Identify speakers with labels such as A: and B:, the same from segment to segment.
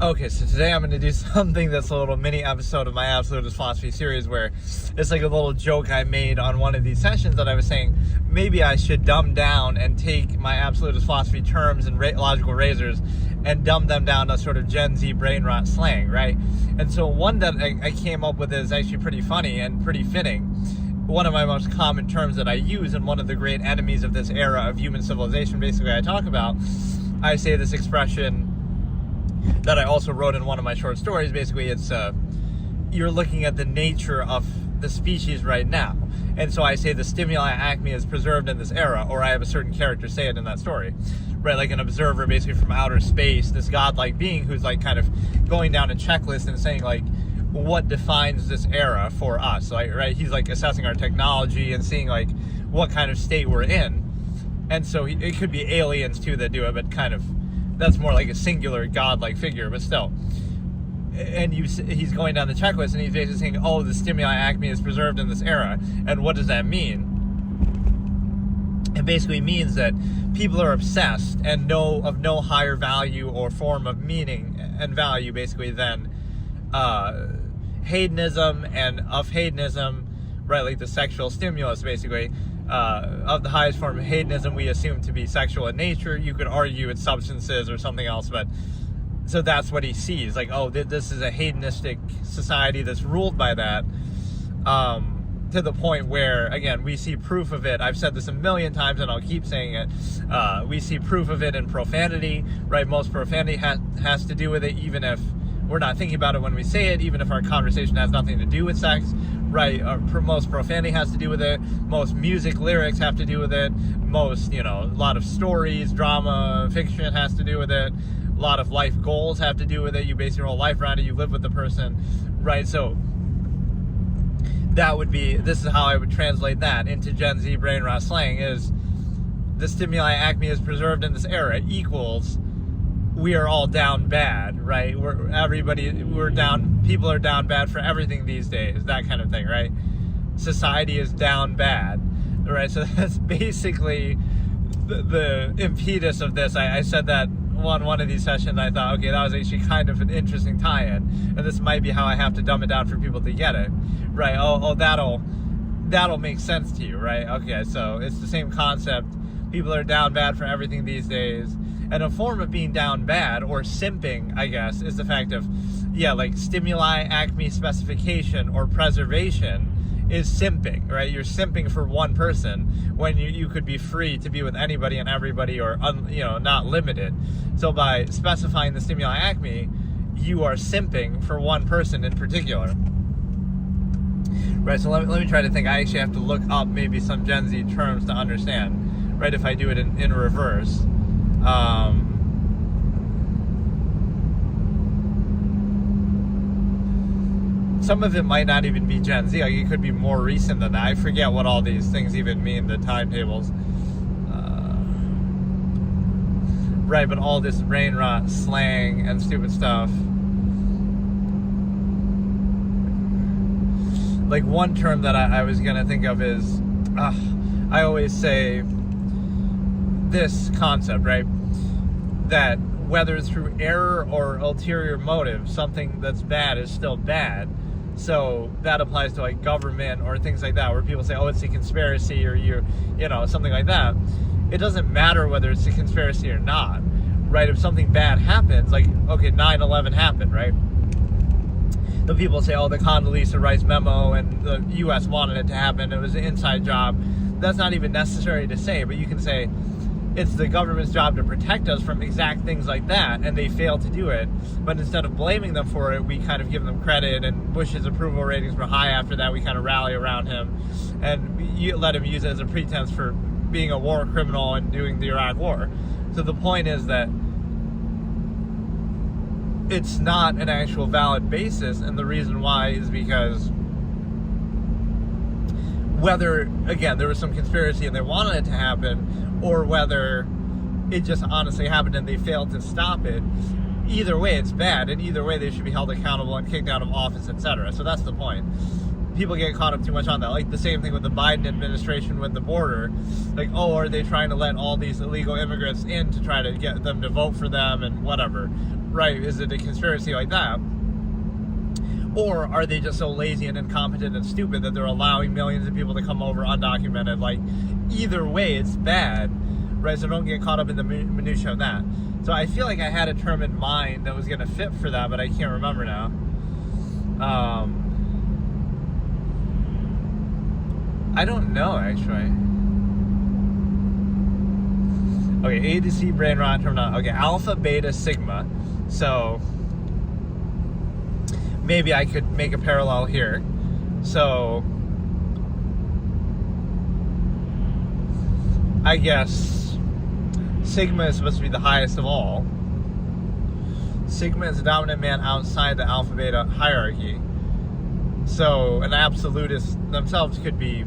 A: Okay, so today I'm going to do something that's a little mini episode of my Absolutist Philosophy series where it's like a little joke I made on one of these sessions that I was saying maybe I should dumb down and take my Absolutist Philosophy terms and logical razors and dumb them down to sort of Gen Z brain rot slang, right? And so one that I came up with is actually pretty funny and pretty fitting. One of my most common terms that I use, and one of the great enemies of this era of human civilization, basically I talk about, I say this expression that I also wrote in one of my short stories. Basically, it's you're looking at the nature of the species right now. And so I say the stimuli Acme is preserved in this era, or I have a certain character say it in that story, right? Like an observer basically from outer space, this godlike being who's like kind of going down a checklist and saying like, what defines this era for us? Like, right? He's like assessing our technology and seeing like what kind of state we're in. And so it could be aliens too that do it, but kind of that's more like a singular godlike figure, but still. And he's going down the checklist and he's basically saying, oh, the stimuli Acme is preserved in this era. And what does that mean? It basically means that people are obsessed and know of no higher value or form of meaning and value basically than hedonism, and of hedonism, right, like the sexual stimulus basically. Of the highest form of hedonism we assume to be sexual in nature. You could argue it's substances or something else, but so that's what he sees, like, oh, this is a hedonistic society that's ruled by that, to the point where, again, we see proof of it. I've said this a million times and I'll keep saying it. We see proof of it in profanity, right? Most profanity has to do with it, even if we're not thinking about it when we say it, even if our conversation has nothing to do with sex, right? Most profanity has to do with it. Most music lyrics have to do with it. Most, a lot of stories, drama, fiction has to do with it. A lot of life goals have to do with it. You base your whole life around it. You live with the person, right? So this is how I would translate that into Gen Z brain rot slang, is the stimuli Acme is preserved in this era equals we are all down bad, right? We're down, people are down bad for everything these days, that kind of thing, right? Society is down bad, right? So that's basically the impetus of this. I said that one of these sessions, I thought, okay, that was actually kind of an interesting tie-in, and this might be how I have to dumb it down for people to get it, right? Oh, that'll make sense to you, right? Okay, so it's the same concept. People are down bad for everything these days. And a form of being down bad, or simping, I guess, is the fact of, like stimuli Acme specification or preservation is simping, right? You're simping for one person when you could be free to be with anybody and everybody, or not limited. So by specifying the stimuli Acme, you are simping for one person in particular. Right, so let me try to think. I actually have to look up maybe some Gen Z terms to understand, right, if I do it in reverse. Some of it might not even be Gen Z, like it could be more recent than that. I forget what all these things even mean, the timetables. Right, but all this brain rot slang and stupid stuff. Like one term that I was gonna think of is, I always say this concept, right? That whether through error or ulterior motive, something that's bad is still bad. So that applies to like government or things like that, where people say, oh, it's a conspiracy, or something like that. It doesn't matter whether it's a conspiracy or not, right? If something bad happens, like, okay, 9/11 happened, right? The people say, oh, the Condoleezza Rice memo and the U.S. wanted it to happen. It was an inside job. That's not even necessary to say, but you can say it's the government's job to protect us from exact things like that, and they failed to do it. But instead of blaming them for it, we kind of give them credit, and Bush's approval ratings were high after that. We kind of rally around him, and you let him use it as a pretense for being a war criminal and doing the Iraq War. So the point is that it's not an actual valid basis, and the reason why is because whether, again, there was some conspiracy and they wanted it to happen, or whether it just honestly happened and they failed to stop it, either way it's bad, and either way they should be held accountable and kicked out of office, etc. So that's the point. People get caught up too much on that. Like the same thing with the Biden administration with the border. Like, are they trying to let all these illegal immigrants in to try to get them to vote for them and whatever? right? Is it a conspiracy like that? Or are they just so lazy and incompetent and stupid that they're allowing millions of people to come over undocumented? Like, either way, it's bad, right? So don't get caught up in the minutiae of that. So I feel like I had a term in mind that was going to fit for that, but I can't remember now. I don't know, actually. Okay, A to C brain rot terminology. Okay, alpha, beta, sigma. So maybe I could make a parallel here. So I guess sigma is supposed to be the highest of all. Sigma is the dominant man outside the alpha beta hierarchy. So an absolutist themselves could be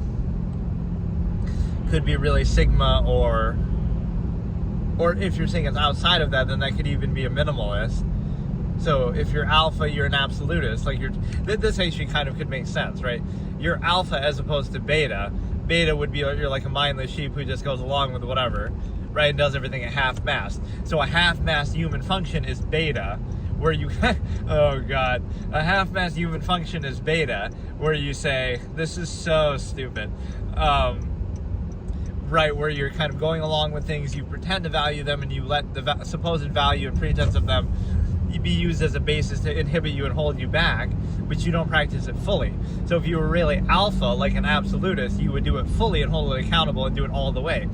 A: really sigma, or if you're saying it's outside of that, then that could even be a minimalist. So if you're alpha, you're an absolutist. Like, this actually kind of could make sense, right? You're alpha as opposed to beta. Beta would be, you're like a mindless sheep who just goes along with whatever, right? And does everything at half-mast. So a half-mast human function is beta, where you, oh God, a half-mast human function is beta, where you say, this is so stupid. Right, where you're kind of going along with things, you pretend to value them, and you let the supposed value and pretense of them be used as a basis to inhibit you and hold you back, but you don't practice it fully. So if you were really alpha, like an absolutist, you would do it fully and hold it accountable and do it all the way.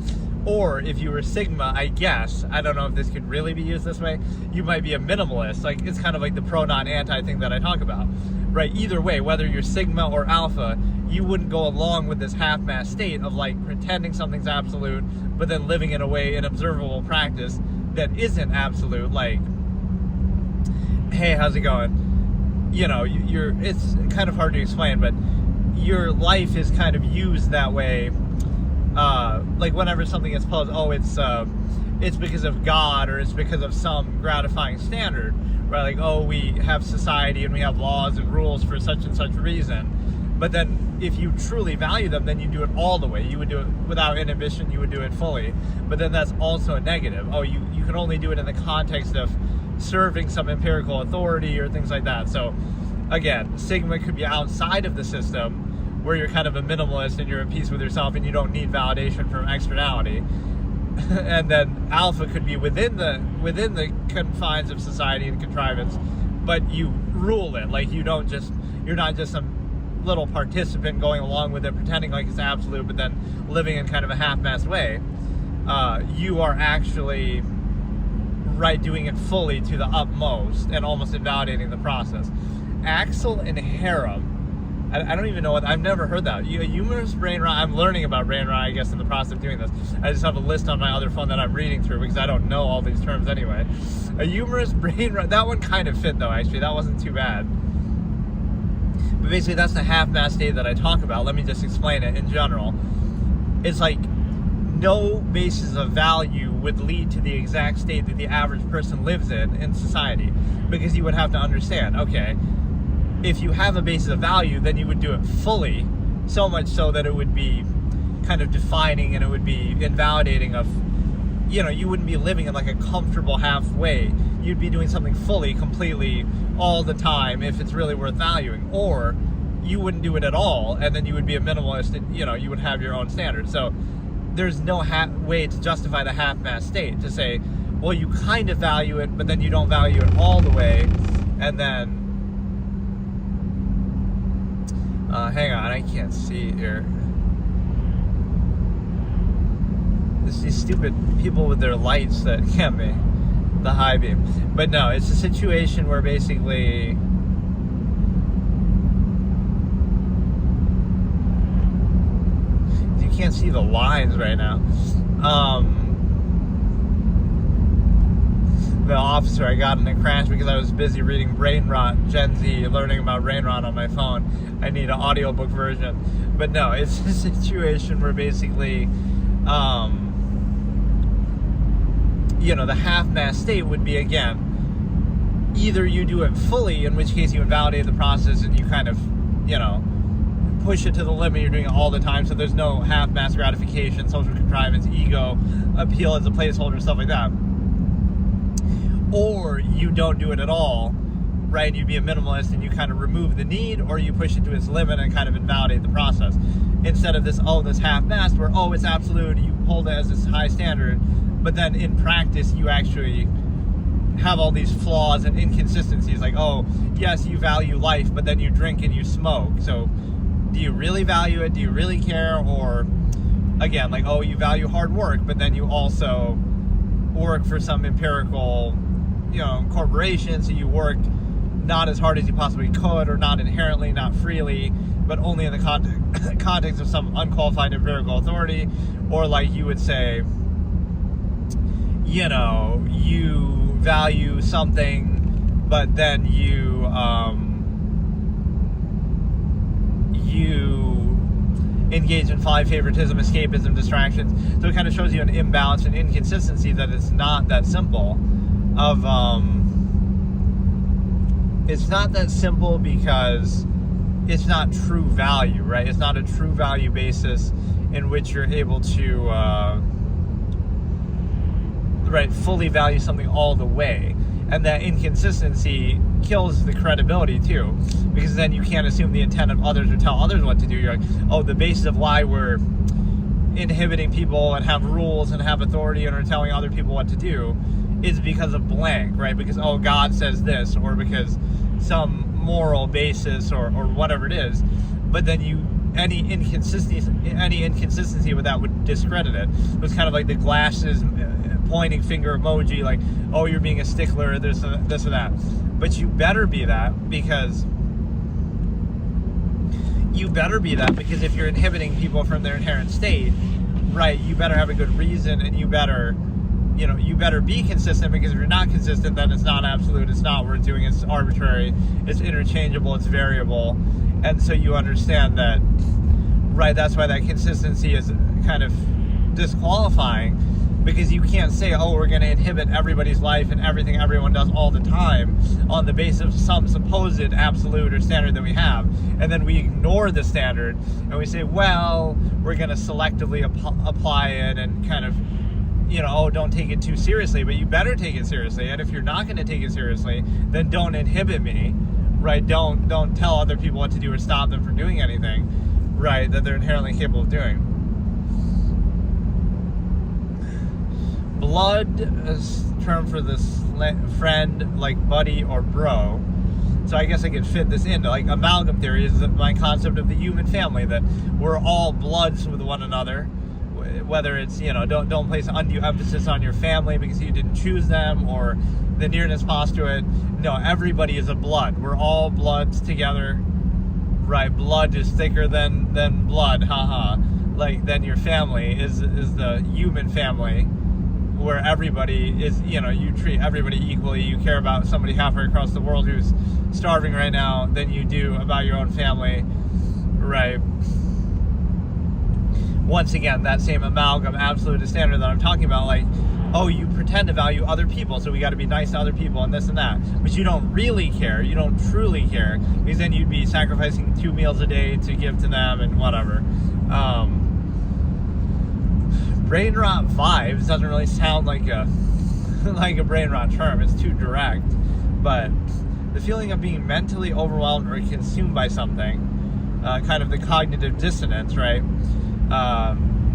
A: Or if you were sigma, I guess, I don't know if this could really be used this way, you might be a minimalist. Like, it's kind of like the pro-non-anti thing that I talk about. Right, either way, whether you're sigma or alpha, you wouldn't go along with this half-mast state of like pretending something's absolute, but then living in a way, in observable practice that isn't absolute. Like, hey, how's it going? You know, it's kind of hard to explain, but your life is kind of used that way. Like, whenever something is posed, oh, it's because of God, or it's because of some gratifying standard, right? Like, oh, we have society and we have laws and rules for such and such reason. But then if you truly value them, then you do it all the way. You would do it without inhibition, you would do it fully. But then that's also a negative. Oh, you can only do it in the context of serving some empirical authority or things like that. So again, sigma could be outside of the system, where you're kind of a minimalist and you're at peace with yourself and you don't need validation from externality. And then alpha could be within the confines of society and contrivance, but you rule it. Like, you're not just some little participant going along with it, pretending like it's absolute, but then living in kind of a half-mast way. You are actually, right, doing it fully to the utmost and almost invalidating the process. Axel and harem. I don't even know what, I've never heard that. A humorous brain rot, I'm learning about brain rot, I guess, in the process of doing this. I just have a list on my other phone that I'm reading through because I don't know all these terms anyway. A humorous brain rot, that one kind of fit though, actually. That wasn't too bad. But basically, that's the half-mast state that I talk about. Let me just explain it in general. It's like no basis of value would lead to the exact state that the average person lives in society. Because you would have to understand, okay, if you have a basis of value, then you would do it fully, so much so that it would be kind of defining and it would be invalidating of, you know, you wouldn't be living in like a comfortable halfway. You'd be doing something fully, completely, all the time if it's really worth valuing. Or you wouldn't do it at all, and then you would be a minimalist and, you know, you would have your own standards. So there's no way to justify the half-mast state, to say, well, you kind of value it, but then you don't value it all the way, and then hang on, I can't see here. These stupid people with their lights that can't be the high beam. But no, it's a situation where basically you can't see the lines right now. The officer, I got in a crash because I was busy reading Brain Rot, Gen Z, learning about Brain Rot on my phone. I need an audiobook version. But no, it's a situation where basically, you know, the half-mast state would be, again, either you do it fully, in which case you invalidate the process and you kind of, you know, push it to the limit, you're doing it all the time, so there's no half-mast gratification, social contrivance, ego, appeal as a placeholder, stuff like that. or you don't do it at all, right? You'd be a minimalist and you kind of remove the need, or you push it to its limit and kind of invalidate the process. Instead of this half-assed where, it's absolute, you hold it as this high standard, but then in practice you actually have all these flaws and inconsistencies, like, yes, you value life, but then you drink and you smoke. So do you really value it? Do you really care? Or again, like, you value hard work, but then you also work for some empirical, corporation, so you work not as hard as you possibly could, or not inherently, not freely, but only in the context of some unqualified empirical authority. Or like you would say, you value something, but then you engage in favoritism, escapism, distractions. So it kind of shows you an imbalance and inconsistency, that it's not that simple. It's not that simple because it's not true value, right? It's not a true value basis in which you're able to fully value something all the way. And that inconsistency kills the credibility too, because then you can't assume the intent of others or tell others what to do. You're like, the basis of why we're inhibiting people and have rules and have authority and are telling other people what to do is because of blank, right? Because, God says this, or because some moral basis, or whatever it is. But then any inconsistency with that would discredit it. It was kind of like the glasses pointing finger emoji, like, you're being a stickler, this or that. But you better be that, because if you're inhibiting people from their inherent state, right, you better have a good reason, and you better be consistent, because if you're not consistent, then it's not absolute, it's not worth doing, it's arbitrary, it's interchangeable, it's variable. And so you understand that, right, that's why that consistency is kind of disqualifying, because you can't say, we're going to inhibit everybody's life and everything everyone does all the time on the basis of some supposed absolute or standard that we have, and then we ignore the standard and we say, we're going to selectively apply it and kind of, don't take it too seriously. But you better take it seriously, and if you're not going to take it seriously, then don't inhibit me, right? Don't tell other people what to do or stop them from doing anything, right, that they're inherently capable of doing. Blood is a term for this friend, like buddy or bro. So I guess I could fit this into, like, amalgam theory is my concept of the human family, that we're all bloods with one another. Whether it's, don't place undue emphasis on your family because you didn't choose them, or the nearness postulate. No, everybody is a blood. We're all bloods together, right? Blood is thicker than blood, like, then your family is the human family, where everybody is, you treat everybody equally. You care about somebody halfway across the world who's starving right now than you do about your own family, right? Once again, that same amalgam, absolute standard that I'm talking about, like, you pretend to value other people, so we got to be nice to other people and this and that, but you don't really care, you don't truly care, because then you'd be sacrificing 2 meals a day to give to them and whatever. Brain rot vibes doesn't really sound like a brain rot term. It's too direct. But the feeling of being mentally overwhelmed or consumed by something, kind of the cognitive dissonance, right?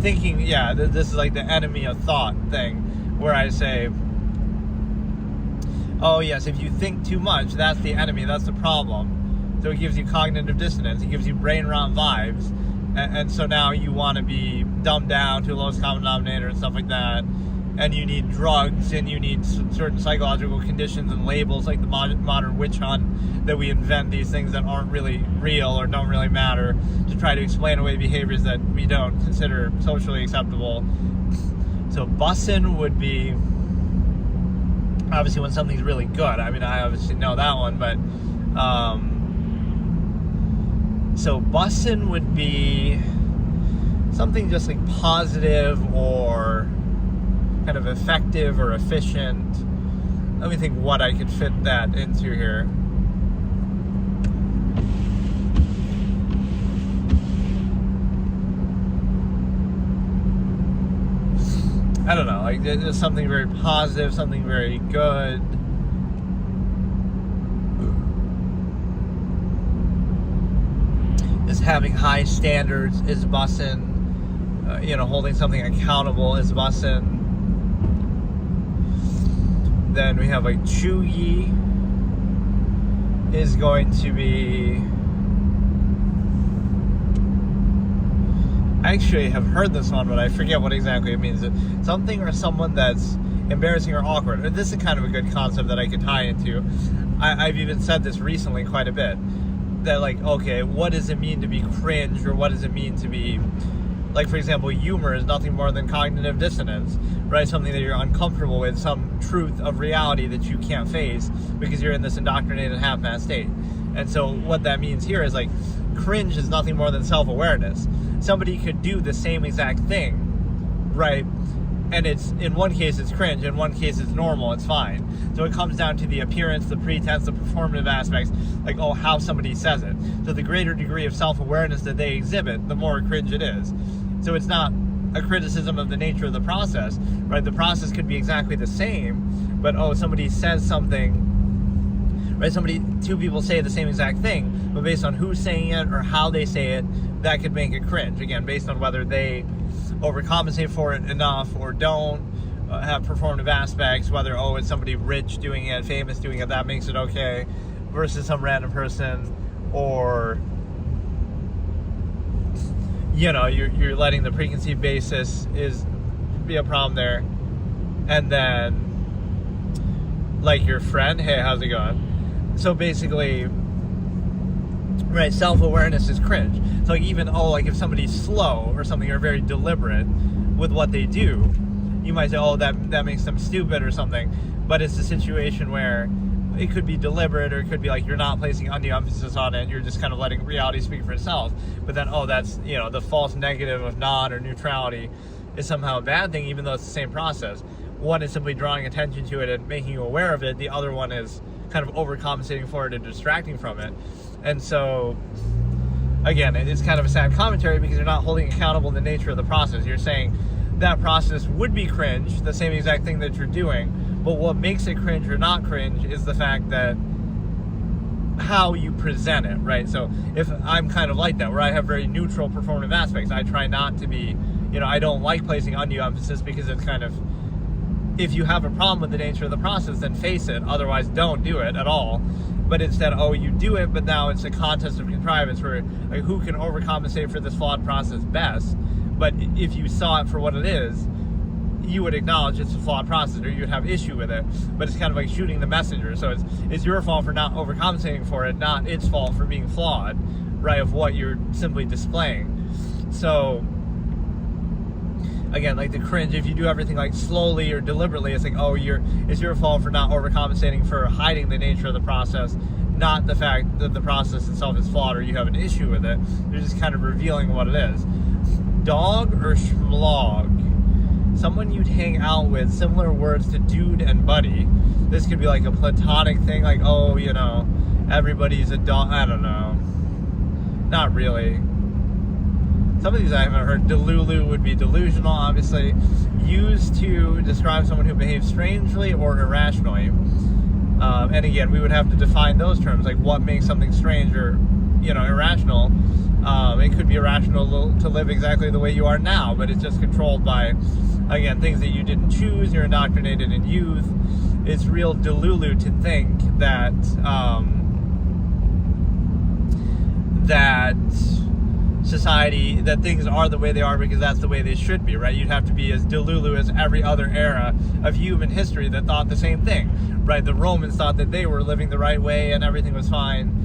A: Thinking, this is like the enemy of thought thing, where I say, yes, if you think too much, that's the enemy, that's the problem. So it gives you cognitive dissonance, it gives you brain rot vibes. And so now you want to be dumbed down to the lowest common denominator and stuff like that. And you need drugs, and you need certain psychological conditions and labels, like the modern witch hunt, that we invent these things that aren't really real or don't really matter, to try to explain away behaviors that we don't consider socially acceptable. So bussin' would be, obviously, when something's really good. I mean, I obviously know that one, but so bussin' would be something just like positive or kind of effective or efficient. Let me think what I could fit that into here. I don't know, like there's something very positive, something very good. having high standards is bussin'. Holding something accountable is bussin'. Then we have like chuggy is going to be... I actually have heard this one, but I forget what exactly it means. Something or someone that's embarrassing or awkward. This is kind of a good concept that I could tie into. I've even said this recently quite a bit. That like, okay, what does it mean to be cringe, or what does it mean to be... Like, for example, humor is nothing more than cognitive dissonance, right? Something that you're uncomfortable with, some truth of reality that you can't face because you're in this indoctrinated half-assed state. And so what that means here is, like, cringe is nothing more than self-awareness. Somebody could do the same exact thing, right? And it's, in one case it's cringe, in one case it's normal, it's fine. So it comes down to the appearance, the pretense, the performative aspects, like, how somebody says it. So the greater degree of self-awareness that they exhibit, the more cringe it is. So it's not a criticism of the nature of the process, right? The process could be exactly the same, but somebody says something, right? Two people say the same exact thing, but based on who's saying it or how they say it, that could make it cringe. Again, based on whether they overcompensate for it enough or don't, have performative aspects, whether it's somebody rich doing it, famous doing it, that makes it okay, versus some random person, or you're letting the preconceived basis be a problem there. And then, like, your friend, hey, how's it going? So basically, right, self-awareness is cringe. So like, even if somebody's slow or something, or very deliberate with what they do, you might say, that makes them stupid or something. But it's a situation where it could be deliberate, or it could be like you're not placing undue emphasis on it, you're just kind of letting reality speak for itself. But then, that's, the false negative of non or neutrality is somehow a bad thing, even though it's the same process. One is simply drawing attention to it and making you aware of it. The other one is kind of overcompensating for it and distracting from it. And so, again, it's kind of a sad commentary, because you're not holding accountable the nature of the process. You're saying that process would be cringe, the same exact thing that you're doing, but what makes it cringe or not cringe is the fact that how you present it, right? So if I'm kind of like that, where I have very neutral performative aspects, I try not to be, I don't like placing undue emphasis, because it's kind of, if you have a problem with the nature of the process, then face it, otherwise don't do it at all. But instead, you do it, but now it's a contest of contrivance, where like, who can overcompensate for this flawed process best. But if you saw it for what it is, you would acknowledge it's a flawed process, or you'd have issue with it. But it's kind of like shooting the messenger. So it's your fault for not overcompensating for it, not its fault for being flawed, right, of what you're simply displaying. So again, like the cringe, if you do everything like slowly or deliberately, it's like, it's your fault for not overcompensating for hiding the nature of the process, not the fact that the process itself is flawed or you have an issue with it. You're just kind of revealing what it is. Dog or schmlog? Someone you'd hang out with, similar words to dude and buddy. This could be like a platonic thing, like, everybody's a dog. I don't know. Not really. Some of these I haven't heard. Delulu would be delusional, obviously. Used to describe someone who behaves strangely or irrationally. And again, we would have to define those terms, like what makes something strange or, irrational. It could be irrational to live exactly the way you are now, but it's just controlled by, again, things that you didn't choose, you're indoctrinated in youth. It's real delulu to think that, society, that things are the way they are because that's the way they should be, right? You'd have to be as delulu as every other era of human history that thought the same thing, right? The Romans thought that they were living the right way and everything was fine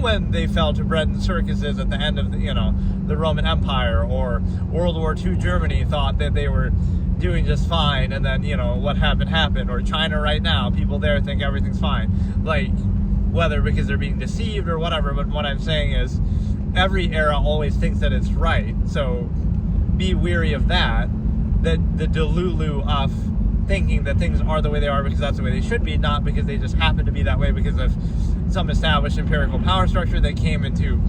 A: when they fell to bread and circuses at the end of the Roman Empire. Or World War II Germany thought that they were doing just fine, and then what happened. Or China right now, people there think everything's fine, like, whether because they're being deceived or whatever. But what I'm saying is, every era always thinks that it's right, so be weary of that. The delulu of thinking that things are the way they are because that's the way they should be, not because they just happen to be that way because of some established empirical power structure that came into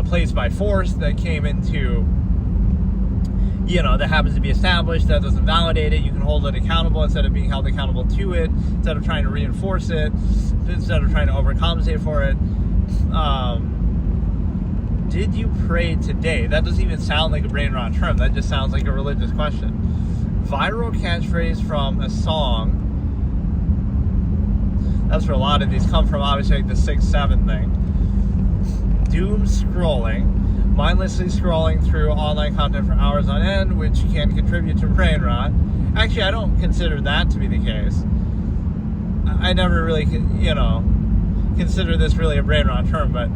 A: place by force, that came into, that happens to be established, that doesn't validate it. You can hold it accountable instead of being held accountable to it, instead of trying to reinforce it, instead of trying to overcompensate for it. Did you pray today? That doesn't even sound like a brain rot term. That just sounds like a religious question. Viral catchphrase from a song. That's where a lot of these come from, obviously, like the 6-7 thing. Doom scrolling. Mindlessly scrolling through online content for hours on end, which can contribute to brain rot. Actually, I don't consider that to be the case. I never really, consider this really a brain rot term, but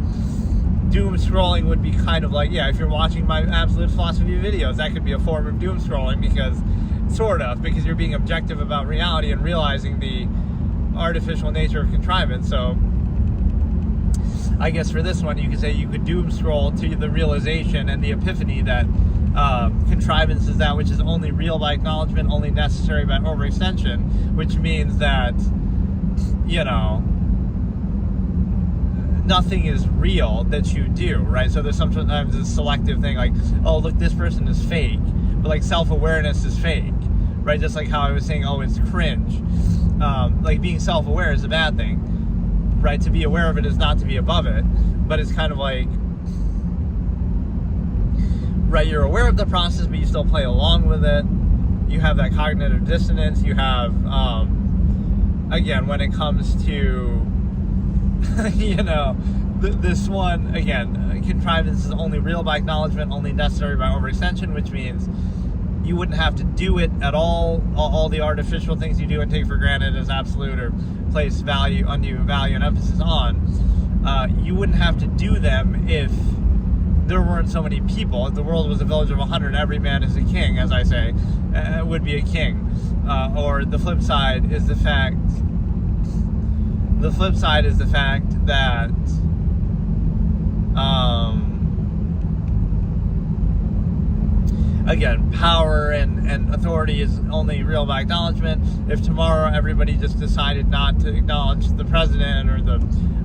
A: doom scrolling would be kind of like, if you're watching my Absolutist Philosophy videos, that could be a form of doom scrolling because you're being objective about reality and realizing the artificial nature of contrivance. So I guess for this one, you could say you could doom scroll to the realization and the epiphany that contrivance is that which is only real by acknowledgement, only necessary by overextension, which means that, nothing is real that you do, right? So there's sometimes this selective thing like, oh, look, this person is fake, but like self-awareness is fake, right? Just like how I was saying, oh, it's cringe. Like being self-aware is a bad thing, right? To be aware of it is not to be above it, but it's kind of like, right, you're aware of the process, but you still play along with it. You have that cognitive dissonance. You have, again, when it comes to, this one, again, contrivance is only real by acknowledgement, only necessary by overextension, which means you wouldn't have to do it at all. All the artificial things you do and take for granted as absolute or place undue value and emphasis on, you wouldn't have to do them if there weren't so many people. If the world was a village of 100, every man is a king, as I say, would be a king. Or the flip side is the fact that again, power and authority is only real by acknowledgement. If tomorrow everybody just decided not to acknowledge the president or the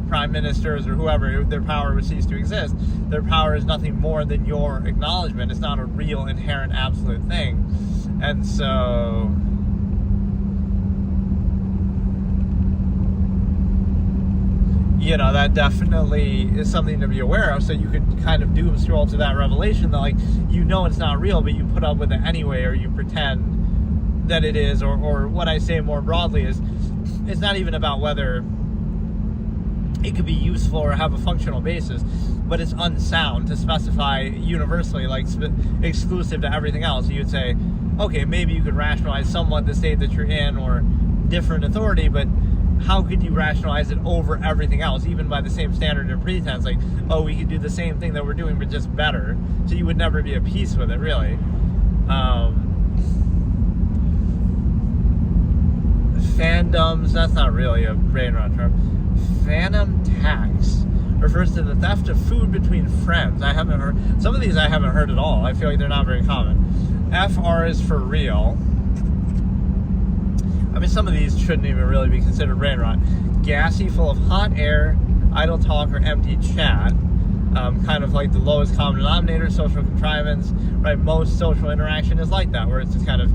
A: prime ministers or whoever, their power would cease to exist. Their power is nothing more than your acknowledgement. It's not a real, inherent, absolute thing. And so, that definitely is something to be aware of. So you could kind of doom scroll to that revelation that, like, it's not real, but you put up with it anyway, or you pretend that it is, or what I say more broadly is, it's not even about whether it could be useful or have a functional basis, but it's unsound to specify universally, like exclusive to everything else. So you'd say, okay, maybe you could rationalize somewhat the state that you're in or different authority, but how could you rationalize it over everything else, even by the same standard and pretense? Like, oh, we could do the same thing that we're doing, but just better. So you would never be at peace with it, really. Fandoms, that's not really a brain rot term. Phantom tax refers to the theft of food between friends. I haven't heard, some of these I haven't heard at all. I feel like they're not very common. FR is for real. I mean, some of these shouldn't even really be considered brain rot. Gassy, full of hot air, idle talk, or empty chat. Kind of like the lowest common denominator, social contrivance, right? Most social interaction is like that, where it's just kind of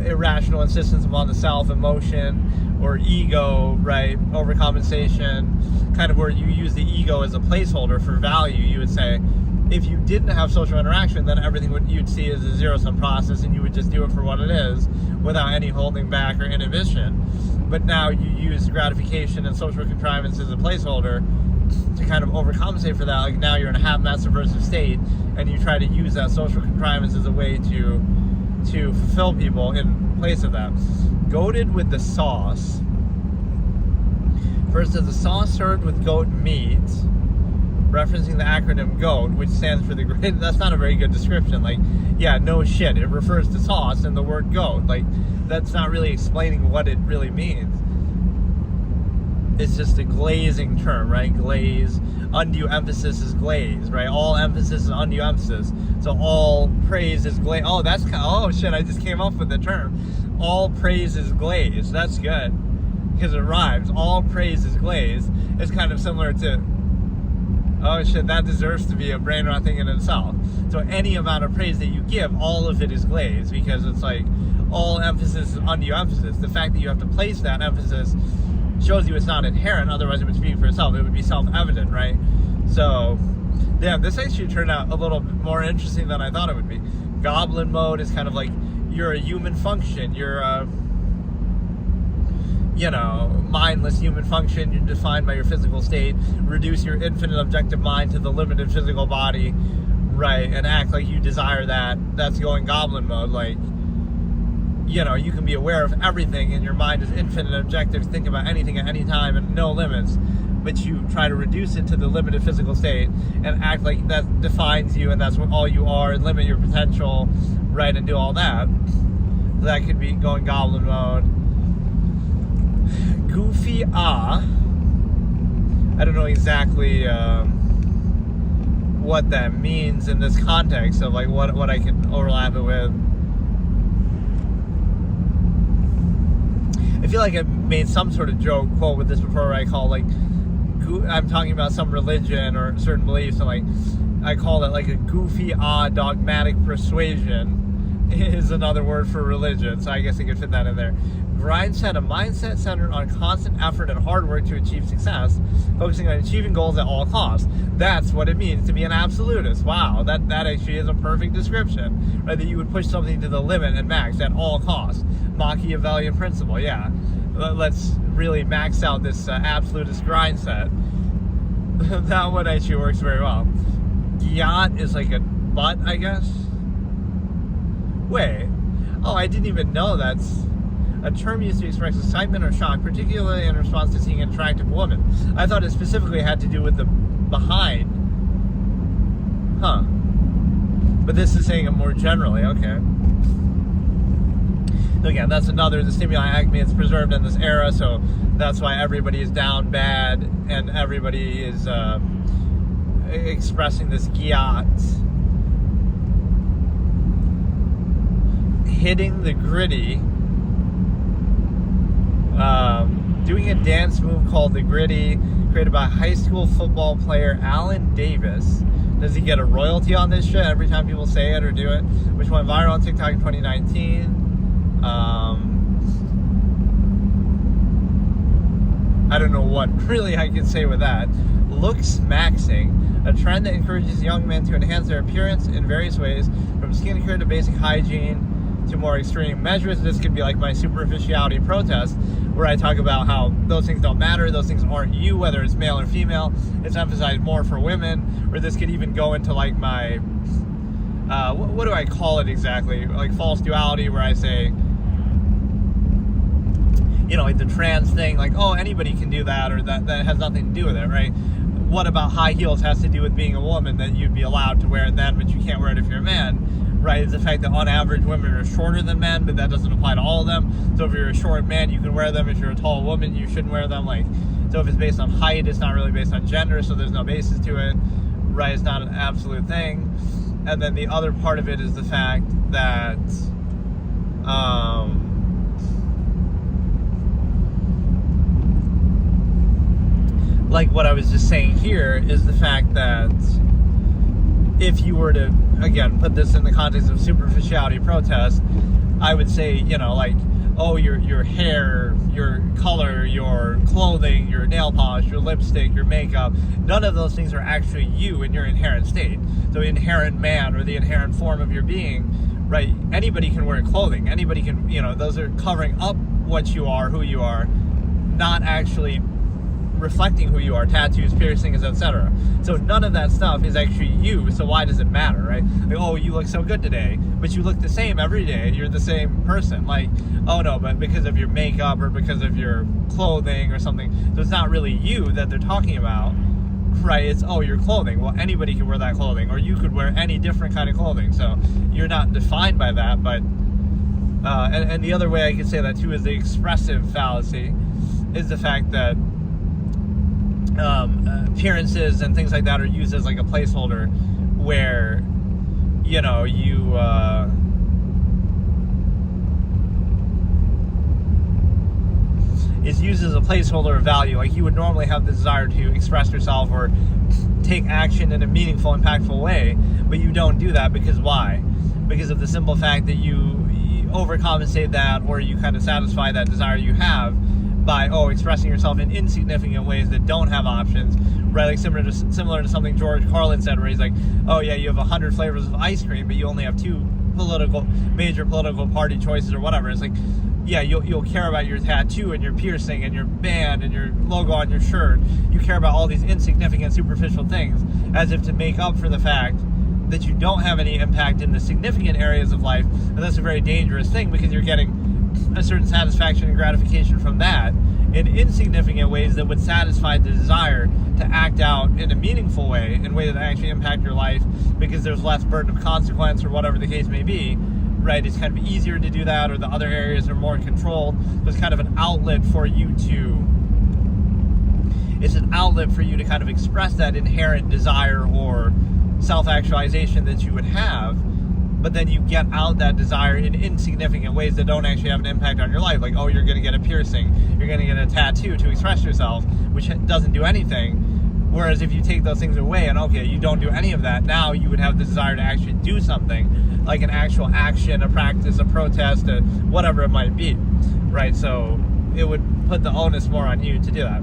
A: irrational insistence upon the self, emotion, or ego, right? Overcompensation, kind of where you use the ego as a placeholder for value. You would say, if you didn't have social interaction, then everything you'd see is a zero-sum process, and you would just do it for what it is without any holding back or inhibition. But now you use gratification and social contrivance as a placeholder to kind of overcompensate for that. Like, now you're in a half-mad subversive state, and you try to use that social contrivance as a way to fulfill people in place of that. Goated with the sauce. First, is the sauce served with goat meat, referencing the acronym GOAT, which stands for the great. That's not a very good description. Like, yeah, no shit. It refers to sauce and the word goat. Like, that's not really explaining what it really means. It's just a glazing term, right? Glaze. Undue emphasis is glaze, right? All emphasis is undue emphasis. So all praise is glaze. Oh, that's kind of, oh shit, I just came up with the term. All praise is glaze. That's good, because it rhymes. All praise is glaze. It's kind of similar to, oh shit, that deserves to be a brain rot thing in itself. So any amount of praise that you give, all of it is glaze, because it's like all emphasis is undue emphasis. The fact that you have to place that emphasis shows you it's not inherent, otherwise it would speak for itself. It would be self-evident, right? So Damn, this actually turned out a little bit more interesting than I thought it would be. Goblin mode is kind of like you're a human function. You're a, mindless human function. You're defined by your physical state. Reduce your infinite objective mind to the limited physical body, right? And act like you desire that. That's going goblin mode. Like, you can be aware of everything and your mind is infinite objective. Think about anything at any time and no limits. But you try to reduce it to the limited physical state and act like that defines you and that's what all you are, and limit your potential, right, and do all that. That could be going goblin mode. Goofy I don't know exactly what that means in this context of like what I can overlap it with. I feel like I've made some sort of joke quote with this before where I call like I'm talking about some religion or certain beliefs, and like I call it like a goofy dogmatic persuasion is another word for religion, so I guess I could fit that in there. Grindset, a mindset centered on constant effort and hard work to achieve success, focusing on achieving goals at all costs. That's what it means to be an absolutist. Wow, that actually is a perfect description, right? That you would push something to the limit and max at all costs. Machiavellian principle, yeah. Let's really max out this absolutist grind set. That one actually works very well. Yacht is like a butt, I guess. Wait. Oh, I didn't even know that's a term used to express excitement or shock, particularly in response to seeing an attractive woman. I thought it specifically had to do with the behind. Huh. But this is saying it more generally. Okay. Again, that's another, the stimuli acme, it's preserved in this era, so that's why everybody is down bad and everybody is expressing this gyat. Hitting the gritty. Doing a dance move called the gritty, created by high school football player Alan Davis. Does he get a royalty on this shit every time people say it or do it? Which went viral on TikTok in 2019. I don't know what really I can say with that. Looks maxing, a trend that encourages young men to enhance their appearance in various ways, from skincare to basic hygiene to more extreme measures. This could be like my superficiality protest, where I talk about how those things don't matter, those things aren't you, whether it's male or female. It's emphasized more for women. Or this could even go into like my what do I call it exactly? Like false duality, where I say, like the trans thing, like, oh, anybody can do that, or that has nothing to do with it, right? What about high heels has to do with being a woman, that you'd be allowed to wear it then, but you can't wear it if you're a man, right? It's the fact that on average women are shorter than men, but that doesn't apply to all of them. So if you're a short man, you can wear them. If you're a tall woman, you shouldn't wear them. Like, so if it's based on height, it's not really based on gender, so there's no basis to it, right? It's not an absolute thing. And then the other part of it is the fact that like what I was just saying here is the fact that if you were to, again, put this in the context of superficiality protest, I would say, like, oh, your hair, your color, your clothing, your nail polish, your lipstick, your makeup, none of those things are actually you in your inherent state. So inherent man, or the inherent form of your being, right? Anybody can wear clothing. Anybody can, those are covering up what you are, who you are, not actually reflecting who you are. Tattoos, piercings, etc. So none of that stuff is actually you, so why does it matter, right? Like, oh, you look so good today, but you look the same every day, you're the same person. Like, oh no, but because of your makeup or because of your clothing or something, so it's not really you that they're talking about, right? It's, oh, your clothing. Well, anybody can wear that clothing, or you could wear any different kind of clothing, so you're not defined by that. But and the other way I could say that too is the expressive fallacy, is the fact that appearances and things like that are used as like a placeholder, where it's used as a placeholder of value. Like, you would normally have the desire to express yourself or take action in a meaningful, impactful way, but you don't do that because why? Because of the simple fact that you overcompensate that, or you kind of satisfy that desire you have by expressing yourself in insignificant ways that don't have options, right? Like similar to something George Carlin said, where he's like, oh yeah, you have 100 flavors of ice cream, but you only have 2 major political party choices or whatever. It's like, yeah, you'll care about your tattoo and your piercing and your band and your logo on your shirt. You care about all these insignificant, superficial things, as if to make up for the fact that you don't have any impact in the significant areas of life. And that's a very dangerous thing, because you're getting a certain satisfaction and gratification from that in insignificant ways that would satisfy the desire to act out in a meaningful way, in ways that actually impact your life, because there's less burden of consequence or whatever the case may be, right? It's kind of easier to do that, or the other areas are more controlled. There's kind of an outlet for you to kind of express that inherent desire or self-actualization that you would have, but then you get out that desire in insignificant ways that don't actually have an impact on your life. Like, oh, you're going to get a piercing, you're going to get a tattoo to express yourself, which doesn't do anything. Whereas if you take those things away and, okay, you don't do any of that, now you would have the desire to actually do something, like an actual action, a practice, a protest, whatever it might be, right? So it would put the onus more on you to do that.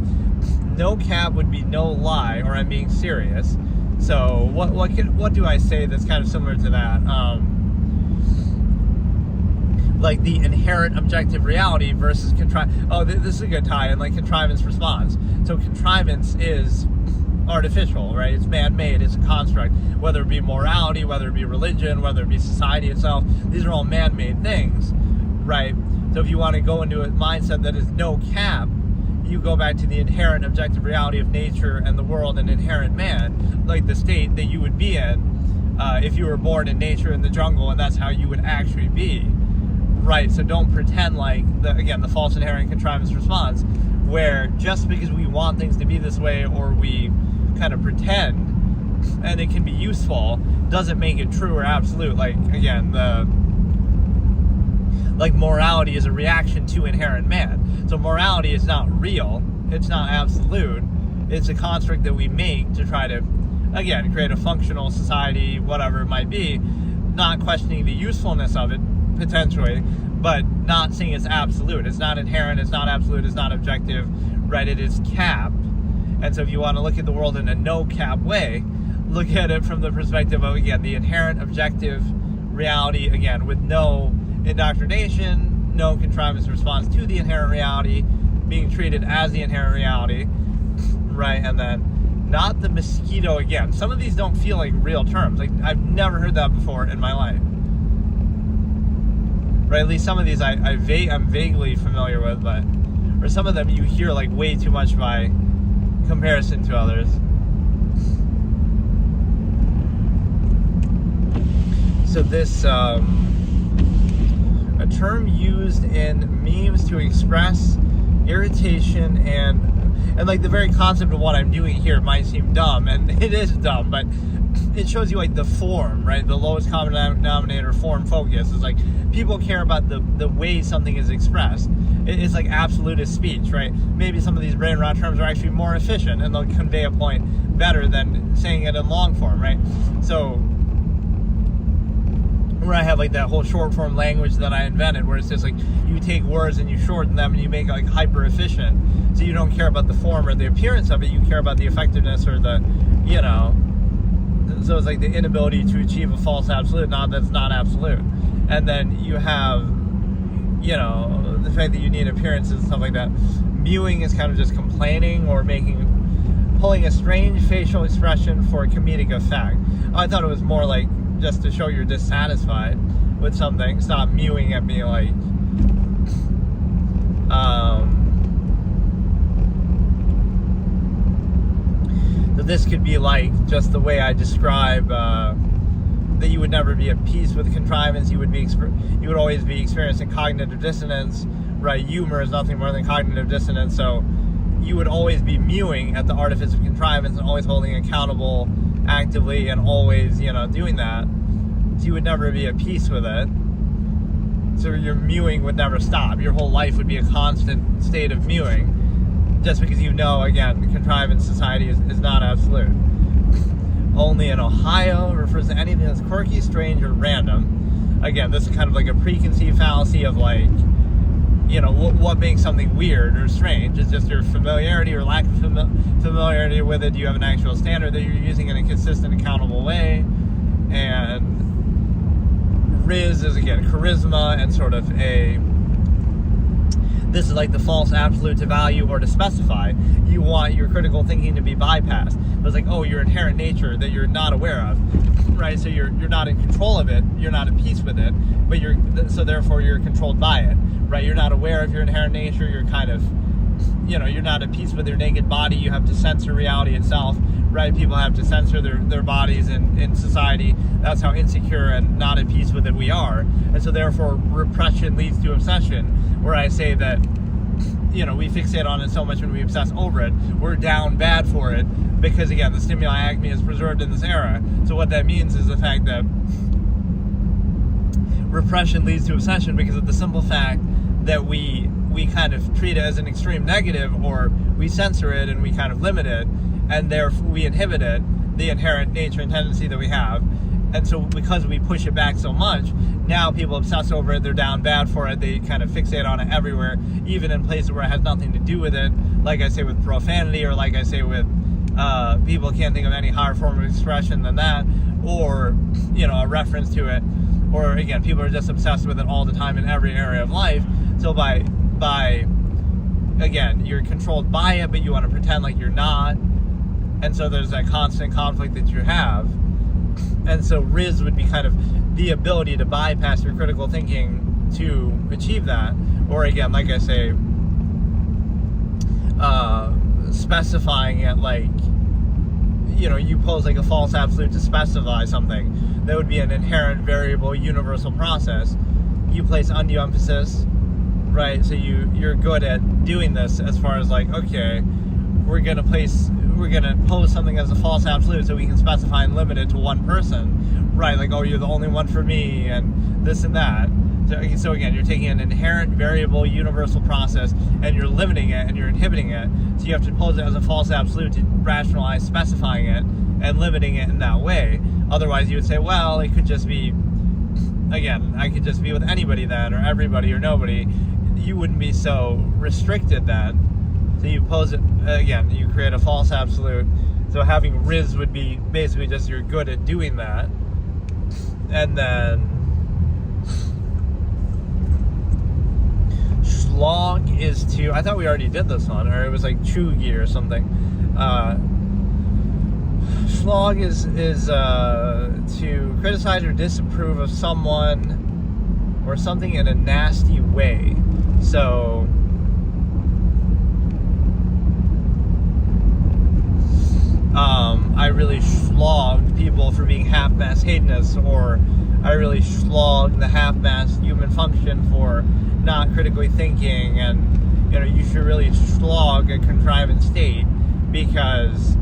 A: No cap would be no lie, or I'm being serious. So what do I say that's kind of similar to that? Like the inherent objective reality versus this is a good tie-in, like contrivance response. So contrivance is artificial, right? It's man-made, it's a construct, whether it be morality, whether it be religion, whether it be society itself. These are all man-made things, right? So if you want to go into a mindset that is no cap, you go back to the inherent objective reality of nature and the world and inherent man, like the state that you would be in if you were born in nature in the jungle, and that's how you would actually be, right? So don't pretend like, the false inherent contrivance response, where just because we want things to be this way, or we kind of pretend and it can be useful, doesn't make it true or absolute. Like, again, morality is a reaction to inherent man. So morality is not real, it's not absolute, it's a construct that we make to try to, again, create a functional society, whatever it might be, not questioning the usefulness of it, potentially, but not saying it's absolute. It's not inherent, it's not absolute, it's not objective, right? It is capped. And so if you want to look at the world in a no-cap way, look at it from the perspective of, again, the inherent objective reality, again, with no indoctrination, no contrivance response to the inherent reality, being treated as the inherent reality, right? And then not the mosquito, again. Some of these don't feel like real terms. Like, I've never heard that before in my life, right? At least some of these I'm vaguely familiar with, but, or some of them you hear like way too much by comparison to others. So this, a term used in memes to express irritation and like the very concept of what I'm doing here might seem dumb, and it is dumb, but it shows you like the form, right? The lowest common denominator form focus is like people care about the way something is expressed. It's like absolutist speech, right? Maybe some of these brain rot terms are actually more efficient and they'll convey a point better than saying it in long form, right? So where I have like that whole short form language that I invented, where it's just like you take words and you shorten them and you make it like hyper efficient, so you don't care about the form or the appearance of it, you care about the effectiveness or the, so it's like the inability to achieve a false absolute, that's not absolute. And then you have, the fact that you need appearances and stuff like that. Mewing is kind of just complaining or pulling a strange facial expression for comedic effect. I thought it was more like just to show you're dissatisfied with something. Stop mewing at me, like, so this could be like just the way I describe that you would never be at peace with contrivance. You would always be experiencing cognitive dissonance, right? Humor is nothing more than cognitive dissonance. So you would always be mewing at the artifice of contrivance and always holding accountable actively and always, doing that. So you would never be at peace with it. So your mewing would never stop. Your whole life would be a constant state of mewing, just because again, contrivance society is not absolute. Only in Ohio refers to anything that's quirky, strange, or random. Again, this is kind of like a preconceived fallacy of like, what makes something weird or strange? Is just your familiarity or lack of familiarity with it. Do you have an actual standard that you're using in a consistent, accountable way? And Riz is, again, charisma and sort of this is like the false absolute to value or to specify. You want your critical thinking to be bypassed. But it's like, your inherent nature that you're not aware of, right? So you're not in control of it. You're not at peace with it, but so therefore you're controlled by it, right? You're not aware of your inherent nature. You're kind of, you're not at peace with your naked body. You have to censor reality itself, right? People have to censor their bodies in society. That's how insecure and not at peace with it we are. And so therefore repression leads to obsession, where I say that, we fixate on it so much when we obsess over it, we're down bad for it, because again, the stimuli acme is preserved in this era. So what that means is the fact that repression leads to obsession because of the simple fact that we kind of treat it as an extreme negative, or we censor it and we kind of limit it, and therefore we inhibit it, the inherent nature and tendency that we have. And so because we push it back so much, now people obsess over it, they're down bad for it, they kind of fixate on it everywhere, even in places where it has nothing to do with it, like I say with profanity, or like I say with people can't think of any higher form of expression than that, or a reference to it, or again, people are just obsessed with it all the time in every area of life. So by again, you're controlled by it, but you want to pretend like you're not, and so there's that constant conflict that you have. And so Riz would be kind of the ability to bypass your critical thinking to achieve that. Or again, like I say, specifying it, like, you pose like a false absolute to specify something. That would be an inherent variable universal process. You place undue emphasis, right? So you're good at doing this as far as like, okay, we're going to pose something as a false absolute so we can specify and limit it to one person, right? Like, you're the only one for me, and this and that. So again, you're taking an inherent variable universal process and you're limiting it and you're inhibiting it. So you have to pose it as a false absolute to rationalize specifying it and limiting it in that way. Otherwise, you would say, well, it could just be, again, I could just be with anybody then, or everybody or nobody. You wouldn't be so restricted then. So you pose it, again, you create a false absolute. So having Riz would be basically just you're good at doing that. And then Schlog is to, I thought we already did this one, or it was like Chugi or something. Schlog is to criticize or disapprove of someone or something in a nasty way. So I really slogged people for being half-mast hedonists, or I really slogged the half-mast human function for not critically thinking, and you should really slog a contrivance state because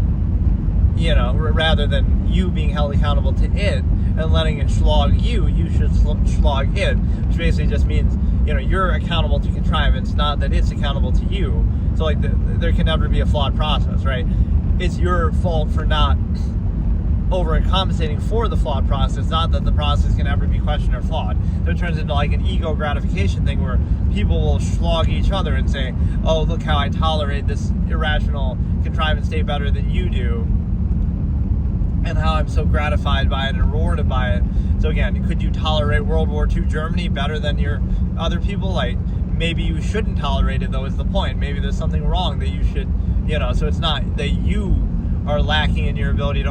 A: rather than you being held accountable to it and letting it slog you, you should slog it, which basically just means you're accountable to contrivance, not that it's accountable to you. So like there can never be a flawed process, right? It's your fault for not overcompensating for the flawed process, not that the process can ever be questioned or flawed. So it turns into like an ego gratification thing where people will slog each other and say, oh, look how I tolerate this irrational contrivance state better than you do, and how I'm so gratified by it and rewarded by it. So again, could you tolerate World War II Germany better than your other people? Like, maybe you shouldn't tolerate it, though, is the point. Maybe there's something wrong that you should, so it's not that you are lacking in your ability to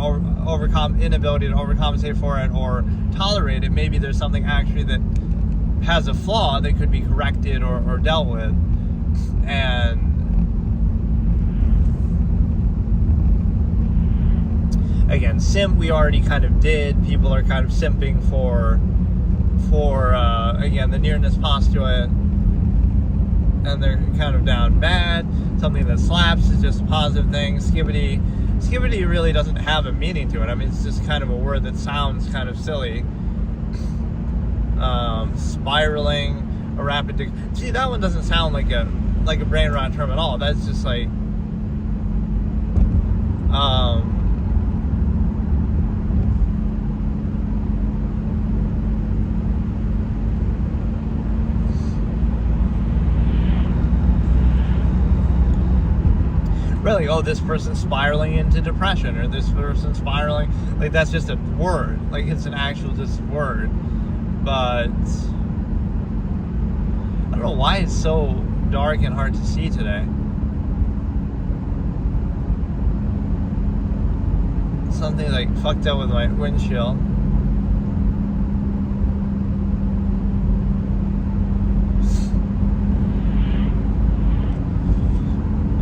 A: inability to overcompensate for it or tolerate it. Maybe there's something actually that has a flaw that could be corrected or dealt with. And again, simp we already kind of did. People are kind of simping for again, the nearness postulate, and they're kind of down bad. Something that slaps is just a positive thing. Skibbity really doesn't have a meaning to it. I mean, it's just kind of a word that sounds kind of silly. Spiraling, a rapid see, that one doesn't sound like a brain rot term at all. That's just like like, oh, this person's spiraling into depression, or this person's spiraling, like, that's just a word, like, it's an actual just word. But I don't know why it's so dark and hard to see today. Something like fucked up with my windshield.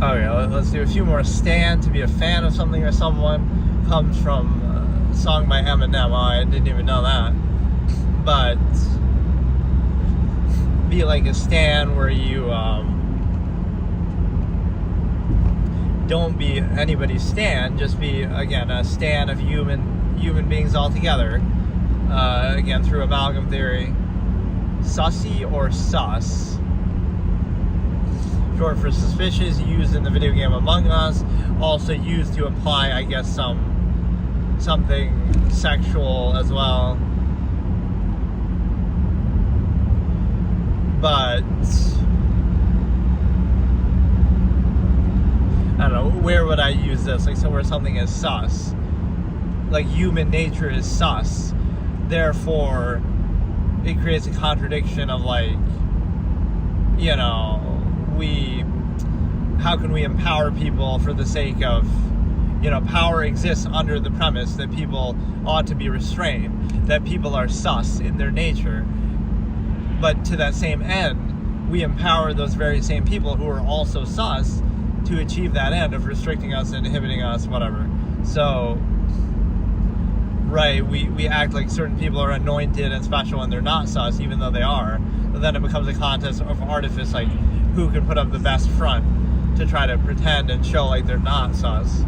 A: Okay, let's do a few more. Stand to be a fan of something or someone comes from a song by Eminem. Oh, I didn't even know that. But be like a stan where you don't be anybody's stan, just be, again, a stan of human beings altogether. Again, through amalgam theory. Sussy or sus. Short for suspicious, used in the video game Among Us. Also used to imply, I guess, something sexual as well. But I don't know, where would I use this? Like somewhere something is sus. Like human nature is sus. Therefore, it creates a contradiction of like, you know, how can we empower people for the sake of, you know, power exists under the premise that people ought to be restrained, that people are sus in their nature. But to that same end, we empower those very same people who are also sus to achieve that end of restricting us, inhibiting us, whatever. So, right, we act like certain people are anointed and special and they're not sus, even though they are. But then it becomes a contest of artifice, like who can put up the best front to try to pretend and show like they're not sus.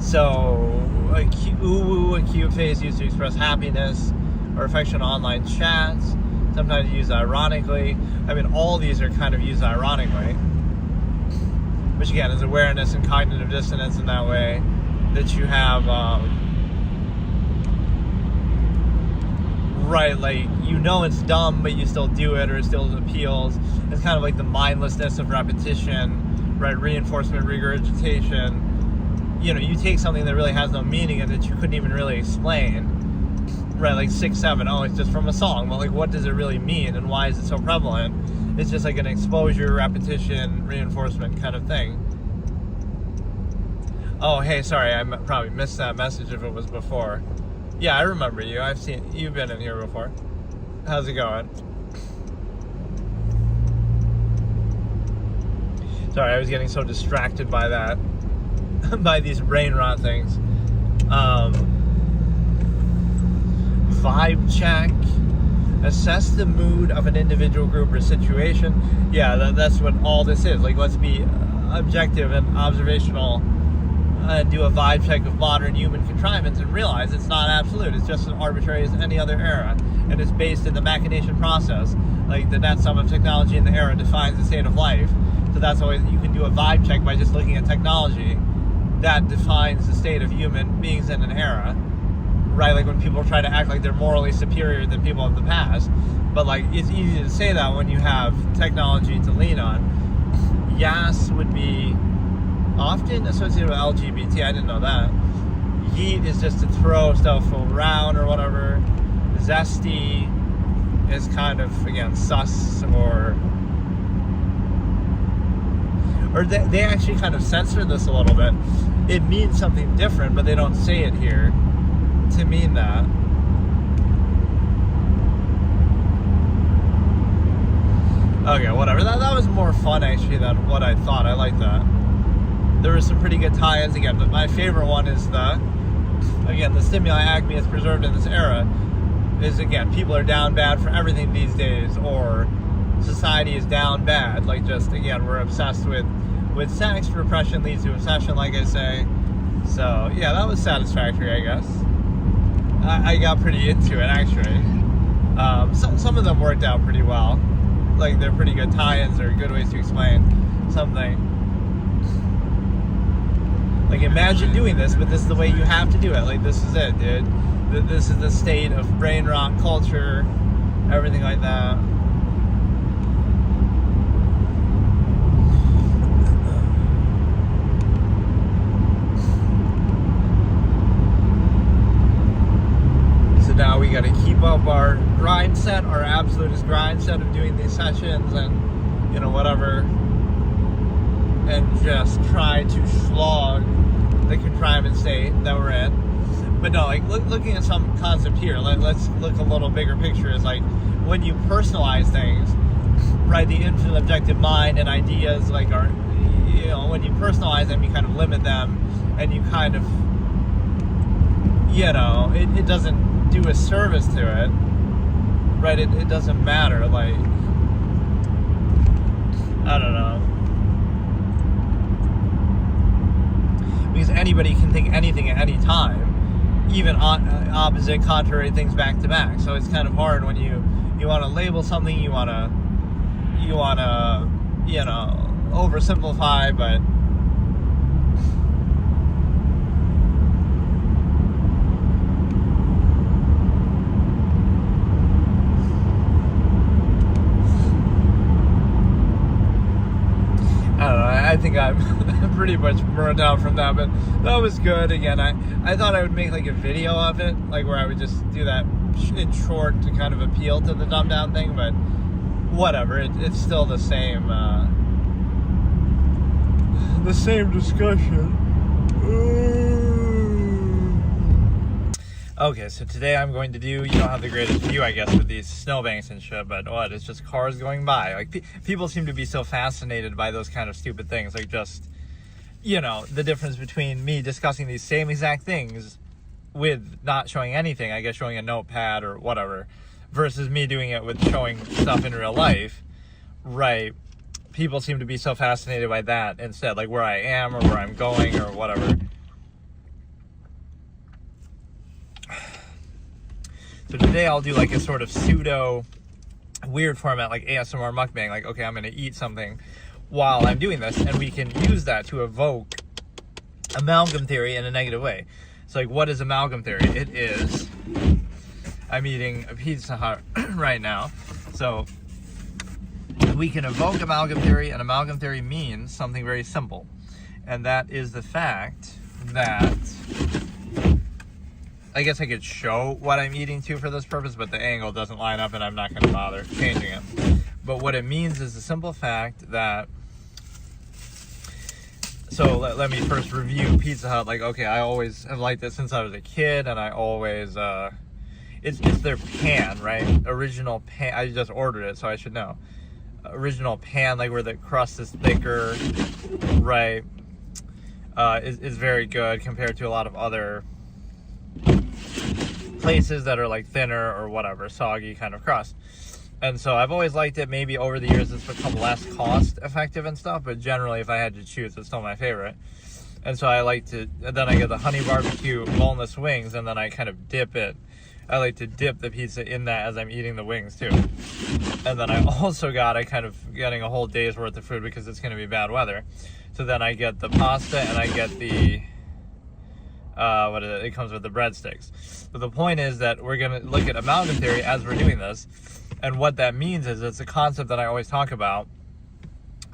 A: So, a cute face used to express happiness or affection on online chats, sometimes used ironically. I mean, all these are kind of used ironically. Which again is awareness and cognitive dissonance in that way, that you have, right, like, you know it's dumb, but you still do it, or it still appeals. It's kind of like the mindlessness of repetition, right, reinforcement, regurgitation. You know, you take something that really has no meaning and that you couldn't even really explain, right, like 6, 7, oh, it's just from a song. Well, like, what does it really mean, and why is it so prevalent? It's just like an exposure, repetition, reinforcement kind of thing. Oh, hey, sorry, I probably missed that message if it was before. Yeah, I remember you. You've been in here before. How's it going? Sorry, I was getting so distracted by that, by these brain rot things. Vibe check. Assess the mood of an individual, group, or situation. Yeah, that's what all this is. Like, let's be objective and observational and do a vibe check of modern human contrivance and realize it's not absolute. It's just as arbitrary as any other era. And it's based in the machination process. Like, the net sum of technology in the era defines the state of life. So that's why you can do a vibe check by just looking at technology. That defines the state of human beings in an era. Right, like when people try to act like they're morally superior than people of the past. But like, it's easy to say that when you have technology to lean on. Yas would be often associated with LGBT. I didn't know that. Yeet is just to throw stuff around or whatever. Zesty is kind of, again, sus or they actually kind of censor this a little bit. It means something different, but they don't say it here to mean that. Okay, whatever. That was more fun actually than what I thought. I like that. There were some pretty good tie-ins again, but my favorite one is the stimuli Acme is preserved in this era. Is again, people are down bad for everything these days, or society is down bad. Like, just again, we're obsessed with sex. Repression leads to obsession, like I say. So yeah, that was satisfactory, I guess. I got pretty into it, actually. Some of them worked out pretty well. Like, they're pretty good tie-ins or good ways to explain something. Like, imagine doing this, but this is the way you have to do it. Like, this is it, dude. This is the state of brain rot culture, everything like that. keep up our grind set, our absolutist grind set of doing these sessions and, you know, whatever, and just try to slog the contrivance state that we're in. But no, like looking at some concept here, let's look a little bigger picture. Is like when you personalize things, right? The infinite objective mind and ideas, like, are, you know, when you personalize them, you kind of limit them, and you kind of, you know, it doesn't do a service to it, right? It doesn't matter. Like, I don't know. Because anybody can think anything at any time, even opposite, contrary things back to back. So it's kind of hard when you want to label something, you want to, you know, oversimplify, but I don't know. I think I'm pretty much burned out from that, but that was good. Again, I thought I would make like a video of it, like where I would just do that in short to kind of appeal to the dumbed down thing, but whatever. It's still the same discussion. Okay, so today I'm going to do, you don't have the greatest view, I guess, with these snowbanks and shit, but what, it's just cars going by. Like, people seem to be so fascinated by those kind of stupid things, like just, you know, the difference between me discussing these same exact things with not showing anything, I guess showing a notepad or whatever, versus me doing it with showing stuff in real life, right? People seem to be so fascinated by that instead, like where I am or where I'm going or whatever. So today I'll do like a sort of pseudo weird format, like ASMR mukbang, like, okay, I'm going to eat something while I'm doing this, and we can use that to evoke amalgam theory in a negative way. So like, what is amalgam theory? It is, I'm eating a Pizza Hut right now, so we can evoke amalgam theory, and amalgam theory means something very simple, and that is the fact that, I guess I could show what I'm eating to for this purpose, but the angle doesn't line up and I'm not going to bother changing it. But what it means is the simple fact that, so let me first review Pizza Hut. Like, okay, I always have liked it since I was a kid, and I always, it's their pan, right? Original pan, I just ordered it, so I should know. Original pan, like where the crust is thicker, right, is very good compared to a lot of other places that are like thinner or whatever, soggy kind of crust. And so I've always liked it. Maybe over the years it's become less cost effective and stuff, but generally if I had to choose, it's still my favorite. And so I like to, and then I get the honey barbecue boneless wings, and then I kind of dip it. I like to dip the pizza in that as I'm eating the wings too. And then I also got, I kind of getting a whole day's worth of food because it's going to be bad weather. So then I get the pasta, and I get the what is it? It comes with the breadsticks. But the point is that we're going to look at amalgam theory as we're doing this. And what that means is it's a concept that I always talk about.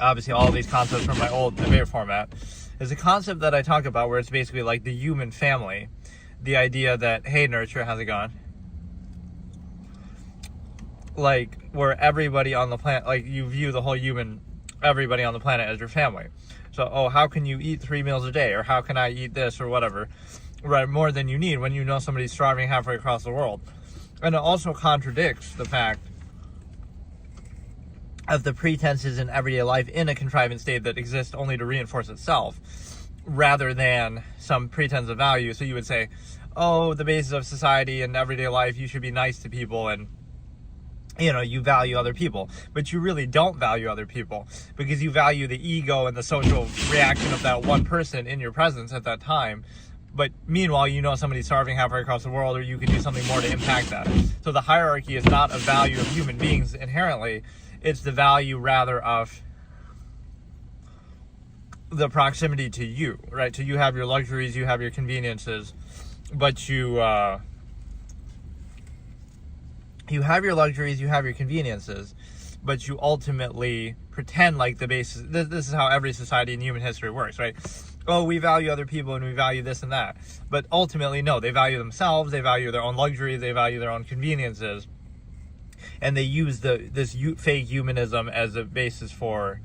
A: Obviously, all of these concepts from my old debate format is a concept that I talk about where it's basically like the human family. The idea that, hey, Nurture, how's it going? Like, where everybody on the planet, like, you view the whole human, everybody on the planet as your family. So, oh, how can you eat 3 meals a day? Or how can I eat this or whatever? Right, more than you need when you know somebody's starving halfway across the world. And it also contradicts the fact of the pretenses in everyday life in a contrivance state that exists only to reinforce itself, rather than some pretense of value. So you would say, oh, the basis of society and everyday life, you should be nice to people, and you know, you value other people, but you really don't value other people because you value the ego and the social reaction of that one person in your presence at that time. But meanwhile, you know somebody's starving halfway across the world, or you can do something more to impact that. So the hierarchy is not a value of human beings inherently. It's the value rather of the proximity to you, right? So you have your luxuries, you have your conveniences, but you have your luxuries, you have your conveniences, but you ultimately pretend like the basis. This is how every society in human history works, right? oh, we value other people and we value this and that. But ultimately, no, they value themselves, they value their own luxury, they value their own conveniences. And they use this fake humanism as a basis for,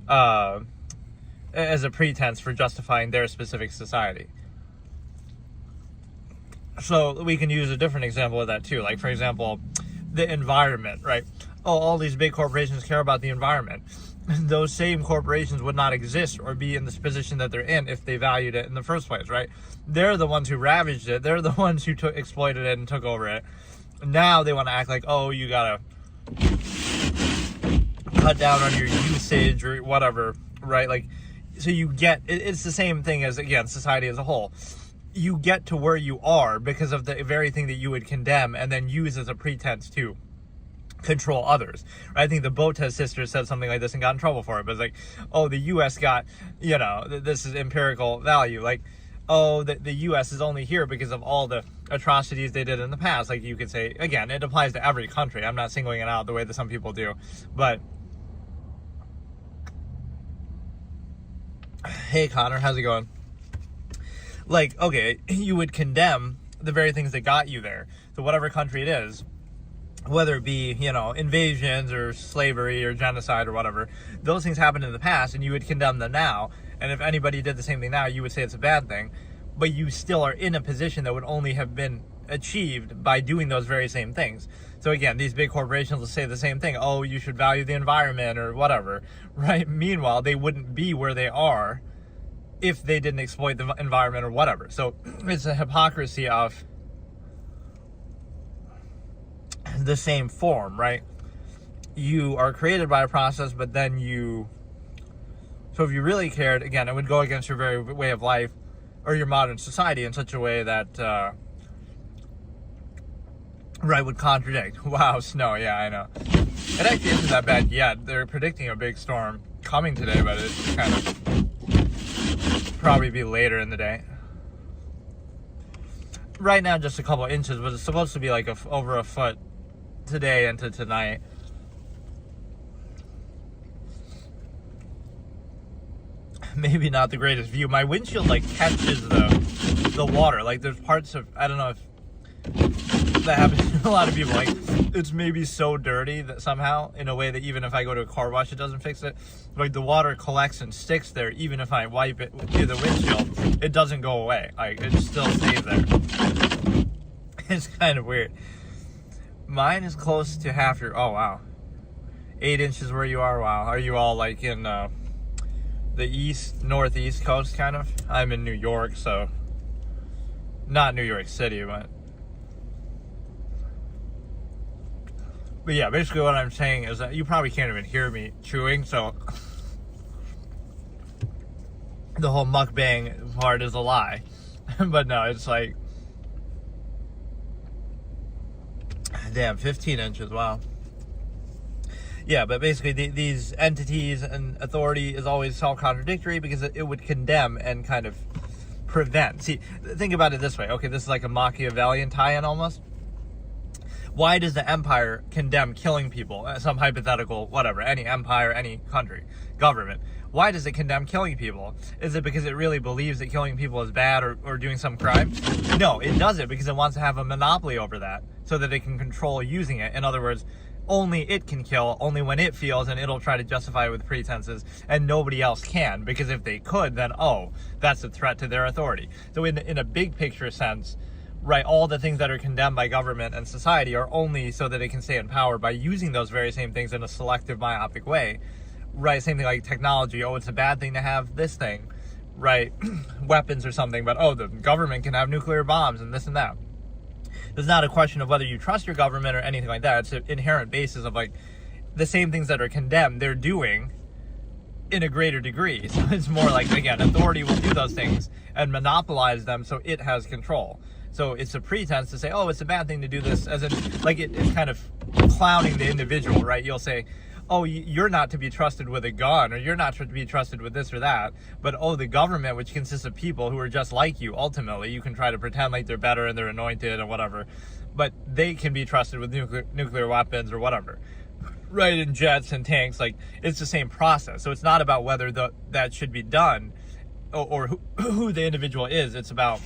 A: as a pretense for justifying their specific society. So we can use a different example of that too. Like, for example, the environment, right? Oh, all these big corporations care about the environment. Those same corporations would not exist or be in this position that they're in if they valued it in the first place, right? They're the ones who ravaged it. They're the ones who exploited it and took over it. Now they want to act like, oh, you gotta cut down on your usage or whatever, right? Like, so you get, it's the same thing as, again, society as a whole. You get to where you are because of the very thing that you would condemn and then use as a pretense to control others. I think the Botez sisters said something like this and got in trouble for it, but it's like, oh, the U.S. got, this is empirical value. Like, oh, the U.S. is only here because of all the atrocities they did in the past. Like, you could say, again, it applies to every country. I'm not singling it out the way that some people do. But, hey, Connor, how's it going? Like, okay, you would condemn the very things that got you there. So whatever country it is, whether it be, invasions or slavery or genocide or whatever, those things happened in the past and you would condemn them now. And if anybody did the same thing now, you would say it's a bad thing. But you still are in a position that would only have been achieved by doing those very same things. So again, these big corporations will say the same thing. Oh, you should value the environment or whatever, right? Meanwhile, they wouldn't be where they are if they didn't exploit the environment or whatever. So it's a hypocrisy of the same form, right? You are created by a process, but then so if you really cared, again, it would go against your very way of life or your modern society in such a way that, would contradict. Wow, snow, yeah, I know. It actually isn't that bad yet. They're predicting a big storm coming today, but it's kind of probably be later in the day. Right now, just a couple inches, but it's supposed to be like over a foot today into tonight. Maybe not the greatest view. My windshield catches the water. Like, there's parts of, I don't know if that happens to a lot of people. Like, it's maybe so dirty that somehow, in a way that even if I go to a car wash, it doesn't fix it. Like, the water collects and sticks there. Even if I wipe it through the windshield, it doesn't go away. Like, it still stays there. It's kind of weird. Mine is close to half your, oh wow. 8 inches where you are, wow. Are you all in the northeast coast kind of? I'm in New York, so not New York City, but yeah, basically what I'm saying is that you probably can't even hear me chewing, so the whole mukbang part is a lie. But no, it's like, damn, 15 inches, wow. Yeah, but basically these entities and authority is always self-contradictory because it would condemn and kind of prevent. See, think about it this way. Okay, this is like a Machiavellian tie-in almost. Why does the empire condemn killing people? Some hypothetical, whatever, any empire, any country, government. Why does it condemn killing people? Is it because it really believes that killing people is bad or doing some crime? No, it does it because it wants to have a monopoly over that so that it can control using it. In other words, only it can kill, only when it feels, and it'll try to justify it with pretenses, and nobody else can, because if they could, then, oh, that's a threat to their authority. So in a big picture sense, right, all the things that are condemned by government and society are only so that it can stay in power by using those very same things in a selective, myopic way. Right, same thing like technology. Oh, it's a bad thing to have this thing, right? Weapons or something, but oh, the government can have nuclear bombs and this and that. It's not a question of whether you trust your government or anything like that. It's an inherent basis of the same things that are condemned, they're doing in a greater degree. So it's more like, again, authority will do those things and monopolize them so it has control. So it's a pretense to say, oh, it's a bad thing to do this, as in, it's kind of clowning the individual, right? You'll say, oh, you're not to be trusted with a gun, or you're not to be trusted with this or that. But, oh, the government, which consists of people who are just like you, ultimately, you can try to pretend like they're better and they're anointed and whatever. But they can be trusted with nuclear weapons or whatever. Right, in jets and tanks, it's the same process. So it's not about whether that should be done, or who the individual is. It's about,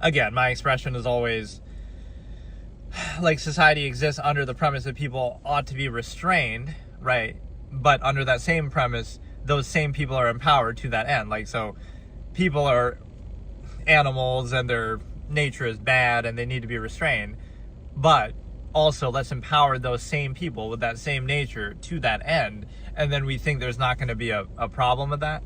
A: again, my expression is always like society exists under the premise that people ought to be restrained, right? But under that same premise, those same people are empowered to that end. Like, so people are animals and their nature is bad and they need to be restrained. But also, let's empower those same people with that same nature to that end. And then we think there's not going to be a problem with that.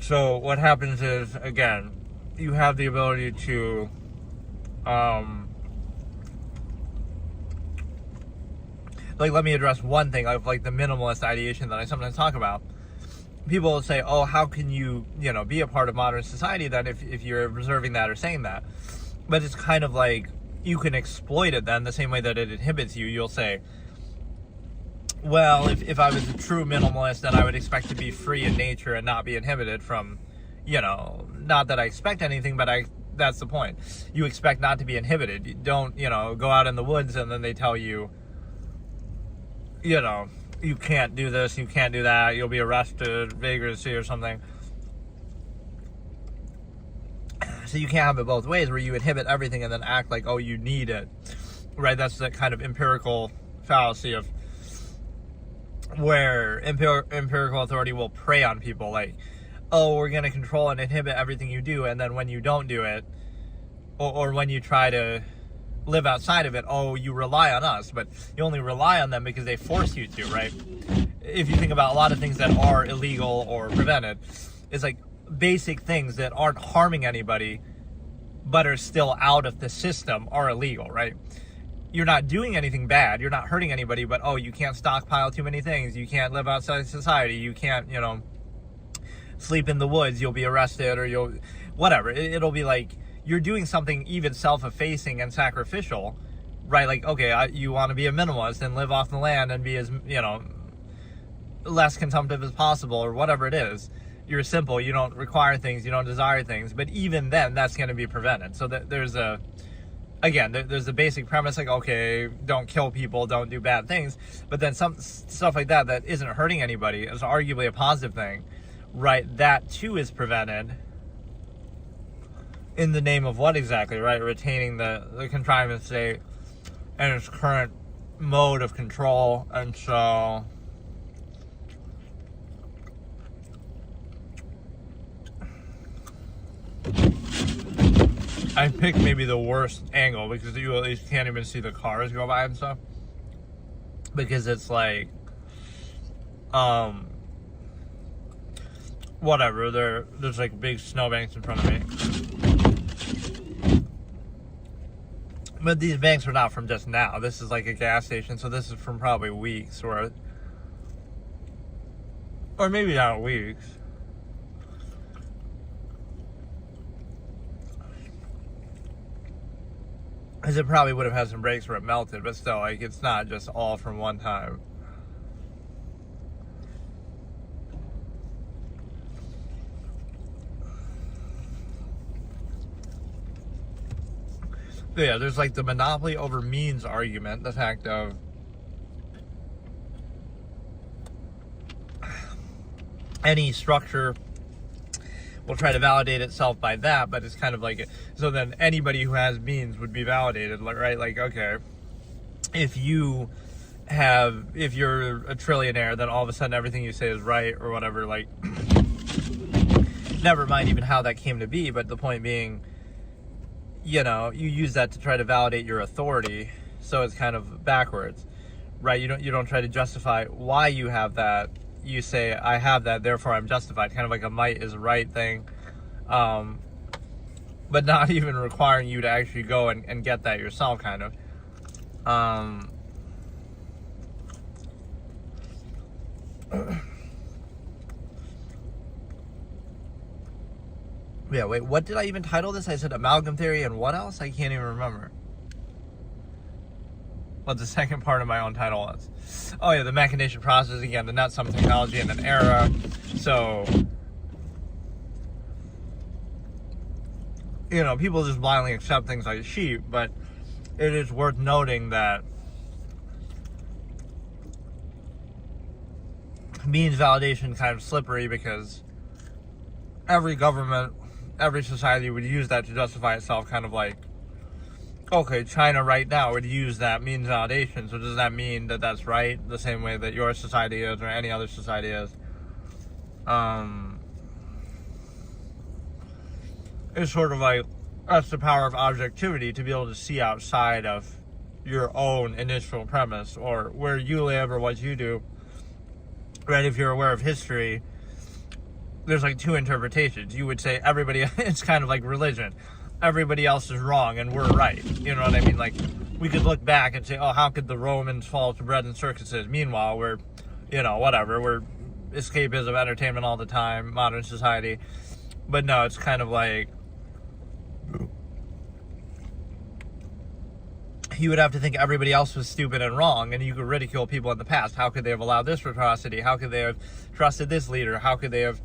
A: So what happens is, again, you have the ability to like, let me address one thing of like the minimalist ideation that I sometimes talk about. People will say, oh, how can you be a part of modern society then if you're observing that or saying that? But it's kind of like you can exploit it then the same way that it inhibits you. You'll say, well, if I was a true minimalist, then I would expect to be free in nature and not be inhibited from, not that I expect anything, but that's the point. You expect not to be inhibited. You don't, go out in the woods and then they tell you, you can't do this, you can't do that, you'll be arrested, vagrancy or something. So you can't have it both ways, where you inhibit everything and then act like, oh, you need it, right? That's the kind of empirical fallacy of where empirical authority will prey on people, like, oh, we're going to control and inhibit everything you do, and then when you don't do it, or when you try to live outside of it, oh, you rely on us, but you only rely on them because they force you to, right? If you think about a lot of things that are illegal or prevented, it's like basic things that aren't harming anybody but are still out of the system are illegal, right? You're not doing anything bad, you're not hurting anybody, but oh, you can't stockpile too many things, you can't live outside society, you can't, sleep in the woods, you'll be arrested, or you'll, whatever. It'll be like you're doing something even self-effacing and sacrificial, right? Like, okay, you want to be a minimalist and live off the land and be as, less consumptive as possible, or whatever it is. You're simple, you don't require things, you don't desire things, but even then, that's going to be prevented. So that there's a basic premise, like, okay, don't kill people, don't do bad things, but then some stuff like that isn't hurting anybody is arguably a positive thing, right? That too is prevented in the name of what exactly, right? Retaining the contrivance state and its current mode of control. And so I picked maybe the worst angle because you at least can't even see the cars go by and stuff, because it's like whatever, there's like big snowbanks in front of me. But these banks are not from just now. This is like a gas station, so this is from probably weeks worth. Or maybe not weeks. Because it probably would have had some breaks where it melted, but still, like, it's not just all from one time. But yeah, there's like the monopoly over means argument, the fact of any structure will try to validate itself by that, but it's kind of like, so then anybody who has means would be validated, right? Like, okay, if you're a trillionaire, then all of a sudden everything you say is right or whatever, like, never mind even how that came to be, but the point being, you use that to try to validate your authority, so it's kind of backwards, right? You don't try to justify why you have that. You say, I have that, therefore I'm justified. Kind of like a might is right thing, but not even requiring you to actually go and get that yourself, kind of. Yeah, wait, what did I even title this? I said amalgam theory and what else? I can't even remember what the second part of my own title was. Oh yeah, the machination process, again, the nut sum technology and an era. So, people just blindly accept things like sheep, but it is worth noting that means validation kind of slippery, because every government, every society would use that to justify itself, kind of like, okay, China right now would use that means validation, so does that mean that that's right, the same way that your society is or any other society is? It's sort of like, that's the power of objectivity, to be able to see outside of your own initial premise, or where you live, or what you do. Right, if you're aware of history, there's like two interpretations. You would say everybody, it's kind of like religion. Everybody else is wrong and we're right. You know what I mean? Like, we could look back and say, oh, how could the Romans fall to bread and circuses? Meanwhile, we're, whatever. We're escapism, entertainment all the time, modern society. But no, it's kind of like, you would have to think everybody else was stupid and wrong, and you could ridicule people in the past. How could they have allowed this atrocity? How could they have trusted this leader? How could they have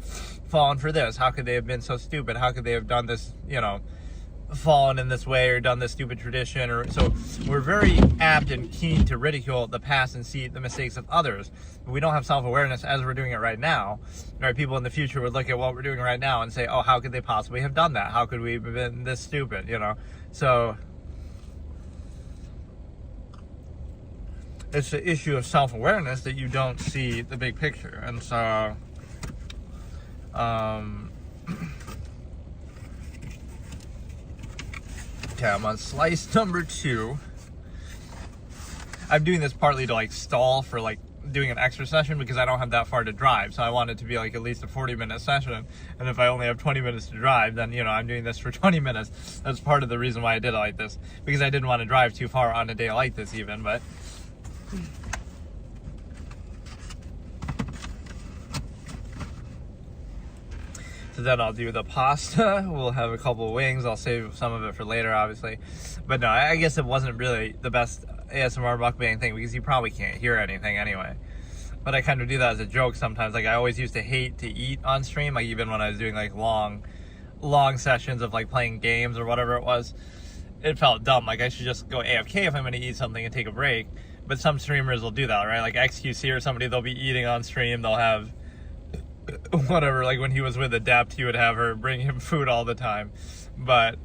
A: fallen for this? How could they have been so stupid? How could they have done this, fallen in this way, or done this stupid tradition? Or so we're very apt and keen to ridicule the past and see the mistakes of others. We don't have self-awareness as we're doing it right now. Right? People in the future would look at what we're doing right now and say, oh, how could they possibly have done that? How could we have been this stupid? So it's the issue of self-awareness that you don't see the big picture. And so okay, I'm on slice number 2. I'm doing this partly to like stall for like doing an extra session, because I don't have that far to drive, so I want it to be like at least a 40-minute session. And if I only have 20 minutes to drive, then I'm doing this for 20 minutes. That's part of the reason why I did it like this, because I didn't want to drive too far on a day like this even. But so then I'll do the pasta. We'll have a couple of wings. I'll save some of it for later, obviously. But no, I guess it wasn't really the best ASMR mukbang thing, because you probably can't hear anything anyway. But I kind of do that as a joke sometimes. Like, I always used to hate to eat on stream, like even when I was doing like long sessions of like playing games or whatever it was. It felt dumb. Like, I should just go AFK if I'm going to eat something and take a break. But some streamers will do that, right? Like XQC or somebody, they'll be eating on stream. They'll have whatever, like when he was with Adept, he would have her bring him food all the time. But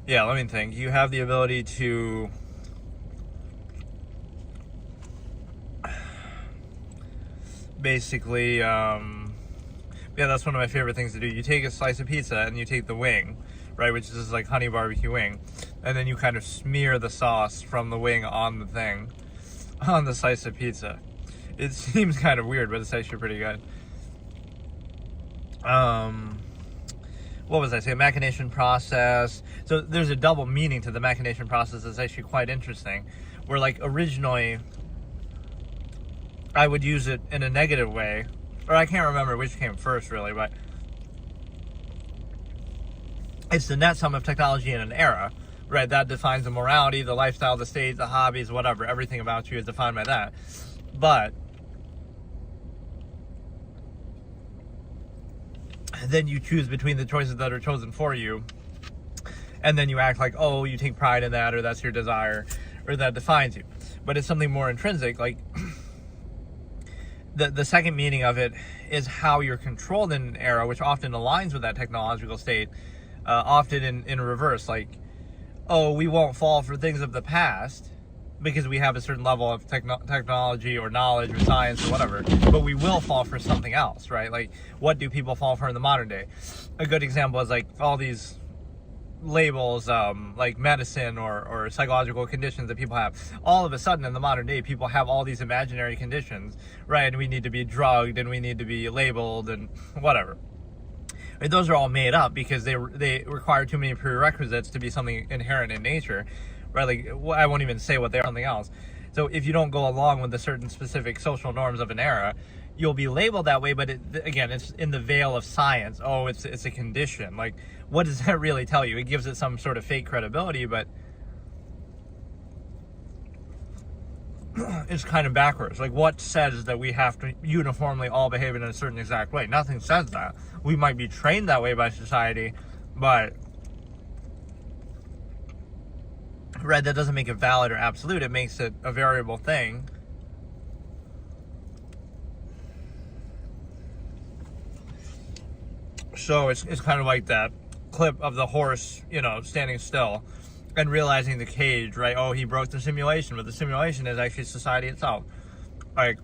A: yeah, let me think. You have the ability to basically yeah, that's one of my favorite things to do. You take a slice of pizza and you take the wing, right, which is like honey barbecue wing, and then you kind of smear the sauce from the wing on the thing, on the slice of pizza. It seems kind of weird, but it's actually pretty good. What was I saying? Machination process. So there's a double meaning to the machination process that's actually quite interesting. Where like originally I would use it in a negative way, or I can't remember which came first really, but it's the net sum of technology in an era, right? That defines the morality, the lifestyle, the state, the hobbies, whatever. Everything about you is defined by that. But then you choose between the choices that are chosen for you, and then you act like, oh, you take pride in that, or that's your desire, or that defines you. But it's something more intrinsic. Like the second meaning of it is how you're controlled in an era, which often aligns with that technological state, often in reverse. Like, oh, we won't fall for things of the past because we have a certain level of technology or knowledge or science or whatever, but we will fall for something else, right? Like, what do people fall for in the modern day? A good example is like all these labels, like medicine or psychological conditions that people have. All of a sudden in the modern day, people have all these imaginary conditions, right? And we need to be drugged and we need to be labeled and whatever. And those are all made up because they require too many prerequisites to be something inherent in nature, right? Like, I won't even say what they are, something else. So if you don't go along with the certain specific social norms of an era, you'll be labeled that way. But again, it's in the veil of science. Oh, it's a condition. Like, what does that really tell you? It gives it some sort of fake credibility, but it's kind of backwards. Like, what says that we have to uniformly all behave in a certain exact way? Nothing says that. We might be trained that way by society, but right, that doesn't make it valid or absolute. It makes it a variable thing. So it's kind of like that clip of the horse, standing still and realizing the cage, right? Oh, he broke the simulation, but the simulation is actually society itself. Like,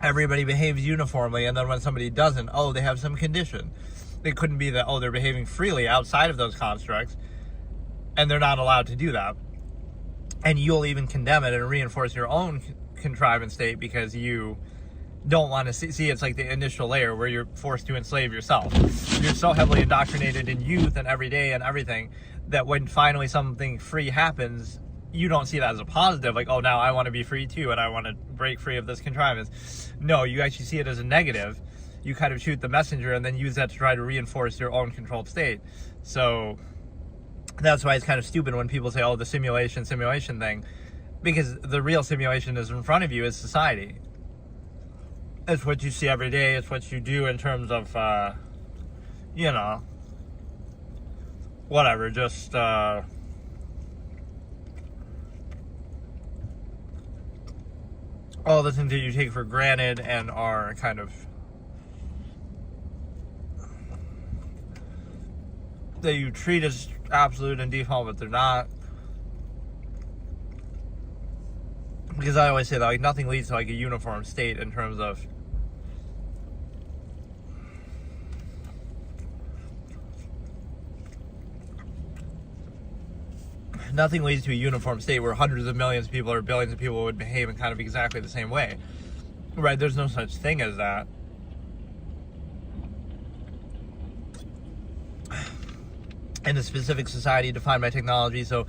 A: everybody behaves uniformly, and then when somebody doesn't, they have some condition. It couldn't be that, they're behaving freely outside of those constructs, and they're not allowed to do that. And you'll even condemn it and reinforce your own contrivance state because you don't want to see it's like the initial layer where you're forced to enslave yourself. You're so heavily indoctrinated in youth and every day and everything that when finally something free happens, you don't see that as a positive, like, now I want to be free too and I want to break free of this contrivance. No, you actually see it as a negative. You kind of shoot the messenger and then use that to try to reinforce your own controlled state. So that's why it's kind of stupid when people say, the simulation thing, because the real simulation is in front of you, is society. It's what you see every day. It's what you do in terms of, whatever, just, all the things that you take for granted and are kind of, that you treat as absolute and default, but they're not. Because I always say that, like, nothing leads to, like, a uniform state in terms of nothing leads to a uniform state where hundreds of millions of people or billions of people would behave in kind of exactly the same way. Right? There's no such thing as that. In a specific society defined by technology. So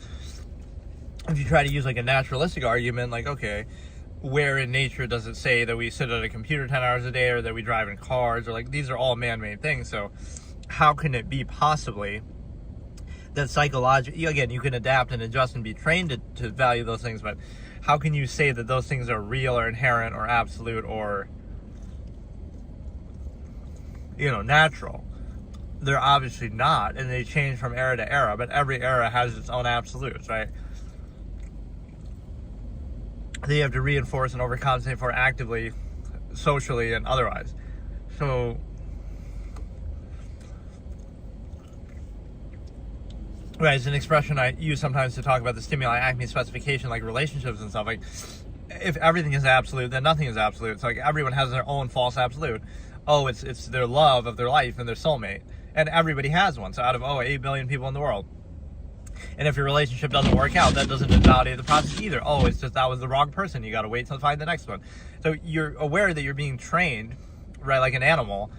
A: if you try to use like a naturalistic argument, like, okay, where in nature does it say that we sit at a computer 10 hours a day, or that we drive in cars, or like, these are all man-made things. So how can it be possibly that psychologically, again, you can adapt and adjust and be trained to value those things, but how can you say that those things are real or inherent or absolute or, natural? They're obviously not, and they change from era to era, but every era has its own absolutes, right? That you have to reinforce and overcompensate for actively, socially, and otherwise. So, right, it's an expression I use sometimes to talk about the stimuli Acme specification, like relationships and stuff. Like, if everything is absolute, then nothing is absolute. It's like everyone has their own false absolute. It's their love of their life and their soulmate. And everybody has one. So out of, 8 billion people in the world. And if your relationship doesn't work out, that doesn't invalidate the process either. It's just that was the wrong person. You got to wait till find the next one. So you're aware that you're being trained, right, like an animal,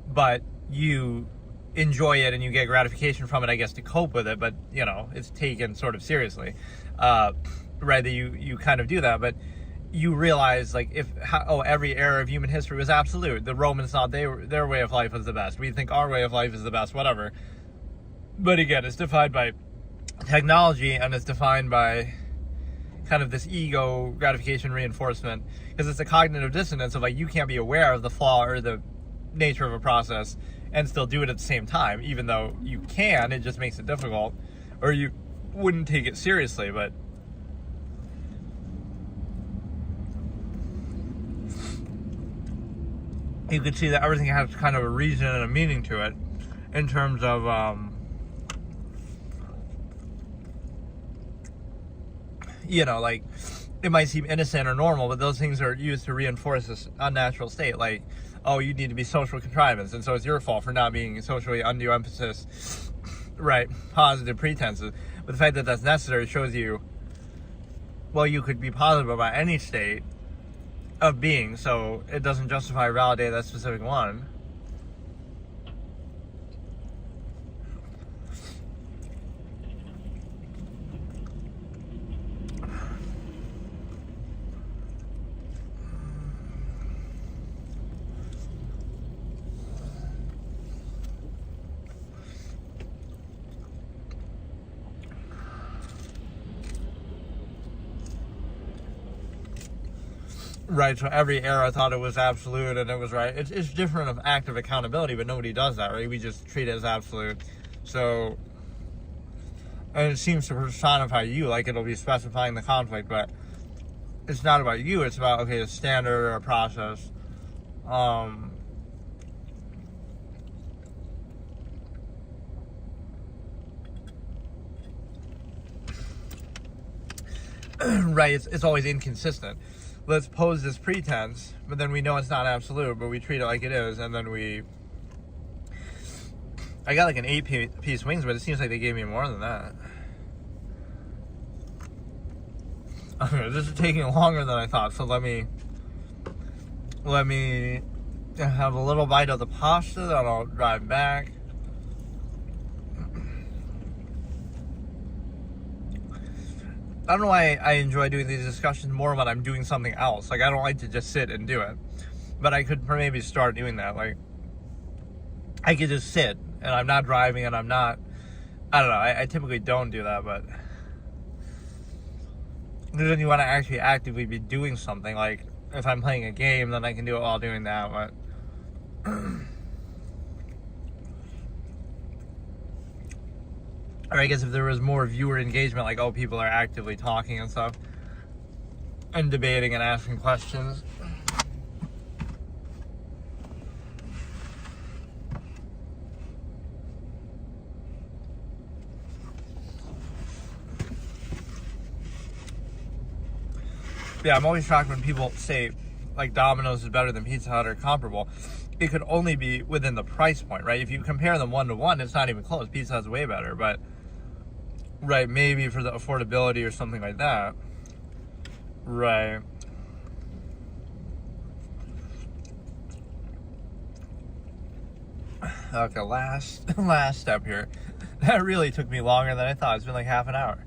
A: but you enjoy it and you get gratification from it, I guess, to cope with it. But, it's taken sort of seriously, right, that you kind of do that. But you realize, like, every era of human history was absolute. The Romans thought their way of life was the best. We think our way of life is the best, whatever. But again, it's defined by technology, and it's defined by kind of this ego gratification reinforcement, because it's a cognitive dissonance of, like, you can't be aware of the flaw or the nature of a process and still do it at the same time. Even though you can, it just makes it difficult, or you wouldn't take it seriously. But you could see that everything has kind of a reason and a meaning to it in terms of like, it might seem innocent or normal, but those things are used to reinforce this unnatural state. Like, you need to be social contrivance, and so it's your fault for not being socially undue emphasis, right? Positive pretenses. But the fact that that's necessary shows you, you could be positive about any state of being, so it doesn't justify or validate that specific one. Right, so every era thought it was absolute and it was right. It's different of active accountability, but nobody does that, right? We just treat it as absolute. So, and it seems to personify you, like it'll be specifying the conflict, but it's not about you. It's about, a standard or a process. right? It's always inconsistent. Let's pose this pretense, but then we know it's not absolute, but we treat it like it is, and then I got like an 8-piece wings, but it seems like they gave me more than that. Okay, this is taking longer than I thought, so let me have a little bite of the pasta, then I'll drive back. I don't know why I enjoy doing these discussions more when I'm doing something else. Like, I don't like to just sit and do it. But I could maybe start doing that. Like, I could just sit, and I'm not driving, and I'm not... I don't know. I typically don't do that, but... then you want to actually actively be doing something. Like, if I'm playing a game, then I can do it while doing that, but... Or I guess if there was more viewer engagement, like, oh, people are actively talking and stuff, and debating and asking questions. Yeah, I'm always shocked when people say, like, Domino's is better than Pizza Hut or comparable. It could only be within the price point, right? If you compare them 1-to-1, it's not even close. Pizza Hut's way better, but... right, maybe for the affordability or something like that. Right. Okay, last step here. That really took me longer than I thought. It's been like half an hour.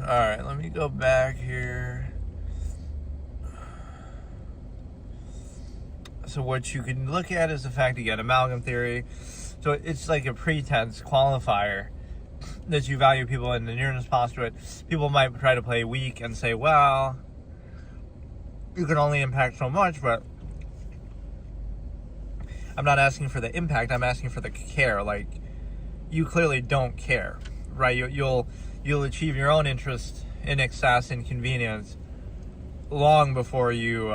A: Alright, let me go back here. So what you can look at is the fact you get amalgam theory. So it's like a pretense qualifier that you value people in the nearness postulate. People might try to play weak and say, well, you can only impact so much, but I'm not asking for the impact, I'm asking for the care. Like, you clearly don't care, right? You'll achieve your own interest in excess and convenience long before you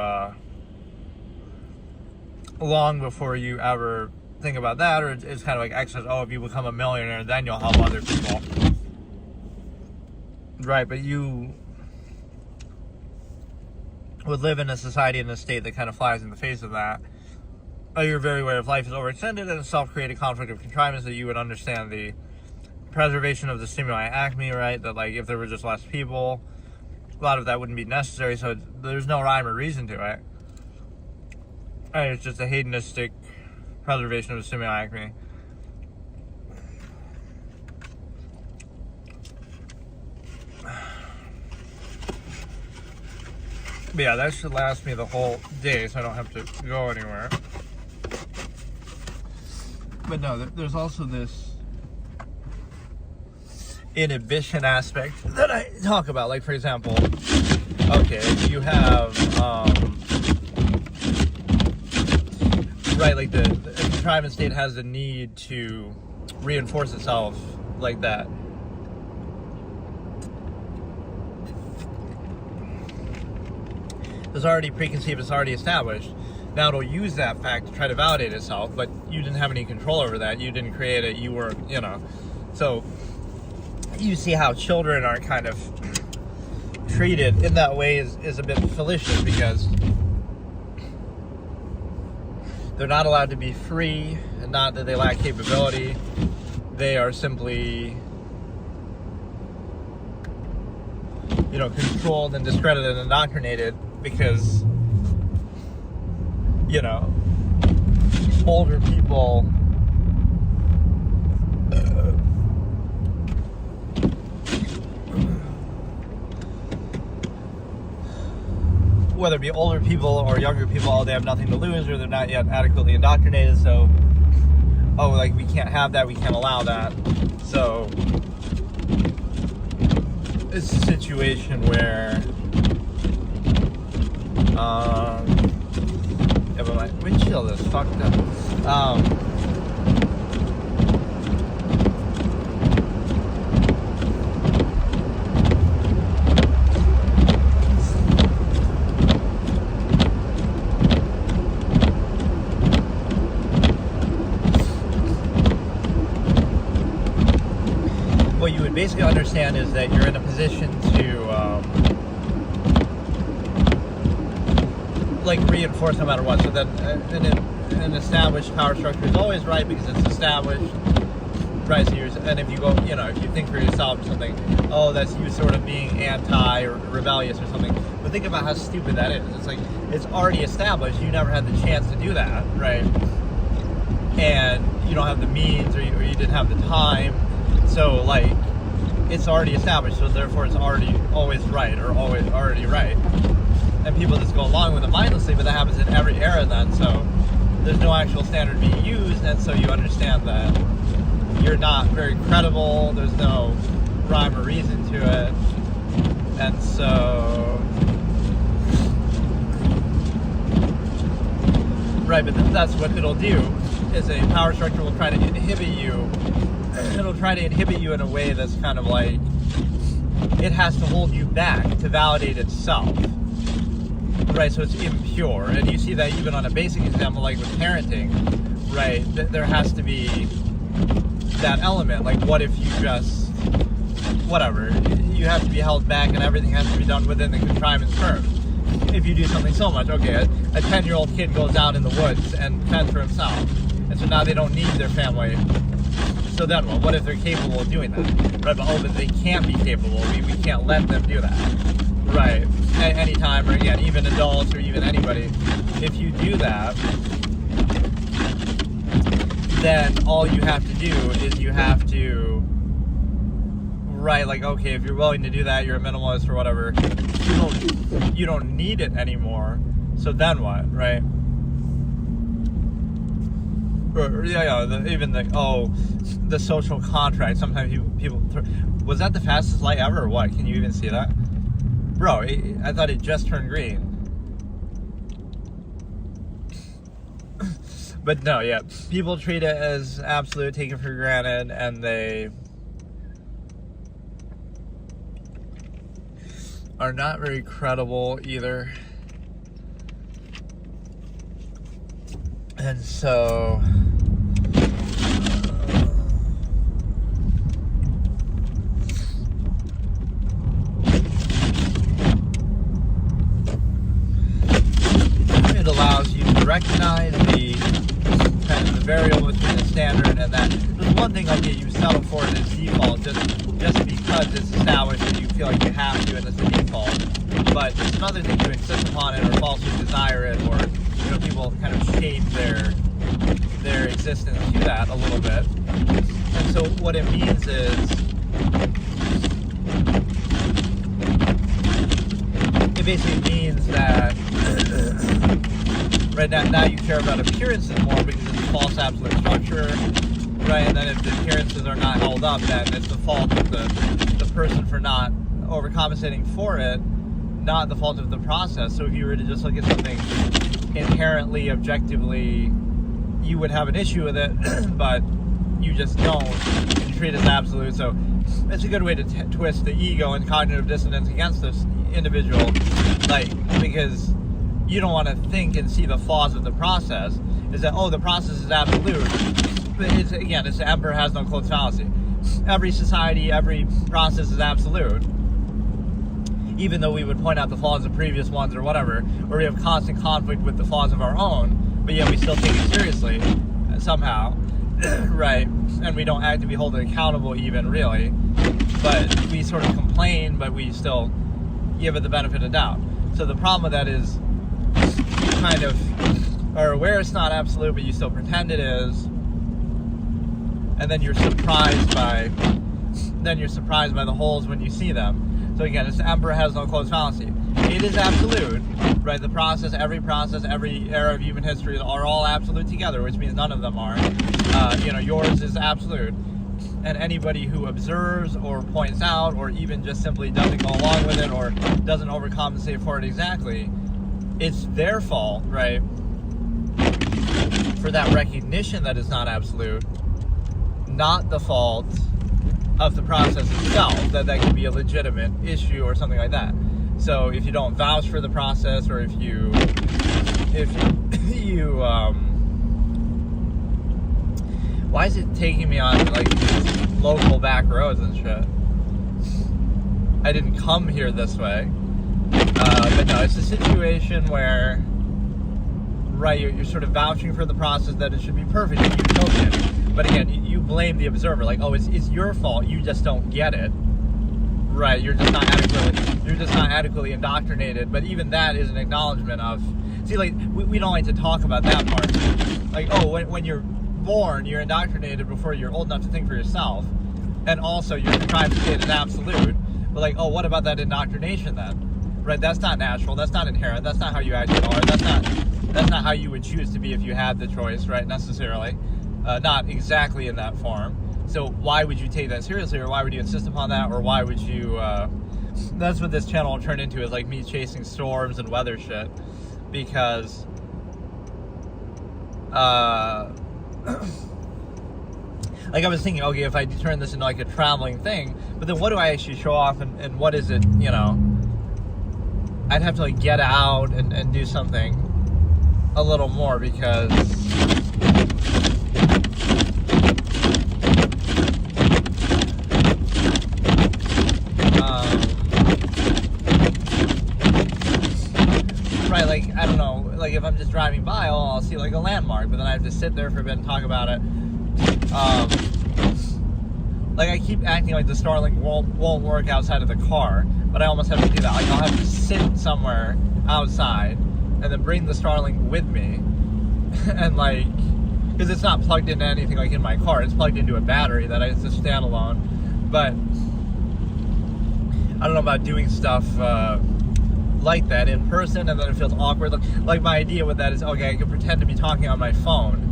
A: ever think about that. Or it's kind of like excess. Oh, if you become a millionaire, then you'll help other people, right? But you would live in a society and a state that kind of flies in the face of that. Your very way of life is overextended and a self-created conflict of contrivance, that you would understand the preservation of the stimuli Acme, right? That, like, if there were just less people, a lot of that wouldn't be necessary, so there's no rhyme or reason to it. And it's just a hedonistic preservation of the stimuli Acme. But yeah, that should last me the whole day, so I don't have to go anywhere. But no, there's also this inhibition aspect that I talk about. Like, for example, okay, you have right, like the contrivance state has the need to reinforce itself like that. It's already preconceived, it's already established. Now it'll use that fact to try to validate itself, but you didn't have any control over that. You didn't create it. You weren't, so you see how children are kind of treated in that way is a bit fallacious, because they're not allowed to be free, and not that they lack capability. They are simply, controlled and discredited and indoctrinated because, older people whether it be older people or younger people, they have nothing to lose, or they're not yet adequately indoctrinated, so, we can't have that, we can't allow that. So, it's a situation where, but my windshield is fucked up. would basically understand is that you're in a position to like reinforce no matter what. So that an established power structure is always right because it's established, right? So and if you go, if you think for yourself or something, oh, that's you sort of being anti or rebellious or something. But think about how stupid that is. It's like it's already established. You never had the chance to do that, right? And you don't have the means, or you didn't have the time. So like, it's already established. So therefore, it's always right, or already right. And people just go along with it mindlessly, but that happens in every era then. So there's no actual standard being used, and so you understand that you're not very credible. There's no rhyme or reason to it, and so right. But that's what it'll do. Is a power structure will try to inhibit you. It'll try to inhibit you in a way that's kind of like it has to hold you back to validate itself. Right, so it's impure, and you see that even on a basic example like with parenting, right? There has to be that element. Like, what if you just, whatever, you have to be held back and everything has to be done within the contrivance terms. If you do something so much, okay, a 10-year-old kid goes out in the woods and fends for himself, and so now they don't need their family. So then what if they're capable of doing that? Right, but they can't be capable. We can't let them do that. Right, anytime, or again, even adults or even anybody, if you do that, then all you have to do is you have to, right, like, okay, if you're willing to do that, you're a minimalist or whatever, you don't need it anymore, so then what, right? Or, even the social contract, sometimes people was that the fastest light ever, or what? Can you even see that? Bro, I thought it just turned green. But no, yeah. People treat it as absolute, take it for granted, and they are not very credible either. And so allows you to recognize the kind of the variable between the standard and that. There's one thing, okay, you settle for it as default just because it's established and you feel like you have to and it's the default. But it's another thing to insist upon it or falsely desire it, or people kind of shape their existence to that a little bit. And so what it means is it basically means that right now you care about appearances more because it's a false absolute structure, right? And then if the appearances are not held up, then it's the fault of the person for not overcompensating for it, not the fault of the process. So if you were to just look at something inherently, objectively, you would have an issue with it, but you just don't. You treat it as absolute. So it's a good way to twist the ego and cognitive dissonance against this individual, like, because you don't want to think and see the flaws of the process. Is that, the process is absolute. But it's the emperor has no clothes fallacy. Every society, every process is absolute. Even though we would point out the flaws of previous ones or whatever, or we have constant conflict with the flaws of our own, but yet we still take it seriously somehow, right? And we don't actively hold it accountable even, really. But we sort of complain, but we still give it the benefit of doubt. So the problem with that is you kind of are aware it's not absolute, but you still pretend it is, and then you're surprised by the holes when you see them. So again, it's the emperor has no clothes fallacy. It is absolute, right? The process, every era of human history are all absolute together, which means none of them are. Yours is absolute. And anybody who observes or points out or even just simply doesn't go along with it or doesn't overcompensate for it exactly, it's their fault, right? For that recognition that it's not absolute, not the fault of the process itself, that could be a legitimate issue or something like that. So if you don't vouch for the process, or if you why is it taking me on like these local back roads and shit? I didn't come here this way. But no, it's a situation where, right, you're sort of vouching for the process that it should be perfect and utopian. But again, you blame the observer, like, oh, it's your fault, you just don't get it. Right, you're just not adequately indoctrinated. But even that is an acknowledgement of, see, like, we don't like to talk about that part. Like, oh, when you're born, you're indoctrinated before you're old enough to think for yourself. And also, you're contrived to state an absolute. But like, oh, what about that indoctrination then? Right, that's not natural, that's not inherent, that's not how you actually are, that's not how you would choose to be if you had the choice, right, necessarily. Not exactly in that form. So why would you take that seriously, or why would you insist upon that, or why would you, that's what this channel will turn into, is like me chasing storms and weather shit. Because, like I was thinking, okay, if I turn this into like a traveling thing, but then what do I actually show off, and what is it, you know? I'd have to like get out and do something a little more, because right, like, I don't know, like if I'm just driving by, I'll see like a landmark, but then I have to sit there for a bit and talk about it. Like, I keep acting like the Starlink won't work outside of the car, but I almost have to do that. Like, I'll have to sit somewhere outside and then bring the Starlink with me, and like, because it's not plugged into anything like in my car, it's plugged into a battery that it's a standalone. But I don't know about doing stuff like that in person, and then it feels awkward. Like, my idea with that is, okay, I can pretend to be talking on my phone.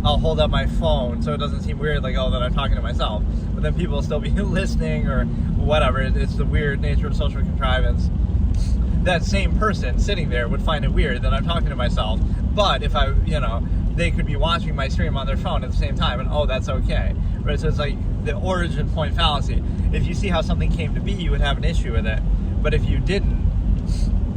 A: I'll hold up my phone so it doesn't seem weird, like, oh, that I'm talking to myself. But then people will still be listening or whatever. It's the weird nature of social contrivance. That same person sitting there would find it weird that I'm talking to myself. But if I, you know, they could be watching my stream on their phone at the same time, and oh, that's okay. Right? So it's like the origin point fallacy. If you see how something came to be, you would have an issue with it. But if you didn't,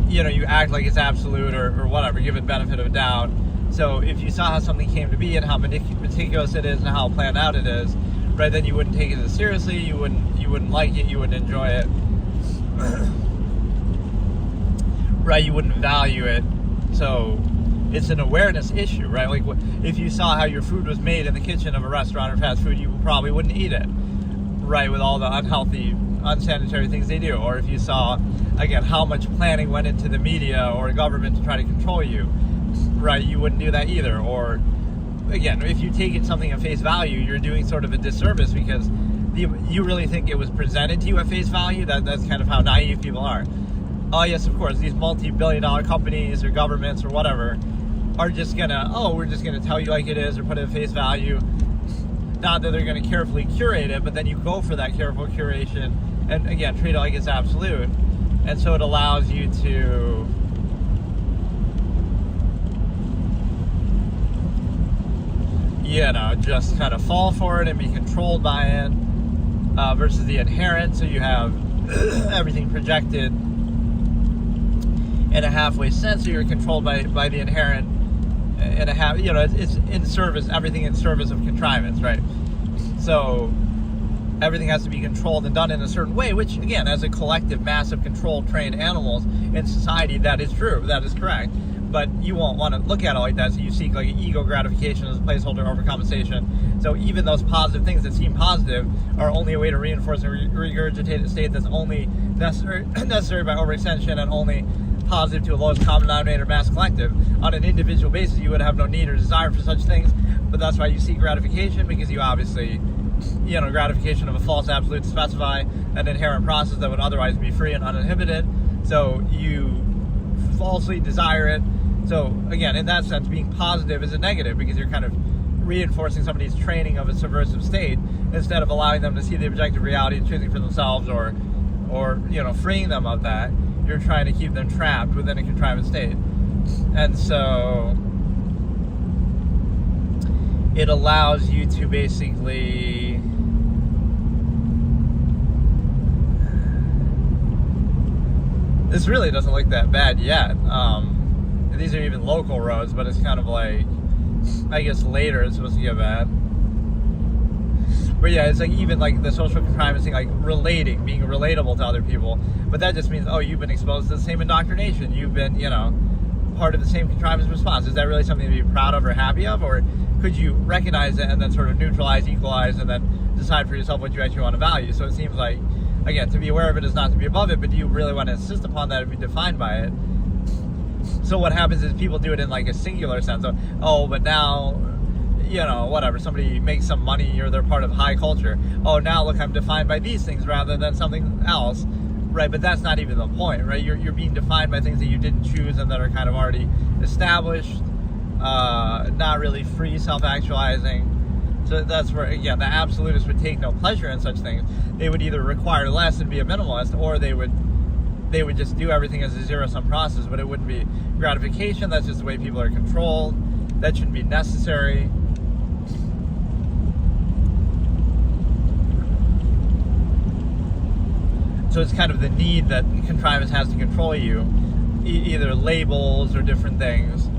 A: you know, you act like it's absolute or whatever, give it benefit of a doubt. So if you saw how something came to be and how meticulous it is and how planned out it is, right, then you wouldn't take it as seriously, you wouldn't like it, you wouldn't enjoy it. Right, you wouldn't value it. So it's an awareness issue, right? Like, if you saw how your food was made in the kitchen of a restaurant or fast food, you probably wouldn't eat it, right, with all the unhealthy, unsanitary things they do. Or if you saw, again, how much planning went into the media or government to try to control you, right, you wouldn't do that either. Or, again, if you take it something at face value, you're doing sort of a disservice, because you really think it was presented to you at face value. That's kind of how naive people are. Oh, yes, of course, these multi-billion-dollar companies or governments or whatever are just gonna, oh, we're just gonna tell you like it is or put it at face value. Not that they're gonna carefully curate it, but then you go for that careful curation and, again, treat it like it's absolute. And so it allows you to, you know, just kind of fall for it and be controlled by it, versus the inherent. So you have everything projected in a halfway sense, so you're controlled by the inherent in a half, you know, it's in service, everything in service of contrivance, right? So everything has to be controlled and done in a certain way, which, again, as a collective, massive, controlled, trained animals in society, that is true, that is correct. But you won't want to look at it like that, so you seek like ego gratification as a placeholder over compensation. So even those positive things that seem positive are only a way to reinforce and regurgitate a state that's only necessary by overextension and only positive to a lowest common denominator mass collective. On an individual basis, you would have no need or desire for such things, but that's why you seek gratification, because you obviously, you know, gratification of a false absolute to specify an inherent process that would otherwise be free and uninhibited. So you falsely desire it. So again, in that sense, being positive is a negative, because you're kind of reinforcing somebody's training of a subversive state instead of allowing them to see the objective reality and choosing for themselves, or you know, freeing them of that. You're trying to keep them trapped within a contrivance state. And so it allows you to basically this really doesn't look that bad yet. These are even local roads, but it's kind of like, I guess later it's supposed to get bad. But yeah, it's like even like the social contrivance thing, like relating, being relatable to other people. But that just means, oh, you've been exposed to the same indoctrination. You've been, part of the same contrivance response. Is that really something to be proud of or happy of? Or could you recognize it and then sort of neutralize, equalize, and then decide for yourself what you actually want to value? So it seems like, again, to be aware of it is not to be above it, but do you really want to insist upon that and be defined by it? So what happens is people do it in like a singular sense of, oh, but now, whatever, somebody makes some money or they're part of high culture. Oh, now look, I'm defined by these things rather than something else, right? But that's not even the point, right? You're being defined by things that you didn't choose and that are kind of already established, not really free, self-actualizing. So that's where, again, the absolutists would take no pleasure in such things. They would either require less and be a minimalist, or they would just do everything as a zero-sum process, but it wouldn't be gratification. That's just the way people are controlled. That shouldn't be necessary. So it's kind of the need that contrivance has to control you, either labels or different things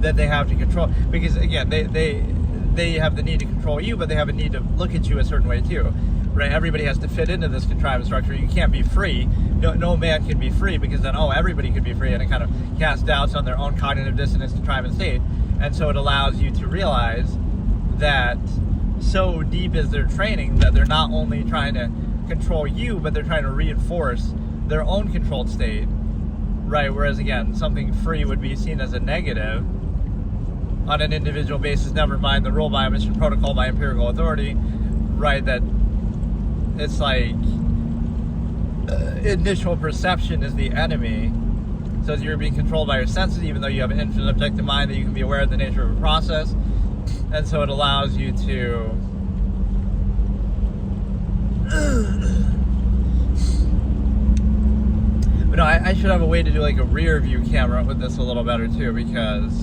A: that they have to control. Because again, they have the need to control you, but they have a need to look at you a certain way too, right? Everybody has to fit into this contrivance structure. You can't be free. No man can be free, because then, everybody could be free, and it kind of casts doubts on their own cognitive dissonance contrivance state. And so it allows you to realize that so deep is their training that they're not only trying to control you, but they're trying to reinforce their own controlled state, right? Whereas again, something free would be seen as a negative on an individual basis, never mind the rule by omission, protocol by empirical authority, right? That it's like initial perception is the enemy. So you're being controlled by your senses, even though you have an infinite objective mind that you can be aware of the nature of a process. And so it allows you to but no, I should have a way to do like a rear view camera with this a little better too, because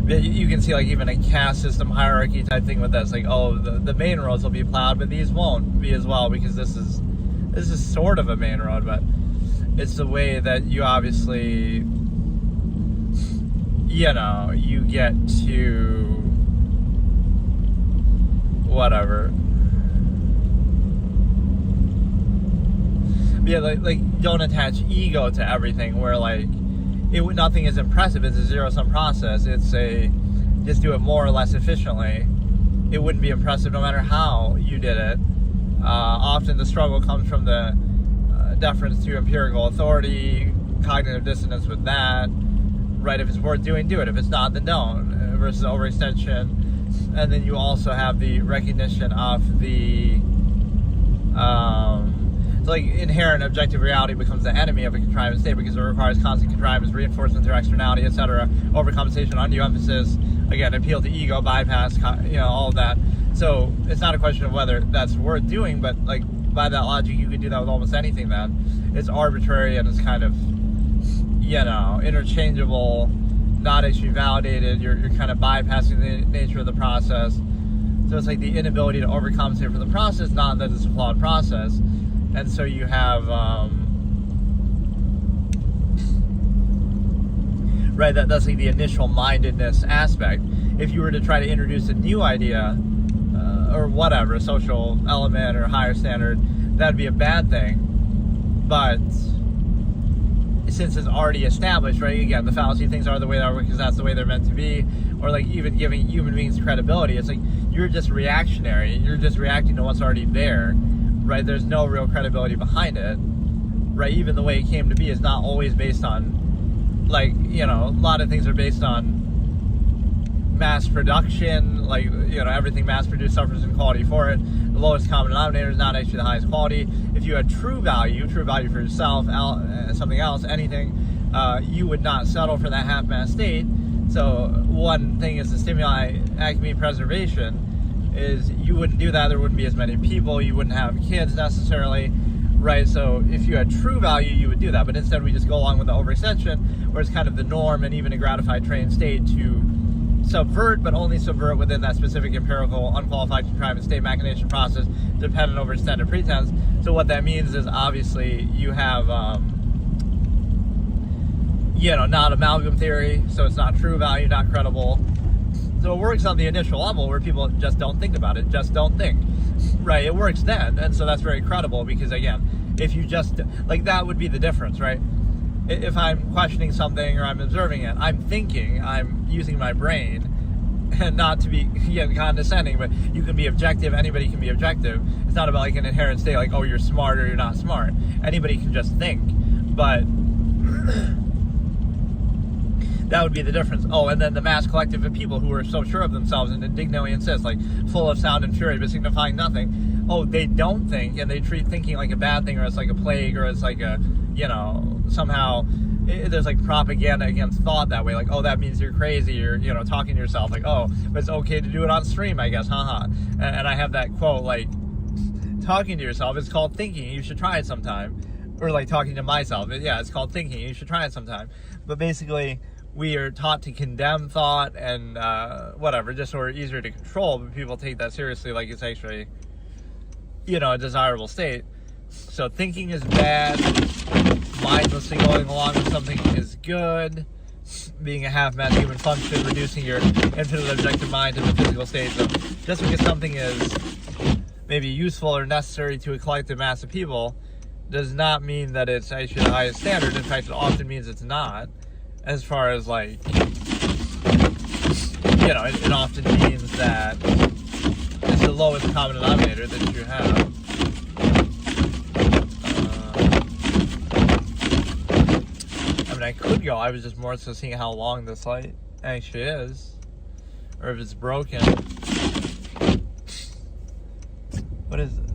A: you can see like even a caste system hierarchy type thing with this, like, oh, the main roads will be plowed, but these won't be as well, because this is sort of a main road, but it's the way that you obviously, you get to whatever. But yeah, like don't attach ego to everything, where like nothing is impressive. It's a zero-sum process. It's just do it more or less efficiently. It wouldn't be impressive no matter how you did it. Often the struggle comes from the deference to empirical authority, cognitive dissonance with that, right? If it's worth doing, do it. If it's not, then don't, versus overextension. And then you also have the recognition of the like inherent objective reality becomes the enemy of a contrivance state, because it requires constant contrivance, reinforcement through externality, etc., overcompensation, undue emphasis, again, appeal to ego, bypass, all of that. So it's not a question of whether that's worth doing, but like by that logic, you could do that with almost anything. Then it's arbitrary and it's kind of interchangeable, not actually validated. You're kind of bypassing the nature of the process. So it's like the inability to overcompensate for the process, not that it's a flawed process. And so you have, right, that's like the initial mindedness aspect. If you were to try to introduce a new idea, or whatever, a social element or higher standard, that'd be a bad thing. But since it's already established, right, again, the fallacy things are the way they are because that's the way they're meant to be, or like even giving human beings credibility, it's like you're just reactionary. You're just reacting to what's already there. Right, there's no real credibility behind it, right? Even the way it came to be is not always based on, like, a lot of things are based on mass production, like, everything mass produced suffers inequality for it. The lowest common denominator is not actually the highest quality. If you had true value for yourself, something else, anything, you would not settle for that half-mass state. So one thing is the stimuli Acme preservation, is you wouldn't do that, there wouldn't be as many people, you wouldn't have kids necessarily, right? So if you had true value, you would do that, but instead we just go along with the overextension, where it's kind of the norm and even a gratified trained state to subvert, but only subvert within that specific empirical, unqualified contrivance state machination process, dependent over extended pretense. So what that means is obviously you have not amalgam theory, so it's not true value, not credible. So it works on the initial level where people just don't think about it, just don't think, right? It works then, and so that's very credible because, again, if you just, like, that would be the difference, right? If I'm questioning something or I'm observing it, I'm thinking, I'm using my brain, and not to be condescending, but you can be objective, anybody can be objective. It's not about like an inherent state, like, oh, you're smart or you're not smart. Anybody can just think, but that would be the difference. Oh, and then the mass collective of people who are so sure of themselves and indignantly insist, like, full of sound and fury, but signifying nothing. Oh, they don't think, and they treat thinking like a bad thing, or it's like a plague, or it's like a, somehow there's like propaganda against thought that way. Like, oh, that means you're crazy, you're, talking to yourself. Like, oh, but it's okay to do it on stream, I guess, haha. And I have that quote, like, talking to yourself, it's called thinking, you should try it sometime. Or like talking to myself, yeah, it's called thinking, you should try it sometime. But basically, we are taught to condemn thought and whatever, just so we're easier to control, but people take that seriously like it's actually, a desirable state. So thinking is bad, mindlessly going along with something is good, being a half-mad human function, reducing your infinite objective mind to the physical state. So just because something is maybe useful or necessary to a collective mass of people does not mean that it's actually the highest standard. In fact, it often means it's not. As far as, like, it often means that it's the lowest common denominator that you have. I could go. I was just more so seeing how long this light actually is, or if it's broken. What is this?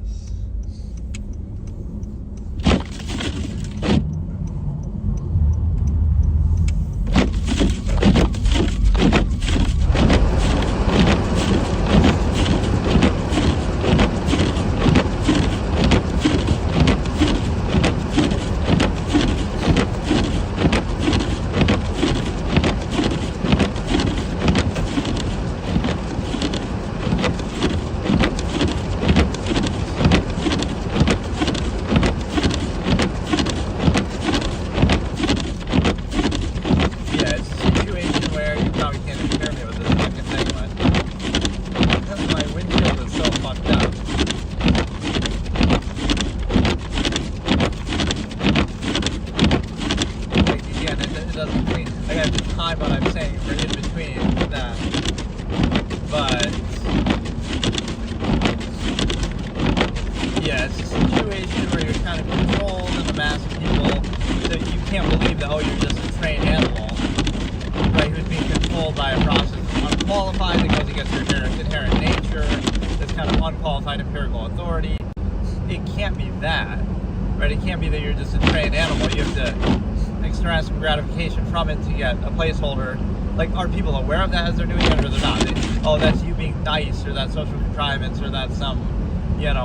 A: From it to get a placeholder. Like, are people aware of that as they're doing it, or they're not? Oh, that's you being nice, or that's social contrivance, or that's some,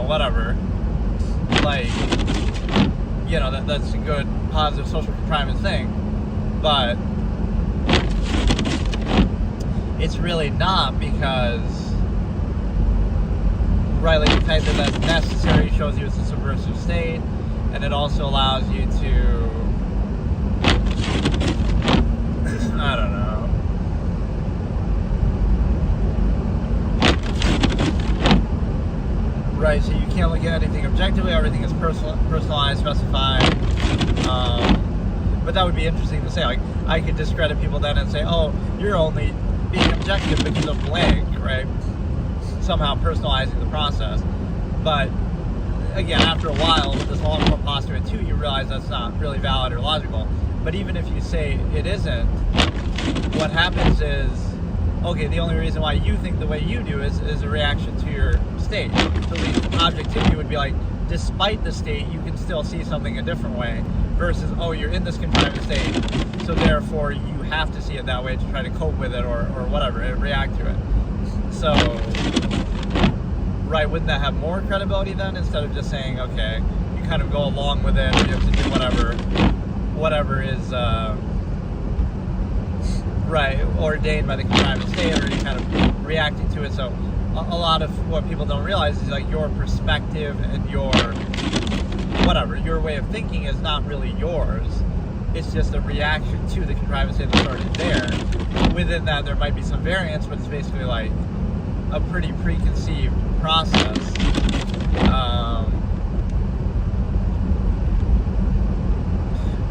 A: whatever. Like, that's a good, positive social contrivance thing. But it's really not, because, right, like, the fact that that's necessary shows you it's a subversive state, and it also allows you to, I don't know. Right, so you can't look at anything objectively, everything is personalized, specified. But that would be interesting to say. Like, I could discredit people then and say, oh, you're only being objective because of blank, right? Somehow personalizing the process. But again, after a while, with this long-form postulate too, you realize that's not really valid or logical. But even if you say it isn't, what happens is, okay, the only reason why you think the way you do is a reaction to your state. So the objectivity would be like, despite the state, you can still see something a different way, versus, oh, you're in this contrived state, so therefore you have to see it that way to try to cope with it or whatever, and react to it. So, right, wouldn't that have more credibility then, instead of just saying, okay, you kind of go along with it, or you have to do whatever is, right, ordained by the contrived state, or you kind of reacting to it. So a lot of what people don't realize is, like, your perspective and your way of thinking is not really yours. It's just a reaction to the contrivancy that's already there. Within that, there might be some variance, but it's basically like a pretty preconceived process.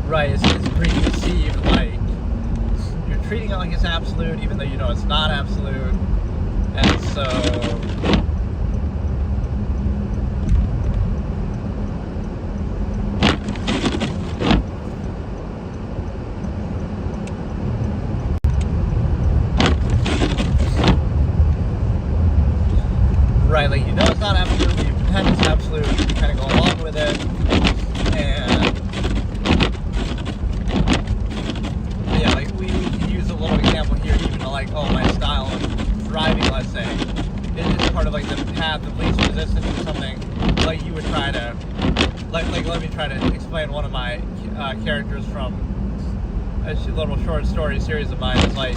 A: Right, it's preconceived, like you're treating it like it's absolute, even though you know it's not absolute, and so right, like you know it's not absolute, you pretend it's absolute, you kind of go along with it, and yeah, like we can use a little example here, even to like, oh, my style of driving, let's say, is part of like the path of least resistance or something. Like you would try to, like let me try to explain one of my characters from a little short story series of mine. It's like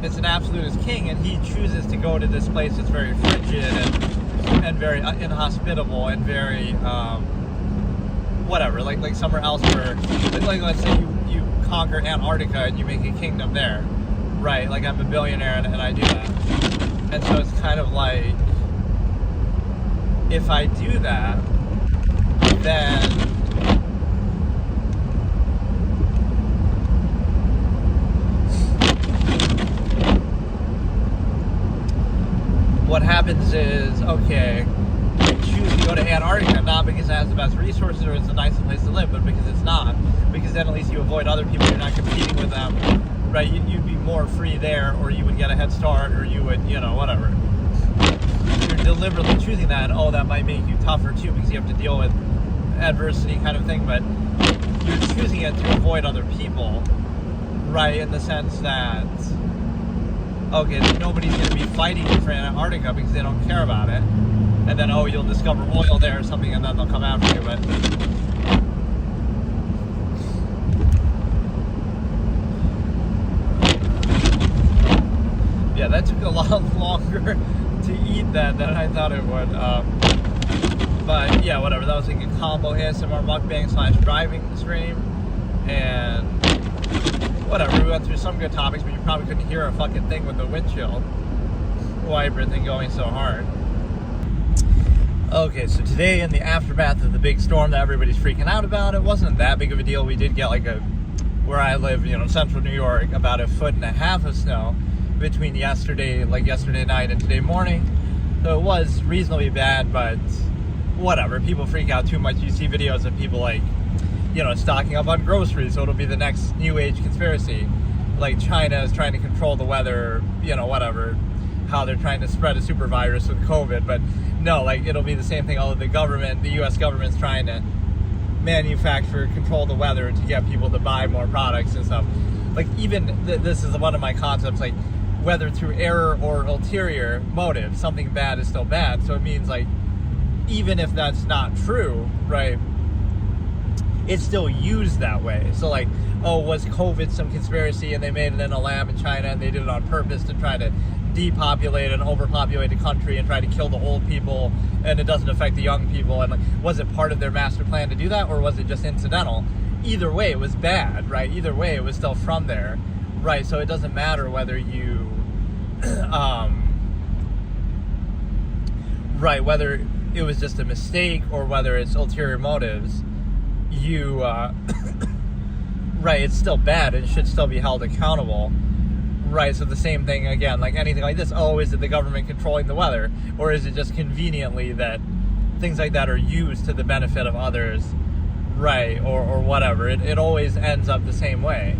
A: it's an absolutist king, and he chooses to go to this place that's very frigid and very inhospitable and very whatever, like somewhere else where, like let's say you conquer Antarctica and you make a kingdom there, right? Like I'm a billionaire and I do that, and so it's kind of like if I do that, then what happens is, okay, you choose to go to Antarctica, not because it has the best resources or it's the nicest place to live, but because it's not. Because then at least you avoid other people, you're not competing with them, right? You'd be more free there, or you would get a head start, or you would, whatever. You're deliberately choosing that, and that might make you tougher too, because you have to deal with adversity kind of thing, but you're choosing it to avoid other people, right? In the sense that, okay, nobody's going to be fighting you for Antarctica because they don't care about it. And then, you'll discover oil there or something, and then they'll come after you. But yeah, that took a lot longer to eat than I thought it would. But yeah, whatever. That was like a combo ASMR mukbang / driving stream. And whatever, we went through some good topics, but you probably couldn't hear a fucking thing with the windshield wiper thing going so hard. Okay, so today in the aftermath of the big storm that everybody's freaking out about, it wasn't that big of a deal. We did get where I live, central New York, about 1.5 feet of snow between yesterday night and today morning. So it was reasonably bad, but whatever. People freak out too much. You see videos of people stocking up on groceries, so it'll be the next new age conspiracy. Like China is trying to control the weather, whatever, how they're trying to spread a super virus with COVID, but no, it'll be the same thing. Although the US government's trying to manufacture, control the weather to get people to buy more products and stuff. This is one of my concepts, whether through error or ulterior motive, something bad is still bad. So it means even if that's not true, right, it's still used that way. So was COVID some conspiracy and they made it in a lab in China and they did it on purpose to try to depopulate an overpopulated country and try to kill the old people, and it doesn't affect the young people, and was it part of their master plan to do that, or was it just incidental? Either way, it was bad, right? Either way, it was still from there, right? So it doesn't matter whether you right, whether it was just a mistake or whether it's ulterior motives, right, it's still bad. It should still be held accountable, right? So the same thing again, anything like this. Is it the government controlling the weather, or is it just conveniently that things like that are used to the benefit of others, right? Or whatever. It always ends up the same way,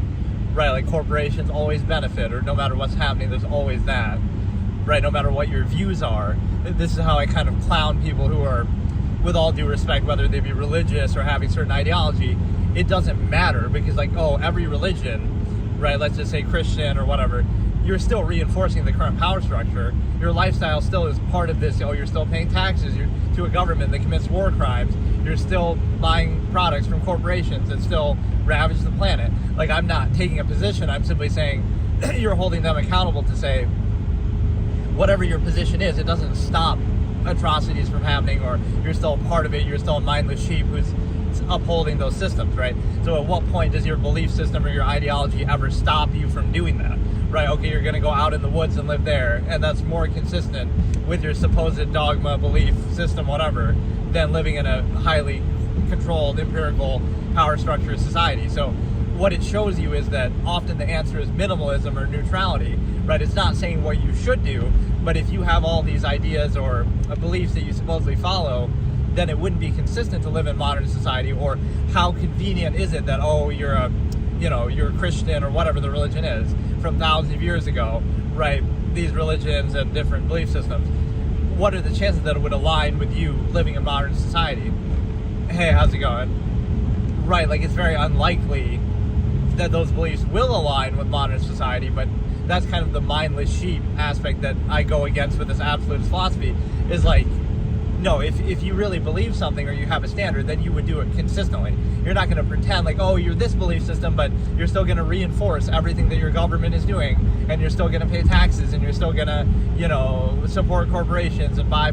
A: right? Corporations always benefit, or no matter what's happening, there's always that, right? No matter what your views are. This is how I kind of clown people who are, with all due respect, whether they be religious or having certain ideology, it doesn't matter, because every religion, right, let's just say Christian or whatever, you're still reinforcing the current power structure. Your lifestyle still is part of this. You're still paying taxes to a government that commits war crimes. You're still buying products from corporations that still ravage the planet. I'm not taking a position. I'm simply saying you're holding them accountable to say, whatever your position is, it doesn't stop atrocities from happening, or you're still a part of it. You're still a mindless sheep who's upholding those systems, right? So at what point does your belief system or your ideology ever stop you from doing that, right? Okay, you're going to go out in the woods and live there, and that's more consistent with your supposed dogma, belief system, whatever, than living in a highly controlled, empirical power structure society. So what it shows you is that often the answer is minimalism or neutrality, right? It's not saying what you should do, but if you have all these ideas or beliefs that you supposedly follow, then it wouldn't be consistent to live in modern society. Or how convenient is it that, oh, you're a Christian or whatever the religion is from thousands of years ago, right? These religions and different belief systems. What are the chances that it would align with you living in modern society? Hey, how's it going? Right, like it's very unlikely that those beliefs will align with modern society, but that's kind of the mindless sheep aspect that I go against with this absolutist philosophy, is like, no, if you really believe something or you have a standard, then you would do it consistently. You're not going to pretend like, oh, you're this belief system, but you're still going to reinforce everything that your government is doing, and you're still going to pay taxes, and you're still going to, support corporations and buy,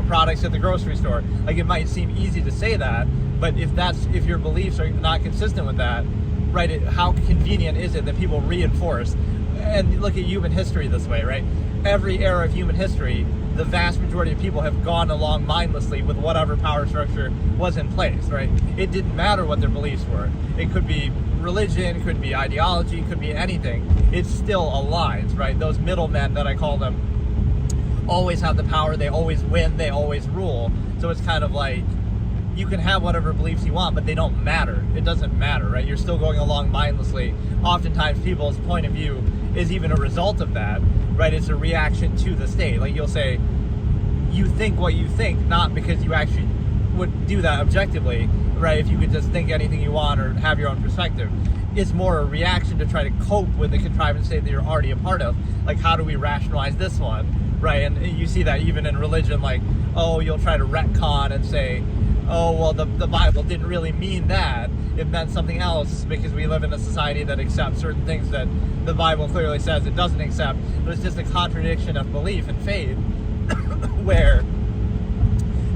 A: products at the grocery store. Like, it might seem easy to say that, but if your beliefs are not consistent with that, right, how convenient is it that people reinforce? And look at human history this way, right? Every era of human history, the vast majority of people have gone along mindlessly with whatever power structure was in place, right? It didn't matter what their beliefs were. It could be religion, it could be ideology, it could be anything. It still aligns, right? Those middlemen that I call them always have the power, they always win, they always rule. So it's kind of like, you can have whatever beliefs you want, but they don't matter. It doesn't matter, right? You're still going along mindlessly. Oftentimes people's point of view is even a result of that, right? It's a reaction to the state. Like, you'll say, you think what you think, not because you actually would do that objectively, right? If you could just think anything you want or have your own perspective. It's more a reaction to try to cope with the contrived state that you're already a part of. Like, how do we rationalize this one, right? And you see that even in religion, like, oh, you'll try to retcon and say, oh, well, the Bible didn't really mean that. It meant something else because we live in a society that accepts certain things that the Bible clearly says it doesn't accept. But it's just a contradiction of belief and faith where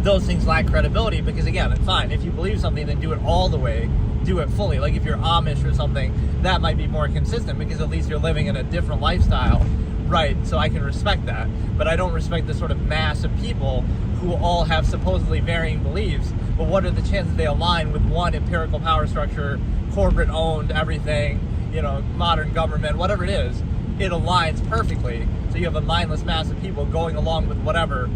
A: those things lack credibility because, again, it's fine. If you believe something, then do it all the way. Do it fully. Like if you're Amish or something, that might be more consistent because at least you're living in a different lifestyle, right? So I can respect that. But I don't respect the sort of mass of people who all have supposedly varying beliefs, but what are the chances they align with one empirical power structure, corporate owned everything, modern government, whatever it is, it aligns perfectly. So you have a mindless mass of people going along with whatever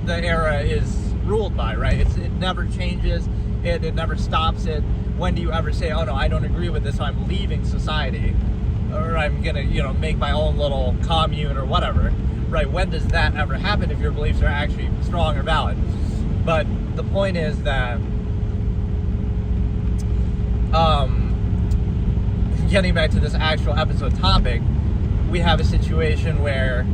A: the era is ruled by, right? It never changes, it never stops it. When do you ever say, oh no, I don't agree with this, so I'm leaving society, or I'm gonna, make my own little commune or whatever? Right, when does that ever happen if your beliefs are actually strong or valid? But the point is that getting back to this actual episode topic, we have a situation where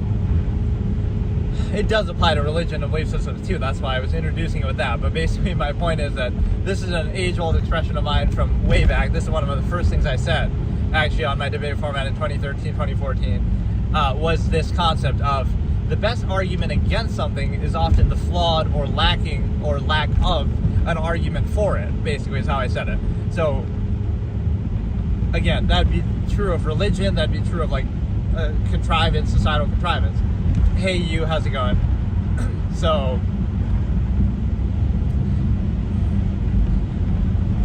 A: it does apply to religion and belief systems too. That's why I was introducing it with that. But basically my point is that this is an age-old expression of mine from way back. This is one of the first things I said, actually, on my debate format in 2013, 2014. Was this concept of the best argument against something is often the flawed or lacking or lack of an argument for it, basically is how I said it. So, again, that'd be true of religion, that'd be true of like contrivance, societal contrivance. Hey you, how's it going? So,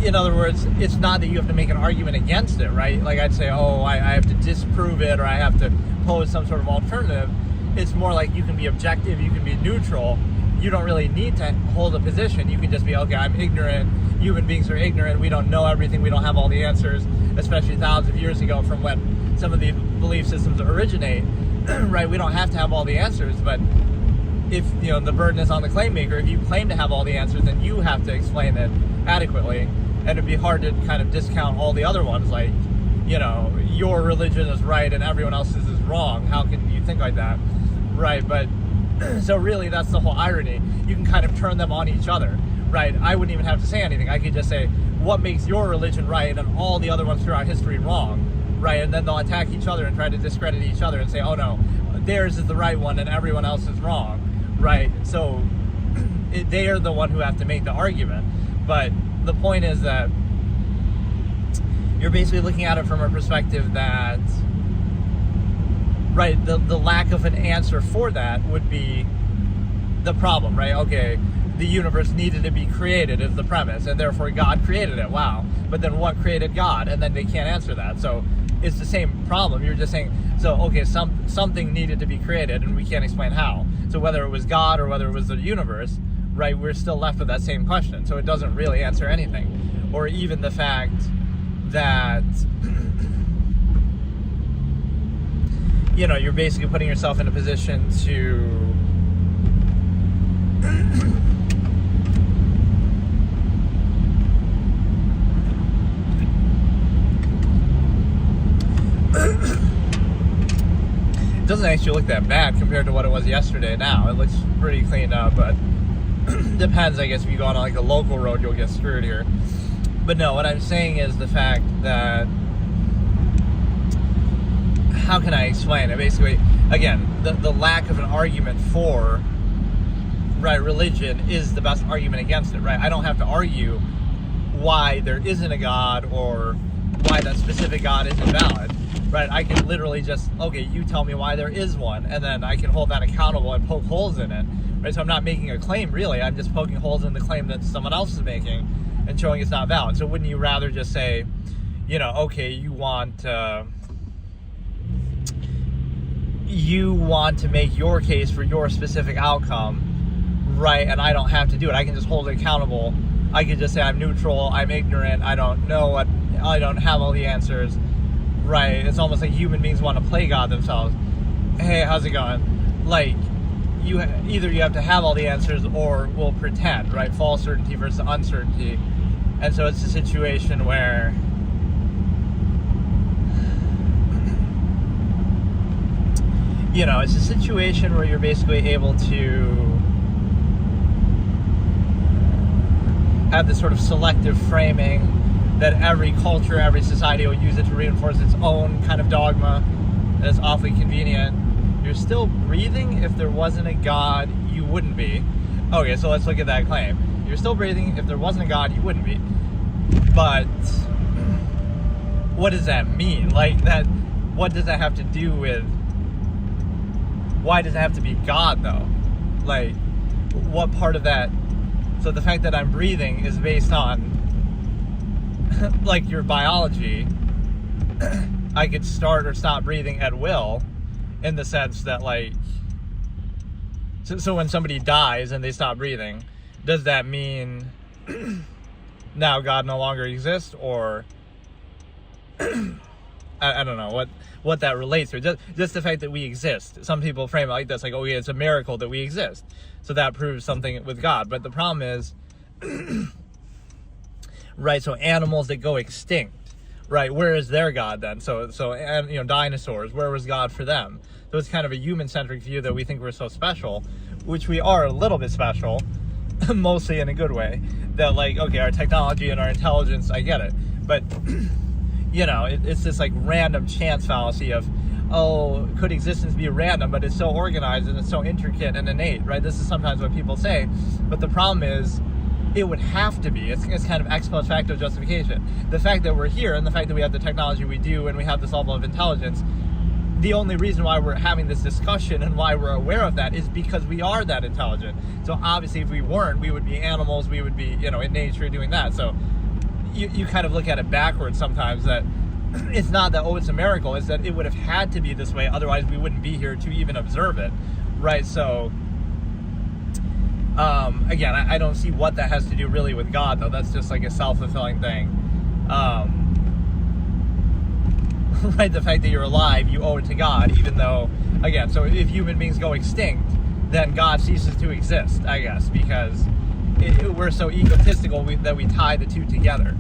A: in other words, it's not that you have to make an argument against it, right? Like I'd say, oh, I have to disprove it or I have to pose some sort of alternative. It's more like you can be objective, you can be neutral. You don't really need to hold a position. You can just be, okay, I'm ignorant. Human beings are ignorant. We don't know everything. We don't have all the answers, especially thousands of years ago from when some of the belief systems originate, right? We don't have to have all the answers, but if, the burden is on the claim maker, if you claim to have all the answers, then you have to explain it adequately. And it'd be hard to kind of discount all the other ones, like, your religion is right and everyone else's is wrong. How can you think like that? Right, but so really that's the whole irony. You can kind of turn them on each other, right? I wouldn't even have to say anything. I could just say, what makes your religion right and all the other ones throughout history wrong, right? And then they'll attack each other and try to discredit each other and say, oh no, theirs is the right one and everyone else is wrong, right? So they are the one who have to make the argument. But the point is that you're basically looking at it from a perspective that, right, the lack of an answer for that would be the problem, right? Okay, the universe needed to be created is the premise, and therefore God created it. Wow. But then what created God? And then they can't answer that. So it's the same problem. You're just saying, so, okay, something needed to be created, and we can't explain how. So whether it was God or whether it was the universe, right, we're still left with that same question. So it doesn't really answer anything. Or even the fact that, you know, you're basically putting yourself in a position to it doesn't actually look that bad compared to what it was yesterday now. It looks pretty cleaned up, but depends, I guess. If you go on like a local road, you'll get screwed here. But no, what I'm saying is the fact that, how can I explain it? Basically, again, the lack of an argument for, right, religion is the best argument against it, right? I don't have to argue why there isn't a God or why that specific God isn't valid, right? I can literally just, okay, you tell me why there is one, and then I can hold that accountable and poke holes in it, right? So I'm not making a claim, really. I'm just poking holes in the claim that someone else is making and showing it's not valid. So wouldn't you rather just say, you know, okay, you want to make your case for your specific outcome, right? And I don't have to do it. I can just hold it accountable. I can just say I'm neutral, I'm ignorant, I don't know I don't have all the answers, right? It's almost like human beings want to play God themselves. Hey, how's it going? Like, either you have to have all the answers or we'll pretend, right? False certainty versus uncertainty. And so it's a situation where you know, it's a situation where you're basically able to have this sort of selective framing that every culture, every society will use it to reinforce its own kind of dogma. That's awfully convenient. You're still breathing. If there wasn't a God, you wouldn't be. Okay, so let's look at that claim. You're still breathing. If there wasn't a God, you wouldn't be. But what does that mean? Like, that, what does that have to do with, why does it have to be God, though? Like, what part of that? So the fact that I'm breathing is based on like your biology. I could start or stop breathing at will, in the sense that, like, so when somebody dies and they stop breathing, does that mean now God no longer exists? Or I don't know what that relates to. Just the fact that we exist. Some people frame it like this, like, oh yeah, it's a miracle that we exist, so that proves something with God. But the problem is right, so animals that go extinct, right, where is their God then? So and, you know, dinosaurs, where was God for them? So it's kind of a human-centric view that we think we're so special, which we are a little bit special, mostly in a good way, that, like, okay, our technology and our intelligence, I get it, but you know, it's this like random chance fallacy of, oh, could existence be random? But it's so organized and it's so intricate and innate, right? This is sometimes what people say, but the problem is, it would have to be. It's kind of ex post facto justification. The fact that we're here and the fact that we have the technology we do and we have this level of intelligence, the only reason why we're having this discussion and why we're aware of that is because we are that intelligent. So obviously if we weren't, we would be animals, we would be, you know, in nature doing that. So you kind of look at it backwards sometimes, that it's not that, oh, it's a miracle, it's that it would have had to be this way, otherwise we wouldn't be here to even observe it, right? So again, I don't see what that has to do really with God, though. That's just like a self-fulfilling thing. Right, the fact that you're alive, you owe it to God, even though, again, so if human beings go extinct, then God ceases to exist, I guess, because we're so egotistical that we tie the two together,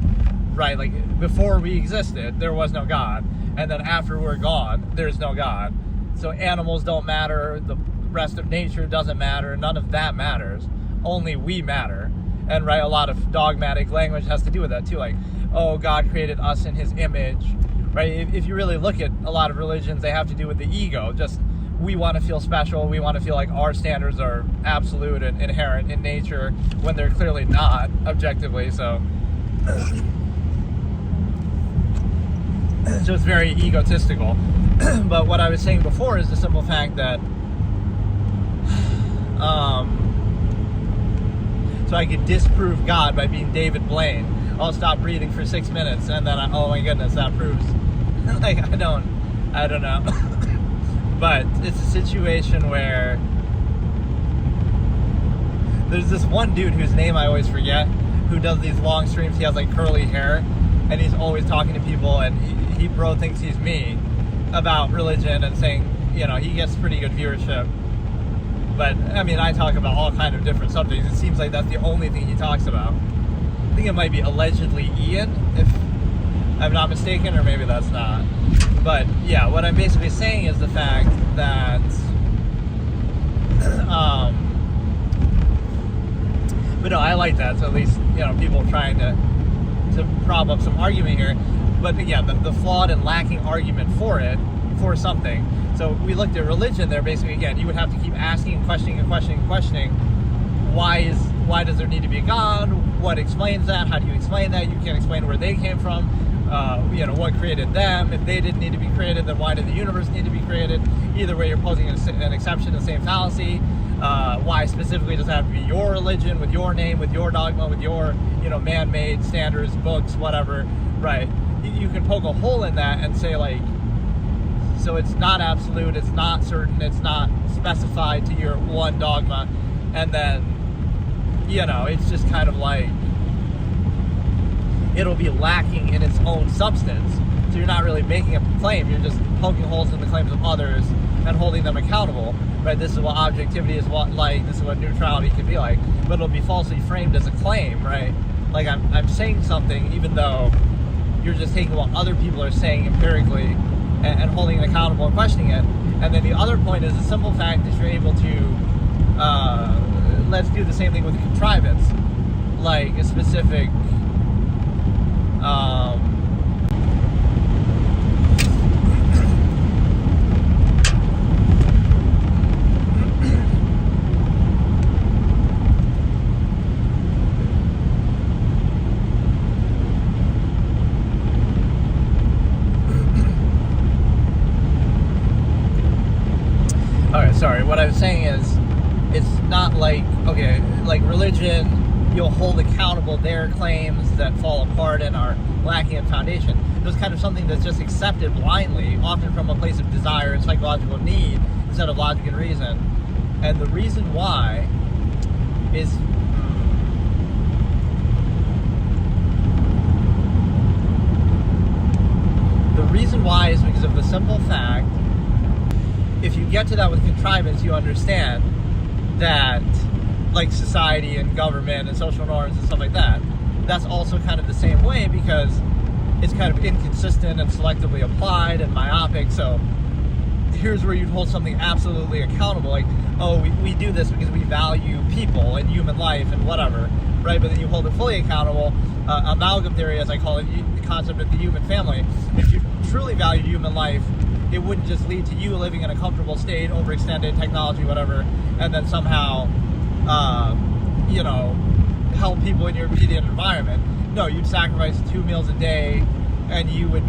A: right? Like, before we existed, there was no God, and then after we're gone, there's no God. So animals don't matter, the rest of nature doesn't matter, none of that matters, only we matter. And right, a lot of dogmatic language has to do with that too, like, oh, God created us in his image, right? If you really look at a lot of religions, they have to do with the ego, just we want to feel special, we want to feel like our standards are absolute and inherent in nature when they're clearly not objectively. So it's very egotistical. But what I was saying before is the simple fact that so I could disprove God by being David Blaine. I'll stop breathing for 6 minutes, and then oh my goodness, that proves like I don't know. But it's a situation where there's this one dude whose name I always forget, who does these long streams. He has like curly hair, and he's always talking to people, and he bro thinks he's me about religion and saying, you know, he gets pretty good viewership. But I mean, I talk about all kind of different subjects. It seems like that's the only thing he talks about. I think it might be allegedly Ian, if I'm not mistaken, or maybe that's not. But yeah, what I'm basically saying is the fact that but no, I like that. So at least, you know, people trying to prop up some argument here. But yeah, the flawed and lacking argument for it, for something. So we looked at religion there. Basically, again, you would have to keep asking and questioning and questioning and questioning. Why does there need to be a God? What explains that? How do you explain that? You can't explain where they came from. You know, what created them? If they didn't need to be created, then why did the universe need to be created? Either way, you're posing an exception, the same fallacy. Why specifically does it have to be your religion, with your name, with your dogma, with your, you know, man-made standards, books, whatever, right? You can poke a hole in that and say, like, so it's not absolute, it's not certain, it's not specified to your one dogma, and then, you know, it's just kind of like, it'll be lacking in its own substance. So you're not really making a claim, you're just poking holes in the claims of others and holding them accountable, right? This is what objectivity is like, this is what neutrality can be like, but it'll be falsely framed as a claim, right? Like I'm saying something even though you're just taking what other people are saying empirically and holding it accountable and questioning it. And then the other point is the simple fact that you're able to, let's do the same thing with a contrivance, like a specific, sorry, what I was saying is, it's not like, okay, like religion, you'll hold accountable their claims that fall apart and are lacking in foundation. It was kind of something that's just accepted blindly, often from a place of desire and psychological need instead of logic and reason. And the reason why is because of the simple fact, if you get to that with contrivance, you understand that, like society and government and social norms and stuff like that, that's also kind of the same way, because it's kind of inconsistent and selectively applied and myopic. So here's where you'd hold something absolutely accountable, like, oh, we do this because we value people and human life and whatever, right? But then you hold it fully accountable. Amalgam theory, as I call it, the concept of the human family. If you truly valued human life, it wouldn't just lead to you living in a comfortable state, overextended technology, whatever, and then somehow, you know, help people in your immediate environment. No, you'd sacrifice 2 meals a day, and you would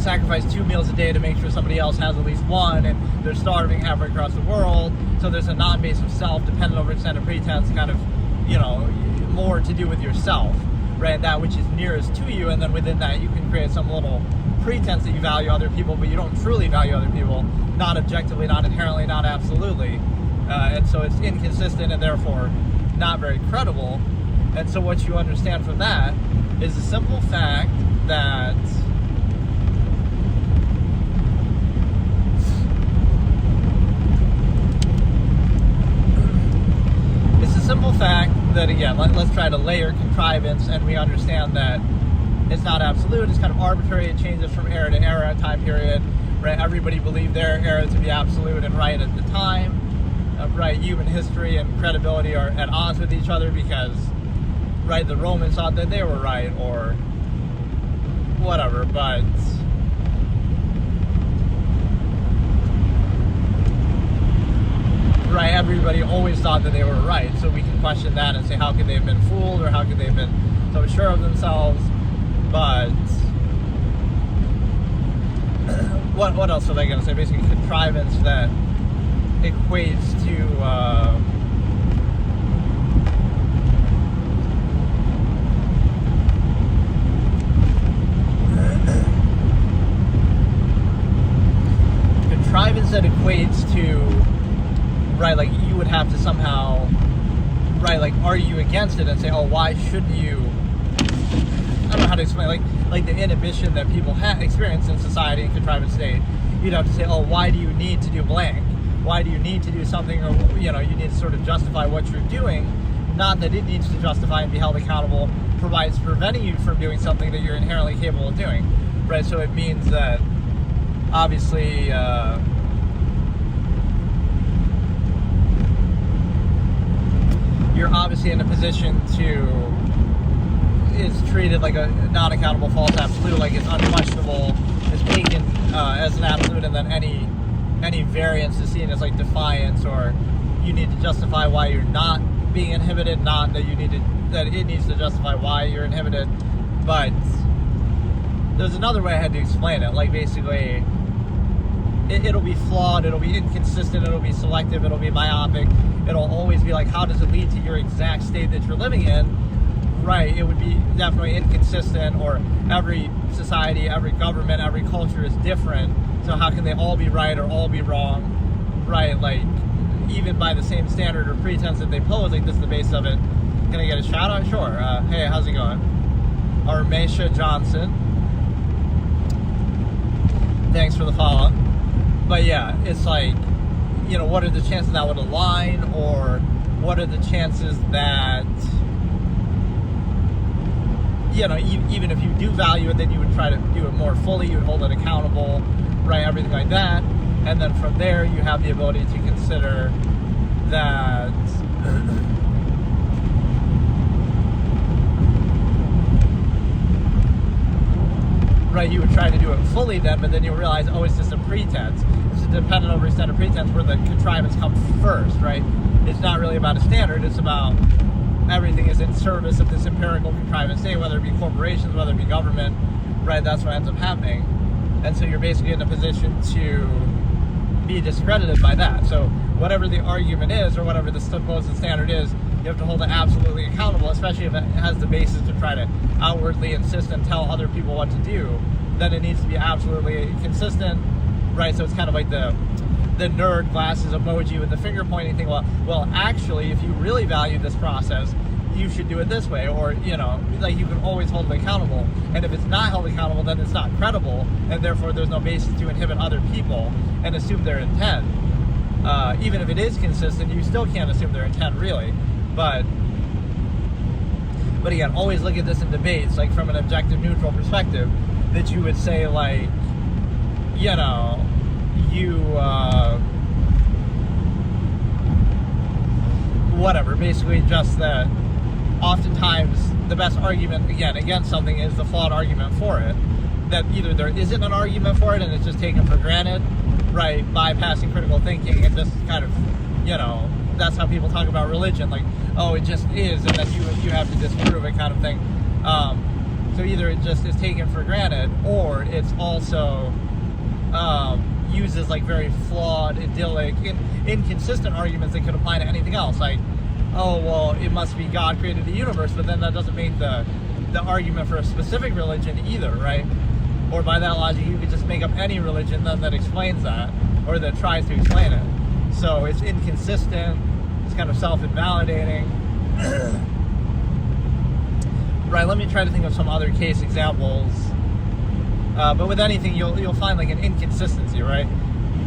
A: sacrifice 2 meals a day to make sure somebody else has at least one, and they're starving halfway across the world. So there's a non-base of self, dependent over extended pretense, kind of, you know, more to do with yourself, right? That which is nearest to you, and then within that you can create some little pretense that you value other people, but you don't truly value other people, not objectively, not inherently, not absolutely. And so it's inconsistent and therefore not very credible. And so what you understand from that is the simple fact that again, let's try to layer contrivance, and we understand that it's not absolute, it's kind of arbitrary, it changes from era to era, time period, right? Everybody believed their era to be absolute and right at the time, right? Human history and credibility are at odds with each other because, right, the Romans thought that they were right or whatever, but everybody always thought that they were right. So we can question that and say, how could they have been fooled, or how could they have been so sure of themselves? But what else are they going to say? Basically, contrivance that equates to contrivance that equates to, right, like you would have to somehow, right, like argue against it and say, oh, why should you, I don't know how to explain, like the inhibition that people experience in society and contrivance state. You'd have to say, oh, why do you need to do blank? Why do you need to do something? Or, you know, you need to sort of justify what you're doing, not that it needs to justify and be held accountable by preventing you from doing something that you're inherently capable of doing, right? So it means that obviously you're obviously in a position to, it's treated like a non-accountable false absolute, like it's unquestionable, it's taken as an absolute, and then any variance is seen as like defiance, or you need to justify why you're not being inhibited, not that that it needs to justify why you're inhibited. But there's another way I had to explain it, like basically it'll be flawed, it'll be inconsistent, it'll be selective, it'll be myopic, it'll always be like, how does it lead to your exact state that you're living in? Right, it would be definitely inconsistent, or every society, every government, every culture is different, so how can they all be right or all be wrong? Right, like even by the same standard or pretense that they pose, like this is the base of it. Can I get a shout out? Sure. Hey, how's it going? Armesha Johnson, thanks for the follow. But yeah, it's like, you know, what are the chances that would align, or what are the chances that, you know, even if you do value it, then you would try to do it more fully, you would hold it accountable, right, everything like that. And then from there, you have the ability to consider that right, you would try to do it fully then, but then you realize, oh, it's just a pretense. It's a dependent over extended pretense where the contrivance comes first, right? It's not really about a standard, it's about everything is in service of this empirical contrivance state, whether it be corporations, whether it be government, right? That's what ends up happening. And so you're basically in a position to be discredited by that. So whatever the argument is, or whatever the supposed standard is, you have to hold it absolutely accountable, especially if it has the basis to try to outwardly insist and tell other people what to do. Then it needs to be absolutely consistent, right? So it's kind of like the nerd glasses emoji with the finger pointing thing. Well, actually, if you really value this process, you should do it this way, or, you know, like you can always hold it accountable. And if it's not held accountable, then it's not credible, and therefore there's no basis to inhibit other people and assume their intent. Even if it is consistent, you still can't assume their intent, really. But again, always look at this in debates, like from an objective, neutral perspective, that you would say, like, you know, whatever, basically just that oftentimes the best argument, again, against something is the flawed argument for it. That either there isn't an argument for it and it's just taken for granted, right, bypassing critical thinking and just kind of, you know, that's how people talk about religion, like, oh, it just is, and then you have to disprove it, kind of thing. So either it just is taken for granted, or it's also uses like very flawed, idyllic, inconsistent arguments that could apply to anything else. Like, oh, well, it must be God created the universe, but then that doesn't make the argument for a specific religion either, right? Or by that logic, you could just make up any religion then that explains that, or that tries to explain it. So it's inconsistent, it's kind of self-invalidating. Right, let me try to think of some other case examples. But with anything, you'll find like an inconsistency, right?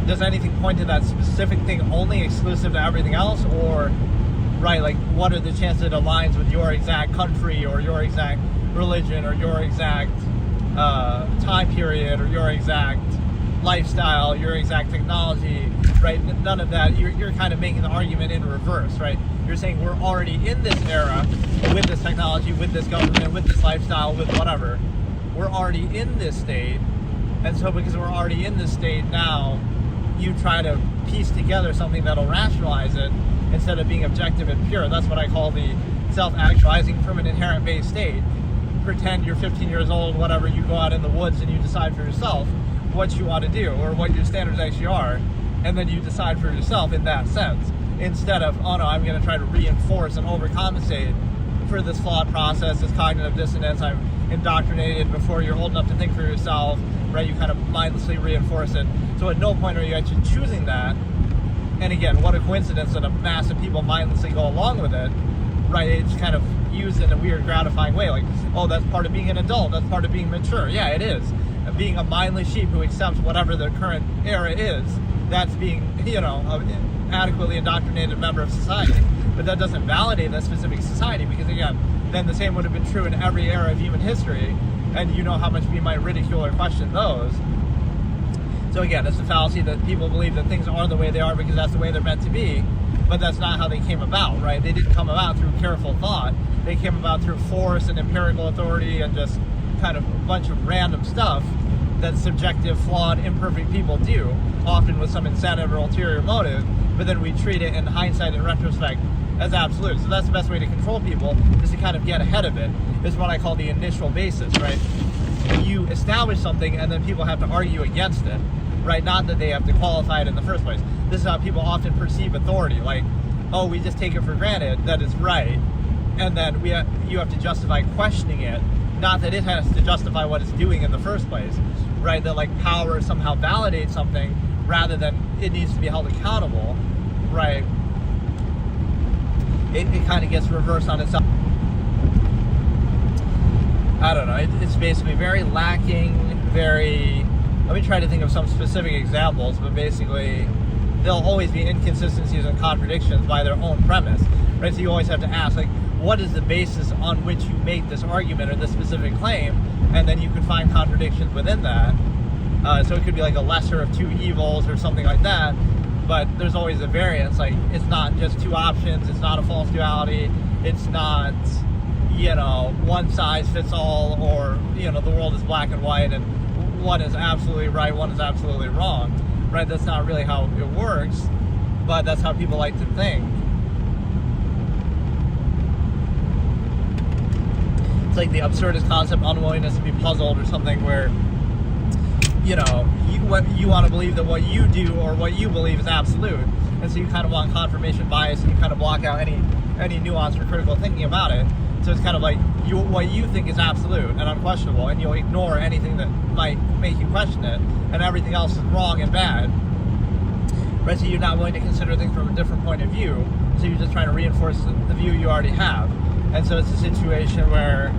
A: Does anything point to that specific thing only exclusive to everything else? Or, right, like what are the chances it aligns with your exact country, or your exact religion, or your exact time period, or your exact lifestyle, your exact technology, right? None of that. You're kind of making the argument in reverse, right? You're saying we're already in this era with this technology, with this government, with this lifestyle, with whatever. We're already in this state, and so because we're already in this state now, you try to piece together something that'll rationalize it instead of being objective and pure. That's what I call the self-actualizing from an inherent base state. Pretend you're 15 years old, whatever, you go out in the woods and you decide for yourself what you want to do or what your standards actually are, and then you decide for yourself in that sense, instead of, oh no, I'm going to try to reinforce and overcompensate for this flawed process, this cognitive dissonance, I'm indoctrinated before you're old enough to think for yourself, right? You kind of mindlessly reinforce it. So at no point are you actually choosing that. And again, what a coincidence that a mass of people mindlessly go along with it, right? It's kind of used in a weird, gratifying way. Like, oh, that's part of being an adult. That's part of being mature. Yeah, it is. Being a mindless sheep who accepts whatever the current era is, that's being, an adequately indoctrinated member of society. But that doesn't validate that specific society, because again, then the same would have been true in every era of human history, and you know how much we might ridicule or question those. So again, it's a fallacy that people believe that things are the way they are because that's the way they're meant to be, but that's not how they came about, right? They didn't come about through careful thought. They came about through force and empirical authority and just kind of a bunch of random stuff that subjective, flawed, imperfect people do, often with some incentive or ulterior motive, but then we treat it in hindsight and retrospect as absolute. So that's the best way to control people, is to kind of get ahead of it. It's what I call the initial basis, right? You establish something and then people have to argue against it, right? Not that they have to qualify it in the first place. This is how people often perceive authority, like, oh, we just take it for granted that it's right, and then you have to justify questioning it, not that it has to justify what it's doing in the first place, right? That like power somehow validates something rather than it needs to be held accountable, right? It kind of gets reversed on itself. I don't know, it's basically very lacking, let me try to think of some specific examples, but basically there'll always be inconsistencies and contradictions by their own premise, right? So you always have to ask, like, what is the basis on which you make this argument or this specific claim? And then you can find contradictions within that. So it could be like a lesser of two evils or something like that, but there's always a variance. Like, it's not just two options, it's not a false duality, it's not, one size fits all, or, the world is black and white and one is absolutely right, one is absolutely wrong, right? That's not really how it works, but that's how people like to think. It's like the absurdist concept, unwillingness to be puzzled or something, where, you want to believe that what you do or what you believe is absolute. And so you kind of want confirmation bias, and you kind of block out any nuance or critical thinking about it. So it's kind of like what you think is absolute and unquestionable, and you'll ignore anything that might make you question it, and everything else is wrong and bad. Right? So you're not willing to consider things from a different point of view, so you're just trying to reinforce the view you already have. And so it's a situation where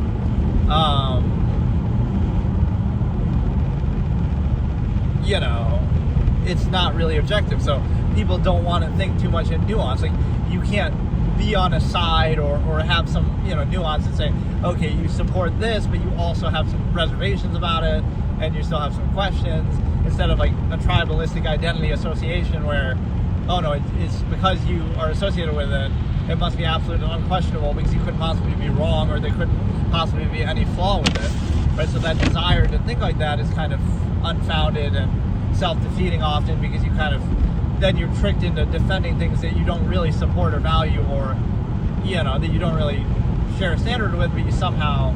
A: it's not really objective. So people don't want to think too much in nuance. Like, you can't be on a side or have some nuance and say, okay, you support this, but you also have some reservations about it, and you still have some questions, instead of like a tribalistic identity association where, oh no, it's because you are associated with it, it must be absolute and unquestionable because you couldn't possibly be wrong, or there couldn't possibly be any flaw with it, right? So that desire to think like that is kind of unfounded and self-defeating often, because then you're tricked into defending things that you don't really support or value, or that you don't really share a standard with, but you somehow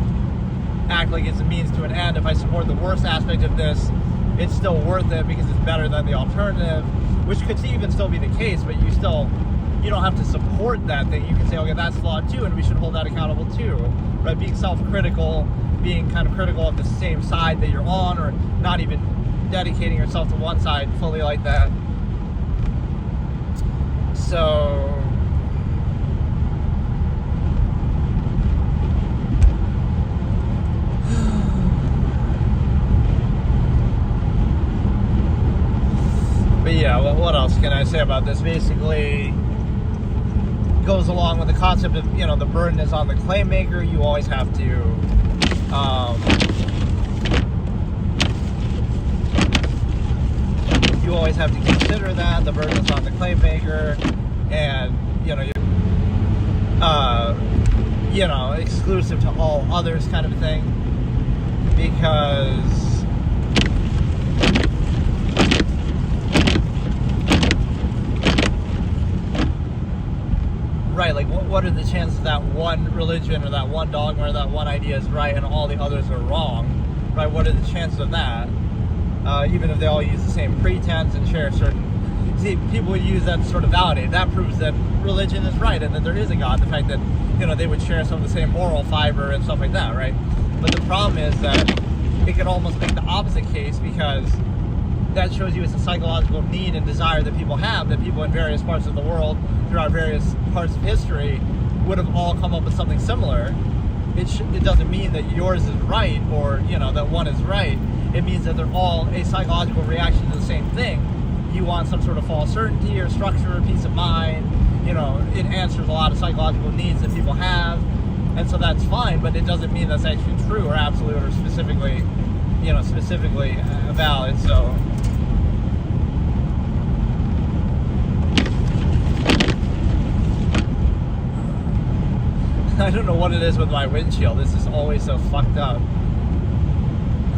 A: act like it's a means to an end. If I support the worst aspect of this, it's still worth it because it's better than the alternative, which could even still be the case, but you don't have to support that thing. You can say, okay, that's flawed too, and we should hold that accountable too, right? Being self-critical, being kind of critical of the same side that you're on, or not even dedicating yourself to one side fully like that. So but yeah, what else can I say about this? Basically, goes along with the concept of, the burden is on the claim maker. You always have to consider that the burden is on the claim maker, and exclusive to all others kind of thing, because are the chances that one religion or that one dogma or that one idea is right and all the others are wrong, right? What are the chances of that? Even if they all use the same pretense and share certain... See, people would use that to sort of validate. That proves that religion is right and that there is a God. The fact that, they would share some of the same moral fiber and stuff like that, right? But the problem is that it could almost make the opposite case, because that shows you it's a psychological need and desire that people have, that people in various parts of the world, throughout various parts of history, would have all come up with something similar. It doesn't mean that yours is right, or, that one is right. It means that they're all a psychological reaction to the same thing. You want some sort of false certainty or structure or peace of mind. It answers a lot of psychological needs that people have, and so that's fine, but it doesn't mean that's actually true or absolute or specifically valid. So I don't know what it is with my windshield. This is always so fucked up.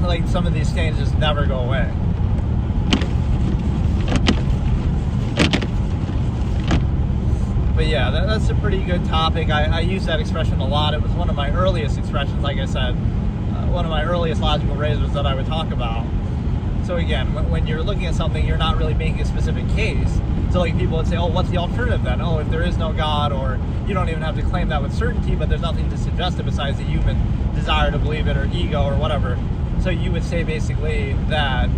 A: Like, some of these stains just never go away. But yeah, that's a pretty good topic. I use that expression a lot. It was one of my earliest expressions, like I said, one of my earliest logical razors that I would talk about. So again, when you're looking at something, you're not really making a specific case. So like, people would say, oh, what's the alternative then? Oh, if there is no God, or you don't even have to claim that with certainty, but there's nothing to suggest it besides the human desire to believe it, or ego, or whatever. So you would say basically that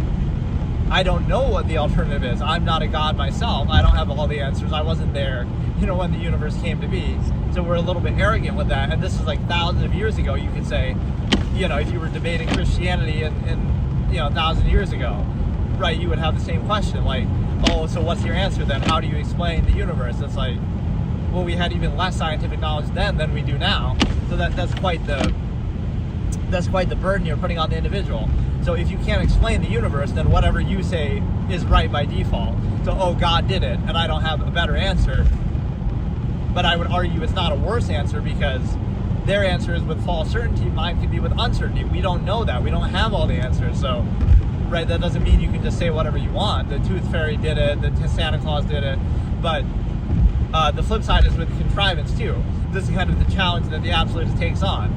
A: I don't know what the alternative is. I'm not a God myself. I don't have all the answers. I wasn't there, when the universe came to be. So we're a little bit arrogant with that. And this is like thousands of years ago, you could say, if you were debating Christianity in 1,000 years ago, right, you would have the same question, like, oh, so what's your answer then? How do you explain the universe? It's like, well, we had even less scientific knowledge then than we do now. So that's quite the burden you're putting on the individual. So if you can't explain the universe, then whatever you say is right by default. So, oh, God did it, and I don't have a better answer. But I would argue it's not a worse answer, because their answer is with false certainty, mine could be with uncertainty. We don't know that. We don't have all the answers. So, right, that doesn't mean you can just say whatever you want. The Tooth Fairy did it, the Santa Claus did it. But the flip side is with contrivance, too. This is kind of the challenge that the absolutist takes on.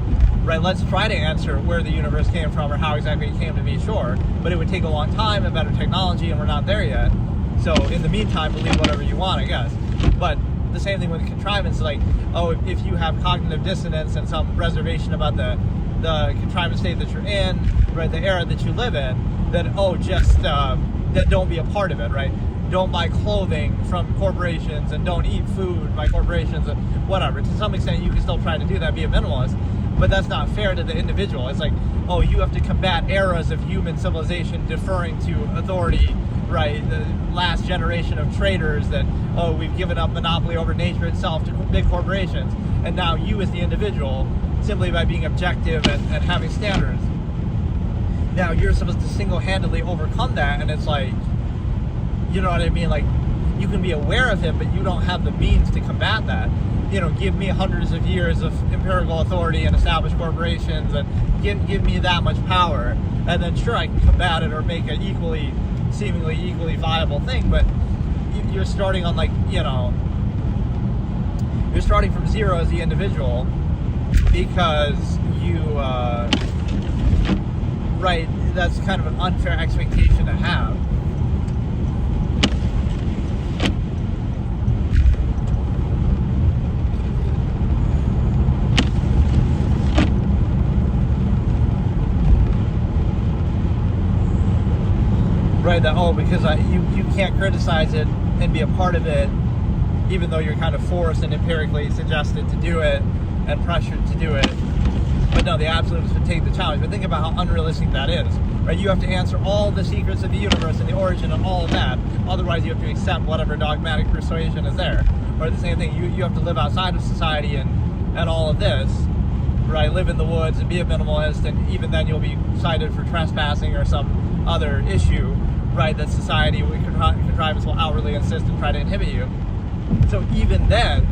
A: Right, let's try to answer where the universe came from or how exactly it came to be, sure. But it would take a long time and better technology, and we're not there yet. So in the meantime, believe whatever you want, I guess. But the same thing with contrivance, like, oh, if you have cognitive dissonance and some reservation about the contrivance state that you're in, right, the era that you live in, then, oh, just then don't be a part of it, right? Don't buy clothing from corporations, and don't eat food by corporations, and whatever. To some extent, you can still try to do that, be a minimalist. But that's not fair to the individual. It's like, oh, you have to combat eras of human civilization deferring to authority, right? The last generation of traders that, oh, we've given up monopoly over nature itself to big corporations. And now you as the individual, simply by being objective and having standards, now you're supposed to single-handedly overcome that. And it's like, you know what I mean? Like, you can be aware of it, but you don't have the means to combat that. Give me hundreds of years of empirical authority and established corporations, and give me that much power, and then sure, I can combat it or make it seemingly equally viable thing. But you're starting on, like, you're starting from zero as the individual, because you, right, that's kind of an unfair expectation to have. Right, that, oh, because you can't criticize it and be a part of it, even though you're kind of forced and empirically suggested to do it and pressured to do it. But no, the absolutists would take the challenge. But think about how unrealistic that is, right? You have to answer all the secrets of the universe and the origin of all of that. Otherwise, you have to accept whatever dogmatic persuasion is there. Or the same thing, you have to live outside of society and all of this, right? Live in the woods and be a minimalist, and even then you'll be cited for trespassing or some other issue, right, that society with contrivance will outwardly insist and try to inhibit you. So even then,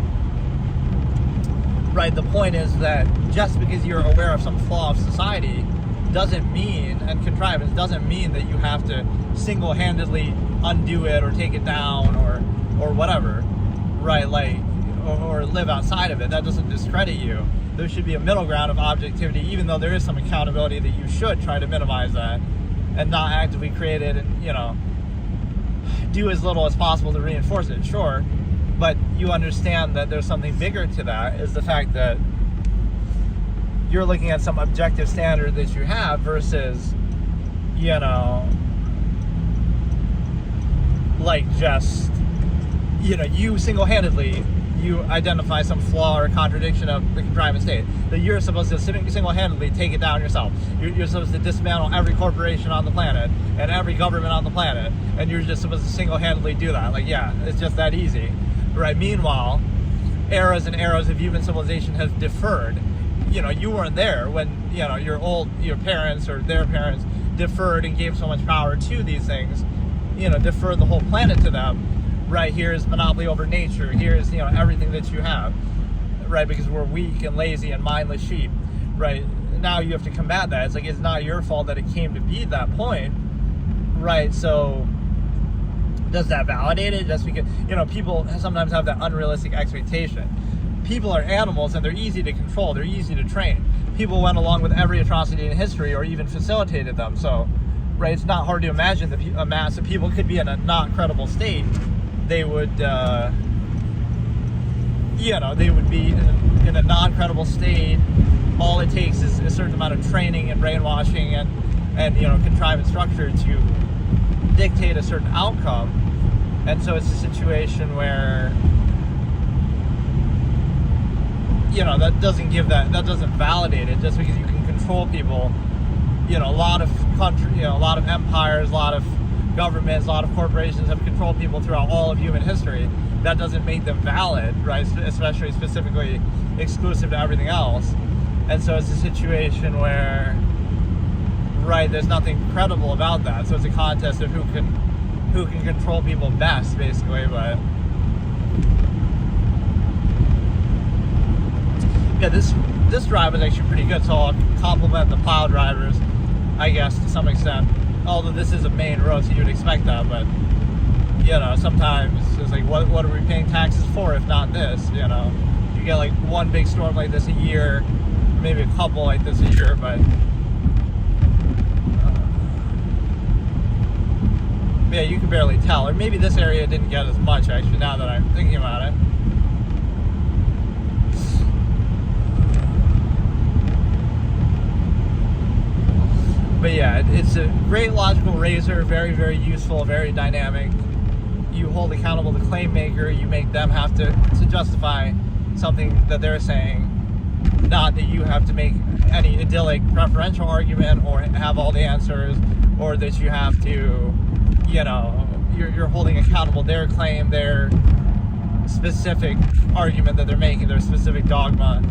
A: right, the point is that just because you're aware of some flaw of society doesn't mean, and contrivance doesn't mean, that you have to single-handedly undo it or take it down or whatever, right? Like, or live outside of it. That doesn't discredit you. There should be a middle ground of objectivity, even though there is some accountability that you should try to minimize that and not actively create it and, do as little as possible to reinforce it, sure. But you understand that there's something bigger to that, is the fact that you're looking at some objective standard that you have versus, like just, you single-handedly, you identify some flaw or contradiction of the contrivance state, that you're supposed to single-handedly take it down yourself. You're supposed to dismantle every corporation on the planet and every government on the planet, and you're just supposed to single-handedly do that. Like, yeah, it's just that easy, right? Meanwhile, eras and eras of human civilization has deferred. You weren't there when, your parents or their parents deferred and gave so much power to these things, deferred the whole planet to them. Right, here's monopoly over nature, here's, everything that you have, right, because we're weak and lazy and mindless sheep, right? Now you have to combat that. It's like, it's not your fault that it came to be that point, right? So does that validate it? Just because, people sometimes have that unrealistic expectation. People are animals and they're easy to control, they're easy to train. People went along with every atrocity in history or even facilitated them, so, right, it's not hard to imagine that a mass of people could be in a not credible state. They would, they would be in a non-credible state. All it takes is a certain amount of training and brainwashing and contrivance structure to dictate a certain outcome. And so it's a situation where, that doesn't validate it just because you can control people. A lot of countries, a lot of empires, a lot of governments, a lot of corporations have controlled people throughout all of human history. That doesn't make them valid, right? Especially specifically exclusive to everything else. And so it's a situation where, right, there's nothing credible about that. So it's a contest of who can control people best, basically. But yeah, this drive was actually pretty good. So I'll compliment the plow drivers, I guess, to some extent. Although this is a main road, so you'd expect that, but, sometimes it's like, what are we paying taxes for if not this, You get like one big storm like this a year, maybe a couple like this a year, but, yeah, you can barely tell. Or maybe this area didn't get as much, actually, now that I'm thinking about it. But yeah, it's a great logical razor, very, very useful, very dynamic. You hold accountable the claim maker, you make them have to justify something that they're saying, not that you have to make any idyllic preferential argument or have all the answers, or that you have to, you're holding accountable their claim, their specific argument that they're making, their specific dogma,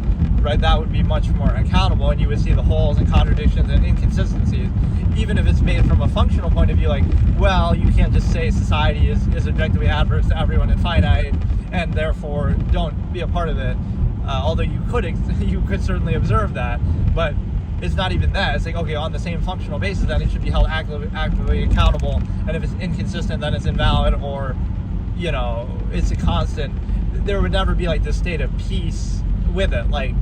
A: right? That would be much more accountable, and you would see the holes and contradictions and inconsistencies, even if it's made from a functional point of view, like, well, you can't just say society is objectively adverse to everyone and finite, and therefore don't be a part of it, although you could certainly observe that, but it's not even that. It's like, okay, on the same functional basis, then it should be held actively accountable, and if it's inconsistent, then it's invalid, or, it's a constant. There would never be like this state of peace with it, like,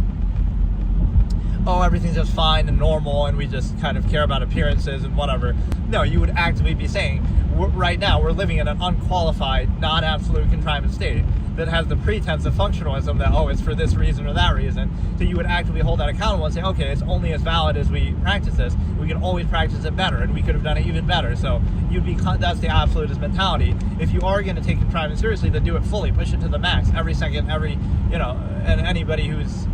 A: oh, everything's just fine and normal and we just kind of care about appearances and whatever. No, you would actively be saying, right now we're living in an unqualified, non-absolute contrivance state that has the pretense of functionalism that, oh, it's for this reason or that reason. So you would actively hold that accountable and say, okay, it's only as valid as we practice this. We can always practice it better, and we could have done it even better. So that's the absolutist mentality. If you are going to take contrivance seriously, then do it fully, push it to the max, every second, and anybody who's,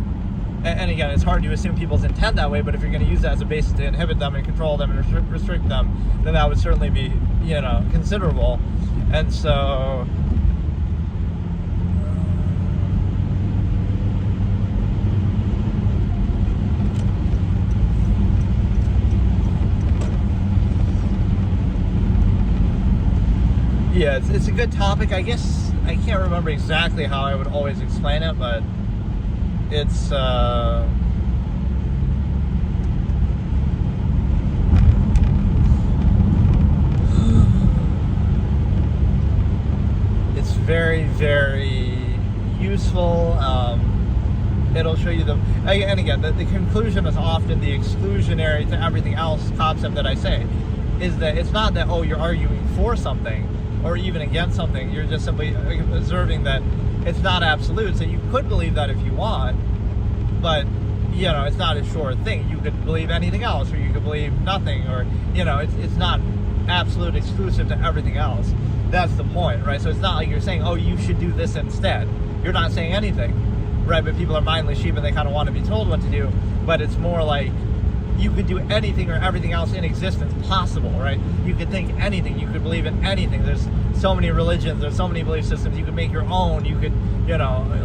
A: and again, it's hard to assume people's intent that way, but if you're going to use that as a basis to inhibit them and control them and restrict them, then that would certainly be, considerable. And so, yeah, it's a good topic. I guess I can't remember exactly how I would always explain it, but it's very, very useful. It'll show you and again, the conclusion is often the exclusionary to everything else concept that I say, is that it's not that, oh, you're arguing for something or even against something. You're just simply observing that it's not absolute. So you could believe that if you want, but, it's not a sure thing. You could believe anything else, or you could believe nothing, or, it's not absolute exclusive to everything else. That's the point, right? So it's not like you're saying, oh, you should do this instead. You're not saying anything. Right, but people are mindless sheep and they kind of want to be told what to do. But it's more like you could do anything or everything else in existence possible, right? You could think anything. You could believe in anything. There's so many religions. There's so many belief systems. You could make your own. You could,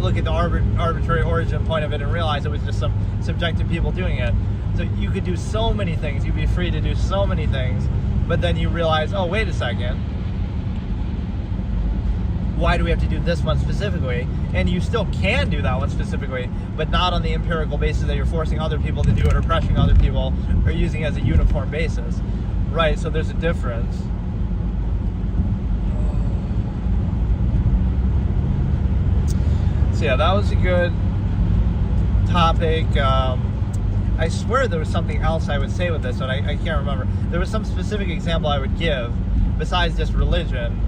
A: look at the arbitrary origin point of it and realize it was just some subjective people doing it. So you could do so many things. You'd be free to do so many things. But then you realize, oh, wait a second. Why do we have to do this one specifically? And you still can do that one specifically, but not on the empirical basis that you're forcing other people to do it or pressuring other people or using it as a uniform basis. Right, so there's a difference. So yeah, that was a good topic. I swear there was something else I would say with this, but I can't remember. There was some specific example I would give besides just religion.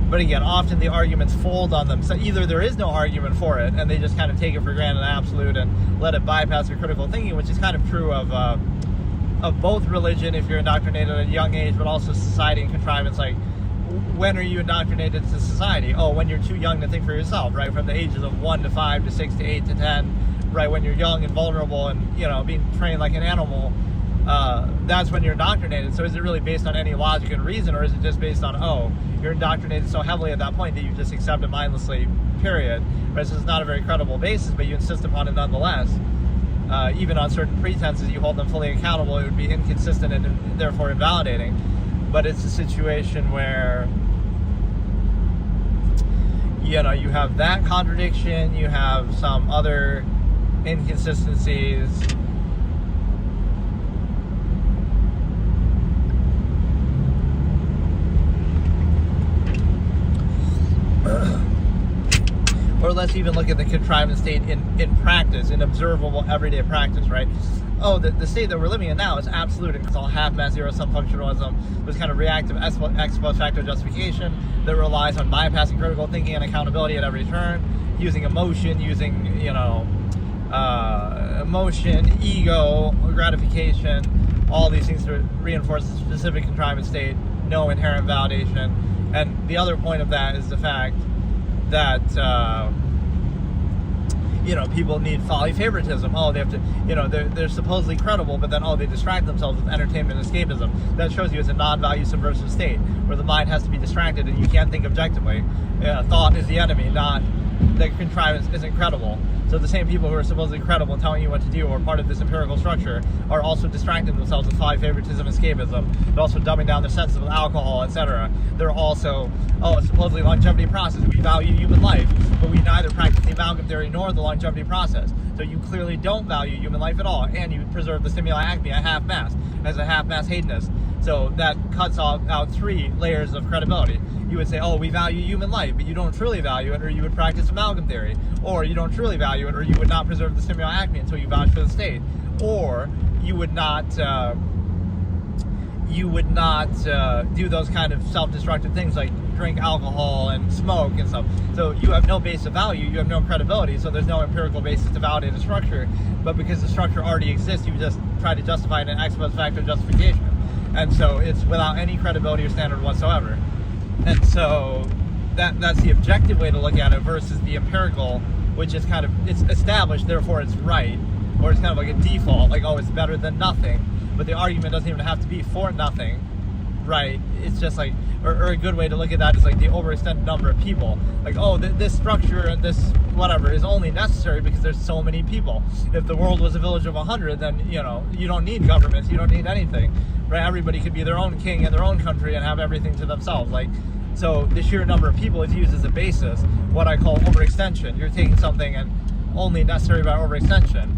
A: But again, often the arguments fold on them. So either there is no argument for it, and they just kind of take it for granted, absolute, and let it bypass their critical thinking, which is kind of true of both religion if you're indoctrinated at a young age, but also society and contrivance. Like, when are you indoctrinated to society? Oh, when you're too young to think for yourself, right? From the ages of 1 to 5 to 6 to 8 to 10, right? When you're young and vulnerable and, being trained like an animal, that's when you're indoctrinated. So is it really based on any logic and reason, or is it just based on, oh, you're indoctrinated so heavily at that point that you just accept it mindlessly, period? Right? So it's not a very credible basis, but you insist upon it nonetheless. Even on certain pretenses, you hold them fully accountable. It would be inconsistent and therefore invalidating. But it's a situation where, you have that contradiction, you have some other inconsistencies. Or let's even look at the contrivance state in practice, in observable everyday practice, right? Oh, the state that we're living in now is absolute. It's all half-mass zero-sum functionalism. There's kind of reactive ex post facto justification that relies on bypassing critical thinking and accountability at every turn, using emotion, emotion, ego, gratification, all these things to reinforce a specific contrivance state, no inherent validation. And the other point of that is the fact that people need folly favoritism. Oh, they have to, they're supposedly credible, but then they distract themselves with entertainment and escapism. That shows you it's a non-value subversive state where the mind has to be distracted and you can't think objectively. Thought is the enemy, not that contrivance isn't credible. So the same people who are supposedly credible and telling you what to do or part of this empirical structure are also distracting themselves with folly favoritism, escapism. They're also dumbing down their senses with alcohol, etc. They're also, supposedly longevity process. We value human life, but we neither practice the amalgam theory nor the longevity process. So you clearly don't value human life at all, and you preserve the stimuli acme at half-mass as a half-mass hedonist. So that cuts out 3 layers of credibility. You would say, we value human life, but you don't truly value it, or you would practice amalgam theory. Or you don't truly value it, or you would not preserve the stimuli acme until you vouch for the state. Or you would not do those kind of self-destructive things like drink alcohol and smoke and stuff. So you have no base of value, you have no credibility, so there's no empirical basis to validate a structure. But because the structure already exists, you just try to justify it in ex post facto justification. And so it's without any credibility or standard whatsoever. And so that's the objective way to look at it versus the empirical, which is kind of, it's established, therefore it's right. Or it's kind of like a default, like, it's better than nothing. But the argument doesn't even have to be for nothing, right? It's just like, or a good way to look at that is like the overextended number of people. Like, this structure and this whatever is only necessary because there's so many people. If the world was a village of 100, then, you don't need governments, you don't need anything, right? Everybody could be their own king in their own country and have everything to themselves. Like, so the sheer number of people is used as a basis, what I call overextension. You're taking something and only necessary by overextension,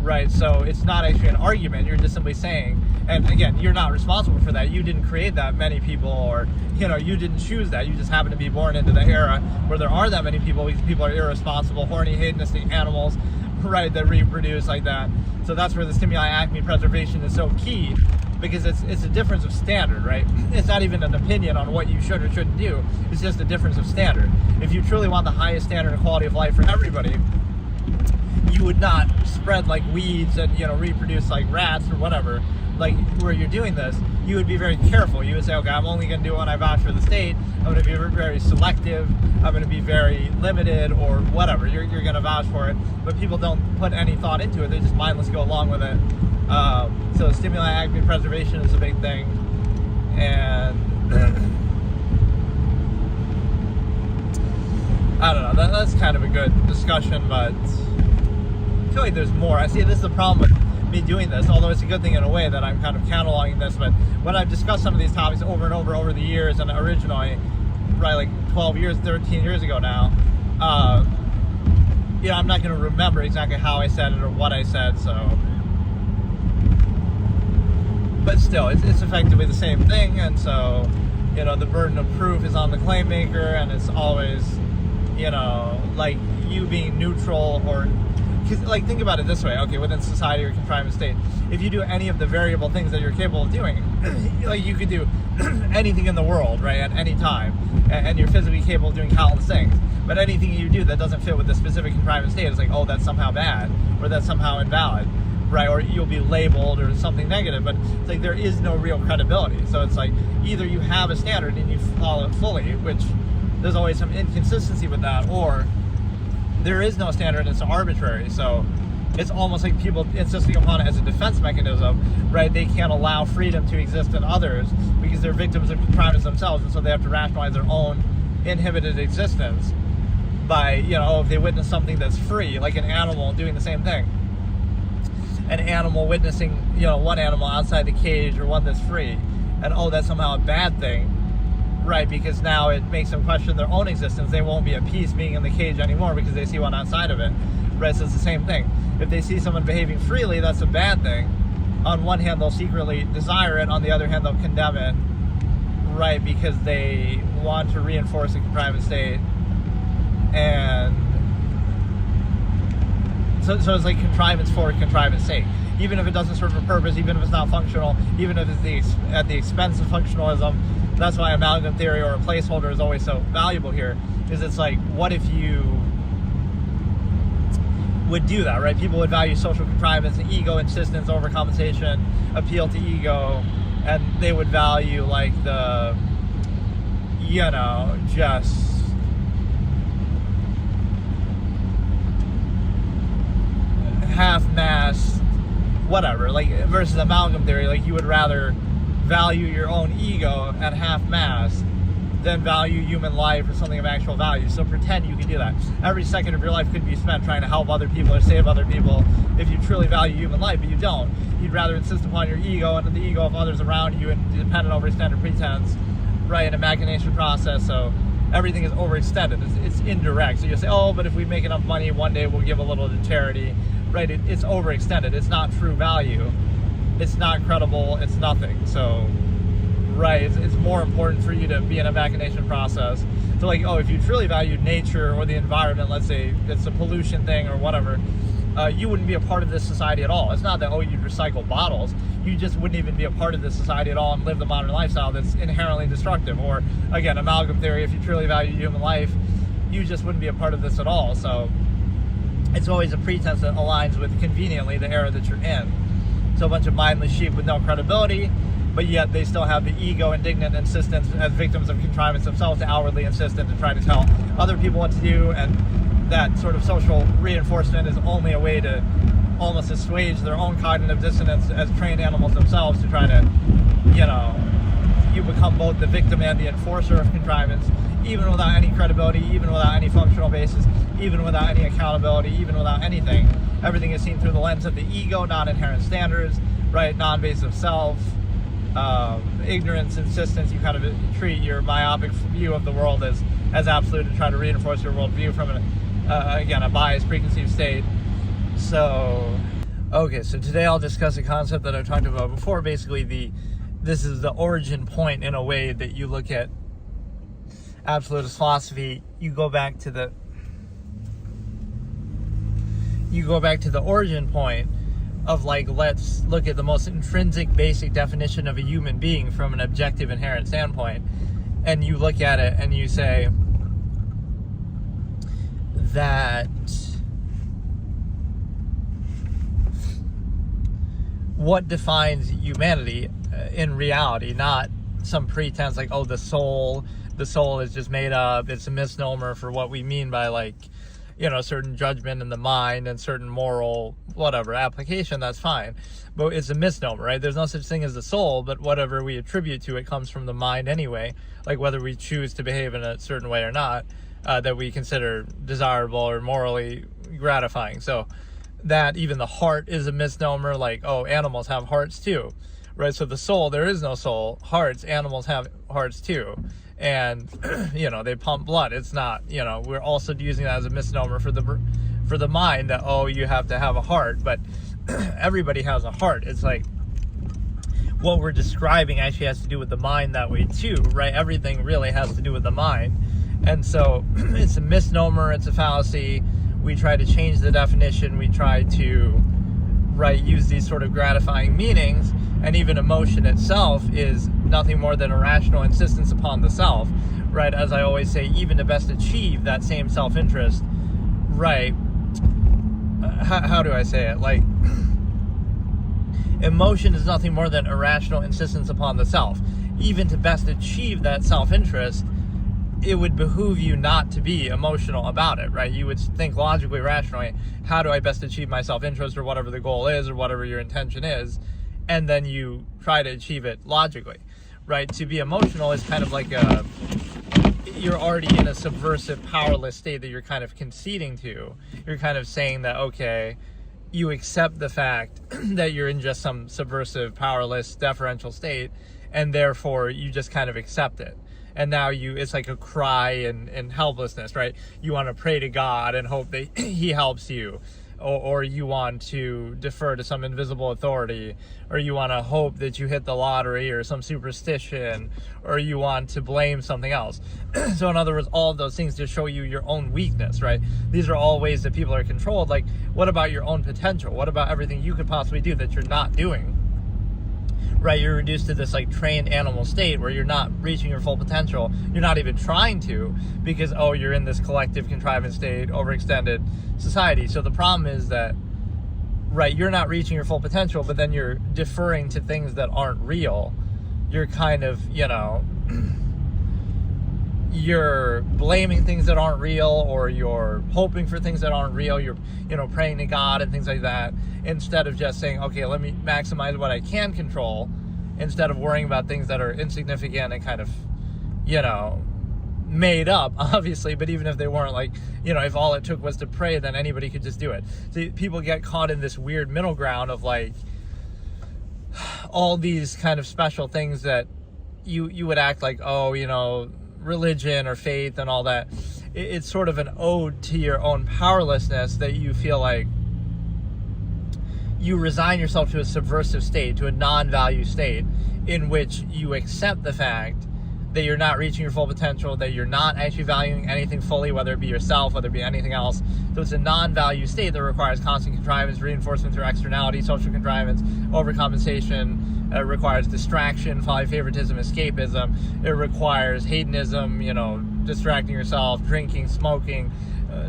A: right? So it's not actually an argument. You're just simply saying And again, you're not responsible for that. You didn't create that many people, or you didn't choose that. You just happen to be born into the era where there are that many people, because people are irresponsible, horny, hedonistic animals, right, that reproduce like that. So that's where the stimuli acme preservation is so key, because it's a difference of standard, right? It's not even an opinion on what you should or shouldn't do. It's just a difference of standard. If you truly want the highest standard of quality of life for everybody, you would not spread like weeds and reproduce like rats or whatever, like where you're doing this. You would be very careful. You would say, okay, I'm only going to do it when I vouch for the state. I'm going to be very selective. I'm going to be very limited, or whatever. You're going to vouch for it. But people don't put any thought into it. They just mindlessly go along with it. So stimuli acme preservation is a big thing. And I don't know. That's kind of a good discussion, but I feel like there's more. I see this is the problem with me doing this, although it's a good thing in a way that I'm kind of cataloging this. But when I've discussed some of these topics over and over the years, and originally, right, like 12 years, 13 years ago now, I'm not going to remember exactly how I said it or what I said, so. But still, it's effectively the same thing, and so, the burden of proof is on the claim maker, and it's always, like you being neutral, or, because, like, think about it this way, okay, within society or contrivance state, if you do any of the variable things that you're capable of doing, like, you could do anything in the world, right, at any time, and you're physically capable of doing countless things, but anything you do that doesn't fit with the specific contrivance state is like, oh, that's somehow bad, or that's somehow invalid, right, or you'll be labeled or something negative. But it's like there is no real credibility. So it's like either you have a standard and you follow it fully, which there's always some inconsistency with that, or there is no standard and it's arbitrary. So it's almost like people insisting upon it as a defense mechanism, right? They can't allow freedom to exist in others because they're victims of contrivance themselves, and so they have to rationalize their own inhibited existence by, if they witness something that's free, like an animal doing the same thing. An animal witnessing, one animal outside the cage, or one that's free, and that's somehow a bad thing, right? Because now it makes them question their own existence. They won't be at peace being in the cage anymore because they see one outside of it, right? So it's the same thing. If they see someone behaving freely, that's a bad thing. On one hand, they'll secretly desire it. On the other hand, they'll condemn it, right? Because they want to reinforce a contrivance state. And so it's like contrivance for contrivance sake. Even if it doesn't serve a purpose, even if it's not functional, even if it's at the expense of functionalism. That's why amalgam theory or a placeholder is always so valuable here, is it's like, what if you would do that, right? People would value social contrivance and ego insistence, overcompensation, appeal to ego, and they would value like the, just half-mass, whatever, like versus amalgam theory, like you would rather value your own ego at half-mass than value human life or something of actual value. So pretend you can do that. Every second of your life could be spent trying to help other people or save other people if you truly value human life, but you don't. You'd rather insist upon your ego and the ego of others around you and dependent over standard pretense, right, in a machination process. So everything is overextended. It's indirect. So you say, but if we make enough money, one day we'll give a little to charity. Right, it's overextended. It's not true value. It's not credible. It's nothing. So, right, it's more important for you to be in a machination process. So, like, if you truly valued nature or the environment, let's say it's a pollution thing or whatever, you wouldn't be a part of this society at all. It's not that, you'd recycle bottles. You just wouldn't even be a part of this society at all and live the modern lifestyle that's inherently destructive. Or, again, amalgam theory, if you truly value human life, you just wouldn't be a part of this at all. So it's always a pretense that aligns with, conveniently, the era that you're in. So a bunch of mindless sheep with no credibility, but yet they still have the ego, indignant insistence as victims of contrivance themselves to outwardly insist and to try to tell other people what to do. And that sort of social reinforcement is only a way to almost assuage their own cognitive dissonance as trained animals themselves, to try to, you become both the victim and the enforcer of contrivance, even without any credibility, even without any functional basis, even without any accountability, even without anything. Everything is seen through the lens of the ego, non-inherent standards, right? Non-basic self, ignorance, insistence. You kind of treat your myopic view of the world as absolute and try to reinforce your worldview from a biased, preconceived state. So, Okay, so today I'll discuss a concept that I've talked about before. Basically, this is the origin point in a way that you look at absolutist philosophy. You go back to the origin point of, like, let's look at the most intrinsic, basic definition of a human being from an objective, inherent standpoint, and you look at it and you say that what defines humanity in reality, not some pretense like, oh, the soul is just made up. It's a misnomer for what we mean by, like, you know, certain judgment in the mind and certain moral whatever application. That's fine, but it's a misnomer, right? There's no such thing as the soul, but whatever we attribute to it comes from the mind anyway, like whether we choose to behave in a certain way or not, that we consider desirable or morally gratifying. So that even the heart is a misnomer, like, oh, animals have hearts too, right? So the soul, there is no soul. Hearts, animals have hearts too, and you know, they pump blood. It's not, you know, we're also using that as a misnomer for the mind, that, oh, you have to have a heart, but everybody has a heart. It's like what we're describing actually has to do with the mind that way too, right? Everything really has to do with the mind, and so it's a misnomer, it's a fallacy. We try to change the definition. We try to, right, use these sort of gratifying meanings, and even emotion itself is nothing more than a rational insistence upon the self, right? As I always say, even to best achieve that same self-interest, right? How do I say it? Like, emotion is nothing more than a rational insistence upon the self. Even to best achieve that self-interest, it would behoove you not to be emotional about it, right? You would think logically, rationally, how do I best achieve my self-interest, or whatever the goal is, or whatever your intention is, and then you try to achieve it logically, right? To be emotional is kind of like you're already in a subversive, powerless state that you're kind of conceding to. You're kind of saying that, okay, you accept the fact that you're in just some subversive, powerless, deferential state, and therefore you just kind of accept it. And now it's like a cry and helplessness, right? You want to pray to God and hope that he helps you, or you want to defer to some invisible authority, or you want to hope that you hit the lottery or some superstition, or you want to blame something else. So in other words, all of those things just show you your own weakness, right? These are all ways that people are controlled. Like, what about your own potential? What about everything you could possibly do that you're not doing? Right, you're reduced to this, like, trained animal state where you're not reaching your full potential. You're not even trying to, because, oh, you're in this collective contrivance state, overextended society. So the problem is that, right, you're not reaching your full potential, but then you're deferring to things that aren't real. You're kind of, you know, you're blaming things that aren't real, or you're hoping for things that aren't real. You're, you know, praying to God and things like that, instead of just saying, okay, let me maximize what I can control, instead of worrying about things that are insignificant and kind of, you know, made up, obviously. But even if they weren't, like, you know, if all it took was to pray, then anybody could just do it. So people get caught in this weird middle ground of, like, all these kind of special things that you would act like, oh, you know, religion or faith and all that. It's sort of an ode to your own powerlessness, that you feel like you resign yourself to a subversive state, to a non-value state, in which you accept the fact that you're not reaching your full potential, that you're not actually valuing anything fully, whether it be yourself, whether it be anything else. So it's a non-value state that requires constant contrivance, reinforcement through externality, social contrivance, overcompensation. It requires distraction, folly, favoritism, escapism. It requires hedonism, you know, distracting yourself, drinking, smoking,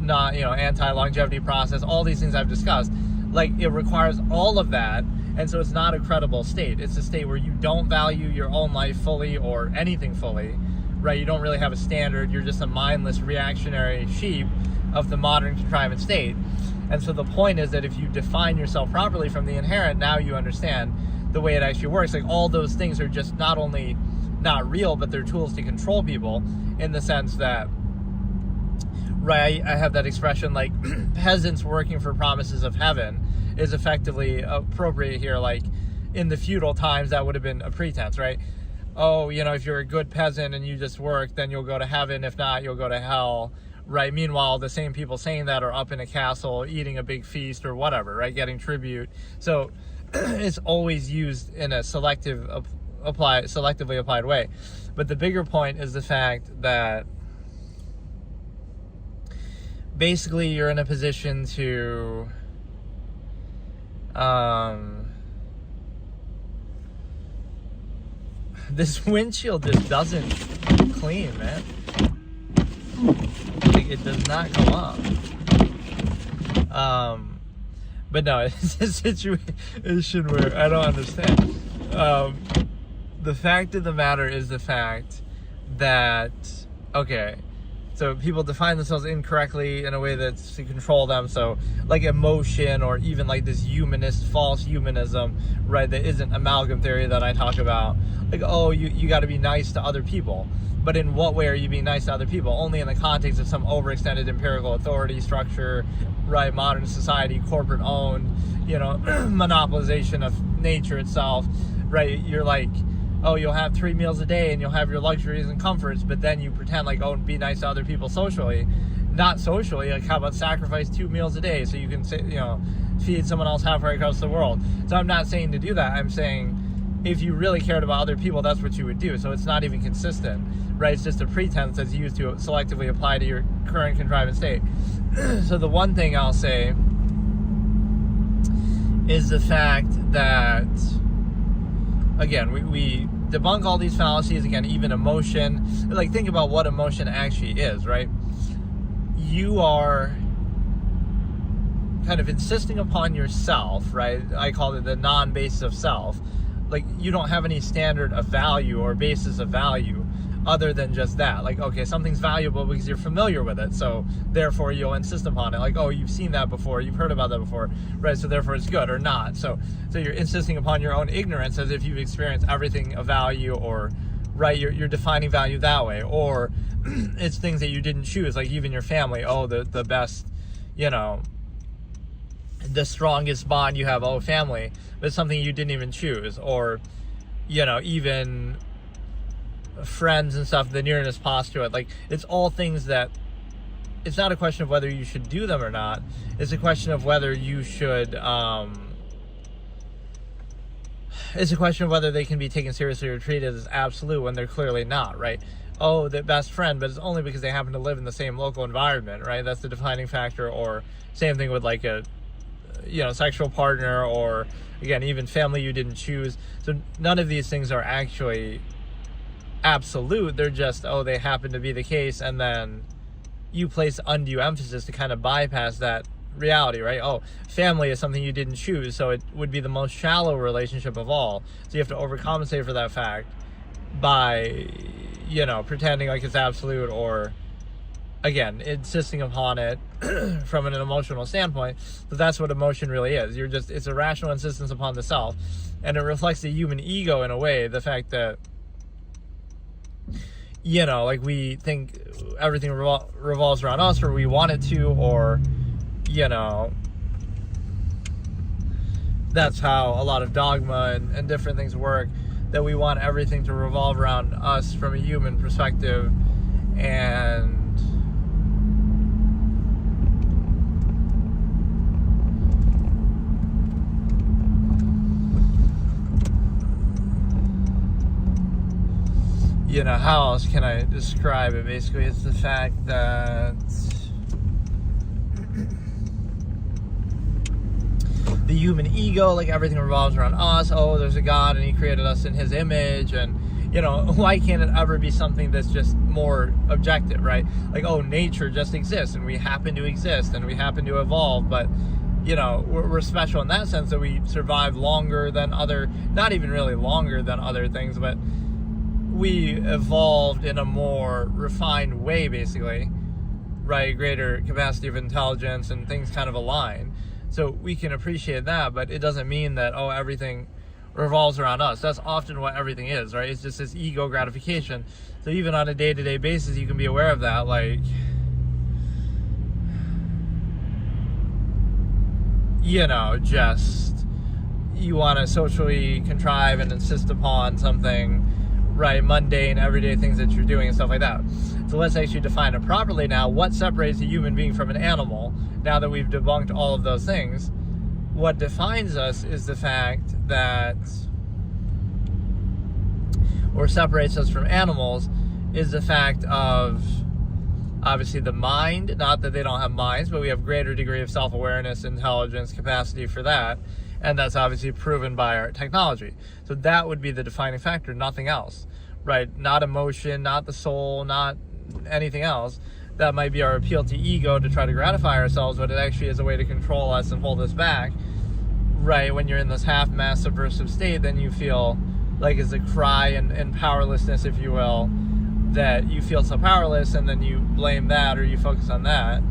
A: not, you know, anti-longevity process, all these things I've discussed. Like, it requires all of that. And so it's not a credible state. It's a state where you don't value your own life fully, or anything fully, right? You don't really have a standard. You're just a mindless, reactionary sheep of the modern contrivance state. And so the point is that if you define yourself properly from the inherent, now you understand the way it actually works. Like, all those things are just not only not real, but they're tools to control people, in the sense that, right, I have that expression, like, peasants working for promises of heaven is effectively appropriate here. Like, in the feudal times, that would have been a pretense, right? Oh, you know, if you're a good peasant and you just work, then you'll go to heaven. If not, you'll go to hell. right? Meanwhile, the same people saying that are up in a castle eating a big feast or whatever, right? Getting tribute. So it's always used in a selectively applied way. But the bigger point is the fact that basically you're in a position to this windshield just doesn't clean, man. Like, it does not come up. But no, it's a situation where I don't understand. The fact of the matter is the fact that, okay, so people define themselves incorrectly in a way that's to control them. So like emotion, or even like this humanist, false humanism, right? That isn't amalgam theory that I talk about. Like, oh, you got to be nice to other people. But in what way are you being nice to other people? Only in the context of some overextended empirical authority structure, right? Modern society, corporate owned, monopolization of nature itself, right? You're like, oh, you'll have 3 meals a day and you'll have your luxuries and comforts, but then you pretend like, oh, be nice to other people socially. Not socially, like how about sacrifice 2 meals a day so you can, feed someone else halfway across the world. So I'm not saying to do that. I'm saying if you really cared about other people, that's what you would do. So it's not even consistent, right? It's just a pretense that's used to selectively apply to your current contrivance state. So the one thing I'll say is the fact that, again, we debunk all these fallacies. Again, even emotion. Like, think about what emotion actually is, right? You are kind of insisting upon yourself, right? I call it the non-basis of self. Like, you don't have any standard of value or basis of value other than just that. Like, okay, something's valuable because you're familiar with it, so therefore you'll insist upon it. Like, oh, you've seen that before, you've heard about that before, right? So therefore it's good, or not. So you're insisting upon your own ignorance as if you've experienced everything of value, or, right, you're defining value that way. Or it's things that you didn't choose, like even your family. Oh, the best, the strongest bond you have, oh, family. But it's something you didn't even choose. Or, even friends and stuff, the nearness postulate. Like, it's all things that, it's not a question of whether you should do them or not. It's a question of whether you should, it's a question of whether they can be taken seriously or treated as absolute when they're clearly not, right? Oh, the best friend, but it's only because they happen to live in the same local environment, right? That's the defining factor. Or same thing with like a, sexual partner, or again, even family you didn't choose. So none of these things are actually absolute. They're just, oh, they happen to be the case, and then you place undue emphasis to kind of bypass that reality, right? Oh, family is something you didn't choose, so it would be the most shallow relationship of all. So you have to overcompensate for that fact by, pretending like it's absolute, or again, insisting upon it from an emotional standpoint. But that's what emotion really is. It's a rational insistence upon the self, and it reflects the human ego in a way. The fact that, like we think everything revolves around us, or we want it to, or, that's how a lot of dogma and different things work, that we want everything to revolve around us from a human perspective. And how else can I describe it? Basically, it's the fact that the human ego, like everything revolves around us. Oh, there's a God and he created us in his image. And, why can't it ever be something that's just more objective, right? Like, oh, nature just exists and we happen to exist and we happen to evolve. But, we're special in that sense that we survive longer than not even really longer than other things, but we evolved in a more refined way, basically, right? Greater capacity of intelligence, and things kind of align. So we can appreciate that, but it doesn't mean that, oh, everything revolves around us. That's often what everything is, right? It's just this ego gratification. So even on a day-to-day basis, you can be aware of that. Like, just you want to socially contrive and insist upon something, right? Mundane, everyday things that you're doing and stuff like that. So let's actually define it properly now. What separates a human being from an animal? Now that we've debunked all of those things, what defines us is the fact that, or separates us from animals, is the fact of, obviously, the mind. Not that they don't have minds, but we have greater degree of self-awareness, intelligence, capacity for that. And that's obviously proven by our technology. So that would be the defining factor, nothing else, right? Not emotion, not the soul, not anything else. That might be our appeal to ego to try to gratify ourselves, but it actually is a way to control us and hold us back, right? When you're in this half-mass subversive state, then you feel like it's a cry and powerlessness, if you will, that you feel so powerless, and then you blame that or you focus on that.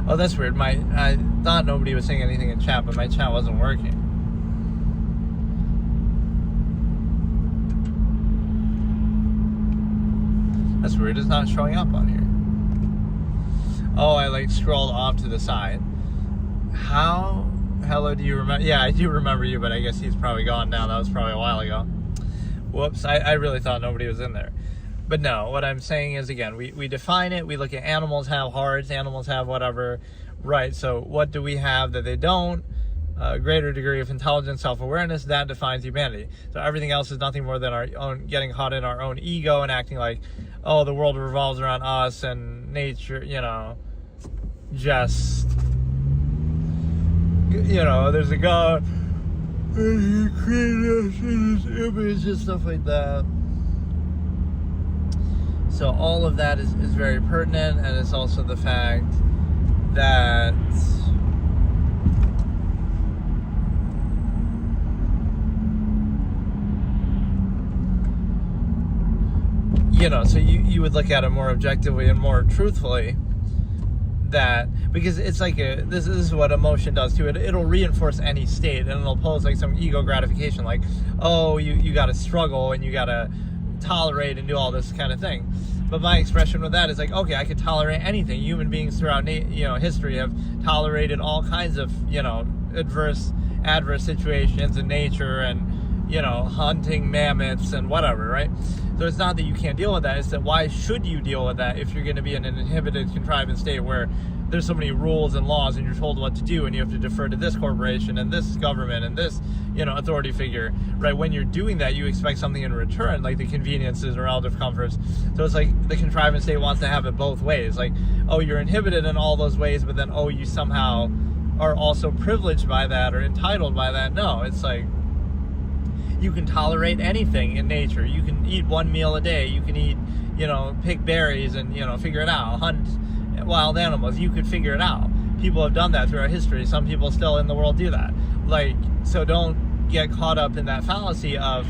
A: Oh, that's weird. I thought nobody was saying anything in chat, but my chat wasn't working. That's weird. It's not showing up on here. Oh, I scrolled off to the side. How? Hello, do you remember? Yeah, I do remember you, but I guess he's probably gone now. That was probably a while ago. Whoops. I really thought nobody was in there. But no, what I'm saying is, again, we define it. We look at animals have hearts, animals have whatever, right? So what do we have that they don't? Greater degree of intelligence, self-awareness, that defines humanity. So everything else is nothing more than our own, getting caught in our own ego and acting like, oh, the world revolves around us and nature, just, there's a God, and He created us in His image and stuff like that. So all of that is very pertinent, and it's also the fact that so you would look at it more objectively and more truthfully, that because it's like this is what emotion does to it. It'll reinforce any state, and it'll pose some ego gratification, like, oh, you got to struggle and you got to tolerate and do all this kind of thing. But my expression with that is okay, I could tolerate anything. Human beings throughout history have tolerated all kinds of adverse situations in nature, and hunting mammoths and whatever, right? So it's not that you can't deal with that, it's that why should you deal with that if you're going to be in an inhibited, contrived state where there's so many rules and laws and you're told what to do and you have to defer to this corporation and this government and this, authority figure, right? When you're doing that, you expect something in return, like the conveniences or relative comforts. So it's like the contrived state wants to have it both ways. Like, oh, you're inhibited in all those ways, but then, oh, you somehow are also privileged by that or entitled by that. No, it's like, you can tolerate anything in nature. You can eat one meal a day. You can eat, pick berries and, figure it out. Hunt wild animals. You could figure it out. People have done that throughout history. Some people still in the world do that. So don't get caught up in that fallacy of,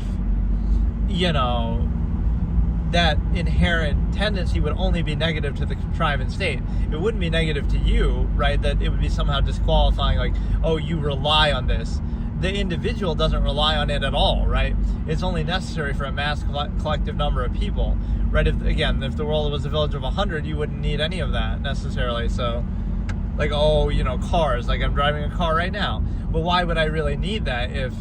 A: that inherent tendency would only be negative to the contrived state. It wouldn't be negative to you, right? That it would be somehow disqualifying, oh, you rely on this. The individual doesn't rely on it at all, right? It's only necessary for a mass collective number of people, right? If the world was a village of 100, you wouldn't need any of that necessarily. So, cars, I'm driving a car right now. But why would I really need that if,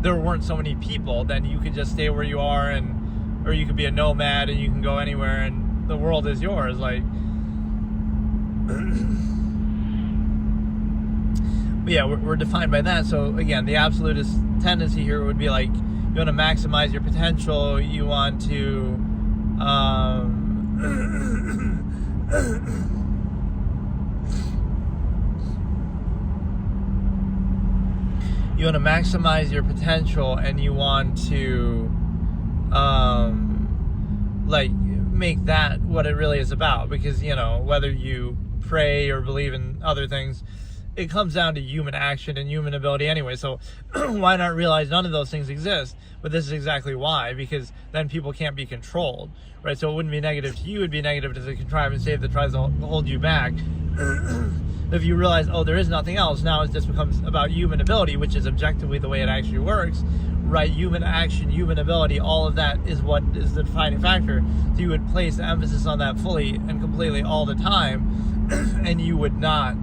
A: there weren't so many people? Then you could just stay where you are, or you could be a nomad and you can go anywhere and the world is yours. Yeah, we're defined by that. So again, the absolutist tendency here would be you want to maximize your potential. You want to maximize your potential, and you want to make that what it really is about. Because whether you pray or believe in other things, it comes down to human action and human ability anyway. So why not realize none of those things exist? But this is exactly why, because then people can't be controlled, right? So it wouldn't be negative to you, it'd be negative to the contrived state that tries to hold you back. If you realize, oh, there is nothing else, now it just becomes about human ability, which is objectively the way it actually works, right? Human action, human ability, all of that is what is the defining factor. So you would place the emphasis on that fully and completely all the time, and you would not,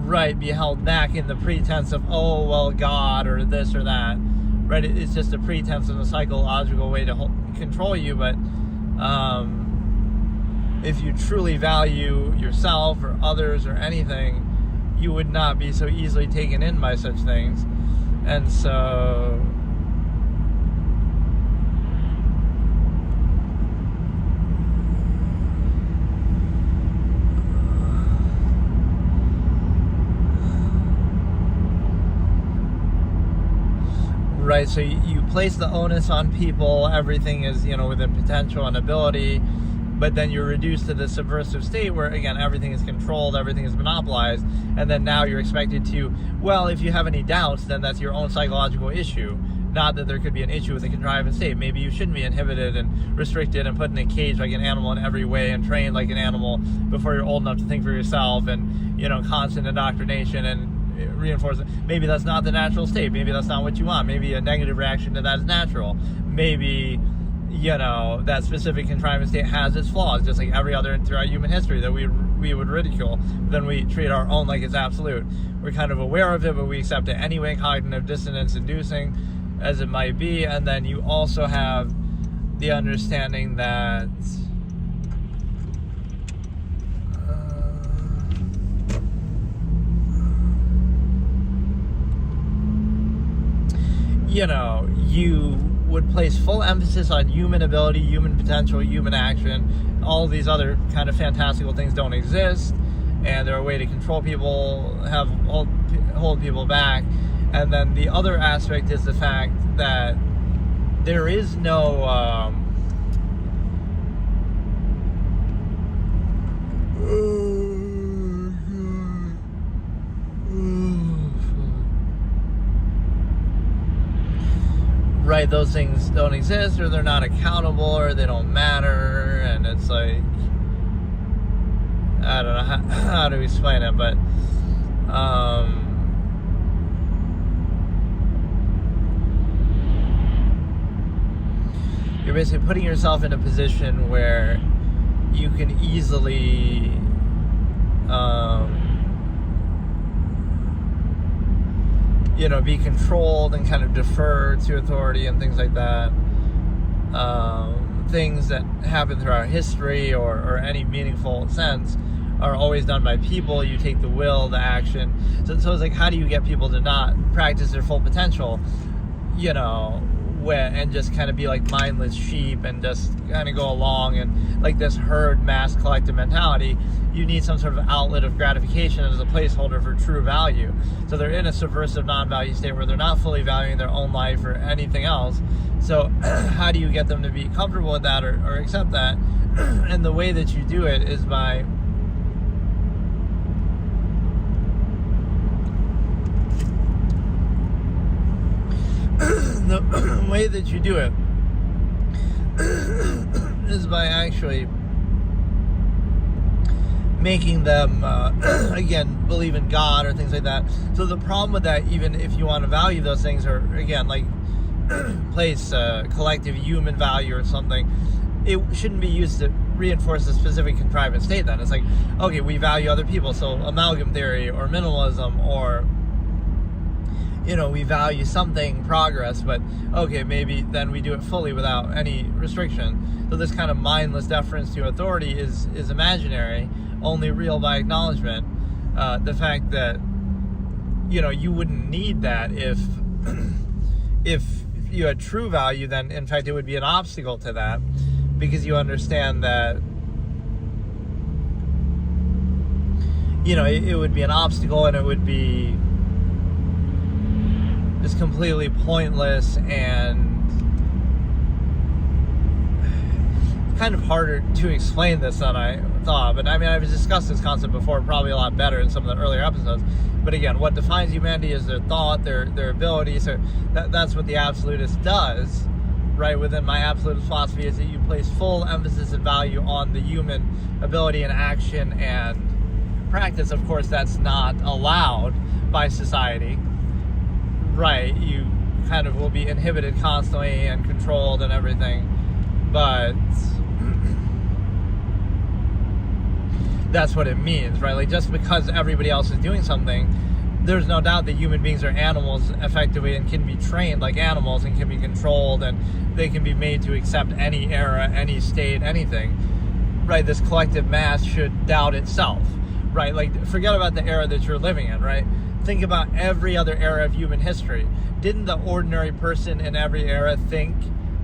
A: right, be held back in the pretense of, oh, well, God, or this or that, right? It's just a pretense and a psychological way to control you, but if you truly value yourself or others or anything, you would not be so easily taken in by such things. And so right, so you place the onus on people, everything is, within potential and ability, but then you're reduced to the subversive state where, again, everything is controlled, everything is monopolized, and then now you're expected to, well, if you have any doubts, then that's your own psychological issue. Not that there could be an issue with the contrivance state. Maybe you shouldn't be inhibited and restricted and put in a cage like an animal in every way and trained like an animal before you're old enough to think for yourself, and, constant indoctrination and reinforcement. Maybe that's not the natural state. Maybe that's not what you want. Maybe a negative reaction to that is natural. Maybe that specific contrivance state has its flaws, just like every other throughout human history that we would ridicule. Then we treat our own like it's absolute. We're kind of aware of it, but we accept it anyway, cognitive dissonance inducing as it might be. And then you also have the understanding that you would place full emphasis on human ability, human potential, human action. All these other kind of fantastical things don't exist, and they're a way to control people, hold people back. And then the other aspect is the fact that there is no right, those things don't exist, or they're not accountable, or they don't matter, and it's like, I don't know how to explain it, but you're basically putting yourself in a position where you can easily be controlled and kind of defer to authority and things like that. Things that happen throughout history or any meaningful sense are always done by people. You take the will, the action. So it's like, how do you get people to not practice their full potential, and just kind of be like mindless sheep and just kind of go along and like this herd mass collective mentality? You need some sort of outlet of gratification as a placeholder for true value. So they're in a subversive non-value state where they're not fully valuing their own life or anything else. So how do you get them to be comfortable with that or accept that? And the way that you do it is by the way that you do it is by actually making them, again, believe in God or things like that. So the problem with that, even if you want to value those things, or again, like place collective human value or something, it shouldn't be used to reinforce a specific contrivance state. Then it's like, okay, we value other people, so amalgam theory or minimalism, or we value something, progress, but okay, maybe then we do it fully without any restriction. So this kind of mindless deference to authority is imaginary, only real by acknowledgement. The fact that you wouldn't need that if you had true value, then in fact it would be an obstacle to that, because you understand that it would be an obstacle, and it would be just completely pointless and kind of harder to explain this than I thought. But I mean, I've discussed this concept before, probably a lot better in some of the earlier episodes. But again, what defines humanity is their thought, their ability. So that's what the absolutist does, right? Within my absolutist philosophy, is that you place full emphasis and value on the human ability and action and practice, of course, that's not allowed by society, right? You kind of will be inhibited constantly and controlled and everything, but that's what it means, right? Like, just because everybody else is doing something, there's no doubt that human beings are animals effectively and can be trained like animals and can be controlled, and they can be made to accept any era, any state, anything, right? This collective mass should doubt itself, right? Like, forget about the era that you're living in, right? Think about every other era of human history. Didn't the ordinary person in every era think,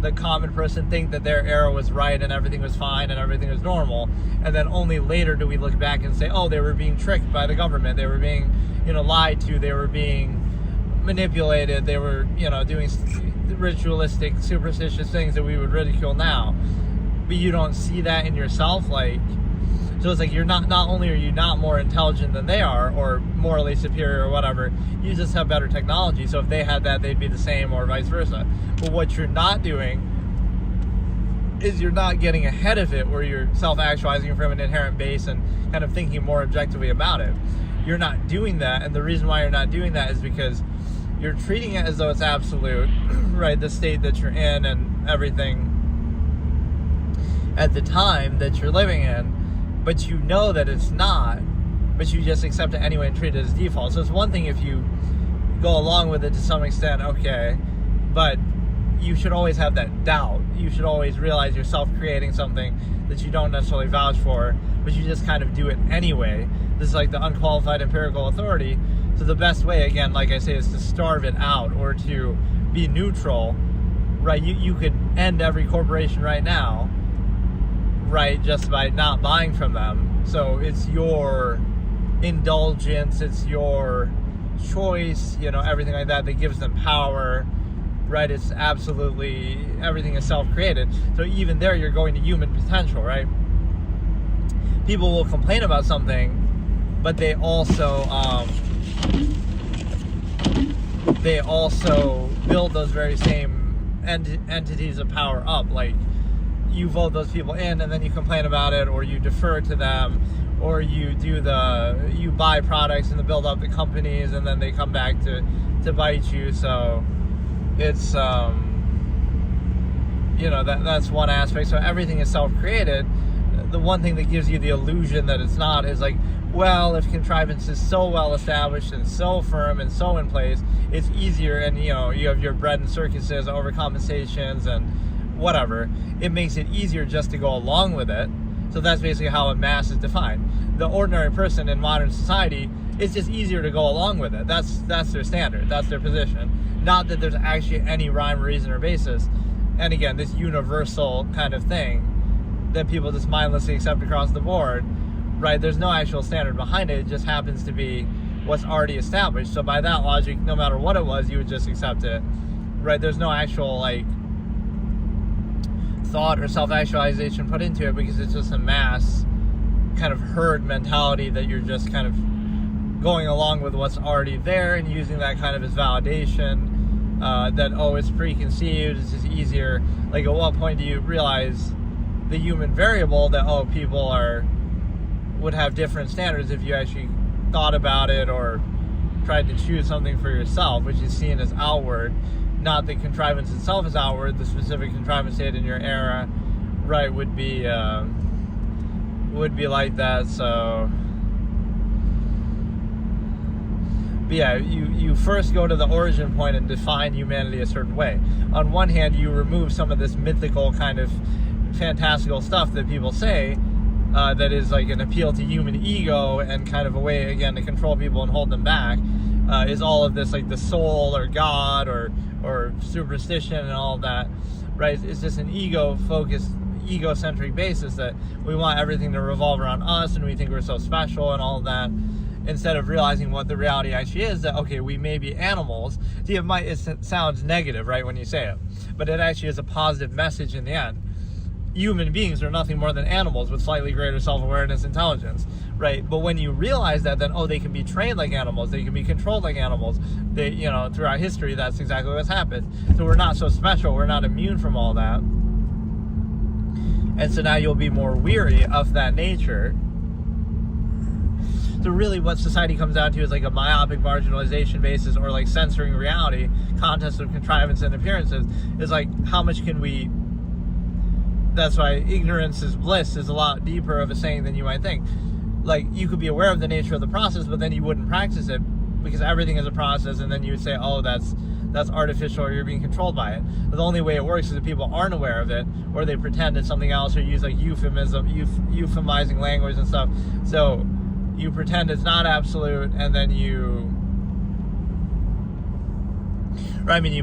A: the common person think that their era was right and everything was fine and everything was normal? And then only later do we look back and say, oh, they were being tricked by the government, they were being, lied to, they were being manipulated, they were, doing ritualistic, superstitious things that we would ridicule now. But you don't see that in yourself, like, so it's like you're not only are you not more intelligent than they are or morally superior or whatever, you just have better technology. So if they had that, they'd be the same, or vice versa. But what you're not doing is you're not getting ahead of it, where you're self-actualizing from an inherent base and kind of thinking more objectively about it. You're not doing that, and the reason why you're not doing that is because you're treating it as though it's absolute, right? The state that you're in and everything at the time that you're living in, but you know that it's not, but you just accept it anyway and treat it as default. So it's one thing if you go along with it to some extent, okay, but you should always have that doubt. You should always realize you're self-creating something that you don't necessarily vouch for, but you just kind of do it anyway. This is like the unqualified empirical authority. So the best way, again, like I say, is to starve it out or to be neutral, right? You could end every corporation right now, right, just by not buying from them. So it's your indulgence, it's your choice, everything like that gives them power, right? It's absolutely, everything is self-created. So even there, you're going to human potential, right? People will complain about something, but they also build those very same entities of power up. Like, you vote those people in and then you complain about it, or you defer to them, or you buy products and build up the companies and then they come back to bite you. So it's that's one aspect. So everything is self-created. The one thing that gives you the illusion that it's not is like, well, if contrivance is so well established and so firm and so in place, it's easier, and you have your bread and circuses, overcompensations and whatever, it makes it easier just to go along with it. So that's basically how a mass is defined. The ordinary person in modern society, it's just easier to go along with it. That's their standard, that's their position. Not that there's actually any rhyme or reason or basis. And again, this universal kind of thing that people just mindlessly accept across the board, right? There's no actual standard behind it. It just happens to be what's already established. So by that logic, no matter what it was, you would just accept it, right? There's no actual thought or self-actualization put into it, because it's just a mass kind of herd mentality that you're just kind of going along with what's already there and using that kind of as validation, that, oh, it's preconceived, it's just easier. Like, at what point do you realize the human variable that, oh, people would have different standards if you actually thought about it or tried to choose something for yourself, which is seen as outward, not the contrivance itself is outward. The specific contrivance state in your era, right, would be like that. So, but yeah, you first go to the origin point and define humanity a certain way. On one hand, you remove some of this mythical kind of fantastical stuff that people say, that is like an appeal to human ego and kind of a way, again, to control people and hold them back, is all of this, like the soul or God or superstition and all of that, right? It's just an ego-focused, egocentric basis that we want everything to revolve around us and we think we're so special and all of that, instead of realizing what the reality actually is, that, okay, we may be animals. See, it sounds negative, right, when you say it, but it actually is a positive message in the end. Human beings are nothing more than animals with slightly greater self-awareness, intelligence, right? But when you realize that, then, oh, they can be trained like animals, they can be controlled like animals. They, throughout history, that's exactly what's happened. So we're not so special, we're not immune from all that. And so now you'll be more weary of that nature. So really what society comes down to is like a myopic marginalization basis, or like censoring reality, contest of contrivance and appearances, is like how much can we. That's why ignorance is bliss is a lot deeper of a saying than you might think. Like, you could be aware of the nature of the process, but then you wouldn't practice it because everything is a process, and then you would say, oh, that's artificial, or you're being controlled by it. But the only way it works is if people aren't aware of it, or they pretend it's something else, or use like euphemizing language and stuff. So you pretend it's not absolute, and then you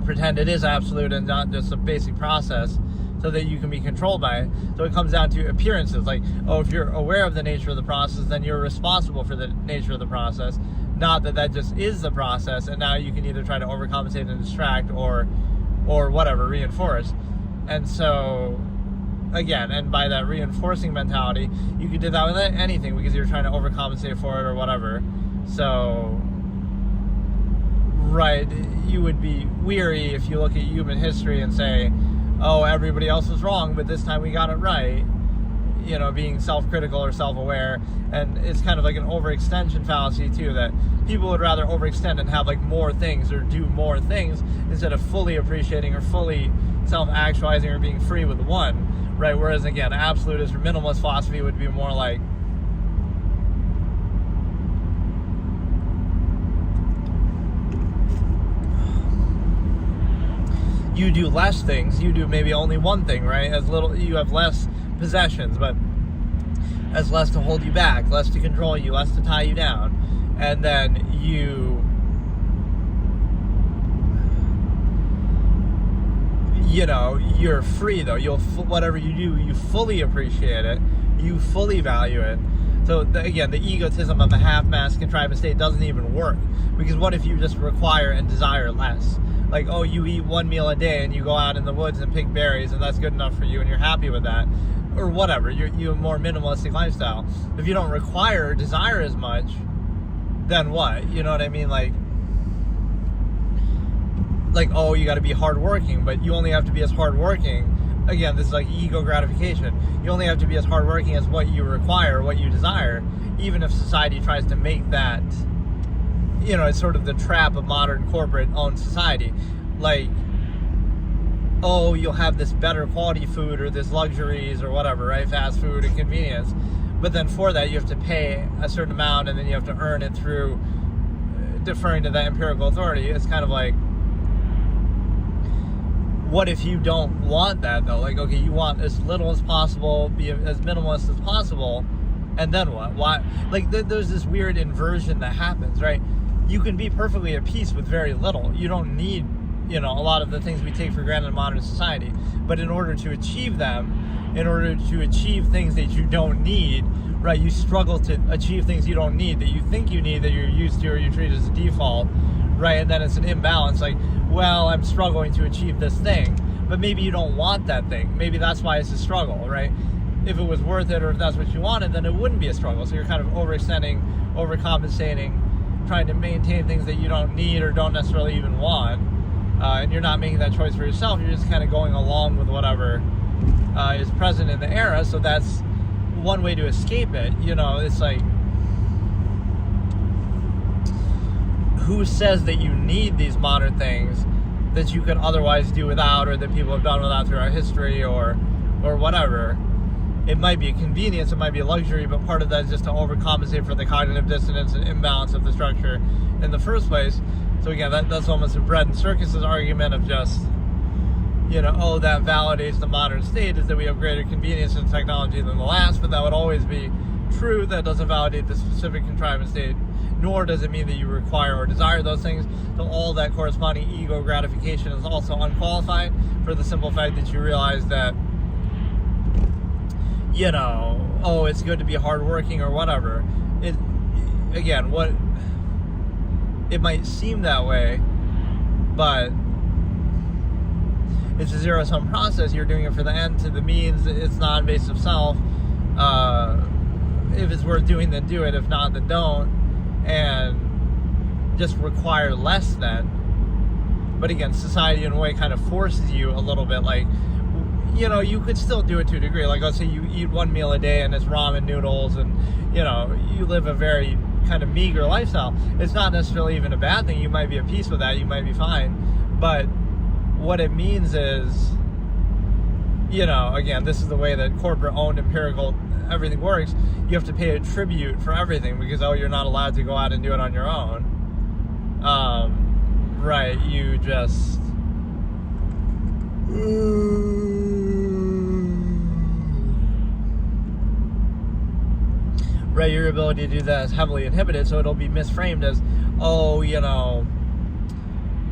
A: pretend it is absolute and not just a basic process, so that you can be controlled by it. So it comes down to appearances, like, oh, if you're aware of the nature of the process, then you're responsible for the nature of the process, not that just is the process, and now you can either try to overcompensate and distract, or whatever, reinforce. And so, again, and by that reinforcing mentality, you could do that with anything, because you're trying to overcompensate for it or whatever. So, right, you would be weary if you look at human history and say, oh, everybody else was wrong, but this time we got it right. You know, being self-critical or self-aware. And it's kind of like an overextension fallacy too, that people would rather overextend and have like more things or do more things instead of fully appreciating or fully self-actualizing or being free with one, right? Whereas again, absolutist or minimalist philosophy would be more like, you do less things, you do maybe only one thing, right? As little, you have less possessions, but as less to hold you back, less to control you, less to tie you down. And then you're free though. Whatever you do, you fully appreciate it, you fully value it. So again, the egotism of the half-mass contrivance state doesn't even work, because what if you just require and desire less? Like, oh, you eat one meal a day and you go out in the woods and pick berries, and that's good enough for you and you're happy with that, or whatever, you have a more minimalistic lifestyle. If you don't require or desire as much, then what? You know what I mean? Like oh, you got to be hardworking, but you only have to be as hardworking. Again, this is like ego gratification. You only have to be as hardworking as what you require, what you desire, even if society tries to make that. It's sort of the trap of modern corporate-owned society. Like, oh, you'll have this better quality food or this luxuries or whatever, right? Fast food and convenience. But then for that, you have to pay a certain amount, and then you have to earn it through deferring to that empirical authority. It's kind of like, what if you don't want that, though? Like, okay, you want as little as possible, be as minimalist as possible, and then what? Why? Like, there's this weird inversion that happens, right? You can be perfectly at peace with very little. You don't need, a lot of the things we take for granted in modern society. But in order to achieve them, in order to achieve things that you don't need, right, you struggle to achieve things you don't need, that you think you need, that you're used to or you treat as a default, right? And then it's an imbalance. Like, well, I'm struggling to achieve this thing, but maybe you don't want that thing. Maybe that's why it's a struggle, right? If it was worth it, or if that's what you wanted, then it wouldn't be a struggle. So you're kind of overextending, overcompensating, trying to maintain things that you don't need or don't necessarily even want, and you're not making that choice for yourself. You're just kind of going along with whatever is present in the era. So that's one way to escape it. It's like, who says that you need these modern things that you could otherwise do without, or that people have done without through our history, or whatever? It might be a convenience, it might be a luxury, but part of that is just to overcompensate for the cognitive dissonance and imbalance of the structure in the first place. So again, that's almost a bread and circuses argument of just, oh, that validates the modern state, is that we have greater convenience and technology than the last, but that would always be true. That doesn't validate the specific contrivance state, nor does it mean that you require or desire those things. So all that corresponding ego gratification is also unqualified, for the simple fact that you realize that, oh, it's good to be hardworking or whatever. It might seem that way, but it's a zero-sum process. You're doing it for the end to the means. It's non-invasive self. If it's worth doing, then do it. If not, then don't. And just require less then. But again, society in a way kind of forces you a little bit, like, you could still do it to a degree. Like, let's say you eat one meal a day and it's ramen noodles, and, you live a very kind of meager lifestyle. It's not necessarily even a bad thing. You might be at peace with that. You might be fine. But what it means is, again, this is the way that corporate-owned empirical everything works. You have to pay a tribute for everything because, you're not allowed to go out and do it on your own. Right, you just... Right, your ability to do that is heavily inhibited, so it'll be misframed as,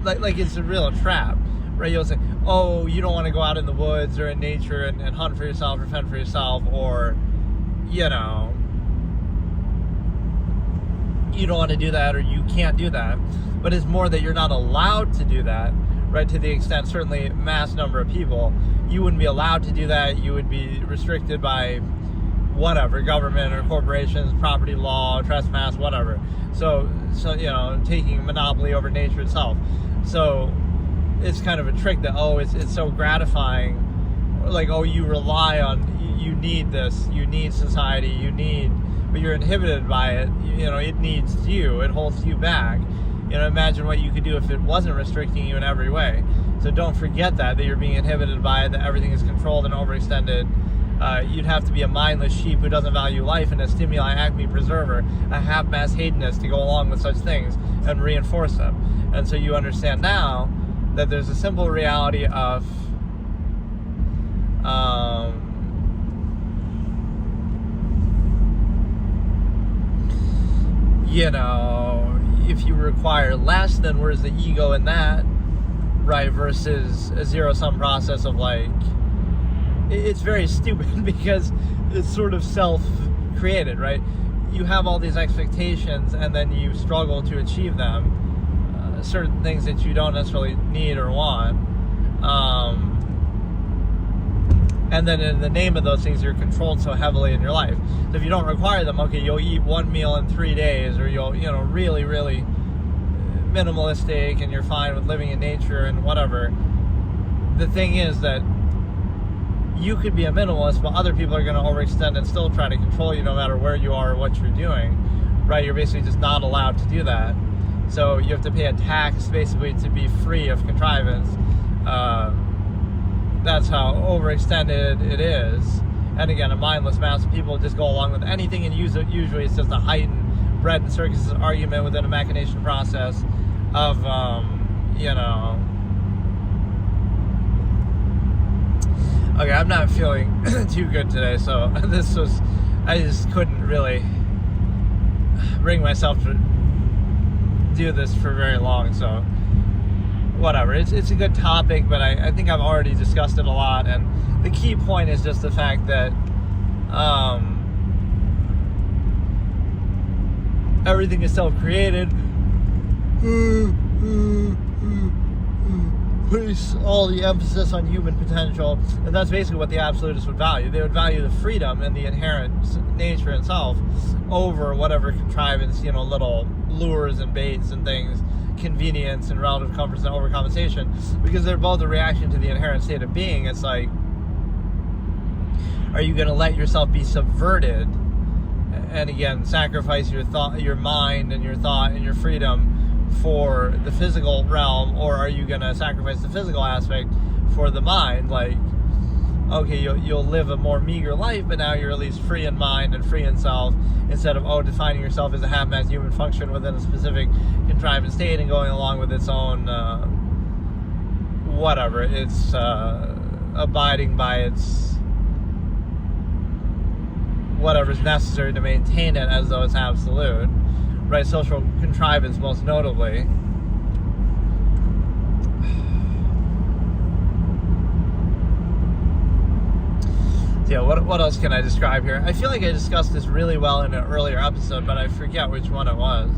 A: like it's a real trap. Right, you'll say, you don't want to go out in the woods or in nature and hunt for yourself or fend for yourself, or, you don't want to do that, or you can't do that. But it's more that you're not allowed to do that, right, to the extent, certainly mass number of people. You wouldn't be allowed to do that. You would be restricted by whatever, government or corporations, property law, trespass, whatever. So taking monopoly over nature itself. So it's kind of a trick that, it's so gratifying. Like, you rely on, you need this, you need society, but you're inhibited by it. It needs you, it holds you back. Imagine what you could do if it wasn't restricting you in every way. So don't forget that you're being inhibited by it, that everything is controlled and overextended. You'd have to be a mindless sheep who doesn't value life and a stimuli Acme preserver, a half-mass hedonist to go along with such things and reinforce them. And so you understand now that there's a simple reality of if you require less, then where's the ego in that, right, versus a zero-sum process of, like, it's very stupid because it's sort of self-created, right? You have all these expectations and then you struggle to achieve them, certain things that you don't necessarily need or want, and then in the name of those things you're controlled so heavily in your life. So if you don't require them, you'll eat one meal in 3 days, or you'll really, really minimalistic, and you're fine with living in nature and whatever. The thing is that you could be a minimalist, but other people are going to overextend and still try to control you no matter where you are or what you're doing, right? You're basically just not allowed to do that. So you have to pay a tax basically to be free of contrivance. That's how overextended it is. And again, a mindless mass of people just go along with anything, and usually it's just a heightened bread and circuses argument within a machination process of, Okay, I'm not feeling too good today, so I just couldn't really bring myself to do this for very long, so whatever. It's a good topic, but I think I've already discussed it a lot, and the key point is just the fact that everything is self-created. Place all the emphasis on human potential, and that's basically what the absolutists would value. They would value the freedom and the inherent nature itself over whatever contrivance, little lures and baits and things, convenience and relative comforts and overcompensation, because they're both a reaction to the inherent state of being. It's like, are you going to let yourself be subverted and again sacrifice your thought, your mind and your thought and your freedom for the physical realm, or are you going to sacrifice the physical aspect for the mind? Like, okay, you'll live a more meager life, but now you're at least free in mind and free in self, instead of defining yourself as a half-mass human function within a specific contrived state and going along with its own whatever. It's abiding by its whatever's necessary to maintain it as though it's absolute. Right, social contrivance most notably. Yeah, what else can I describe here? I feel like I discussed this really well in an earlier episode, but I forget which one it was.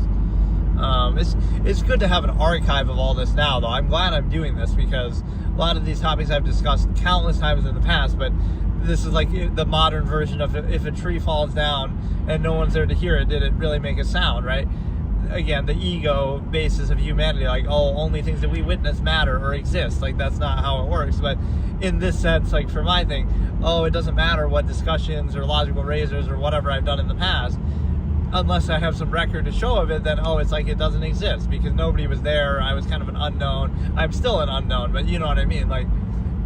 A: It's good to have an archive of all this now, though. I'm glad I'm doing this, because a lot of these topics I've discussed countless times in the past, but this is like the modern version of if a tree falls down and no one's there to hear it, did it really make a sound, right? Again, the ego basis of humanity, like, only things that we witness matter or exist. Like, that's not how it works. But in this sense, like for my thing, it doesn't matter what discussions or logical razors or whatever I've done in the past. unless I have some record to show of it, then, it's like it doesn't exist because nobody was there. I was kind of an unknown. I'm still an unknown, but you know what I mean? Like,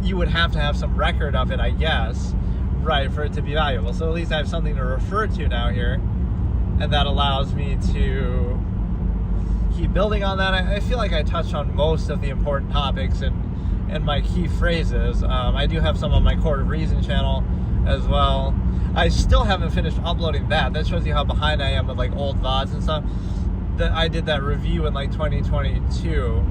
A: you would have to have some record of it, I guess, right, for it to be valuable. So at least I have something to refer to now here, and that allows me to keep building on that. I feel like I touched on most of the important topics and my key phrases. I do have some on my Court of Reason channel as well. I still haven't finished uploading that. That shows you how behind I am with like old VODs and stuff. That I did that review in like 2022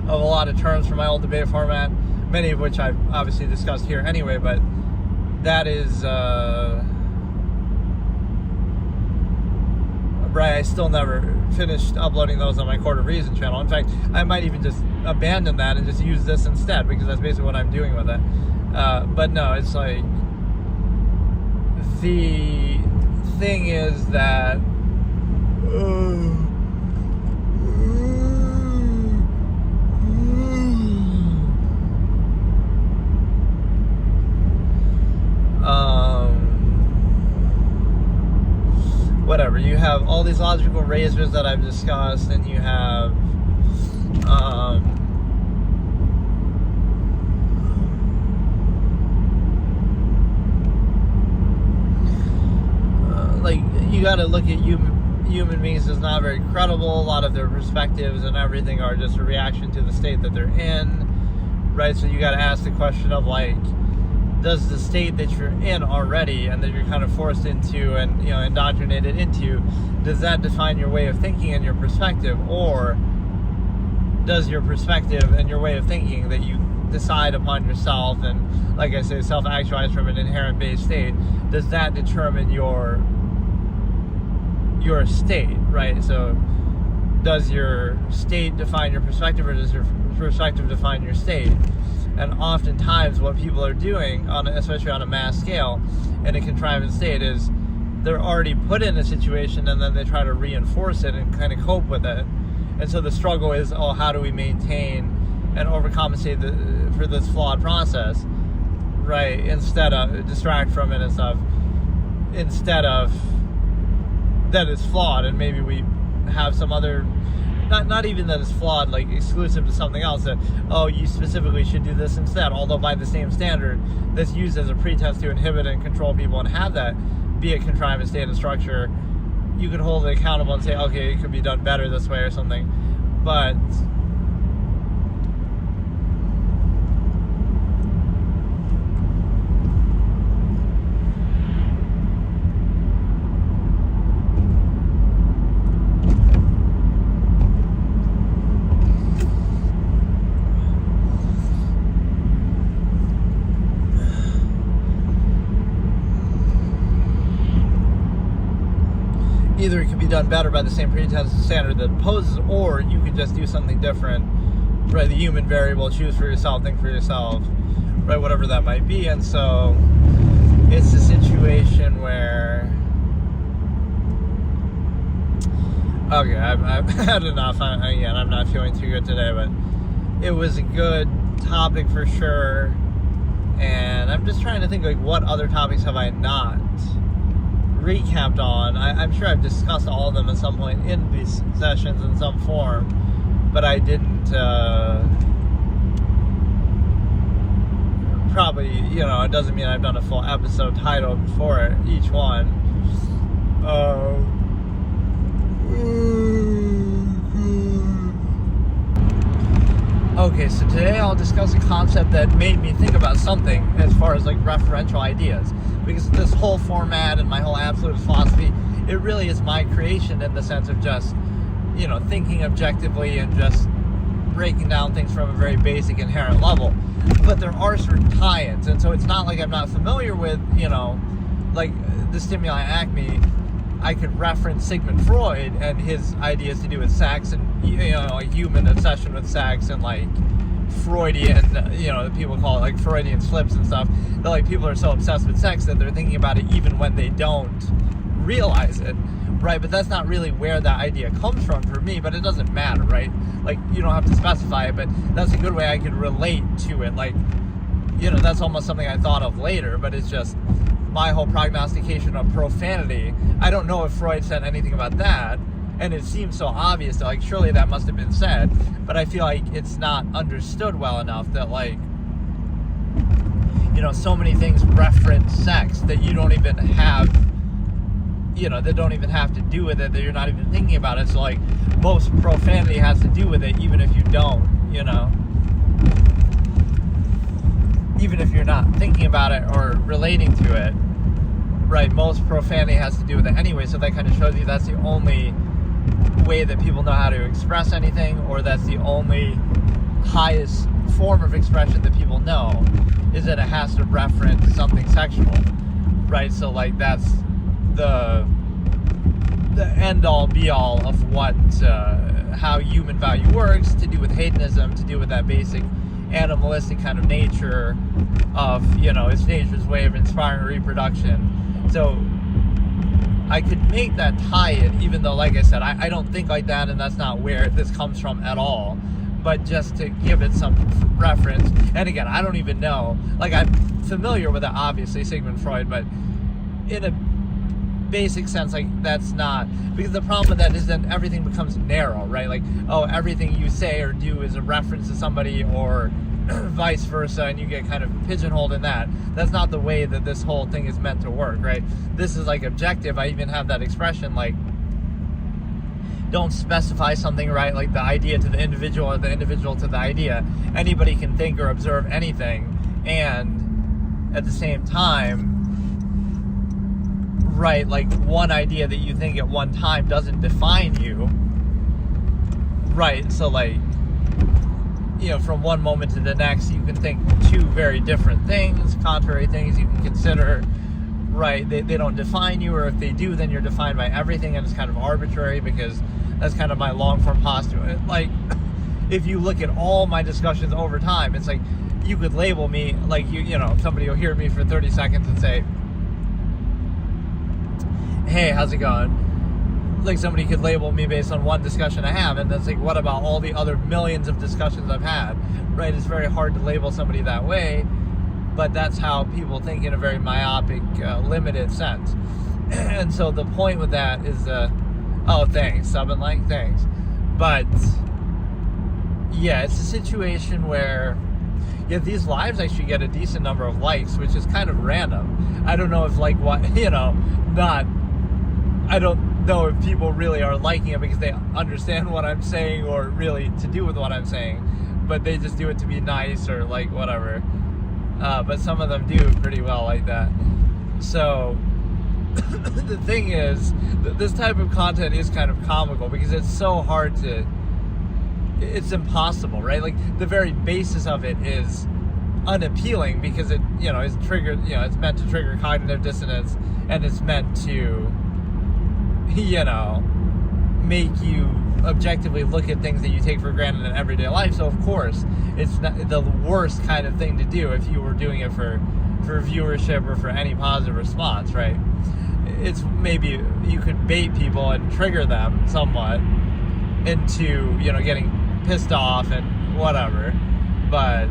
A: of a lot of terms from my old debate format, many of which I've obviously discussed here anyway, but that is right, I still never finished uploading those on my Court of Reason channel. In fact, I might even just abandon that and just use this instead, because that's basically what I'm doing with it. But no, it's like, the thing is that whatever, you have all these logical razors that I've discussed, and you have like, you got to look at human beings as not very credible. A lot of their perspectives and everything are just a reaction to the state that they're in, right? So you got to ask the question of, like, does the state that you're in already and that you're kind of forced into and, you know, indoctrinated into, does that define your way of thinking and your perspective? Or does your perspective and your way of thinking that you decide upon yourself and, like I say, self-actualize from an inherent base state, does that determine your state, right? So does your state define your perspective, or does your perspective define your state? And oftentimes what people are doing, especially on a mass scale, in a contrived state, is they're already put in a situation and then they try to reinforce it and kind of cope with it. And so the struggle is, how do we maintain and overcompensate for this flawed process, right? Instead of distract from it and stuff. Instead of that it's flawed, and maybe we have some other, not even that it's flawed, like exclusive to something else, that, you specifically should do this instead, although by the same standard that's used as a pretense to inhibit and control people and have that be a contrived state and structure, you could hold it accountable and say, okay, it could be done better this way or something. But either it can be done better by the same pretense and standard that it poses, or you can just do something different, right? The human variable, choose for yourself, think for yourself, right? Whatever that might be. And so it's a situation where, okay, I've had enough. Again, I'm not feeling too good today, but it was a good topic for sure. And I'm just trying to think, like, what other topics have I not recapped on? I'm sure I've discussed all of them at some point in these sessions in some form, but I didn't probably, it doesn't mean I've done a full episode title for each one. Okay, so today I'll discuss a concept that made me think about something as far as like referential ideas, because this whole format and my whole absolutist philosophy, it really is my creation in the sense of just, thinking objectively and just breaking down things from a very basic inherent level. But there are certain tie-ins, and so it's not like I'm not familiar with, like the Stimuli Acme. I could reference Sigmund Freud and his ideas to do with sex and, like human obsession with sex and like Freudian, people call it like Freudian slips and stuff. That like people are so obsessed with sex that they're thinking about it even when they don't realize it, right? But that's not really where that idea comes from for me, but it doesn't matter, right? Like, you don't have to specify it, but that's a good way I could relate to it. Like, that's almost something I thought of later, but it's just, my whole prognostication of profanity, I don't know if Freud said anything about that, and it seems so obvious that, like, surely that must have been said, but I feel like it's not understood well enough that, like, you know, so many things reference sex that you don't even have, you know, that don't even have to do with it, that you're not even thinking about it. So, like, most profanity has to do with it, even if you don't, you know, even if you're not thinking about it or relating to it, right? Most profanity has to do with it anyway, so that kind of shows you that's the only way that people know how to express anything, or that's the only highest form of expression that people know, is that it has to reference something sexual, right? So, like, that's the end-all be-all of what how human value works, to do with hedonism, to do with that basic animalistic kind of nature of, you know, it's nature's way of inspiring reproduction. So I could make that tie-in, even though, like I said, I don't think like that, and that's not where this comes from at all. But just to give it some reference, and again, I don't even know, like, I'm familiar with it, obviously, Sigmund Freud, but in a basic sense, like, that's not, because the problem with that is then everything becomes narrow, right? Like, oh, everything you say or do is a reference to somebody, or vice versa, and you get kind of pigeonholed in that. That's not the way that this whole thing is meant to work, right? This is, like, objective. I even have that expression, like, don't specify something, right? Like, the idea to the individual, or the individual to the idea. Anybody can think or observe anything, and at the same time, right, like, one idea that you think at one time doesn't define you, right? So, like, you know, from one moment to the next, you can think two very different things, contrary things you can consider, right? They don't define you, or if they do, then you're defined by everything, and it's kind of arbitrary, because that's kind of my long-form postulate. Like, if you look at all my discussions over time, it's like, you could label me, like, you know, somebody will hear me for 30 seconds and say, hey, how's it going? Like, somebody could label me based on one discussion I have, and that's like, what about all the other millions of discussions I've had, right? It's very hard to label somebody that way, but that's how people think in a very myopic, limited sense. And so the point with that is, oh, thanks, sub and like, thanks. But, yeah, it's a situation where, yeah, these lives actually get a decent number of likes, which is kind of random. I don't know if, like, what, you know, I don't know if people really are liking it because they understand what I'm saying, or really to do with what I'm saying, but they just do it to be nice, or, like, whatever. But some of them do pretty well like that. So the thing is, this type of content is kind of comical, because it's so hard to, it's impossible, right? Like, the very basis of it is unappealing, because it, you know, is triggered, you know, it's meant to trigger cognitive dissonance, and it's meant to, you know, make you objectively look at things that you take for granted in everyday life. So of course, it's not the worst kind of thing to do if you were doing it for viewership or for any positive response, right? It's maybe you could bait people and trigger them somewhat into, you know, getting pissed off and whatever, but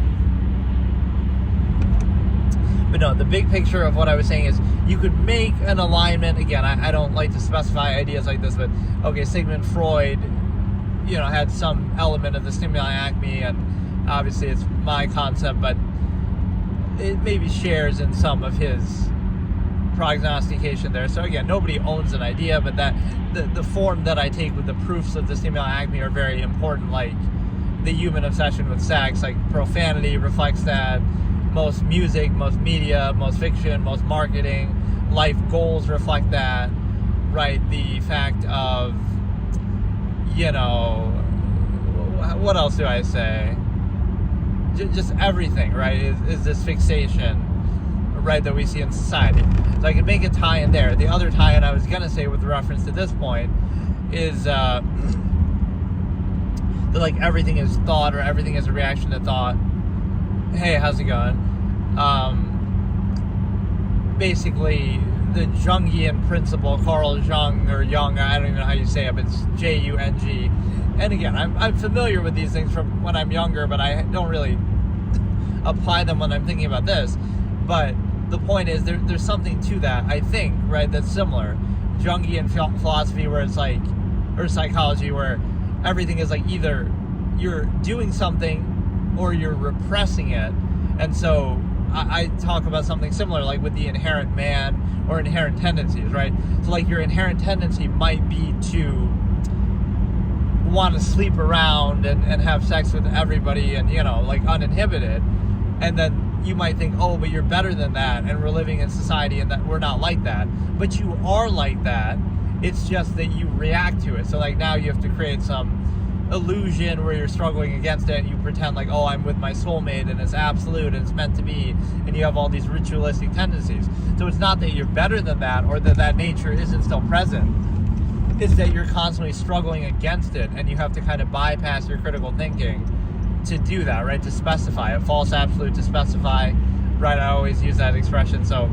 A: no, the big picture of what I was saying is, you could make an alignment. Again, I don't like to specify ideas like this, but okay, Sigmund Freud, you know, had some element of the Stimuli Acme, and obviously it's my concept, but it maybe shares in some of his prognostication there. So again, nobody owns an idea, but that the form that I take with the proofs of the Stimuli Acme are very important, like the human obsession with sex, like profanity reflects that. Most music, most media, most fiction, most marketing, life goals reflect that, right? The fact of, you know, what else do I say? Just everything, right? Is this fixation, right, that we see in society. So I could make a tie in there. The other tie in I was gonna say with reference to this point is that, like, everything is thought, or everything is a reaction to thought. Hey, how's it going? Basically, the Jungian principle, Carl Jung, or Jung, I don't even know how you say it, but it's Jung. And again, I'm familiar with these things from when I'm younger, but I don't really apply them when I'm thinking about this. But the point is there's something to that, I think, right, that's similar. Jungian philosophy, where it's like, or psychology, where everything is like either you're doing something or you're repressing it. And so I talk about something similar, like with the inherent man or inherent tendencies, right? So like your inherent tendency might be to want to sleep around and have sex with everybody and, like uninhibited. And then you might think, oh, but you're better than that, and we're living in society and that we're not like that. But you are like that. It's just that you react to it. So like now you have to create some illusion where you're struggling against it, and you pretend like, oh, I'm with my soulmate and it's absolute and it's meant to be, and you have all these ritualistic tendencies. So it's not that you're better than that or that nature isn't still present. It's that you're constantly struggling against it, and you have to kind of bypass your critical thinking to do that, right? To specify it. False absolute to specify, right? I always use that expression. So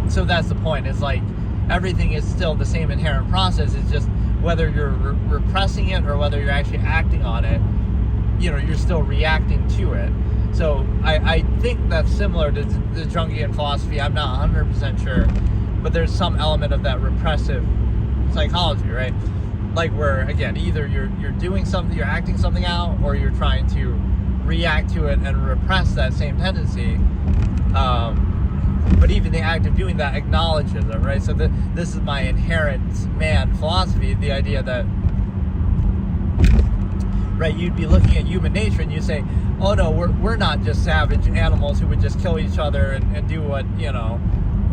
A: so that's the point. It's like everything is still the same inherent process. It's just whether you're repressing it or whether you're actually acting on it, you're still reacting to it. So I think that's similar to the Jungian philosophy. I'm not 100% sure, but there's some element of that repressive psychology, right? Like where, again, either you're doing something, you're acting something out, or you're trying to react to it and repress that same tendency. But even the act of doing that acknowledges it, right? So this is my inherent man philosophy, the idea that, right, you'd be looking at human nature and you say, oh no, we're not just savage animals who would just kill each other and do what,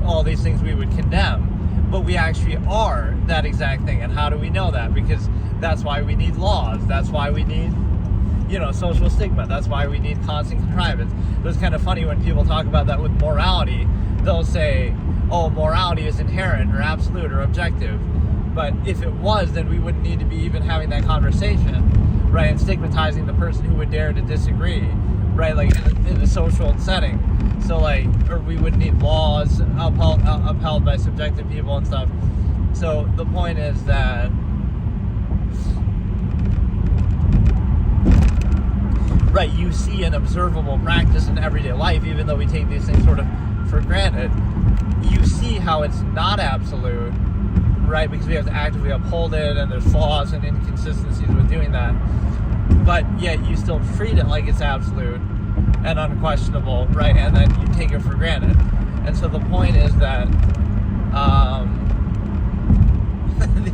A: all these things we would condemn. But we actually are that exact thing. And how do we know that? Because that's why we need laws. That's why we need, social stigma. That's why we need constant contrivance. But it's kind of funny when people talk about that with morality. They'll say, oh, morality is inherent or absolute or objective. But if it was, then we wouldn't need to be even having that conversation, right? And stigmatizing the person who would dare to disagree, right? Like in a social setting. So or we wouldn't need laws upheld by subjective people and stuff. So the point is that, right, you see an observable practice in everyday life, even though we take these things sort of for granted. You see how it's not absolute, right? Because we have to actively uphold it, and there's flaws and inconsistencies with doing that. But yet you still treat it like it's absolute and unquestionable, right? And then you take it for granted. And so the point is that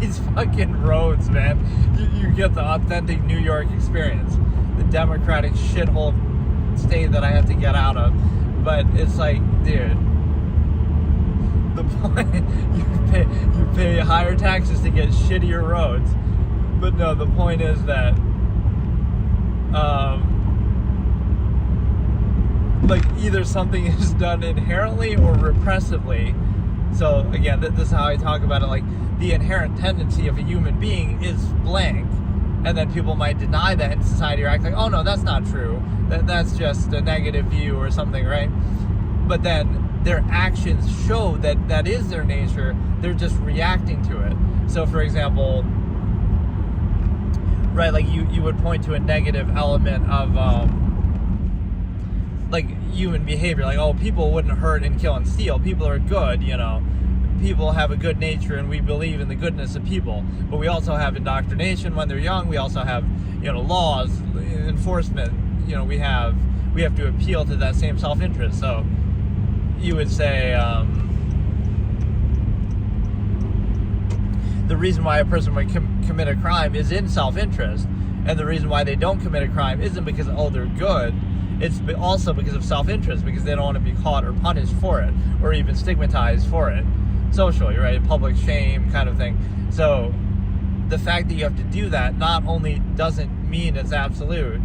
A: these fucking roads, man, you get the authentic New York experience, the democratic shithole state that I have to get out of. But it's like, dude, the point, you pay higher taxes to get shittier roads. But no, the point is that either something is done inherently or repressively. So again, this is how I talk about it. Like, the inherent tendency of a human being is blank, and then people might deny that in society or act like, oh no, that's not true, that's just a negative view or something, right? But then their actions show that that is their nature. They're just reacting to it. So for example, right, like you would point to a negative element of like human behavior, like, oh, people wouldn't hurt and kill and steal, people are good, people have a good nature, and we believe in the goodness of people. But we also have indoctrination when they're young. We also have, laws, enforcement. We have to appeal to that same self-interest. So you would say the reason why a person would commit a crime is in self-interest, and the reason why they don't commit a crime isn't because, oh, they're good. It's also because of self-interest, because they don't want to be caught or punished for it, or even stigmatized for it socially, right? Public shame kind of thing. So the fact that you have to do that not only doesn't mean it's absolute,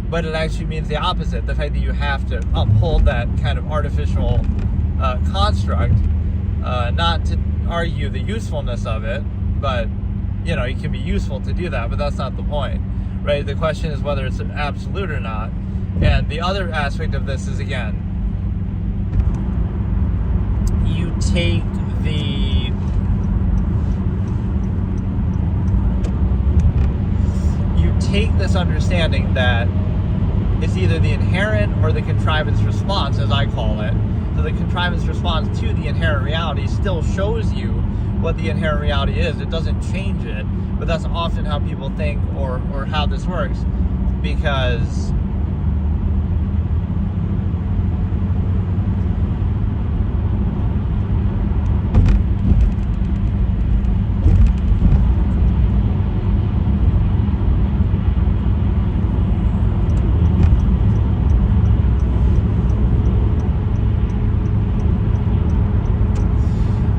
A: but it actually means the opposite. The fact that you have to uphold that kind of artificial construct, not to argue the usefulness of it, but it can be useful to do that, but that's not the point, right? The question is whether it's absolute or not. And the other aspect of this is, again, you take this understanding that It's either the inherent or the contrivance response, as I call it. So the contrivance response to the inherent reality still shows you what the inherent reality is. It doesn't change it, but that's often how people think or how this works, because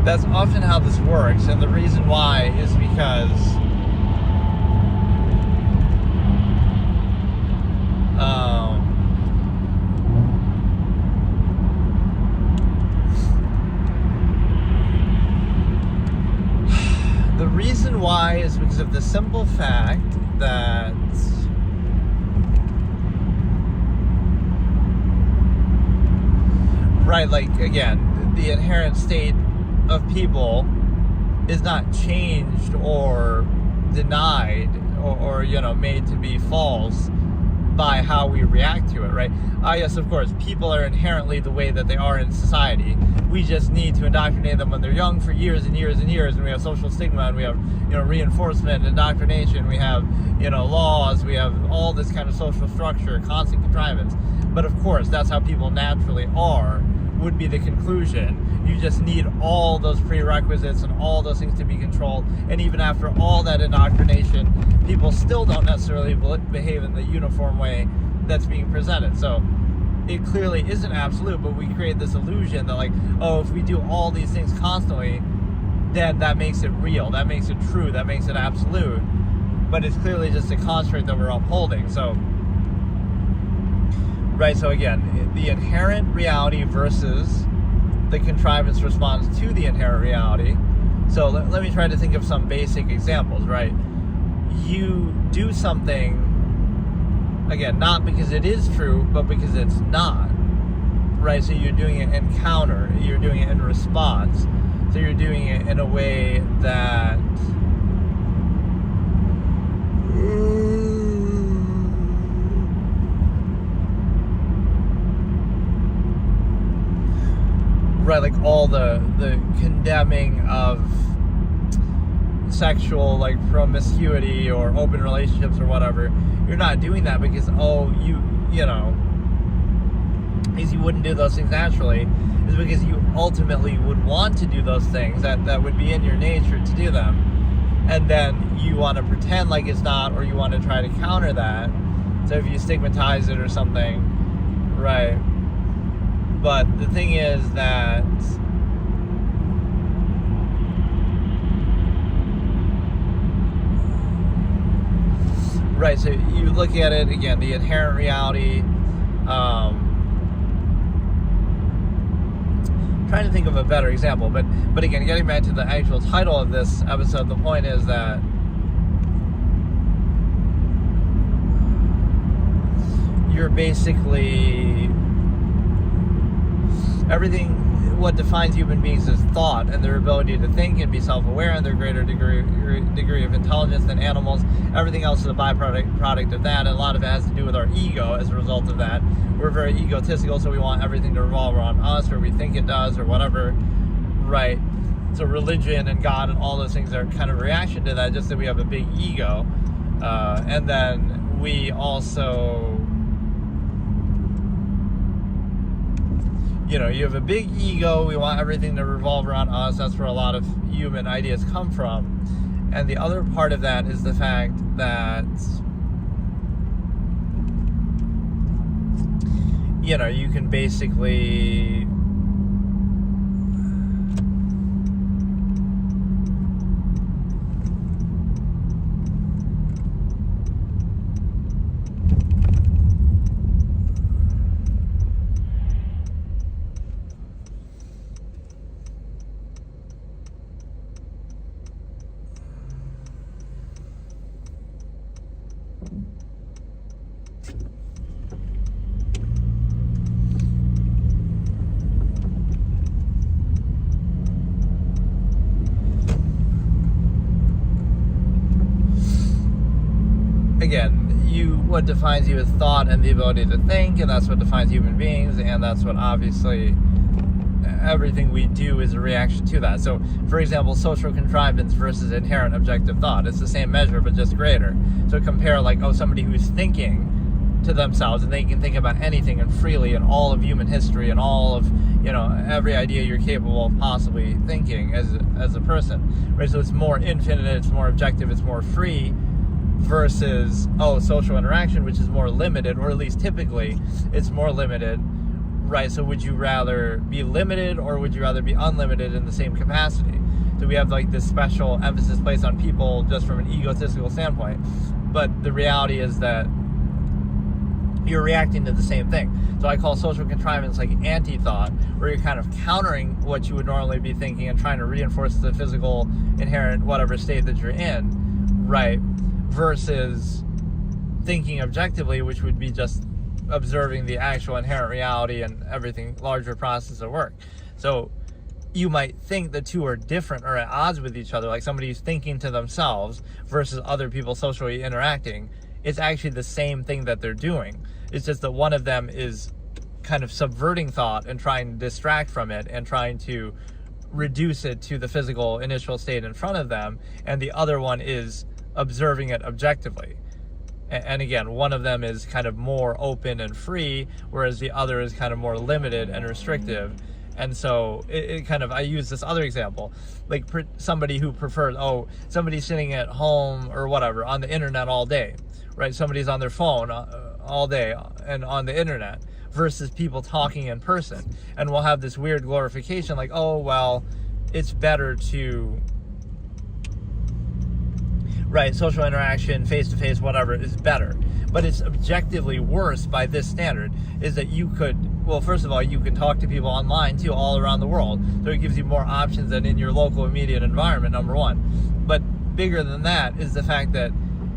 A: that's often how this works, and the reason why is because the reason why is because of the simple fact that right, like, again, the inherent state of people is not changed or denied or made to be false by how we react to it, right? Yes, of course, people are inherently the way that they are in society. We just need to indoctrinate them when they're young for years and years and years, and we have social stigma, and we have reinforcement, indoctrination, we have laws, we have all this kind of social structure, constant contrivance. But of course, that's how people naturally are, would be the conclusion. You just need all those prerequisites and all those things to be controlled, and even after all that indoctrination, people still don't necessarily behave in the uniform way that's being presented. So it clearly isn't absolute, but we create this illusion that, like, oh, if we do all these things constantly, then that makes it real, that makes it true, that makes it absolute. But it's clearly just a construct that we're upholding. So right, so again, the inherent reality versus the contrivance response to the inherent reality. So let me try to think of some basic examples, right? You do something, again, not because it is true, but because it's not, right? So you're doing it in counter, you're doing it in response. So you're doing it in a way that right, like all the condemning of sexual, like, promiscuity or open relationships or whatever. You're not doing that because, because you wouldn't do those things naturally. It's because you ultimately would want to do those things, that would be in your nature to do them, and then you want to pretend like it's not, or you want to try to counter that. So if you stigmatize it or something, right? But the thing is that right, so you look at it again, the inherent reality. Trying to think of a better example, but again, getting back to the actual title of this episode, the point is that you're basically everything. What defines human beings is thought and their ability to think and be self-aware, and their greater degree of intelligence than animals. Everything else is a byproduct of that, and a lot of it has to do with our ego as a result of that. We're very egotistical, so we want everything to revolve around us, or we think it does, or whatever, right? So religion and God and all those things are kind of a reaction to that, just that we have a big ego. And then we also, you have a big ego, we want everything to revolve around us. That's where a lot of human ideas come from. And the other part of that is the fact that, you can basically again, what defines you is thought and the ability to think, and that's what defines human beings, and that's what obviously everything we do is a reaction to that. So, for example, social contrivance versus inherent objective thought. It's the same measure, but just greater. So compare somebody who's thinking to themselves, and they can think about anything and freely in all of human history and all of every idea you're capable of possibly thinking as a person, right? So it's more infinite, it's more objective, it's more free, versus social interaction, which is more limited, or at least typically it's more limited, right? So would you rather be limited, or would you rather be unlimited in the same capacity? So we have this special emphasis placed on people just from an egotistical standpoint, but the reality is that you're reacting to the same thing. So I call social contrivance anti-thought, where you're kind of countering what you would normally be thinking and trying to reinforce the physical, inherent, whatever state that you're in, right? Versus thinking objectively, which would be just observing the actual inherent reality and everything, larger process of work. So you might think the two are different or at odds with each other, like somebody who's thinking to themselves versus other people socially interacting. It's actually the same thing that they're doing. It's just that one of them is kind of subverting thought and trying to distract from it and trying to reduce it to the physical initial state in front of them, and the other one is observing it objectively. And again, one of them is kind of more open and free, whereas the other is kind of more limited and restrictive. And so it kind of, I use this other example, somebody who prefers, somebody sitting at home or whatever on the internet all day, right? Somebody's on their phone all day and on the internet, versus people talking in person. And we'll have this weird glorification, it's better to, right, social interaction, face-to-face, whatever, is better. But it's objectively worse by this standard, is that you could, first of all, you can talk to people online, too, all around the world. So it gives you more options than in your local immediate environment, number one. But bigger than that is the fact that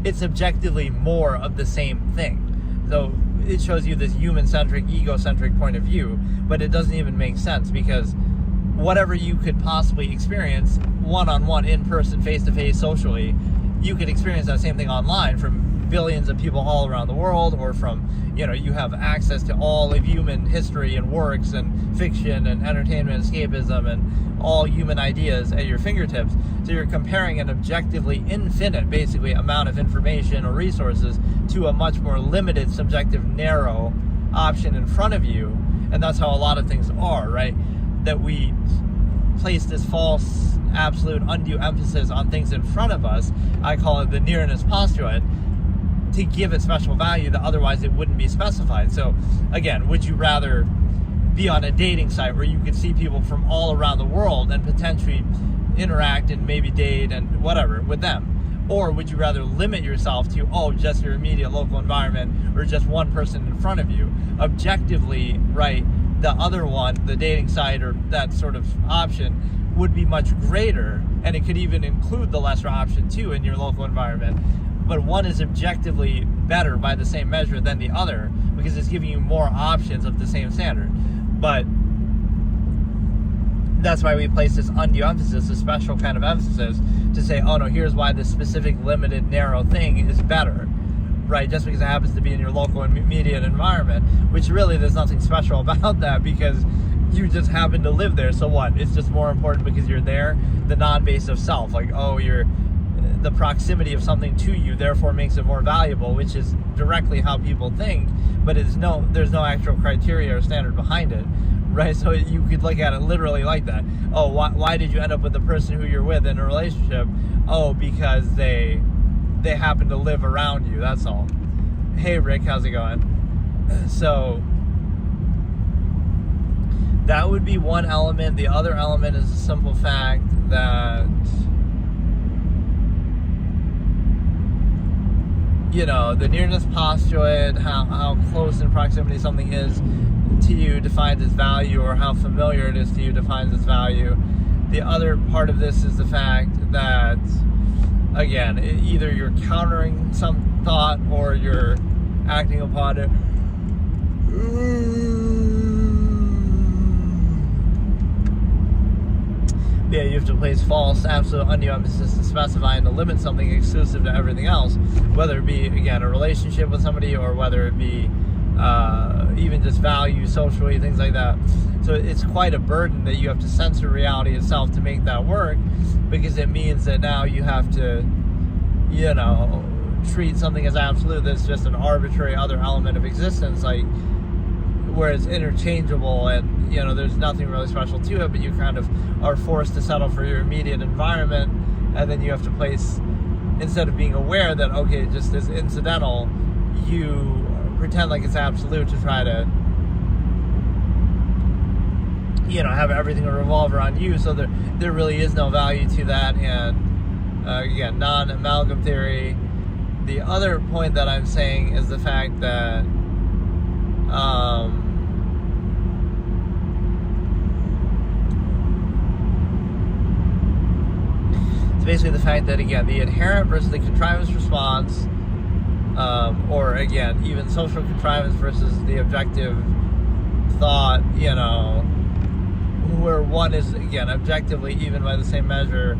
A: it's objectively more of the same thing. So it shows you this human-centric, egocentric point of view, but it doesn't even make sense, because whatever you could possibly experience one-on-one, in-person, face-to-face, socially, you could experience that same thing online from billions of people all around the world, or from, you have access to all of human history and works and fiction and entertainment, escapism, and all human ideas at your fingertips. So you're comparing an objectively infinite, basically, amount of information or resources to a much more limited, subjective, narrow option in front of you. And that's how a lot of things are, right? That we place this false, absolute, undue emphasis on things in front of us. I call it the nearness postulate, to give it special value that otherwise it wouldn't be specified. So again, would you rather be on a dating site where you could see people from all around the world and potentially interact and maybe date and whatever with them? Or would you rather limit yourself to, just your immediate local environment or just one person in front of you? Objectively, right, the other one, the dating site or that sort of option, would be much greater, and it could even include the lesser option too in your local environment. But one is objectively better by the same measure than the other, because it's giving you more options of the same standard. But that's why we place this undue emphasis, a special kind of emphasis, to say, here's why this specific, limited, narrow thing is better, right? Just because it happens to be in your local and immediate environment, which really there's nothing special about that, because you just happen to live there. So what? It's just more important because you're there. The non-base of self, the proximity of something to you therefore makes it more valuable, which is directly how people think, but there's no actual criteria or standard behind it, right? So you could look at it literally like that. Why did you end up with the person who you're with in a relationship? Because they happen to live around you, that's all. Hey Rick, how's it going? So that would be one element. The other element is the simple fact that the nearness postulate, how close in proximity something is to you defines its value, or how familiar it is to you defines its value. The other part of this is the fact that, again, either you're countering some thought or you're acting upon it. Yeah, you have to place false, absolute, undue emphasis to specify and to limit something exclusive to everything else, whether it be, again, a relationship with somebody, or whether it be even just value socially, things like that. So it's quite a burden that you have to censor reality itself to make that work, because it means that now you have to, treat something as absolute that's just an arbitrary other element of existence, like where it's interchangeable and there's nothing really special to it, but you kind of are forced to settle for your immediate environment, and then you have to place, instead of being aware that okay, just as incidental, you pretend like it's absolute to try to have everything revolve around you, so there really is no value to that. And again, non-amalgam theory. The other point that I'm saying is the fact that it's basically the fact that, again, the inherent versus the contrivance response, or again, even social contrivance versus the objective thought, where one is, again, objectively, even by the same measure,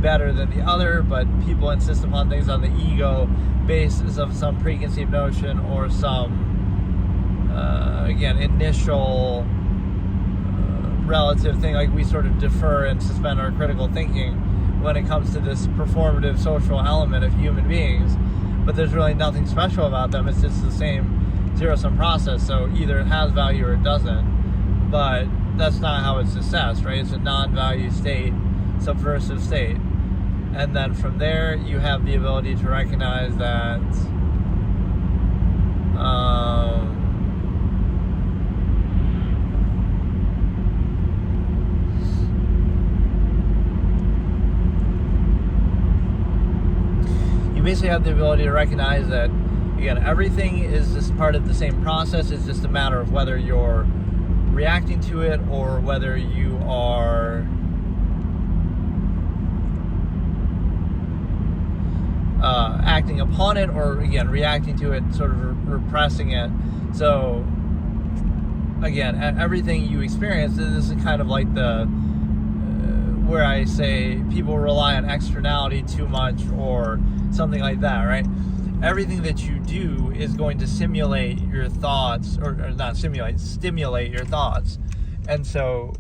A: better than the other, but people insist upon things on the ego basis of some preconceived notion or some again, initial relative thing, like we sort of defer and suspend our critical thinking when it comes to this performative social element of human beings, but there's really nothing special about them. It's just the same zero-sum process, so either it has value or it doesn't, but that's not how it's assessed, right? It's a non-value state, subversive state, and then from there you have the ability to recognize that you basically have the ability to recognize that, again, everything is just part of the same process. It's just a matter of whether you're reacting to it or whether you are acting upon it, or again, reacting to it, sort of repressing it. So again, everything you experience, this is kind of like the where I say people rely on externality too much or something like that, right? Everything that you do is going to simulate your thoughts, or not simulate, stimulate your thoughts. And so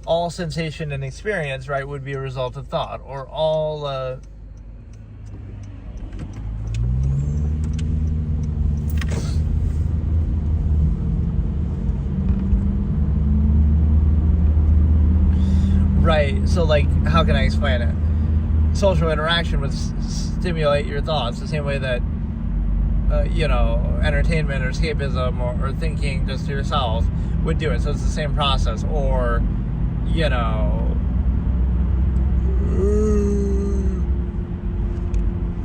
A: all sensation and experience, right, would be a result of thought, or all right, so like, how can I explain it? Social interaction would stimulate your thoughts the same way that entertainment or escapism or thinking just to yourself would do it. So it's the same process. Or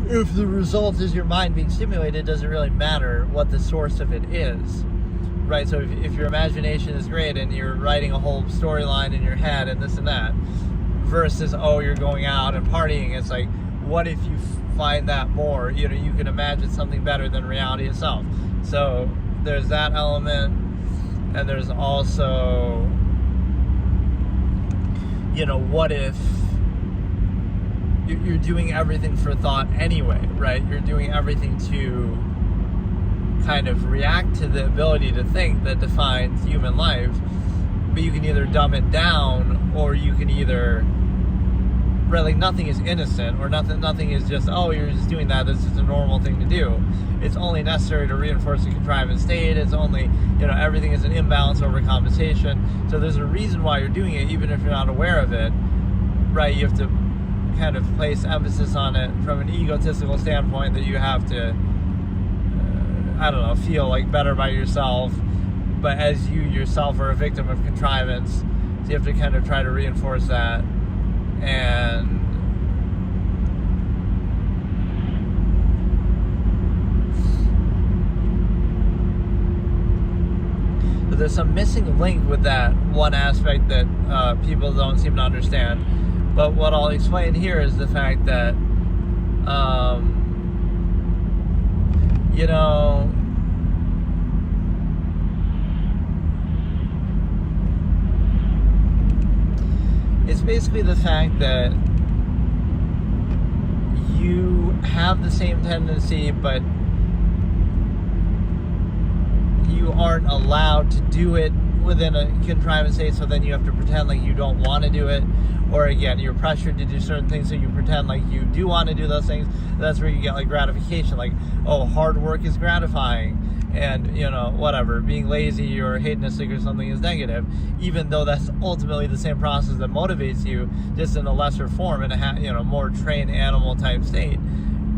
A: if the result is your mind being stimulated, it doesn't really matter what the source of it is, right? So if your imagination is great and you're writing a whole storyline in your head and this and that, versus, you're going out and partying, it's like, what if you find that more, you can imagine something better than reality itself. So there's that element, and there's also, what if you're doing everything for thought anyway, right? You're doing everything to kind of react to the ability to think that defines human life, but you can either dumb it down, or you can either, right, like nothing is innocent, or nothing is just, you're just doing that, this is a normal thing to do. It's only necessary to reinforce a contrivance state. It's only, everything is an imbalance over compensation. So there's a reason why you're doing it, even if you're not aware of it, right? You have to kind of place emphasis on it from an egotistical standpoint, that you have to, feel like better by yourself, but as you yourself are a victim of contrivance, so you have to kind of try to reinforce that. And so there's some missing link with that one aspect that people don't seem to understand. But what I'll explain here is the fact that It's basically the fact that you have the same tendency, but you aren't allowed to do it within a contrived state, so then you have to pretend like you don't want to do it. Or again, you're pressured to do certain things, so you pretend like you do want to do those things. That's where you get like gratification, like, oh, hard work is gratifying, and whatever, being lazy or hedonistic or something is negative, even though that's ultimately the same process that motivates you, just in a lesser form, in a more trained animal type state.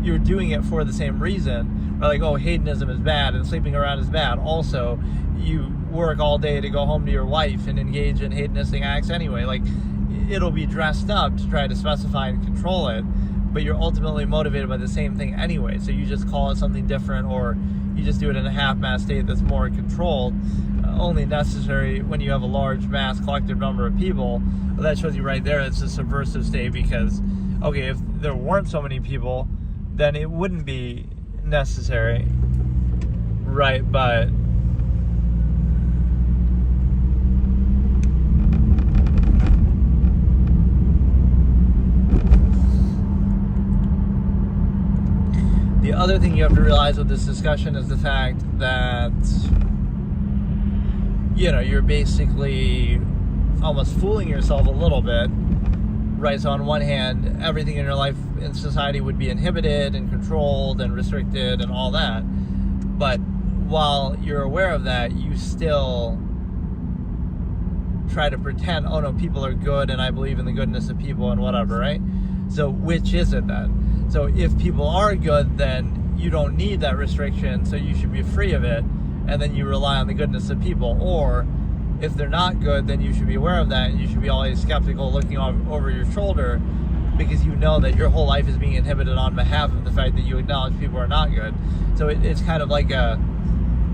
A: You're doing it for the same reason. Or like, oh, hedonism is bad and sleeping around is bad. Also, you work all day to go home to your wife and engage in hedonistic acts anyway. Like, it'll be dressed up to try to specify and control it, but you're ultimately motivated by the same thing anyway. So you just call it something different, or you just do it in a half-mass state that's more controlled, only necessary when you have a large mass collective number of people. Well, that shows you right there it's a subversive state, because, okay, if there weren't so many people, then it wouldn't be necessary, right? But the other thing you have to realize with this discussion is the fact that, you're basically almost fooling yourself a little bit, right? So on one hand, everything in your life in society would be inhibited and controlled and restricted and all that. But while you're aware of that, you still try to pretend, oh no, people are good and I believe in the goodness of people and whatever, right? So which is it then? So if people are good, then you don't need that restriction, so you should be free of it, and then you rely on the goodness of people. Or if they're not good, then you should be aware of that, and you should be always skeptical, looking over your shoulder, because you know that your whole life is being inhibited on behalf of the fact that you acknowledge people are not good. So it's kind of like the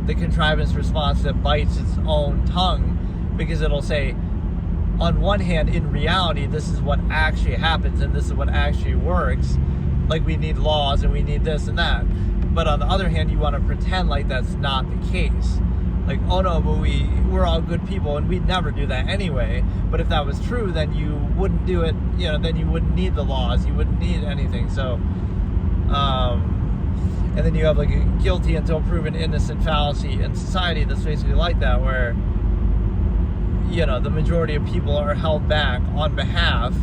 A: contrivance response that bites its own tongue, because it'll say, on one hand, in reality, this is what actually happens and this is what actually works. Like, we need laws and we need this and that. But on the other hand, you want to pretend like that's not the case. Like, oh no, but we're all good people and we'd never do that anyway. But if that was true, then you wouldn't do it, then you wouldn't need the laws, you wouldn't need anything. So, and then you have like a guilty until proven innocent fallacy in society that's basically like that, where, the majority of people are held back on behalf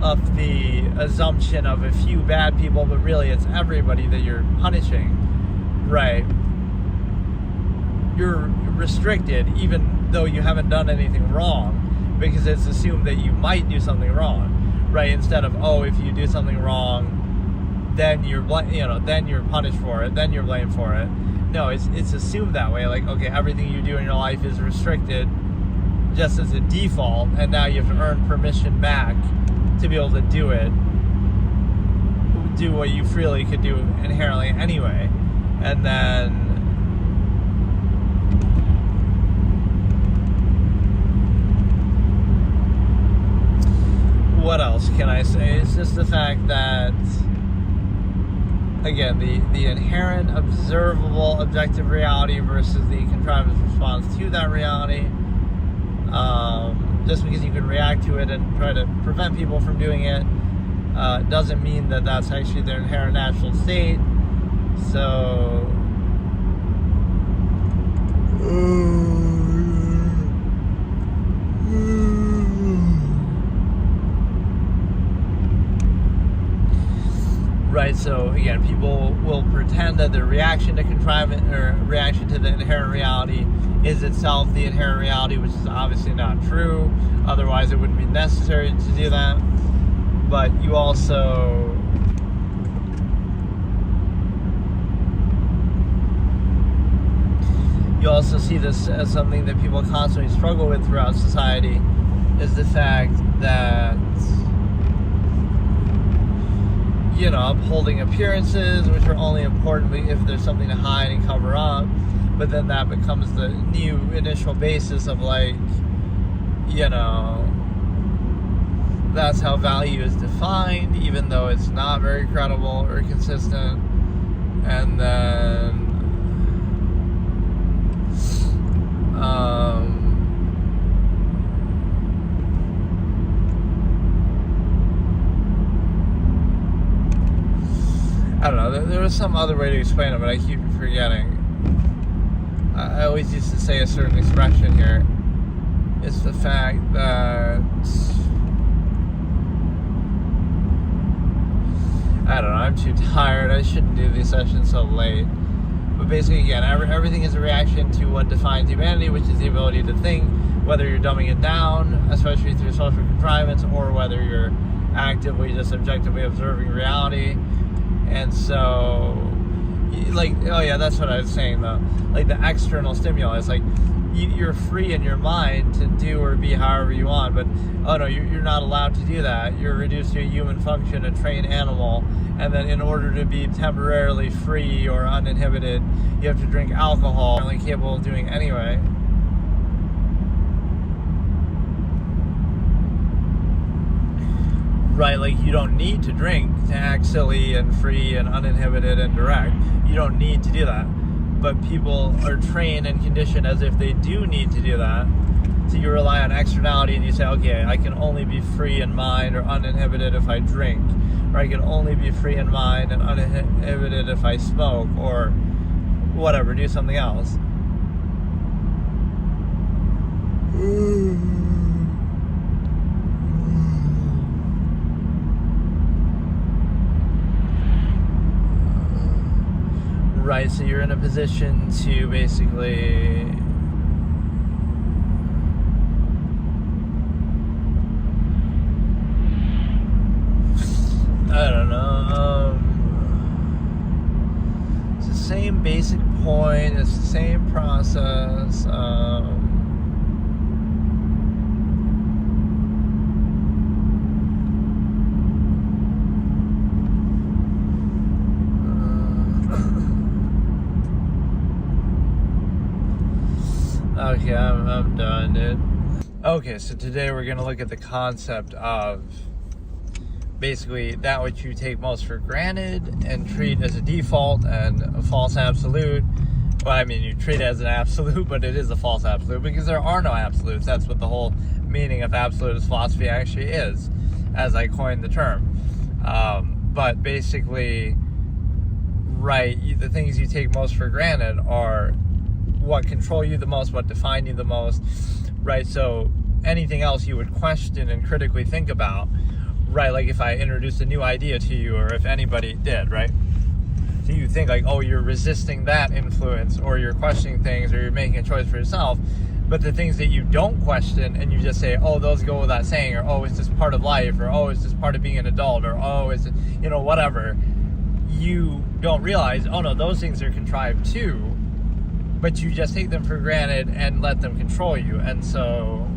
A: of the assumption of a few bad people, but really it's everybody that you're punishing, right? You're restricted even though you haven't done anything wrong, because it's assumed that you might do something wrong, right? Instead of, oh, if you do something wrong, then you're then you're punished for it, then you're blamed for it. No, it's assumed that way. Like, okay, everything you do in your life is restricted just as a default, and now you have to earn permission back to be able to do what you freely could do inherently anyway. And then what else can I say? It's just the fact that, again, the inherent observable objective reality versus the contrivance response to that reality. Just because you can react to it and try to prevent people from doing it doesn't mean that that's actually their inherent natural state. So right, so again, people will pretend that their reaction to contrivance or reaction to the inherent reality is itself the inherent reality, which is obviously not true. Otherwise, it wouldn't be necessary to do that. But you also see this as something that people constantly struggle with throughout society, is the fact that, upholding appearances, which are only important if there's something to hide and cover up. But then that becomes the new initial basis of, like, that's how value is defined, even though it's not very credible or consistent. And then I don't know, there was some other way to explain it, but I keep forgetting. I always used to say a certain expression here. It's the fact that, I don't know, I'm too tired. I shouldn't do these sessions so late. But basically, again, everything is a reaction to what defines humanity, which is the ability to think, whether you're dumbing it down, especially through social contrivance, or whether you're actively just objectively observing reality. And so, like, oh yeah, that's what I was saying though. Like the external stimulus, like you're free in your mind to do or be however you want, but oh no, you're not allowed to do that. You're reduced to a human function, a trained animal, and then in order to be temporarily free or uninhibited, you have to drink alcohol, only capable of doing anyway. Right, like you don't need to drink to act silly and free and uninhibited and direct. You don't need to do that. But people are trained and conditioned as if they do need to do that. So you rely on externality and you say, okay, I can only be free in mind or uninhibited if I drink. Or I can only be free in mind and uninhibited if I smoke, or whatever, do something else. Right, so you're in a position to basically I don't know, it's the same basic point, it's the same process. Okay, I'm done, dude. Okay, so today we're going to look at the concept of basically that which you take most for granted and treat as a default and a false absolute. Well, I mean, you treat it as an absolute, but it is a false absolute because there are no absolutes. That's what the whole meaning of absolutist philosophy actually is, as I coined the term. But basically, right, the things you take most for granted are what control you the most, what define you the most, right? So anything else you would question and critically think about, right? Like if I introduced a new idea to you, or if anybody did, right? So you think like, oh, you're resisting that influence, or you're questioning things, or you're making a choice for yourself. But the things that you don't question and you just say, oh, those go without saying, or oh, it's just part of life, or oh, it's just part of being an adult, or oh, it's, you know, whatever, you don't realize, oh no, those things are contrived too. But you just take them for granted and let them control you. And so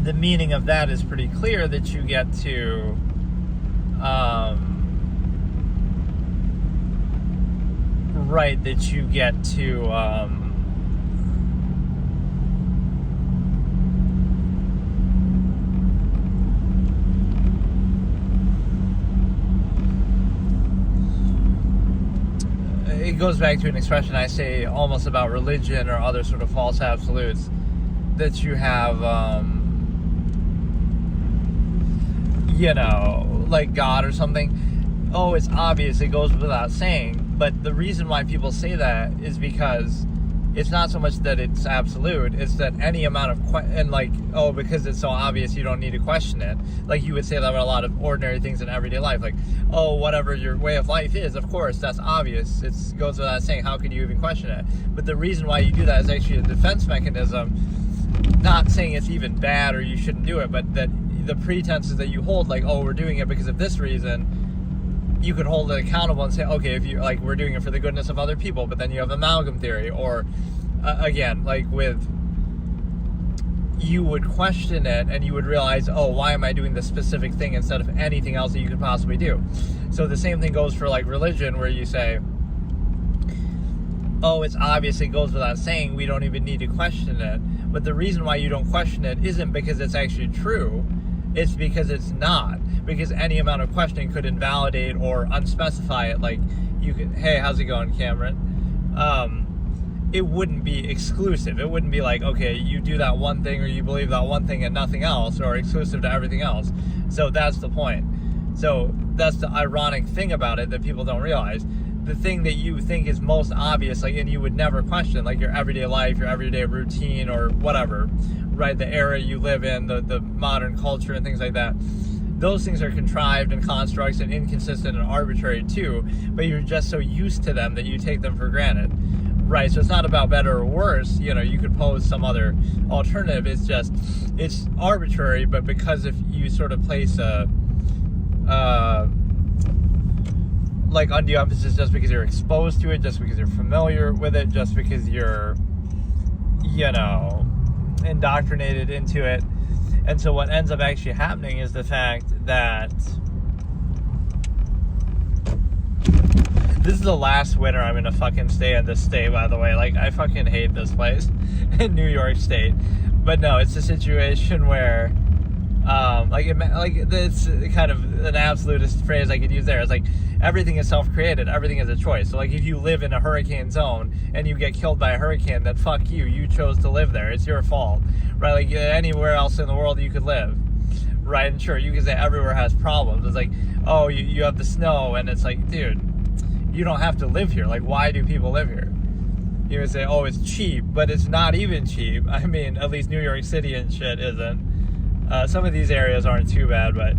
A: the meaning of that is pretty clear, that you get to right, that you get to it goes back to an expression I say almost about religion or other sort of false absolutes, that you have, you know, like God or something. Oh, it's obvious, it goes without saying. But the reason why people say that is because it's not so much that it's absolute, it's that any amount of and like, oh, because it's so obvious you don't need to question it. Like you would say that about a lot of ordinary things in everyday life, like, oh, whatever your way of life is, of course, that's obvious, it goes without saying, how can you even question it? But the reason why you do that is actually a defense mechanism, not saying it's even bad or you shouldn't do it, but that the pretenses that you hold, like, oh, we're doing it because of this reason, you could hold it accountable and say, okay, if you like, we're doing it for the goodness of other people. But then you have amalgam theory, or again, like with, you would question it and you would realize, oh, why am I doing this specific thing instead of anything else that you could possibly do? So the same thing goes for like religion, where you say, oh, it's obvious, it goes without saying, we don't even need to question it. But the reason why you don't question it isn't because it's actually true, it's because it's not. Because any amount of questioning could invalidate or unspecify it. Like, you could, hey, how's it going, Cameron? It wouldn't be exclusive. It wouldn't be like, okay, you do that one thing or you believe that one thing and nothing else, or exclusive to everything else. So that's the point. So that's the ironic thing about it that people don't realize. The thing that you think is most obvious, like, and you would never question, like your everyday life, your everyday routine, or whatever, right? The era you live in, the modern culture and things like that. Those things are contrived and constructs and inconsistent and arbitrary too, but you're just so used to them that you take them for granted, right? So it's not about better or worse. You know, you could pose some other alternative. It's just, it's arbitrary, but because if you sort of place a like undue emphasis just because you're exposed to it, just because you're familiar with it, just because you're, you know, indoctrinated into it. And so what ends up actually happening is the fact that this is the last winter I'm gonna fucking stay in this state, by the way. Like, I fucking hate this place in New York State. But no, it's a situation where it's kind of an absolutist phrase I could use there. It's like, everything is self-created, everything is a choice. So like, if you live in a hurricane zone and you get killed by a hurricane, then fuck you chose to live there, it's your fault, right? Like, anywhere else in the world you could live, right? And sure, you can say everywhere has problems. It's like, oh, you have the snow, and it's like, dude, you don't have to live here. Like, why do people live here? You would say, oh, it's cheap, but it's not even cheap. I mean, at least New York City and shit isn't. Some of these areas aren't too bad, but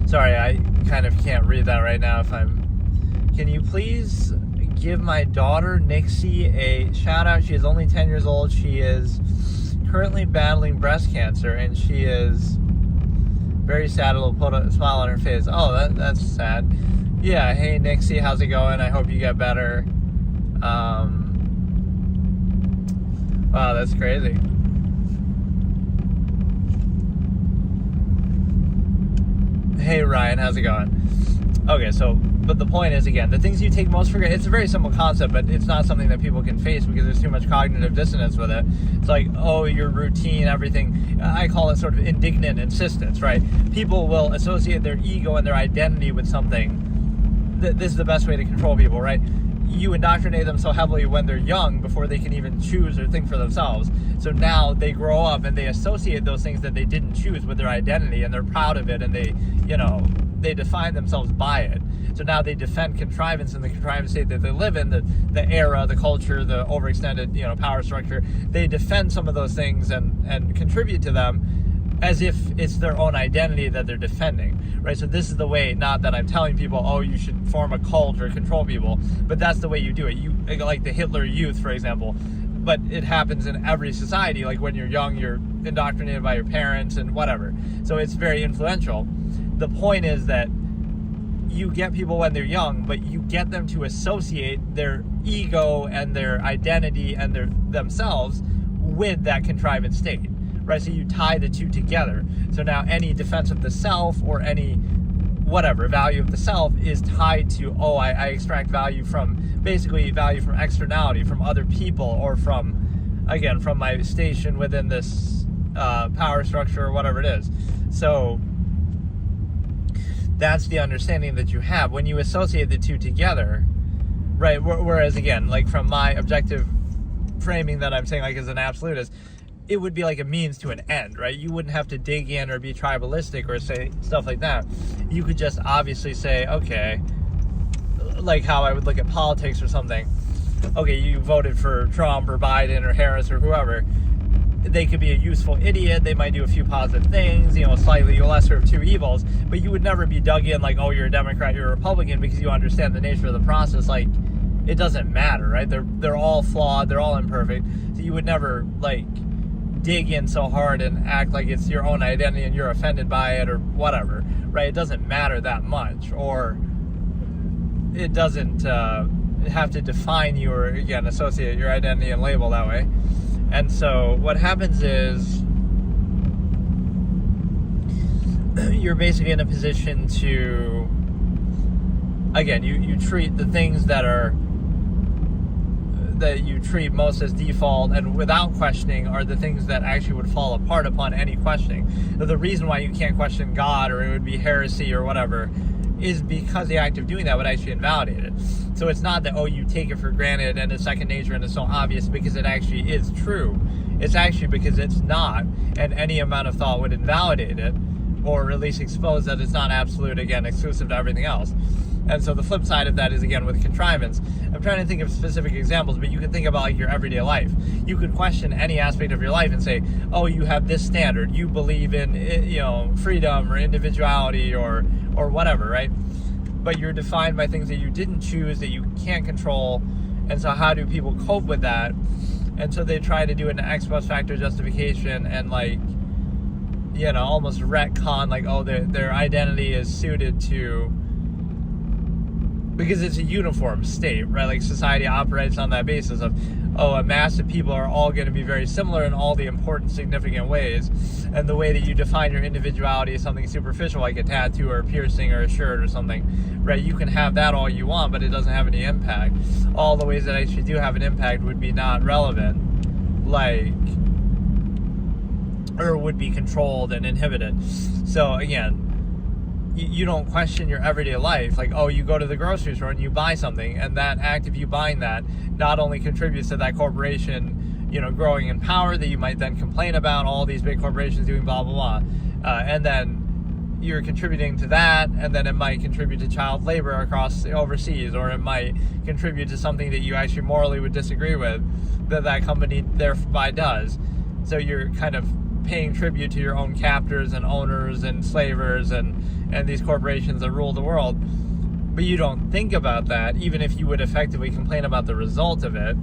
A: sorry, I kind of can't read that right now. Can you please give my daughter Nixie a shout out? She is only 10 years old. She is currently battling breast cancer, and she is very sad. It'll put a smile on her face. Oh, that's sad. Yeah, hey Nixie, how's it going? I hope you get better. Wow, that's crazy. Hey Ryan, how's it going? Okay, so, but the point is, again, the things you take most for granted, it's a very simple concept, but it's not something that people can face because there's too much cognitive dissonance with it. It's like, oh, your routine, everything. I call it sort of indignant insistence, right? People will associate their ego and their identity with something. This is the best way to control people, right? You indoctrinate them so heavily when they're young before they can even choose or think for themselves. So now they grow up and they associate those things that they didn't choose with their identity, and they're proud of it, and they, you know, they define themselves by it. So now they defend contrivance in the contrivance state that they live in, the era, the culture, the overextended, you know, power structure. They defend some of those things and contribute to them as if it's their own identity that they're defending, right? So this is the way, not that I'm telling people, oh, you should form a cult or control people, but that's the way you do it. You, like the Hitler Youth, for example, but it happens in every society. Like when you're young, you're indoctrinated by your parents and whatever. So it's very influential. The point is that you get people when they're young, but you get them to associate their ego and their identity and themselves with that contrivance state, right? So you tie the two together. So now any defense of the self or any whatever value of the self is tied to, oh, I extract value from, basically value from externality, from other people, or from, again, from my station within this power structure or whatever it is. So that's the understanding that you have when you associate the two together, right? Whereas, again, like from my objective framing that I'm saying, like as an absolutist, it would be like a means to an end, right? You wouldn't have to dig in or be tribalistic or say stuff like that. You could just obviously say, okay, like how I would look at politics or something. Okay, you voted for Trump or Biden or Harris or whoever. They could be a useful idiot. They might do a few positive things, you know, slightly lesser of two evils, but you would never be dug in like, oh, you're a Democrat, you're a Republican, because you understand the nature of the process. Like, it doesn't matter, right? They're all flawed, they're all imperfect. So you would never like dig in so hard and act like it's your own identity and you're offended by it or whatever, right? It doesn't matter that much, or it doesn't have to define you or, again, associate your identity and label that way. And so what happens is you're basically in a position to, again, you treat the things that you treat most as default and without questioning are the things that actually would fall apart upon any questioning. So the reason why you can't question God, or it would be heresy or whatever, is because the act of doing that would actually invalidate it. So it's not that, oh, you take it for granted and it's second nature and it's so obvious because it actually is true. It's actually because it's not, and any amount of thought would invalidate it, or at least expose that it's not absolute, again, exclusive to everything else. And so the flip side of that is, again, with contrivance. I'm trying to think of specific examples, but you can think about like your everyday life. You could question any aspect of your life and say, oh, you have this standard. You believe in, freedom or individuality or whatever, right? But you're defined by things that you didn't choose, that you can't control. And so how do people cope with that? And so they try to do an ex post facto justification and almost retcon, like, oh, their identity is suited to, because it's a uniform state, right? Like society operates on that basis of, oh, a mass of people are all going to be very similar in all the important, significant ways. And the way that you define your individuality is something superficial, like a tattoo or a piercing or a shirt or something, right? You can have that all you want, but it doesn't have any impact. All the ways that actually do have an impact would be not relevant, or would be controlled and inhibited. So again, you don't question your everyday life. Like, oh, you go to the grocery store and you buy something, and that act of you buying that not only contributes to that corporation, growing in power that you might then complain about, all these big corporations doing blah, blah, blah. And then you're contributing to that, and then it might contribute to child labor across overseas, or it might contribute to something that you actually morally would disagree with, that company thereby does. So you're kind of paying tribute to your own captors and owners and slavers and these corporations that rule the world. But you don't think about that, even if you would effectively complain about the result of it,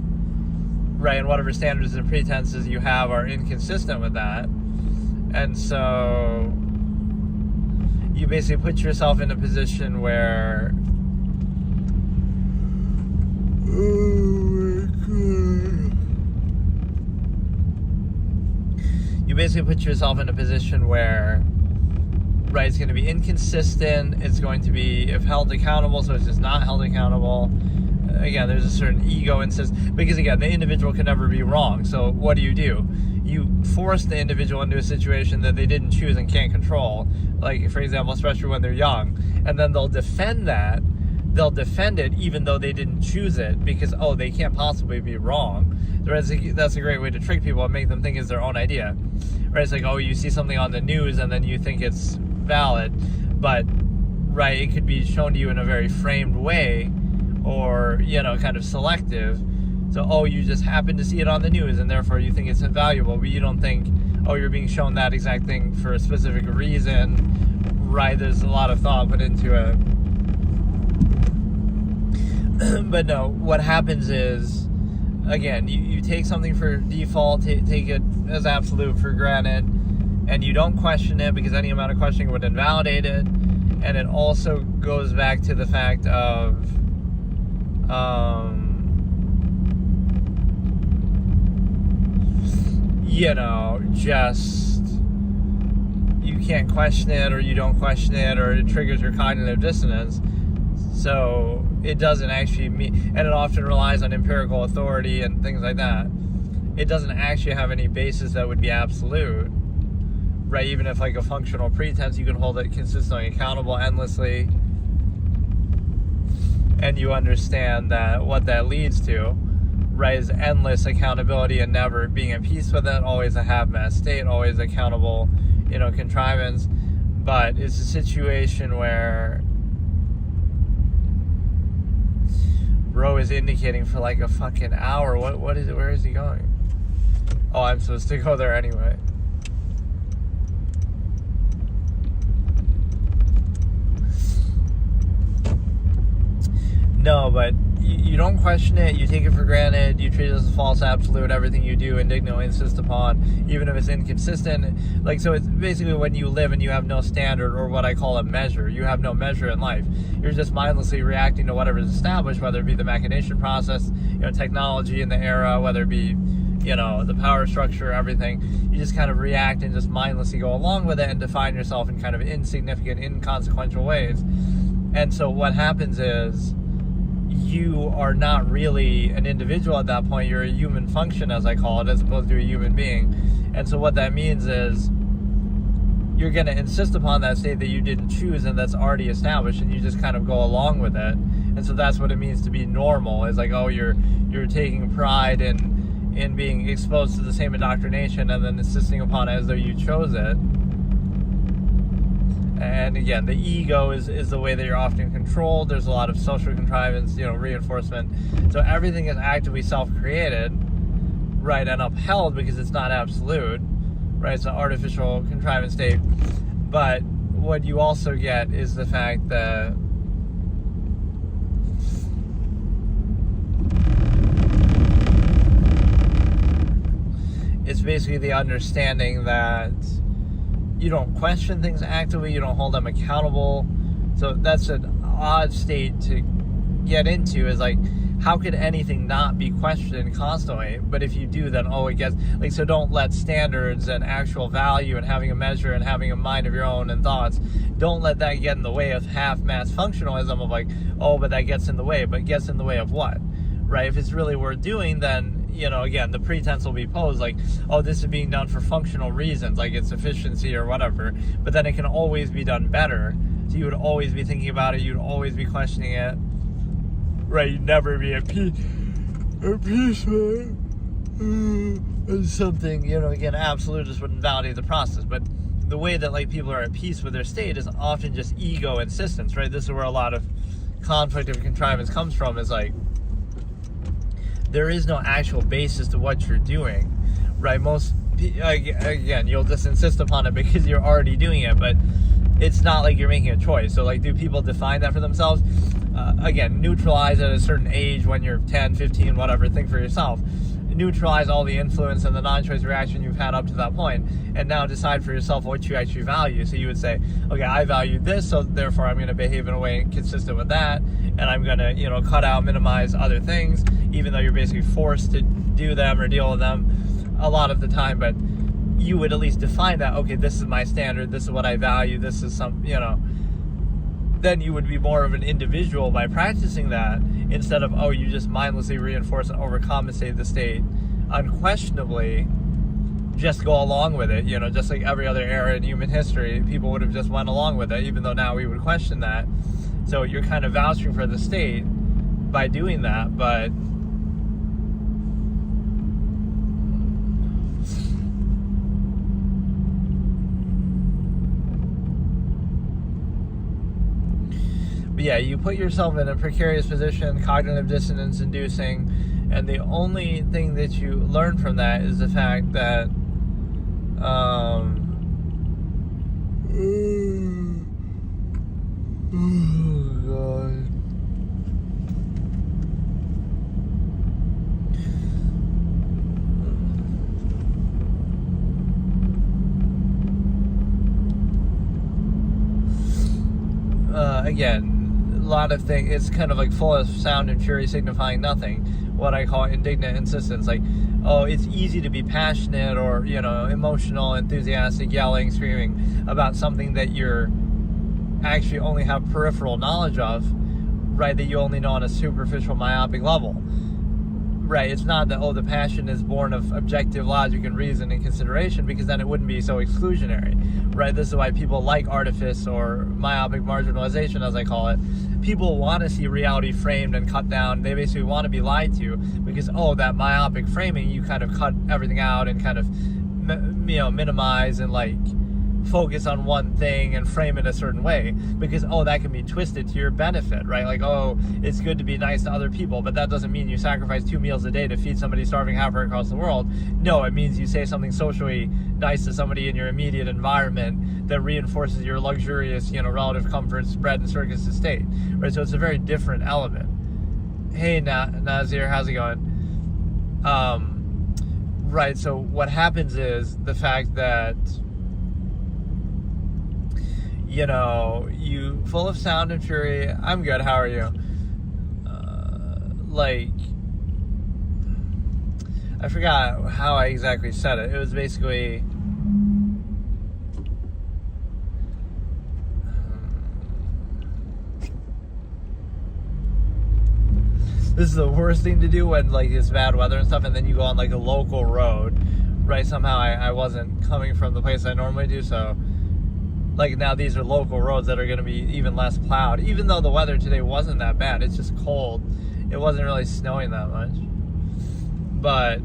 A: right? And whatever standards and pretenses you have are inconsistent with that. And so you basically put yourself in a position where, right, it's going to be inconsistent, it's going to be, if held accountable, so it's just not held accountable. Again, there's a certain ego insist, because again, the individual can never be wrong. So what do? You force the individual into a situation that they didn't choose and can't control. Like, for example, especially when they're young, and then they'll defend it even though they didn't choose it, because, oh, they can't possibly be wrong. That's a great way to trick people and make them think it's their own idea. Right? It's like, oh, you see something on the news and then you think it's valid, but, right, it could be shown to you in a very framed way, or, kind of selective. So, oh, you just happen to see it on the news and therefore you think it's invaluable, but you don't think, oh, you're being shown that exact thing for a specific reason, right? There's a lot of thought put into it. But no, what happens is, again, you take something for default, take it as absolute for granted, and you don't question it, because any amount of questioning would invalidate it. And it also goes back to the fact of, just, you can't question it, or you don't question it, or it triggers your cognitive dissonance. So it doesn't actually mean, and it often relies on empirical authority and things like that. It doesn't actually have any basis that would be absolute, right? Even if, like, a functional pretense, you can hold it consistently accountable endlessly, and you understand that what that leads to, right, is endless accountability and never being at peace with it, always a half-mast state, always accountable, contrivance. But it's a situation where bro is indicating for like a fucking hour. What is it? Where is he going? Oh, I'm supposed to go there anyway. No, but you don't question it, you take it for granted, you treat it as a false absolute, everything you do indignantly insist upon, even if it's inconsistent. Like, so it's basically when you live and you have no standard, or what I call a measure. You have no measure in life. You're just mindlessly reacting to whatever is established, whether it be the machination process, technology in the era, whether it be, the power structure, everything. You just kind of react and just mindlessly go along with it and define yourself in kind of insignificant, inconsequential ways. And so what happens is, you are not really an individual at that point. You're a human function, as I call it, as opposed to a human being. And so what that means is, you're going to insist upon that state that you didn't choose and that's already established, and you just kind of go along with it. And so that's what it means to be normal. It's like, oh, you're taking pride in being exposed to the same indoctrination and then insisting upon it as though you chose it. And again, the ego is the way that you're often controlled. There's a lot of social contrivance, reinforcement. So everything is actively self-created, right, and upheld because it's not absolute, right? It's an artificial contrivance state. But what you also get is the fact that it's basically the understanding that you don't question things actively, you don't hold them accountable. So that's an odd state to get into, is like, how could anything not be questioned constantly? But if you do, then it gets like, so don't let standards and actual value and having a measure and having a mind of your own and thoughts, don't let that get in the way of half-mass functionalism of like, but that gets in the way. But gets in the way of what, right? If it's really worth doing, then again, the pretense will be posed like, this is being done for functional reasons, like it's efficiency or whatever, but then it can always be done better. So you would always be thinking about it, you'd always be questioning it, right? You'd never be at peace with something, again, absolutists wouldn't validate the process, but the way that like people are at peace with their state is often just ego insistence, right? This is where a lot of conflict of contrivance comes from, is like, there is no actual basis to what you're doing, right? Again, you'll just insist upon it because you're already doing it, but it's not like you're making a choice. So like, do people define that for themselves? Again, neutralize at a certain age when you're 10, 15, whatever, think for yourself. Neutralize all the influence and the non-choice reaction you've had up to that point, and now decide for yourself what you actually value. So you would say, okay, I value this, so therefore I'm going to behave in a way consistent with that, and I'm going to, cut out, minimize other things, even though you're basically forced to do them or deal with them a lot of the time. But you would at least define that, okay, this is my standard, this is what I value, this is some, then you would be more of an individual by practicing that, instead of, you just mindlessly reinforce and overcompensate the state. Unquestionably, just go along with it, just like every other era in human history, people would have just went along with it, even though now we would question that. So you're kind of vouching for the state by doing that, but yeah, you put yourself in a precarious position, cognitive dissonance inducing, and the only thing that you learn from that is the fact that again, a lot of things, it's kind of like full of sound and fury signifying nothing. What I call indignant insistence, like, it's easy to be passionate or, emotional, enthusiastic, yelling, screaming about something that you're actually only have peripheral knowledge of, right, that you only know on a superficial, myopic level, right? It's not that, the passion is born of objective logic and reason and consideration, because then it wouldn't be so exclusionary, right? This is why people like artifice or myopic marginalization, as I call it. People want to see reality framed and cut down. They basically want to be lied to because, that myopic framing, you kind of cut everything out and kind of, minimize and like focus on one thing and frame it a certain way because, that can be twisted to your benefit, right? Like, it's good to be nice to other people, but that doesn't mean you sacrifice 2 meals a day to feed somebody starving halfway across the world. No, it means you say something socially nice to somebody in your immediate environment that reinforces your luxurious, relative comforts, bread and circus estate, right? So it's a very different element. Hey, Nazir, how's it going? Right, so what happens is the fact that you full of sound and fury. I'm good. How are you? I forgot how I exactly said it. It was basically, this is the worst thing to do when like it's bad weather and stuff, and then you go on like a local road, right? Somehow I wasn't coming from the place I normally do, so like now these are local roads that are going to be even less plowed, even though the weather today wasn't that bad. It's just cold. It wasn't really snowing that much. But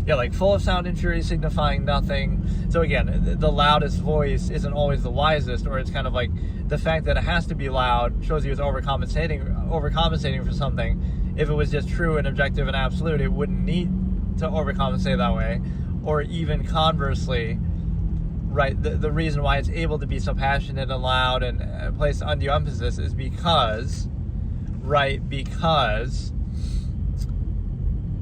A: like full of sound and fury signifying nothing. So again, the loudest voice isn't always the wisest, or it's kind of like the fact that it has to be loud shows you it's overcompensating for something. If it was just true and objective and absolute, it wouldn't need to overcompensate that way. Or even conversely, right, the reason why it's able to be so passionate and loud and place undue emphasis is because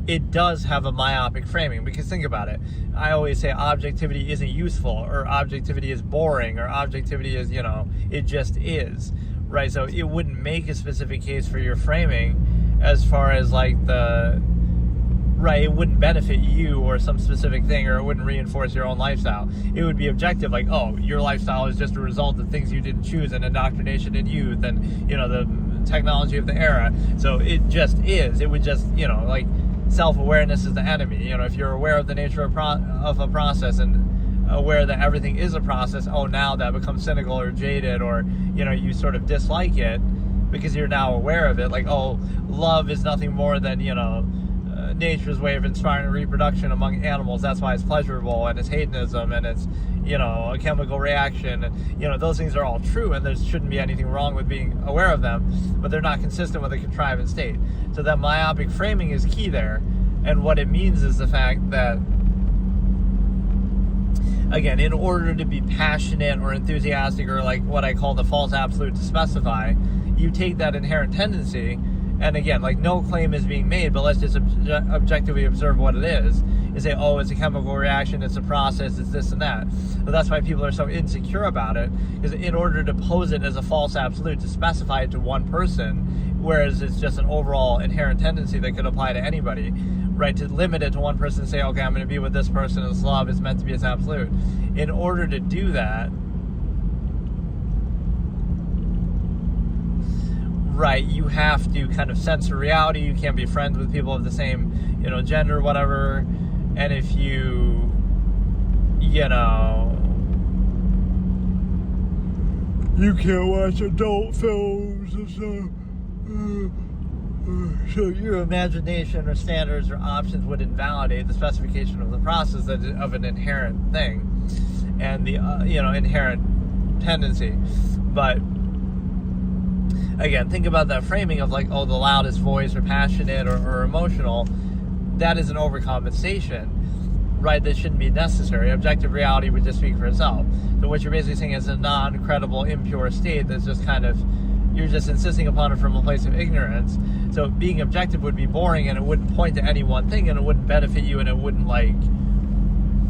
A: it does have a myopic framing. Because think about it, I always say objectivity isn't useful, or objectivity is boring, or objectivity is, it just is, right? So it wouldn't make a specific case for your framing as far as like it wouldn't benefit you or some specific thing, or it wouldn't reinforce your own lifestyle. It would be objective, like, oh, your lifestyle is just a result of things you didn't choose and indoctrination in youth and, the technology of the era. So it just is. It would just, like, self-awareness is the enemy. If you're aware of the nature of a process and aware that everything is a process, now that becomes cynical or jaded, or, you sort of dislike it because you're now aware of it. Like, love is nothing more than, nature's way of inspiring reproduction among animals. That's why it's pleasurable, and it's hedonism, and it's, a chemical reaction. And, those things are all true, and there shouldn't be anything wrong with being aware of them, but they're not consistent with a contrived state. So that myopic framing is key there. And what it means is the fact that, again, in order to be passionate or enthusiastic, or like what I call the false absolute to specify, you take that inherent tendency. And again, like, no claim is being made, but let's just objectively observe what it is. You say, it's a chemical reaction, it's a process, it's this and that. But that's why people are so insecure about it, because in order to pose it as a false absolute, to specify it to one person, whereas it's just an overall inherent tendency that could apply to anybody, right? To limit it to one person and say, okay, I'm going to be with this person, and this love is meant to be its absolute. In order to do that, right, you have to kind of censor reality. You can't be friends with people of the same, gender, whatever. And if you can't watch adult films and stuff, so your imagination or standards or options would invalidate the specification of the process of an inherent thing and the inherent tendency. But again, think about that framing of like, the loudest voice, or passionate, or emotional. That is an overcompensation, right? That shouldn't be necessary. Objective reality would just speak for itself. So what you're basically saying is a non-credible, impure state that's just kind of, you're just insisting upon it from a place of ignorance. So being objective would be boring, and it wouldn't point to any one thing, and it wouldn't benefit you, and it wouldn't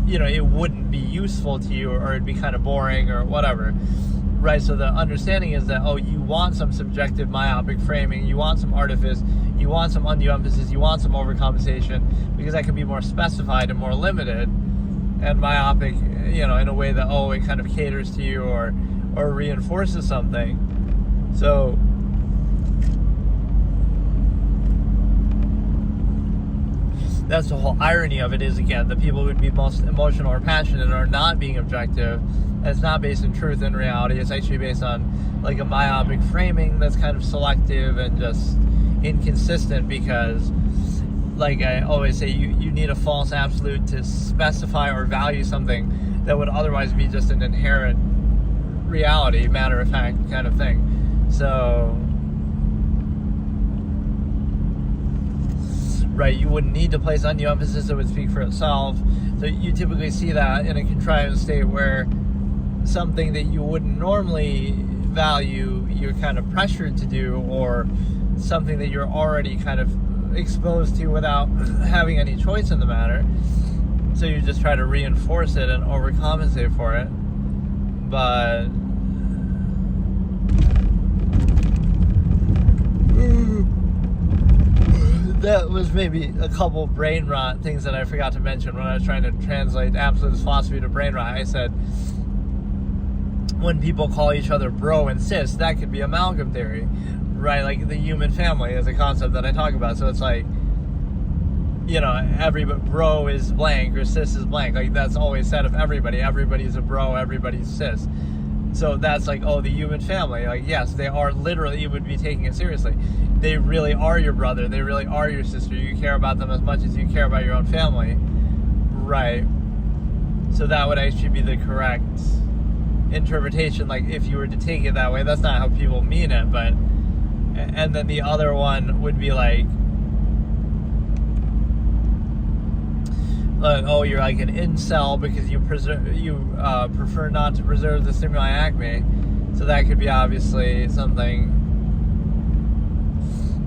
A: it wouldn't be useful to you, or it'd be kind of boring or whatever. Right, so the understanding is that, you want some subjective myopic framing, you want some artifice, you want some undue emphasis, you want some overcompensation, because that can be more specified and more limited, and myopic, in a way that, it kind of caters to you or reinforces something. So, that's the whole irony of it, is, again, the people who would be most emotional or passionate are not being objective. It's not based in truth and reality. It's actually based on like a myopic framing that's kind of selective and just inconsistent, because, like I always say, you need a false absolute to specify or value something that would otherwise be just an inherent reality, matter of fact kind of thing. So, right, you wouldn't need to place undue emphasis that would speak for itself. So you typically see that in a contrived state where something that you wouldn't normally value, you're kind of pressured to do, or something that you're already kind of exposed to without having any choice in the matter. So you just try to reinforce it and overcompensate for it. But that was maybe a couple brain rot things that I forgot to mention when I was trying to translate Absolutist Philosophy to brain rot. I said, when people call each other bro and sis, that could be amalgam theory, right? Like the human family is a concept that I talk about. So it's like, every bro is blank or sis is blank. Like that's always said of everybody. Everybody's a bro, everybody's sis. So that's like, the human family. Like, yes, they are literally, you would be taking it seriously. They really are your brother. They really are your sister. You care about them as much as you care about your own family. right? So that would actually be the correct interpretation, like if you were to take it that way. That's not how people mean it, but and then the other one would be like, oh, you're like an incel because you prefer not to preserve the stimuli acme. So that could be obviously something.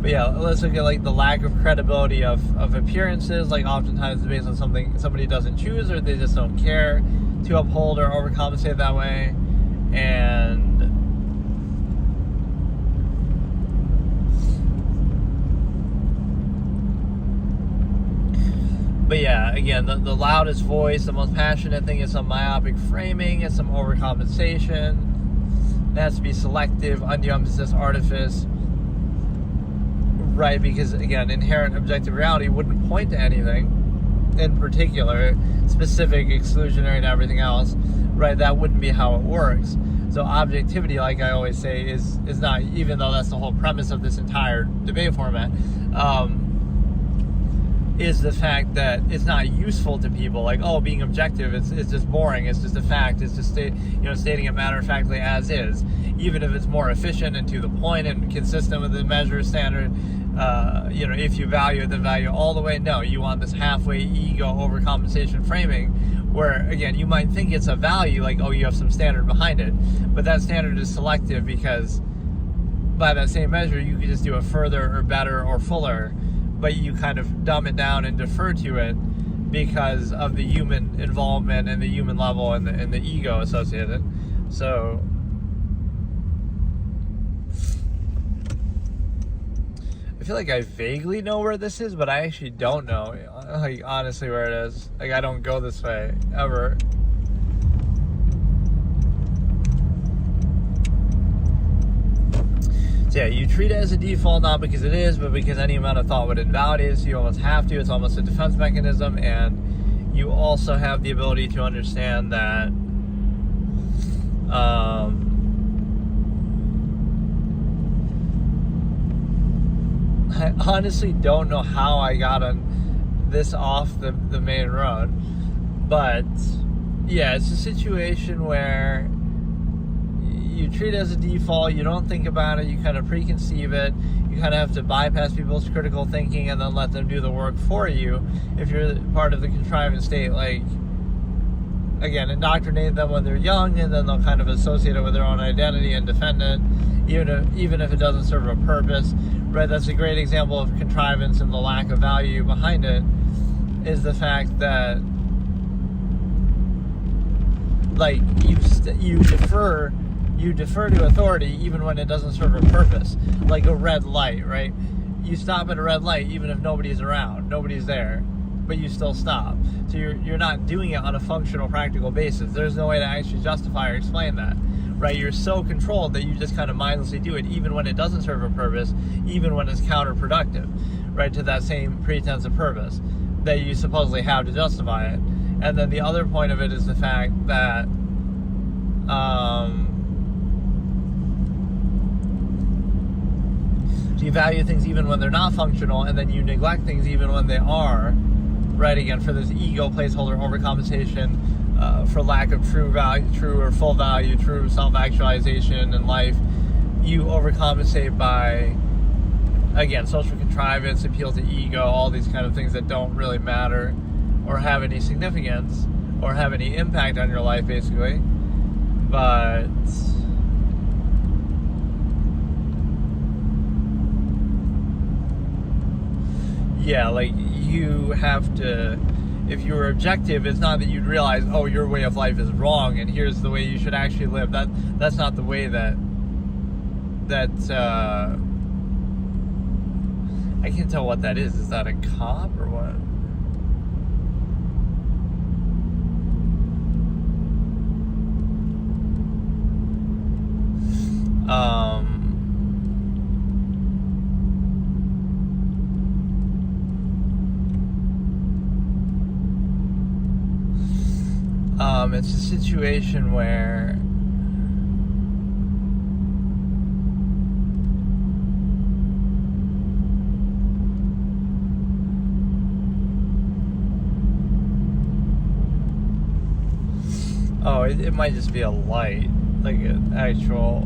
A: But yeah, let's look at like the lack of credibility of appearances. Like oftentimes it's based on something somebody doesn't choose, or they just don't care to uphold or overcompensate that way. And but yeah, again, the loudest voice, the most passionate thing is some myopic framing, it's some overcompensation. It has to be selective, undue emphasis, artifice, right? Because again, inherent objective reality wouldn't point to anything in particular, specific, exclusionary to everything else, right? That wouldn't be how it works. So objectivity, like I always say, is not, even though that's the whole premise of this entire debate format, is the fact that it's not useful to people. Like, oh, being objective, it's just boring. It's just a fact. It's just stating it matter-of-factly as is, even if it's more efficient and to the point and consistent with the measure standard. If you value it, then value all the way. No, you want this halfway ego overcompensation framing, where again you might think it's a value, like, oh, you have some standard behind it, but that standard is selective because by that same measure you could just do it further or better or fuller. But you kind of dumb it down and defer to it because of the human involvement and the human level and the ego associated. So I feel like I vaguely know where this is, but I actually don't know, like, honestly, where it is. Like, I don't go this way ever. So yeah, you treat it as a default, not because it is, but because any amount of thought would invalidate it, so you almost have to. It's almost a defense mechanism, and you also have the ability to understand that I honestly don't know how I got on this off the main road, but yeah, it's a situation where you treat it as a default, you don't think about it, you kind of preconceive it, you kind of have to bypass people's critical thinking and then let them do the work for you if you're part of the contrivance state. Like, again, indoctrinate them when they're young, and then they'll kind of associate it with their own identity and defend it, even if it doesn't serve a purpose, right? That's a great example of contrivance and the lack of value behind it, is the fact that, like, you defer to authority even when it doesn't serve a purpose, like a red light, right? You stop at a red light even if nobody's around, nobody's there, but you still stop. So you're not doing it on a functional, practical basis. There's no way to actually justify or explain that, right? You're so controlled that you just kind of mindlessly do it even when it doesn't serve a purpose, even when it's counterproductive, right, to that same pretense of purpose that you supposedly have to justify it. And then the other point of it is the fact that you value things even when they're not functional, and then you neglect things even when they are, right? Again, for this ego placeholder overcompensation, for lack of true value, true or full value, true self-actualization in life, you overcompensate by, again, social contrivance, appeal to ego, all these kind of things that don't really matter or have any significance or have any impact on your life, basically. But yeah, like, you have to, if you were objective, it's not that you'd realize, oh, your way of life is wrong and here's the way you should actually live. That's not the way that I can't tell what that is. Is that a cop or what? It's a situation where Oh, it might just be a light, like an actual.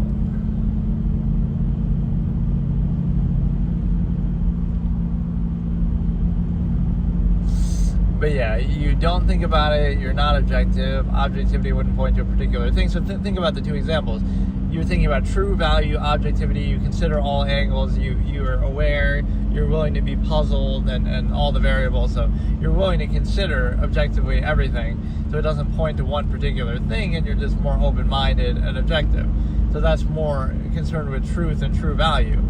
A: But yeah, you don't think about it, you're not objective. Objectivity wouldn't point to a particular thing. So think about the two examples. You're thinking about true value, objectivity, you consider all angles, you are aware, you're willing to be puzzled and all the variables. So you're willing to consider objectively everything. So it doesn't point to one particular thing, and you're just more open-minded and objective. So that's more concerned with truth and true value.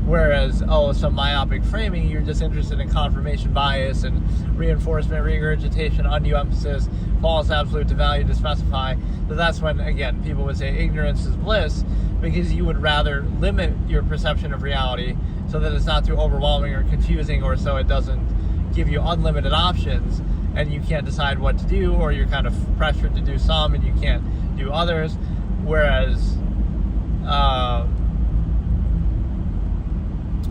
A: Whereas, some myopic framing, you're just interested in confirmation bias and reinforcement, regurgitation, undue emphasis, false absolute to value to specify. So that's when, again, people would say ignorance is bliss, because you would rather limit your perception of reality so that it's not too overwhelming or confusing, or so it doesn't give you unlimited options and you can't decide what to do, or you're kind of pressured to do some and you can't do others. Whereas,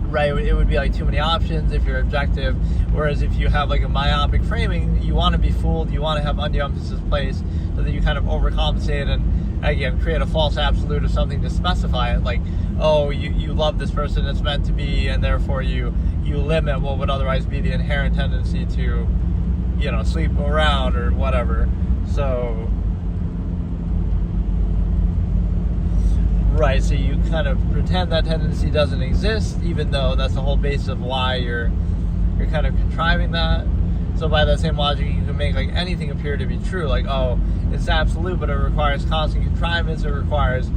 A: right, it would be like too many options if you're objective. Whereas if you have like a myopic framing, you want to be fooled, you want to have undue emphasis placed so that you kind of overcompensate and, again, create a false absolute of something to specify it. Like, you love this person, it's meant to be, and therefore you limit what would otherwise be the inherent tendency to, sleep around or whatever. So, right, so you kind of pretend that tendency doesn't exist, even though that's the whole base of why you're kind of contriving that. So by that same logic, you can make like anything appear to be true. Like, it's absolute, but it requires constant contrivance. It requires,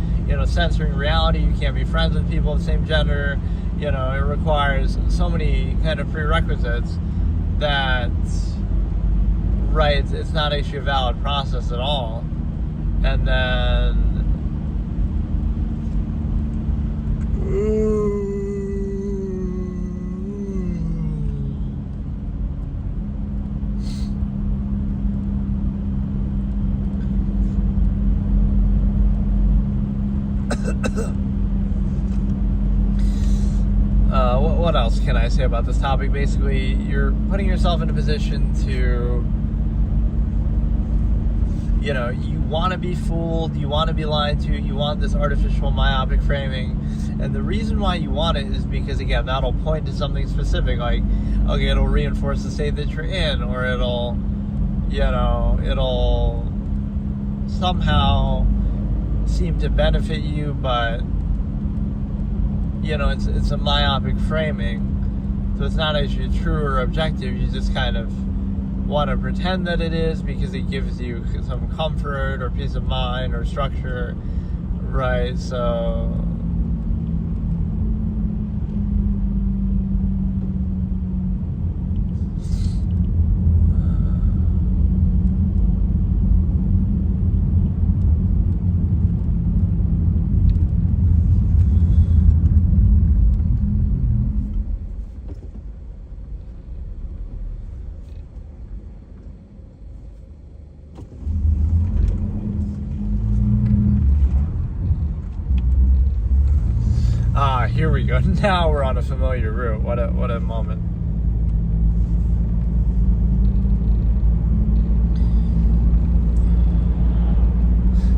A: censoring reality. You can't be friends with people of the same gender. It requires so many kind of prerequisites that, right, it's not actually a valid process at all. And then, what else can I say about this topic? Basically, you're putting yourself in a position to, you want to be fooled, you want to be lied to, you want this artificial myopic framing. And the reason why you want it is because, again, that'll point to something specific. Like, okay, it'll reinforce the state that you're in, or it'll somehow seem to benefit you, but it's a myopic framing, so it's not actually true or objective. You just kind of want to pretend that it is because it gives you some comfort or peace of mind or structure, right? So here we go. Now we're on a familiar route. What a moment.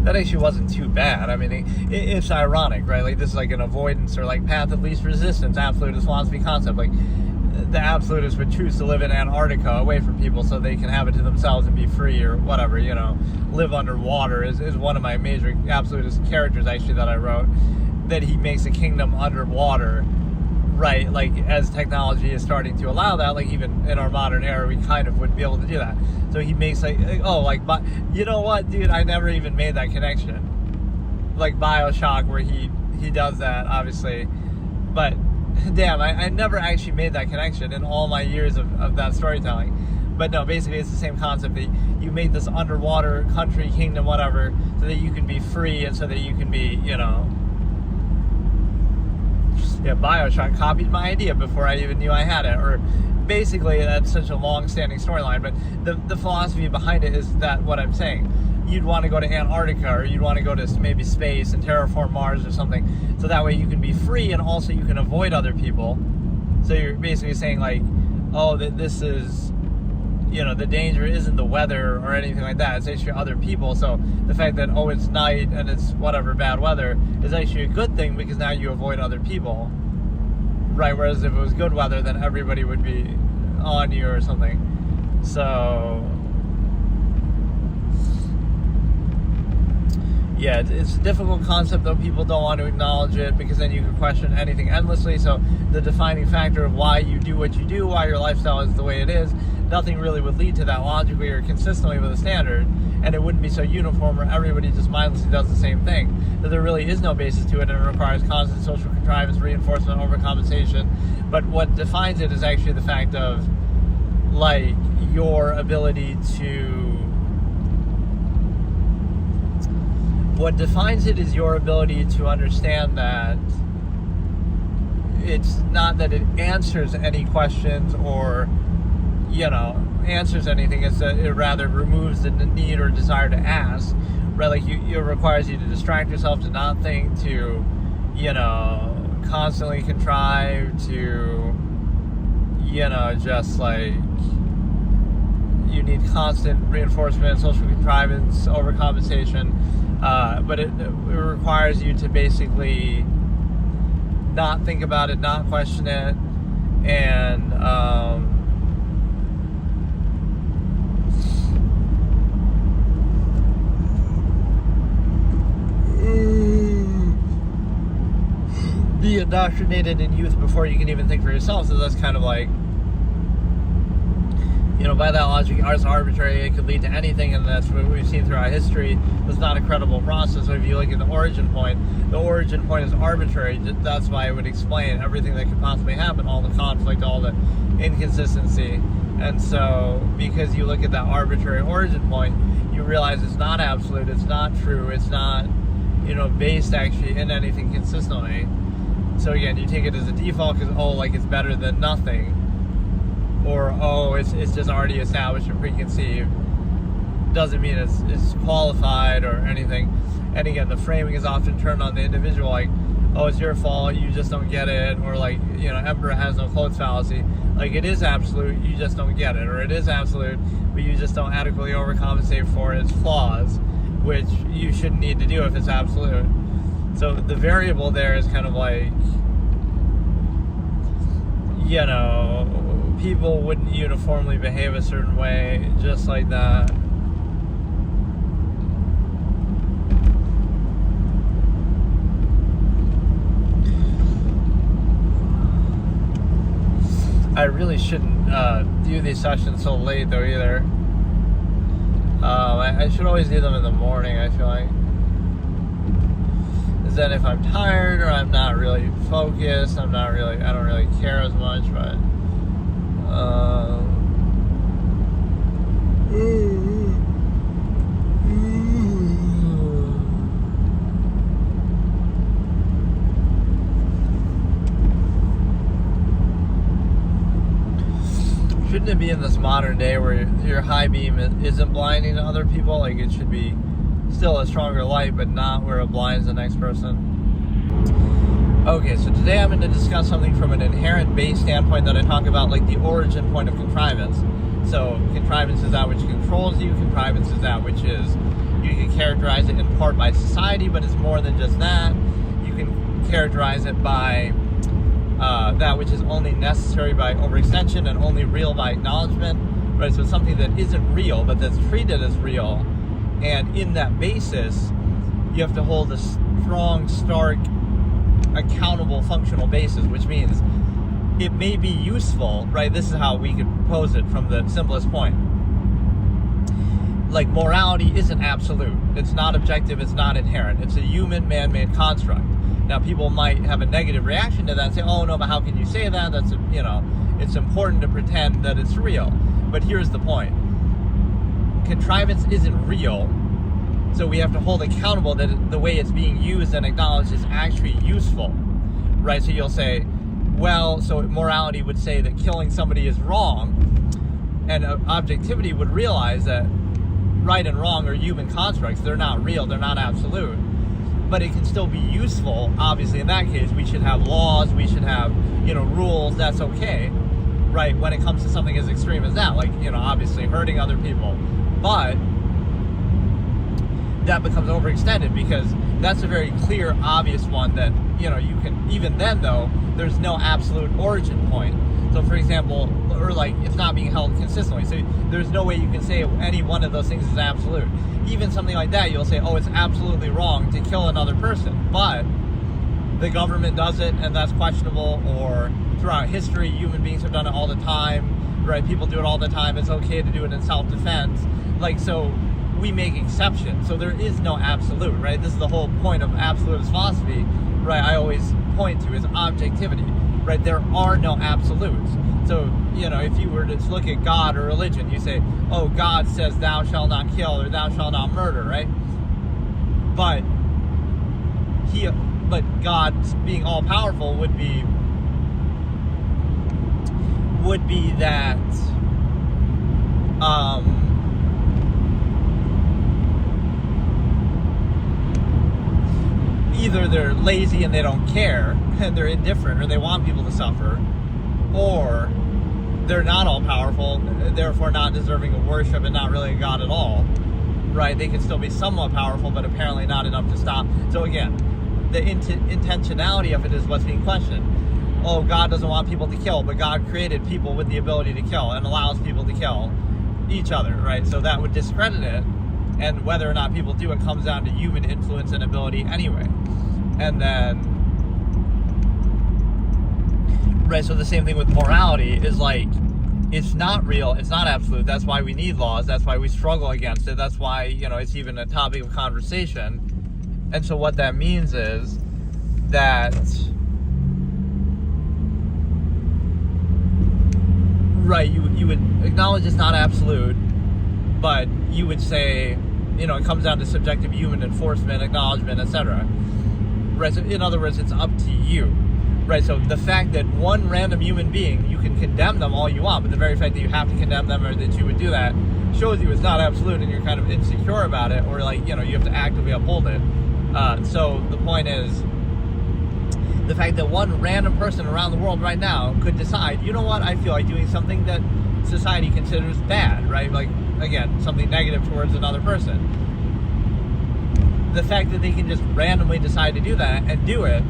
A: That actually wasn't too bad. I mean, it's ironic, right? Like, this is like an avoidance or like path of least resistance, absolutist philosophy concept. Like, the absolutists would choose to live in Antarctica away from people so they can have it to themselves and be free or whatever, live underwater is one of my major absolutist characters, actually, that I wrote. That he makes a kingdom underwater, right? Like, as technology is starting to allow that, like even in our modern era, we kind of would be able to do that. So he makes but you know what, dude? I never even made that connection. Like BioShock, where he does that, obviously, but damn, I never actually made that connection in all my years of that storytelling. But no, basically it's the same concept that you made this underwater country, kingdom, whatever, so that you can be free and so that you can be, Yeah, BioShock copied my idea before I even knew I had it. Or basically, that's such a long-standing storyline. But the philosophy behind it is that what I'm saying. You'd want to go to Antarctica, or you'd want to go to maybe space and terraform Mars or something. So that way you can be free, and also you can avoid other people. So you're basically saying, like, that this is, the danger isn't the weather or anything like that. It's actually other people. So the fact that, oh, it's night and it's whatever, bad weather, is actually a good thing because now you avoid other people. Right? Whereas if it was good weather, then everybody would be on you or something. So, yeah, it's a difficult concept, though. People don't want to acknowledge it because then you can question anything endlessly. So the defining factor of why you do what you do, why your lifestyle is the way it is, nothing really would lead to that logically or consistently with a standard, and it wouldn't be so uniform where everybody just mindlessly does the same thing. That there really is no basis to it, and it requires constant social contrivance, reinforcement, overcompensation. But what defines it is actually the fact of, like, your ability to... What defines it is your ability to understand that it's not that it answers any questions or, answers anything. It's that it rather removes the need or desire to ask. Right? Like, it requires you to distract yourself, to not think, to, constantly contrive, to, just like... You need constant reinforcement, social contrivance, overcompensation. But it requires you to basically not think about it, not question it, and be indoctrinated in youth before you can even think for yourself. So that's kind of like, by that logic, art's arbitrary. It could lead to anything, and that's what we've seen throughout history. It's not a credible process. So if you look at the origin point is arbitrary. That's why it would explain everything that could possibly happen, all the conflict, all the inconsistency. And so, because you look at that arbitrary origin point, you realize it's not absolute, it's not true, it's not, based actually in anything consistently. So again, you take it as a default because, it's better than nothing. Or, it's just already established and preconceived. Doesn't mean it's qualified or anything. And again, the framing is often turned on the individual, like, it's your fault, you just don't get it. Or like, emperor has no clothes fallacy. Like, it is absolute, you just don't get it. Or it is absolute, but you just don't adequately overcompensate for its flaws, which you shouldn't need to do if it's absolute. So the variable there is kind of like, people wouldn't uniformly behave a certain way just like that. I really shouldn't do these sessions so late though either. I should always do them in the morning, I feel like. Is that if I'm tired or I'm not really focused, I don't really care as much, but shouldn't it be in this modern day where your high beam isn't blinding to other people? Like, it should be still a stronger light, but not where it blinds the next person. Okay, so today I'm going to discuss something from an inherent base standpoint that I talk about, like the origin point of contrivance. So contrivance is that which controls you. Contrivance is that which is, you can characterize it in part by society, but it's more than just that. You can characterize it by that which is only necessary by overextension and only real by acknowledgement. Right? So it's something that isn't real, but that's treated as real. And in that basis, you have to hold a strong, stark, accountable functional basis, which means it may be useful, right? This is how we could pose it from the simplest point. Like, morality isn't absolute. It's not objective. It's not inherent. It's a human man-made construct. Now, people might have a negative reaction to that and say, oh, no, but how can you say that? That's, it's important to pretend that it's real. But here's the point. Contrivance isn't real, so we have to hold accountable that the way it's being used and acknowledged is actually useful, right? So you'll say, well, so morality would say that killing somebody is wrong, and objectivity would realize that right and wrong are human constructs. They're not real, they're not absolute, but it can still be useful. Obviously, in that case, we should have laws, we should have, rules, that's okay. right, when it comes to something as extreme as that, like, obviously hurting other people. But that becomes overextended, because that's a very clear, obvious one that, you can, even then though, there's no absolute origin point. So for example, or like, it's not being held consistently. So there's no way you can say any one of those things is absolute. Even something like that, you'll say, oh, it's absolutely wrong to kill another person. But the government does it, and that's questionable. Or throughout history, human beings have done it all the time, right? People do it all the time. It's okay to do it in self-defense. Like, so we make exceptions. So there is no absolute, right? This is the whole point of absolutist philosophy, right? I always point to is objectivity, right? There are no absolutes. So, if you were to look at God or religion, you say, oh, God says thou shalt not kill or thou shalt not murder, right? But God being all powerful would be that either they're lazy and they don't care and they're indifferent, or they want people to suffer, or they're not all powerful, therefore not deserving of worship and not really a God at all, right? They can still be somewhat powerful, but apparently not enough to stop. So again, the intentionality of it is what's being questioned. Oh, God doesn't want people to kill, but God created people with the ability to kill and allows people to kill each other, right? So that would discredit it, and whether or not people do it comes down to human influence and ability anyway. And then, right, so the same thing with morality is like, it's not real, it's not absolute. That's why we need laws, that's why we struggle against it, that's why, it's even a topic of conversation. And so what that means is that, right, you would acknowledge it's not absolute, but you would say, it comes down to subjective human enforcement, acknowledgement, etc. Right, so in other words, it's up to you. Right, so the fact that one random human being, you can condemn them all you want, but the very fact that you have to condemn them or that you would do that shows you it's not absolute and you're kind of insecure about it, or like, you have to actively uphold it. So the point is, the fact that one random person around the world right now could decide, you know what, I feel like doing something that society considers bad, right? Like, again, something negative towards another person. The fact that they can just randomly decide to do that and do it,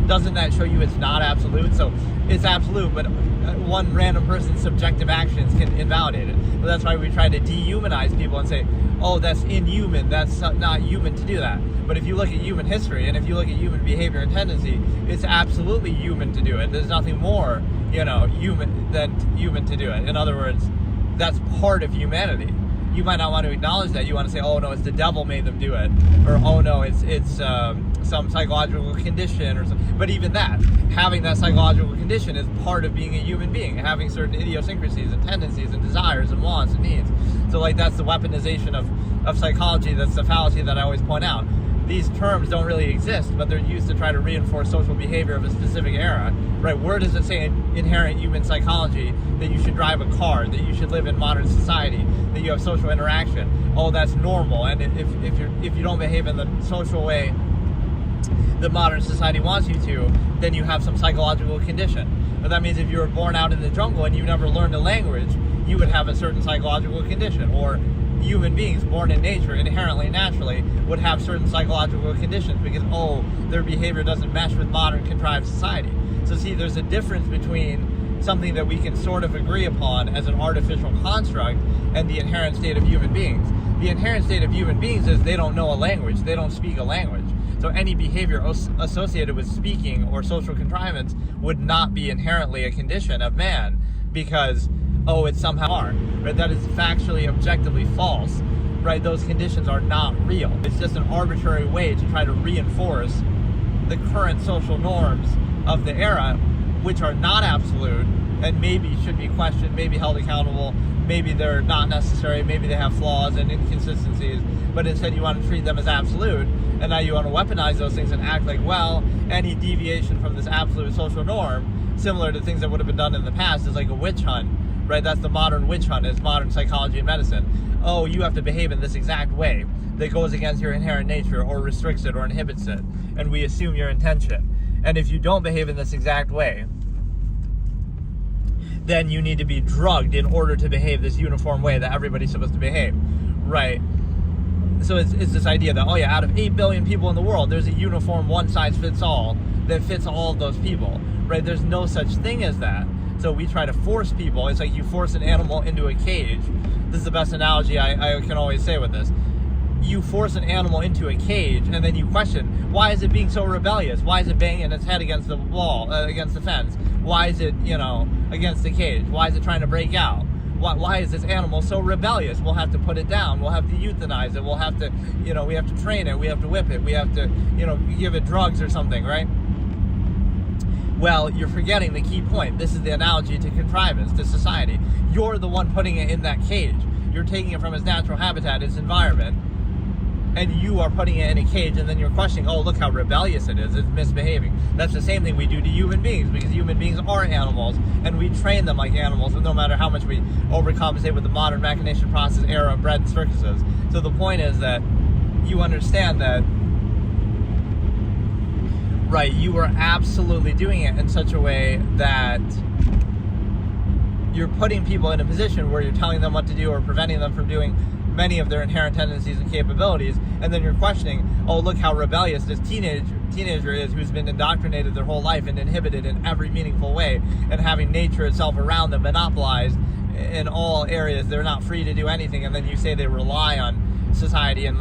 A: doesn't that show you it's not absolute? So it's absolute, but one random person's subjective actions can invalidate it. So that's why we try to dehumanize people and say, oh, that's inhuman, that's not human to do that. But if you look at human history, and if you look at human behavior and tendency, it's absolutely human to do it. There's nothing more, human than human to do it. In other words, that's part of humanity. You might not want to acknowledge that. You want to say, oh no, it's the devil made them do it, or oh no, it's some psychological condition or something. But even that, having that psychological condition is part of being a human being, having certain idiosyncrasies and tendencies and desires and wants and needs. So like, that's the weaponization of psychology. That's the fallacy that I always point out. These terms don't really exist, but they're used to try to reinforce social behavior of a specific era, right? Where does it say in inherent human psychology that you should drive a car, that you should live in modern society, that you have social interaction? Oh, that's normal. And if you don't behave in the social way that modern society wants you to, then you have some psychological condition. But that means if you were born out in the jungle and you never learned a language, you would have a certain psychological condition. Or human beings born in nature, inherently, naturally, would have certain psychological conditions because, their behavior doesn't mesh with modern contrived society. So see, there's a difference between something that we can sort of agree upon as an artificial construct and the inherent state of human beings. The inherent state of human beings is they don't know a language, they don't speak a language. So any behavior associated with speaking or social contrivance would not be inherently a condition of man because, it's somehow are, right? That is factually, objectively false, right? Those conditions are not real. It's just an arbitrary way to try to reinforce the current social norms of the era, which are not absolute and maybe should be questioned, maybe held accountable, maybe they're not necessary, maybe they have flaws and inconsistencies, but instead you want to treat them as absolute, and now you want to weaponize those things and act like, well, any deviation from this absolute social norm, similar to things that would have been done in the past, is like a witch hunt, right? That's the modern witch hunt, is modern psychology and medicine. Oh, you have to behave in this exact way that goes against your inherent nature or restricts it or inhibits it, and we assume your intention. And if you don't behave in this exact way, then you need to be drugged in order to behave this uniform way that everybody's supposed to behave, right? So it's this idea that, oh yeah, out of 8 billion people in the world, there's a uniform one-size-fits-all that fits all of those people, right? There's no such thing as that. So we try to force people. It's like you force an animal into a cage. This is the best analogy I can always say with this. You force an animal into a cage, and then you question, why is it being so rebellious? Why is it banging its head against the wall, against the fence? Why is it, against the cage? Why is it trying to break out? Why is this animal so rebellious? We'll have to put it down. We'll have to euthanize it. We'll have to, we have to train it. We have to whip it. We have to, give it drugs or something, right? Well, you're forgetting the key point. This is the analogy to contrivance, to society. You're the one putting it in that cage. You're taking it from its natural habitat, its environment, and you are putting it in a cage, and then you're questioning, oh, look how rebellious it is. It's misbehaving. That's the same thing we do to human beings, because human beings are animals, and we train them like animals, no matter how much we overcompensate with the modern machination process era of bread and circuses. So the point is that you understand that, right, you are absolutely doing it in such a way that you're putting people in a position where you're telling them what to do or preventing them from doing many of their inherent tendencies and capabilities, and then you're questioning, oh, look how rebellious this teenager is, who's been indoctrinated their whole life and inhibited in every meaningful way, and having nature itself around them monopolized in all areas. They're not free to do anything, and then you say they rely on society and,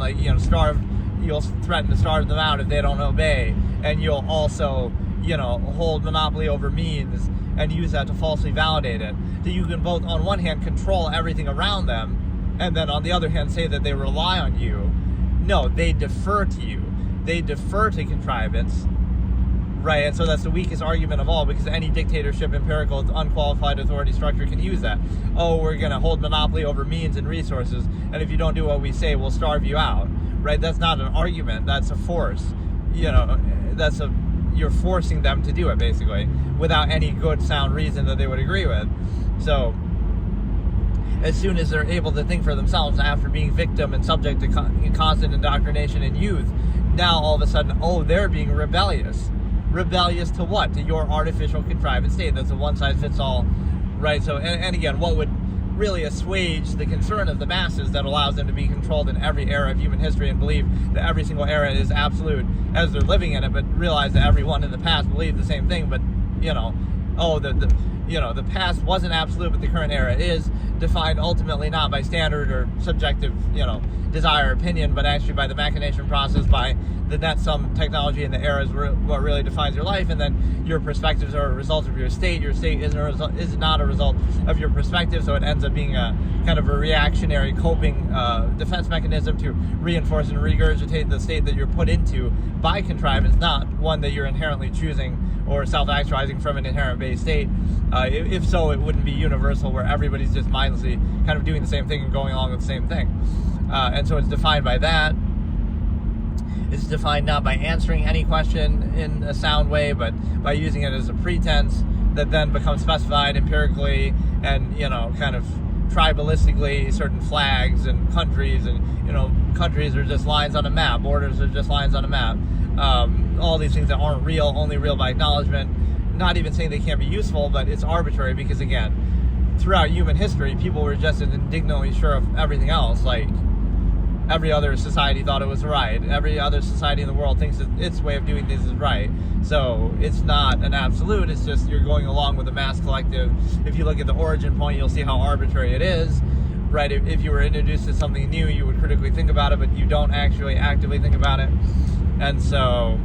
A: you'll threaten to starve them out if they don't obey, and you'll also, hold monopoly over means and use that to falsely validate it. So you can both, on one hand, control everything around them, and then on the other hand say that they rely on you. No, they defer to you. They defer to contrivance, right? And so that's the weakest argument of all, because any dictatorship, empirical, unqualified authority structure can use that. Oh, we're going to hold monopoly over means and resources, and if you don't do what we say, we'll starve you out, right? That's not an argument. That's a force. You're forcing them to do it, basically, without any good, sound reason that they would agree with. So as soon as they're able to think for themselves after being victim and subject to constant indoctrination in youth, now all of a sudden, they're being rebellious. Rebellious to what? To your artificial contrivance state. That's a one-size-fits-all, right? So, and again, what would really assuage the concern of the masses that allows them to be controlled in every era of human history and believe that every single era is absolute as they're living in it, but realize that everyone in the past believed the same thing, but, the past wasn't absolute, but the current era is defined ultimately not by standard or subjective, desire or opinion, but actually by the machination process, by the net sum technology and the era is what really defines your life, and then your perspectives are a result of your state. Your state is not a result of your perspective, so it ends up being a kind of a reactionary coping defense mechanism to reinforce and regurgitate the state that you're put into by contrivance, not one that you're inherently choosing or self-actualizing from an inherent base state. If so, it wouldn't be universal, where everybody's just mindlessly kind of doing the same thing and going along with the same thing. And so it's defined by that. It's defined not by answering any question in a sound way, but by using it as a pretense that then becomes specified empirically and, kind of tribalistically, certain flags and countries, and, countries are just lines on a map, borders are just lines on a map. All these things that aren't real, only real by acknowledgement. Not even saying they can't be useful, but it's arbitrary, because again, throughout human history, people were just as indignantly sure of everything else. Like, every other society thought it was right. Every other society in the world thinks that its way of doing things is right. So it's not an absolute, it's just you're going along with the mass collective. If you look at the origin point, you'll see how arbitrary it is, right? If you were introduced to something new, you would critically think about it, but you don't actually actively think about it. And so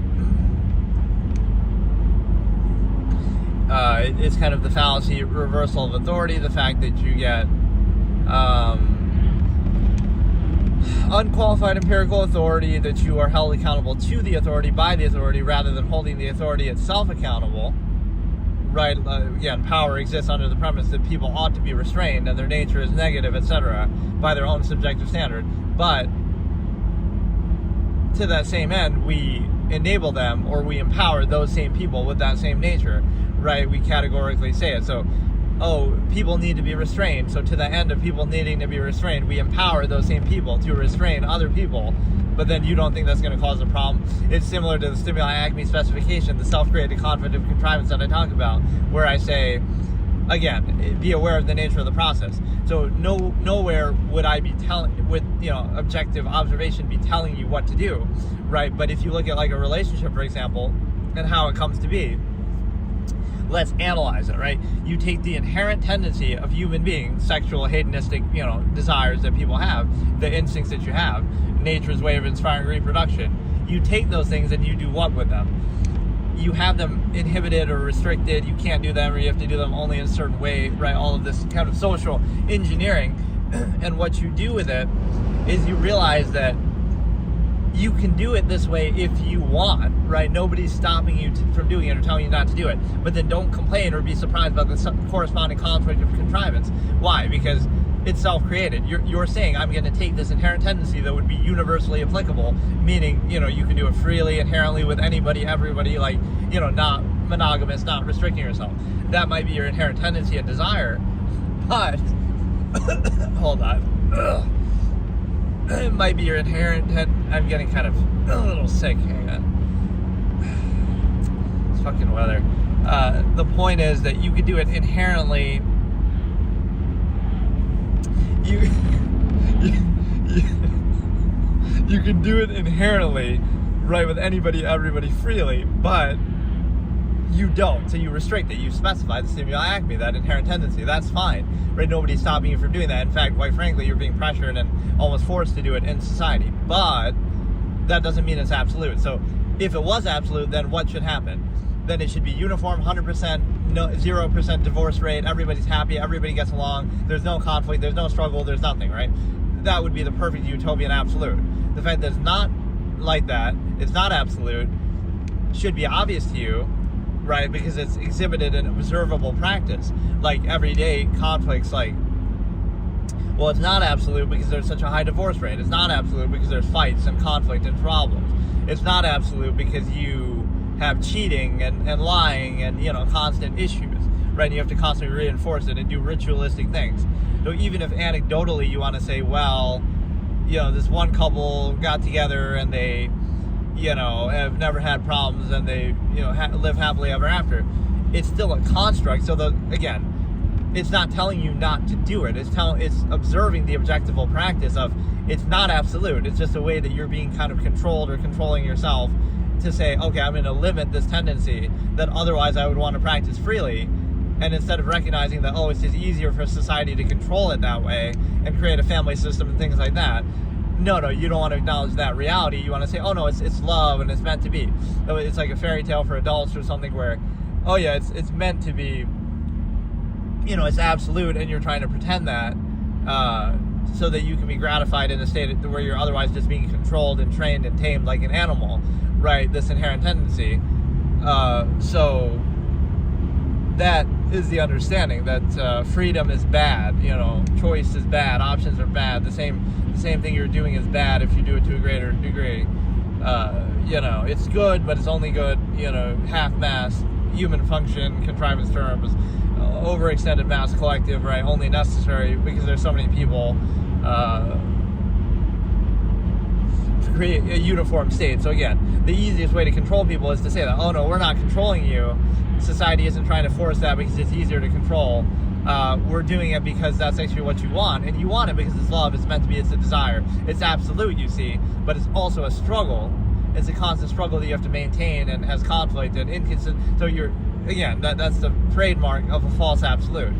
A: it's kind of the fallacy reversal of authority, the fact that you get unqualified empirical authority, that you are held accountable to the authority by the authority rather than holding the authority itself accountable, right? Again, power exists under the premise that people ought to be restrained and their nature is negative, etc., by their own subjective standard. But to that same end, we enable them, or we empower those same people with that same nature, right? We categorically say it. So, people need to be restrained. So to the end of people needing to be restrained, we empower those same people to restrain other people. But then you don't think that's going to cause a problem. It's similar to the Stimuli Acme specification, the self-created conflict of contrivance that I talk about, where I say, again, be aware of the nature of the process. So nowhere would I be objective observation be telling you what to do, right? But if you look at like a relationship, for example, and how it comes to be, let's analyze it, right? You take the inherent tendency of human beings, sexual, hedonistic, desires that people have, the instincts that you have, nature's way of inspiring reproduction. You take those things and you do what with them? You have them inhibited or restricted. You can't do them, or you have to do them only in a certain way, right? All of this kind of social engineering. And what you do with it is you realize that you can do it this way if you want, right? Nobody's stopping you from doing it or telling you not to do it. But then don't complain or be surprised about the corresponding conflict of contrivance. Why? Because it's self-created. You're saying, I'm going to take this inherent tendency that would be universally applicable, meaning, you can do it freely, inherently with anybody, everybody, like, not monogamous, not restricting yourself. That might be your inherent tendency and desire, but, hold on. It might be your inherent, I'm getting kind of a little sick, hang on. It's fucking weather. The point is that you could do it inherently. You can do it inherently, right, with anybody, everybody, freely, but you don't. So you restrict it. You specify the stimuli acme, that inherent tendency. That's fine, right? Nobody's stopping you from doing that. In fact, quite frankly, you're being pressured and almost forced to do it in society. But that doesn't mean it's absolute. So if it was absolute, then what should happen? Then it should be uniform, 100%, 0% divorce rate, everybody's happy, everybody gets along, there's no conflict, there's no struggle, there's nothing, right? That would be the perfect utopian absolute. The fact that it's not like that, it's not absolute, should be obvious to you, right? Because it's exhibited in observable practice. Like everyday conflicts, like, well, it's not absolute because there's such a high divorce rate. It's not absolute because there's fights and conflict and problems. It's not absolute because you have cheating and lying and, constant issues, right? And you have to constantly reinforce it and do ritualistic things. So even if anecdotally you want to say, well, this one couple got together and they, have never had problems and they, live happily ever after, it's still a construct. So again, it's not telling you not to do it. It's observing the objectival practice of, it's not absolute. It's just a way that you're being kind of controlled or controlling yourself to say, okay, I'm going to limit this tendency that otherwise I would want to practice freely. And instead of recognizing that, it's just easier for society to control it that way and create a family system and things like that. No, you don't want to acknowledge that reality. You want to say, oh no, it's love and it's meant to be. It's like a fairy tale for adults or something where, oh yeah, it's meant to be, it's absolute, and you're trying to pretend that so that you can be gratified in a state where you're otherwise just being controlled and trained and tamed like an animal. Right, this inherent tendency. So that is the understanding that freedom is bad. Choice is bad. Options are bad. The same thing you're doing is bad if you do it to a greater degree. It's good, but it's only good. Half-mass, human function, contrivance terms, overextended mass collective. Right, only necessary because there's so many people. To create a uniform state. So again, the easiest way to control people is to say that, oh no, we're not controlling you. Society isn't trying to force that because it's easier to control. We're doing it because that's actually what you want, and you want it because it's love. It's meant to be. It's a desire. It's absolute, you see, but it's also a struggle. It's a constant struggle that you have to maintain and has conflict and inconsistent. So that's the trademark of a false absolute.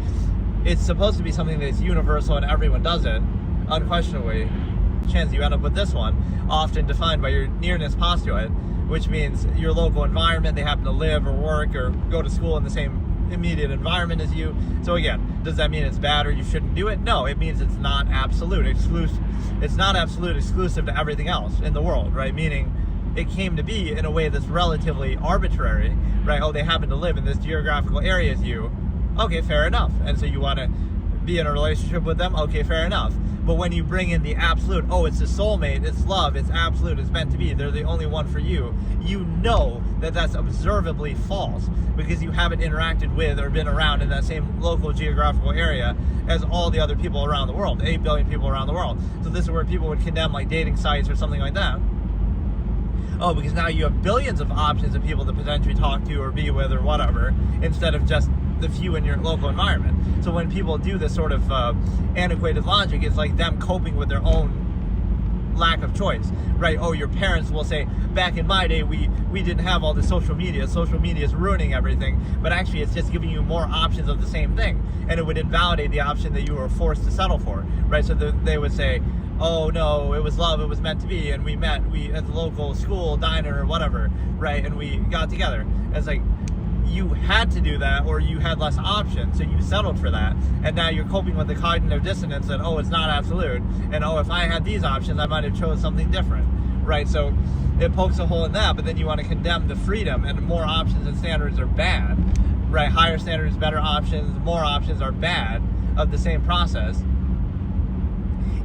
A: It's supposed to be something that's universal and everyone does it, unquestionably. Chance you end up with this one, often defined by your nearness postulate, which means your local environment, they happen to live or work or go to school in the same immediate environment as you. So again, does that mean it's bad or you shouldn't do it? No, it means it's not absolute, exclusive. It's not absolute exclusive to everything else in the world, right? Meaning it came to be in a way that's relatively arbitrary, right? Oh, they happen to live in this geographical area as you. Okay, fair enough. And so you want to be in a relationship with them? Okay, fair enough. But when you bring in the absolute, oh, it's a soulmate, it's love, it's absolute, it's meant to be, they're the only one for you, you know that that's observably false because you haven't interacted with or been around in that same local geographical area as all the other people around the world, 8 billion people around the world. So this is where people would condemn like dating sites or something like that. Oh, because now you have billions of options of people to potentially talk to or be with or whatever, instead of just the few in your local environment. So when people do this sort of antiquated logic, it's like them coping with their own lack of choice, right? Oh, your parents will say, back in my day, we didn't have all the social media is ruining everything, but actually it's just giving you more options of the same thing, and it would invalidate the option that you were forced to settle for, right? So they would say, oh no, it was love, it was meant to be, and we met at the local school diner or whatever, right? And we got together. And it's like, you had to do that, or you had less options, so you settled for that, and now you're coping with the cognitive dissonance that, oh, it's not absolute, and oh, if I had these options, I might have chose something different, right? So it pokes a hole in that, but then you want to condemn the freedom, and more options and standards are bad, right? Higher standards, better options, more options are bad of the same process,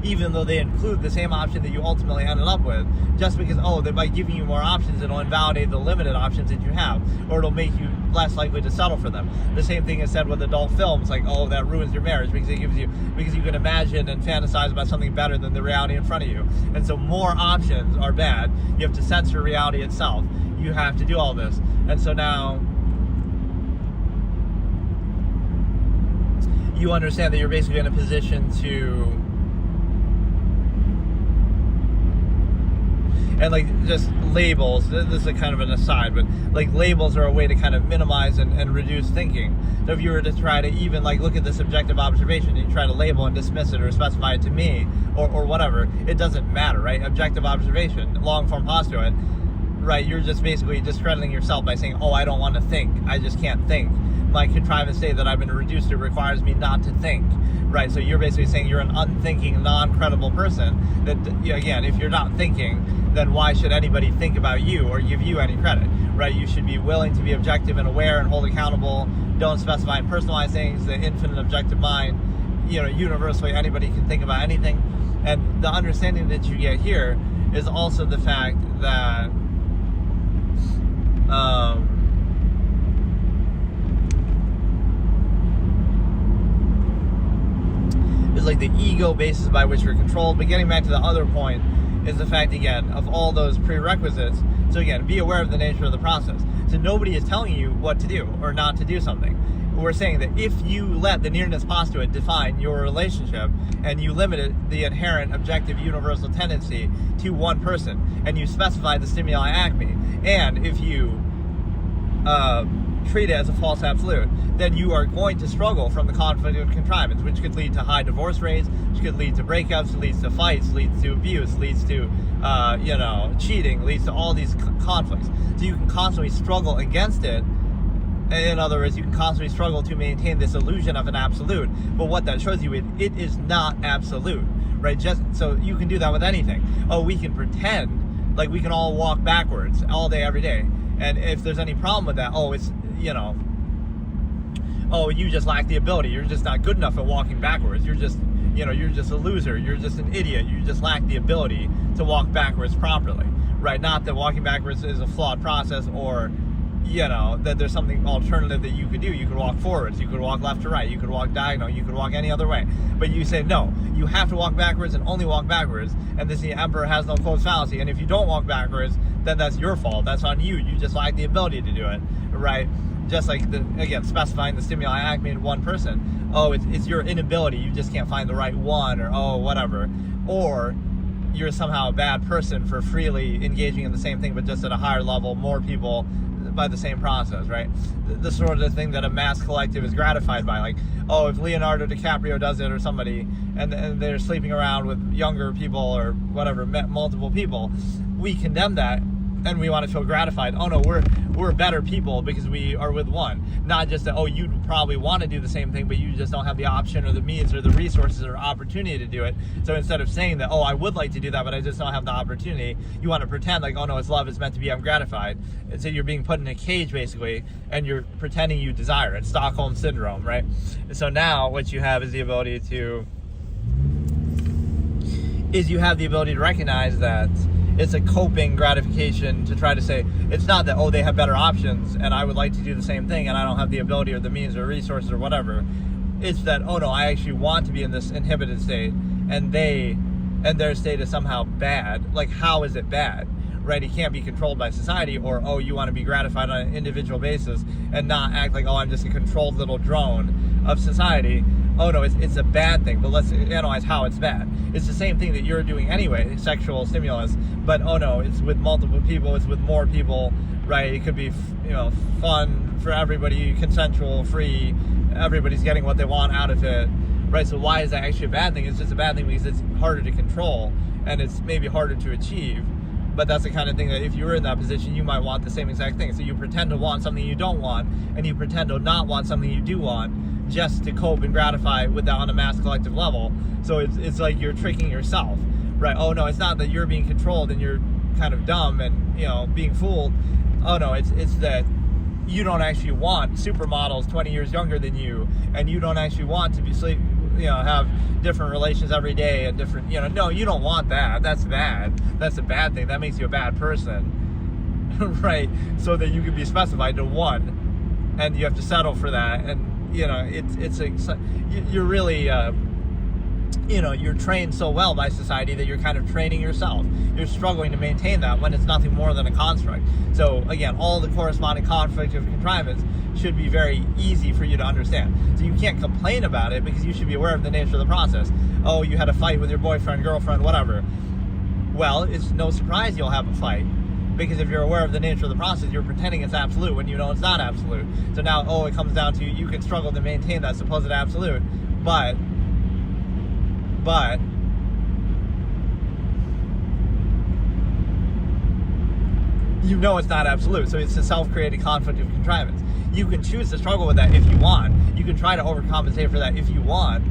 A: even though they include the same option that you ultimately ended up with, just because, oh, that by giving you more options, it'll invalidate the limited options that you have, or it'll make you less likely to settle for them. The same thing is said with adult films, like, oh, that ruins your marriage because you can imagine and fantasize about something better than the reality in front of you. And so more options are bad. You have to censor reality itself. You have to do all this. And so now you understand that you're basically in a position to, and like just labels, this is a kind of an aside, but like labels are a way to kind of minimize and reduce thinking. So if you were to try to even like look at this objective observation and you try to label and dismiss it or specify it to me or whatever, it doesn't matter, right? Objective observation, long form postulate, right? You're just basically discrediting yourself by saying, oh, I don't want to think, I just can't think. My contrivance state that I've been reduced to requires me not to think, right? So you're basically saying you're an unthinking, non-credible person. That, again, if you're not thinking, then why should anybody think about you or give you any credit, right? You should be willing to be objective and aware and hold accountable. Don't specify and personalize things. The infinite objective mind, universally anybody can think about anything. And the understanding that you get here is also the fact that is like the ego basis by which we're controlled. But getting back to the other point is the fact, again, of all those prerequisites. So again, be aware of the nature of the process. So nobody is telling you what to do or not to do something. We're saying that if you let the nearness postulate define your relationship and you limit the inherent objective universal tendency to one person and you specify the stimuli acme, and if you treat it as a false absolute, then you are going to struggle from the conflict of contrivance, which could lead to high divorce rates, which could lead to breakups, leads to fights, leads to abuse, leads to cheating, leads to all these conflicts. So you can constantly struggle against it. In other words, you can constantly struggle to maintain this illusion of an absolute. But what that shows you, it is not absolute, right? Just so you can do that with anything. Oh, we can pretend like we can all walk backwards all day, every day. And if there's any problem with that, oh, it's, oh, you just lack the ability. You're just not good enough at walking backwards. You're just, you're just a loser. You're just an idiot. You just lack the ability to walk backwards properly, right? Not that walking backwards is a flawed process or, that there's something alternative that you could do. You could walk forwards. You could walk left to right. You could walk diagonal. You could walk any other way. But you say, no, you have to walk backwards and only walk backwards. And this, the emperor has no closed fallacy. And if you don't walk backwards, then that's your fault. That's on you. You just lack the ability to do it, right? Just like, again, specifying the stimuli acme in one person. Oh, it's your inability. You just can't find the right one, or oh, whatever. Or you're somehow a bad person for freely engaging in the same thing, but just at a higher level, more people by the same process, right? The sort of thing that a mass collective is gratified by. Like, oh, if Leonardo DiCaprio does it or somebody, and they're sleeping around with younger people or whatever, multiple people, we condemn that and we want to feel gratified. Oh no, we're better people because we are with one. Not just that, oh, you probably want to do the same thing, but you just don't have the option or the means or the resources or opportunity to do it. So instead of saying that, oh, I would like to do that, but I just don't have the opportunity, you want to pretend like, oh no, it's love, it's meant to be, I'm gratified. And so you're being put in a cage basically, and you're pretending you desire it. Stockholm syndrome, right? And so now what you have is the ability to recognize that it's a coping gratification to try to say, it's not that, oh, they have better options and I would like to do the same thing and I don't have the ability or the means or resources or whatever. It's that, oh no, I actually want to be in this inhibited state and their state is somehow bad. Like, how is it bad, right? He can't be controlled by society. Or, oh, you want to be gratified on an individual basis and not act like, oh, I'm just a controlled little drone of society. Oh no, it's a bad thing, but let's analyze how it's bad. It's the same thing that you're doing anyway, sexual stimulus, but oh no, it's with multiple people, it's with more people, right? It could be, fun for everybody, consensual, free, everybody's getting what they want out of it, right? So why is that actually a bad thing? It's just a bad thing because it's harder to control, and it's maybe harder to achieve. But that's the kind of thing that if you were in that position, you might want the same exact thing. So you pretend to want something you don't want, and you pretend to not want something you do want, just to cope and gratify with that on a mass collective level. So it's like you're tricking yourself, right? Oh no, it's not that you're being controlled and you're kind of dumb and being fooled. Oh no, it's that you don't actually want supermodels 20 years younger than you, and you don't actually want to be have different relations every day and different, no, you don't want that. That's bad. That's a bad thing. That makes you a bad person, right? So that you can be specified to one, and you have to settle for that. And you're really you're trained so well by society that you're kind of training yourself. You're struggling to maintain that when it's nothing more than a construct. So again, all the corresponding conflict of contrivance should be very easy for you to understand. So you can't complain about it because you should be aware of the nature of the process. Oh, you had a fight with your boyfriend, girlfriend, whatever. Well, it's no surprise you'll have a fight, because if you're aware of the nature of the process, you're pretending it's absolute when you know it's not absolute. So now, it comes down to you can struggle to maintain that supposed absolute, but you know it's not absolute. So it's a self-created conflict of contrivance. You can choose to struggle with that if you want. You can try to overcompensate for that if you want.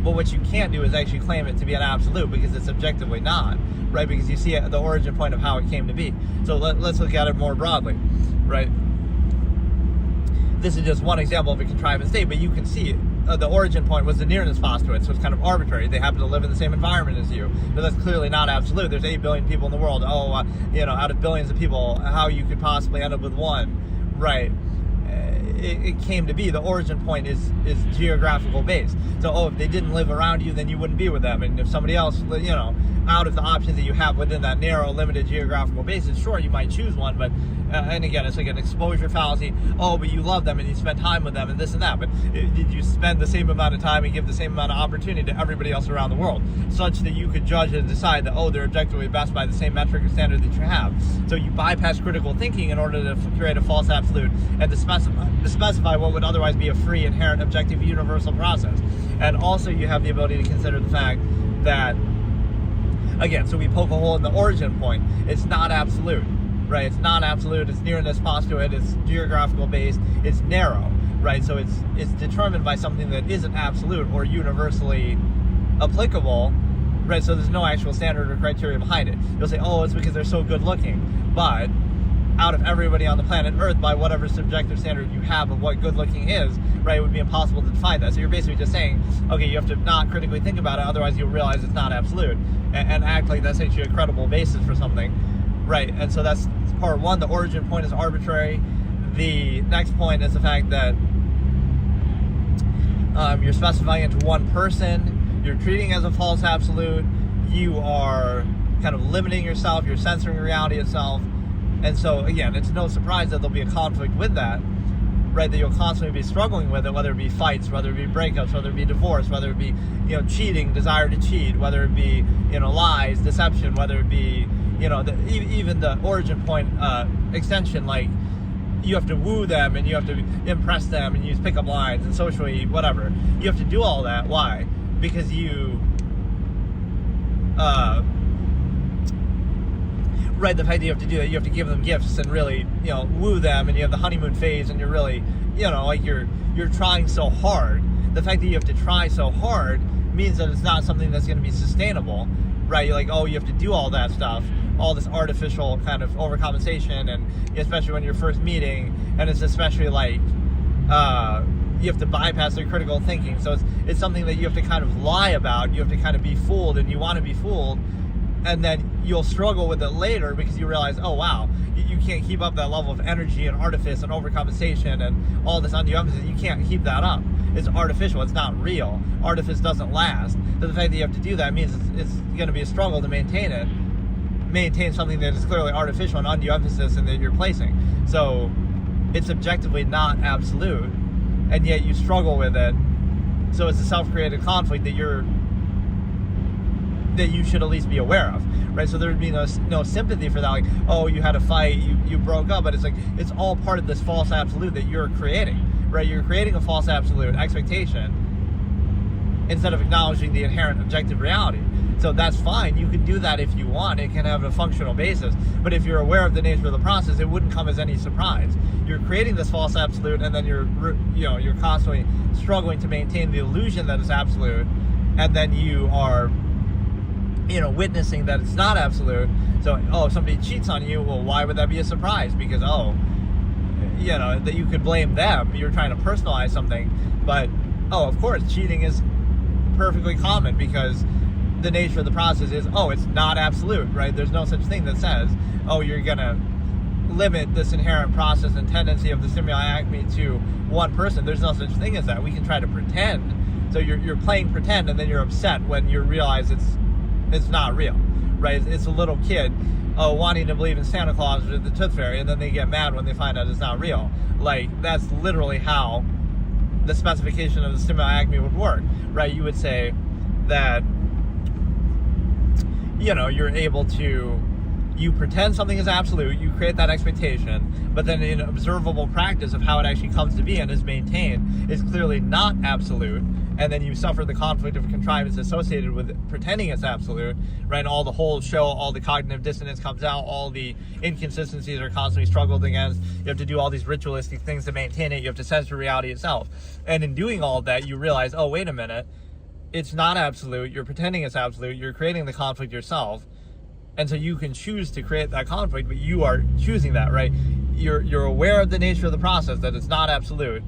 A: But what you can't do is actually claim it to be an absolute, because it's objectively not, right? Because you see the origin point of how it came to be. So let's look at it more broadly, right? This is just one example of a contrivance state, but you can see the origin point was the nearness postulate, so it's kind of arbitrary. They happen to live in the same environment as you, but that's clearly not absolute. There's 8 billion people in the world. Out of billions of people, how you could possibly end up with one, right? It came to be. The origin point is geographical based. So, if they didn't live around you, then you wouldn't be with them. And if somebody else, out of the options that you have within that narrow, limited geographical basis, sure, you might choose one, but, and again, it's like an exposure fallacy. Oh, but you love them and you spend time with them and this and that. But did you spend the same amount of time and give the same amount of opportunity to everybody else around the world, such that you could judge and decide that, they're objectively best by the same metric or standard that you have? So you bypass critical thinking in order to create a false absolute and to specify what would otherwise be a free, inherent, objective, universal process. And also you have the ability to consider the fact that, again, so we poke a hole in the origin point. It's not absolute, right? It's not absolute. It's nearness postulate. It's geographical based. It's narrow, right? So it's determined by something that isn't absolute or universally applicable, right? So there's no actual standard or criteria behind it. You'll say, it's because they're so good looking, but out of everybody on the planet Earth, by whatever subjective standard you have of what good looking is, right, it would be impossible to define that. So you're basically just saying, okay, you have to not critically think about it, otherwise you'll realize it's not absolute, and act like that's actually a credible basis for something, right? And so that's part one. The origin point is arbitrary. The next point is the fact that you're specifying it to one person, you're treating it as a false absolute, you are kind of limiting yourself, you're censoring reality itself. And so, again, it's no surprise that there'll be a conflict with that, right? That you'll constantly be struggling with it, whether it be fights, whether it be breakups, whether it be divorce, whether it be, cheating, desire to cheat, whether it be, lies, deception, whether it be, even the origin point extension, like you have to woo them and you have to impress them and use pickup lines and socially, whatever. You have to do all that. Why? Because right, the fact that you have to do that, you have to give them gifts and really, woo them, and you have the honeymoon phase, and you're really, you're trying so hard. The fact that you have to try so hard means that it's not something that's going to be sustainable, right? You're like, you have to do all that stuff, all this artificial kind of overcompensation, and especially when you're first meeting, and it's especially like, you have to bypass their critical thinking. So it's something that you have to kind of lie about. You have to kind of be fooled, and you want to be fooled. And then you'll struggle with it later because you realize, wow, you can't keep up that level of energy and artifice and overcompensation and all this undue emphasis. You can't keep that up. It's artificial. It's not real. Artifice doesn't last. So the fact that you have to do that means it's going to be a struggle to maintain it. maintain something that is clearly artificial and undue emphasis and that you're placing. So it's objectively not absolute, and yet you struggle with it. So it's a self-created conflict that you should at least be aware of, right? So there would be no sympathy for that, like, oh, you had a fight, you broke up, but it's like, it's all part of this false absolute that you're creating, right? You're creating a false absolute expectation instead of acknowledging the inherent objective reality. So that's fine. You can do that if you want. It can have a functional basis. But if you're aware of the nature of the process, it wouldn't come as any surprise. You're creating this false absolute, and then you're constantly struggling to maintain the illusion that it's absolute, and then you are, witnessing that it's not absolute. So, if somebody cheats on you, well, why would that be a surprise? Because, that you could blame them. You're trying to personalize something. But, of course, cheating is perfectly common because the nature of the process is, it's not absolute, right? There's no such thing that says, you're going to limit this inherent process and tendency of the stimuli acme to one person. There's no such thing as that. We can try to pretend. So you're playing pretend, and then you're upset when you realize it's not real, right? It's a little kid wanting to believe in Santa Claus or the Tooth Fairy, and then they get mad when they find out it's not real. Like, that's literally how the specification of the stimuli acme would work, right? You would say that, you're able to, you pretend something is absolute, you create that expectation, but then in observable practice of how it actually comes to be and is maintained is clearly not absolute, and then you suffer the conflict of contrivance associated with pretending it's absolute, right? And all the holes show, all the cognitive dissonance comes out, all the inconsistencies are constantly struggled against. You have to do all these ritualistic things to maintain it. You have to censor reality itself. And in doing all of that, you realize, wait a minute, it's not absolute. You're pretending it's absolute. You're creating the conflict yourself. And so you can choose to create that conflict, but you are choosing that, right? You're aware of the nature of the process, that it's not absolute,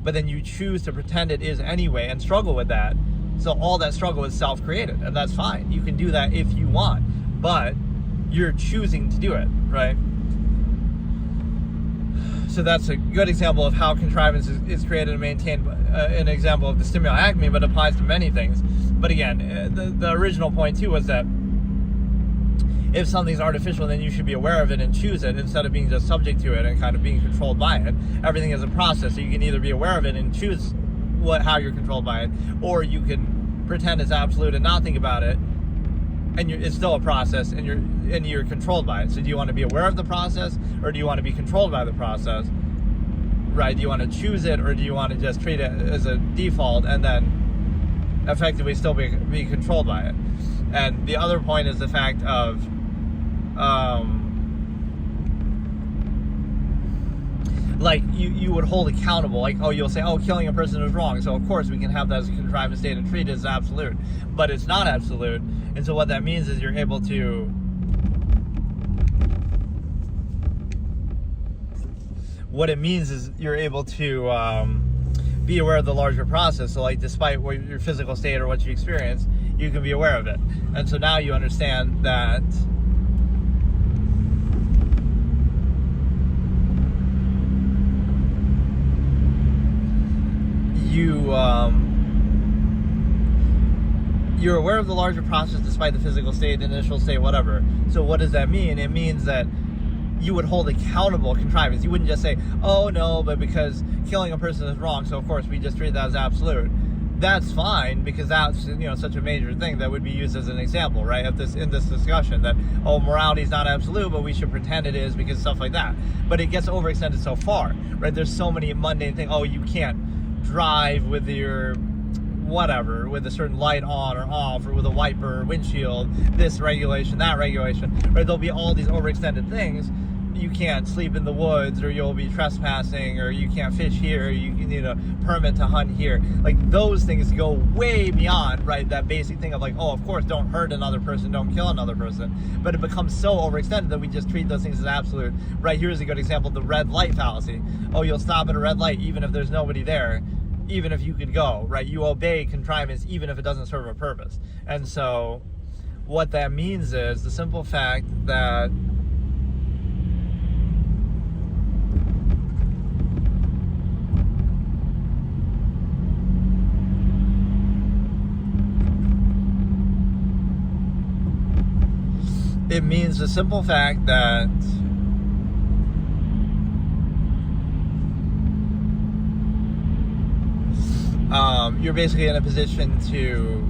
A: but then you choose to pretend it is anyway and struggle with that. So all that struggle is self-created, and that's fine. You can do that if you want, but you're choosing to do it, right? So that's a good example of how contrivance is created and maintained, an example of the stimuli acme, but applies to many things. But again, the original point too was that if something's artificial, then you should be aware of it and choose it instead of being just subject to it and kind of being controlled by it. Everything is a process, so you can either be aware of it and choose how you're controlled by it, or you can pretend it's absolute and not think about it, and it's still a process, and you're controlled by it. So do you want to be aware of the process, or do you want to be controlled by the process? Right? Do you want to choose it, or do you want to just treat it as a default and then effectively still be controlled by it? And the other point is the fact of like you would hold accountable, like, you'll say, killing a person is wrong, so of course we can have that as a contrivance state and treat it as absolute, but it's not absolute. And so what that means is you're able to be aware of the larger process. So like, despite what your physical state or what you experience, you can be aware of it. And so now you understand that you're aware of the larger process despite the physical state, the initial state, whatever. So what does that mean? It means that you would hold accountable contrivance. You wouldn't just say, no, but because killing a person is wrong, so of course we just treat that as absolute. That's fine, because that's such a major thing that would be used as an example, right? In this discussion, that morality is not absolute, but we should pretend it is, because stuff like that. But it gets overextended so far, right? There's so many mundane things. You can't drive with your whatever, with a certain light on or off, or with a wiper or windshield, this regulation, that regulation, right? There'll be all these overextended things. You can't sleep in the woods, or you'll be trespassing, or you can't fish here, you need a permit to hunt here. Like, those things go way beyond, right, that basic thing of like, of course, don't hurt another person, don't kill another person. But it becomes so overextended that we just treat those things as absolute. Right, here's a good example, the red light fallacy. You'll stop at a red light even if there's nobody there, even if you could go, right? You obey contrivance even if it doesn't serve a purpose. And so what that means is the simple fact that It means the simple fact that you're basically in a position to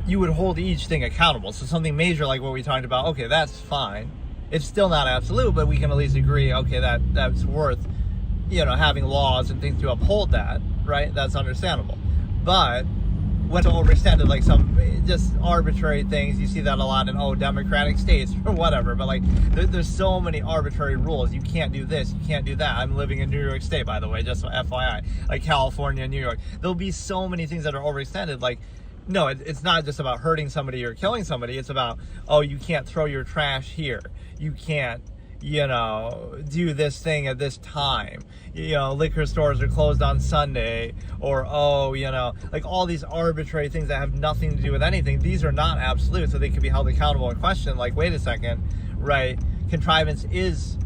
A: you would hold each thing accountable. So something major like what we talked about, okay, that's fine. It's still not absolute, but we can at least agree, okay, that's worth, having laws and things to uphold that, right? That's understandable. But when it's overextended, like some just arbitrary things, you see that a lot in, democratic states or whatever, but like there's so many arbitrary rules. You can't do this, you can't do that. I'm living in New York State, by the way, just FYI, like California, New York. There'll be so many things that are overextended, like, no, it's not just about hurting somebody or killing somebody. It's about, you can't throw your trash here. You can't, do this thing at this time. Liquor stores are closed on Sunday, or, like all these arbitrary things that have nothing to do with anything. These are not absolute, so they can be held accountable and questioned. Like, wait a second, right? Contrivance is,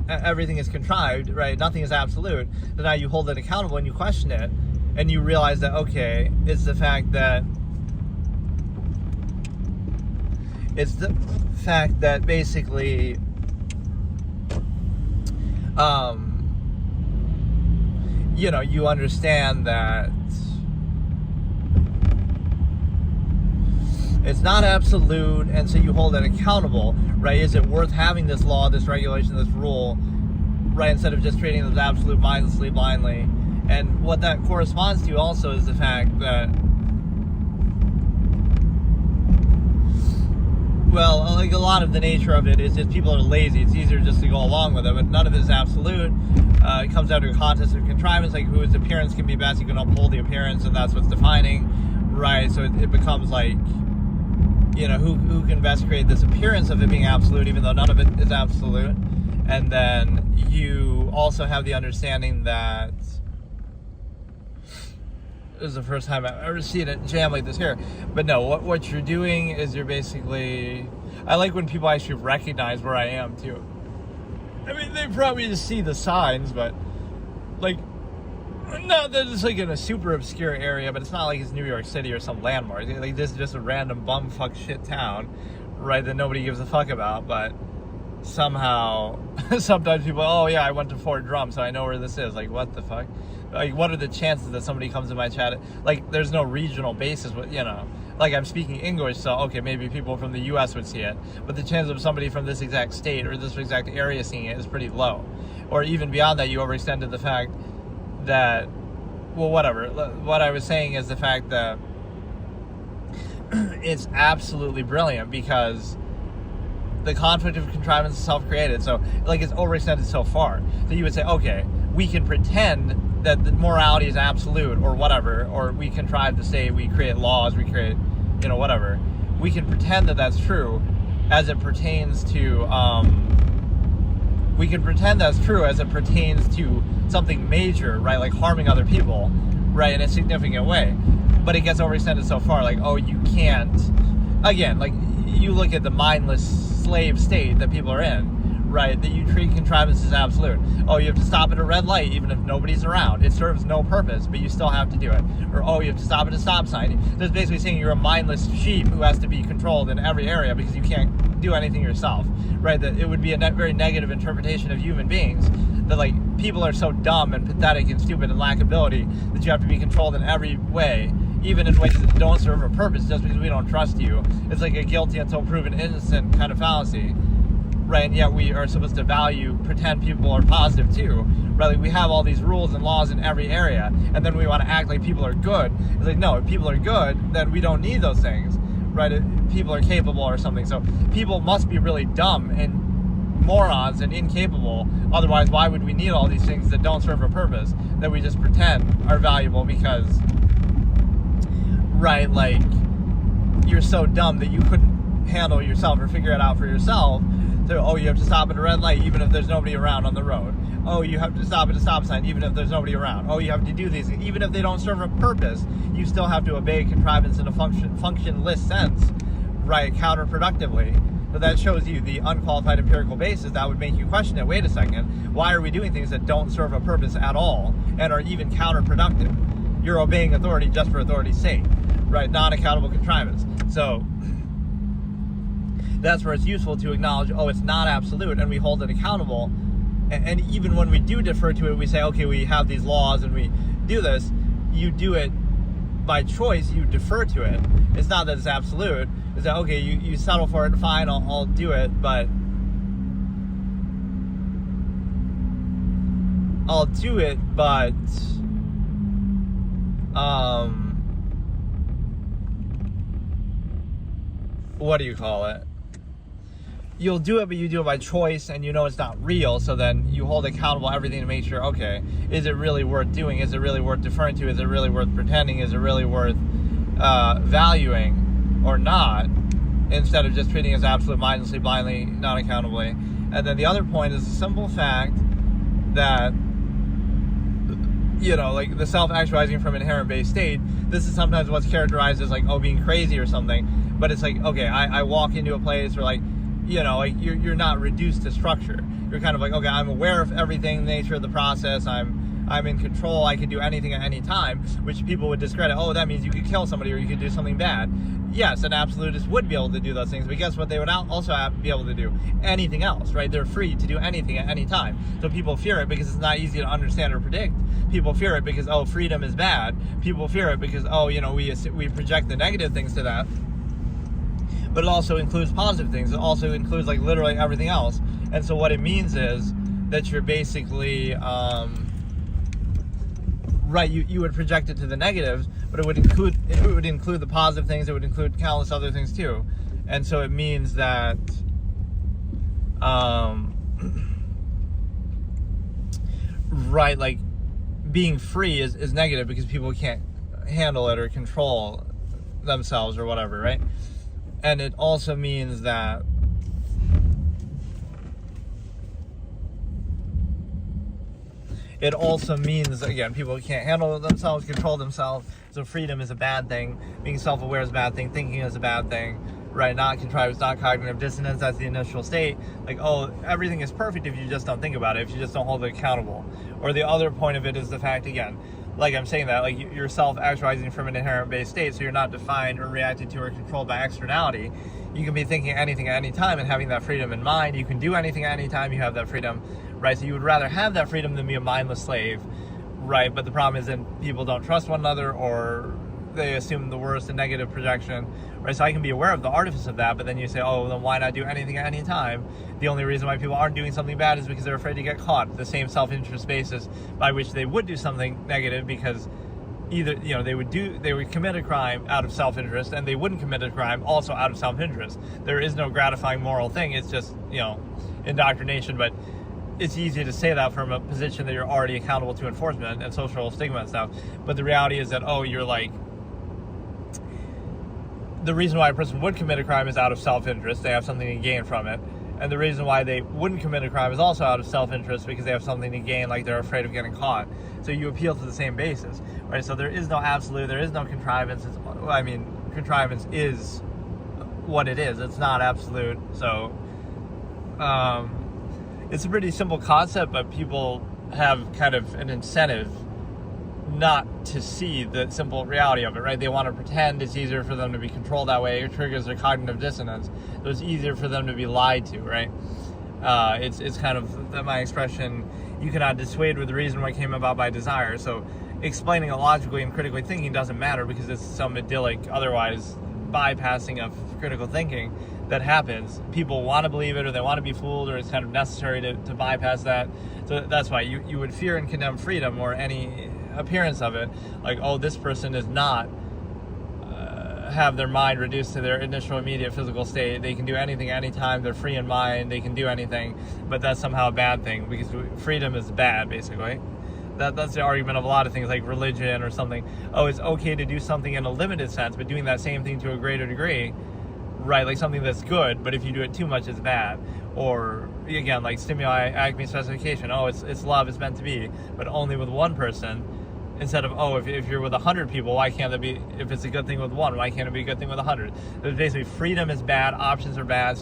A: everything is contrived, right? Nothing is absolute. So now you hold it accountable and you question it, and you realize that, okay, it's the fact that basically you understand that it's not absolute, and so you hold it accountable, right? Is it worth having this law, this regulation, this rule, right, instead of just treating it as absolute mindlessly, blindly? And what that corresponds to also is the fact that, well, like a lot of the nature of it is just people are lazy. It's easier just to go along with it, but none of it is absolute. It comes down to a contest of contrivance, like whose appearance can be best. You can uphold the appearance, and that's what's defining, right? So it becomes like, who can best create this appearance of it being absolute, even though none of it is absolute. And then you also have the understanding that, this is the first time I've ever seen it jam like this here. But no, what you're doing is you're basically, I like when people actually recognize where I am too. I mean, they probably just see the signs, but like, no, they're just like in a super obscure area, but it's not like it's New York City or some landmark. Like, this is just a random bumfuck shit town, right, that nobody gives a fuck about, but somehow, sometimes people, I went to Fort Drum, so I know where this is. Like, what the fuck? Like, what are the chances that somebody comes in my chat? Like, there's no regional basis, but, like, I'm speaking English, so, okay, maybe people from the U.S. would see it, but the chance of somebody from this exact state or this exact area seeing it is pretty low. Or even beyond that, you overextended the fact that, well, whatever. What I was saying is the fact that it's absolutely brilliant because the conflict of contrivance is self-created. So, like, it's overextended so far. So you would say, okay, we can pretend that the morality is absolute or whatever, or we contrive to say, we create laws, we create, whatever. We can pretend that that's true as it pertains to, something major, right? Like harming other people, right? In a significant way. But it gets overextended so far, like, you can't, again, like, you look at the mindless slave state that people are in, right, that you treat contrivance as absolute. You have to stop at a red light even if nobody's around. It serves no purpose, but you still have to do it. Or, you have to stop at a stop sign. That's basically saying you're a mindless sheep who has to be controlled in every area because you can't do anything yourself, right? That it would be a very negative interpretation of human beings, that, like, people are so dumb and pathetic and stupid and lack ability that you have to be controlled in every way, even in ways that don't serve a purpose just because we don't trust you. It's like a guilty until proven innocent kind of fallacy, right? And yet we are supposed to pretend people are positive too, right? Like, we have all these rules and laws in every area, and then we want to act like people are good. It's like, no, if people are good, then we don't need those things, right? If people are capable or something. So people must be really dumb and morons and incapable. Otherwise, why would we need all these things that don't serve a purpose, that we just pretend are valuable because, right, like, you're so dumb that you couldn't handle yourself or figure it out for yourself. So, you have to stop at a red light even if there's nobody around on the road. You have to stop at a stop sign even if there's nobody around. You have to do these things. Even if they don't serve a purpose, you still have to obey contrivance in a functionless sense, right, counterproductively. So that shows you the unqualified empirical basis that would make you question it. Wait a second, why are we doing things that don't serve a purpose at all and are even counterproductive? You're obeying authority just for authority's sake, right? Non-accountable contrivance. So that's where it's useful to acknowledge, oh, it's not absolute, and we hold it accountable. And even when we do defer to it, we say, okay, we have these laws and we do this. You do it by choice, you defer to it. It's not that it's absolute. It's that, okay, you settle for it, fine, I'll do it, but what do you call it? You'll do it, but you do it by choice, and you know it's not real, so then you hold accountable everything to make sure, okay, is it really worth doing? Is it really worth deferring to? Is it really worth pretending? Is it really worth valuing or not? Instead of just treating it as absolute, mindlessly, blindly, non-accountably. And then the other point is the simple fact that, like the self-actualizing from inherent base state, this is sometimes what's characterized as like, oh, being crazy or something, but it's like, okay, I walk into a place where like, you're not reduced to structure. You're kind of like, okay, I'm aware of everything, the nature of the process, I'm in control, I can do anything at any time, which people would discredit. Oh, that means you could kill somebody or you could do something bad. Yes, an absolutist would be able to do those things, but guess what? They would also be able to do anything else, right? They're free to do anything at any time. So people fear it because it's not easy to understand or predict. People fear it because, oh, freedom is bad. People fear it because, oh, we project the negative things to that. But it also includes positive things. It also includes like literally everything else. And so what it means is that you're basically, right, you would project it to the negatives, but it would include the positive things. It would include countless other things too. And so it means that right, like being free is negative because people can't handle it or control themselves or whatever, right? And it also means that again, people can't handle themselves, control themselves, so freedom is a bad thing, being self-aware is a bad thing, thinking is a bad thing, right? Not contrivance, not cognitive dissonance, that's the initial state. Like, oh, everything is perfect if you just don't think about it, if you just don't hold it accountable. Or the other point of it is the fact, again, like I'm saying that, like you're self-actualizing from an inherent base state, so you're not defined or reacted to or controlled by externality. You can be thinking anything at any time and having that freedom in mind. You can do anything at any time, you have that freedom, right? So you would rather have that freedom than be a mindless slave, right? But the problem is then people don't trust one another, or they assume the worst and negative projection, right? So I can be aware of the artifice of that, but then you say, oh, then why not do anything at any time? The only reason why people aren't doing something bad is because they're afraid to get caught. The same self-interest basis by which they would do something negative, because either they would commit a crime out of self-interest, and they wouldn't commit a crime also out of self-interest. There is no gratifying moral thing. It's just indoctrination. But it's easy to say that from a position that you're already accountable to enforcement and social stigma and stuff. But the reality is that, oh, you're like, the reason why a person would commit a crime is out of self-interest. They have something to gain from it. And the reason why they wouldn't commit a crime is also out of self-interest, because they have something to gain, like they're afraid of getting caught. So you appeal to the same basis, right? So there is no absolute, there is no contrivance. Contrivance is what it is. It's not absolute. So it's a pretty simple concept, but people have kind of an incentive not to see the simple reality of it, right? They want to pretend it's easier for them to be controlled that way. It triggers their cognitive dissonance. So it's easier for them to be lied to, right? It's kind of my expression, you cannot dissuade with the reason why it came about by desire. So explaining it logically and critically thinking doesn't matter, because it's some idyllic, otherwise bypassing of critical thinking that happens. People want to believe it, or they want to be fooled, or it's kind of necessary to bypass that. So that's why you would fear and condemn freedom, or any appearance of it, like, oh, this person does not have their mind reduced to their initial immediate physical state. They can do anything anytime, they're free in mind, they can do anything, but that's somehow a bad thing, because freedom is bad, basically. That's the argument of a lot of things, like religion or something. Oh, it's okay to do something in a limited sense, but doing that same thing to a greater degree, right? Like something that's good, but if you do it too much, it's bad. Or again, like Stimuli, Acme specification. Oh, it's love, it's meant to be, but only with one person. Instead of, oh, if you're with 100 people, why can't it be, if it's a good thing with one, why can't it be a good thing with 100? It's basically freedom is bad, options are bad,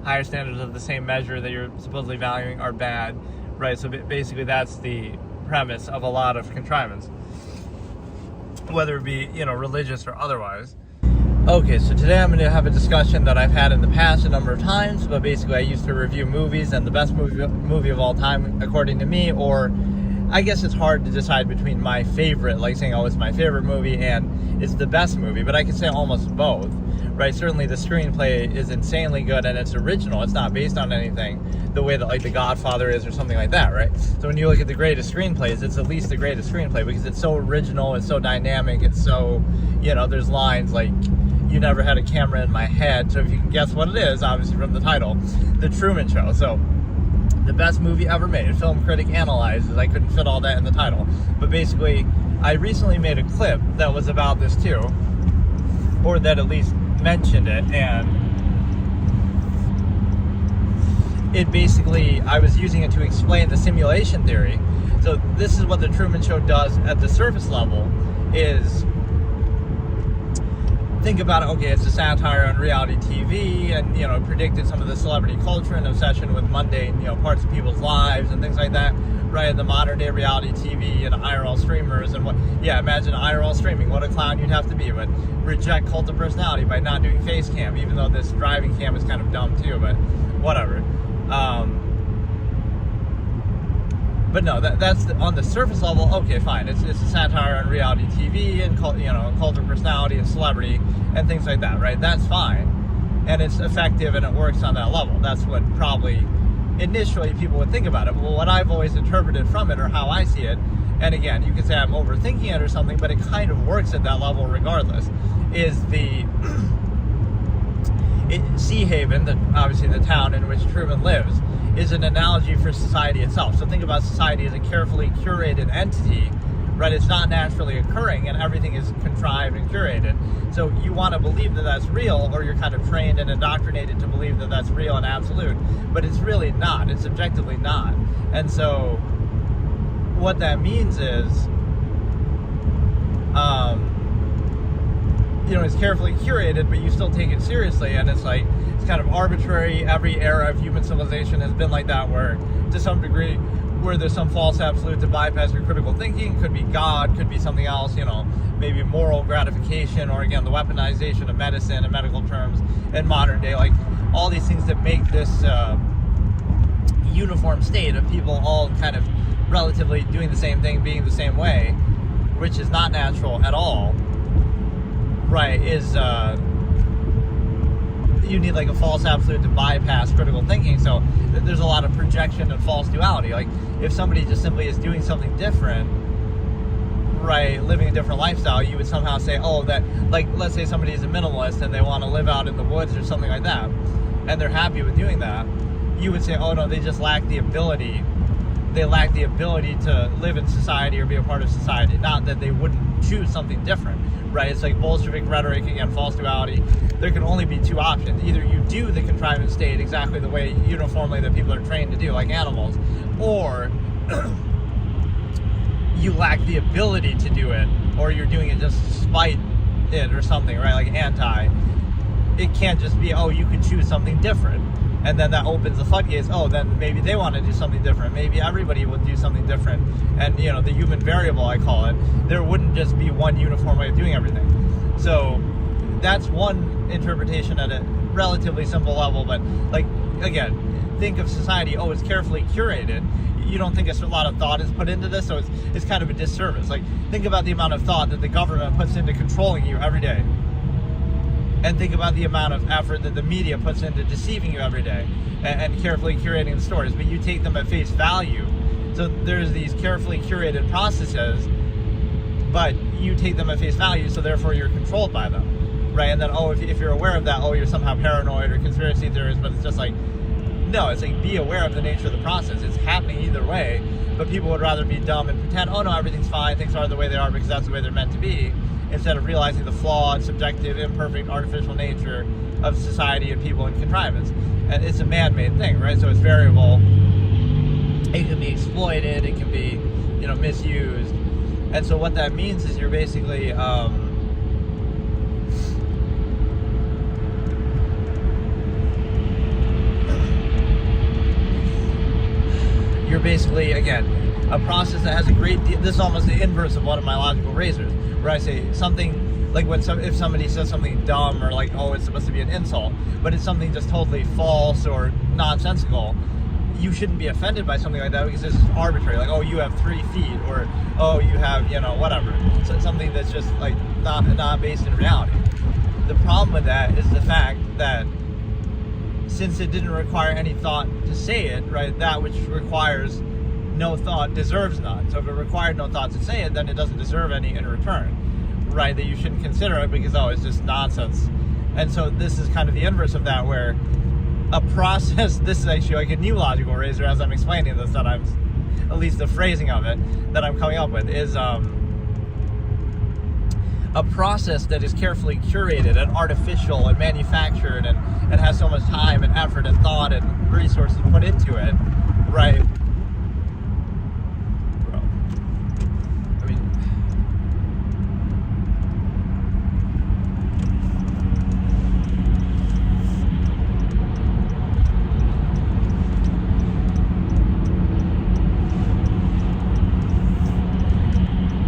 A: higher standards of the same measure that you're supposedly valuing are bad, right? So basically that's the premise of a lot of contrivance, whether it be, religious or otherwise. Okay, so today I'm going to have a discussion that I've had in the past a number of times, but basically I used to review movies, and the best movie of all time, according to me, or I guess it's hard to decide between my favorite, like saying, oh, it's my favorite movie and it's the best movie, but I could say almost both, right? Certainly the screenplay is insanely good and it's original. It's not based on anything the way that like The Godfather is or something like that, right? So when you look at the greatest screenplays, it's at least the greatest screenplay because it's so original, it's so dynamic, it's so, there's lines like, you never had a camera in my head, so if you can guess what it is, obviously from the title, The Truman Show. So the best movie ever made. Film critic analyzes. I couldn't fit all that in the title. But basically, I recently made a clip that was about this too, or that at least mentioned it, and it basically, I was using it to explain the simulation theory. So this is what The Truman Show does at the surface level, is think about it, okay, it's a satire on reality TV and, predicted some of the celebrity culture and obsession with mundane, parts of people's lives and things like that, right? The modern day reality TV and IRL streamers and imagine IRL streaming, what a clown you'd have to be, but reject cult of personality by not doing face cam, even though this driving cam is kind of dumb too, but whatever. But no, that's on the surface level. Okay, fine. It's a satire on reality TV and cult of personality and celebrity and things like that, right? That's fine, and it's effective and it works on that level. That's what probably initially people would think about it. Well, what I've always interpreted from it, or how I see it, and again, you could say I'm overthinking it or something, but it kind of works at that level regardless. Is the Sea Haven, obviously the town in which Truman lives, is an analogy for society itself. So think about society as a carefully curated entity, right? It's not naturally occurring and everything is contrived and curated. So you want to believe that that's real, or you're kind of trained and indoctrinated to believe that that's real and absolute, but it's really not. It's objectively not. And so what that means is, it's carefully curated, but you still take it seriously, and it's like, it's kind of arbitrary. Every era of human civilization has been like that, where to some degree, where there's some false absolute to bypass your critical thinking. Could be God, could be something else, maybe moral gratification, or again, the weaponization of medicine and medical terms in modern day, like all these things that make this uniform state of people all kind of relatively doing the same thing, being the same way, which is not natural at all, right, is you need like a false absolute to bypass critical thinking. So there's a lot of projection and false duality. Like if somebody just simply is doing something different, right, living a different lifestyle, you would somehow say, oh, that, like, let's say somebody is a minimalist and they want to live out in the woods or something like that, and they're happy with doing that, you would say, oh no, they just lack the ability. They lack the ability to live in society or be a part of society. Not that they wouldn't choose something different, right? It's like Bolshevik rhetoric, again, false duality. There can only be two options. Either you do the contrivance state exactly the way uniformly that people are trained to do, like animals, or you lack the ability to do it, or you're doing it just to spite it or something, right? Like anti. It can't just be, oh, you could choose something different. And then that opens the floodgates. Oh, then maybe they want to do something different. Maybe everybody would do something different. And, the human variable, I call it, there wouldn't just be one uniform way of doing everything. So that's one interpretation at a relatively simple level. But, like, again, think of society, oh, it's carefully curated. You don't think a lot of thought is put into this, so it's kind of a disservice. Like, think about the amount of thought that the government puts into controlling you every day. And think about the amount of effort that the media puts into deceiving you every day and carefully curating the stories. But you take them at face value. So there's these carefully curated processes, but you take them at face value, so therefore you're controlled by them, right? And then, oh, if you're aware of that, oh, you're somehow paranoid or conspiracy theorist, but it's just like, no, it's like, be aware of the nature of the process. It's happening either way, but people would rather be dumb and pretend, oh no, everything's fine, things are the way they are because that's the way they're meant to be, instead of realizing the flawed, subjective, imperfect, artificial nature of society and people and contrivance. And it's a man-made thing, right? So it's variable. It can be exploited. It can be, misused. And so what that means is you're basically again, a process that has a great deal. This is almost the inverse of one of my logical razors, where I say something like if somebody says something dumb, or like, oh, it's supposed to be an insult, but it's something just totally false or nonsensical, you shouldn't be offended by something like that, because this is arbitrary. Like, oh, you have 3 feet, or oh, you have, whatever. So it's something that's just like not based in reality. The problem with that is the fact that since it didn't require any thought to say it, right, that which requires no thought deserves none. So if it required no thought to say it, then it doesn't deserve any in return, right? That you shouldn't consider it because, oh, it's just nonsense. And so this is kind of the inverse of that, where a process, this is actually like a new logical razor as I'm explaining this, that I'm, at least the phrasing of it that I'm coming up with, is a process that is carefully curated and artificial and manufactured and has so much time and effort and thought and resources put into it, right?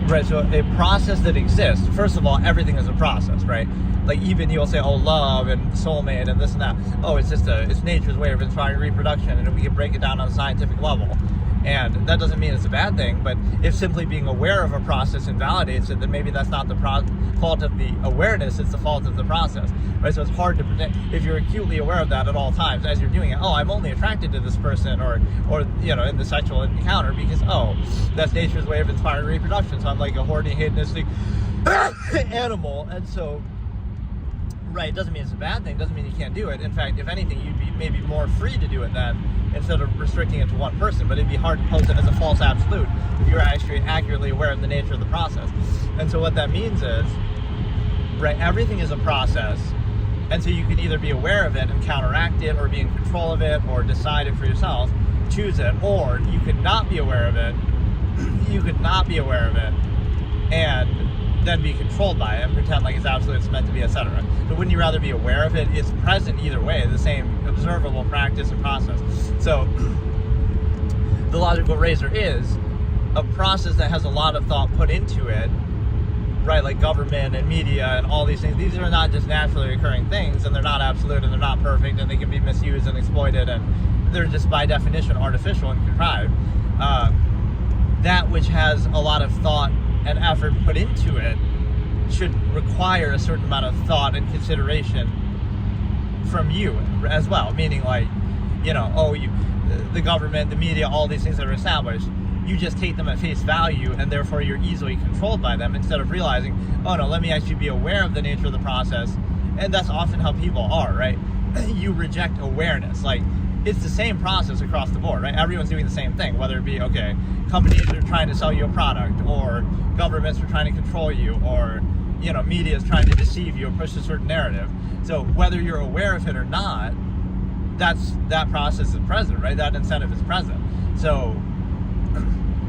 A: Right, so a process that exists, first of all, everything is a process, right? Like, even you'll say, oh, love and soulmate and this and that. Oh, it's just it's nature's way of inspiring reproduction, and we can break it down on a scientific level. And that doesn't mean it's a bad thing, but if simply being aware of a process invalidates it, then maybe that's not the fault of the awareness, it's the fault of the process, right? So it's hard to predict if you're acutely aware of that at all times as you're doing it. Oh, I'm only attracted to this person, or in the sexual encounter because, oh, that's nature's way of inspiring reproduction. So I'm like a horny, hedonistic animal, and so, right, it doesn't mean it's a bad thing, doesn't mean you can't do it. In fact, if anything, you'd be maybe more free to do it then, instead of restricting it to one person. But it'd be hard to pose it as a false absolute if you're actually accurately aware of the nature of the process. And so what that means is, right, everything is a process, and so you can either be aware of it and counteract it, or be in control of it, or decide it for yourself, choose it, or you could not be aware of it, and then be controlled by it and pretend like it's absolute, it's meant to be, etc. But wouldn't you rather be aware of it? It's present either way, the same observable practice and process. So the logical razor is a process that has a lot of thought put into it, right? Like government and media and all these things. These are not just naturally occurring things, and they're not absolute, and they're not perfect, and they can be misused and exploited, and they're just by definition artificial and contrived. That which has a lot of thought and effort put into it should require a certain amount of thought and consideration from you as well. Meaning, like, the government, the media, all these things that are established, you just take them at face value, and therefore you're easily controlled by them, instead of realizing, oh no, let me actually be aware of the nature of the process. And that's often how people are, right? You reject awareness. Like, it's the same process across the board, right? Everyone's doing the same thing, whether it be, okay, companies are trying to sell you a product, or governments are trying to control you, or, media is trying to deceive you or push a certain narrative. So whether you're aware of it or not, that process is present, right? That incentive is present. So,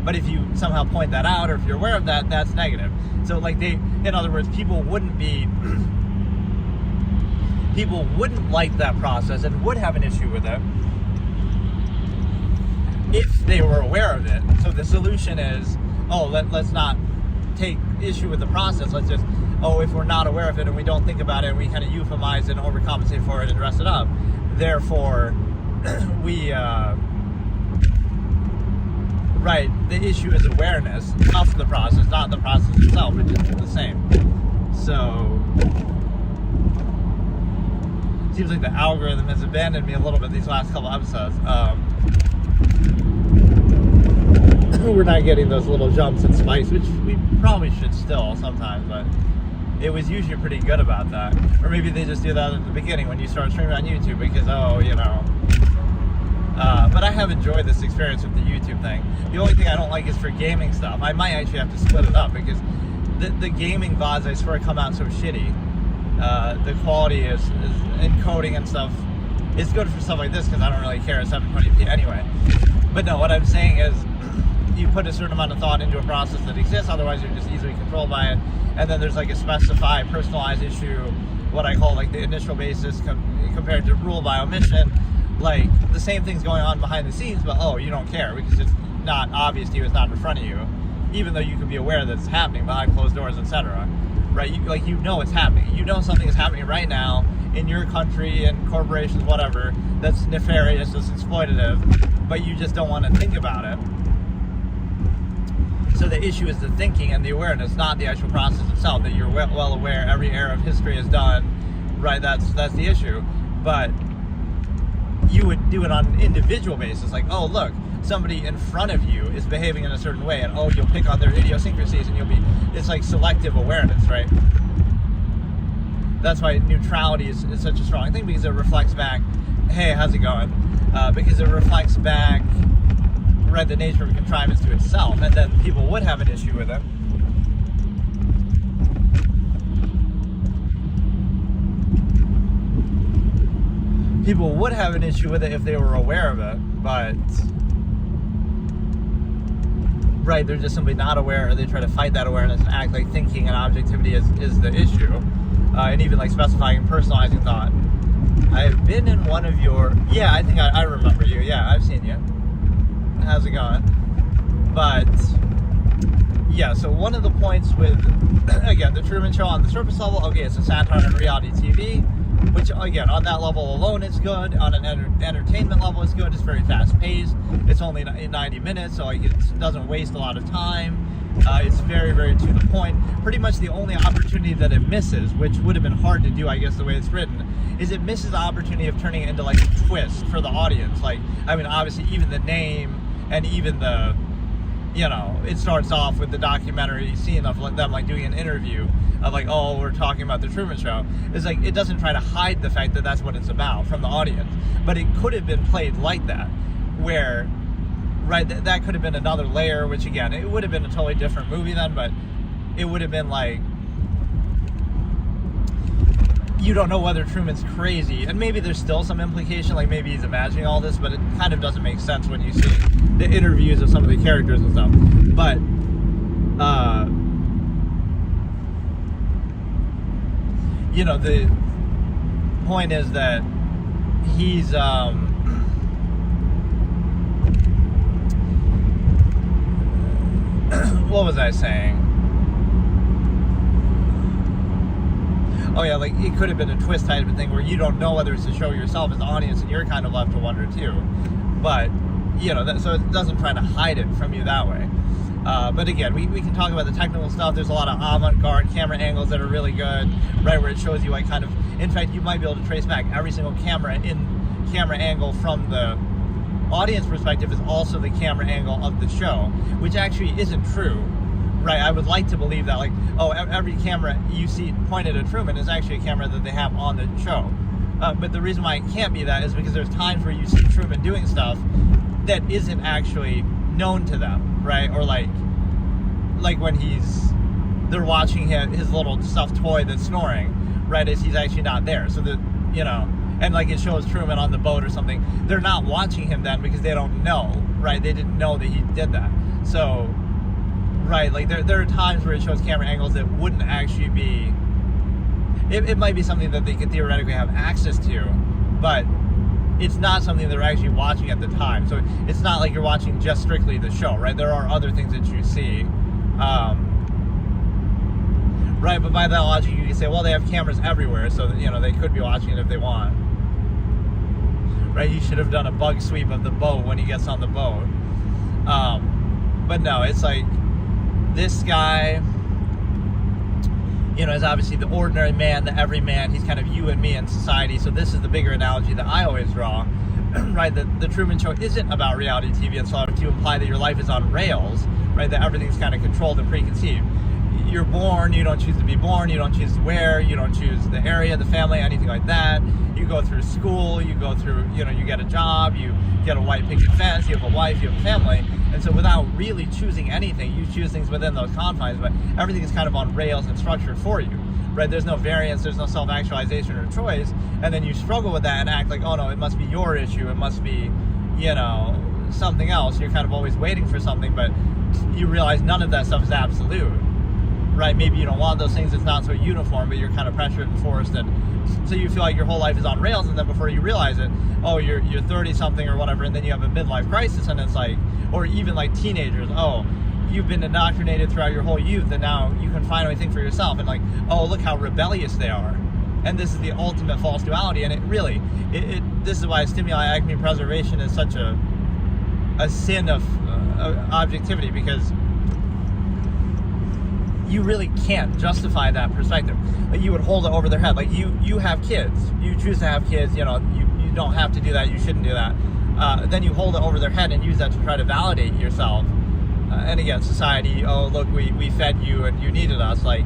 A: but if you somehow point that out, or if you're aware of that, that's negative. So, like, in other words, people wouldn't like that process and would have an issue with it if they were aware of it. So the solution is, let's not take issue with the process. Let's just, if we're not aware of it and we don't think about it and we kind of euphemize it and overcompensate for it and dress it up, therefore we right, the issue is awareness of the process, not the process itself, which is the same. So seems like the algorithm has abandoned me a little bit these last couple episodes. We're not getting those little jumps and spikes, which we probably should still sometimes, but it was usually pretty good about that. Or maybe they just do that at the beginning when you start streaming on YouTube, because, but I have enjoyed this experience with the YouTube thing. The only thing I don't like is for gaming stuff. I might actually have to split it up, because the gaming VODs, I swear, come out so shitty. The quality is encoding and stuff. It's good for stuff like this because I don't really care at 720p anyway. But no, what I'm saying is, you put a certain amount of thought into a process that exists, otherwise you're just easily controlled by it. And then there's like a specified, personalized issue, what I call like the initial basis compared to rule by omission. Like the same thing's going on behind the scenes, but you don't care because it's not obvious to you, it's not in front of you, even though you can be aware that it's happening behind closed doors, etc. Right? You know it's happening. You know something is happening right now in your country and corporations, whatever, that's nefarious, that's exploitative, but you just don't want to think about it. So the issue is the thinking and the awareness, not the actual process itself, that you're well aware every era of history is done, right? That's the issue. But you would do it on an individual basis, like, oh, look, somebody in front of you is behaving in a certain way, and you'll pick on their idiosyncrasies, and it's like selective awareness, right? That's why neutrality is such a strong thing, because it reflects back, hey, how's it going? Because it reflects back, right, the nature of contrivance to itself, and then people would have an issue with it. People would have an issue with it if they were aware of it, but right, they're just simply not aware, or they try to fight that awareness and act like thinking and objectivity is the issue, and even like specifying and personalizing thought. I've been in one of your, I think I remember you, I've seen you. How's it going? But so one of the points with, again, the Truman Show on the surface level, it's a satire on reality TV, which, again, on that level alone is good. On an entertainment level, it's good. It's very fast-paced. It's only 90 minutes, so it doesn't waste a lot of time. It's very, very to the point. Pretty much the only opportunity that it misses, which would have been hard to do, I guess, the way it's written, is it misses the opportunity of turning it into, like, a twist for the audience. Like, I mean, obviously, even the name and even the, it starts off with the documentary scene of them, like, doing an interview of, like, we're talking about the Truman Show. It's like, it doesn't try to hide the fact that that's what it's about from the audience. But it could have been played like that, where, right, that could have been another layer, which, again, it would have been a totally different movie then, but it would have been like, you don't know whether Truman's crazy, and maybe there's still some implication, like maybe he's imagining all this, but it kind of doesn't make sense when you see the interviews of some of the characters and stuff. But the point is that he's what was I saying? Like it could have been a twist type of thing where you don't know whether it's to show yourself as the audience, and you're kind of left to wonder too. But so it doesn't try to hide it from you that way. But again, we can talk about the technical stuff. There's a lot of avant-garde camera angles that are really good, right, where it shows you like kind of, in fact, you might be able to trace back every single camera angle from the audience perspective is also the camera angle of the show, which actually isn't true. Right, I would like to believe that, like, every camera you see pointed at Truman is actually a camera that they have on the show. But the reason why it can't be that is because there's times where you see Truman doing stuff that isn't actually known to them, right? Or like when they're watching his little stuffed toy that's snoring, right, as he's actually not there. So that, and like it shows Truman on the boat or something, they're not watching him then because they don't know, right? They didn't know that he did that. So, right, like there are times where it shows camera angles that wouldn't actually be, it might be something that they could theoretically have access to, but it's not something they're actually watching at the time. So it's not like you're watching just strictly the show, right? There are other things that you see. Right, but by that logic, you can say, well, they have cameras everywhere, so that, they could be watching it if they want. Right, you should have done a bug sweep of the boat when he gets on the boat. But no, it's like, this guy, is obviously the ordinary man, the everyman. He's kind of you and me in society. So this is the bigger analogy that I always draw, right? That the Truman Show isn't about reality TV and so to imply that your life is on rails, right? That everything's kind of controlled and preconceived. You're born, you don't choose to be born, you don't choose where, you don't choose the area, the family, anything like that. You go through school, you go through, you get a job, you get a white picket fence, you have a wife, you have a family. And so without really choosing anything, you choose things within those confines, but everything is kind of on rails and structured for you, right? There's no variance, there's no self-actualization or choice, and then you struggle with that and act like, oh no, it must be your issue, it must be, something else. You're kind of always waiting for something, but you realize none of that stuff is absolute, right? Maybe you don't want those things. It's not so uniform, but you're kind of pressured and forced, and so you feel like your whole life is on rails, and then before you realize it, oh, you're 30 something or whatever, and then you have a midlife crisis, and it's like, or even like teenagers, oh, you've been indoctrinated throughout your whole youth, and now you can finally think for yourself, and like, oh, look how rebellious they are. And this is the ultimate false duality, and it really, this is why stimuli acme preservation is such a sin of objectivity, because you really can't justify that perspective. Like, you would hold it over their head. Like, you have kids, you choose to have kids, you don't have to do that, you shouldn't do that. Then you hold it over their head and use that to try to validate yourself. And again, society, oh, look, we fed you and you needed us, like,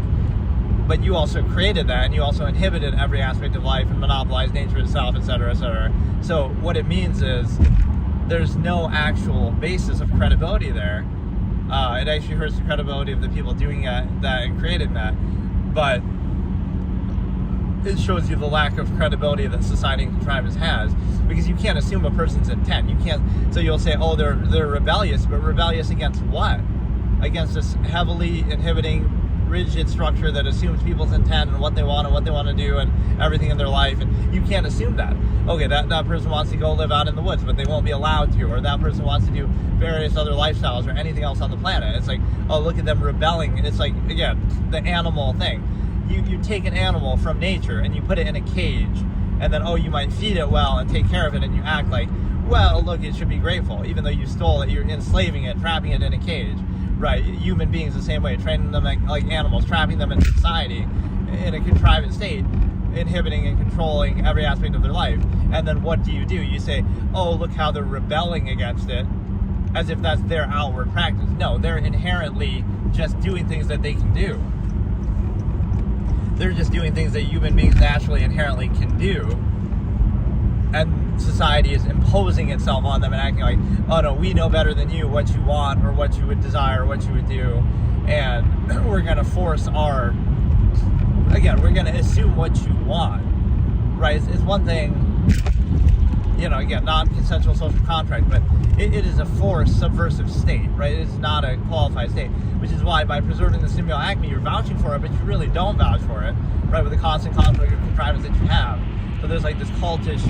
A: but you also created that, and you also inhibited every aspect of life and monopolized nature itself, etc., etc. So what it means is there's no actual basis of credibility there. It actually hurts the credibility of the people doing that and creating that, but it shows you the lack of credibility that society and contrivance has, because you can't assume a person's intent. You can't. So you'll say, oh, they're rebellious, but rebellious against what? Against this heavily inhibiting, rigid structure that assumes people's intent and what they want to do and everything in their life, and you can't assume that. Okay, that person wants to go live out in the woods, but they won't be allowed to, or that person wants to do various other lifestyles or anything else on the planet. It's like, oh, look at them rebelling. It's like, again, the animal thing. You take an animal from nature and you put it in a cage, and then, oh, you might feed it well and take care of it, and you act like, well, look, it should be grateful, even though you stole it. You're enslaving it, trapping it in a cage. Right, human beings the same way, training them like animals, trapping them in society in a contrived state, inhibiting and controlling every aspect of their life. And then what do? You say, oh, look how they're rebelling against it, as if that's their outward practice. No, they're inherently just doing things that they can do. They're just doing things that human beings naturally, inherently can do. And society is imposing itself on them and acting like, oh no, we know better than you what you want or what you would desire or what you would do, and we're going to force we're going to assume what you want, right? It's one thing, again, non-consensual social contract, but it is a forced, subversive state, right? It is not a qualified state, which is why by preserving the stimuli acme, you're vouching for it, but you really don't vouch for it, right? With the constant conflict of contrivance that you have. So there's like this cultish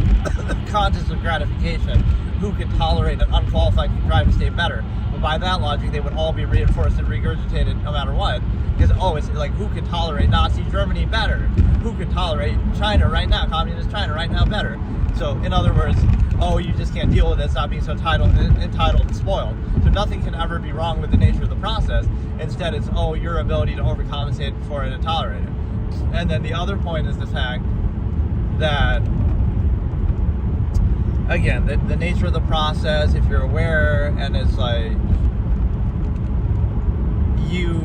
A: contest of gratification. Who could tolerate an unqualified contrived state better? But by that logic, they would all be reinforced and regurgitated no matter what. Because, oh, it's like, who could tolerate Nazi Germany better? Who could tolerate China right now, communist China right now better? So, in other words, oh, you just can't deal with it, stop being so entitled and spoiled. So nothing can ever be wrong with the nature of the process. Instead, it's, oh, your ability to overcompensate for it and tolerate it. And then the other point is the fact that, again, the nature of the process, if you're aware, and it's like you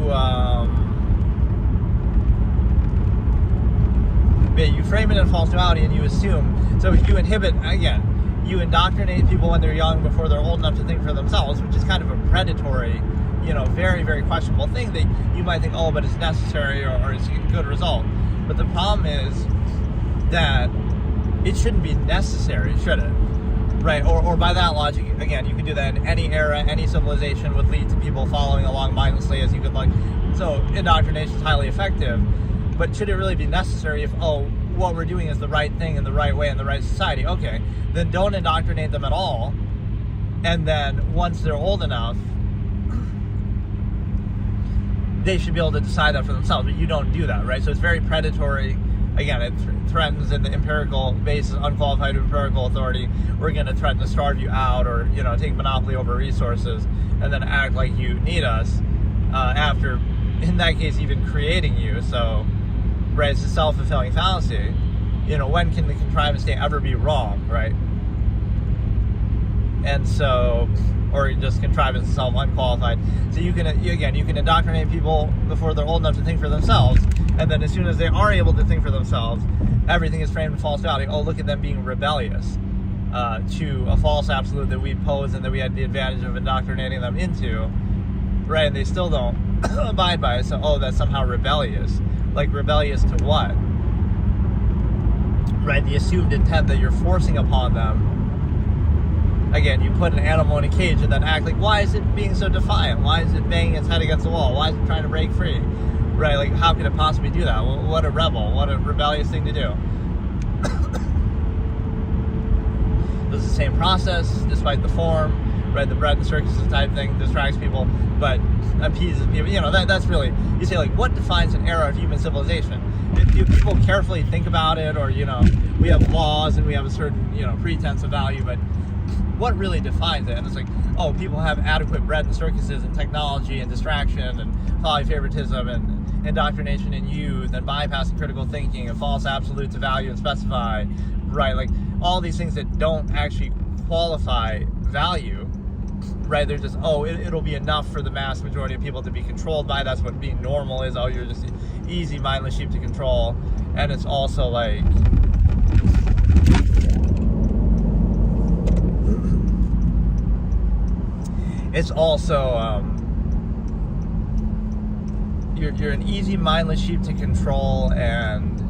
A: frame it in false duality and you assume. So if you inhibit, again, you indoctrinate people when they're young before they're old enough to think for themselves, which is kind of a predatory, very, very questionable thing that you might think, oh, but it's necessary or it's a good result. But the problem is that it shouldn't be necessary, should it? Right? Or by that logic, again, you can do that in any era, any civilization would lead to people following along mindlessly as you could like. So indoctrination is highly effective, but should it really be necessary if, oh, what we're doing is the right thing in the right way in the right society? Okay, then don't indoctrinate them at all. And then once they're old enough, they should be able to decide that for themselves, but you don't do that, right? So it's very predatory. Again, it threatens in the empirical basis, unqualified empirical authority. We're going to threaten to starve you out or, take monopoly over resources and then act like you need us after, in that case, even creating you. So, right, it's a self-fulfilling fallacy. When can the contrivance state ever be wrong, right? And so, or just contrivance itself unqualified. So you can indoctrinate people before they're old enough to think for themselves, and then as soon as they are able to think for themselves, everything is framed in false duality. Oh, look at them being rebellious to a false absolute that we pose and that we had the advantage of indoctrinating them into, right? And they still don't abide by it. So, oh, that's somehow rebellious. Like, rebellious to what? Right? The assumed intent that you're forcing upon them again, you put an animal in a cage and then act like, why is it being so defiant? Why is it banging its head against the wall? Why is it trying to break free? Right? Like, how could it possibly do that? What a rebel. What a rebellious thing to do. It's the same process, despite the form, right? The bread and circuses type thing distracts people, but appeases people. You know, that's really, you say, like, what defines an era of human civilization? If people carefully think about it, or, you know, we have laws and we have a certain, you know, pretense of value, but what really defines it? And it's like, oh, people have adequate bread and circuses and technology and distraction and polyfavoritism and indoctrination in youth and bypassing critical thinking and false absolutes of value and specify, right? Like, all these things that don't actually qualify value, right? They're just, oh, it'll be enough for the mass majority of people to be controlled by. That's what being normal is. Oh, you're just easy, mindless sheep to control. And it's also like, it's also, you're an easy, mindless sheep to control, and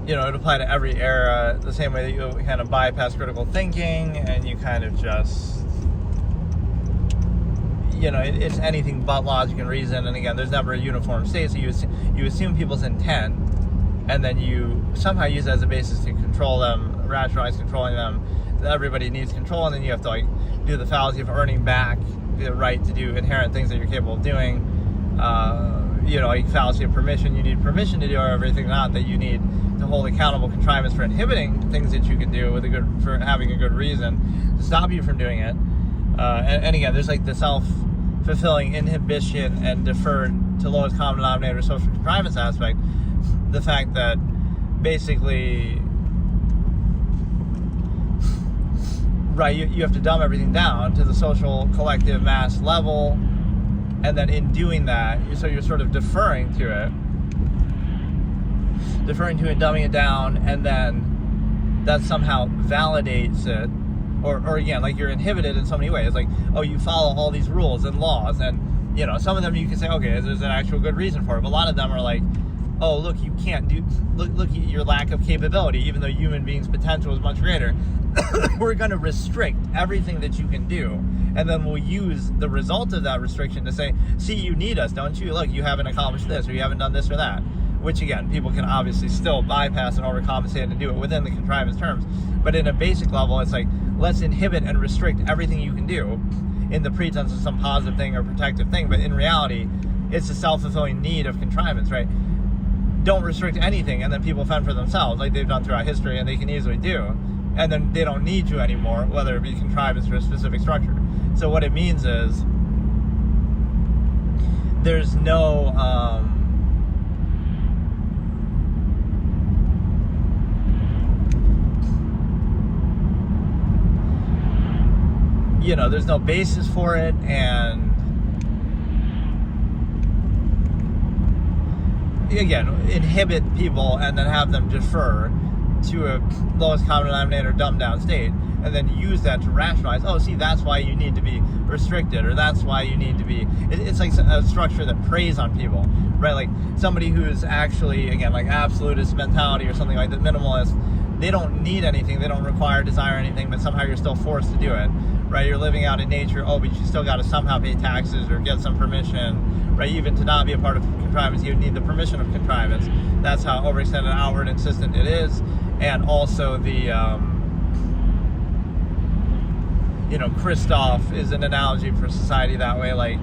A: you know, it apply to every era the same way that you kind of bypass critical thinking and you kind of just, you know, it's anything but logic and reason. And again, there's never a uniform state, so you assume people's intent, and then you somehow use it as a basis to control them, rationalize controlling them. Everybody needs control, and then you have to, like, do the fallacy of earning back the right to do inherent things that you're capable of doing. You know, like fallacy of permission. You need permission to do everything, not that you need to hold accountable contrivance for inhibiting things that you can do for having a good reason to stop you from doing it. And again, there's like the self-fulfilling inhibition and deferred to lowest common denominator social contrivance aspect. The fact that basically, right, you have to dumb everything down to the social collective mass level, and then in doing that, you're sort of deferring to it and dumbing it down, and then that somehow validates it, or again, like, you're inhibited in so many ways. Like, oh, you follow all these rules and laws, and, you know, some of them you can say, okay, there's an actual good reason for it, but a lot of them are like, oh, look, you can't do, look at your lack of capability, even though human beings' potential is much greater. We're going to restrict everything that you can do, and then we'll use the result of that restriction to say, see, you need us, don't you? Look, you haven't accomplished this, or you haven't done this or that. Which, again, people can obviously still bypass and overcompensate and do it within the contrivance terms. But in a basic level, it's like, let's inhibit and restrict everything you can do in the pretense of some positive thing or protective thing. But in reality, it's a self-fulfilling need of contrivance, right? Don't restrict anything, and then people fend for themselves, like they've done throughout history, and they can easily do. And then they don't need you anymore, whether it be contrivance or a specific structure. So what it means is, there's no, you know, there's no basis for it, and again, inhibit people and then have them defer to a lowest common denominator dumbed down state, and then use that to rationalize, oh, see, that's why you need to be restricted, or that's why you need to be, it's like a structure that preys on people, right? Like, somebody who's actually, again, like absolutist mentality or something like that, minimalist, they don't need anything, they don't require, desire anything, but somehow you're still forced to do it, right? You're living out in nature, oh, but you still got to somehow pay taxes or get some permission, right? Even to not be a part of contrivance, you need the permission of contrivance. That's how overextended, outward, insistent it is. And also the, you know, Christoph is an analogy for society that way. Like,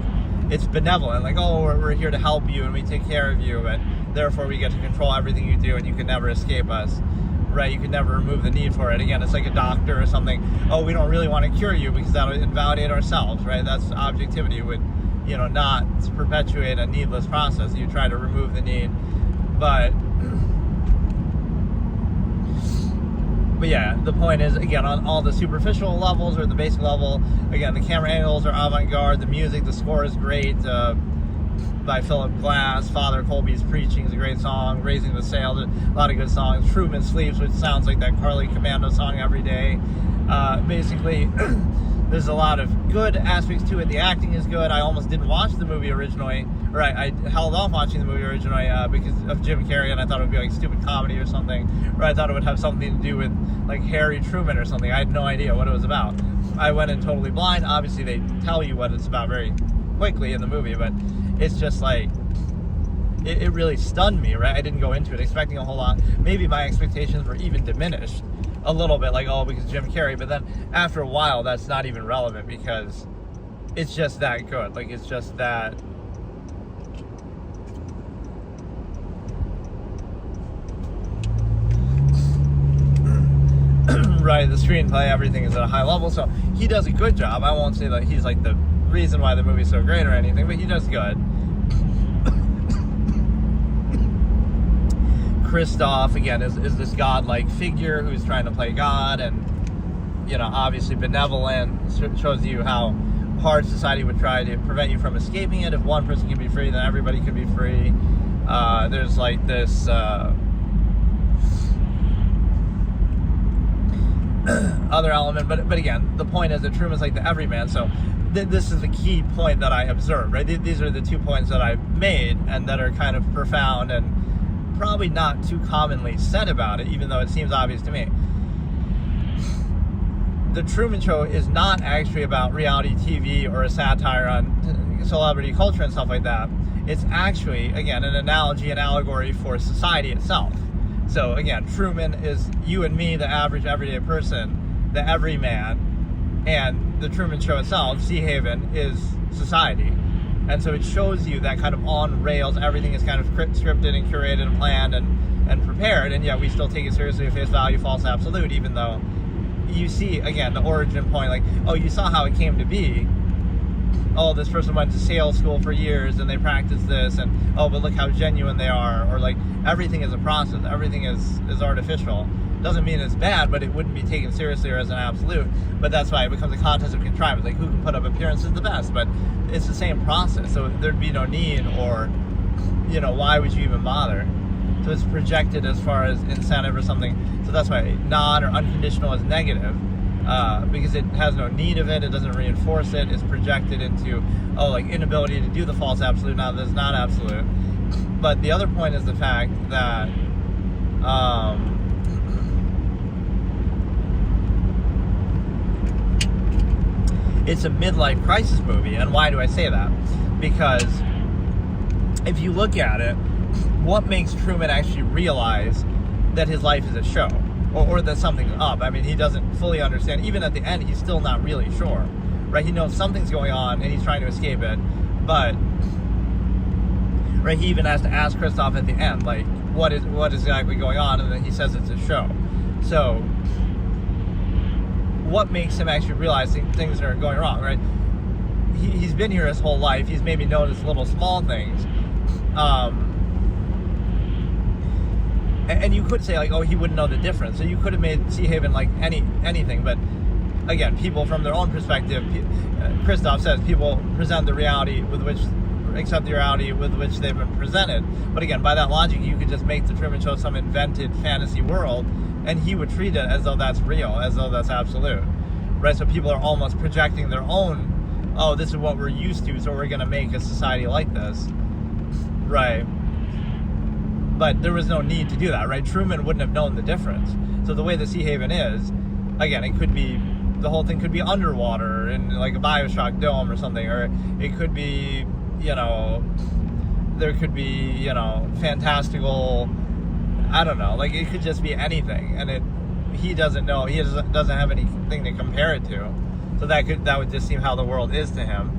A: it's benevolent, like, oh, we're here to help you and we take care of you, but therefore we get to control everything you do, and you can never escape us, right? You can never remove the need for it. Again, it's like a doctor or something. Oh, we don't really want to cure you because that would invalidate ourselves, right? That's objectivity. It would, you know, not perpetuate a needless process. You try to remove the need, but yeah, the point is, again, on all the superficial levels or the basic level, again, the camera angles are avant-garde, the music, the score is great, by Philip Glass. Father Colby's Preaching is a great song. Raising the Sail, a lot of good songs. Truman Sleeps, which sounds like that Carly Commando song every day. Basically, There's a lot of good aspects to it. The acting is good. I almost didn't watch the movie originally, or I held off watching the movie originally because of Jim Carrey, and I thought it would be like stupid comedy or something, or I thought it would have something to do with like Harry Truman or something. I had no idea what it was about. I went in totally blind. Obviously, they tell you what it's about very quickly in the movie, but it's just like, it really stunned me, right? I didn't go into it expecting a whole lot. Maybe my expectations were even diminished a little bit, like, oh, because Jim Carrey, but then after a while, that's not even relevant because it's just that good. Like, it's just that. Right, the screenplay, everything is at a high level, so he does a good job. I won't say that he's like the reason why the movie's so great or anything, but he does good. Christoph, again, is this godlike figure who's trying to play God and, you know, obviously benevolent, shows you how hard society would try to prevent you from escaping it. If one person can be free, then everybody can be free. There's like this other element, but again, the point is that Truman's like the everyman, so this is the key point that I observed, right? These are the 2 points that I've made and that are kind of profound and probably not too commonly said about it, even though it seems obvious to me. The Truman Show is not actually about reality TV or a satire on celebrity culture and stuff like that. It's actually, again, an analogy, an allegory for society itself. So again, Truman is you and me, the average everyday person, the everyman, and the Truman Show itself, Sea Haven, is society. And so it shows you that kind of on rails, everything is kind of scripted and curated and planned and prepared, and yet we still take it seriously at face value, false absolute, even though you see, again, the origin point, like, oh, you saw how it came to be. Oh, this person went to sales school for years and they practiced this, and oh, but look how genuine they are, or like, everything is a process, everything is artificial. Doesn't mean it's bad, but it wouldn't be taken seriously or as an absolute. But that's why it becomes a contest of contrivance, like who can put up appearances the best. But it's the same process, so there'd be no need, or, you know, why would you even bother? So it's projected as far as incentive or something. So that's why non or unconditional is negative, because it has no need of it. It doesn't reinforce it. It's projected into, oh, like inability to do the false absolute. Now that's not absolute. But the other point is the fact that it's a midlife crisis movie. And why do I say that? Because if you look at it, what makes Truman actually realize that his life is a show, or that something's up? I mean, he doesn't fully understand. Even at the end, he's still not really sure, right? He knows something's going on and he's trying to escape it, but right, he even has to ask Christoph at the end, like, what is exactly going on, and then he says it's a show. So what makes him actually realize things are going wrong, right? He's been here his whole life. He's maybe noticed little small things. And you could say, like, oh, he wouldn't know the difference. So you could have made Sea Haven like anything. But again, people from their own perspective, Christoph says, people present the reality with which, accept the reality with which they've been presented. But again, by that logic, you could just make the Truman Show some invented fantasy world, and he would treat it as though that's real, as though that's absolute, right? So people are almost projecting their own, oh, this is what we're used to, so we're going to make a society like this, right? But there was no need to do that, right? Truman wouldn't have known the difference. So the way the Sea Haven is, again, it could be, the whole thing could be underwater in like a Bioshock dome or something, or it could be, you know, there could be, you know, fantastical, I don't know, like it could just be anything, and he doesn't know, he doesn't have anything to compare it to, so that would just seem how the world is to him.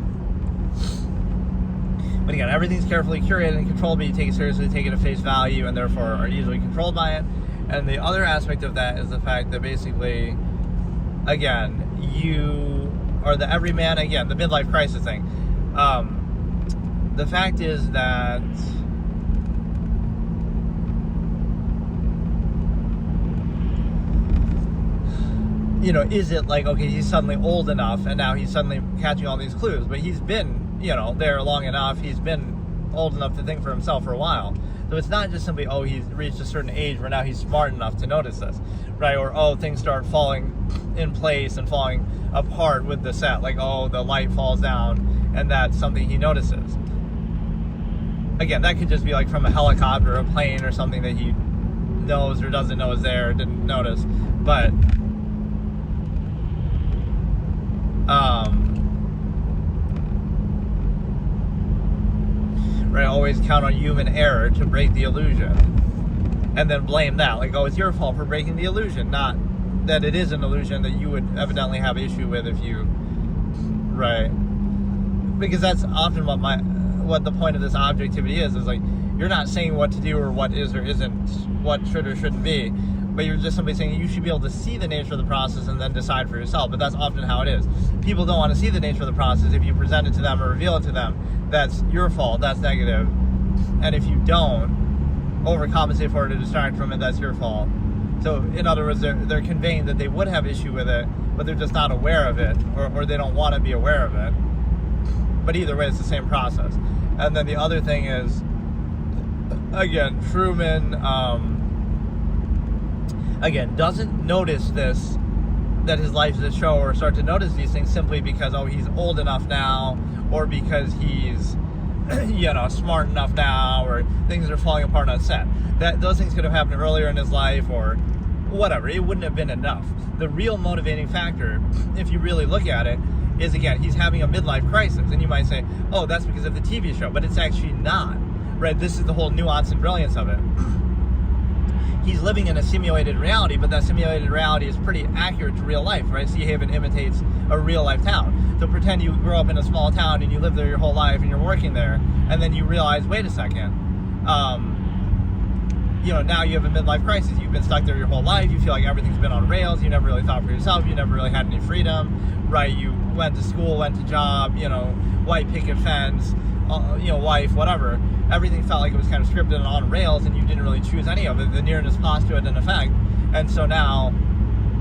A: But again, everything's carefully curated and controlled, but you take it seriously, take it at face value, and therefore are easily controlled by it. And the other aspect of that is the fact that basically, again, you are the everyman, again, the midlife crisis thing. The fact is that you know, is it like, okay, he's suddenly old enough and now he's suddenly catching all these clues, but he's been, you know, there long enough, he's been old enough to think for himself for a while. So it's not just simply, oh, he's reached a certain age where now he's smart enough to notice this, right? Or, oh, things start falling in place and falling apart with the set. Like, oh, the light falls down, and that's something he notices. Again, that could just be like from a helicopter or a plane or something that he knows or doesn't know is there, didn't notice. But, right, always count on human error to break the illusion. And then blame that. Like, oh, it's your fault for breaking the illusion. Not that it is an illusion that you would evidently have issue with if you... Right. Because that's often what the point of this objectivity is like, you're not saying what to do or what is or isn't, what should or shouldn't be, but you're just simply saying you should be able to see the nature of the process and then decide for yourself. But that's often how it is. People don't want to see the nature of the process. If you present it to them or reveal it to them, that's your fault, that's negative. And if you don't overcompensate for it or distract from it, that's your fault. So in other words, they're conveying that they would have issue with it, but they're just not aware of it, or they don't want to be aware of it. But either way, it's the same process. And then the other thing is, again, Truman, again, doesn't notice this, that his life is a show, or start to notice these things simply because, oh, he's old enough now, or because he's, smart enough now, or things are falling apart on set. Those things could have happened earlier in his life, or whatever. It wouldn't have been enough. The real motivating factor, if you really look at it, is, again, he's having a midlife crisis. And you might say, oh, that's because of the TV show. But it's actually not, right? This is the whole nuance and brilliance of it. He's living in a simulated reality, but that simulated reality is pretty accurate to real life, right? Sea Haven imitates a real life town. So pretend you grow up in a small town and you live there your whole life and you're working there, and then you realize, wait a second, now you have a midlife crisis. You've been stuck there your whole life. You feel like everything's been on rails. You never really thought for yourself. You never really had any freedom, right? You went to school, went to job, white picket fence, wife, whatever. Everything felt like it was kind of scripted and on rails, and you didn't really choose any of it. The nearness postulate in effect. And so now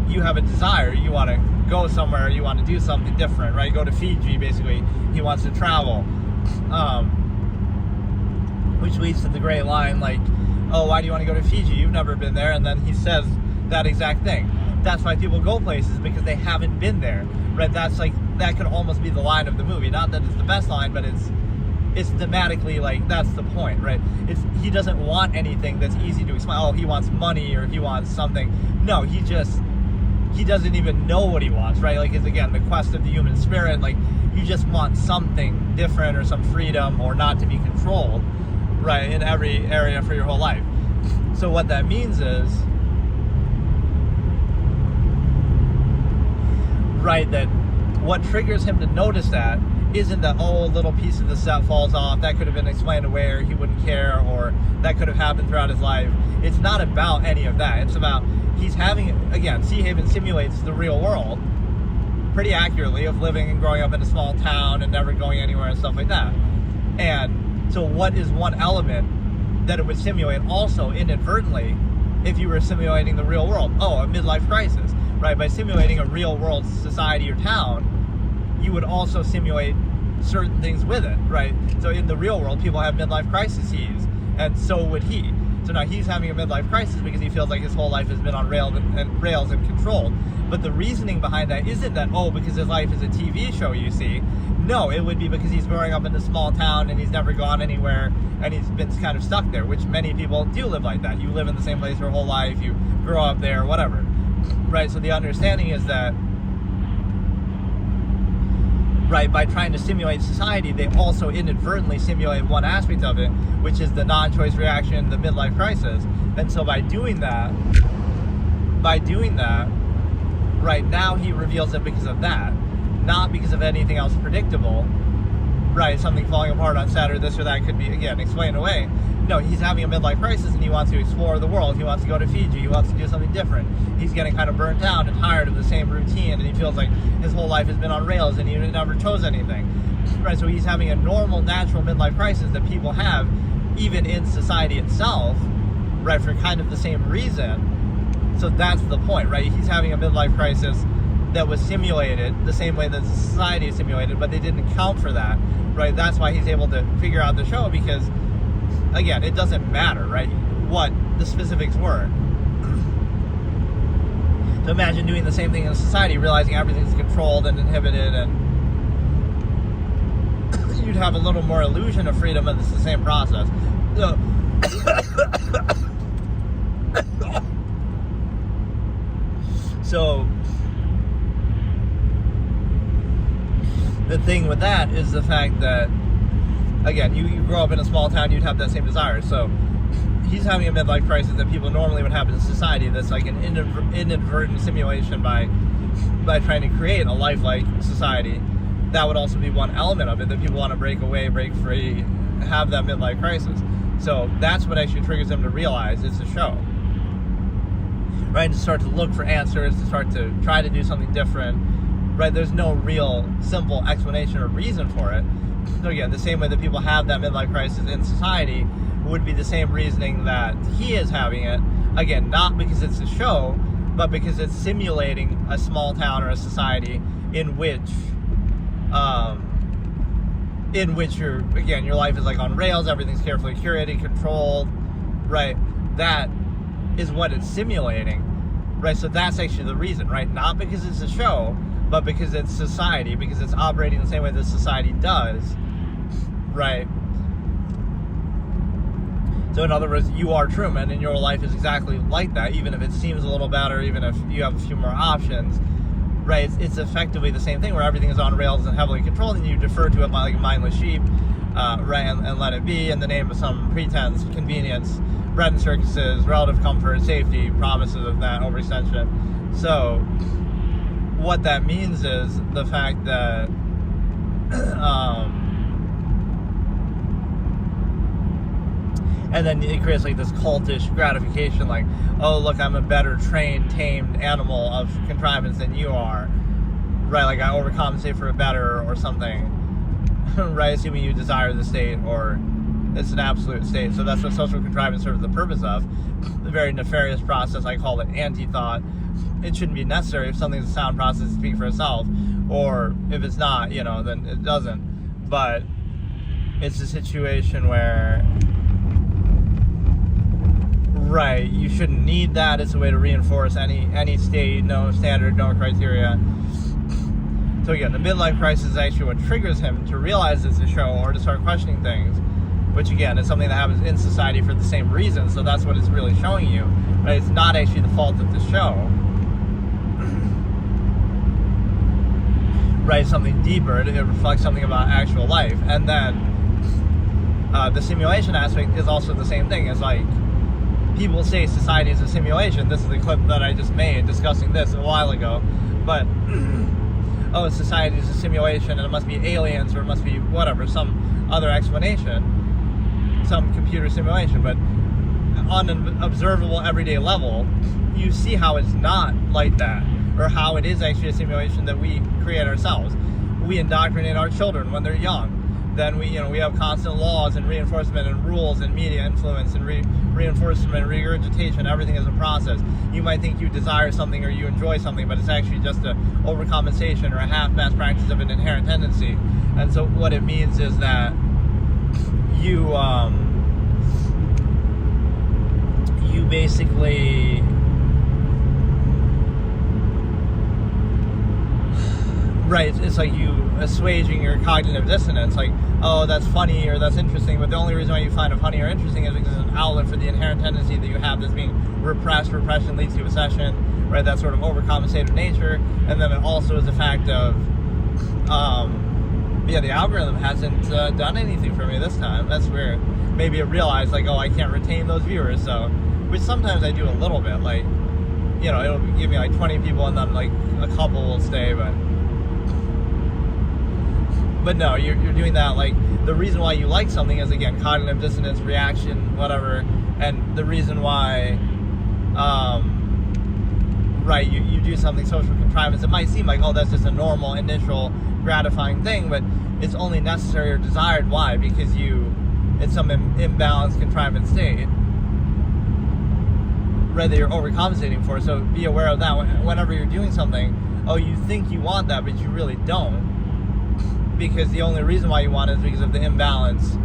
A: you have a desire. You want to go somewhere. You want to do something different, right? Go to Fiji, basically. He wants to travel. Which leads to the great line, like, oh, why do you want to go to Fiji? You've never been there. And then he says that exact thing. That's why people go places, because they haven't been there, right? That could almost be the line of the movie. Not that it's the best line, but it's thematically, like, that's the point, right? He doesn't want anything that's easy to explain. Oh, he wants money, or he wants something. No, he doesn't even know what he wants, right? Like, it's, again, the quest of the human spirit. Like, you just want something different, or some freedom, or not to be controlled, right, in every area for your whole life. So what that means is, right, that what triggers him to notice that isn't that, oh, a little piece of the set falls off, that could have been explained away, or he wouldn't care, or that could have happened throughout his life. It's not about any of that. It's about, he's having, again, Sea Haven simulates the real world pretty accurately, of living and growing up in a small town and never going anywhere and stuff like that. And so what is one element that it would simulate also inadvertently if you were simulating the real world? Oh, a midlife crisis, right? By simulating a real world society or town, you would also simulate certain things with it, right? So in the real world, people have midlife crises, and so would he. So now he's having a midlife crisis because he feels like his whole life has been on rails and controlled. But the reasoning behind that isn't that, oh, because his life is a TV show, you see. No, it would be because he's growing up in a small town and he's never gone anywhere, and he's been kind of stuck there, which many people do live like that. You live in the same place your whole life, you grow up there, whatever, right? So the understanding is that, right, by trying to simulate society, they also inadvertently simulate one aspect of it, which is the non-choice reaction, the midlife crisis. And so by doing that, right, now he reveals it because of that, not because of anything else predictable, right? Something falling apart on set, or this or that could be, again, explained away. No, he's having a midlife crisis and he wants to explore the world. He wants to go to Fiji. He wants to do something different. He's getting kind of burnt out and tired of the same routine, and he feels like his whole life has been on rails and he never chose anything, right? So he's having a normal, natural midlife crisis that people have, even in society itself, right, for kind of the same reason. So that's the point, right? He's having a midlife crisis that was simulated the same way that society is simulated, but they didn't account for that right? That's why he's able to figure out the show, because, again, it doesn't matter, right, what the specifics were. So imagine doing the same thing in society, realizing everything's controlled and inhibited, and you'd have a little more illusion of freedom, and it's the same process. So the thing with that is the fact that, again, you grow up in a small town, you'd have that same desire. So he's having a midlife crisis that people normally would have in society. That's like an inadvertent simulation by trying to create a lifelike society. That would also be one element of it, that people want to break away, break free, have that midlife crisis. So that's what actually triggers them to realize it's a show, right? To start to look for answers, to start to try to do something different, right? There's no real simple explanation or reason for it. So again, the same way that people have that midlife crisis in society would be the same reasoning that he is having it. Again, not because it's a show, but because it's simulating a small town or a society in which your life is like on rails, everything's carefully curated, controlled, right? That is what it's simulating, right? So that's actually the reason, right? Not because it's a show, but because it's society, because it's operating the same way that society does, right? So in other words, you are Truman, and your life is exactly like that, even if it seems a little better, even if you have a few more options, right? It's effectively the same thing, where everything is on rails and heavily controlled, and you defer to it like a mindless sheep, right, and let it be in the name of some pretense, convenience, bread and circuses, relative comfort, safety, promises of that overextension. So what that means is the fact that and then it creates like this cultish gratification, like, oh, look, I'm a better trained, tamed animal of contrivance than you are, right? Like I overcompensate for a better or something, right? Assuming you desire the state, or it's an absolute state. So that's what social contrivance serves the purpose of. A very nefarious process. I call it anti-thought. It shouldn't be necessary. If something's a sound process, to speak for itself, or if it's not, then it doesn't. But it's a situation where, right, you shouldn't need that. It's a way to reinforce any state, no standard, no criteria. So again, the midlife crisis is actually what triggers him to realize it's a show, or to start questioning things, which again is something that happens in society for the same reason. So that's what it's really showing you, right? It's not actually the fault of the show, right? Something deeper. It reflects something about actual life. And then the simulation aspect is also the same thing. It's like, people say society is a simulation. This is the clip that I just made discussing this a while ago. But, oh, society is a simulation, and it must be aliens, or it must be whatever, some other explanation, some computer simulation. But on an observable everyday level, you see how it's not like that, or how it is actually a simulation that we create ourselves. We indoctrinate our children when they're young. Then we have constant laws and reinforcement and rules and media influence and reinforcement, regurgitation. Everything is a process. You might think you desire something or you enjoy something, but it's actually just a overcompensation or a half-mass practice of an inherent tendency. And so what it means is that you basically, right, it's like you assuaging your cognitive dissonance, like, oh, that's funny or that's interesting, but the only reason why you find it funny or interesting is because it's an outlet for the inherent tendency that you have that's being repressed. Repression leads to obsession, right? That sort of overcompensative nature. And then it also is a fact of, the algorithm hasn't done anything for me this time. That's weird. Maybe it realized, like, oh, I can't retain those viewers, so, which sometimes I do a little bit, like, it'll give me like 20 people and then like a couple will stay, but no, you're doing that. Like, the reason why you like something is, again, cognitive dissonance, reaction, whatever. And the reason why, right, you do something, social contrivance, it might seem like, oh, that's just a normal, initial, gratifying thing, but it's only necessary or desired. Why? Because it's some imbalanced, contrivance state, right, that you're overcompensating for. So be aware of that. Whenever you're doing something, oh, you think you want that, but you really don't. because the only reason why you want it is because of the imbalance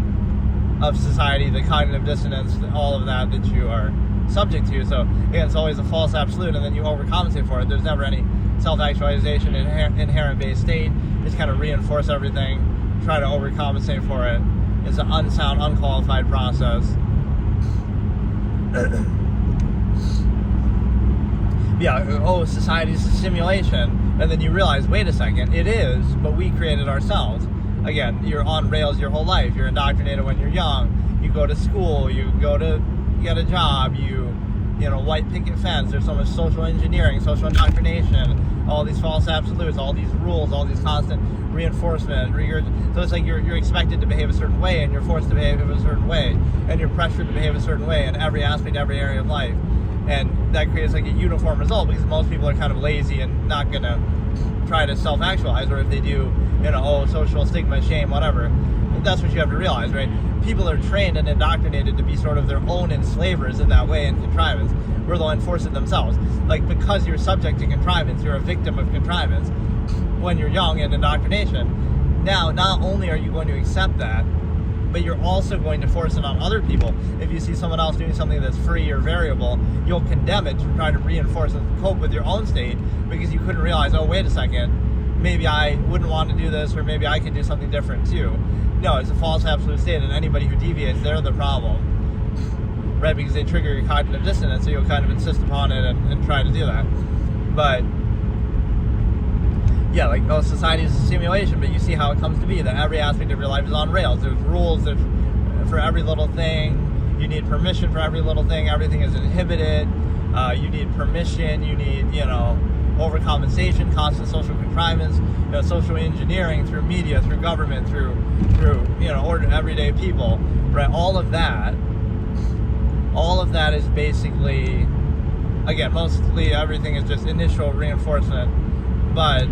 A: of society, the cognitive dissonance, all of that you are subject to. So again, it's always a false absolute, and then you overcompensate for it. There's never any self-actualization, inherent-based state. Just kind of reinforce everything, try to overcompensate for it. It's an unsound, unqualified process. Yeah, society's a simulation. And then you realize, wait a second, it is, but we created ourselves. Again, you're on rails your whole life. You're indoctrinated when you're young. You go to school, you get a job, you white picket fence. There's so much social engineering, social indoctrination, all these false absolutes, all these rules, all these constant reinforcement. So it's like you're expected to behave a certain way, and you're forced to behave a certain way, and you're pressured to behave a certain way in every aspect, every area of life. And that creates like a uniform result, because most people are kind of lazy and not going to try to self-actualize, or if they do, social stigma, shame, whatever. That's what you have to realize, right? People are trained and indoctrinated to be sort of their own enslavers in that way, in contrivance, where they'll enforce it themselves. Like, because you're subject to contrivance, you're a victim of contrivance when you're young in indoctrination. Now, not only are you going to accept that, but you're also going to force it on other people. If you see someone else doing something that's free or variable, you'll condemn it to try to reinforce and cope with your own state, because you couldn't realize, oh, wait a second, maybe I wouldn't want to do this, or maybe I could do something different too. No, it's a false absolute state, and anybody who deviates, they're the problem, right? Because they trigger your cognitive dissonance, so you'll kind of insist upon it and try to do that. But yeah, like, society is a simulation, but you see how it comes to be, that every aspect of your life is on rails. There's rules for every little thing. You need permission for every little thing. Everything is inhibited. You need permission. You need, overcompensation, constant social contrivance, social engineering through media, through government, through everyday people, right? All of that is basically, again, mostly everything is just initial reinforcement, but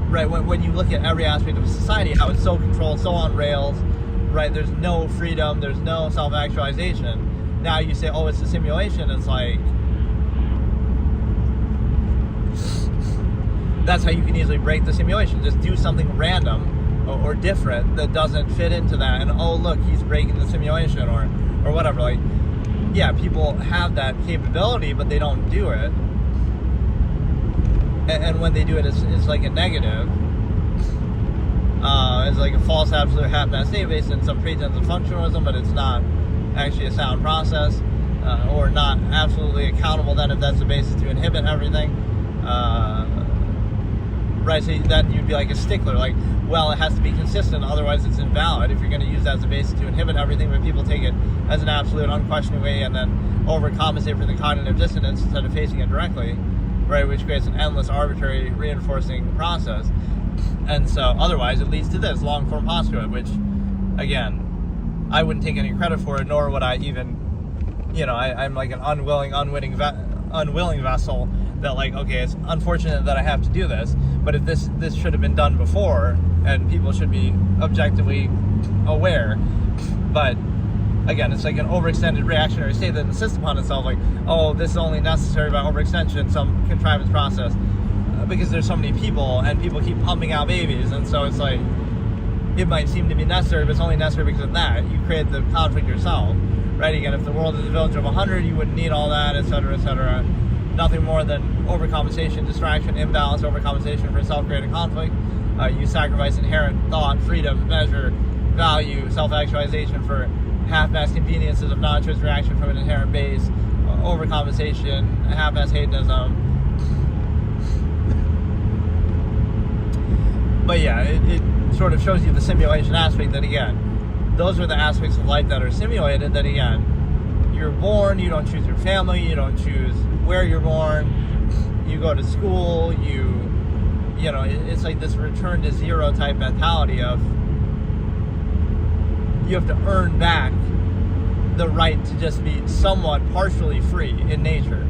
A: right, when you look at every aspect of society, how it's so controlled, so on rails, right, there's no freedom, there's no self-actualization. Now you say, oh, it's a simulation. It's like, that's how you can easily break the simulation. Just do something random or different that doesn't fit into that, and oh, look, he's breaking the simulation, or whatever. Like, yeah, people have that capability, but they don't do it. And when they do it, it's like a negative. It's like a false absolute half-mass state based on some pretense of functionalism, but it's not actually a sound process, or not absolutely accountable then if that's the basis to inhibit everything. Right, so then you'd be like a stickler, like, well, it has to be consistent, otherwise it's invalid if you're going to use that as a basis to inhibit everything, but people take it as an absolute, unquestioning way and then overcompensate for the cognitive dissonance instead of facing it directly, right, which creates an endless, arbitrary, reinforcing process. And so, otherwise, it leads to this long-form postulate, which, again, I wouldn't take any credit for it, nor would I even, I'm like an unwilling vessel that, like, okay, it's unfortunate that I have to do this, but if this should have been done before, and people should be objectively aware. But again, it's like an overextended reactionary state that insists upon itself, like, oh, this is only necessary by overextension, some contrivance process, because there's so many people, and people keep pumping out babies, and so it's like, it might seem to be necessary, but it's only necessary because of that. You create the conflict yourself, right? Again, if the world is a village of 100, you wouldn't need all that, etc., etc. Nothing more than overcompensation, distraction, imbalance, overcompensation for self-created conflict. You sacrifice inherent thought, freedom, measure, value, self-actualization for half-mass conveniences of non-choice reaction from an inherent base, overcompensation, half-mass hedonism. But yeah, it sort of shows you the simulation aspect that, again, those are the aspects of life that are simulated, that, again, you're born, you don't choose your family, you don't choose where you're born, you go to school, it's like this return to zero type mentality of you have to earn back the right to just be somewhat partially free in nature,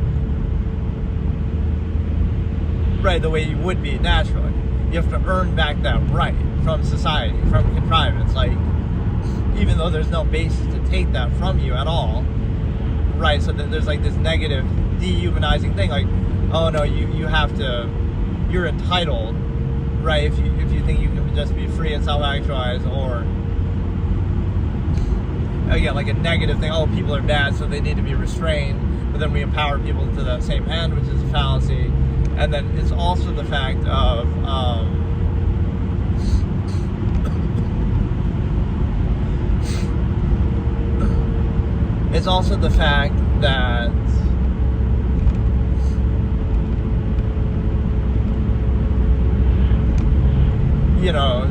A: right, the way you would be naturally. You have to earn back that right from society, from contrivance, like, even though there's no basis to take that from you at all, right? So that there's like this negative, dehumanizing thing, like, oh no, you have to, you're entitled, right? If you think you can to just be free and self-actualized, or again, like a negative thing, oh, people are bad, so they need to be restrained, but then we empower people to that same end, which is a fallacy. And then it's also the fact of it's also the fact that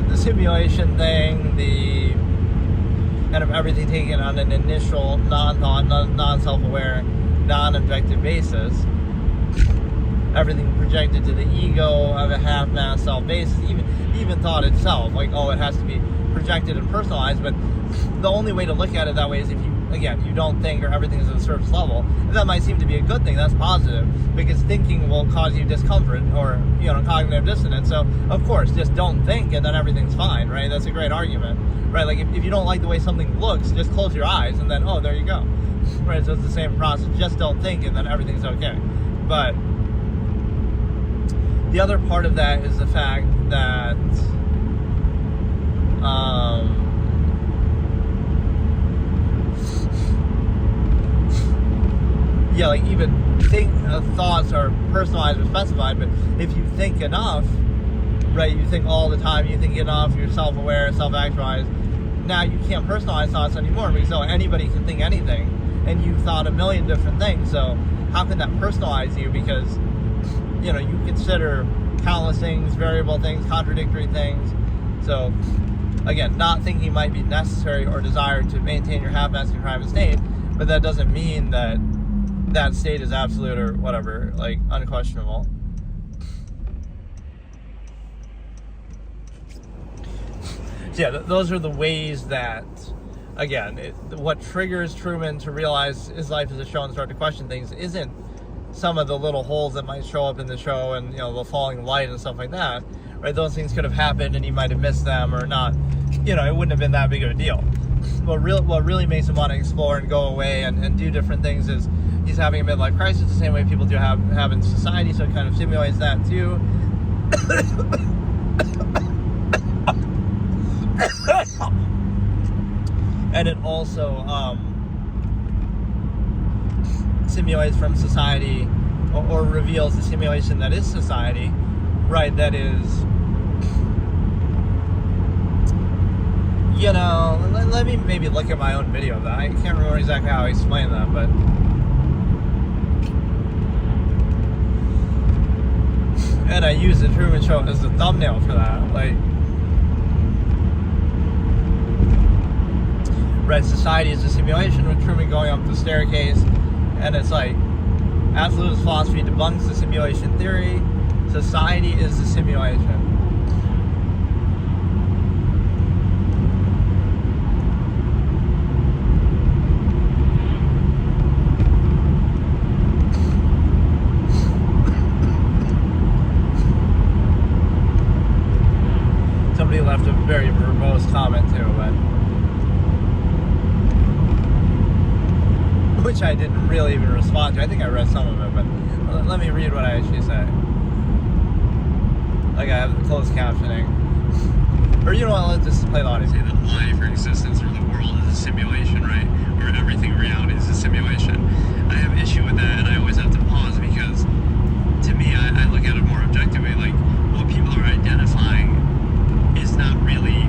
A: the simulation thing, the kind of everything taken on an initial non-thought, non-self-aware, non-objective basis, everything projected to the ego of a half-mass self basis, even thought itself, like, oh, it has to be projected and personalized. But the only way to look at it that way is if you don't think, or everything is at a surface level. And that might seem to be a good thing. That's positive, because thinking will cause you discomfort or cognitive dissonance. So of course, just don't think, and then everything's fine, right? That's a great argument, right? Like if you don't like the way something looks, just close your eyes, and then there you go, right? So it's the same process. Just don't think, and then everything's okay. But the other part of that is the fact that like even thoughts are personalized or specified, but if you think enough, right, you think all the time, you think enough, you're self-aware, self-actualized, now you can't personalize thoughts anymore, because anybody can think anything, and you've thought a million different things, so how can that personalize you? Because you consider countless things, variable things, contradictory things. So again, not thinking might be necessary or desired to maintain your half-mass contrived state, but that doesn't mean that that state is absolute or whatever, like unquestionable. So yeah, those are the ways that, again, what triggers Truman to realize his life is a show and start to question things isn't some of the little holes that might show up in the show and the falling light and stuff like that, right? Those things could have happened and he might have missed them or not. It wouldn't have been that big of a deal. What really makes him want to explore and go away and do different things is he's having a midlife crisis, the same way people do have in society, so it kind of stimulates that too. And it also simulates from society, or reveals the simulation that is society, right? That is, let me maybe look at my own video of that. I can't remember exactly how I explained that, but and I use the Truman Show as the thumbnail for that, like, right, society is a simulation with Truman going up the staircase, and it's like, Absolutist Philosophy debunks the simulation theory, society is the simulation. Somebody left a very verbose comment too, but which I didn't really even respond to. I think I read some of it, but let me read what I actually say. Like, I have the closed captioning. Or you know what, let's just play the audio. Say that life or existence or the world is a simulation, right? Or everything in reality is a simulation. I have issue with that, and I always have to pause, because to me, I look at it more objectively. Like, what people are identifying is not really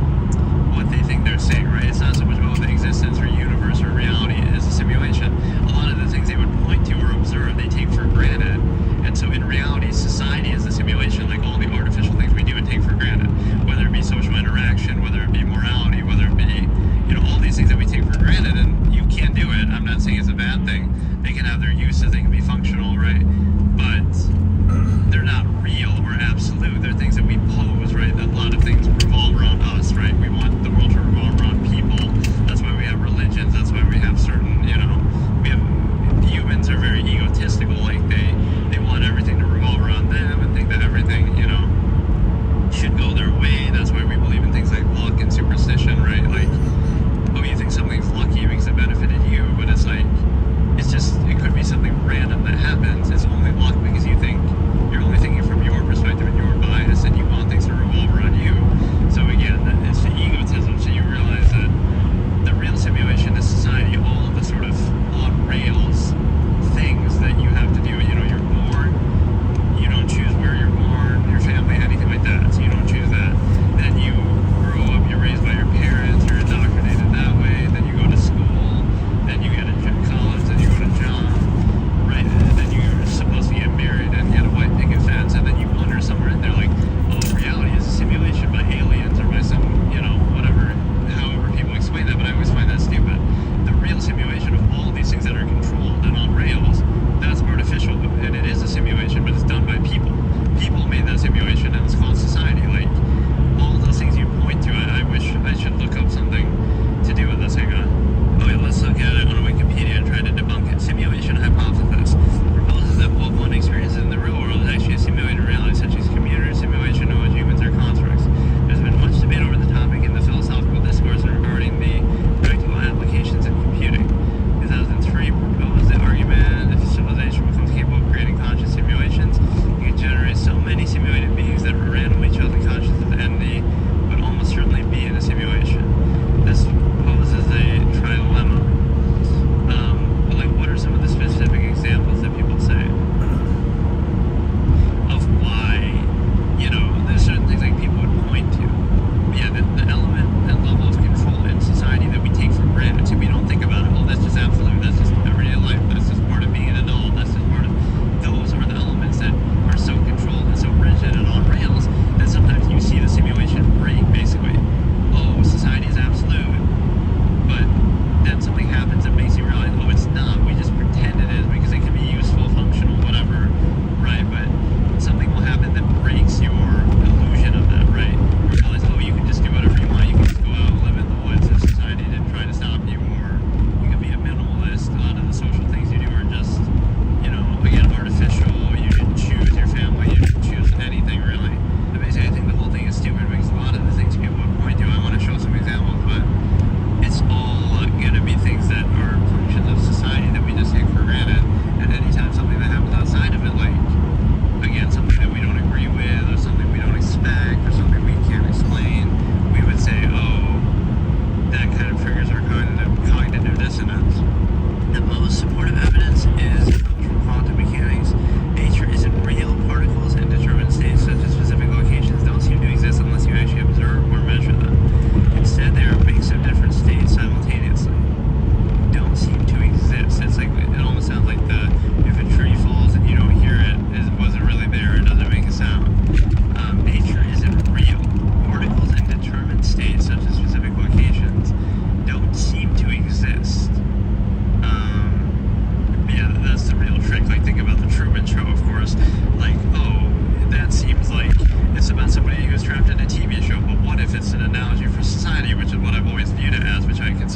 A: what they think they're saying, right? It's not so much about the existence or universe or reality. It is a simulation. A lot of the things they would point to or observe, they take for granted. And so in reality, society is a simulation, like all the artificial things we do and take for granted. Whether it be social interaction, whether it be morality, whether it be, all these things that we take for granted, and you can't do it. I'm not saying it's a bad thing. They can have their uses, they can be functional, right? But they're not real or absolute. They're things that we pose, right? That a lot of things revolve around us, right?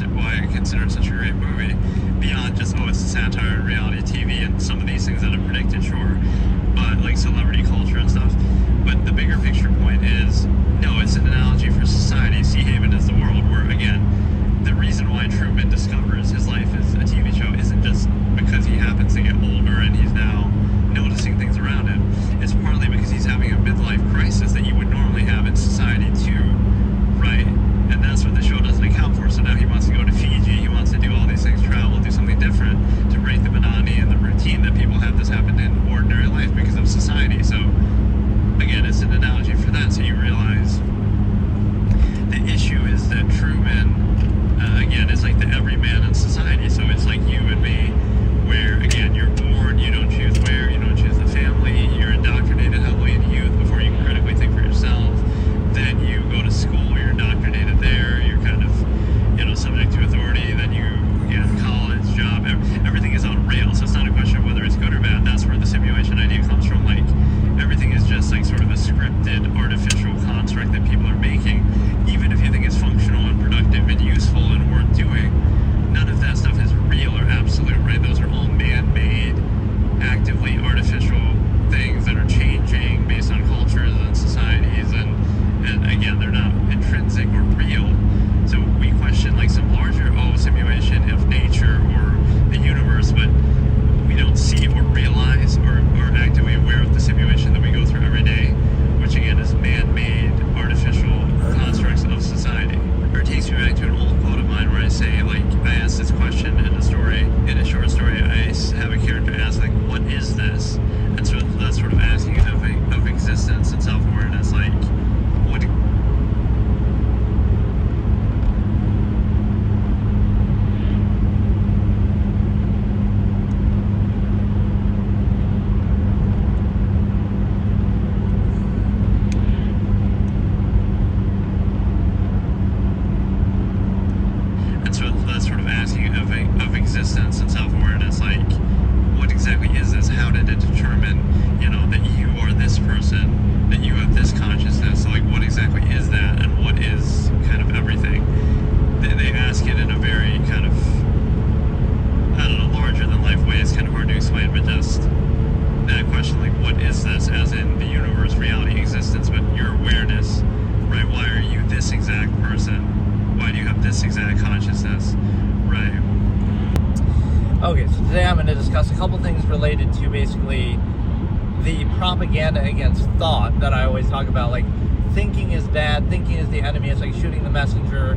A: I consider it such a great movie. Beyond just, it's a satire on reality TV and some of these things that are predicted, sure, but like celebrity culture and stuff. But the bigger picture point is, no, it's an analogy for society. Sea Haven is the world where, again, the reason why Truman discovers his life as a TV show isn't just because he happens to get older and he's now noticing things around him. It's partly because he's having a midlife crisis that you would normally have in society too, right? And that's what the show doesn't account for. So now he wants to go to Fiji, he wants to do all these things, travel, do something different to break the monotony and the routine that people have this happen in ordinary life because of society. So again, it's an analogy for that. So you realize the issue is that Truman, again, is like the everyman in society. So it's like you and me, where again, you're born, you don't choose where, you don't choose the family, you're indoctrinated heavily in youth before you can critically think for yourself. Then you go to school, you're indoctrinated there, you're kind of, subject to authority. Then you get college, job, everything is on rails. So it's not a question of whether it's good or bad. That's where the simulation idea comes from. Like, everything is just like sort of a scripted, artificial construct that people are making. Even if you think it's functional and productive and useful and worth doing, none of that stuff is real or absolute, right? Those are all man-made, actively artificial things that are changing based on cultures and societies, and again, they're not intrinsic or real. So we question like some larger simulation of nature or the universe, but we don't see or realize or actively aware of the simulation that we go through every day, which again is man-made artificial constructs of society. Or it takes me back to an old quote of mine where I say, like, I ask this question in a short story, I have a character ask, like, what is this? And so that's sort of asking of existence and self-awareness, like, what... of existence and self-awareness, like, what exactly is this? How did it determine, that you are this person, that you have this consciousness? So, like, what exactly is that, and what is kind of everything? They ask it in a very kind of, I don't know, larger than life way. It's kind of hard to explain, but just that question, like, what is this, as in the universe, reality, existence, but your awareness, right? Why are you this exact person? Why do you have this exact consciousness? Right. Okay, so today I'm going to discuss a couple things related to basically the propaganda against thought that I always talk about. Like, thinking is bad, thinking is the enemy, it's like shooting the messenger,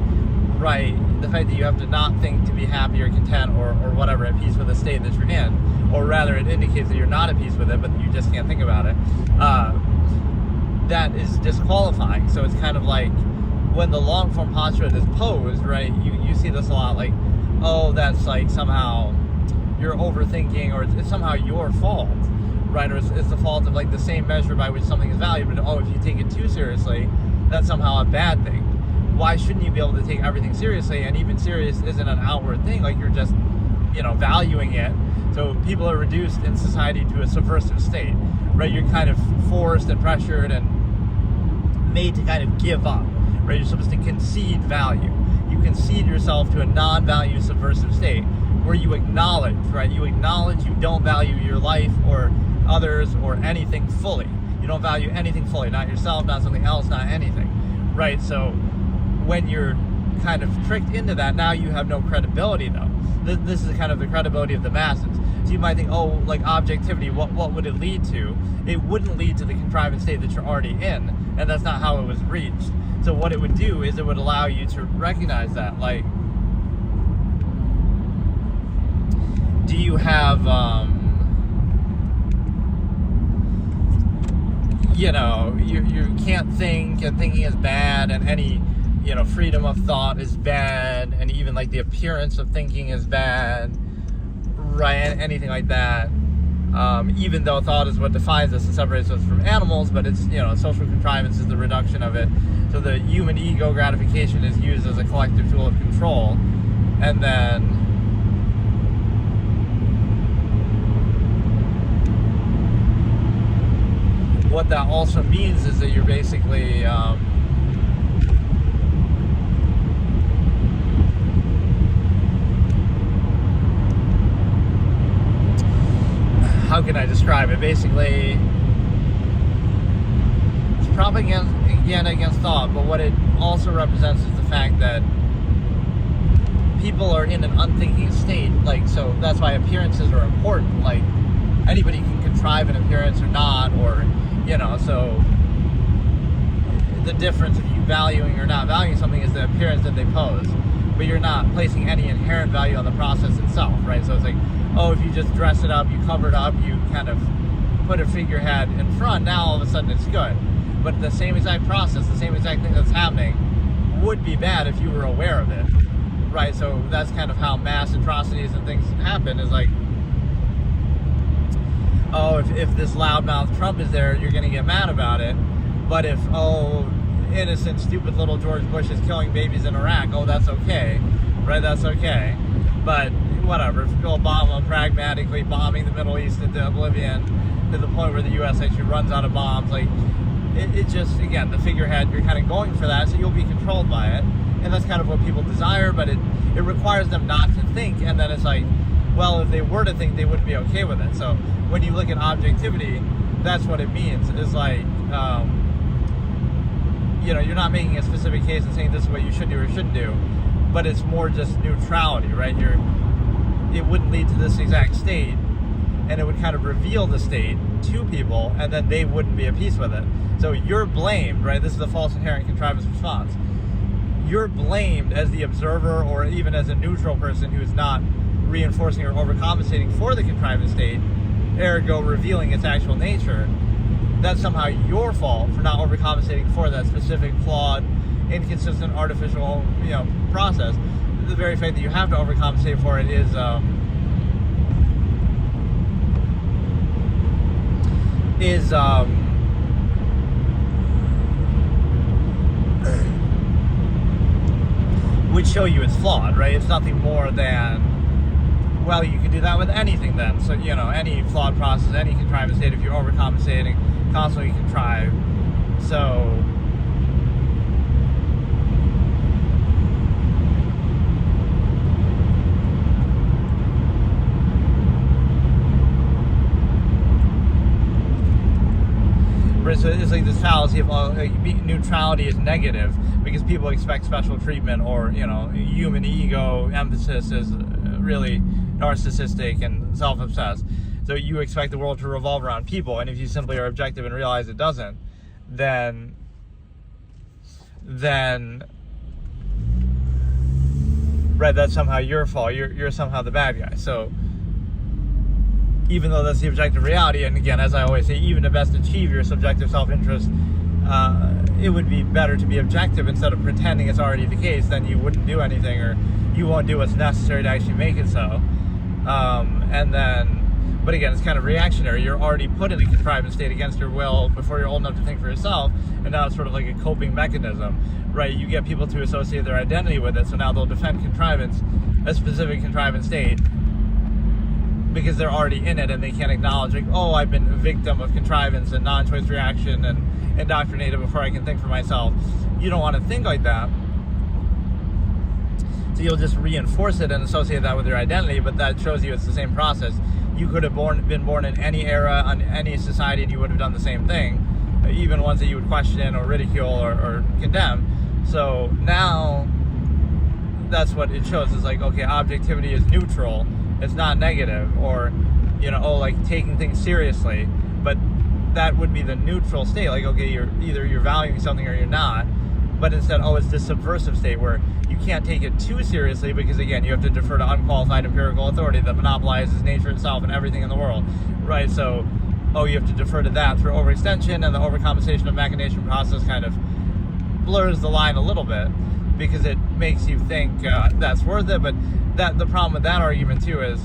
A: right? The fact that you have to not think to be happy or content or whatever, at peace with the state that you're in, or rather it indicates that you're not at peace with it, but you just can't think about it. That is disqualifying. So it's kind of like when the long form postulate is posed, right? You see this a lot, like, oh, that's like somehow you're overthinking, or it's somehow your fault, right? Or it's the fault of like the same measure by which something is valued, but if you take it too seriously, that's somehow a bad thing. Why shouldn't you be able to take everything seriously? And even serious isn't an outward thing, like you're just, valuing it. So people are reduced in society to a subversive state, right? You're kind of forced and pressured and made to kind of give up, right? You're supposed to concede value. You concede yourself to a non-value subversive state where you acknowledge, right? You acknowledge you don't value your life or others or anything fully. You don't value anything fully, not yourself, not something else, not anything, right? So when you're kind of tricked into that, now you have no credibility, though. This is kind of the credibility of the masses. So you might think, like objectivity, what would it lead to? It wouldn't lead to the contrived state that you're already in, and that's not how it was reached. So what it would do is it would allow you to recognize that, like, do you have, you can't think, and thinking is bad, and any, freedom of thought is bad, and even like the appearance of thinking is bad, right? Anything like that. Even though thought is what defines us and separates us from animals, but it's, social contrivance is the reduction of it. So the human ego gratification is used as a collective tool of control. And then what that also means is that you're basically describe it. Basically, it's propaganda against thought, but what it also represents is the fact that people are in an unthinking state. Like, so that's why appearances are important. Like, anybody can contrive an appearance or not, or, so the difference of you valuing or not valuing something is the appearance that they pose, but you're not placing any inherent value on the process itself, right? So it's like, oh, if you just dress it up, you cover it up, you kind of put a figurehead in front, now all of a sudden it's good. But the same exact process, the same exact thing that's happening would be bad if you were aware of it, right? So that's kind of how mass atrocities and things happen, is like, oh, if this loudmouth Trump is there, you're going to get mad about it. But if, innocent, stupid little George Bush is killing babies in Iraq, that's okay, right? That's okay. But whatever, if Obama pragmatically bombing the Middle East into oblivion to the point where the U.S. actually runs out of bombs, like, it just, again, the figurehead, you're kind of going for that, so you'll be controlled by it. And that's kind of what people desire, but it requires them not to think, and then it's like, well, if they were to think, they wouldn't be okay with it. So when you look at objectivity, that's what it means. It's like, you're not making a specific case and saying this is what you should do or shouldn't do, but it's more just neutrality, right? It wouldn't lead to this exact state, and it would kind of reveal the state to people, and then they wouldn't be at peace with it. So you're blamed, right? This is the false inherent contrivance response. You're blamed as the observer, or even as a neutral person who's not reinforcing or overcompensating for the contrivance state, ergo revealing its actual nature. That's somehow your fault for not overcompensating for that specific, flawed, inconsistent, artificial, process. The very fact that you have to overcompensate for it is would show you it's flawed, right? It's nothing more than, well, you can do that with anything then. So, any flawed process, any contrivance state, if you're overcompensating, constantly contrive. So, so it's like this fallacy of neutrality is negative because people expect special treatment, or human ego emphasis is really narcissistic and self-obsessed. So you expect the world to revolve around people, and if you simply are objective and realize it doesn't, then right, that's somehow your fault. You're somehow the bad guy. So even though that's the objective reality, and again, as I always say, even to best achieve your subjective self-interest, it would be better to be objective instead of pretending it's already the case. Then you wouldn't do anything, or you won't do what's necessary to actually make it so. But again, it's kind of reactionary. You're already put in a contrivance state against your will before you're old enough to think for yourself, and now it's sort of like a coping mechanism, right? You get people to associate their identity with it, so now they'll defend contrivance, a specific contrivance state, because they're already in it and they can't acknowledge, like, oh, I've been a victim of contrivance and non-choice reaction and indoctrinated before I can think for myself. You don't want to think like that. So you'll just reinforce it and associate that with your identity, but that shows you it's the same process. You could have been born in any era, on any society, and you would have done the same thing, even ones that you would question or ridicule or condemn. So now that's what it shows. It's like, okay, objectivity is neutral. It's not negative, or, like taking things seriously, but that would be the neutral state. Like, okay, you're valuing something or you're not, but instead, it's this subversive state where you can't take it too seriously because, again, you have to defer to unqualified empirical authority that monopolizes nature itself and everything in the world, right? So, you have to defer to that through overextension, and the overcompensation of machination process kind of blurs the line a little bit because it makes you think that's worth it, but the problem with that argument too is,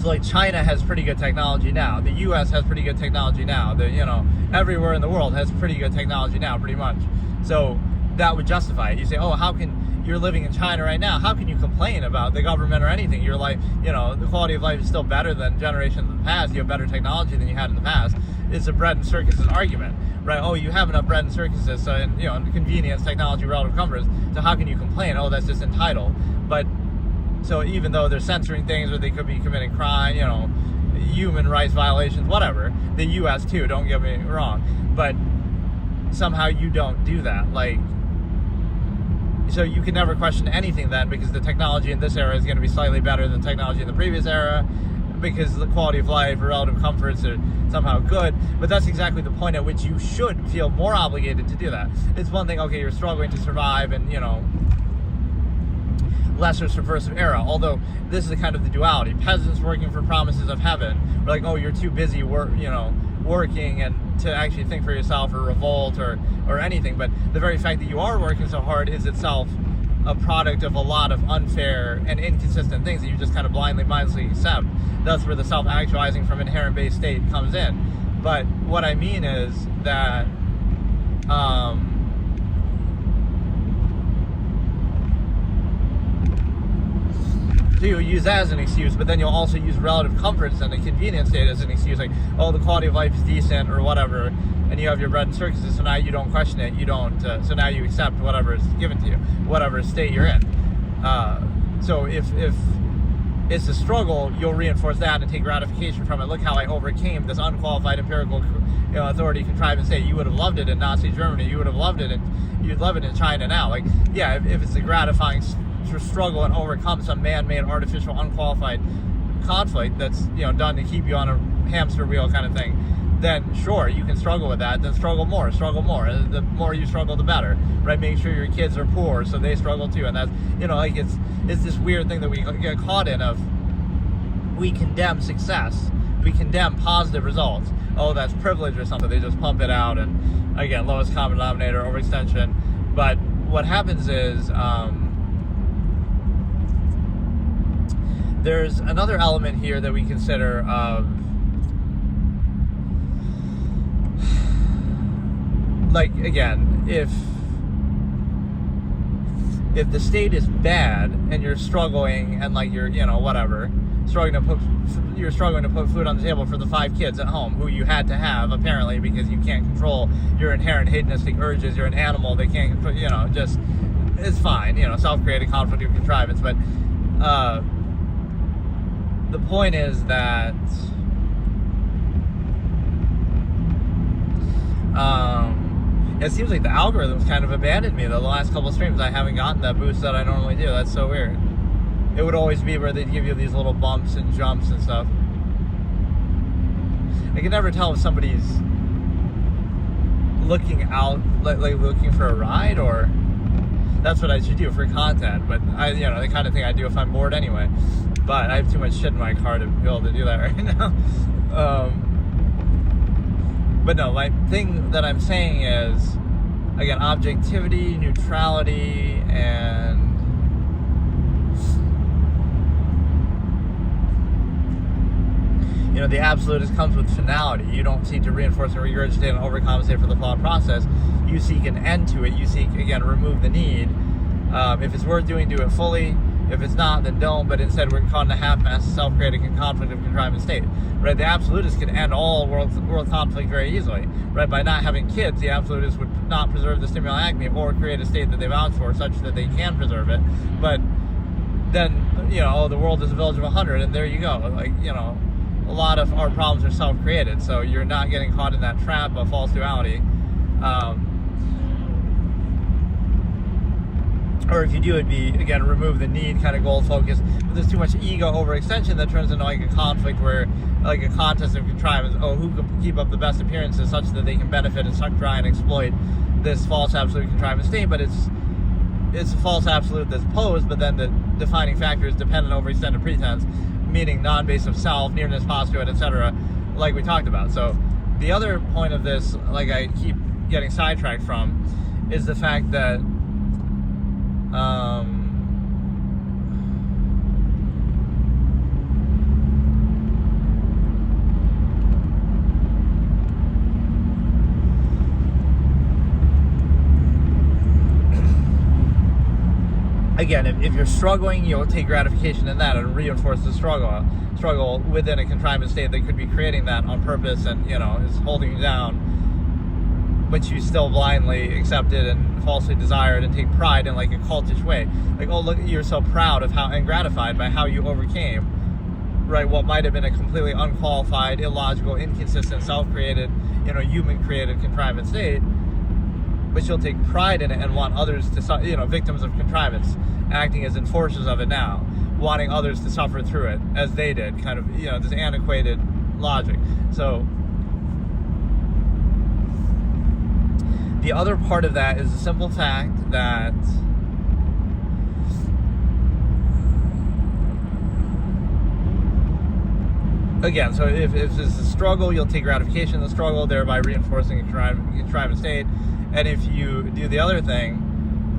A: so like China has pretty good technology now, the US has pretty good technology now, everywhere in the world has pretty good technology now, pretty much. So that would justify it. You say, you're living in China right now, how can you complain about the government or anything? Your life, the quality of life is still better than generations in the past. You have better technology than you had in the past. It's a bread and circuses argument, right? You have enough bread and circuses, so, and convenience, technology, relative comforts, so how can you complain? That's just entitled. But so even though they're censoring things, or they could be committing crime, human rights violations, whatever. The U.S. too, don't get me wrong. But somehow you don't do that. Like, so you can never question anything then, because the technology in this era is going to be slightly better than technology in the previous era, because the quality of life or relative comforts are somehow good. But that's exactly the point at which you should feel more obligated to do that. It's one thing, okay, you're struggling to survive and, you know, lesser subversive era, although this is kind of the duality. Peasants working for promises of heaven, or like, oh, you're too busy working and to actually think for yourself or revolt or anything. But the very fact that you are working so hard is itself a product of a lot of unfair and inconsistent things that you just kind of mindlessly accept. That's where the self-actualizing from inherent base state comes in. But what I mean is that so you'll use that as an excuse, but then you'll also use relative comforts and the convenience state as an excuse, like, oh, the quality of life is decent or whatever, and you have your bread and circuses, so now you don't question it, you don't, so now you accept whatever is given to you, whatever state you're in. So if it's a struggle, you'll reinforce that and take gratification from it. Look how I overcame this unqualified empirical authority contrivance state. You would have loved it in Nazi Germany, you would have loved it, and you'd love it in China now. Like, yeah, if it's a gratifying struggle and overcome some man-made, artificial, unqualified conflict that's done to keep you on a hamster wheel kind of thing, then sure, you can struggle with that. Then struggle more. The more you struggle, the better, right? Make sure your kids are poor so they struggle too. And that's, like, it's this weird thing that we get caught in of, we condemn success, we condemn positive results. Oh, that's privilege or something. They just pump it out, and again, lowest common denominator, overextension. But what happens is, there's another element here that we consider of, like, again, if the state is bad and you're struggling and, like, you're struggling to put food on the table for the 5 kids at home who you had to have, apparently, because you can't control your inherent hedonistic urges. You're an animal that can't control, just, it's fine, self-created conflict of contrivance. But the point is that it seems like the algorithm's kind of abandoned me, though. The last couple of streams, I haven't gotten that boost that I normally do. That's so weird. It would always be where they'd give you these little bumps and jumps and stuff. I can never tell if somebody's looking out, like looking for a ride, or that's what I should do for content. But the kind of thing I do if I'm bored anyway. But I have too much shit in my car to be able to do that right now. But no, my thing that I'm saying is, again, objectivity, neutrality, and the absolutist comes with finality. You don't seek to reinforce and regurgitate and overcompensate for the flawed process. You seek an end to it. You seek, again, remove the need. If it's worth doing, do it fully. If it's not, then don't. But instead, we're caught in a half-mass, self-created conflict of contrivance state. Right? The absolutists can end all world conflict very easily. Right? By not having kids, the absolutists would not preserve the stimuli acme or create a state that they vouch for, such that they can preserve it. But then, the world is a village of 100, and there you go. Like, a lot of our problems are self-created, so you're not getting caught in that trap of false duality. Or if you do, it'd be, again, remove the need, kind of goal focus. But there's too much ego overextension that turns into like a conflict where, like a contest of contrivance. Oh, who can keep up the best appearances such that they can benefit and suck dry and exploit this false absolute contrivance state. But it's a false absolute that's posed, but then the defining factor is dependent over extended pretense, meaning non-base of self, nearness, postulate, etc., like we talked about. So the other point of this, like I keep getting sidetracked from, is the fact that again, if you're struggling, you'll take gratification in that and reinforce the struggle within a contrivance state that could be creating that on purpose and, is holding you down, but you still blindly accept it and falsely desire it and take pride in like a cultish way. Like, oh, look, you're so proud of how and gratified by how you overcame right, what might have been a completely unqualified, illogical, inconsistent, self-created, human-created contrivance state, but you'll take pride in it and want others to, victims of contrivance, acting as enforcers of it now, wanting others to suffer through it as they did, kind of, this antiquated logic. So the other part of that is the simple fact that again, so if it's a struggle, you'll take gratification in the struggle, thereby reinforcing a contrivance state. And if you do the other thing,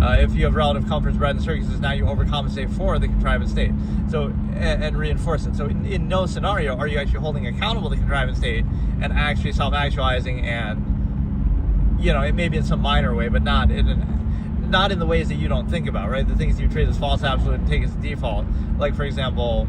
A: if you have relative comforts, bread, and circuses, now you overcompensate for the contrivance state. So and reinforce it. So in no scenario are you actually holding accountable the contrivance state and actually self-actualizing, and it may be in some minor way, but not in the ways that you don't think about, right? The things you treat as false absolute and take as default. Like, for example,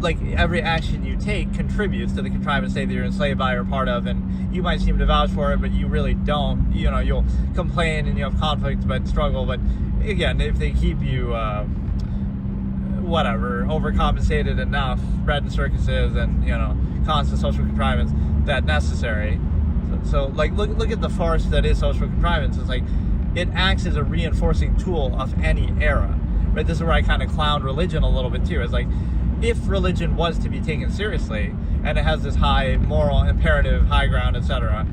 A: like every action you take contributes to the contrivance state that you're enslaved by or part of, and you might seem to vouch for it, but you really don't. You'll complain and you have conflict, but struggle. But again, if they keep you, overcompensated enough, bread and circuses, and constant social contrivance that necessary. So like, look at the farce that is social contrivance. It's like it acts as a reinforcing tool of any era. Right, this is where I kind of clown religion a little bit too. It's like, if religion was to be taken seriously and it has this high moral imperative, high ground, etc.,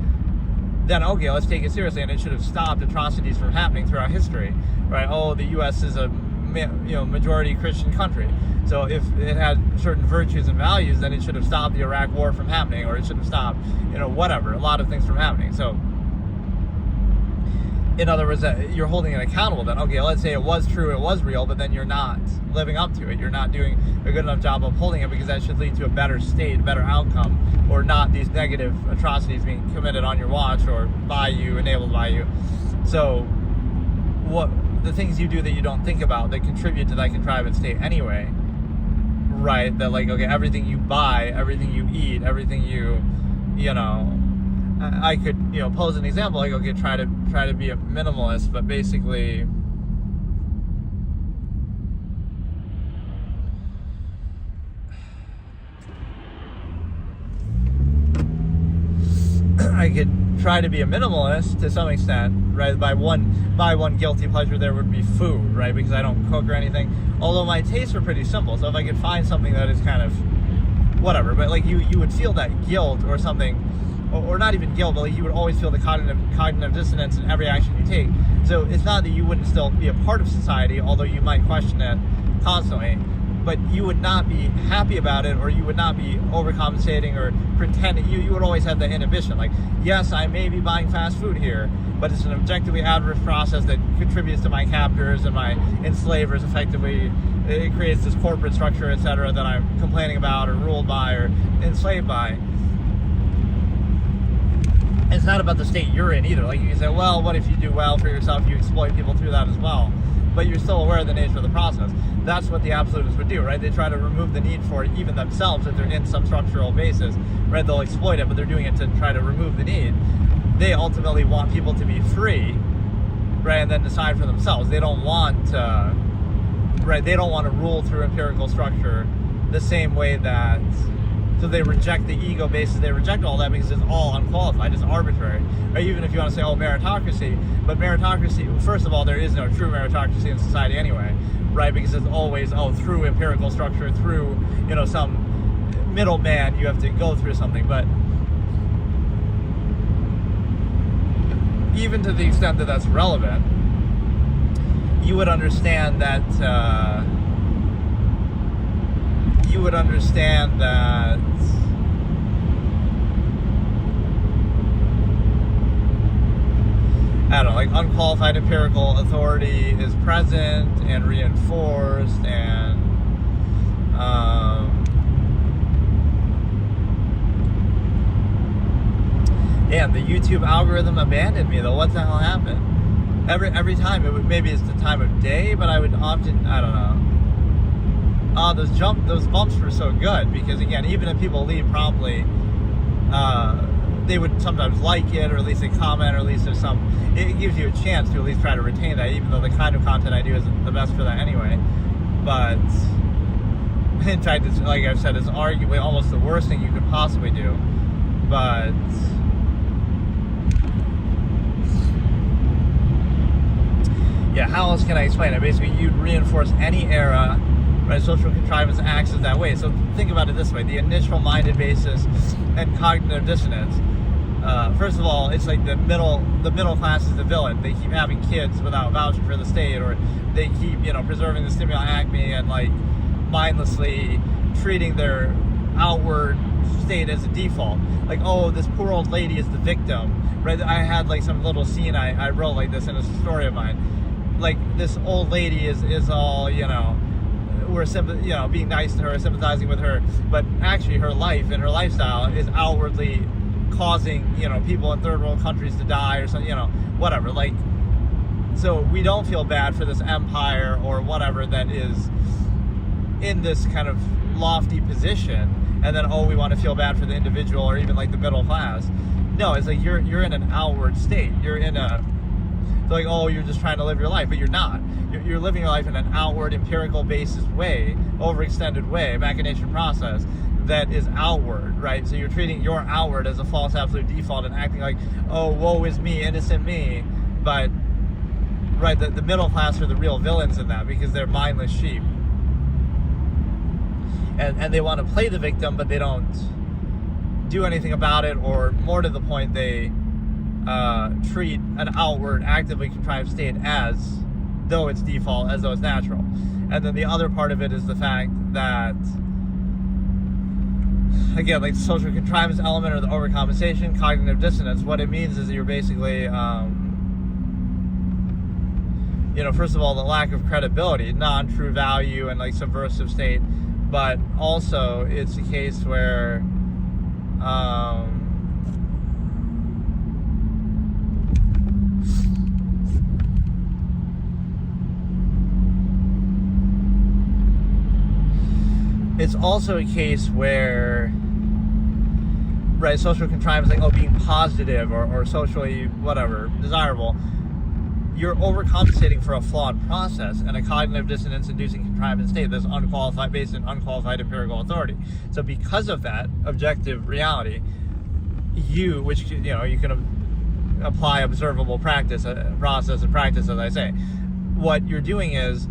A: then okay, let's take it seriously, and it should have stopped atrocities from happening throughout history. Right? Oh, the U.S. is a majority Christian country, so if it had certain virtues and values, then it should have stopped the Iraq War from happening, or it should have stopped a lot of things from happening. So in other words, you're holding it accountable then. Okay, let's say it was true, it was real, but then you're not living up to it. You're not doing a good enough job of holding it, because that should lead to a better state, better outcome, or not these negative atrocities being committed on your watch or by you, enabled by you. So what the things you do that you don't think about that contribute to that contrivance state anyway, right? That like, okay, everything you buy, everything you eat, everything I could, pose an example, like, okay, try to be a minimalist, but basically, I could try to be a minimalist to some extent, right? By one guilty pleasure there would be food, right? Because I don't cook or anything. Although my tastes are pretty simple, so if I could find something that is kind of whatever, but like you would feel that guilt or something. Or not even guilt, but like you would always feel the cognitive dissonance in every action you take. So it's not that you wouldn't still be a part of society, although you might question it constantly, but you would not be happy about it, or you would not be overcompensating or pretending. You would always have the inhibition. Like, yes, I may be buying fast food here, but it's an objectively adverse process that contributes to my captors and my enslavers. Effectively, it creates this corporate structure, etc., that I'm complaining about or ruled by or enslaved by. It's not about the state you're in either. Like, you can say, well, what if you do well for yourself, you exploit people through that as well, but you're still aware of the nature of the process. That's what the absolutists would do, right? They try to remove the need for it even themselves if they're in some structural basis, right? They'll exploit it, but they're doing it to try to remove the need. They ultimately want people to be free, right, and then decide for themselves. They don't want they don't want to rule through empirical structure the same way that. So they reject the ego basis, they reject all that because it's all unqualified, it's arbitrary. Right? Even if you want to say, oh, meritocracy, but meritocracy, first of all, there is no true meritocracy in society anyway, right? Because it's always, through empirical structure, through, some middleman, you have to go through something. But even to the extent that that's relevant, you would understand that, I don't know, like unqualified empirical authority is present and reinforced, and damn, the YouTube algorithm abandoned me though. What the hell happened? Every time, maybe it's the time of day, but I would often, I don't know. Those bumps were so good because, again, even if people leave promptly, they would sometimes like it, or at least they comment, or at least there's it gives you a chance to at least try to retain that, even though the kind of content I do isn't the best for that anyway. But in fact, it's, like I've said, it's arguably almost the worst thing you could possibly do. But yeah, how else can I explain it? Basically, you'd reinforce any era, right? Social contrivance acts that way. So think about it this way: the initial minded basis and cognitive dissonance. First of all, it's like the middle class is the villain. They keep having kids without vouching for the state, or they keep, preserving the Stimuli Acme and like mindlessly treating their outward state as a default. Like, oh, this poor old lady is the victim, right? I had like some little scene I wrote like this in a story of mine. Like, this old lady is all, we're being nice to her, sympathizing with her, but actually her life and her lifestyle is outwardly causing, people in third world countries to die or something, whatever. Like, so we don't feel bad for this empire or whatever that is in this kind of lofty position, and then, oh, we want to feel bad for the individual or even like the middle class. No, it's like you're in an outward state. You're in a, like, oh, you're just trying to live your life, but you're not. You're living your life in an outward, empirical basis way, overextended way, machination process that is outward, right? So you're treating your outward as a false absolute default and acting like, oh, woe is me, innocent me. But, right, the middle class are the real villains in that, because they're mindless sheep. And they want to play the victim, but they don't do anything about it, or more to the point, they treat an outward, actively contrived state as though it's default, as though it's natural. And then the other part of it is the fact that, again, like the social contrivance element or the overcompensation, cognitive dissonance, what it means is that you're basically, first of all, the lack of credibility, non-true value, and like subversive state, but also it's a case where, it's also a case where, right, social contrivance, like, oh, being positive or socially, whatever, desirable, you're overcompensating for a flawed process and a cognitive dissonance-inducing contrivance state that's unqualified, based in unqualified empirical authority. So because of that objective reality, which you can apply observable process and practice, as I say, what you're doing is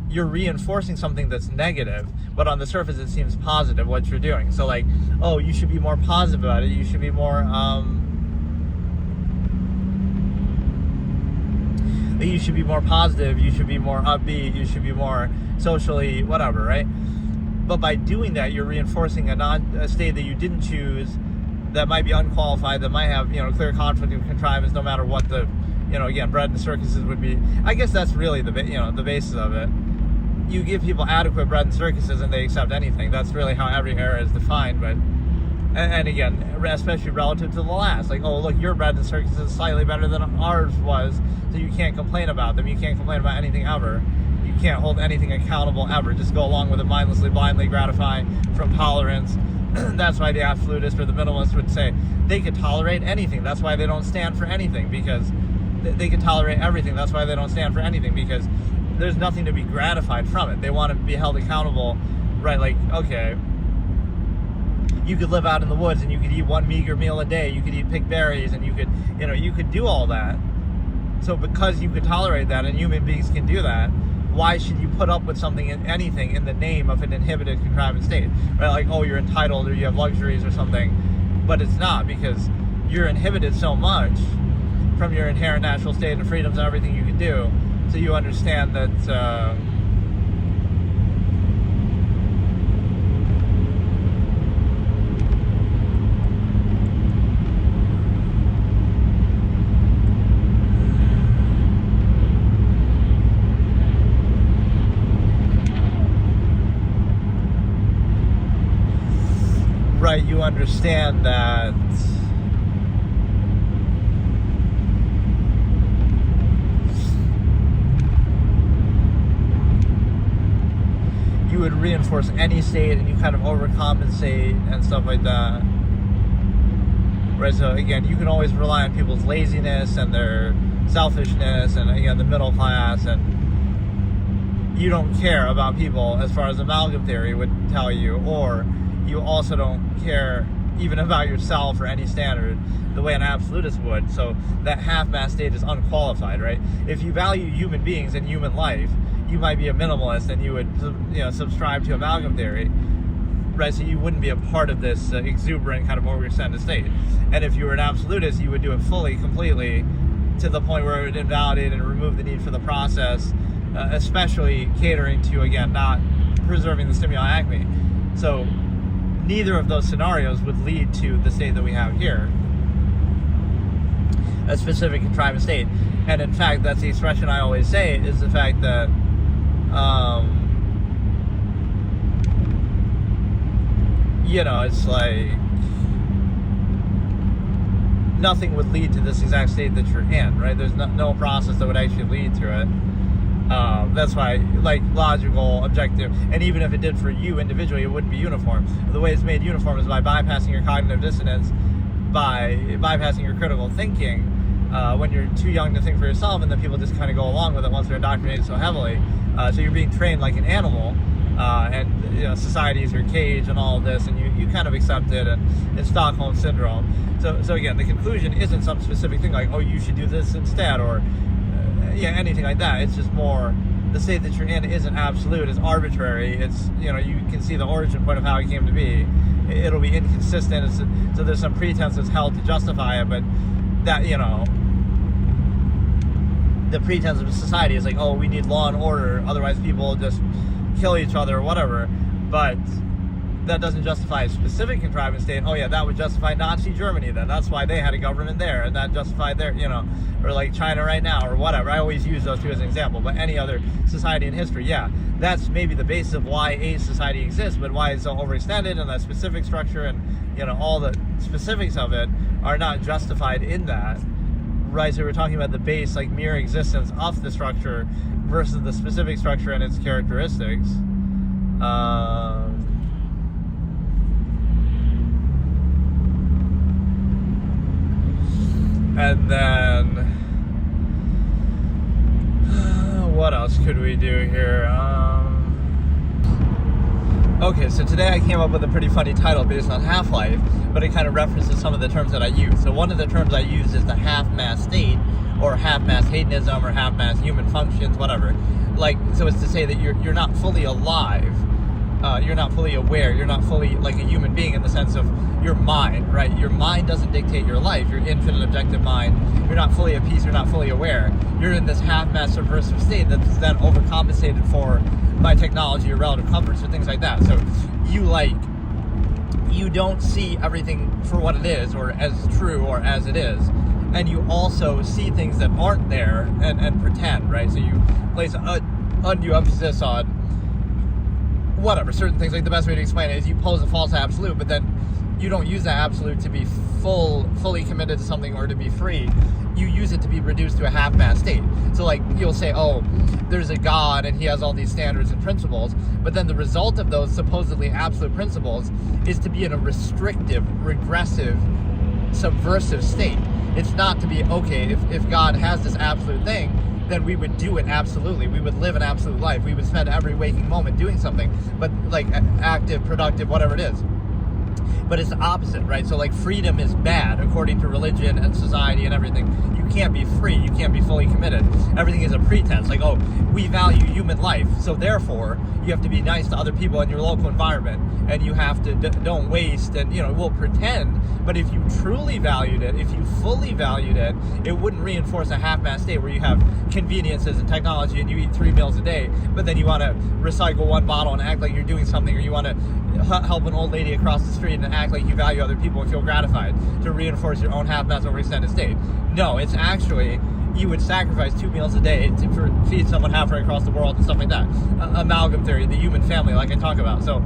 A: you're reinforcing something that's negative, but on the surface it seems positive, what you're doing. So like, oh, you should be more positive about it, you should be more you should be more positive, you should be more upbeat, you should be more socially whatever, right? But by doing that, you're reinforcing a state that you didn't choose, that might be unqualified, that might have, clear conflict and contrivance, no matter what the, again, bread and circuses would be. I guess that's really the basis of it. You give people adequate bread and circuses and they accept anything. That's really how every era is defined. But and again, especially relative to the last, like, oh, look, your bread and circus is slightly better than ours was, so you can't complain about them. You can't complain about anything ever. You can't hold anything accountable ever. Just go along with it mindlessly, blindly, gratify from tolerance. That's why the absolutist or the minimalist would say they could tolerate anything. That's why they don't stand for anything, because they could tolerate everything. That's why they don't stand for anything, because there's nothing to be gratified from it. They want to be held accountable, right? Like, okay, you could live out in the woods and you could eat one meager meal a day. You could eat pick berries and you could do all that. So because you could tolerate that and human beings can do that, why should you put up with anything in the name of an inhibited contrivance state? Right? Like, oh, you're entitled or you have luxuries or something, but it's not, because you're inhibited so much from your inherent natural state and freedoms and everything you can do. So you understand that right, you understand that you would reinforce any state and you kind of overcompensate and stuff like that. right? So again, you can always rely on people's laziness and their selfishness, and again, the middle class, and you don't care about people as far as amalgam theory would tell you, or you also don't care even about yourself or any standard the way an absolutist would. So that half-mass state is unqualified, right? If you value human beings and human life, you might be a minimalist and you would, subscribe to amalgam theory, right? So you wouldn't be a part of this exuberant kind of overextended state. And if you were an absolutist, you would do it fully, completely, to the point where it would invalidate and remove the need for the process, especially catering to, again, not preserving the stimuli acme. So neither of those scenarios would lead to the state that we have here, a specific contrived state. And in fact, that's the expression I always say, is the fact that it's like nothing would lead to this exact state that you're in, right? There's no process that would actually lead to it. That's why, like, logical, objective, and even if it did for you individually, it wouldn't be uniform. The way it's made uniform is by bypassing your cognitive dissonance, by bypassing your critical thinking when you're too young to think for yourself, and then people just kind of go along with it once they're indoctrinated so heavily. So you're being trained like an animal, and society is your cage and all of this, and you kind of accept it, and it's Stockholm syndrome. So again, the conclusion isn't some specific thing like, oh, you should do this instead, or anything like that. It's just more the state that you're in isn't absolute, it's arbitrary. It's, you can see the origin point of how it came to be. It'll be inconsistent. So there's some pretense that's held to justify it, but that, the pretense of society is like, oh, we need law and order, otherwise people just kill each other or whatever. But that doesn't justify a specific contrivance state. Oh yeah, that would justify Nazi Germany then. That's why they had a government there, and that justified their, or like China right now, or whatever. I always use those two as an example, but any other society in history, yeah, that's maybe the basis of why a society exists, but why it's so overextended, and that specific structure and, all the specifics of it are not justified in that, right? So we're talking about the base, like mere existence of the structure versus the specific structure and its characteristics. And then, what else could we do here? Okay, so today I came up with a pretty funny title based on Half-Life, but it kind of references some of the terms that I use. So one of the terms I use is the half-mass state, or half-mass hedonism, or half-mass human functions, whatever. Like, so it's to say that you're not fully alive. You're not fully aware, you're not fully like a human being in the sense of your mind, right? Your mind doesn't dictate your life, your infinite objective mind. You're not fully at peace, you're not fully aware. You're in this half-mass subversive state that's then overcompensated for by technology or relative comforts or things like that. So you don't see everything for what it is, or as true, or as it is. And you also see things that aren't there and pretend, right? So you place undue emphasis on whatever, certain things. Like, the best way to explain it is you pose a false absolute, but then you don't use that absolute to be fully committed to something or to be free. You use it to be reduced to a half-mass state. So, like, you'll say, oh, there's a God and he has all these standards and principles, but then the result of those supposedly absolute principles is to be in a restrictive, regressive, subversive state. It's not to be, okay, if God has this absolute thing, then we would do it absolutely. We would live an absolute life. We would spend every waking moment doing something, but like active, productive, whatever it is. But it's the opposite, right? So, like, freedom is bad according to religion and society and everything. You can't be free. You can't be fully committed. Everything is a pretense. Like, oh, we value human life, so therefore you have to be nice to other people in your local environment, and you have to don't waste, and we'll pretend. But if you truly valued it, if you fully valued it, it wouldn't reinforce a half-mass state where you have conveniences and technology and you eat 3 meals a day, but then you want to recycle one bottle and act like you're doing something, or you want to help an old lady across the street and act like you value other people and feel gratified to reinforce your own half-mass overextended state. No, it's actually, you would sacrifice 2 meals a day to feed someone halfway across the world and stuff like that. Amalgam theory, the human family, like I talk about. So,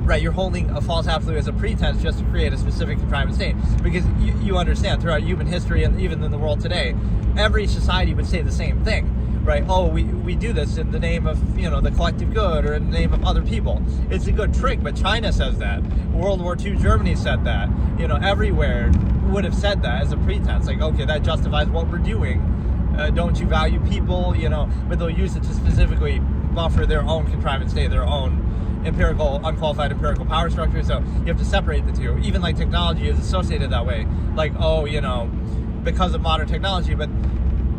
A: right, you're holding a false absolute as a pretense just to create a specific contrivance state. Because you understand, throughout human history and even in the world today, every society would say the same thing. right? Oh, we do this in the name of, the collective good, or in the name of other people. It's a good trick, but China says that. World War II Germany said that. Everywhere would have said that as a pretense. Like, okay, that justifies what we're doing. Don't you value people? But they'll use it to specifically buffer their own contrivance state, their own unqualified empirical power structure. So you have to separate the two. Even like technology is associated that way. Like, because of modern technology, but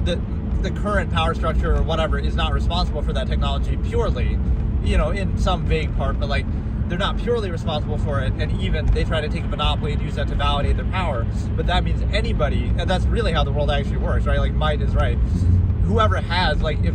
A: the current power structure or whatever is not responsible for that technology purely, in some vague part, but like they're not purely responsible for it, and even they try to take a monopoly and use that to validate their power. But that means anybody, and that's really how the world actually works, right? Like, might is right. Whoever has, like, if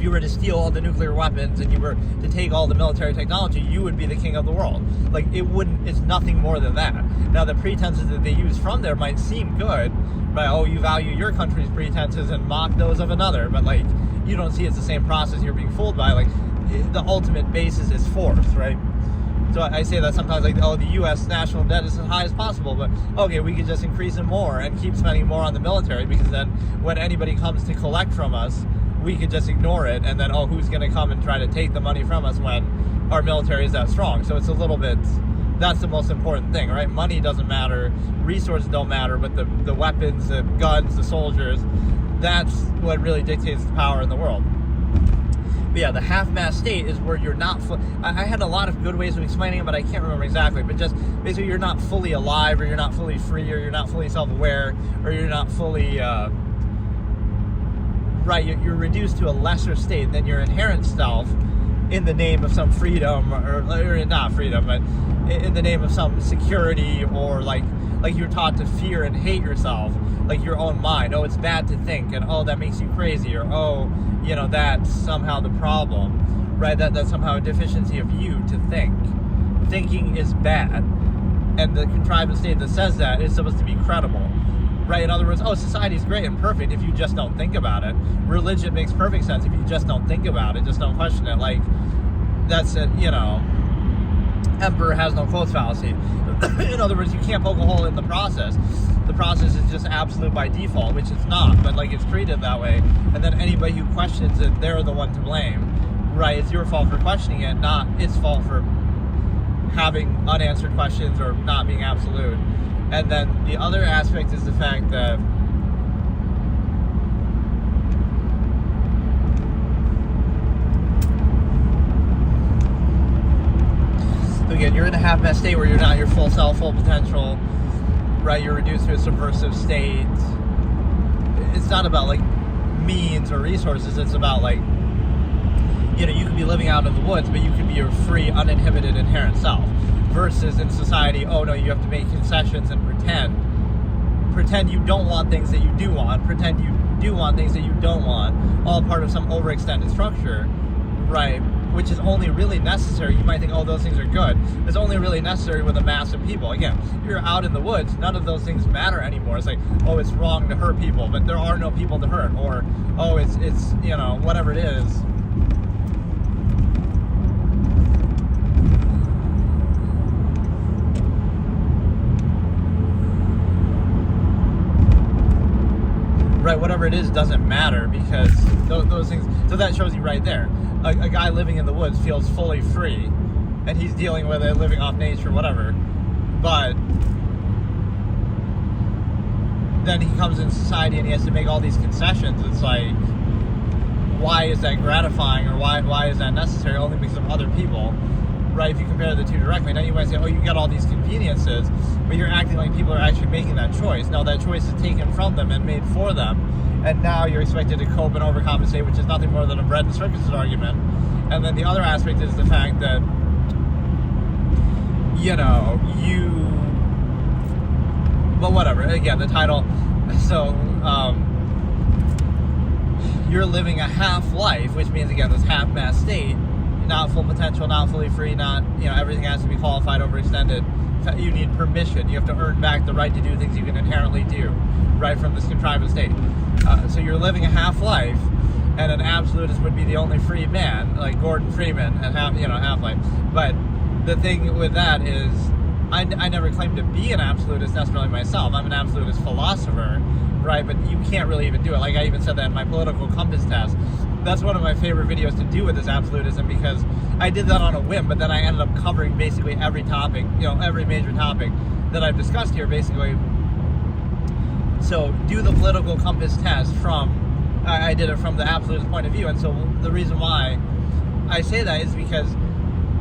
A: you were to steal all the nuclear weapons and you were to take all the military technology, you would be the king of the world. Like, it's nothing more than that. Now, the pretenses that they use from there might seem good, right? Oh, you value your country's pretenses and mock those of another, but like, you don't see it's the same process you're being fooled by. Like, the ultimate basis is force, right? So I say that sometimes, like, the U.S. national debt is as high as possible, but okay, we could just increase it more and keep spending more on the military, because then when anybody comes to collect from us, we could just ignore it, and then, who's going to come and try to take the money from us when our military is that strong? So it's a little bit, that's the most important thing, right? Money doesn't matter, resources don't matter, but the weapons, the guns, the soldiers, that's what really dictates the power in the world. But yeah, the half-mast state is where you're not I had a lot of good ways of explaining it, but I can't remember exactly. But just basically, you're not fully alive, or you're not fully free, or you're not fully self-aware, or you're not fully right. You're reduced to a lesser state than your inherent self in the name of some freedom, or not freedom, but in the name of some security, or like you're taught to fear and hate yourself, like your own mind. Oh, it's bad to think, and oh, that makes you crazy, or oh, that's somehow the problem, right? That's somehow a deficiency of you to think. Thinking is bad, and the contrivance state that says that is supposed to be credible, right? In other words, society's great and perfect if you just don't think about it. Religion makes perfect sense if you just don't think about it, just don't question it. Like, that's it, emperor has no quotes fallacy. In other words, you can't poke a hole in the process. The process is just absolute by default, which it's not, but like, it's treated that way. And then anybody who questions it, they're the one to blame, right? It's your fault for questioning it, not its fault for having unanswered questions or not being absolute. And then the other aspect is the fact that again, you're in a half-mast state where you're not your full self, full potential, right? You're reduced to a subversive state. It's not about like means or resources. It's about like, you could be living out in the woods, but you could be your free, uninhibited, inherent self. Versus in society, oh no, you have to make concessions and pretend you don't want things that you do want, pretend you do want things that you don't want, all part of some overextended structure, right? Which is only really necessary. You might think, oh, those things are good. It's only really necessary with a mass of people. Again, if you're out in the woods, none of those things matter anymore. It's like, oh, it's wrong to hurt people, but there are no people to hurt, or oh, it's whatever it is. Right, whatever it is doesn't matter, because those things. So that shows you right there. A guy living in the woods feels fully free, and he's dealing with it, living off nature, whatever. But then he comes in society and he has to make all these concessions. It's like, why is that gratifying, or why is that necessary? Only because of other people, right? If you compare the two directly, now you might say, oh, you got all these conveniences, but you're acting like people are actually making that choice. Now that choice is taken from them and made for them, and now you're expected to cope and overcompensate, which is nothing more than a bread and circuses argument. And then the other aspect is the fact that, but whatever, again, the title, so, you're living a half-life, which means, again, this half-mast state, not full potential, not fully free, not, everything has to be qualified, overextended. You need permission. You have to earn back the right to do things you can inherently do, right from this contrivance state. So you're living a half-life, and an absolutist would be the only free man, like Gordon Freeman, and half-life. But the thing with that is, I never claimed to be an absolutist necessarily myself. I'm an absolutist philosopher, right? But you can't really even do it. Like I even said that in my political compass test. That's one of my favorite videos to do with this absolutism, because I did that on a whim, but then I ended up covering basically every topic, every major topic that I've discussed here, basically. So do the political compass test I did it from the absolutist point of view. And so the reason why I say that is because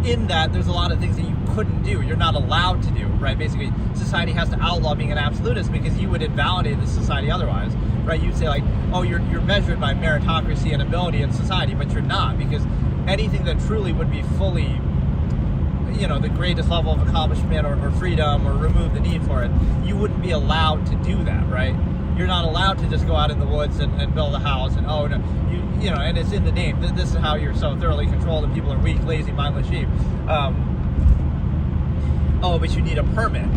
A: in that there's a lot of things that you couldn't do, you're not allowed to do, right? Basically, society has to outlaw being an absolutist because you would invalidate the society otherwise, right? You'd say like, oh, you're measured by meritocracy and ability in society, but you're not, because anything that truly would be fully, the greatest level of accomplishment or freedom or remove the need for it, you wouldn't be allowed to do that, right? You're not allowed to just go out in the woods and build a house and and it's in the name. This is how you're so thoroughly controlled and people are weak, lazy, mindless sheep. But you need a permit.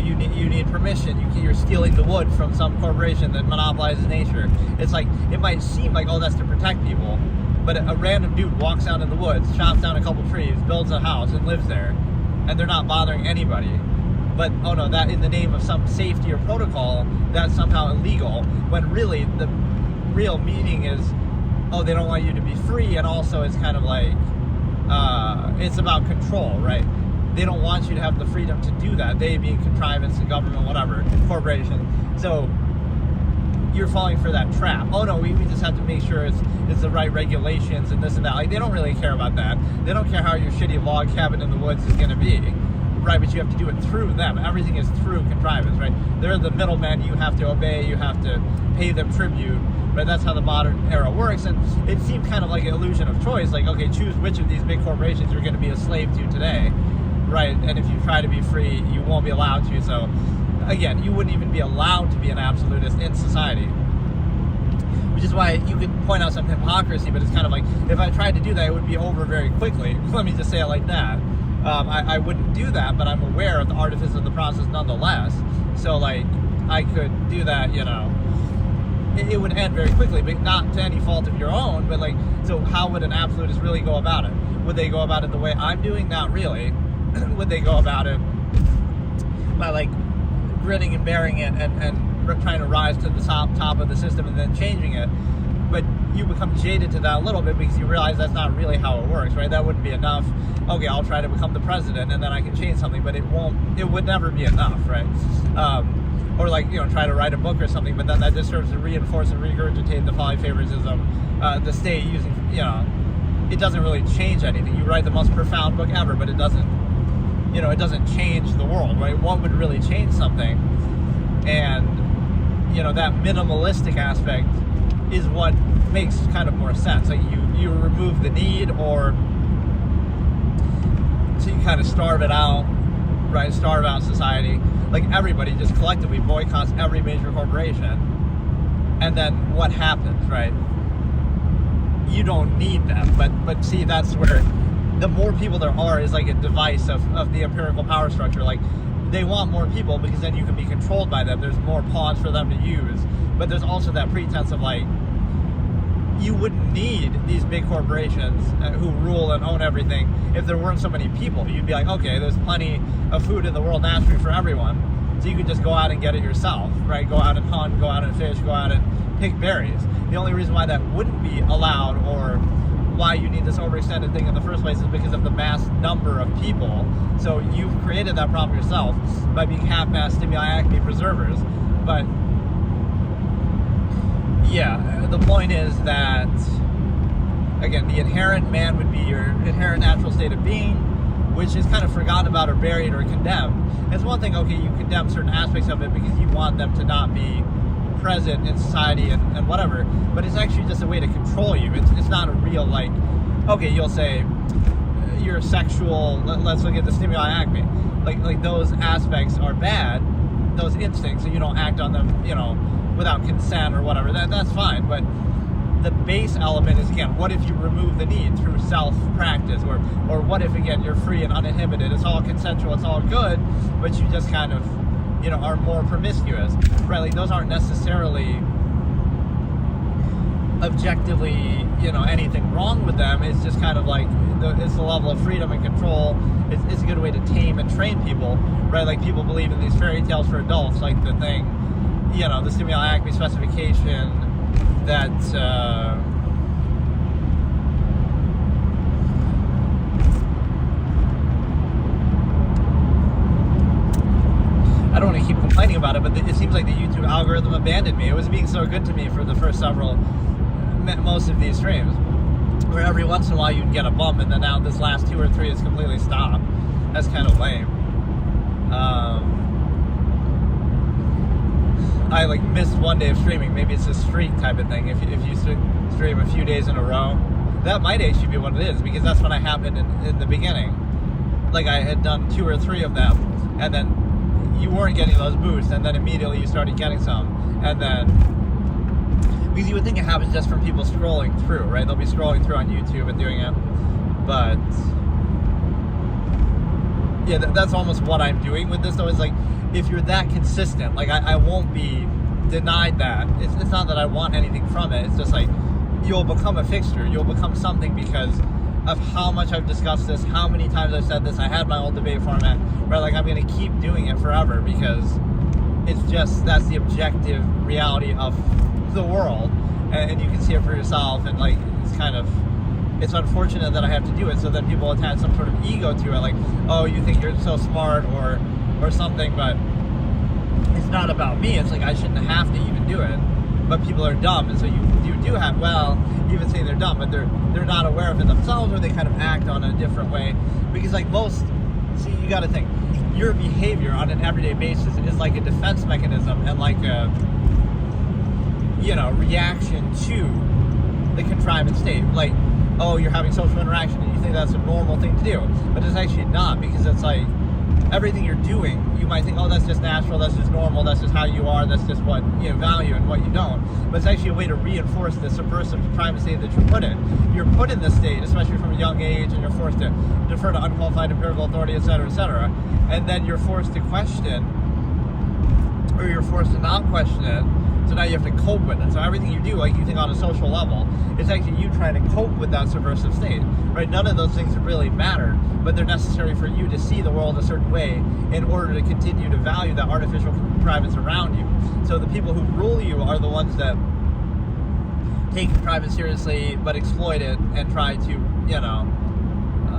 A: You need permission. You're stealing the wood from some corporation that monopolizes nature. It's like, it might seem like, that's to protect people, but a random dude walks out in the woods, chops down a couple trees, builds a house, and lives there, and they're not bothering anybody. But, that in the name of some safety or protocol, that's somehow illegal, when really the real meaning is, they don't want you to be free, and also it's kind of like, it's about control, right? They don't want you to have the freedom to do that, they being contrivance, the government, whatever, corporation. So you're falling for that trap. We just have to make sure it's the right regulations and this and that. Like, they don't really care about that. They don't care how your shitty log cabin in the woods is going to be, right? But you have to do it through them. Everything is through contrivance, right? They're the middlemen. You have to obey. You have to pay them tribute, right? That's how the modern era works. And it seemed kind of like an illusion of choice. Like, okay, choose which of these big corporations you're going to be a slave to today, right? And if you try to be free, you won't be allowed to. So again, you wouldn't even be allowed to be an absolutist in society, which is why you could point out some hypocrisy, but it's kind of like, if I tried to do that, it would be over very quickly. Let me just say it like that. I wouldn't do that, but I'm aware of the artifice of the process nonetheless. So like, I could do that, it would end very quickly, but not to any fault of your own. But like, so how would an absolutist really go about it? Would they go about it the way I'm doing? Not really. Would they go about it by like gritting and bearing it and trying to rise to the top of the system and then changing it? But you become jaded to that a little bit because you realize that's not really how it works, right? That wouldn't be enough. Okay, I'll try to become the president and then I can change something, but it would never be enough, right? Or like, try to write a book or something, but then that just serves to reinforce and regurgitate the polyfavoritism, the state using, it doesn't really change anything. You write the most profound book ever, but it doesn't change the world, right? What would really change something? And, that minimalistic aspect is what makes kind of more sense. Like you remove the need, or so you kind of starve it out, right? Starve out society. Like everybody just collectively boycotts every major corporation, and then what happens, right? You don't need them, but see, that's where the more people there are is like a device of the empirical power structure. Like, they want more people because then you can be controlled by them. There's more pawns for them to use. But there's also that pretense of like, you wouldn't need these big corporations who rule and own everything if there weren't so many people. You'd be like, okay, there's plenty of food in the world naturally for everyone, so you could just go out and get it yourself, right? Go out and hunt, go out and fish, go out and pick berries. The only reason why that wouldn't be allowed, or why you need this overextended thing in the first place, is because of the mass number of people. So you've created that problem yourself by being half-mass Stimuli Acme preservers. But yeah, the point is that, again, the inherent man would be your inherent natural state of being, which is kind of forgotten about or buried or condemned. It's one thing, okay, you condemn certain aspects of it because you want them to not be present in society and whatever, but it's actually just a way to control you. It's not a real, like, okay, you'll say you're sexual, let's look at the Stimuli Acme. Like those aspects are bad, those instincts, so you don't act on them, without consent or whatever. That's fine, but the base element is, again, what if you remove the need through self-practice, or what if, again, you're free and uninhibited, it's all consensual, it's all good, but you just kind of, are more promiscuous, right? Like, those aren't necessarily objectively, anything wrong with them. It's just kind of like it's the level of freedom and control. It's a good way to tame and train people, right? Like people believe in these fairy tales for adults, like the thing, the Stimuli Acme specification that I don't want to keep complaining about it, but it seems like the YouTube algorithm abandoned me. It was being so good to me for the first most of these streams, where every once in a while you'd get a bump, and then now this last 2 or 3 is completely stopped. That's kind of lame. I missed one day of streaming. Maybe it's a streak type of thing. If you stream a few days in a row, that might actually be what it is, because that's when I happened in the beginning. Like I had done 2 or 3 of them, and then you weren't getting those boosts, and then immediately you started getting some, and then because you would think it happens just from people scrolling through, right? They'll be scrolling through on YouTube and doing it, but yeah, that's almost what I'm doing with this, though. Is like, if you're that consistent, like I won't be denied that. It's not that I want anything from it. It's just like you'll become a fixture. You'll become something because of how much I've discussed this, how many times I've said this. I had my old debate format, right? Like I'm going to keep doing it forever because that's the objective reality of the world, and you can see it for yourself. And like it's unfortunate that I have to do it, so that people attach some sort of ego to it, like, oh, you think you're so smart or something, but it's not about me. It's like I shouldn't have to even do it, but people are dumb, and so you do have, well, even saying they're dumb, but they're not aware of it themselves, or they kind of act on a different way, because like you got to think, your behavior on an everyday basis is like a defense mechanism and like a reaction to the contrived state. Like, oh, you're having social interaction and you think that's a normal thing to do, but it's actually not, because it's like everything you're doing, you might think, oh, that's just natural, that's just normal, that's just how you are, that's just what you value and what you don't. But it's actually a way to reinforce the subversive contrived state that you're put in. You're put in this state, especially from a young age, and you're forced to defer to unqualified empirical authority, etc., etc. And then you're forced to question, or you're forced to not question it. So now you have to cope with it. So everything you do, like you think on a social level, it's actually you trying to cope with that subversive state, right? None of those things really matter, but they're necessary for you to see the world a certain way in order to continue to value that artificial contrivance around you. So the people who rule you are the ones that take contrivance seriously, but exploit it and try to,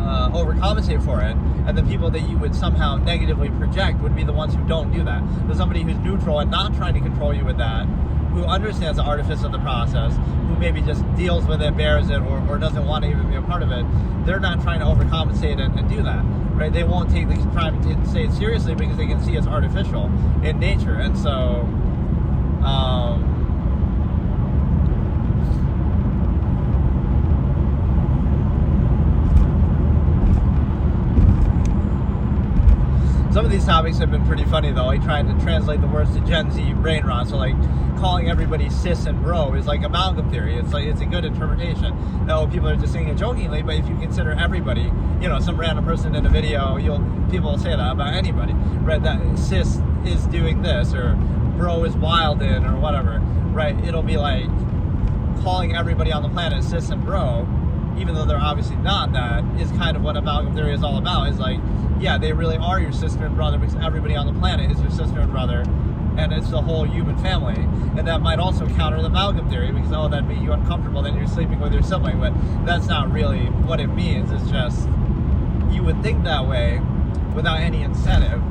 A: overcompensate for it. And the people that you would somehow negatively project would be the ones who don't do that. There's somebody who's neutral and not trying to control you with that, who understands the artifice of the process, who maybe just deals with it, bears it, or doesn't want to even be a part of it. They're not trying to overcompensate and do that, right? They won't take the contrivance state seriously because they can see it's artificial in nature. And so some of these topics have been pretty funny, though, like trying to translate the words to Gen Z brain rot. So like calling everybody cis and bro is like amalgam theory. It's like, it's a good interpretation. No, people are just saying it jokingly, but if you consider everybody, some random person in a video, people will say that about anybody, right? That cis is doing this, or bro is wild in, or whatever, right? It'll be like calling everybody on the planet cis and bro, even though they're obviously not that, is kind of what amalgam theory is all about. Is like, yeah, they really are your sister and brother, because everybody on the planet is your sister and brother, and it's the whole human family. And that might also counter the amalgam theory, because, oh, that'd make you uncomfortable, then you're sleeping with your sibling. But that's not really what it means. It's just, you would think that way without any incentive.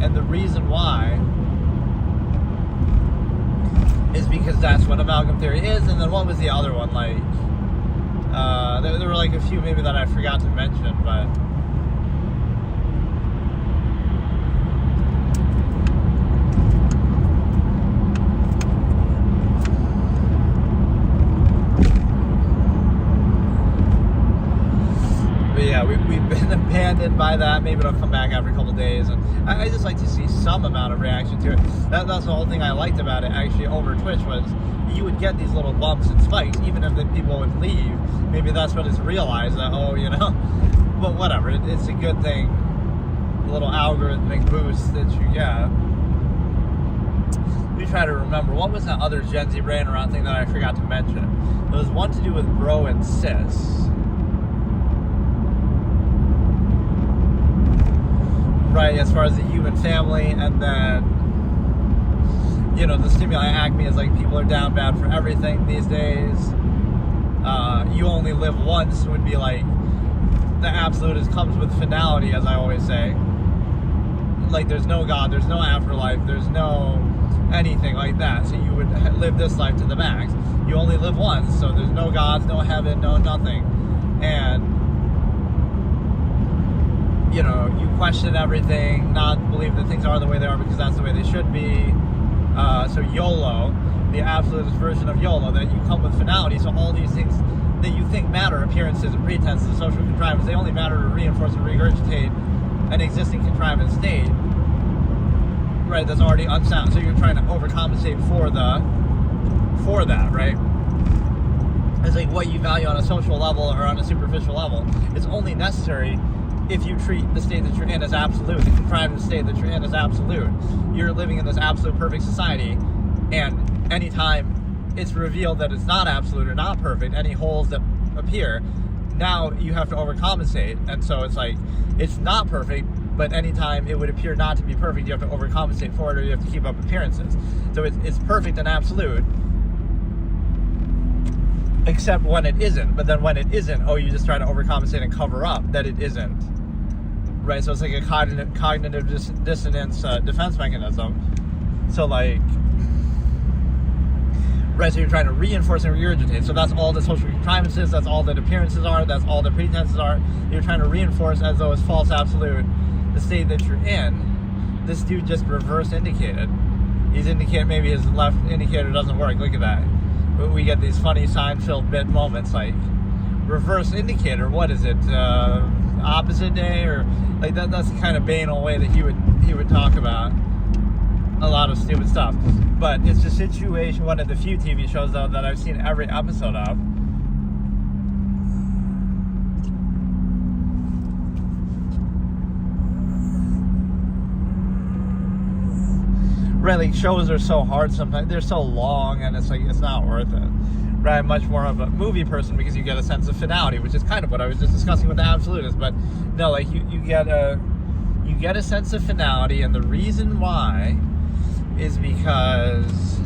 A: And the reason why is because that's what amalgam theory is. And then what was the other one? Like, there were like a few maybe that I forgot to mention, but yeah, we've been abandoned by that. Maybe it'll come back after a couple days, and I just like to see some amount of reaction to it. That's the whole thing I liked about it, actually, over Twitch, was you would get these little bumps and spikes, even if the people would leave. Maybe that's what it's realized, that, but whatever, it's a good thing, a little algorithmic boost that you get. We try to remember. What was that other Gen Z ran around thing that I forgot to mention? It was one to do with bro and sis. Right, as far as the human family, and then, the stimuli Acme is like people are down bad for everything these days. You only live once would be like the absolutist comes with finality, as I always say. Like there's no God, there's no afterlife, there's no anything like that. So you would live this life to the max. You only live once, so there's no gods, no heaven, no nothing. And you question everything, not believe that things are the way they are because that's the way they should be. So YOLO, the absolutist version of YOLO, that you come with finality. So all these things that you think matter, appearances and pretenses, social contrivance, they only matter to reinforce and regurgitate an existing contrivance state, right? That's already unsound. So you're trying to overcompensate for that, right? It's like what you value on a social level or on a superficial level. It's only necessary if you treat the state that you're in as absolute, the contrivance state that you're in as absolute. You're living in this absolute perfect society, and anytime it's revealed that it's not absolute or not perfect, any holes that appear, now you have to overcompensate. And so it's like, it's not perfect, but anytime it would appear not to be perfect, you have to overcompensate for it, or you have to keep up appearances. So it's perfect and absolute, except when it isn't. But then when it isn't, you just try to overcompensate and cover up that it isn't. Right, so it's like a cognitive dissonance defense mechanism. So like, right, so you're trying to reinforce and regurgitate. So that's all the social contrivances, that's all that appearances are, that's all the pretenses are. You're trying to reinforce as though it's false absolute the state that you're in. This dude just reverse indicated. He's indicated maybe his left indicator doesn't work. Look at that. We get these funny Seinfeld bit moments like reverse indicator. What is it? Opposite day, or like that? That's the kind of banal way that he would talk about a lot of stupid stuff. But it's a situation. One of the few TV shows though that I've seen every episode of. Right, like shows are so hard sometimes. They're so long, and it's like it's not worth it. Right, I'm much more of a movie person because you get a sense of finality, which is kind of what I was just discussing with the absolutists. But no, like you get a sense of finality, and the reason why is because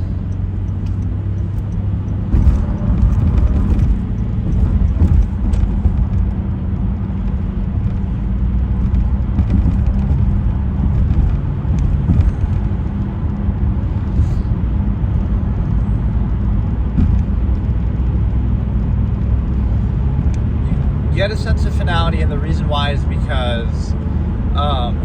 A: get a sense of finality, and the reason why is because,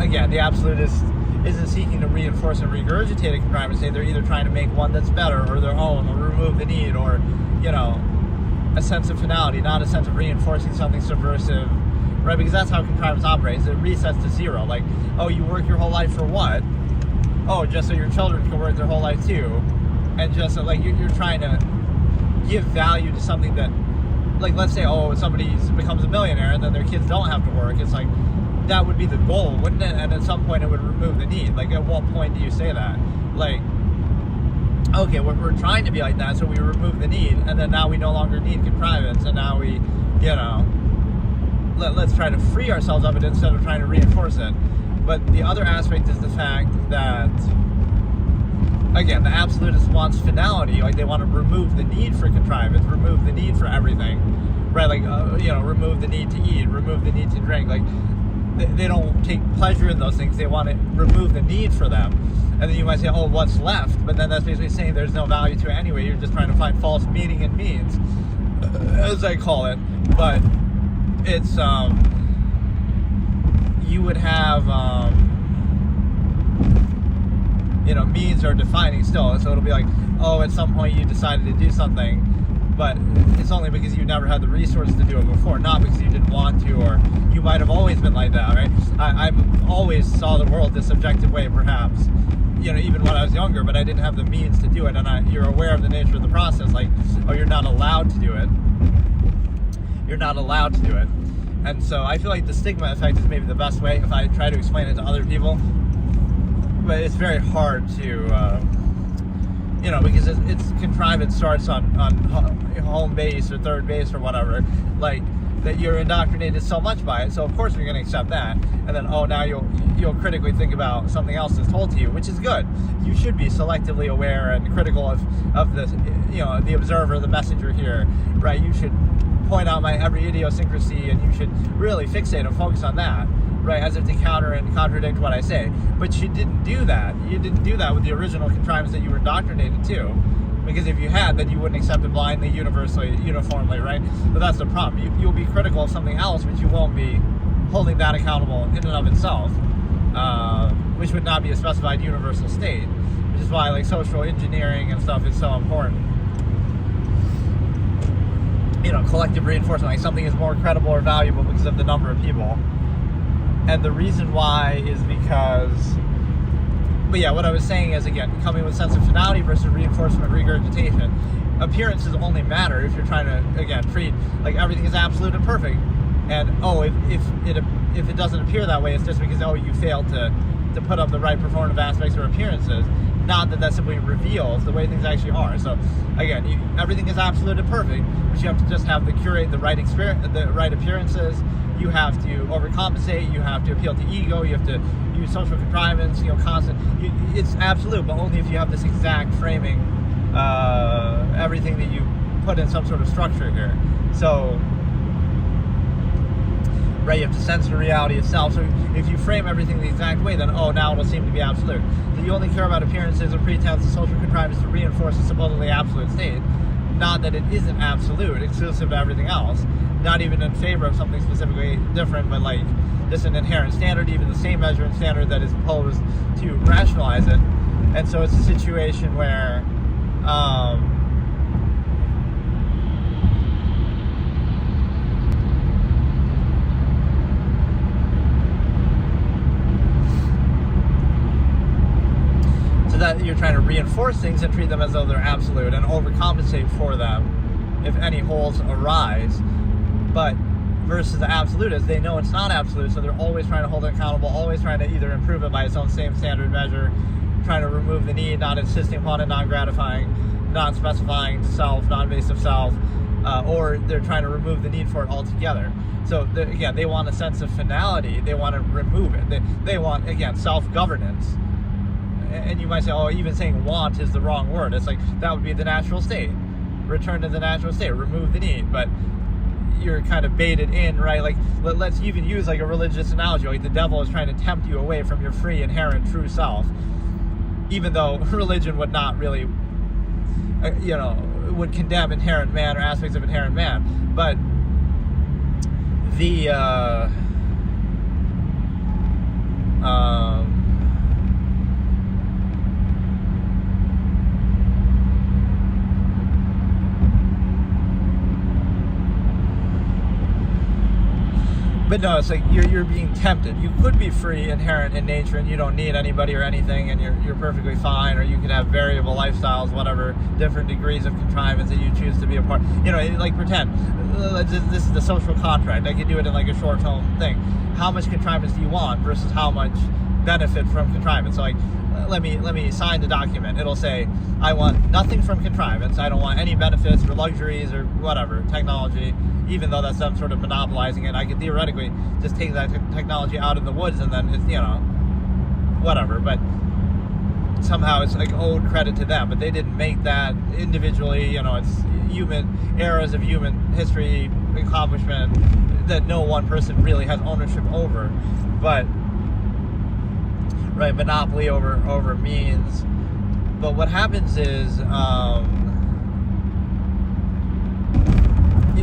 A: again, the absolutist isn't seeking to reinforce and regurgitate a contrivance state. They're either trying to make one that's better, or their own, or remove the need, or, a sense of finality, not a sense of reinforcing something subversive, right? Because that's how contrivance operates. It resets to zero. Like, you work your whole life for what? Just so your children can work their whole life too. And just so, like, you're trying to give value to something that, like, let's say, somebody becomes a millionaire and then their kids don't have to work. It's like, that would be the goal, wouldn't it? And at some point it would remove the need. Like, at what point do you say that? Like, okay, we're trying to be like that, so we remove the need, and then now we no longer need contrivance, and now we, let's try to free ourselves of it instead of trying to reinforce it. But the other aspect is the fact that, again, the absolutist wants finality. Like, they want to remove the need for contrivance, remove the need for everything, right? Like, remove the need to eat, remove the need to drink. Like, they don't take pleasure in those things. They want to remove the need for them. And then you might say, what's left? But then that's basically saying there's no value to it anyway. You're just trying to find false meaning and means, as I call it. But it's, you would have, means are defining still. So it'll be like, at some point you decided to do something, but it's only because you never had the resources to do it before, not because you didn't want to, or you might have always been like that, right? I've always saw the world this subjective way, perhaps, even when I was younger, but I didn't have the means to do it, and you're aware of the nature of the process, like, you're not allowed to do it. You're not allowed to do it. And so I feel like the stigma effect is maybe the best way if I try to explain it to other people. But it's very hard to because it's contrivance starts on home base or third base or whatever, like that you're indoctrinated so much by it. So of course you're going to accept that, and then now you'll critically think about something else that's told to you, which is good. You should be selectively aware and critical of the the observer, the messenger here, right? You should point out my every idiosyncrasy, and you should really fixate and focus on that, right, as if to counter and contradict what I say. But you didn't do that. You didn't do that with the original contrivance that you were indoctrinated to. Because if you had, then you wouldn't accept it blindly, uniformly, right? But that's the problem. You'll be critical of something else, but you won't be holding that accountable in and of itself, which would not be a specified universal state, which is why social engineering and stuff is so important. Collective reinforcement, something is more credible or valuable because of the number of people. And the reason why is because... But yeah, what I was saying is, again, coming with sense of finality versus reinforcement regurgitation. Appearances only matter if you're trying to, again, treat everything is absolute and perfect. And if it doesn't appear that way, it's just because you failed to put up the right performative aspects or appearances. Not that simply reveals the way things actually are. So again, everything is absolute and perfect, but you have to just have to curate the right experience, the right appearances. You have to overcompensate. You have to appeal to ego. You have to use social contrivance. Constant. It's absolute, but only if you have this exact framing. Everything that you put in some sort of structure here. So, right, you have to censor reality itself. So if you frame everything the exact way, then now it'll seem to be absolute. So you only care about appearances or pretense and social contrivance to reinforce a supposedly absolute state. Not that it isn't absolute, exclusive to everything else. Not even in favor of something specifically different, but just an inherent standard, even the same measure and standard that is imposed to rationalize it. And so it's a situation where so that you're trying to reinforce things and treat them as though they're absolute and overcompensate for them if any holes arise. But versus the absolutists, they know it's not absolute, so they're always trying to hold it accountable, always trying to either improve it by its own same standard measure, trying to remove the need, not insisting upon it, not gratifying, not specifying self, non-invasive self, or they're trying to remove the need for it altogether. So again, they want a sense of finality. They want to remove it. They want, again, self-governance. And you might say, even saying want is the wrong word. It's that would be the natural state. Return to the natural state, remove the need. But you're kind of baited in, right? Let's even use a religious analogy. The devil is trying to tempt you away from your free, inherent, true self. Even though religion would not really, would condemn inherent man or aspects of inherent man. But the, But no, it's you're being tempted. You could be free, inherent in nature, and you don't need anybody or anything, and you're perfectly fine. Or you could have variable lifestyles, whatever, different degrees of contrivance that you choose to be a part. Pretend this is the social contract. I could do it in a short-term thing. How much contrivance do you want versus how much benefit from contrivance? So let me sign the document. It'll say I want nothing from contrivance. I don't want any benefits or luxuries or whatever technology. Even though that's them sort of monopolizing it, I could theoretically just take that technology out in the woods and then it's, whatever. But somehow it's owed credit to them. But they didn't make that individually. It's human eras of human history, accomplishment that no one person really has ownership over. But right, monopoly over means. But what happens is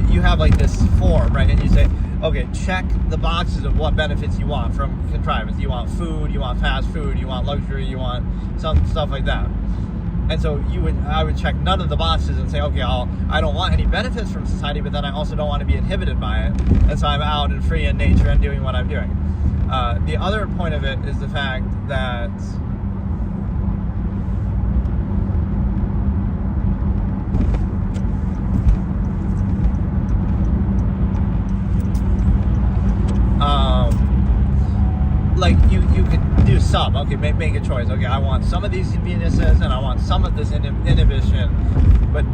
A: you have this form, right? And you say, okay, check the boxes of what benefits you want from contrivance. You want food, you want fast food, you want luxury, you want some stuff like that. And so I would check none of the boxes and say, okay, I don't want any benefits from society, but then I also don't want to be inhibited by it. And so I'm out and free in nature and doing what I'm doing. The other point of it is the fact that you could do some. okay, make a choice. Okay, I want some of these conveniences and I want some of this inhibition, but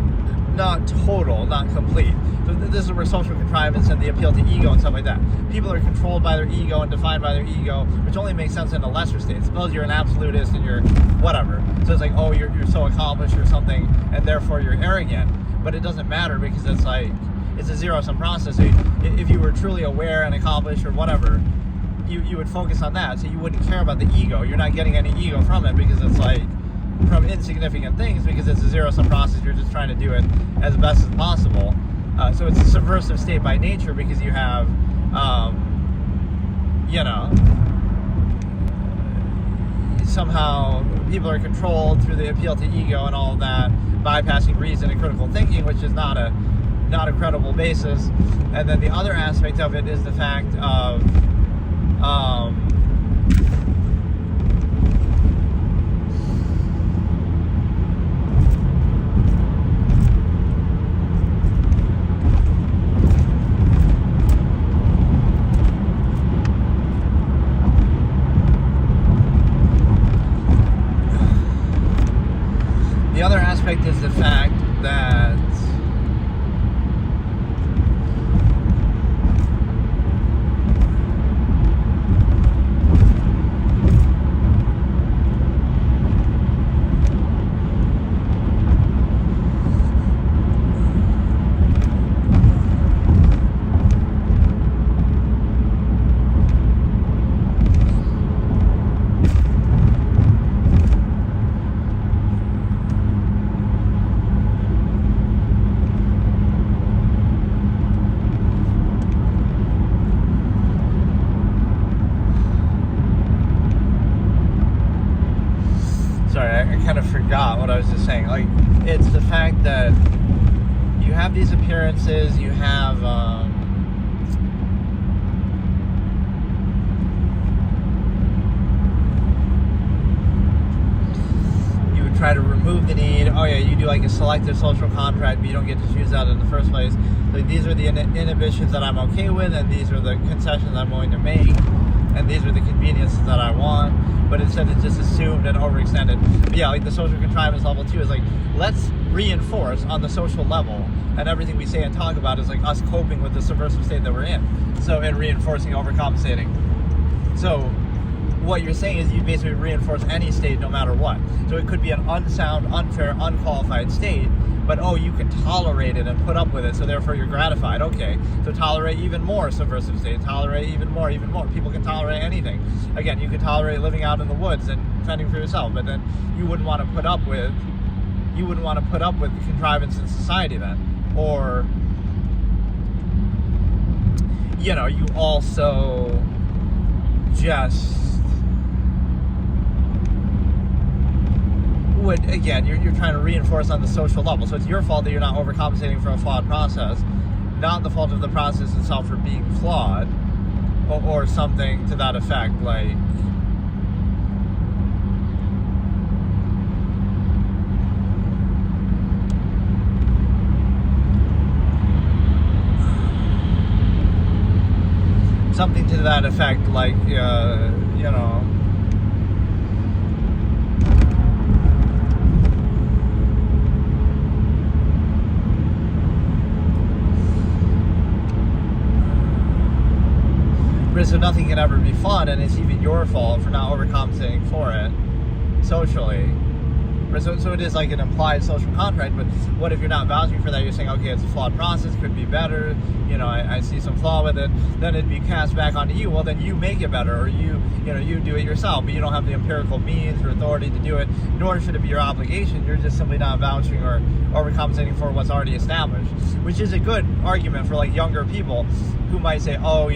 A: not total, not complete. So this is where social contrivance and the appeal to ego and stuff like that. People are controlled by their ego and defined by their ego, which only makes sense in a lesser state. Suppose you're an absolutist and you're whatever. So it's like, oh, you're so accomplished or something, and therefore you're arrogant. But it doesn't matter because it's like, it's a zero-sum process. So if you were truly aware and accomplished or whatever, you would focus on that. So you wouldn't care about the ego. You're not getting any ego from it because it's like, from insignificant things, because it's a zero-sum process. You're just trying to do it as best as possible. So it's a subversive state by nature because you have, somehow people are controlled through the appeal to ego and all of that, bypassing reason and critical thinking, which is not a credible basis. And then the other aspect of it is the fact of the other aspect is the fact that forgot what I was just saying. Like, it's the fact that you have these appearances, you have you would try to remove the need. Oh yeah, you do like a selective social contract, but you don't get to choose that in the first place. Like, these are the inhibitions that I'm okay with, and these are the concessions I'm willing to make, and these are the conveniences that I want. But instead it's just assumed and overextended. But yeah, like the social contrivance level too is like, let's reinforce on the social level, and everything we say and talk about is like us coping with the subversive state that we're in. So, and reinforcing, overcompensating. So what you're saying is you basically reinforce any state no matter what. So it could be an unsound, unfair, unqualified state, but oh, you can tolerate it and put up with it, so therefore you're gratified. Okay, so tolerate even more subversive state, tolerate even more. People can tolerate anything. Again, you could tolerate living out in the woods and fending for yourself, but then you wouldn't want to put up with the contrivance in society then. Or, you also just would, again, you're trying to reinforce on the social level. So it's your fault that you're not overcompensating for a flawed process, not the fault of the process itself for being flawed, or something to that effect. Like, something to that effect, like, so nothing can ever be fun, and it's even your fault for not overcompensating for it socially. So it is like an implied social contract, but what if you're not vouching for that? You're saying, okay, it's a flawed process, could be better, I see some flaw with it, then it'd be cast back onto you. Well, then you make it better, or you do it yourself, but you don't have the empirical means or authority to do it, nor should it be your obligation. You're just simply not vouching or overcompensating for what's already established, which is a good argument for like younger people who might say, oh,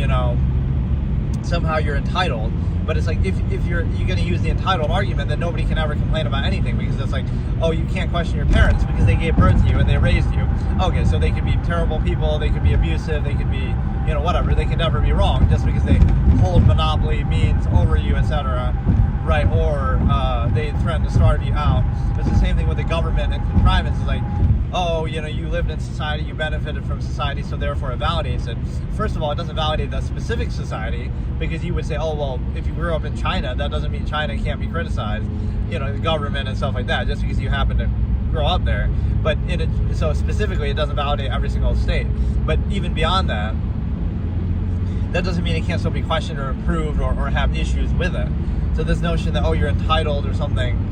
A: somehow you're entitled. But it's like, if you're going to use the entitled argument, then nobody can ever complain about anything, because it's like, oh, you can't question your parents because they gave birth to you and they raised you. Okay, so they could be terrible people, they could be abusive, they could be, whatever. They can never be wrong just because they hold monopoly means over you, etc. Right? Or they threaten to starve you out. It's the same thing with the government and contrivance. It's like, oh, you lived in society, you benefited from society, so therefore it validates it. First of all, it doesn't validate that specific society, because you would say, oh, well, if you grew up in China, that doesn't mean China can't be criticized, the government and stuff like that, just because you happen to grow up there. But so specifically, it doesn't validate every single state. But even beyond that, that doesn't mean it can't still be questioned or improved or have issues with it. So this notion that, oh, you're entitled or something,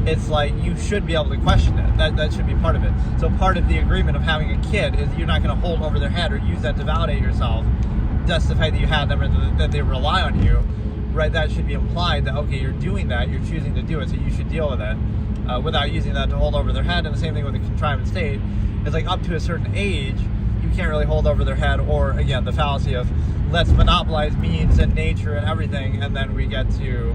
A: it's like you should be able to question it. That should be part of it. So part of the agreement of having a kid is you're not going to hold over their head or use that to validate yourself, just the fact that you had them or that they rely on you, right? That should be implied that, okay, you're doing that, you're choosing to do it, so you should deal with it without using that to hold over their head. And the same thing with the contrivance state. It's like up to a certain age, you can't really hold over their head, or again, the fallacy of let's monopolize means and nature and everything, and then we get to,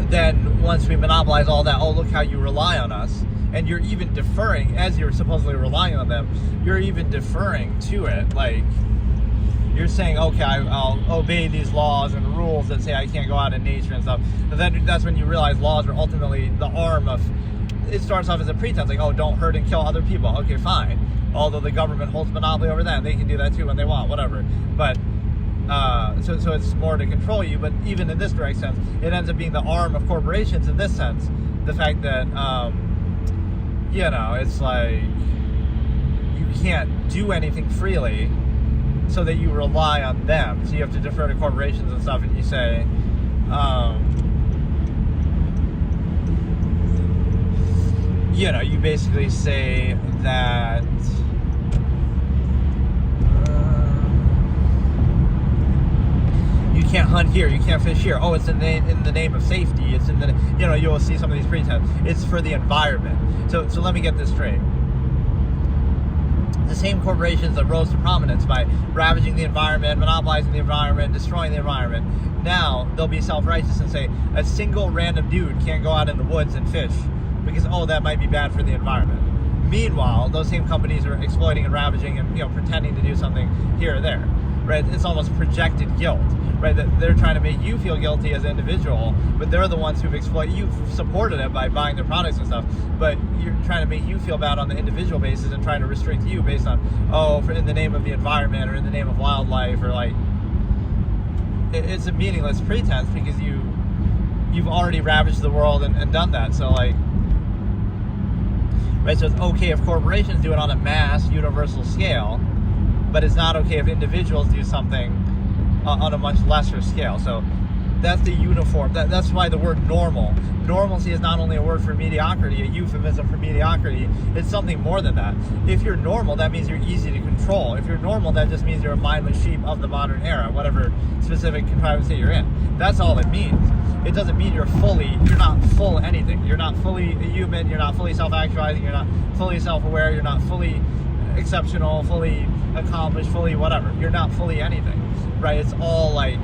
A: then once we monopolize all that, oh, look how you rely on us, and you're even deferring, as you're supposedly relying on them, you're even deferring to it, like, you're saying, okay, I'll obey these laws and rules that say I can't go out in nature and stuff, but then that's when you realize laws are ultimately the arm of, it starts off as a pretense, like, oh, don't hurt and kill other people, okay, fine, although the government holds monopoly over that, and they can do that too when they want, whatever, but so it's more to control you. But even in this direct sense, it ends up being the arm of corporations in this sense. The fact that it's like you can't do anything freely, so that you rely on them. So you have to defer to corporations and stuff, and you say, you basically say that. You can't hunt here, you can't fish here. Oh, it's in the name of safety. It's in the, you'll see some of these pretense. It's for the environment. So let me get this straight. The same corporations that rose to prominence by ravaging the environment, monopolizing the environment, destroying the environment, now they'll be self-righteous and say a single random dude can't go out in the woods and fish because, oh, that might be bad for the environment. Meanwhile, those same companies are exploiting and ravaging and pretending to do something here or there. Right? It's almost projected guilt, right? That they're trying to make you feel guilty as an individual, but they're the ones who've exploited. You've supported it by buying their products and stuff, but you're trying to make you feel bad on the individual basis and trying to restrict you based on, in the name of the environment or in the name of wildlife, or like, it's a meaningless pretense because you've already ravaged the world and done that. So like, right? So it's okay if corporations do it on a mass, universal scale, but it's not okay if individuals do something on a much lesser scale. So that's the uniform. That's why the word normal. Normalcy is not only a word for mediocrity, a euphemism for mediocrity. It's something more than that. If you're normal, that means you're easy to control. If you're normal, that just means you're a mindless sheep of the modern era, whatever specific contrivance that you're in. That's all it means. It doesn't mean you're not full anything. You're not fully a human. You're not fully self-actualizing. You're not fully self-aware. You're not fully exceptional, fully accomplished, fully whatever. You're not fully anything, right? It's all like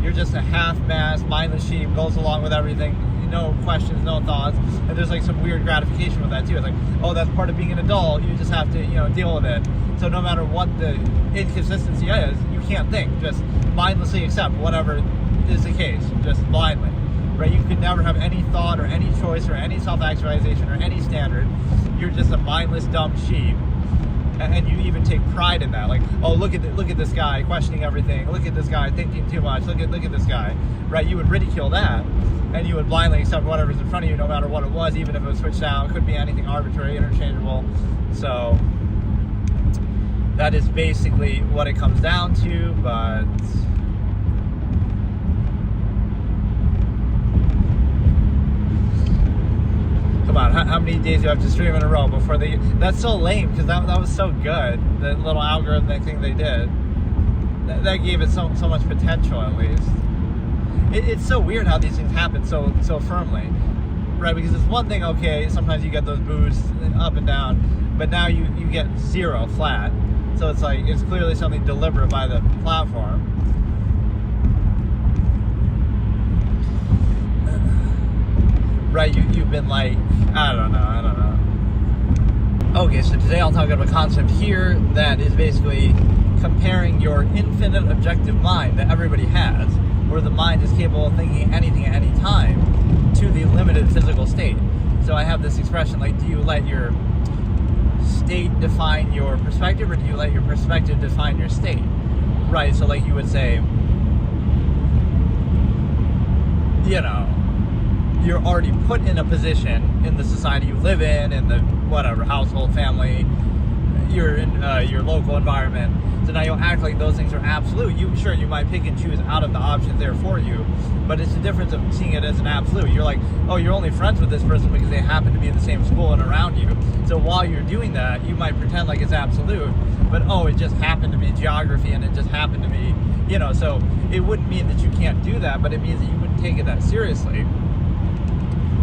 A: you're just a half-mass, mindless sheep, goes along with everything, no questions, no thoughts, and there's like some weird gratification with that too. It's like, oh, that's part of being an adult. You just have to, deal with it. So no matter what the inconsistency is, you can't think. Just mindlessly accept whatever is the case, just blindly, right? You could never have any thought or any choice or any self-actualization or any standard. You're just a mindless, dumb sheep. And you even take pride in that, like, oh, look at this guy questioning everything. Look at this guy thinking too much. Look at this guy, right? You would ridicule that, and you would blindly accept whatever's in front of you, no matter what it was, even if it was switched out. It could be anything arbitrary, interchangeable. So that is basically what it comes down to. But come on, how many days do you have to stream in a row before they... That's so lame, because that was so good. The little algorithmic thing they did. That gave it so much potential, at least. It's so weird how these things happen so firmly. Right, because it's one thing, okay, sometimes you get those boosts up and down, but now you get zero, flat. So it's like, it's clearly something deliberate by the platform. Right, you've been like, I don't know. Okay, so today I'll talk about a concept here that is basically comparing your infinite objective mind that everybody has, where the mind is capable of thinking anything at any time, to the limited physical state. So I have this expression like, do you let your state define your perspective, or do you let your perspective define your state? Right, so like you would say, you know, you're already put in a position in the society you live in the whatever, household, family, you're in your local environment. So now you'll act like those things are absolute. You might pick and choose out of the options there for you, but it's the difference of seeing it as an absolute. You're like, oh, you're only friends with this person because they happen to be in the same school and around you. So while you're doing that, you might pretend like it's absolute, but oh, it just happened to be geography and it just happened to be, you know, so it wouldn't mean that you can't do that, but it means that you wouldn't take it that seriously.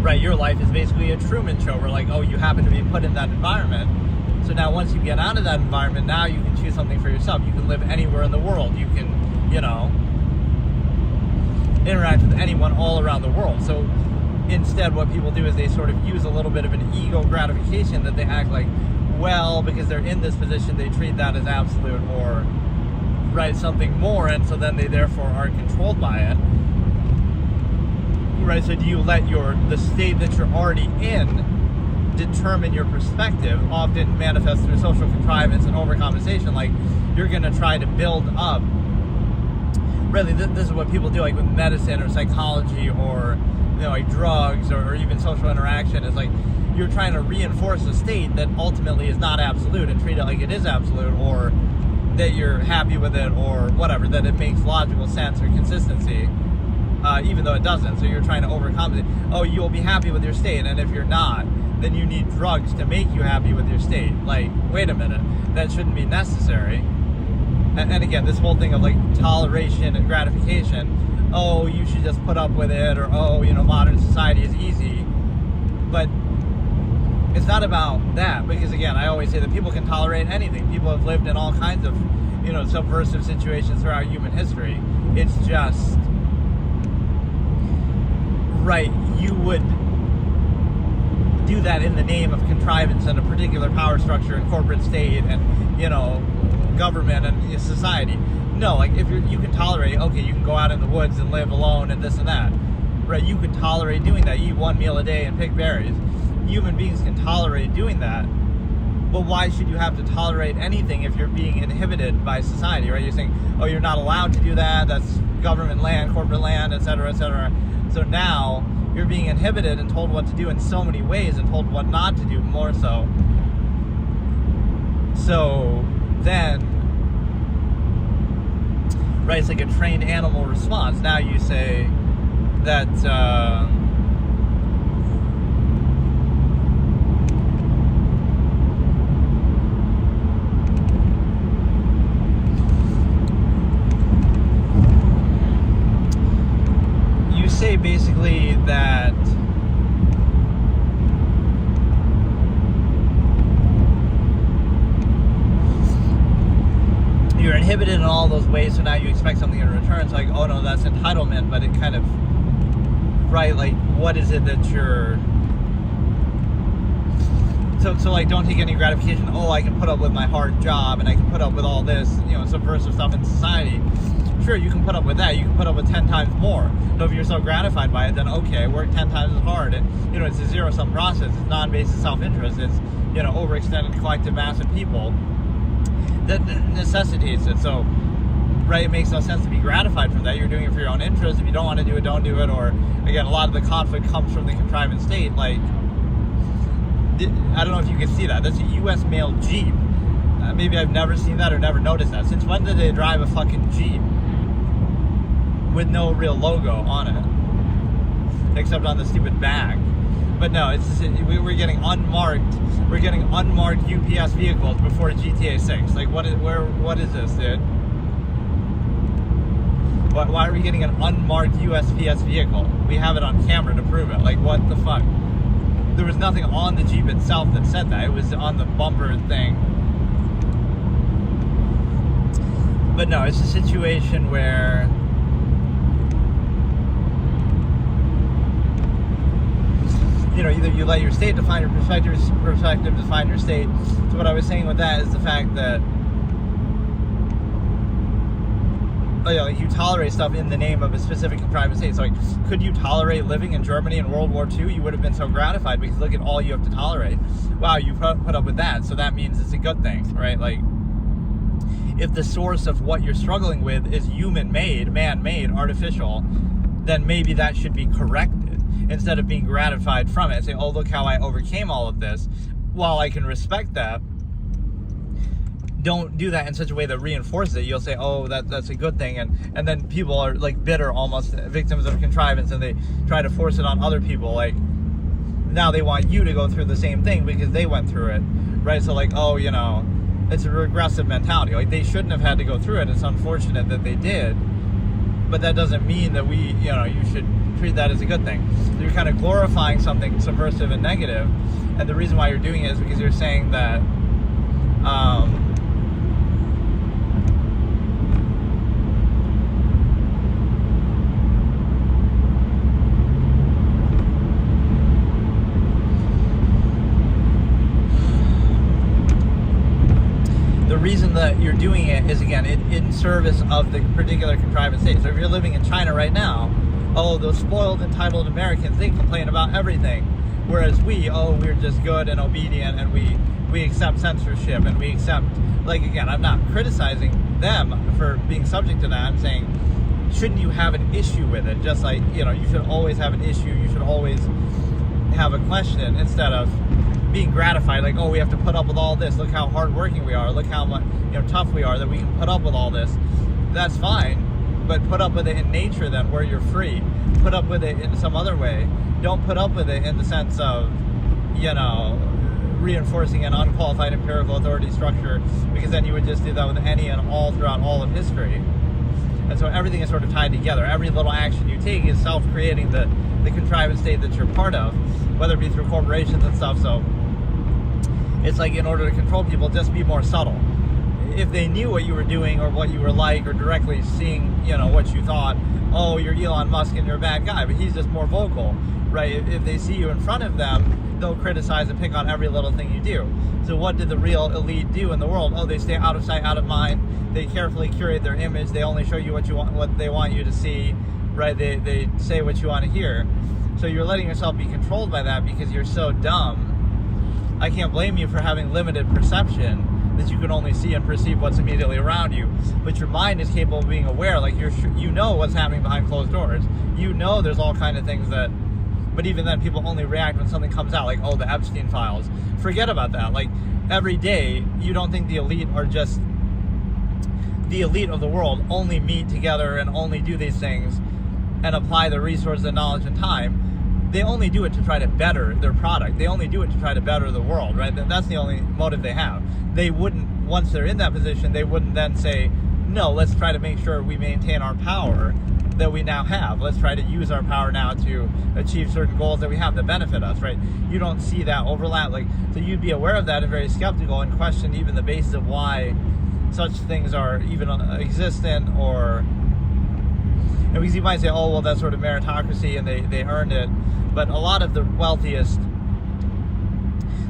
A: Right, your life is basically a Truman Show where like, oh, you happen to be put in that environment. So now once you get out of that environment, now you can choose something for yourself. You can live anywhere in the world. You can, you know, interact with anyone all around the world. So instead what people do is they sort of use a little bit of an ego gratification that they act like, well, because they're in this position, they treat that as absolute or, right, something more, and so then they therefore are controlled by it. Right, so do you let the state that you're already in determine your perspective? Often manifests through social contrivance and overcompensation. Like, you're going to try to build up, really, this is what people do, like with medicine or psychology or, you know, like drugs or even social interaction. Is like, you're trying to reinforce a state that ultimately is not absolute and treat it like it is absolute, or that you're happy with it, or whatever, that it makes logical sense or consistency. Even though it doesn't. So you're trying to overcompensate. Oh, you'll be happy with your state, and if you're not, then you need drugs to make you happy with your state. Like, wait a minute, that shouldn't be necessary. And again, this whole thing of like toleration and gratification, oh, you should just put up with it, or oh, you know, modern society is easy. But it's not about that, because again, I always say that people can tolerate anything. People have lived in all kinds of, you know, subversive situations throughout human history. It's just, right, you would do that in the name of contrivance and a particular power structure and corporate state and, you know, government and society. No, like, if you can tolerate, okay, you can go out in the woods and live alone and this and that, right? You could tolerate doing that. Eat one meal a day and pick berries. Human beings can tolerate doing that. But why should you have to tolerate anything if you're being inhibited by society, right? You're saying, oh, you're not allowed to do that. That's government land, corporate land, et cetera, et cetera. So now you're being inhibited and told what to do in so many ways and told what not to do more so. So then, right, it's like a trained animal response. Now you say that, say basically that you're inhibited in all those ways, so now you expect something in return. It's like, oh no, that's entitlement, but it kind of, right, like, what is it that you're, so like, don't take any gratification. Oh, I can put up with my hard job and I can put up with all this, you know, subversive stuff in society. Sure, you can put up with that. You can put up with 10 times more. So if you're so gratified by it, then okay, work 10 times as hard. And, you know, it's a zero-sum process. It's non-based self-interest. It's, you know, overextended collective mass of people that necessitates it. So, right, it makes no sense to be gratified from that. You're doing it for your own interest. If you don't want to do it, don't do it. Or, again, a lot of the conflict comes from the contrivance state. Like, I don't know if you can see that. That's a U.S. mail Jeep. Maybe I've never seen that or never noticed that. Since when did they drive a fucking Jeep with no real logo on it, except on the stupid bag? But no, it's just, we're getting unmarked. We're getting unmarked UPS vehicles before GTA 6. Like, what is this, dude? Why are we getting an unmarked USPS vehicle? We have it on camera to prove it. Like, what the fuck? There was nothing on the Jeep itself that said that. It was on the bumper thing. But no, it's a situation where you know, either you let your state define your perspective define your state. So what I was saying with that is the fact that like you tolerate stuff in the name of a specific contrived state. So like, could you tolerate living in Germany in World War II? You would have been so gratified because look at all you have to tolerate. Wow, you put up with that, so that means it's a good thing, right? Like, if the source of what you're struggling with is human-made, man-made, artificial, then maybe that should be corrected instead of being gratified from it and say, oh, look how I overcame all of this. While I can respect that, don't do that in such a way that reinforces it. You'll say, oh, that's a good thing, and then people are like bitter, almost victims of contrivance, and they try to force it on other people. Like, now they want you to go through the same thing because they went through it, right? So like, oh, you know, it's a regressive mentality. Like, they shouldn't have had to go through it. It's unfortunate that they did, but that doesn't mean that you should treat that as a good thing. So you're kind of glorifying something subversive and negative, and the reason why you're doing it is because you're saying that the reason that you're doing it is, again, in service of the particular contrivance state. So if you're living in China right now, oh, those spoiled, entitled Americans, they complain about everything. Whereas we're just good and obedient, and we accept censorship, and we accept, like, again, I'm not criticizing them for being subject to that. I'm saying, shouldn't you have an issue with it? Just like, you should always have an issue. You should always have a question instead of being gratified, like, oh, we have to put up with all this. Look how hardworking we are. Look how much tough we are that we can put up with all this. That's fine, but put up with it in nature then, where you're free. Put up with it in some other way. Don't put up with it in the sense of, reinforcing an unqualified empirical authority structure, because then you would just do that with any and all throughout all of history. And so everything is sort of tied together. Every little action you take is self-creating the contrivance state that you're part of, whether it be through corporations and stuff. So it's like, in order to control people, just be more subtle. If they knew what you were doing or what you were like, or directly seeing, what you thought, oh, you're Elon Musk and you're a bad guy, but he's just more vocal, right? If they see you in front of them, they'll criticize and pick on every little thing you do. So what did the real elite do in the world? Oh, they stay out of sight, out of mind. They carefully curate their image. They only show you what they want you to see, right? They say what you want to hear. So you're letting yourself be controlled by that because you're so dumb. I can't blame you for having limited perception, that you can only see and perceive what's immediately around you. But your mind is capable of being aware. Like, you know what's happening behind closed doors. You know there's all kind of things that, but even then people only react when something comes out, like, oh, the Epstein files. Forget about that. Like, every day, you don't think the elite are just the elite of the world, only meet together and only do these things and apply the resources and knowledge and time. They only do it to try to better their product. They only do it to try to better the world, right? That's the only motive they have. They wouldn't, once they're in that position, they wouldn't then say, no, let's try to make sure we maintain our power that we now have. Let's try to use our power now to achieve certain goals that we have that benefit us, right? You don't see that overlap. So you'd be aware of that and very skeptical and question even the basis of why such things are even existent, or, because you might say, oh, well, that's sort of meritocracy and they earned it. But a lot of the wealthiest,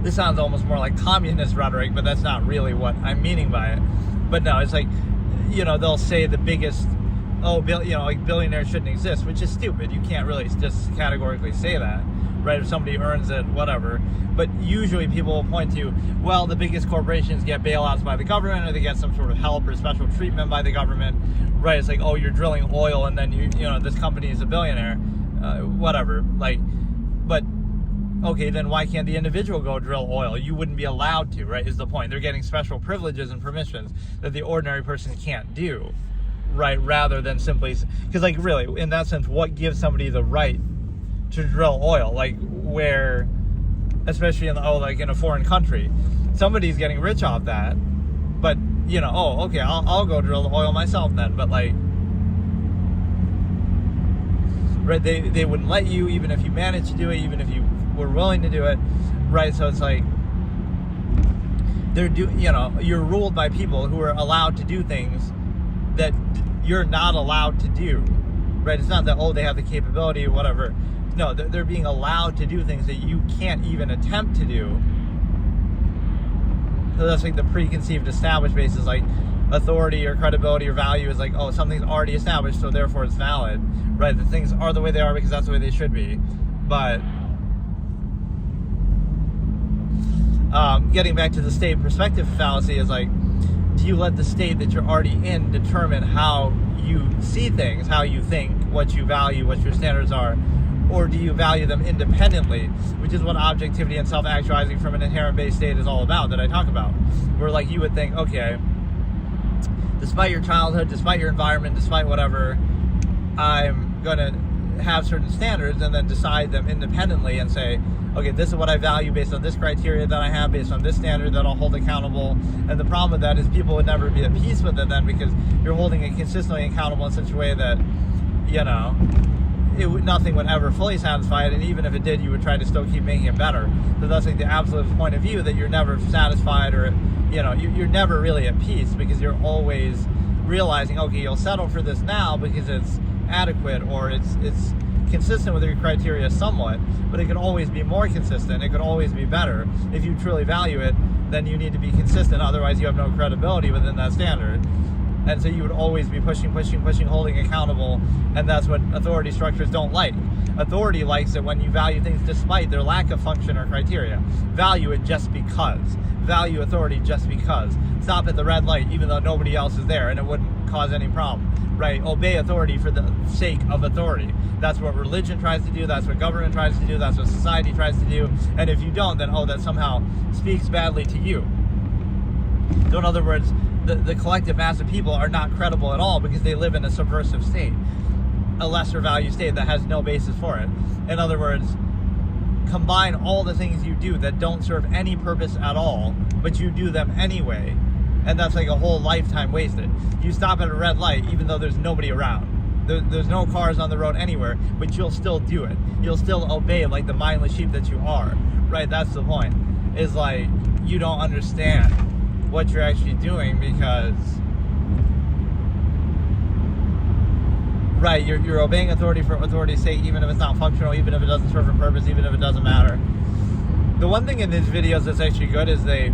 A: this sounds almost more like communist rhetoric, but that's not really what I'm meaning by it. But no, it's like, they'll say the biggest, like billionaires shouldn't exist, which is stupid. You can't really just categorically say that, right? If somebody earns it, whatever. But usually people will point to, well, the biggest corporations get bailouts by the government, or they get some sort of help or special treatment by the government, right? It's like, oh, you're drilling oil and then this company is a billionaire. Whatever, but okay, then why can't the individual go drill oil? You wouldn't be allowed to, right, is the point. They're getting special privileges and permissions that the ordinary person can't do, right, rather than simply, because, like, really, in that sense, what gives somebody the right to drill oil? Like, where, especially in a foreign country, somebody's getting rich off that, but, oh, okay, I'll go drill the oil myself then, but, like, right, they wouldn't let you, even if you managed to do it, even if you were willing to do it, right? So it's like, you're ruled by people who are allowed to do things that you're not allowed to do, right? It's not that, oh, they have the capability or whatever. No, they're being allowed to do things that you can't even attempt to do. So that's like the preconceived established basis, like, authority or credibility or value is like, oh, something's already established, so therefore it's valid, right? The things are the way they are because that's the way they should be. But getting back to the state perspective fallacy is like, do you let the state that you're already in determine how you see things, how you think, what you value, what your standards are? Or do you value them independently, which is what objectivity and self-actualizing from an inherent base state is all about, that I talk about. Where like you would think, okay, despite your childhood, despite your environment, despite whatever, I'm going to have certain standards and then decide them independently and say, okay, this is what I value based on this criteria that I have, based on this standard that I'll hold accountable. And the problem with that is people would never be at peace with it then, because you're holding it consistently accountable in such a way that, you know, nothing would ever fully satisfy it, and even if it did, you would try to still keep making it better. So that's like the absolute point of view, that you're never satisfied, or you're never really at peace, because you're always realizing, okay, you'll settle for this now because it's adequate, or it's consistent with your criteria somewhat, but it could always be more consistent, it could always be better. If you truly value it, then you need to be consistent, otherwise you have no credibility within that standard. And so you would always be pushing, holding accountable, and that's what authority structures don't like. Authority likes it when you value things despite their lack of function or criteria. Value it just because. Value authority just because. Stop at the red light even though nobody else is there and it wouldn't cause any problem, right? Obey authority for the sake of authority. That's what religion tries to do, that's what government tries to do, that's what society tries to do, and if you don't, then that somehow speaks badly to you. So in other words, the collective mass of people are not credible at all because they live in a subversive state, a lesser value state that has no basis for it. In other words, combine all the things you do that don't serve any purpose at all, but you do them anyway, and that's like a whole lifetime wasted. You stop at a red light even though there's nobody around. There's no cars on the road anywhere, but you'll still do it. You'll still obey like the mindless sheep that you are, right? That's the point. Is like, you don't understand what you're actually doing because, right, you're obeying authority for authority's sake, even if it's not functional, even if it doesn't serve a purpose, even if it doesn't matter. The one thing in these videos that's actually good is there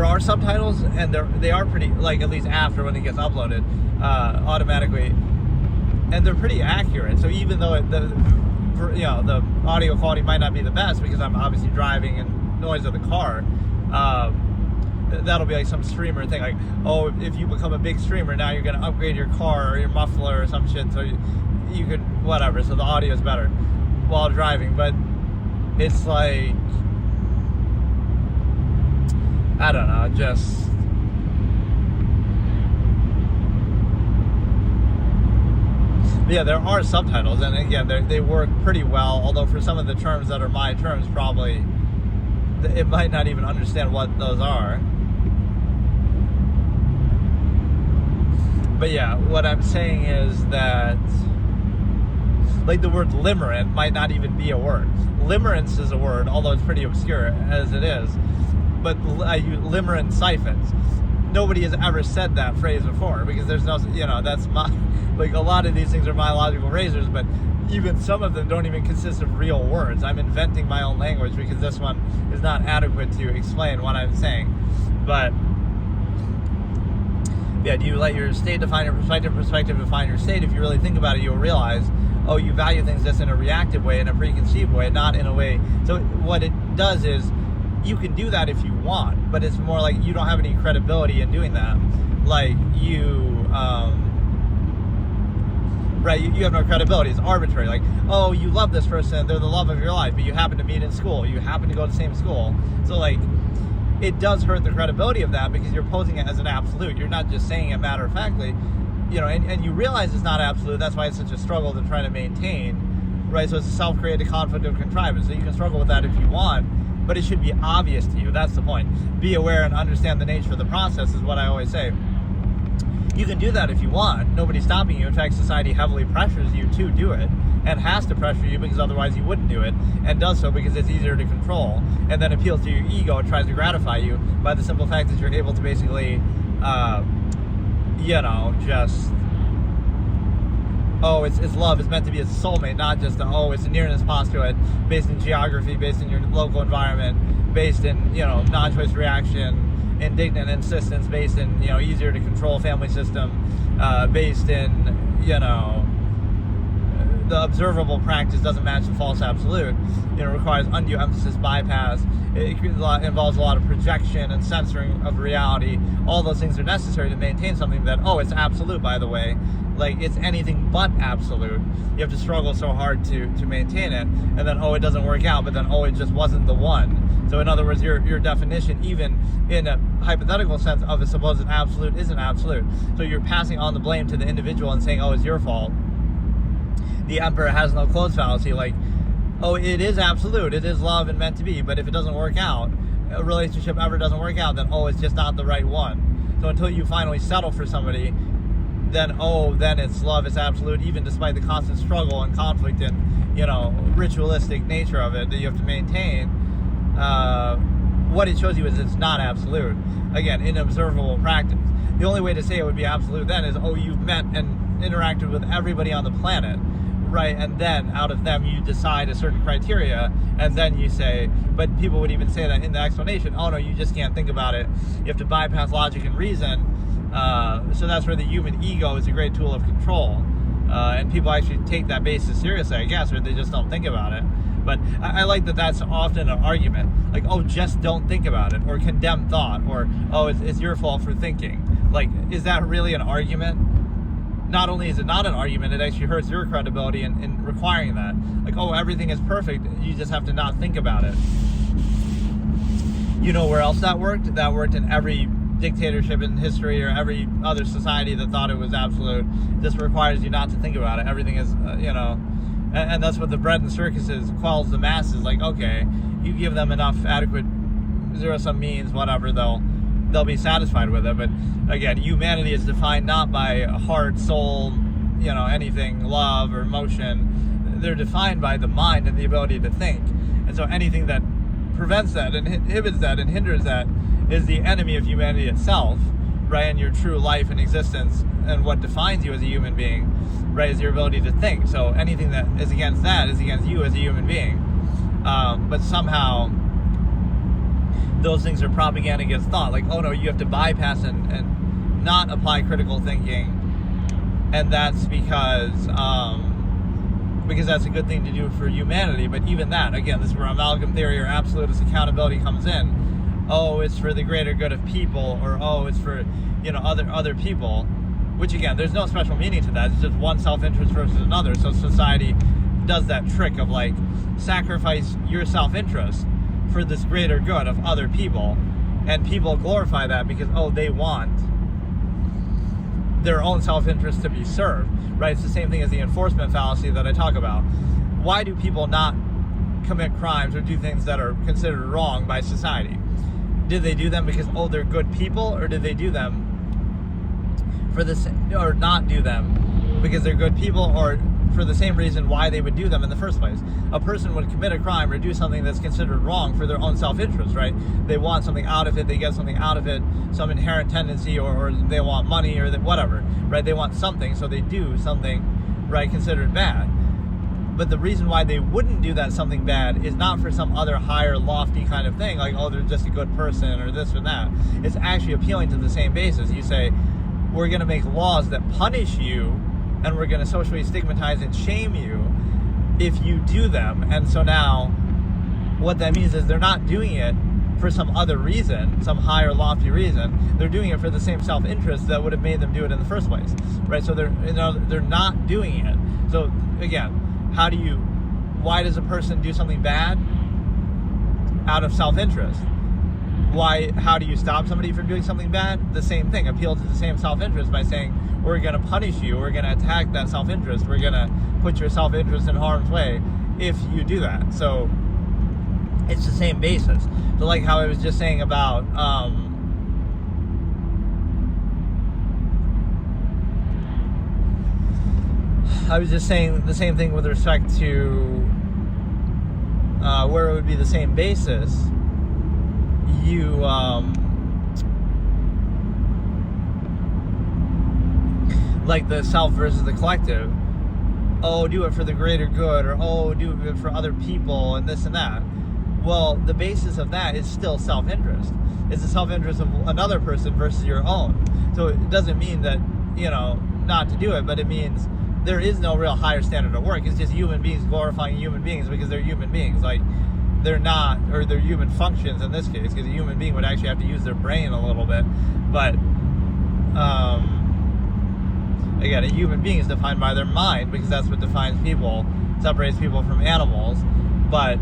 A: are subtitles, and they are pretty, like, at least after when it gets uploaded automatically, and they're pretty accurate. So even though the audio quality might not be the best because I'm obviously driving and noise of the car, that'll be like some streamer thing, like, oh, if you become a big streamer, now you're going to upgrade your car or your muffler or some shit, so you could, whatever, so the audio is better while driving. But it's like, I don't know, just, yeah, there are subtitles, and again, they work pretty well, although for some of the terms that are my terms, probably it might not even understand what those are. But yeah, what I'm saying is that, like, the word limerent might not even be a word. Limerence is a word, although it's pretty obscure as it is. But I use limerent siphons. Nobody has ever said that phrase before, because there's no, that's my, like, a lot of these things are myological razors, but even some of them don't even consist of real words. I'm inventing my own language because this one is not adequate to explain what I'm saying. But yeah, do you let your state define your perspective define your state? If you really think about it, you'll realize, oh, you value things just in a reactive way, in a preconceived way, not in a way. So what it does is, you can do that if you want, but it's more like you don't have any credibility in doing that. Like, right, you have no credibility. It's arbitrary. Like, oh, you love this person, they're the love of your life, but you happen to meet in school, you happen to go to the same school. So, like, it does hurt the credibility of that because you're posing it as an absolute. You're not just saying it matter-of-factly, and you realize it's not absolute. That's why it's such a struggle to try to maintain, right? So it's a self-created conflict of contrivance. So you can struggle with that if you want, but it should be obvious to you. That's the point. Be aware and understand the nature of the process is what I always say. You can do that if you want. Nobody's stopping you. In fact, society heavily pressures you to do it, and has to pressure you because otherwise you wouldn't do it, and does so because it's easier to control, and then appeals to your ego and tries to gratify you by the simple fact that you're able to basically, just, oh, it's love, it's meant to be a soulmate, not just it's a nearness postulate based in geography, based in your local environment, based in, non-choice reaction, indignant insistence based in, easier to control family system, based in, the observable practice doesn't match the false absolute. Requires undue emphasis, bypass. It involves a lot of projection and censoring of reality. All those things are necessary to maintain something that, it's absolute, by the way. Like, it's anything but absolute. You have to struggle so hard to maintain it. And then, it doesn't work out, but then, it just wasn't the one. So in other words, your definition, even in a hypothetical sense of a supposed absolute, isn't absolute. So you're passing on the blame to the individual and saying, it's your fault. The emperor has no clothes fallacy, like, it is absolute, it is love and meant to be, but if it doesn't work out, a relationship ever doesn't work out, then, it's just not the right one. So until you finally settle for somebody, then, then it's love, it's absolute, even despite the constant struggle and conflict and, ritualistic nature of it that you have to maintain. What it shows you is it's not absolute. Again, in observable practice. The only way to say it would be absolute then is, you've met and interacted with everybody on the planet. Right, and then out of them you decide a certain criteria, and then you say, but people would even say that in the explanation, no, you just can't think about it. You have to bypass logic and reason. So that's where the human ego is a great tool of control. And people actually take that basis seriously, I guess, or they just don't think about it. But I like that that's often an argument. Like, just don't think about it, or condemn thought, or, it's your fault for thinking. Like, is that really an argument? Not only is it not an argument, it actually hurts your credibility in requiring that. Like, everything is perfect, you just have to not think about it. You know where else that worked? That worked in every dictatorship in history, or every other society that thought it was absolute. This requires you not to think about it. Everything is, and that's what the bread and circuses quells the masses. Like, okay, you give them enough adequate zero-sum means, whatever, they'll be satisfied with it. But again, humanity is defined not by heart, soul, anything, love or emotion. They're defined by the mind and the ability to think. And so anything that prevents that and inhibits that and hinders that is the enemy of humanity itself, right? And your true life and existence, and what defines you as a human being, right, is your ability to think. So anything that is against that is against you as a human being. But somehow those things are propaganda against thought. Like, you have to bypass and not apply critical thinking. And that's because that's a good thing to do for humanity. But even that, again, this is where amalgam theory or absolutist accountability comes in. It's for the greater good of people, or it's for, other people. Which, again, there's no special meaning to that. It's just one self-interest versus another. So society does that trick of, like, sacrifice your self-interest for this greater good of other people, and people glorify that because they want their own self-interest to be served, right? It's the same thing as the enforcement fallacy that I talk about. Why do people not commit crimes or do things that are considered wrong by society? Did they do them because they're good people, or did they do them for this, or not do them because they're good people, or for the same reason why they would do them in the first place? A person would commit a crime or do something that's considered wrong for their own self-interest, right? They want something out of it, they get something out of it, some inherent tendency, or they want money, or whatever, right? They want something, so they do something, right, considered bad. But the reason why they wouldn't do that something bad is not for some other higher, lofty kind of thing, like, they're just a good person, or this or that. It's actually appealing to the same basis. You say, we're going to make laws that punish you, and we're going to socially stigmatize and shame you if you do them. And so now what that means is they're not doing it for some other reason, some higher, lofty reason. They're doing it for the same self-interest that would have made them do it in the first place, right? So they're not doing it. So again, why does a person do something bad? Out of self-interest. How do you stop somebody from doing something bad? The same thing. Appeal to the same self-interest by saying, we're going to punish you, we're going to attack that self-interest, we're going to put your self-interest in harm's way if you do that. So it's the same basis. So like how I was just saying about I was just saying the same thing with respect to where it would be the same basis. Like the self versus the collective. Do it for the greater good, or do it for other people, and this and that. Well, the basis of that is still self-interest. It's the self-interest of another person versus your own. So it doesn't mean that, not to do it, but it means there is no real higher standard of work. It's just human beings glorifying human beings because they're human beings. Like, they're not, or they're human functions in this case, because a human being would actually have to use their brain a little bit. But, again, a human being is defined by their mind, because that's what defines people, separates people from animals. But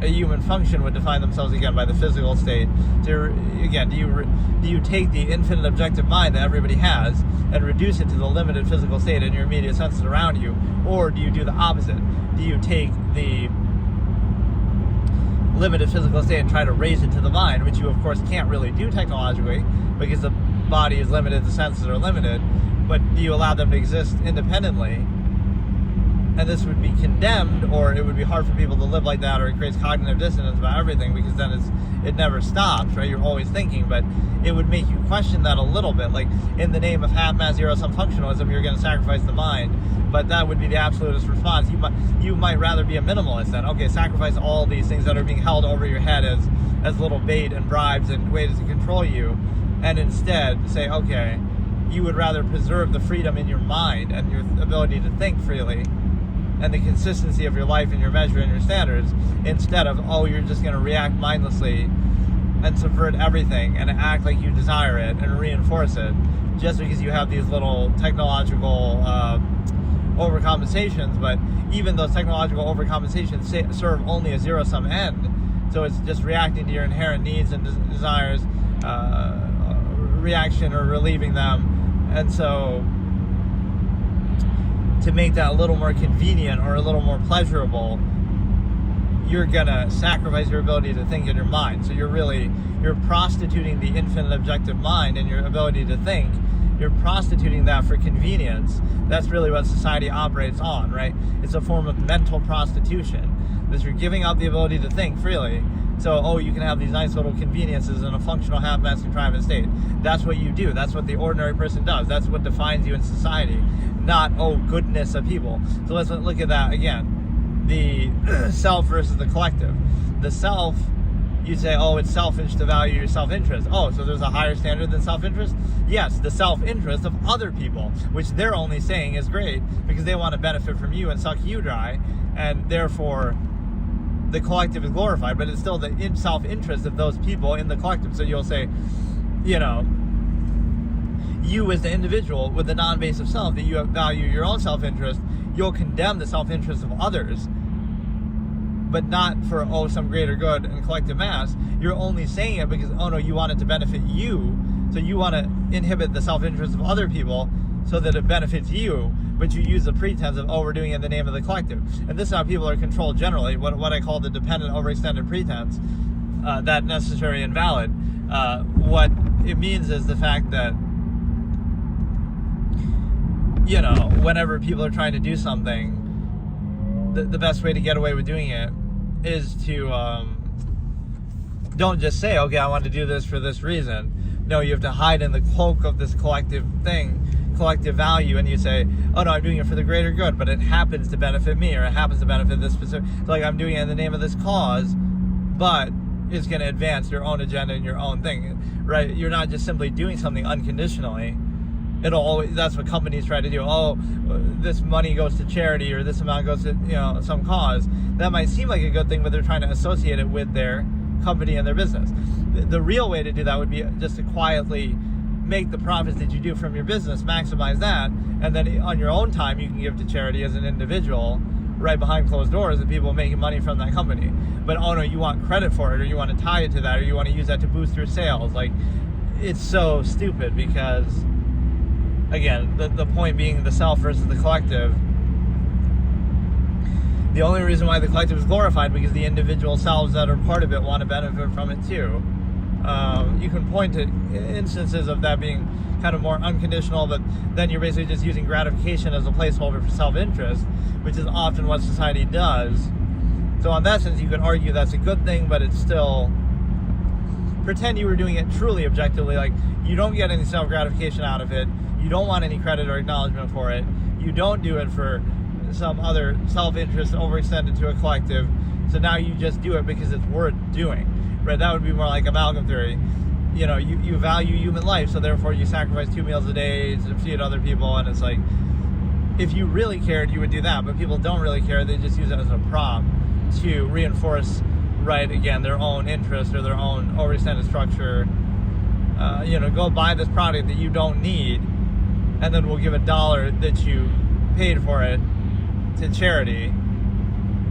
A: a human function would define themselves, again, by the physical state. So, again, do you take the infinite objective mind that everybody has and reduce it to the limited physical state in your immediate senses around you? Or do you do the opposite? Do you take the limited physical state and try to raise it to the mind, which you, of course, can't really do technologically because the body is limited, the senses are limited, but do you allow them to exist independently? And this would be condemned, or it would be hard for people to live like that, or it creates cognitive dissonance about everything, because then it never stops, right? You're always thinking, but it would make you question that a little bit. Like, in the name of half-mass zero-sum functionalism, you're going to sacrifice the mind, but that would be the absolutist response. You might rather be a minimalist then. Okay, sacrifice all these things that are being held over your head as little bait and bribes and ways to control you, and instead say, okay, you would rather preserve the freedom in your mind and your ability to think freely, and the consistency of your life and your measure and your standards, instead of, you're just going to react mindlessly and subvert everything and act like you desire it and reinforce it just because you have these little technological overcompensations. But even those technological overcompensations serve only a zero-sum end. So it's just reacting to your inherent needs and desires, reaction or relieving them. And so to make that a little more convenient or a little more pleasurable, you're gonna sacrifice your ability to think in your mind. So you're prostituting the infinite objective mind and your ability to think. You're prostituting that for convenience. That's really what society operates on, right? It's a form of mental prostitution, that you're giving up the ability to think freely. So, you can have these nice little conveniences in a functional half-mass contrivance state. That's what you do. That's what the ordinary person does. That's what defines you in society, not, goodness of people. So let's look at that again. The self versus the collective. The self, you'd say, it's selfish to value your self-interest. So there's a higher standard than self-interest? Yes, the self-interest of other people, which they're only saying is great because they want to benefit from you and suck you dry, and therefore the collective is glorified, but it's still the self-interest of those people in the collective. So you'll say, you as the individual with the non-basic self, that you value your own self-interest, you'll condemn the self-interest of others, but not for, some greater good and collective mass. You're only saying it because, you want it to benefit you, so you want to inhibit the self-interest of other people so that it benefits you, but you use the pretense of, we're doing it in the name of the collective. And this is how people are controlled generally, what I call the dependent overextended pretense, that necessary and valid. What it means is the fact that, whenever people are trying to do something, the best way to get away with doing it is to don't just say, I want to do this for this reason. No, you have to hide in the cloak of this collective value, and you say, I'm doing it for the greater good, but it happens to benefit me, or it happens to benefit this specific, so I'm doing it in the name of this cause, but it's going to advance your own agenda and your own thing, right? You're not just simply doing something unconditionally. That's what companies try to do. This money goes to charity, or this amount goes to, some cause. That might seem like a good thing, but they're trying to associate it with their company and their business. The real way to do that would be just to quietly make the profits that you do from your business, maximize that, and then on your own time you can give to charity as an individual, right behind closed doors, and people making money from that company. But you want credit for it, or you want to tie it to that, or you want to use that to boost your sales. It's so stupid, because again, the point being the self versus the collective. The only reason why the collective is glorified because the individual selves that are part of it want to benefit from it too. You can point to instances of that being kind of more unconditional, but then you're basically just using gratification as a placeholder for self-interest, which is often what society does. So in that sense, you could argue that's a good thing, but it's still, pretend you were doing it truly objectively, you don't get any self-gratification out of it, you don't want any credit or acknowledgement for it, you don't do it for some other self-interest overextended to a collective, So now you just do it because it's worth doing, right? That would be more like amalgam theory. You value human life, so therefore you sacrifice 2 meals a day to feed other people, and it's like, if you really cared, you would do that, but people don't really care. They just use it as a prop to reinforce, right, again, their own interest or their own overextended structure. Go buy this product that you don't need, and then we'll give $1 that you paid for it to charity,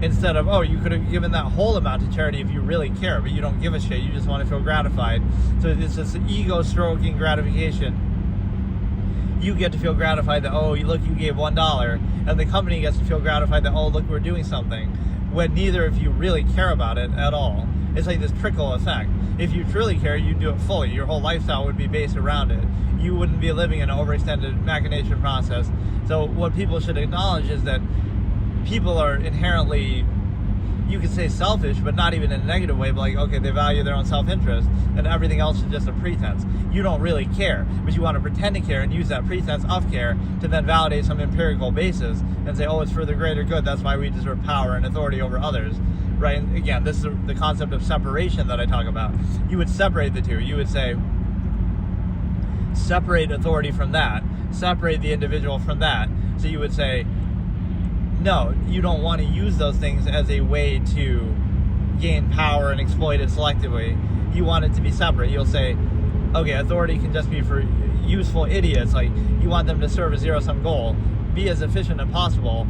A: instead of, you could have given that whole amount to charity if you really care, but you don't give a shit. You just want to feel gratified. So it's this ego-stroking gratification. You get to feel gratified that, look, you gave $1, and the company gets to feel gratified that, look, we're doing something, when neither of you really care about it at all. It's like this trickle effect. If you truly care, you'd do it fully. Your whole lifestyle would be based around it. You wouldn't be living in an overextended machination process. So what people should acknowledge is that people are inherently, you could say selfish, but not even in a negative way, but like, okay, they value their own self-interest, and everything else is just a pretense. You don't really care, but you want to pretend to care and use that pretense of care to then validate some empirical basis and say, it's for the greater good, that's why we deserve power and authority over others, right? And again, this is the concept of separation that I talk about. You would separate the two. You would say, separate authority from that, separate the individual from that. So you would say, no, you don't want to use those things as a way to gain power and exploit it selectively. You want it to be separate. You'll say, okay, authority can just be for useful idiots. Like, you want them to serve a zero-sum goal. Be as efficient as possible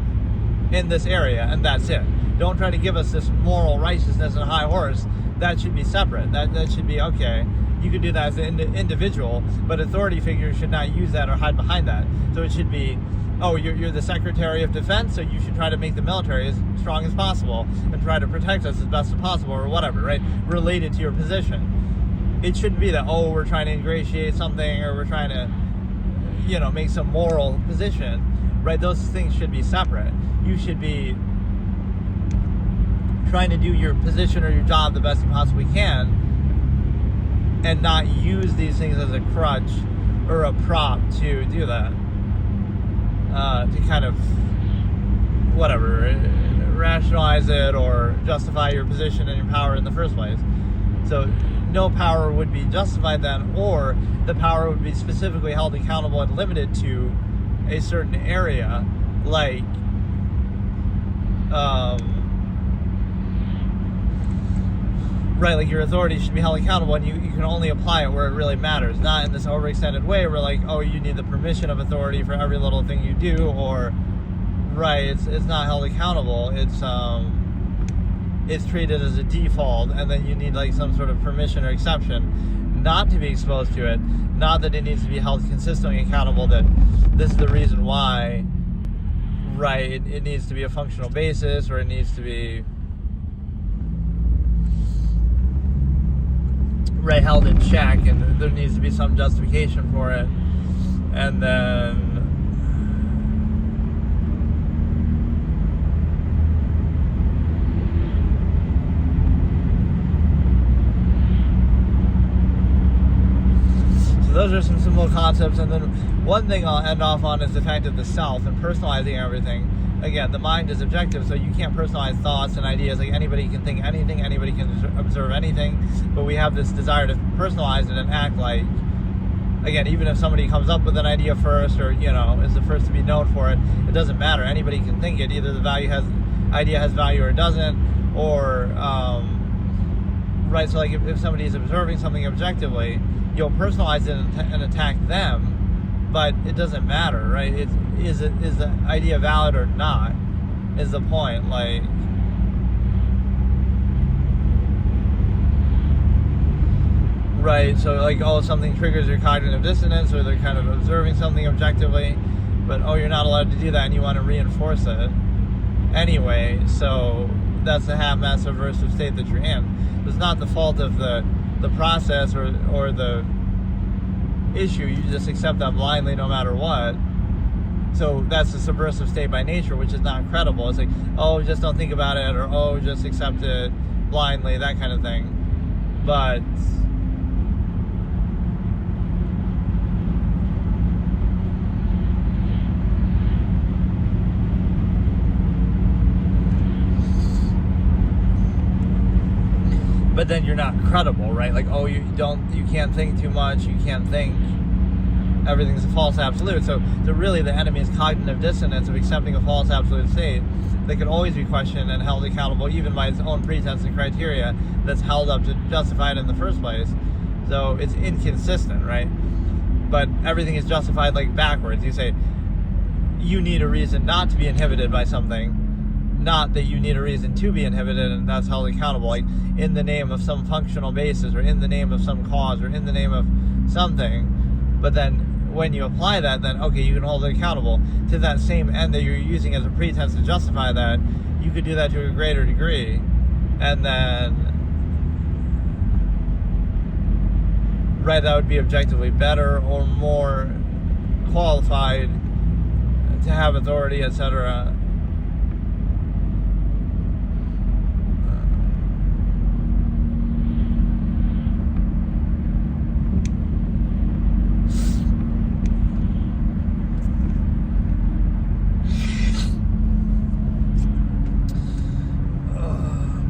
A: in this area, and that's it. Don't try to give us this moral righteousness and high horse. That should be separate. That should be, okay, you could do that as an individual, but authority figures should not use that or hide behind that. So it should be, you're the Secretary of Defense, so you should try to make the military as strong as possible and try to protect us as best as possible, or whatever, right? Related to your position. It shouldn't be that, we're trying to ingratiate something, or we're trying to, make some moral position, right? Those things should be separate. You should be trying to do your position or your job the best you possibly can, and not use these things as a crutch or a prop to do that. To kind of, rationalize it or justify your position and your power in the first place. So no power would be justified then, or the power would be specifically held accountable and limited to a certain area, like like your authority should be held accountable, and you can only apply it where it really matters, not in this overextended way where like, you need the permission of authority for every little thing you do, or it's not held accountable. It's treated as a default, and then you need like some sort of permission or exception not to be exposed to it. Not that it needs to be held consistently accountable, that this is the reason why, it needs to be a functional basis, or it needs to be held in check, and there needs to be some justification for it. And then those are some simple concepts. And then one thing I'll end off on is the fact of the self and personalizing everything. Again, the mind is objective, so you can't personalize thoughts and ideas. Like, anybody can think anything, anybody can observe anything, but we have this desire to personalize it and act like, again, even if somebody comes up with an idea first, or is the first to be known for it, it doesn't matter. Anybody can think it. Either the idea has value or it doesn't, or so like if somebody is observing something objectively, you'll personalize it and attack them, but it doesn't matter, right? Is the idea valid or not, is the point. Like, so like, something triggers your cognitive dissonance, or they're kind of observing something objectively, but you're not allowed to do that, and you want to reinforce it anyway. So that's the half-mass subversive state that you're in. It's not the fault of the process or the issue. You just accept that blindly no matter what. So that's a subversive state by nature, which is not credible. It's like, just don't think about it, or just accept it blindly, that kind of thing. But but then you're not credible, right? Like, oh, you can't think too much, you can't think, everything's a false absolute. So really the enemy is cognitive dissonance of accepting a false absolute state that could always be questioned and held accountable even by its own pretense and criteria that's held up to justify it in the first place. So it's inconsistent, right? But everything is justified like backwards. You say you need a reason not to be inhibited by something, not that you need a reason to be inhibited, and that's held accountable, like in the name of some functional basis, or in the name of some cause, or in the name of something. But then when you apply that, then okay, you can hold it accountable to that same end that you're using as a pretense to justify that. You could do that to a greater degree, and then right, that would be objectively better or more qualified to have authority, etc.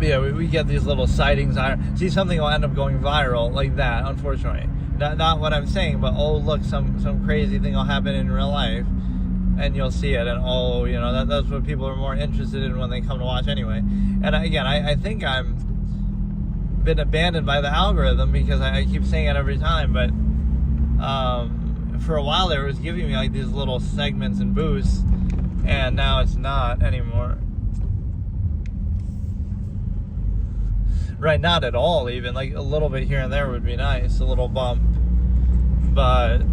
A: Yeah, we get these little sightings. See, something will end up going viral like that, unfortunately. Not what I'm saying, but oh, look, some crazy thing will happen in real life, and you'll see it, and oh, you know, that's what people are more interested in when they come to watch anyway. And again, I think I'm been abandoned by the algorithm because I keep saying it every time, but for a while there, it was giving me like these little segments and boosts, and now it's not anymore. Right, not at all even. Like a little bit here and there would be nice, a little bump. But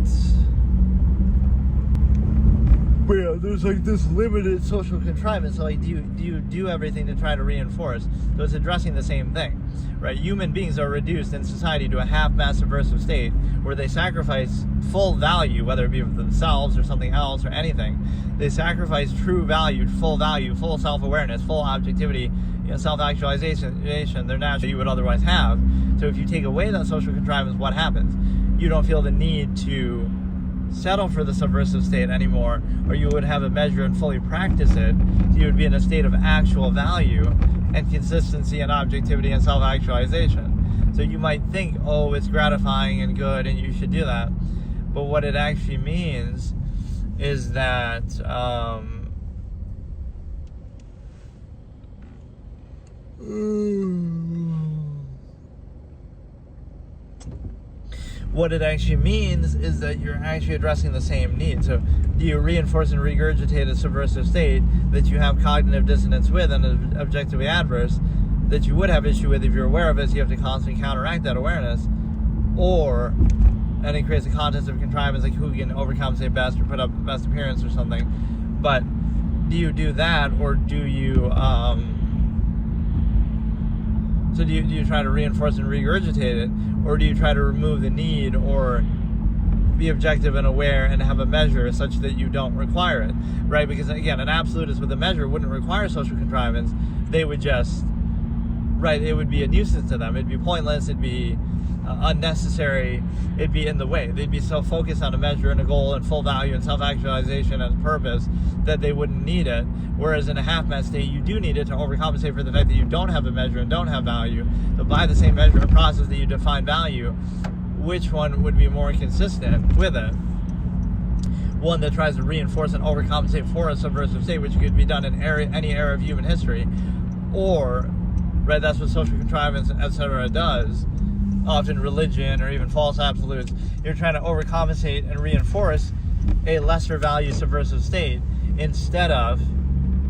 A: yeah, there's like this limited social contrivance. So like, do you do everything to try to reinforce? So it's addressing the same thing, right? Human beings are reduced in society to a half-mass subversive state where they sacrifice full value, whether it be of themselves or something else or anything. They sacrifice true value, full self-awareness, full objectivity, self-actualization, they're natural you would otherwise have. So if you take away that social contrivance, what happens? You don't feel the need to settle for the subversive state anymore, or you would have a measure and fully practice it. So you would be in a state of actual value and consistency and objectivity and self-actualization. So you might think, oh, it's gratifying and good and you should do that. But what it actually means is that what it actually means is that you're actually addressing the same need. So do you reinforce and regurgitate a subversive state that you have cognitive dissonance with and objectively adverse, that you would have issue with if you're aware of it, so you have to constantly counteract that awareness? Or, and it creates a contest of contrivance, like who can overcompensate best or put up best appearance or something. But do you do that, or do you so do you try to reinforce and regurgitate it, or do you try to remove the need, or be objective and aware and have a measure such that you don't require it, right? Because again, an absolutist with a measure wouldn't require social contrivance. They would just, right, it would be a nuisance to them. It'd be pointless, it'd be unnecessary, it'd be in the way. They'd be so focused on a measure and a goal and full value and self-actualization and purpose that they wouldn't need it. Whereas in a half-mass state, you do need it to overcompensate for the fact that you don't have a measure and don't have value. So by the same measure and process that you define value, which one would be more consistent with it? One that tries to reinforce and overcompensate for a subversive state, which could be done in any era of human history, or, right, that's what social contrivance, etc. does. Often religion or even false absolutes, you're trying to overcompensate and reinforce a lesser value subversive state instead of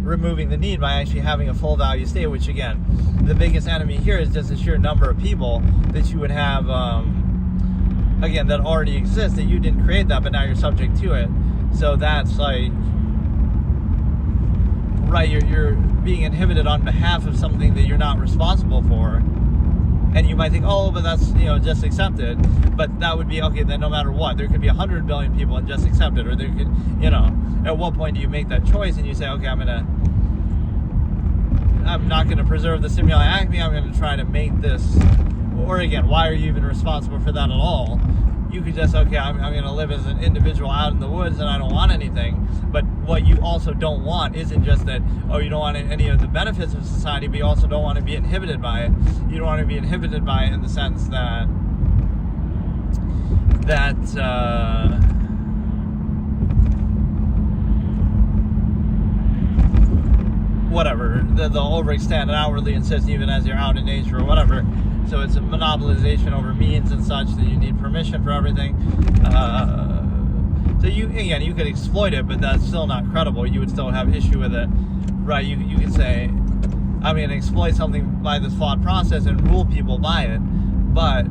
A: removing the need by actually having a full value state, which again, the biggest enemy here is just the sheer number of people that you would have, again, that already exist, that you didn't create that, but now you're subject to it. So that's like, right, you're being inhibited on behalf of something that you're not responsible for. And you might think, oh, but that's, just accepted. But that would be, okay, then no matter what, there could be 100 billion people and just accept it. Or there could, at what point do you make that choice and you say, okay, I'm not going to preserve the Stimuli Acme, I'm going to try to make this, or again, why are you even responsible for that at all? you could just, okay, I'm going to live as an individual out in the woods and I don't want anything. But what you also don't want isn't just that, oh, you don't want any of the benefits of society, but you also don't want to be inhibited by it. You don't want to be inhibited by it in the sense that whatever, they'll overextend and outwardly insist even as you're out in nature or whatever. So it's a monopolization over means and such that you need permission for everything. So you could exploit it, but that's still not credible. You would still have issue with it, right? You could say, I'm going to exploit something by this flawed process and rule people by it, but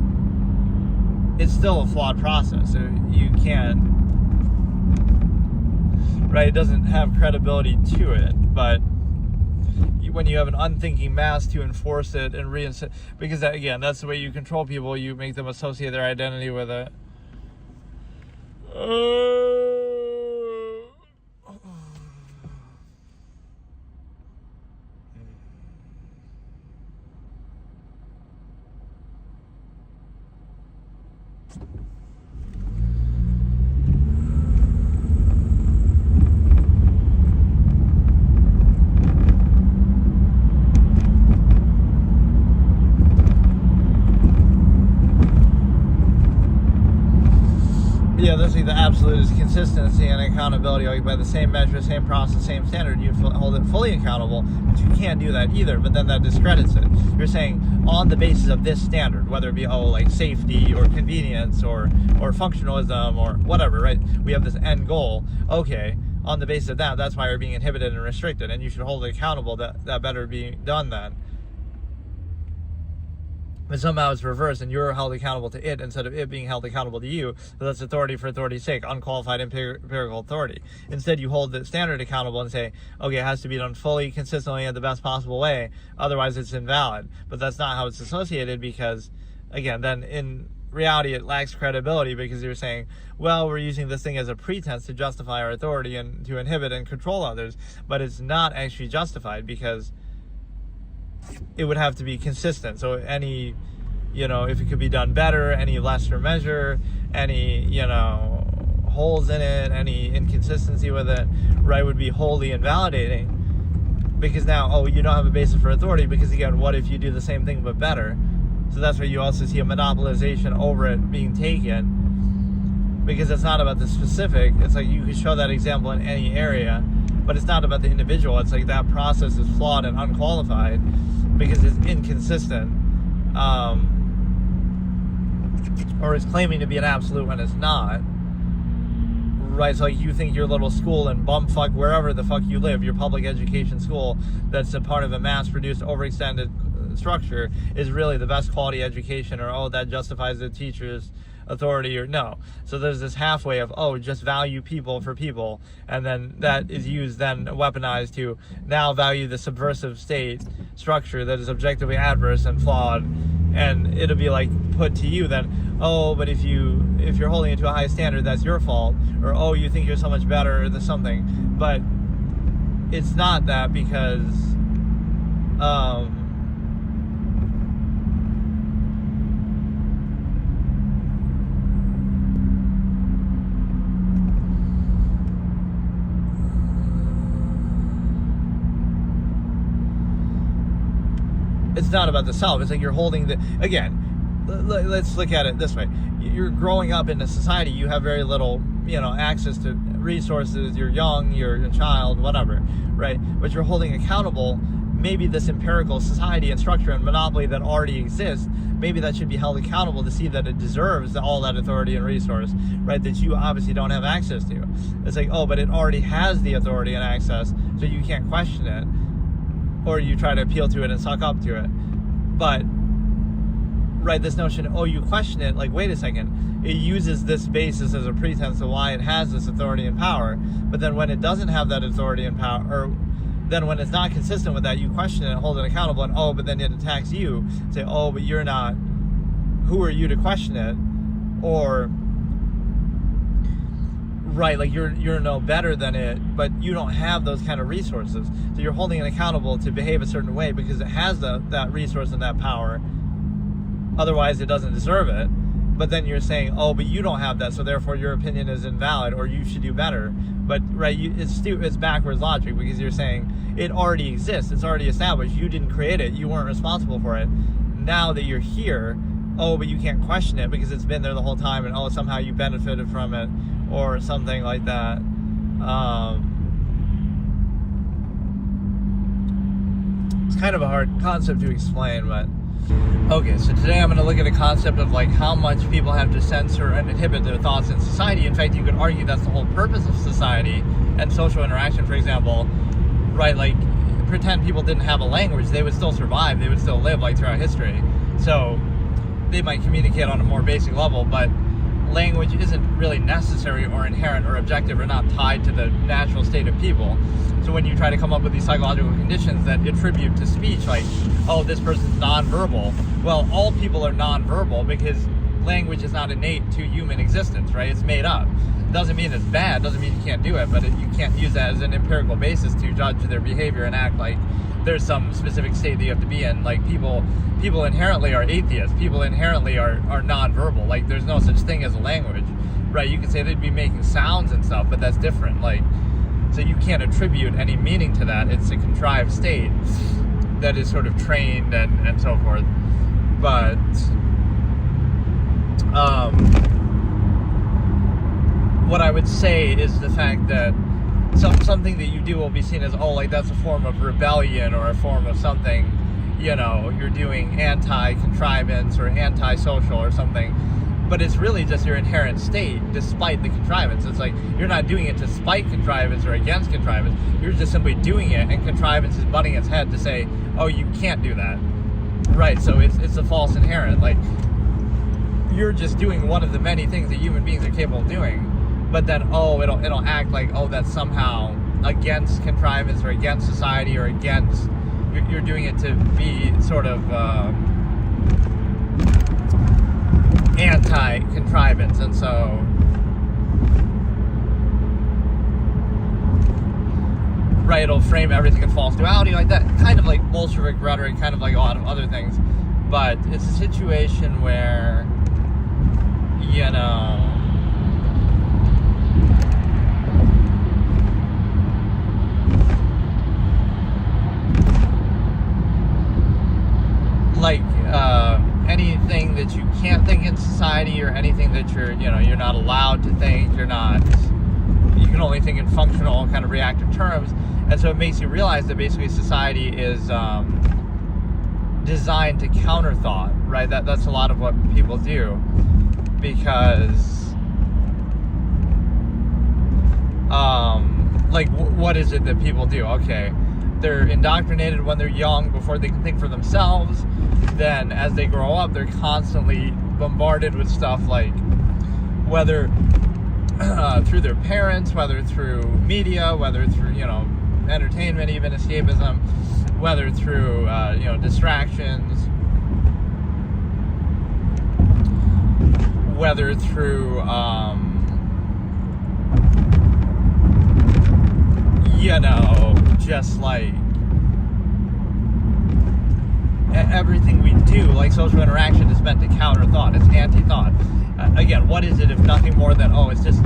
A: it's still a flawed process. So you can't, right? It doesn't have credibility to it, but when you have an unthinking mass to enforce it and reinstate, because that, again, that's the way you control people. You make them associate their identity with it. Yeah, this is the absolutist consistency and accountability. Like by the same measure, same process, same standard, you hold it fully accountable, but you can't do that either. But then that discredits it. You're saying on the basis of this standard, whether it be like safety or convenience or functionalism or whatever, right? We have this end goal. Okay, on the basis of that, that's why we're being inhibited and restricted, and you should hold it accountable that better be done then. But somehow it's reversed and you're held accountable to it instead of it being held accountable to you. So that's authority for authority's sake, unqualified empirical authority. Instead, you hold the standard accountable and say, okay, it has to be done fully, consistently, in the best possible way. Otherwise, it's invalid. But that's not how it's associated because, again, then in reality, it lacks credibility because you're saying, well, we're using this thing as a pretense to justify our authority and to inhibit and control others. But it's not actually justified because it would have to be consistent. So any, if it could be done better, any lesser measure, any, holes in it, any inconsistency with it, right, would be wholly invalidating because now, you don't have a basis for authority because, again, what if you do the same thing but better? So that's where you also see a monopolization over it being taken because it's not about the specific. It's like you could show that example in any area, but it's not about the individual. It's like that process is flawed and unqualified because it's inconsistent, or it's claiming to be an absolute when it's not, right? So like you think your little school in bumfuck wherever the fuck you live, your public education school that's a part of a mass-produced, overextended structure is really the best quality education, or that justifies the teacher's authority, or no. So there's this halfway of just value people for people, and then that is used, then weaponized to now value the subversive state structure that is objectively adverse and flawed, and it'll be like put to you then, but if you're holding it to a high standard, that's your fault, or you think you're so much better than something. But it's not that because it's not about the self. It's like you're holding let's look at it this way. You're growing up in a society, you have very little, access to resources, you're young, you're a child, whatever, right? But you're holding accountable maybe this empirical society and structure and monopoly that already exists. Maybe that should be held accountable to see that it deserves all that authority and resource, right, that you obviously don't have access to. It's like, but it already has the authority and access, so you can't question it, or you try to appeal to it and suck up to it. But, right, this notion, you question it, like, wait a second, it uses this basis as a pretense of why it has this authority and power, but then when it doesn't have that authority and power, or then when it's not consistent with that, you question it and hold it accountable, and but then it attacks you, say, but you're not, who are you to question it? Or, right, like you're no better than it, but you don't have those kind of resources. So you're holding it accountable to behave a certain way because it has that resource and that power. Otherwise, it doesn't deserve it. but then you're saying, oh, but you don't have that, so therefore your opinion is invalid, or you should do better. But right, it's backwards logic, because you're saying it already exists, it's already established, you didn't create it, you weren't responsible for it. Now that you're here, oh, but you can't question it because it's been there the whole time, and oh, somehow you benefited from it, or something like that. It's kind of a hard concept to explain, but okay, so today I'm going to look at a concept of like how much people have to censor and inhibit their thoughts in society. In fact, you could argue that's the whole purpose of society and social interaction, for example, right? Like, pretend people didn't have a language, they would still survive, they would still live like throughout history. So they might communicate on a more basic level, but language isn't really necessary or inherent or objective or not tied to the natural state of people. So when you try to come up with these psychological conditions that attribute to speech, like, oh, this person's nonverbal, well, all people are nonverbal because language is not innate to human existence, right? It's made up. Doesn't mean it's bad, doesn't mean you can't do it, but you can't use that as an empirical basis to judge their behavior and act like there's some specific state that you have to be in. Like, people inherently are atheists, people inherently are nonverbal. Like, there's no such thing as a language, right? You could say they'd be making sounds and stuff, but that's different. Like, so you can't attribute any meaning to that. It's a contrived state that is sort of trained and so forth. But what I would say is the fact that something that you do will be seen as, oh, like that's a form of rebellion or a form of something, you know, you're doing anti-contrivance or anti-social or something. But it's really just your inherent state, despite the contrivance. It's like, you're not doing it to spite contrivance or against contrivance. You're just simply doing it, and contrivance is butting its head to say, oh, you can't do that. Right, so it's a false inherent. Like, you're just doing one of the many things that human beings are capable of doing. But then, oh, it'll act like, oh, that's somehow against contrivance or against society or against... You're doing it to be sort of... anti-contrivance, and so right, it'll frame everything in false duality, like that, kind of like Bolshevik rhetoric, kind of like a lot of other things. But it's a situation where, you know, like anything that you can't think in society, or anything that you're not allowed to think, you can only think in functional kind of reactive terms. And so it makes you realize that basically society is designed to counter thought, right? That's a lot of what people do, because like, what is it that people do? Okay, they're indoctrinated when they're young before they can think for themselves. Then as they grow up, they're constantly bombarded with stuff, like whether through their parents, whether through media, whether through, entertainment, even escapism, whether through, distractions, whether through, just like everything we do, like social interaction, is meant to counter thought. It's anti-thought. Again, what is it if nothing more than, oh, it's just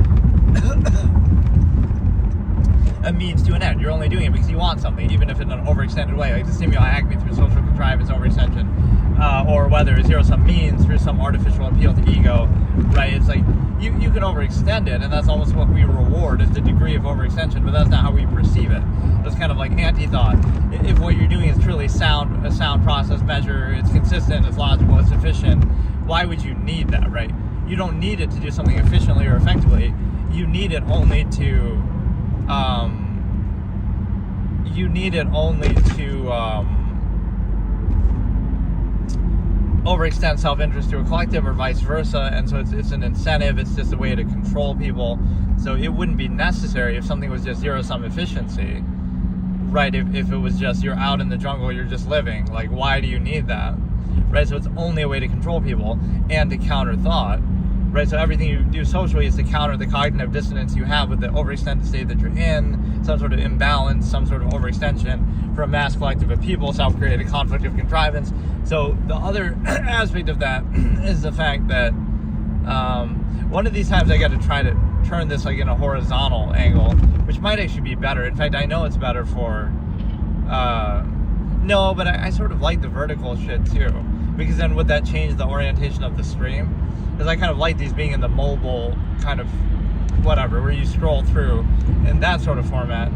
A: a means to an end. You're only doing it because you want something, even if in an overextended way, like the stimuli Acme through social contrivance overextension, or whether it's zero-sum means through some artificial appeal to ego, right? It's like, you can overextend it, and that's almost what we reward, is the degree of overextension, but that's not how we perceive it. It's kind of like anti-thought. If what you're doing is truly a sound process measure, it's consistent, it's logical, it's efficient, why would you need that, right? You don't need it to do something efficiently or effectively. You need it only to overextend self-interest to a collective, or vice versa. And so it's an incentive, it's just a way to control people. So it wouldn't be necessary if something was just zero-sum efficiency, right? If it was just, you're out in the jungle, you're just living, like, why do you need that, right? So it's only a way to control people and to counter thought, right? So everything you do socially is to counter the cognitive dissonance you have with the overextended state that you're in, some sort of imbalance, some sort of overextension for a mass collective of people, self-created conflict of contrivance. So the other aspect of that is the fact that One of these times I got to try to turn this like in a horizontal angle, which might actually be better. In fact, I know it's better for no, but I sort of like the vertical shit too, because then would that change the orientation of the stream? Because I kind of like these being in the mobile kind of whatever, where you scroll through in that sort of format.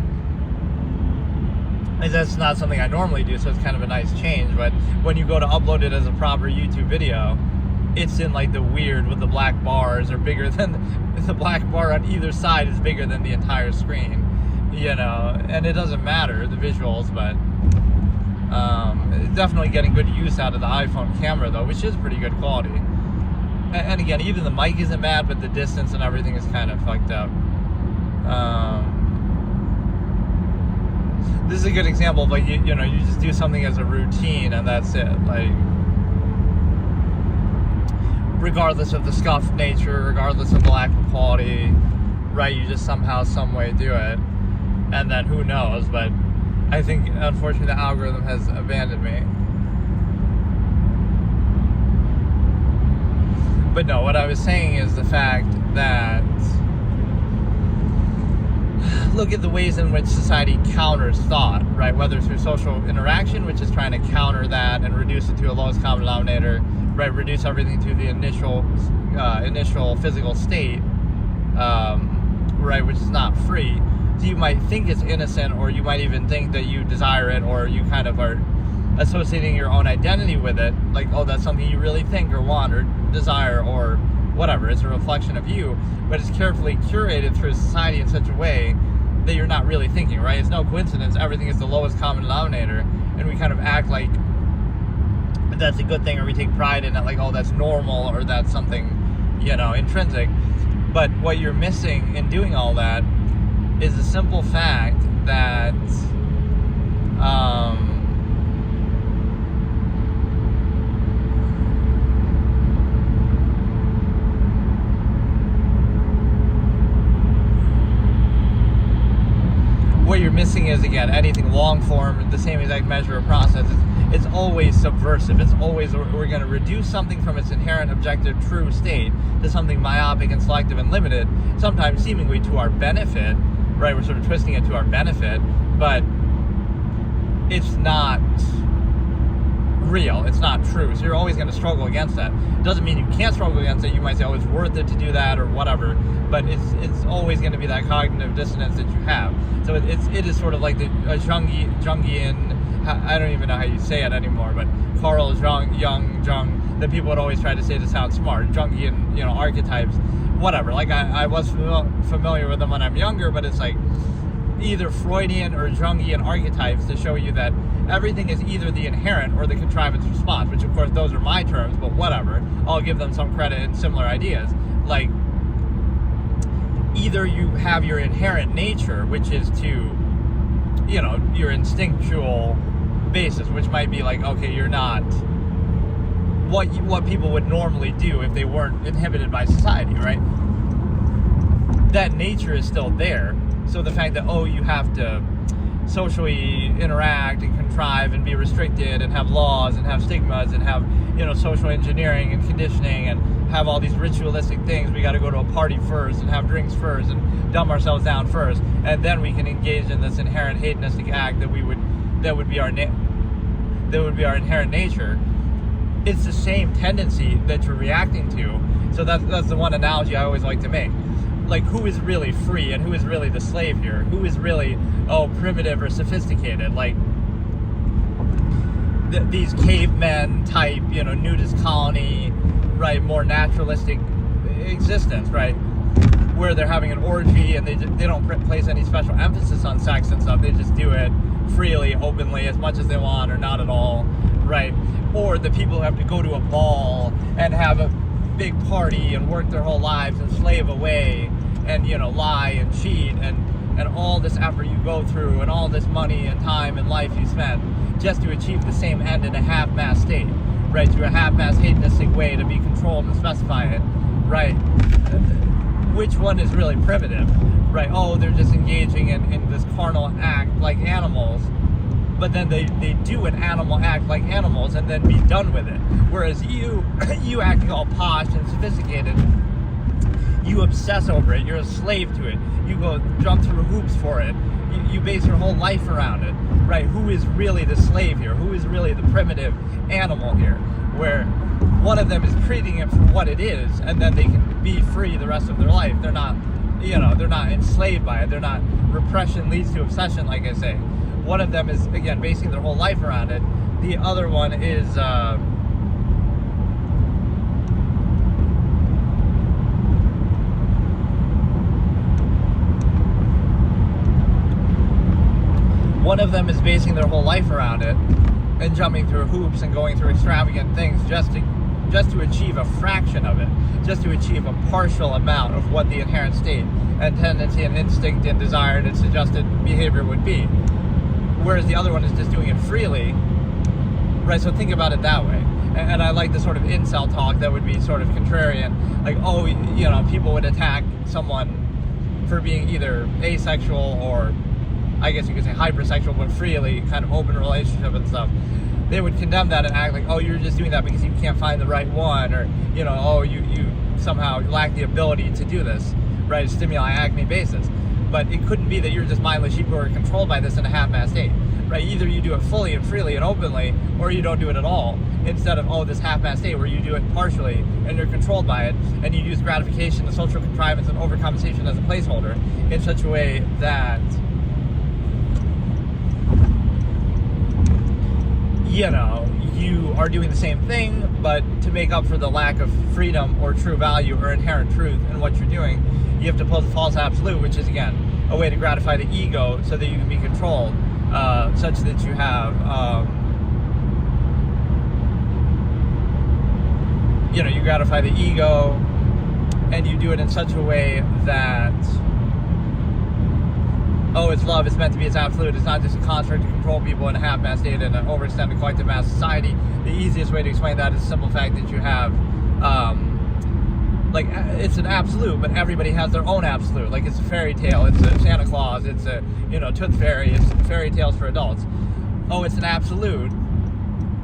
A: And that's not something I normally do, so it's kind of a nice change. But when you go to upload it as a proper YouTube video, it's in like the weird with the black bars are bigger than the black bar on either side is bigger than the entire screen, you know, and it doesn't matter the visuals, but definitely getting good use out of the iPhone camera though, which is pretty good quality. And again, even the mic isn't bad, but the distance and everything is kind of fucked up. This is a good example of like, you know, you just do something as a routine and that's it. Like, regardless of the scuffed nature, regardless of the lack of quality, right? You just somehow, some way do it. And then who knows, but I think, unfortunately, the algorithm has abandoned me. But no, what I was saying is the fact that look at the ways in which society counters thought, right? Whether through social interaction, which is trying to counter that and reduce it to a lowest common denominator, right? Reduce everything to the initial physical state, right? Which is not free. So you might think it's innocent, or you might even think that you desire it, or you kind of are associating your own identity with it, like, oh, that's something you really think or want or desire or whatever. It's a reflection of you, but it's carefully curated through society in such a way that you're not really thinking, right? It's no coincidence. Everything is the lowest common denominator, and we kind of act like that's a good thing, or we take pride in it, like, oh, that's normal, or that's something, you know, intrinsic. But what you're missing in doing all that is the simple fact that what you're missing is, again, anything long form, the same exact measure or process. It's always subversive. It's always, we're going to reduce something from its inherent objective true state to something myopic and selective and limited, sometimes seemingly to our benefit, right? We're sort of twisting it to our benefit, but it's not real. It's not true. So you're always going to struggle against that. It doesn't mean you can't struggle against it. You might say, oh, it's worth it to do that or whatever, but it's always going to be that cognitive dissonance that you have. So it is sort of like the Jungian, I don't even know how you say it anymore, but Carl Jung, that people would always try to say to sound smart, Jungian, you know, archetypes, whatever. Like I was familiar with them when I'm younger, but it's like either Freudian or Jungian archetypes to show you that everything is either the inherent or the contrivance response, which of course those are my terms, but whatever. I'll give them some credit in similar ideas. Like, either you have your inherent nature, which is to, you know, your instinctual basis, which might be like, okay, you're not what people would normally do if they weren't inhibited by society, right? That nature is still there. So the fact that, oh, you have to socially interact and contrive and be restricted and have laws and have stigmas and have, you know, social engineering and conditioning and have all these ritualistic things. We got to go to a party first and have drinks first and dumb ourselves down first, and then we can engage in this inherent hedonistic act that would be our inherent nature. It's the same tendency that you're reacting to. So that's the one analogy I always like to make. Like, who is really free and who is really the slave here? Who is really, primitive or sophisticated? Like, these cavemen type, you know, nudist colony, right, more naturalistic existence, right, where they're having an orgy and they don't place any special emphasis on sex and stuff. They just do it freely, openly, as much as they want or not at all, right? Or the people who have to go to a ball and have a big party and work their whole lives and slave away and, you know, lie and cheat and all this effort you go through and all this money and time and life you spend just to achieve the same end in a half-mast state, right? Through a half-mast hedonistic way to be controlled and specify it, right? Which one is really primitive, right? Oh, they're just engaging in this carnal act like animals. but then they do an animal act like animals and then be done with it. Whereas you acting all posh and sophisticated, you obsess over it. You're a slave to it. You go jump through hoops for it. You base your whole life around it, right? Who is really the slave here? Who is really the primitive animal here? Where one of them is treating it for what it is, and then they can be free the rest of their life. They're not, they're not enslaved by it. They're not, repression leads to obsession, like I say. One of them is, again, basing their whole life around it. The other one is, basing their whole life around it and jumping through hoops and going through extravagant things just to achieve a fraction of it, just to achieve a partial amount of what the inherent state and tendency and instinct and desire and suggested behavior would be. Whereas the other one is just doing it freely, right? So think about it that way. And I like the sort of incel talk that would be sort of contrarian, like, oh, people would attack someone for being either asexual or, I guess you could say, hypersexual, but freely, kind of open relationship and stuff. They would condemn that and act like, oh, you're just doing that because you can't find the right one, or, oh, you somehow lack the ability to do this, right? Stimuli, Acme basis. But it couldn't be that you're just mindless sheep who are controlled by this in a half-assed state, right? Either you do it fully and freely and openly, or you don't do it at all, instead of, oh, this half-assed state where you do it partially and you're controlled by it, and you use gratification, the social contrivance, and overcompensation as a placeholder in such a way that, you are doing the same thing, but to make up for the lack of freedom or true value or inherent truth in what you're doing, you have to pose a false absolute, which is, again, a way to gratify the ego so that you can be controlled, such that you have, you gratify the ego, and you do it in such a way that, oh, it's love, it's meant to be, it's absolute, it's not just a construct to control people in a half-mass state and an overextended collective mass society. The easiest way to explain that is the simple fact that you have, it's an absolute, but everybody has their own absolute. Like, it's a fairy tale, it's a Santa Claus, it's a, Tooth Fairy, it's fairy tales for adults. Oh, it's an absolute,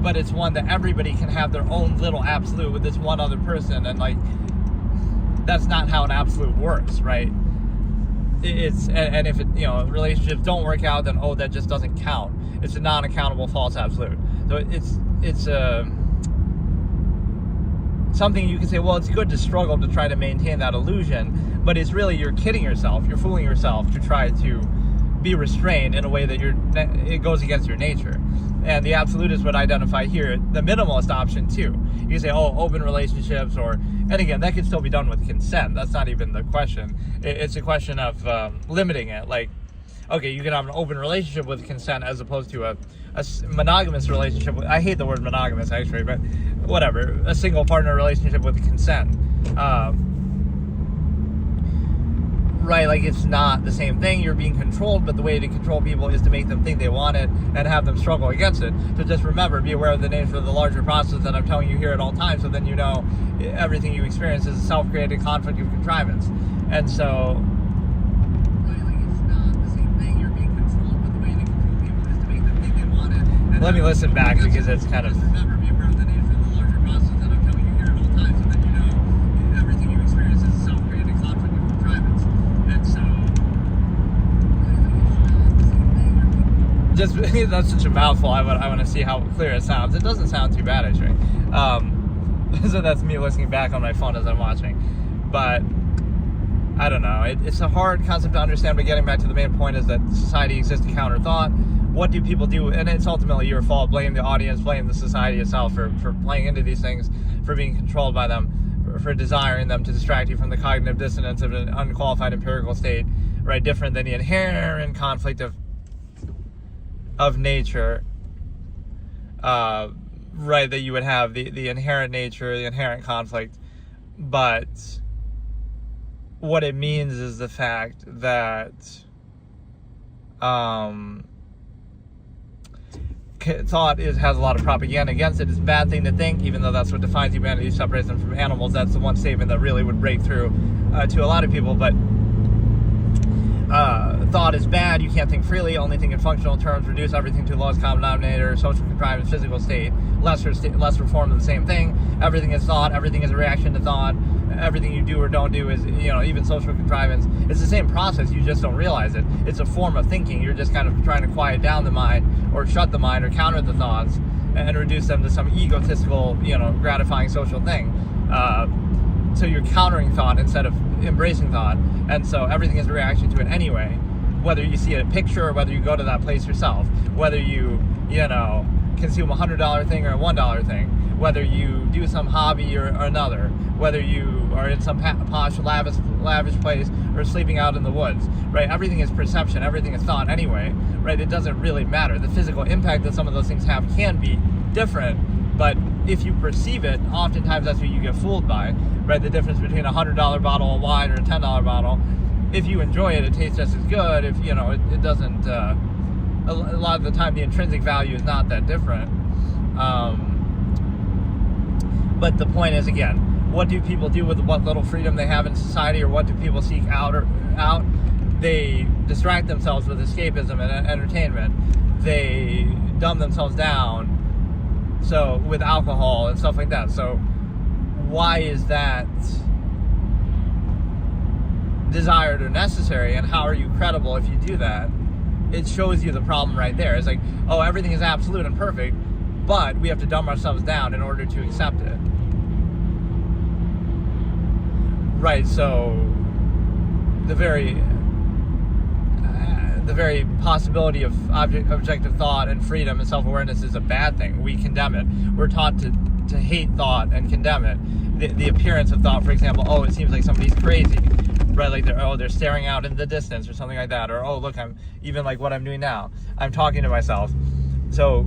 A: but it's one that everybody can have their own little absolute with this one other person, and, that's not how an absolute works, right? And if relationships don't work out, then that just doesn't count. It's a non-accountable false absolute. So it's something you can say, well, it's good to struggle to try to maintain that illusion, but it's really, you're kidding yourself, you're fooling yourself to try to be restrained in a way that it goes against your nature. And the absolutists would identify here the minimalist option too. You can say, oh, open relationships, and again, that can still be done with consent. That's not even the question. It's a question of limiting it. Like, okay, you can have an open relationship with consent as opposed to a monogamous relationship. I hate the word monogamous, actually, but whatever. A single partner relationship with consent. Right, like, it's not the same thing. You're being controlled, but the way to control people is to make them think they want it and have them struggle against it. So just remember, be aware of the nature of the larger process that I'm telling you here at all times, so then everything you experience is a self-created conflict of contrivance. And so, it's not the same thing. You're being controlled, but the way to control people is to make them think they want it. Let me listen back, because it's kind of... Remember, be aware of the nature of the larger process that I'm telling you here at all times, so then everything you experience is a self-created conflict of contrivance. And so, that's such a mouthful. I want to see how clear it sounds. It doesn't sound too bad, actually. So that's me listening back on my phone as I'm watching. But I don't know. It's a hard concept to understand, but getting back to the main point is that society exists to counter thought. What do people do? And it's ultimately your fault. Blame the audience, blame the society itself for playing into these things, for being controlled by them, for desiring them to distract you from the cognitive dissonance of an unqualified empirical state, right? Different than the inherent conflict of nature, right? That you would have the inherent nature, the inherent conflict, but what it means is the fact that thought has a lot of propaganda against it. It's a bad thing to think, even though that's what defines humanity, separates them from animals. That's the one statement that really would break through to a lot of people. But thought is bad, you can't think freely, only think in functional terms, reduce everything to the lowest common denominator, social contrivance, physical state, lesser form of the same thing. Everything is thought, everything is a reaction to thought, everything you do or don't do is, even social contrivance. It's the same process, you just don't realize it. It's a form of thinking. You're just kind of trying to quiet down the mind, or shut the mind, or counter the thoughts, and reduce them to some egotistical, gratifying social thing. So you're countering thought instead of embracing thought, and so everything is a reaction to it anyway, whether you see a picture or whether you go to that place yourself, whether you consume a $100 thing or a $1 thing, whether you do some hobby or another, whether you are in some posh lavish place or sleeping out in the woods, right? Everything is perception, everything is thought anyway, right? It doesn't really matter. The physical impact that some of those things have can be different, but if you perceive it, oftentimes that's what you get fooled by, right? The difference between a $100 bottle of wine or a $10 bottle, if you enjoy it, it tastes just as good. If, it doesn't, a lot of the time the intrinsic value is not that different. But the point is, again, what do people do with what little freedom they have in society, or what do people seek out? They distract themselves with escapism and entertainment. They dumb themselves down, so with alcohol and stuff like that. So why is that desired or necessary, and how are you credible if you do that? It shows you the problem right there. It's like, oh, everything is absolute and perfect, but we have to dumb ourselves down in order to accept it. Right, so the very possibility of objective thought and freedom and self-awareness is a bad thing. We condemn it. We're taught to hate thought and condemn it. The appearance of thought, for example, oh, it seems like somebody's crazy, right? Like they're staring out in the distance or something like that, or oh, look, I'm even like what I'm doing now. I'm talking to myself. So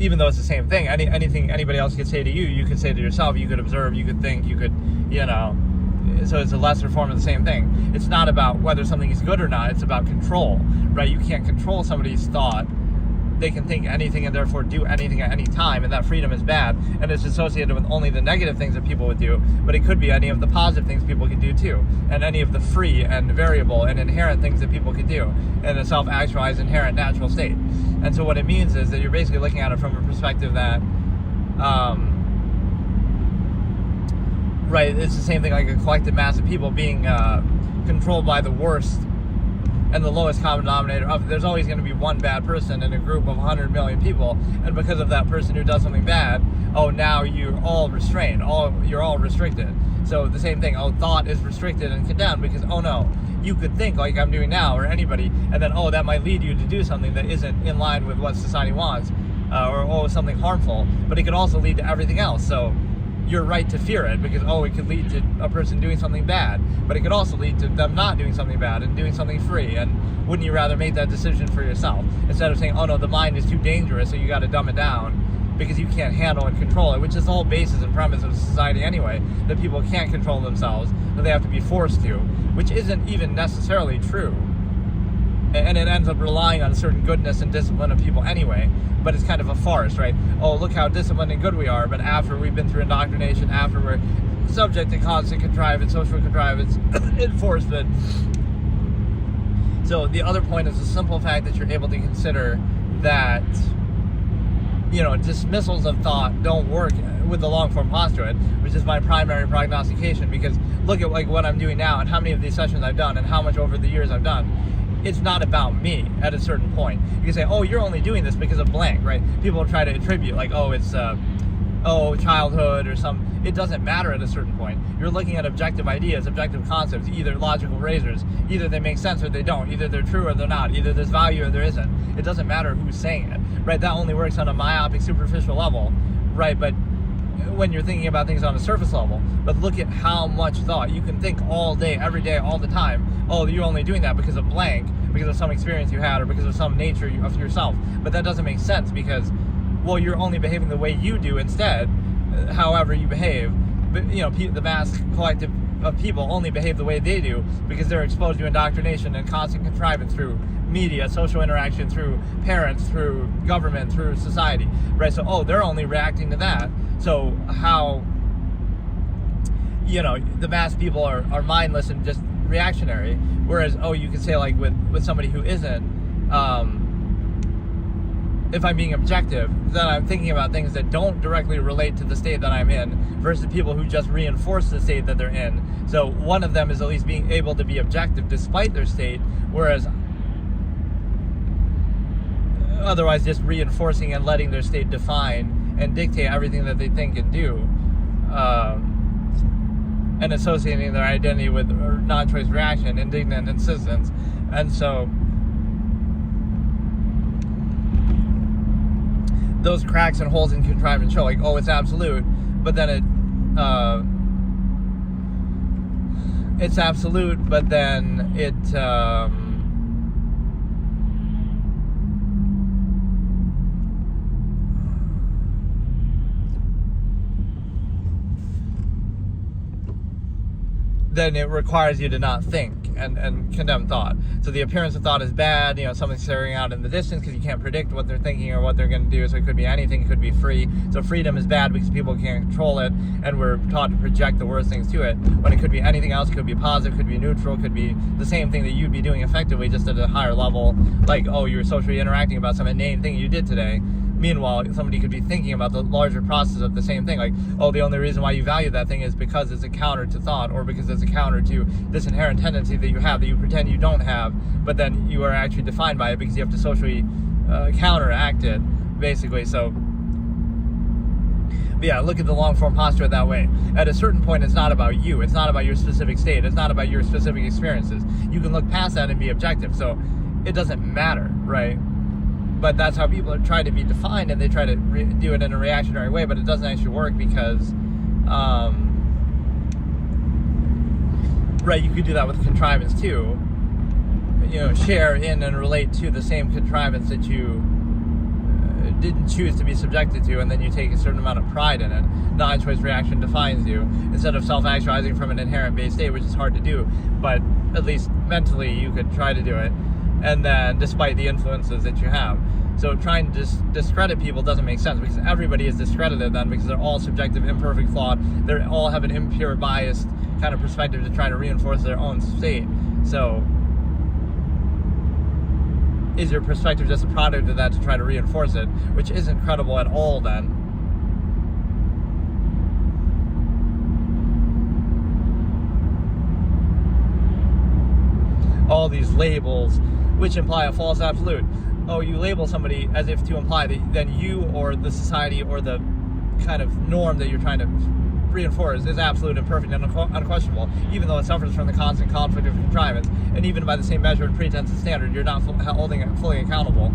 A: even though it's the same thing, anything anybody else could say to you, you could say to yourself. You could observe, you could think, you could, so it's a lesser form of the same thing. It's not about whether something is good or not, it's about control, right? You can't control somebody's thought. They can think anything and therefore do anything at any time, and that freedom is bad, and it's associated with only the negative things that people would do, but it could be any of the positive things people could do too, and any of the free and variable and inherent things that people could do in a self-actualized inherent natural state. And so what it means is that you're basically looking at it from a perspective that right, it's the same thing like a collective mass of people being controlled by the worst and the lowest common denominator of. There's always going to be one bad person in a group of 100 million people, and because of that person who does something bad, oh, now you're all restrained, you're all restricted. So the same thing, oh, thought is restricted and condemned because, oh no, you could think like I'm doing now, or anybody, and then, oh, that might lead you to do something that isn't in line with what society wants, or oh, something harmful, but it could also lead to everything else. So you're right to fear it because, oh, it could lead to a person doing something bad, but it could also lead to them not doing something bad and doing something free. And wouldn't you rather make that decision for yourself instead of saying, oh no, the mind is too dangerous, so you got to dumb it down because you can't handle and control it, which is the whole basis and premise of society anyway, that people can't control themselves, that they have to be forced to, which isn't even necessarily true. And it ends up relying on certain goodness and discipline of people anyway, but it's kind of a farce, right? Oh, look how disciplined and good we are, but after we've been through indoctrination, after we're subject to constant contrivance, social contrivance, enforcement. So the other point is the simple fact that you're able to consider that, dismissals of thought don't work with the long-form postulate, which is my primary prognostication, because look at like what I'm doing now and how many of these sessions I've done and how much over the years I've done. It's not about me at a certain point. You can say, oh, you're only doing this because of blank, right? People try to attribute like, oh, it's, childhood or some. It doesn't matter at a certain point. You're looking at objective ideas, objective concepts, either logical razors. Either they make sense or they don't. Either they're true or they're not. Either there's value or there isn't. It doesn't matter who's saying it, right? That only works on a myopic, superficial level, right? But when you're thinking about things on a surface level, but look at how much thought you can think all day, every day, all the time. Oh, you're only doing that because of blank, because of some experience you had, or because of some nature of yourself. But that doesn't make sense because, well, you're only behaving the way you do instead, however you behave. But the mass collective of people only behave the way they do because they're exposed to indoctrination and constant contrivance through media, social interaction, through parents, through government, through society, right? So, oh, they're only reacting to that. So how, the mass people are mindless and just reactionary. Whereas, you could say, like, with somebody who isn't, if I'm being objective, then I'm thinking about things that don't directly relate to the state that I'm in versus people who just reinforce the state that they're in. So one of them is at least being able to be objective despite their state, whereas otherwise just reinforcing and letting their state define and dictate everything that they think and do, and associating their identity with non-choice reaction, indignant insistence. And so those cracks and holes in contrivance show, like, it's absolute, but then it's absolute, but then it then it requires you to not think and condemn thought. So the appearance of thought is bad, something's staring out in the distance because you can't predict what they're thinking or what they're going to do, so it could be anything, it could be free. So freedom is bad because people can't control it, and we're taught to project the worst things to it, when it could be anything else. It could be positive, could be neutral, could be the same thing that you'd be doing effectively, just at a higher level, like, you're socially interacting about some inane thing you did today. Meanwhile, somebody could be thinking about the larger process of the same thing, like, the only reason why you value that thing is because it's a counter to thought, or because it's a counter to this inherent tendency that you have that you pretend you don't have, but then you are actually defined by it because you have to socially counteract it, basically. So, but yeah, look at the long-form posture that way. At a certain point, it's not about you. It's not about your specific state. It's not about your specific experiences. You can look past that and be objective. So it doesn't matter, right? But that's how people try to be defined, and they try to do it in a reactionary way, but it doesn't actually work because, right, you could do that with contrivance too. Share in and relate to the same contrivance that you didn't choose to be subjected to, and then you take a certain amount of pride in it. Non-choice reaction defines you, instead of self-actualizing from an inherent base state, which is hard to do, but at least mentally you could try to do it. And then, despite the influences that you have. So trying to discredit people doesn't make sense, because everybody is discredited then, because they're all subjective, imperfect, flawed. They all have an impure, biased kind of perspective to try to reinforce their own state. So is your perspective just a product of that to try to reinforce it, which isn't credible at all then. All these labels which imply a false absolute. You label somebody as if to imply that then you or the society or the kind of norm that you're trying to reinforce is absolute and perfect and unquestionable, even though it suffers from the constant conflict of contrivance. And even by the same measure and pretense and standard, you're not holding it fully accountable.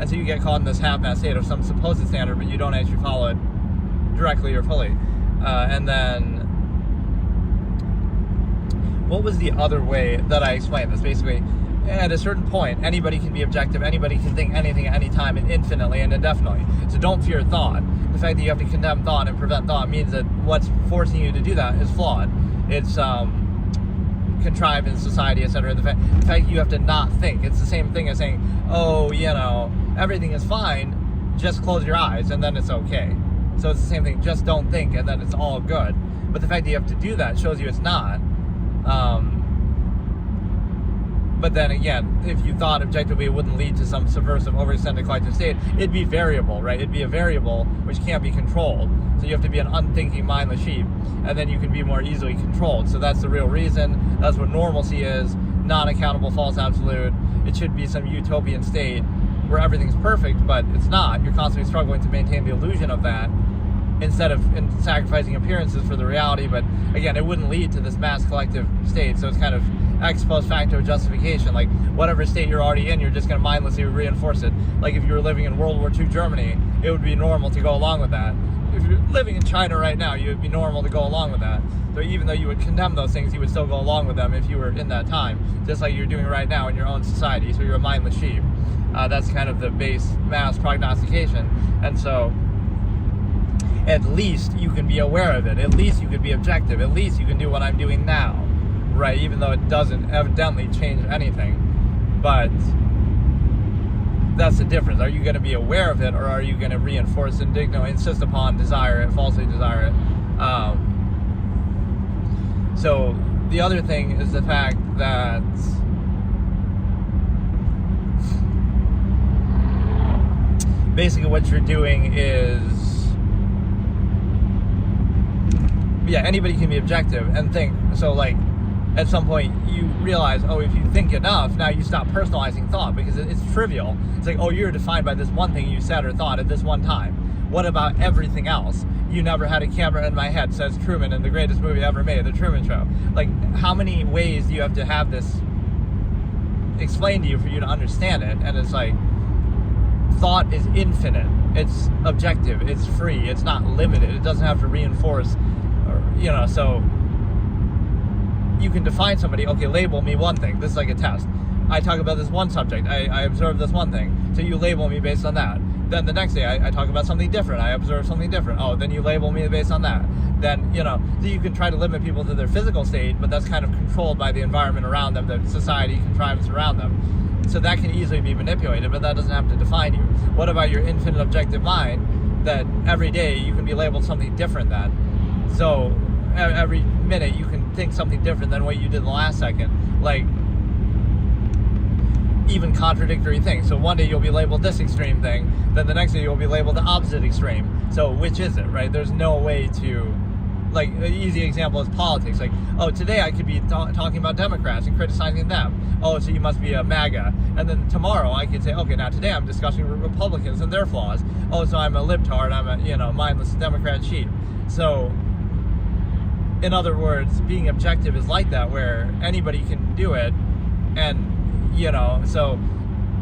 A: And so you get caught in this half-assed state of some supposed standard, but you don't actually follow it directly or fully. And then, what was the other way that I explained this? Basically, at a certain point, anybody can be objective, anybody can think anything at any time and infinitely and indefinitely. So don't fear thought. The fact that you have to condemn thought and prevent thought means that what's forcing you to do that is flawed. It's contrived in society, etc. The fact you have to not think. It's the same thing as saying, everything is fine, just close your eyes and then it's okay. So it's the same thing, just don't think and then it's all good. But the fact that you have to do that shows you it's not. But then again, if you thought objectively it wouldn't lead to some subversive, overextended collective state, it'd be variable, right? It'd be a variable which can't be controlled. So you have to be an unthinking, mindless sheep, and then you can be more easily controlled. So that's the real reason. That's what normalcy is, non-accountable false absolute. It should be some utopian state where everything's perfect, but it's not. You're constantly struggling to maintain the illusion of that instead of sacrificing appearances for the reality. But again, it wouldn't lead to this mass collective state. So it's kind of ex post facto justification, like whatever state you're already in, you're just going to mindlessly reinforce it. Like if you were living in World War II Germany, it would be normal to go along with that. If you're living in China right now, it would be normal to go along with that. So even though you would condemn those things, you would still go along with them if you were in that time, just like you're doing right now in your own society. So you're a mindless sheep. That's kind of the base mass prognostication. And so at least you can be aware of it. At least you can be objective. At least you can do what I'm doing now. Right, even though it doesn't evidently change anything. But that's the difference. Are you going to be aware of it, or are you going to reinforce, insist upon, desire it, falsely desire it? So the other thing is the fact that basically what you're doing is, anybody can be objective and think. So like at some point you realize, if you think enough, now you stop personalizing thought because it's trivial. It's like, you're defined by this one thing you said or thought at this one time. What about everything else? You never had a camera in my head, says Truman in the greatest movie ever made, The Truman Show. Like, how many ways do you have to have this explained to you for you to understand it? And it's like, thought is infinite. It's objective. It's free. It's not limited. It doesn't have to reinforce, so you can define somebody, label me one thing. This is like a test. I talk about this one subject. I observe this one thing. So you label me based on that. Then the next day I talk about something different. I observe something different. Then you label me based on that. Then, so you can try to limit people to their physical state, but that's kind of controlled by the environment around them, the society contrives around them. So that can easily be manipulated, but that doesn't have to define you. What about your infinite objective mind that every day you can be labeled something different than? So every minute you can think something different than what you did the last second. Like, even contradictory things. So one day you'll be labeled this extreme thing, then the next day you'll be labeled the opposite extreme. So which is it, right? There's no way to, like, an easy example is politics. Like, today I could be talking about Democrats and criticizing them. So you must be a MAGA. And then tomorrow I could say, now today I'm discussing Republicans and their flaws. So I'm a libtard, I'm a, mindless Democrat sheep. So, in other words, being objective is like that, where anybody can do it. And so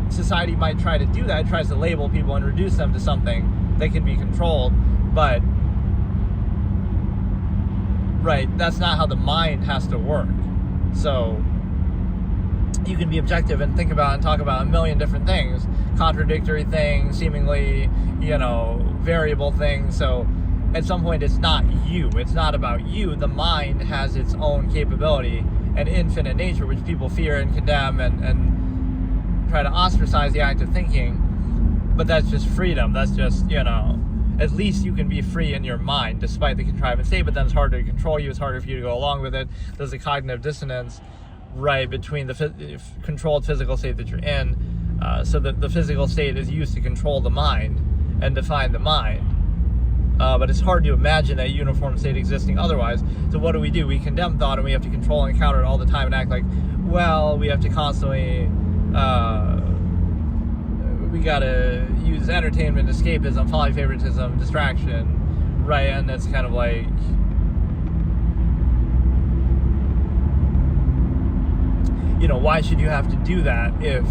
A: society might try to do that. It tries to label people and reduce them to something that can be controlled, but that's not how the mind has to work. So you can be objective and think about and talk about a million different things, contradictory things, seemingly, variable things. So at some point it's not you. It's not about you. The mind has its own capability and infinite nature, which people fear and condemn and try to ostracize the act of thinking. But that's just freedom. That's just, at least you can be free in your mind despite the contrived state, but then it's harder to control you. It's harder for you to go along with it. There's a cognitive dissonance, between the controlled physical state that you're in. So that the physical state is used to control the mind and define the mind. But it's hard to imagine that uniform state existing otherwise. So what do? We condemn thought, and we have to control and counter it all the time and act like, we have to constantly, we gotta use entertainment, escapism, folly, favoritism, distraction, right? And it's kind of like, why should you have to do that if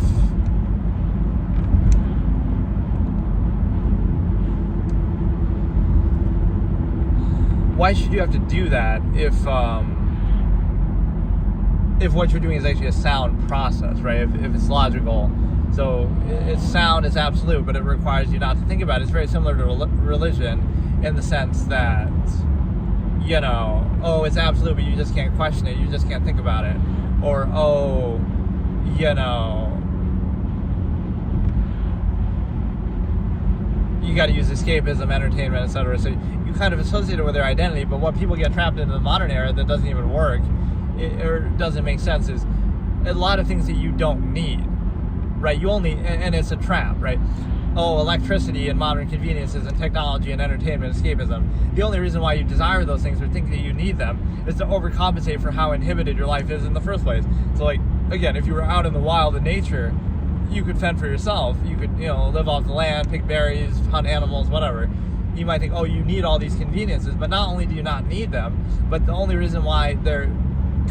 A: what you're doing is actually a sound process, right? If it's logical. So it's sound, it's absolute, but it requires you not to think about it. It's very similar to religion in the sense that, it's absolute, but you just can't question it. You just can't think about it. Or, you got to use escapism, entertainment, etc. So you kind of associate it with their identity, but what people get trapped into the modern era that doesn't even work, or doesn't make sense, is a lot of things that you don't need, right? You only, and it's a trap, right? Electricity and modern conveniences and technology and entertainment, escapism. The only reason why you desire those things or think that you need them is to overcompensate for how inhibited your life is in the first place. So, like, again, if you were out in the wild in nature, you could fend for yourself. You could, live off the land, pick berries, hunt animals, whatever. You might think, you need all these conveniences, but not only do you not need them, but the only reason why they're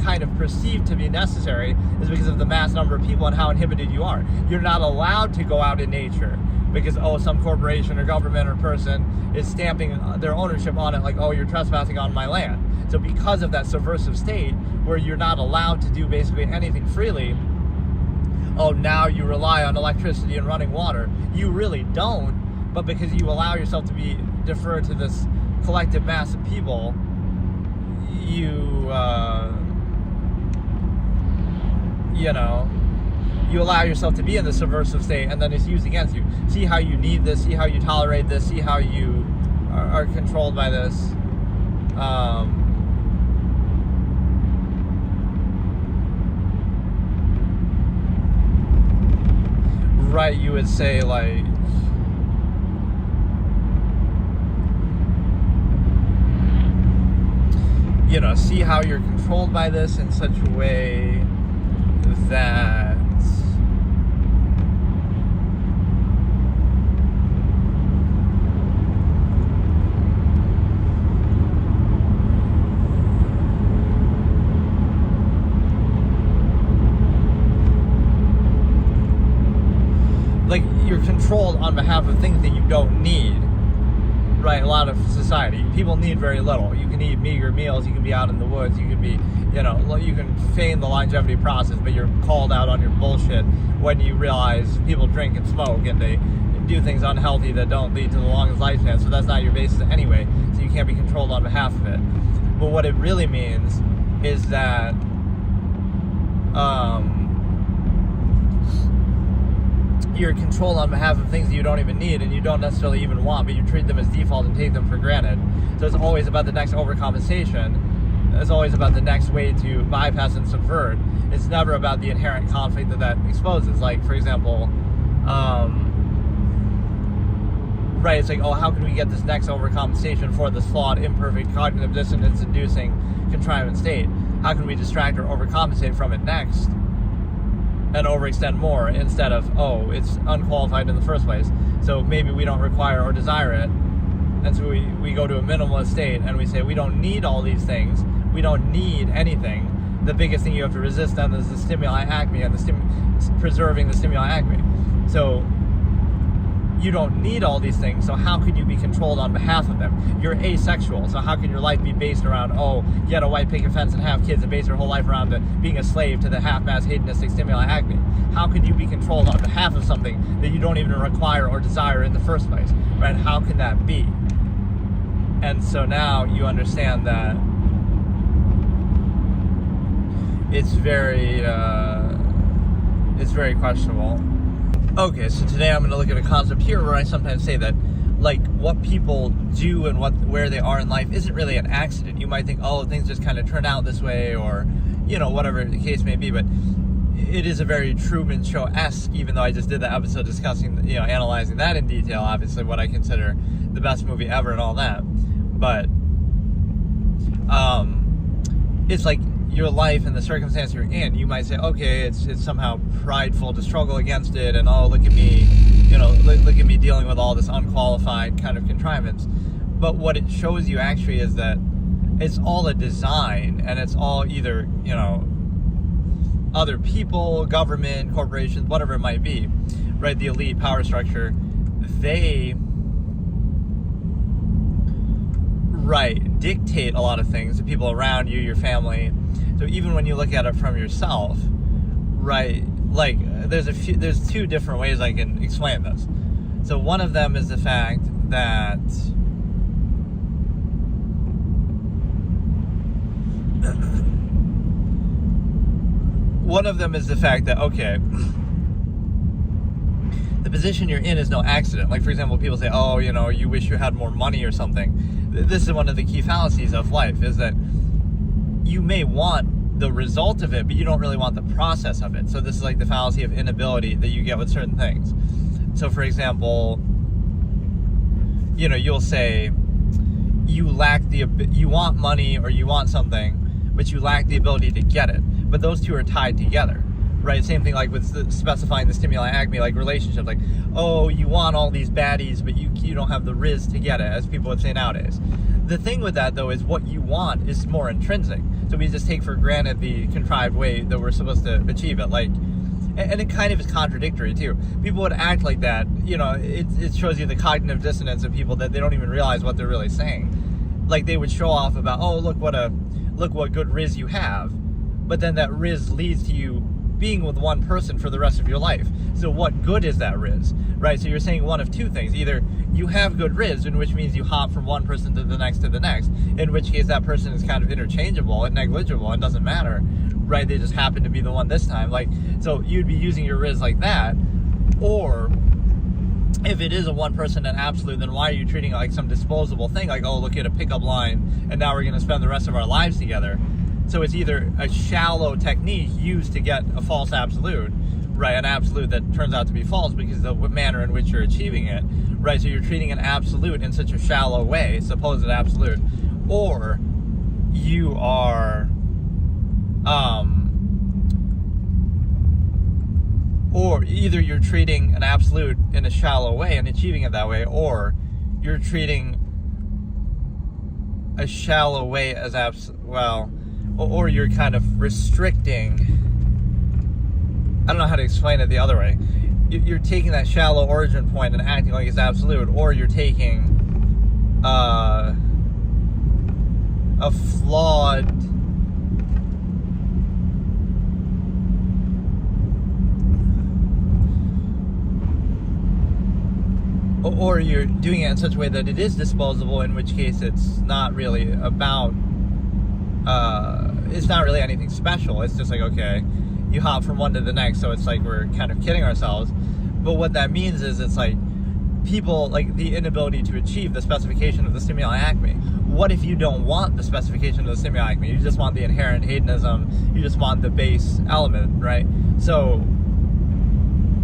A: kind of perceived to be necessary is because of the mass number of people and how inhibited you are. You're not allowed to go out in nature because, some corporation or government or person is stamping their ownership on it, like, you're trespassing on my land. So because of that subversive state where you're not allowed to do basically anything freely, now you rely on electricity and running water. You really don't, but because you allow yourself to be deferred to this collective mass of people, you allow yourself to be in the subversive state, and then it's used against you. See how you need this, see how you tolerate this, see how you are controlled by this. right, you would say, like, you know, see how you're controlled by this in such a way that like you're controlled on behalf of things that you don't need. Right, a lot of society, people need very little. You can eat meager meals, you can be out in the woods, you can be, you know, you can feign the longevity process, but you're called out on your bullshit when you realize people drink and smoke and they do things unhealthy that don't lead to the longest lifespan, so that's not your basis anyway, so you can't be controlled on behalf of it. But what it really means is that you're controlled on behalf of things that you don't even need and you don't necessarily even want, but you treat them as default and take them for granted. So it's always about the next overcompensation. It's always about the next way to bypass and subvert. It's never about the inherent conflict that exposes. Like, for example, right, it's like, oh, how can we get this next overcompensation for this flawed, imperfect, cognitive dissonance-inducing contrivance state? How can we distract or overcompensate from it next and overextend more instead of, oh, it's unqualified in the first place, so maybe we don't require or desire it, and so we go to a minimalist state and we say we don't need all these things, we don't need anything. The biggest thing you have to resist then is the stimuli acme and preserving the stimuli acme. So you don't need all these things, so how could you be controlled on behalf of them? You're asexual, so how can your life be based around, oh, get a white picket fence and have kids, and base your whole life around being a slave to the half-mass hedonistic stimuli acme? How could you be controlled on behalf of something that you don't even require or desire in the first place, right? How can that be? And so now you understand that it's very questionable. Okay, so today I'm going to look at a concept here where I sometimes say that, like, what people do and where they are in life isn't really an accident. You might think, oh, things just kind of turn out this way, or, you know, whatever the case may be, but it is a very Truman Show-esque, even though I just did the episode discussing, you know, analyzing that in detail, obviously what I consider the best movie ever and all that. But it's like your life and the circumstance you're in, you might say, okay, it's somehow prideful to struggle against it, and oh, look at me, you know, look at me dealing with all this unqualified kind of contrivance. But what it shows you actually is that it's all a design, and it's all either, you know, other people, government, corporations, whatever it might be, right? The elite power structure, they dictate a lot of things, the people around you, your family. So even when you look at it from yourself, right, like there's two different ways I can explain this. So one of them is the fact that okay, the position you're in is no accident. Like, for example, people say, oh, you know, you wish you had more money or something. This is one of the key fallacies of life, is that you may want the result of it, but you don't really want the process of it. So this is like the fallacy of inability that you get with certain things. So, for example, you know, you'll say you want money or you want something, but you lack the ability to get it. But those two are tied together, right? Same thing like with specifying the stimuli acme, like relationships, like, oh, you want all these baddies, but you don't have the riz to get it, as people would say nowadays. The thing with that, though, is what you want is more intrinsic. So we just take for granted the contrived way that we're supposed to achieve it. Like, and it kind of is contradictory, too. People would act like that. You know, it shows you the cognitive dissonance of people, that they don't even realize what they're really saying. Like, they would show off about, oh, look what good riz you have. But then that riz leads to you being with one person for the rest of your life. So what good is that riz, right? So you're saying one of two things. Either you have good riz, in which means you hop from one person to the next, in which case that person is kind of interchangeable and negligible and doesn't matter, right? They just happen to be the one this time. Like, so you'd be using your riz like that. Or if it is a one person and absolute, then why are you treating it like some disposable thing? Like, oh, look at a pickup line, and now we're going to spend the rest of our lives together. So it's either a shallow technique used to get a false absolute, right? An absolute that turns out to be false because of the manner in which you're achieving it, right? So you're treating an absolute in such a shallow way, supposed absolute, or you are, or either you're treating an absolute in a shallow way and achieving it that way, or you're treating a shallow way as or you're kind of restricting. I don't know how to explain it the other way. You're taking that shallow origin point and acting like it's absolute, or you're taking a flawed or you're doing it in such a way that it is disposable, in which case it's not really about it's not really anything special. It's just like, okay, you hop from one to the next, so it's like we're kind of kidding ourselves. But what that means is it's like people, like the inability to achieve the specification of the stimuli acme. What if you don't want the specification of the stimuli acme? You just want the inherent hedonism, you just want the base element, right? So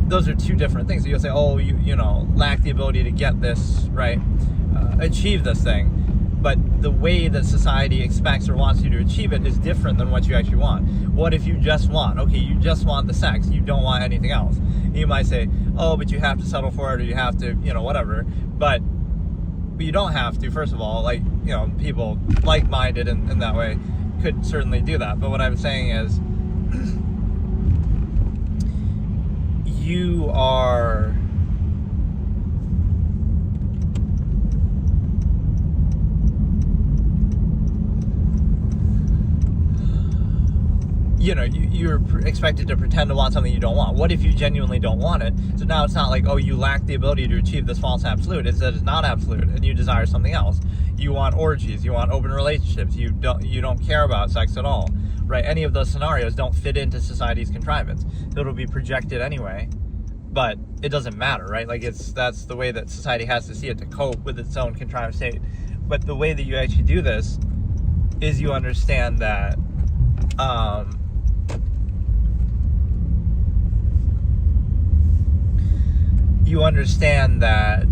A: those are two different things. So you'll say, oh, you know, lack the ability to get this, right? Achieve this thing. But the way that society expects or wants you to achieve it is different than what you actually want. What if you just want, okay, you just want the sex, you don't want anything else? You might say, oh, but you have to settle for it, or you have to, you know, whatever. But you don't have to, first of all. Like, you know, people like-minded in that way could certainly do that. But what I'm saying is, you are... you know, you're expected to pretend to want something you don't want. What if you genuinely don't want it? So now it's not like, oh, you lack the ability to achieve this false absolute. It's that it's not absolute, and you desire something else. You want orgies. You want open relationships. You don't care about sex at all, right? Any of those scenarios don't fit into society's contrivance. So it'll be projected anyway, but it doesn't matter, right? Like that's the way that society has to see it to cope with its own contrived state. But the way that you actually do this is you understand that. You understand that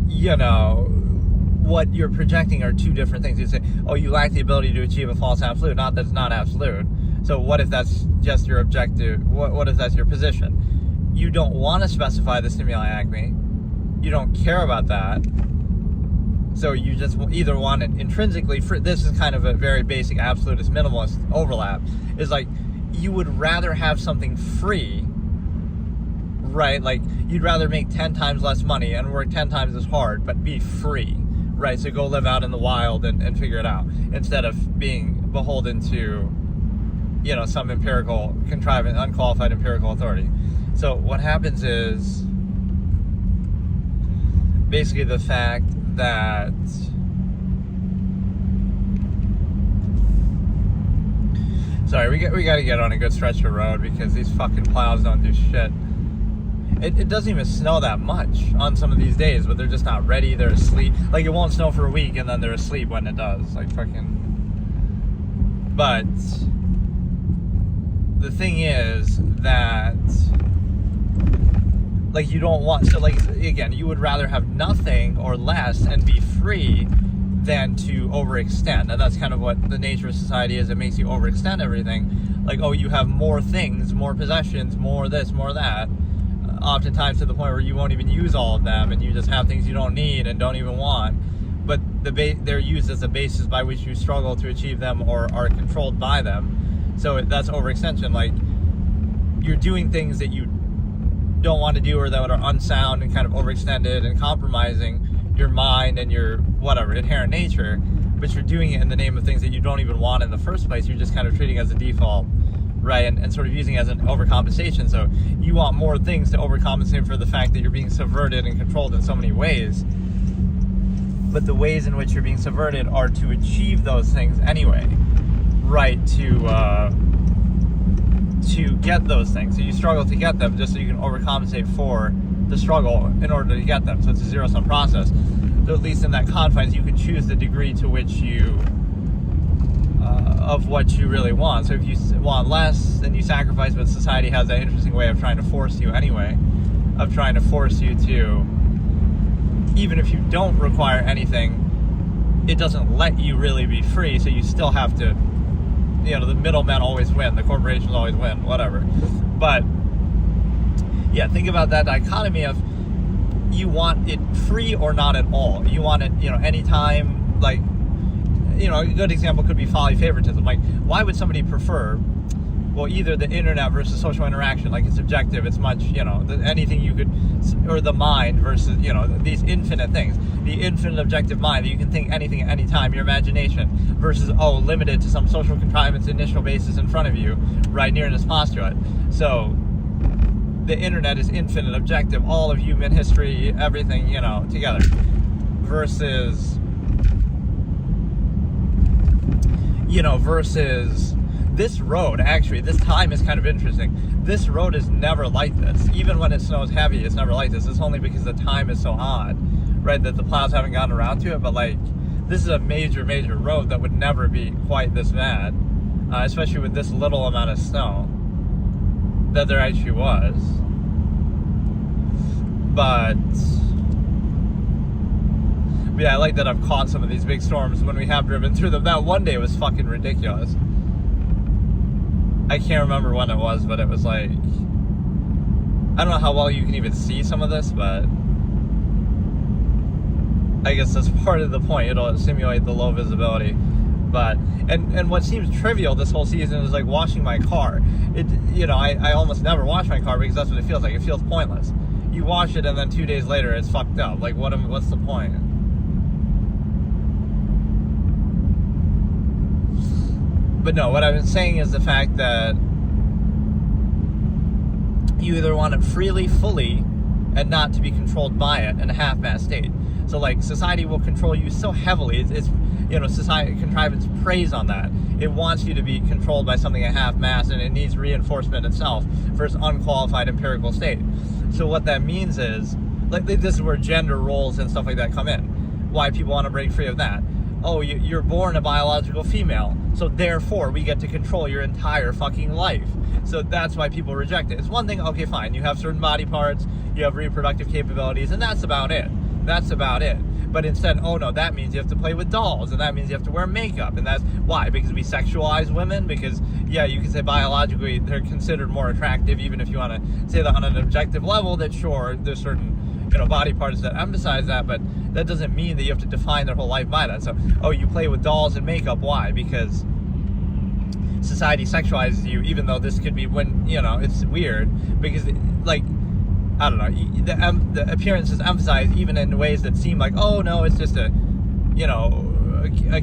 A: you know what you're projecting are two different things. You say, oh, you lack the ability to achieve a false absolute, not that it's not absolute. So what if that's just your objective? What if that's your position? You don't want to specify the stimuli acme. You don't care about that. So you just either want it intrinsically free. This is kind of a very basic absolutist minimalist overlap. Is like you would rather have something free, right? Like you'd rather make 10 times less money and work 10 times as hard, but be free, right? So go live out in the wild and figure it out, instead of being beholden to, you know, some empirical contrivance, unqualified empirical authority. So what happens is basically the fact that we got to get on a good stretch of road because these fucking plows don't do shit. It doesn't even snow that much on some of these days, but they're just not ready. They're asleep. Like, it won't snow for a week and then they're asleep when it does. Like, fucking... But the thing is that, like, you don't want... So, like, again, you would rather have nothing or less and be free than to overextend. And that's kind of what the nature of society is. It makes you overextend everything. Like, oh, you have more things, more possessions, more this, more that. Oftentimes to the point where you won't even use all of them, and you just have things you don't need and don't even want. But they're used as a basis by which you struggle to achieve them or are controlled by them. So that's overextension. Like, you're doing things that you don't want to do or that are unsound and kind of overextended and compromising your mind and your whatever inherent nature, but you're doing it in the name of things that you don't even want in the first place. You're just kind of treating it as a default, right? And sort of using it as an overcompensation. So you want more things to overcompensate for the fact that you're being subverted and controlled in so many ways. But the ways in which you're being subverted are to achieve those things anyway, right? To get those things. So you struggle to get them just so you can overcompensate for the struggle in order to get them. So it's a zero-sum process. at least in that confines, you can choose the degree to which you of what you really want. So if you want less, then you sacrifice, but society has that interesting way of trying to force you anyway, of trying to force you to, even if you don't require anything, it doesn't let you really be free, so you still have to, the middlemen always win, the corporations always win, whatever. But yeah, think about that dichotomy of you want it free or not at all. You want it, anytime, like, a good example could be folly favoritism. Like, why would somebody prefer, well, either the internet versus social interaction, like it's subjective, it's much, anything you could, or the mind versus, these infinite things, the infinite objective mind that you can think anything at any time, your imagination, versus, limited to some social contrivance initial basis in front of you, right near this postulate. So, the internet is infinite objective, all of human history, everything, together, versus, versus this road. Actually, this time is kind of interesting. This road is never like this. Even when it snows heavy, it's never like this. It's only because the time is so odd, right, that the plows haven't gotten around to it. But, like, this is a major, major road that would never be quite this bad, especially with this little amount of snow that there actually was. But yeah, I like that I've caught some of these big storms when we have driven through them. That one day was fucking ridiculous. I can't remember when it was, but it was like, I don't know how well you can even see some of this, but I guess that's part of the point. It'll simulate the low visibility. But, and what seems trivial this whole season is like washing my car. I almost never wash my car because that's what it feels like. It feels pointless. You wash it and then 2 days later it's fucked up. Like, what's the point? But no, what I've been saying is the fact that you either want it freely, fully, and not to be controlled by it in a half-mast state. So, like, society will control you so heavily. It's society contrivance preys on that. It wants you to be controlled by something at half-mast, and it needs reinforcement itself for its unqualified empirical state. So what that means is, like, this is where gender roles and stuff like that come in. Why people want to break free of that. You're born a biological female, so therefore we get to control your entire fucking life. So that's why people reject it. It's one thing, okay, fine, you have certain body parts, you have reproductive capabilities, and that's about it. But instead, no, that means you have to play with dolls, and that means you have to wear makeup, and that's why? Because we sexualize women? Because, yeah, you can say biologically they're considered more attractive, even if you want to say that on an objective level, that sure, there's certain, body parts that emphasize that, but that doesn't mean that you have to define their whole life by that. So, you play with dolls and makeup, why? Because society sexualizes you, even though this could be when, it's weird, because, like, I don't know, the appearance is emphasized even in ways that seem like, no, it's just a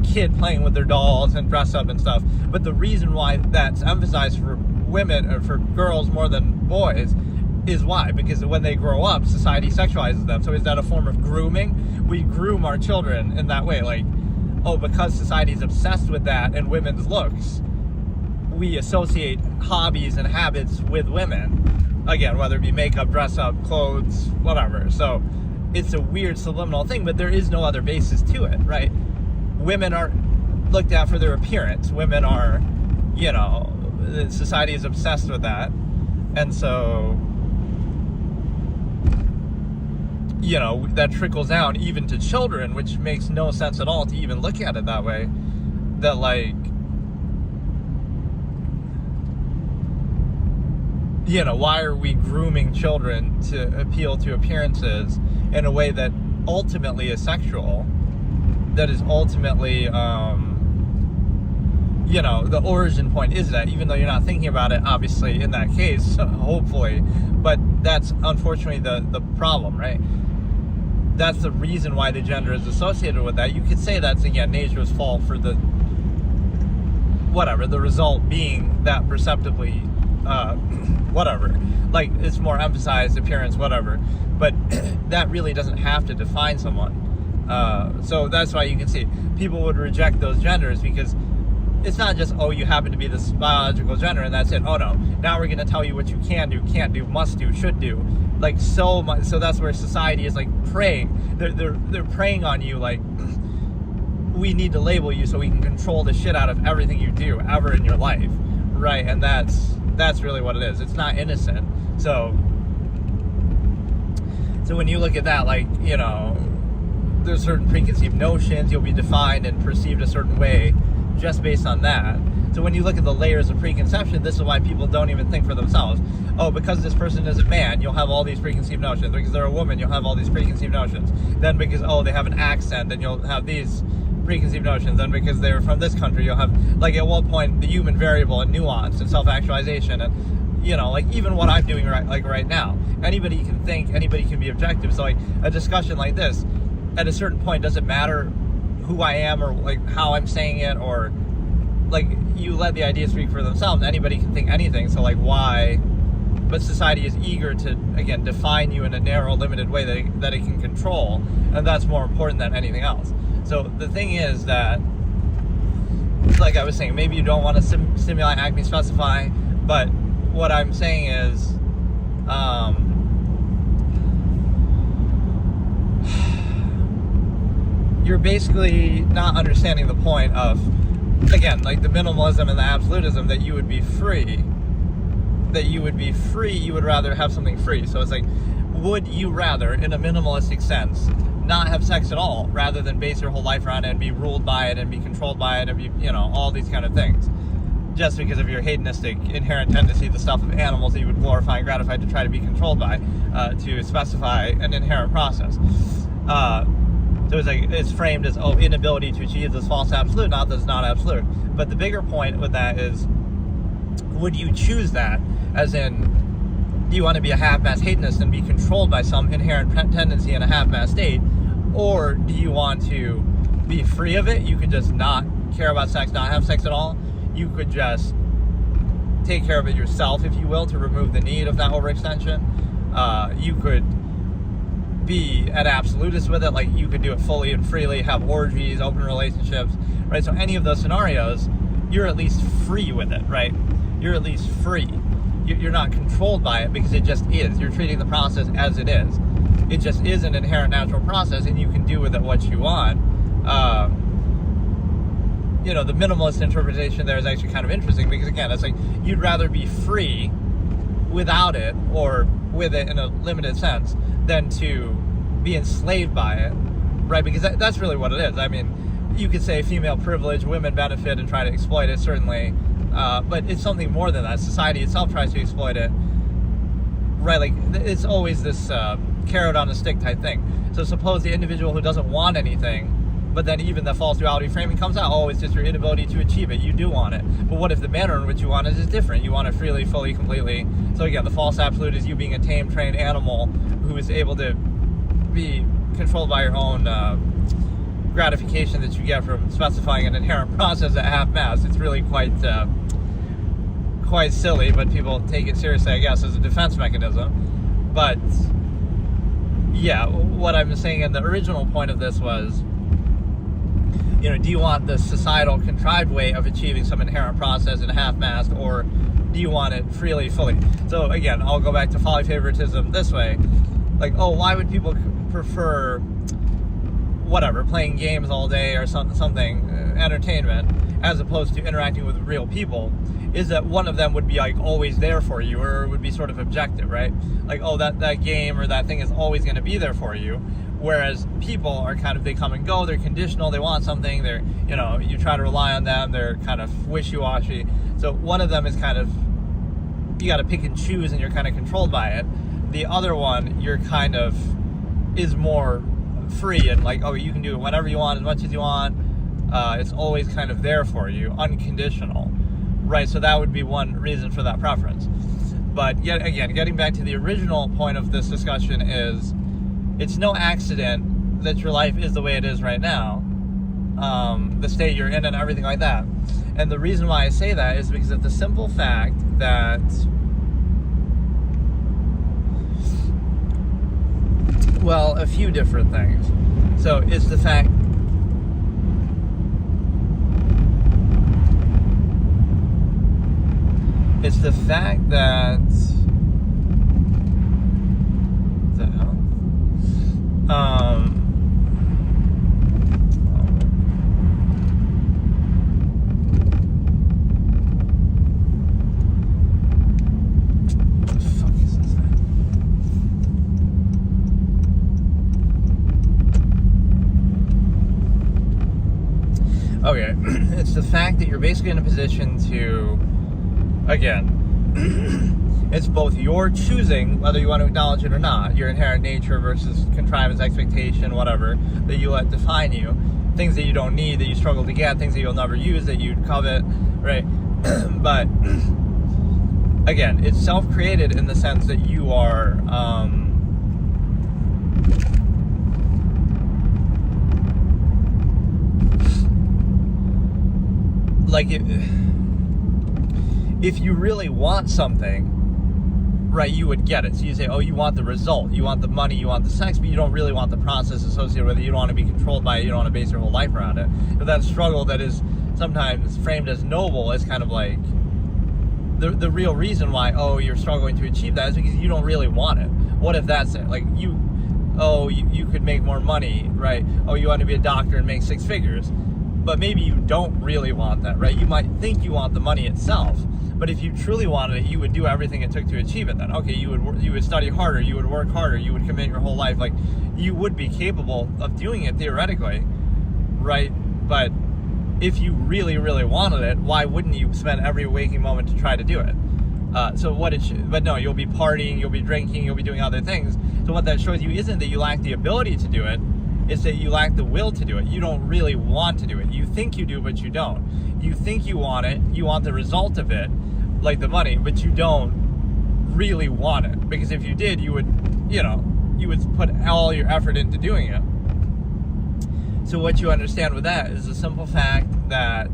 A: kid playing with their dolls and dress up and stuff. But the reason why that's emphasized for women, or for girls more than boys, is why? Because when they grow up, society sexualizes them. So is that a form of grooming? We groom our children in that way. Like, because society is obsessed with that and women's looks, we associate hobbies and habits with women. Again, whether it be makeup, dress up, clothes, whatever. So it's a weird subliminal thing, but there is no other basis to it, right? Women aren't looked at for their appearance. Women are, society is obsessed with that. And so, that trickles down even to children, which makes no sense at all to even look at it that way. That, like, why are we grooming children to appeal to appearances in a way that ultimately is sexual, that is ultimately, the origin point is that, even though you're not thinking about it, obviously, in that case, hopefully, but that's unfortunately the problem, right? That's the reason why the gender is associated with that. You could say that's, again, nature's fault for the result being that perceptibly like, it's more emphasized appearance, whatever, but that really doesn't have to define someone. So that's why you can see people would reject those genders, because it's not just, oh, you happen to be this biological gender and that's it. Oh no, now we're going to tell you what you can do, can't do, must do, should do. Like so much. So that's where society is like preying. They're preying on you. Like, we need to label you so we can control the shit out of everything you do ever in your life, right? And that's really what it is. It's not innocent. So when you look at that, like, you know, there's certain preconceived notions. You'll be defined and perceived a certain way just based on that. So when you look at the layers of preconception, this is why people don't even think for themselves. Oh, because this person is a man, you'll have all these preconceived notions. Because they're a woman, you'll have all these preconceived notions. Then because, oh, they have an accent, then you'll have these preconceived notions. Then because they're from this country, you'll have, like, at one point, the human variable and nuance and self-actualization and, you know, like, even what I'm doing right now. Anybody can think, anybody can be objective. So, like, a discussion like this, at a certain point, doesn't matter who I am or, like, how I'm saying it, or, like, you let the ideas speak for themselves. Anybody can think anything, so, like, why? But society is eager to, again, define you in a narrow, limited way that it can control, and that's more important than anything else. So the thing is that, like I was saying, maybe you don't want to stimuli, Acme, specify, but what I'm saying is, you're basically not understanding the point of, again, like the minimalism and the absolutism, that you would be free. You would rather have something free. So it's like, would you rather, in a minimalistic sense, not have sex at all, rather than base your whole life around it and be ruled by it and be controlled by it and be, you know, all these kind of things, just because of your hedonistic inherent tendency, the stuff of animals that you would glorify and gratify to try to be controlled by, to specify an inherent process. So it's like, it's framed as, oh, inability to achieve this false absolute, not that it's not absolute. But the bigger point with that is, would you choose that? As in, do you want to be a half-mass hedonist and be controlled by some inherent tendency in a half-mass state? Or do you want to be free of it? You could just not care about sex, not have sex at all. You could just take care of it yourself, if you will, to remove the need of that overextension. You could be an absolutist with it, like you could do it fully and freely, have orgies, open relationships, right? So any of those scenarios, you're at least free with it, right? You're at least free. You're not controlled by it, because it just is. You're treating the process as it is. It just is an inherent natural process, and you can do with it what you want. You know, the minimalist interpretation there is actually kind of interesting, because again, it's like, you'd rather be free without it, or with it in a limited sense, than to be enslaved by it, right? Because that's really what it is. I mean, you could say female privilege, women benefit and try to exploit it, certainly, but it's something more than that. Society itself tries to exploit it, right? Like, it's always this carrot on a stick type thing. So suppose the individual who doesn't want anything, but then even the false duality framing comes out, oh, it's just your inability to achieve it. You do want it. But what if the manner in which you want it is different? You want it freely, fully, completely. So again, the false absolute is you being a tame, trained animal who is able to be controlled by your own gratification that you get from specifying an inherent process at half-mass. It's really quite silly, but people take it seriously, I guess, as a defense mechanism. But yeah, what I'm saying in the original point of this was, you know, do you want the societal contrived way of achieving some inherent process in half-mast, or do you want it freely, fully? So again, I'll go back to folly favoritism this way. Like, oh, why would people prefer, whatever, playing games all day or something, entertainment, as opposed to interacting with real people? Is that one of them would be like always there for you, or would be sort of objective, right? Like, oh, that game or that thing is always going to be there for you. Whereas people are kind of, they come and go, they're conditional, they want something, they're, you know, you try to rely on them, they're kind of wishy-washy. So one of them is kind of, you got to pick and choose and you're kind of controlled by it. The other one, you're kind of, is more free and like, oh, you can do it whenever you want, as much as you want. It's always kind of there for you, unconditional, right? So that would be one reason for that preference. But yet again, getting back to the original point of this discussion is, it's no accident that your life is the way it is right now, the state you're in and everything like that. And the reason why I say that is because of the simple fact that, well, a few different things. So it's the fact, It's the fact that... What the hell? What the fuck is this thing? Okay, it's the fact that you're basically in a position to, again, it's both your choosing, whether you want to acknowledge it or not, your inherent nature versus contrivance, expectation, whatever, that you let define you, things that you don't need, that you struggle to get, things that you'll never use, that you'd covet, right? But, again, it's self-created in the sense that you are, like, if you really want something, right, you would get it. So you say, oh, you want the result, you want the money, you want the sex, but you don't really want the process associated with it. You don't want to be controlled by it. You don't want to base your whole life around it. But that struggle that is sometimes framed as noble is kind of like the real reason why, oh, you're struggling to achieve that is because you don't really want it. What if that's it? Like, you could make more money, right? Oh, you want to be a doctor and make 6 figures. But maybe you don't really want that, right? You might think you want the money itself. But if you truly wanted it, you would do everything it took to achieve it then. Okay, you would study harder, you would work harder, you would commit your whole life. Like, you would be capable of doing it theoretically, right? But if you really, really wanted it, why wouldn't you spend every waking moment to try to do it? But no, you'll be partying, you'll be drinking, you'll be doing other things. So what that shows you isn't that you lack the ability to do it, it's that you lack the will to do it. You don't really want to do it. You think you do, but you don't. You think you want it, you want the result of it, like the money, but you don't really want it. Because if you did, you would put all your effort into doing it. So what you understand with that is the simple fact that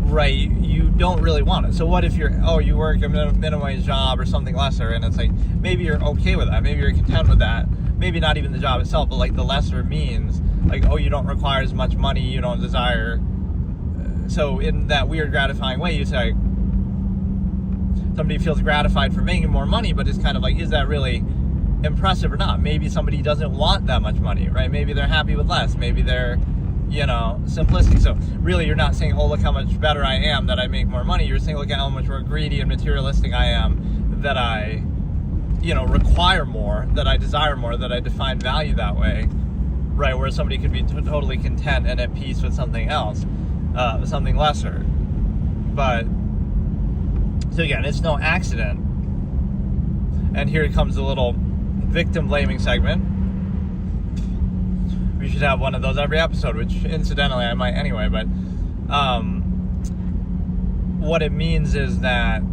A: right, you don't really want it. So what if you work a minimum wage job or something lesser, and it's like, maybe you're okay with that, maybe you're content with that, maybe not even the job itself, but like the lesser means, like, oh, you don't require as much money, you don't desire, so in that weird gratifying way, you say, somebody feels gratified for making more money, but it's kind of like, is that really impressive or not? Maybe somebody doesn't want that much money, right? Maybe they're happy with less, maybe they're simplistic. So really, you're not saying, oh, look how much better I am that I make more money. You're saying, look at how much more greedy and materialistic I am, that I, require more, that I desire more, that I define value that way, right? Where somebody could be totally content and at peace with something else, something lesser. But, so again, it's no accident. And here comes the little victim blaming segment. We should have one of those every episode, which incidentally I might anyway, but what it means is that,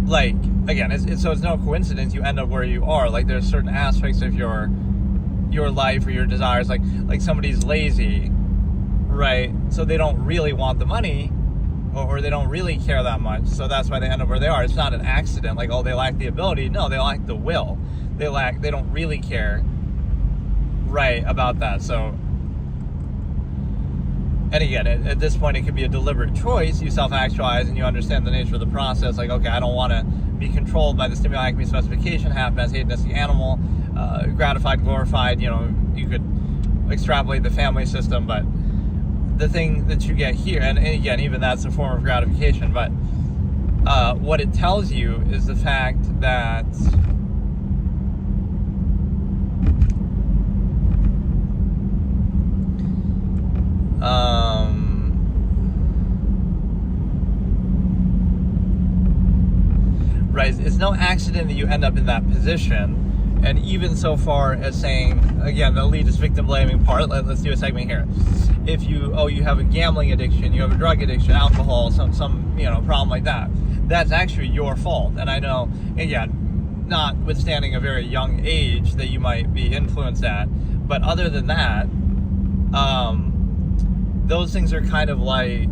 A: like, again, it's no coincidence you end up where you are. Like, there's certain aspects of your life or your desires, like somebody's lazy, right? So they don't really want the money, or they don't really care that much, so that's why they end up where they are. It's not an accident, like, oh, they lack the ability. No, they lack the will. They don't really care, right, about that. So, and again, at this point, it could be a deliberate choice. You self-actualize and you understand the nature of the process. Like, okay, I don't want to be controlled by the Stimuli Acme specification, half-mass, hedonistic animal, gratified, glorified. You could extrapolate the family system, but the thing that you get here, and again, even that's a form of gratification, but what it tells you is the fact that right, it's no accident that you end up in that position. And even so far as saying, again, the elitist victim blaming part, let's do a segment here. If you have a gambling addiction, you have a drug addiction, alcohol, some problem like that, that's actually your fault. And I know, again, notwithstanding a very young age that you might be influenced at, but other than that, those things are kind of like,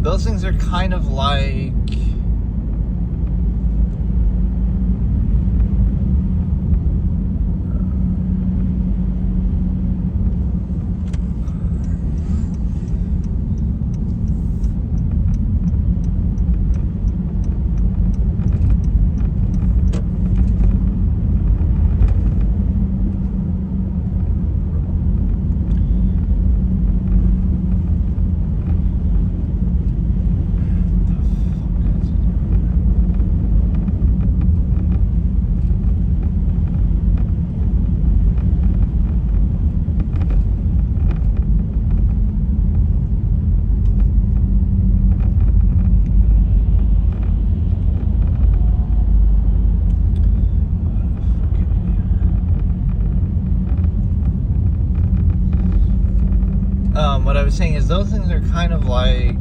A: those things are kind of like... What I was saying is those things are kind of like...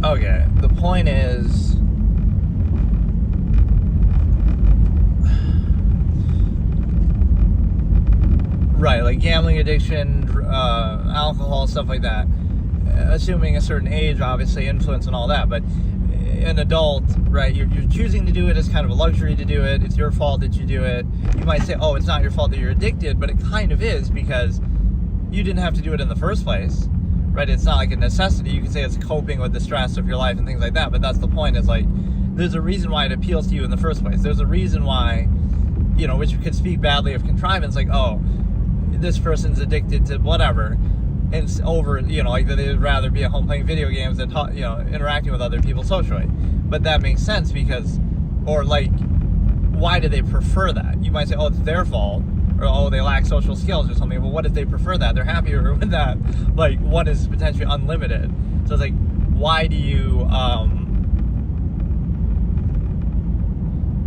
A: Okay, the point is... Right, like gambling addiction, alcohol, stuff like that. Assuming a certain age, obviously, influence and all that, but an adult, right, you're choosing to do it as kind of a luxury to do it. It's your fault that you do it. You might say, oh, it's not your fault that you're addicted, but it kind of is, because you didn't have to do it in the first place. Right, it's not like a necessity. You can say it's coping with the stress of your life and things like that, but that's the point. Is like, there's a reason why it appeals to you in the first place. There's a reason why, you know, which could speak badly of contrivance, like, oh, this person's addicted to whatever, and it's over, you know, like they'd rather be at home playing video games than, you know, interacting with other people socially. But that makes sense because, or like, why do they prefer that? You might say, oh, it's their fault. Or, oh, they lack social skills or something. Well, what if they prefer that? They're happier with that. Like, one is potentially unlimited. So it's like, why do you,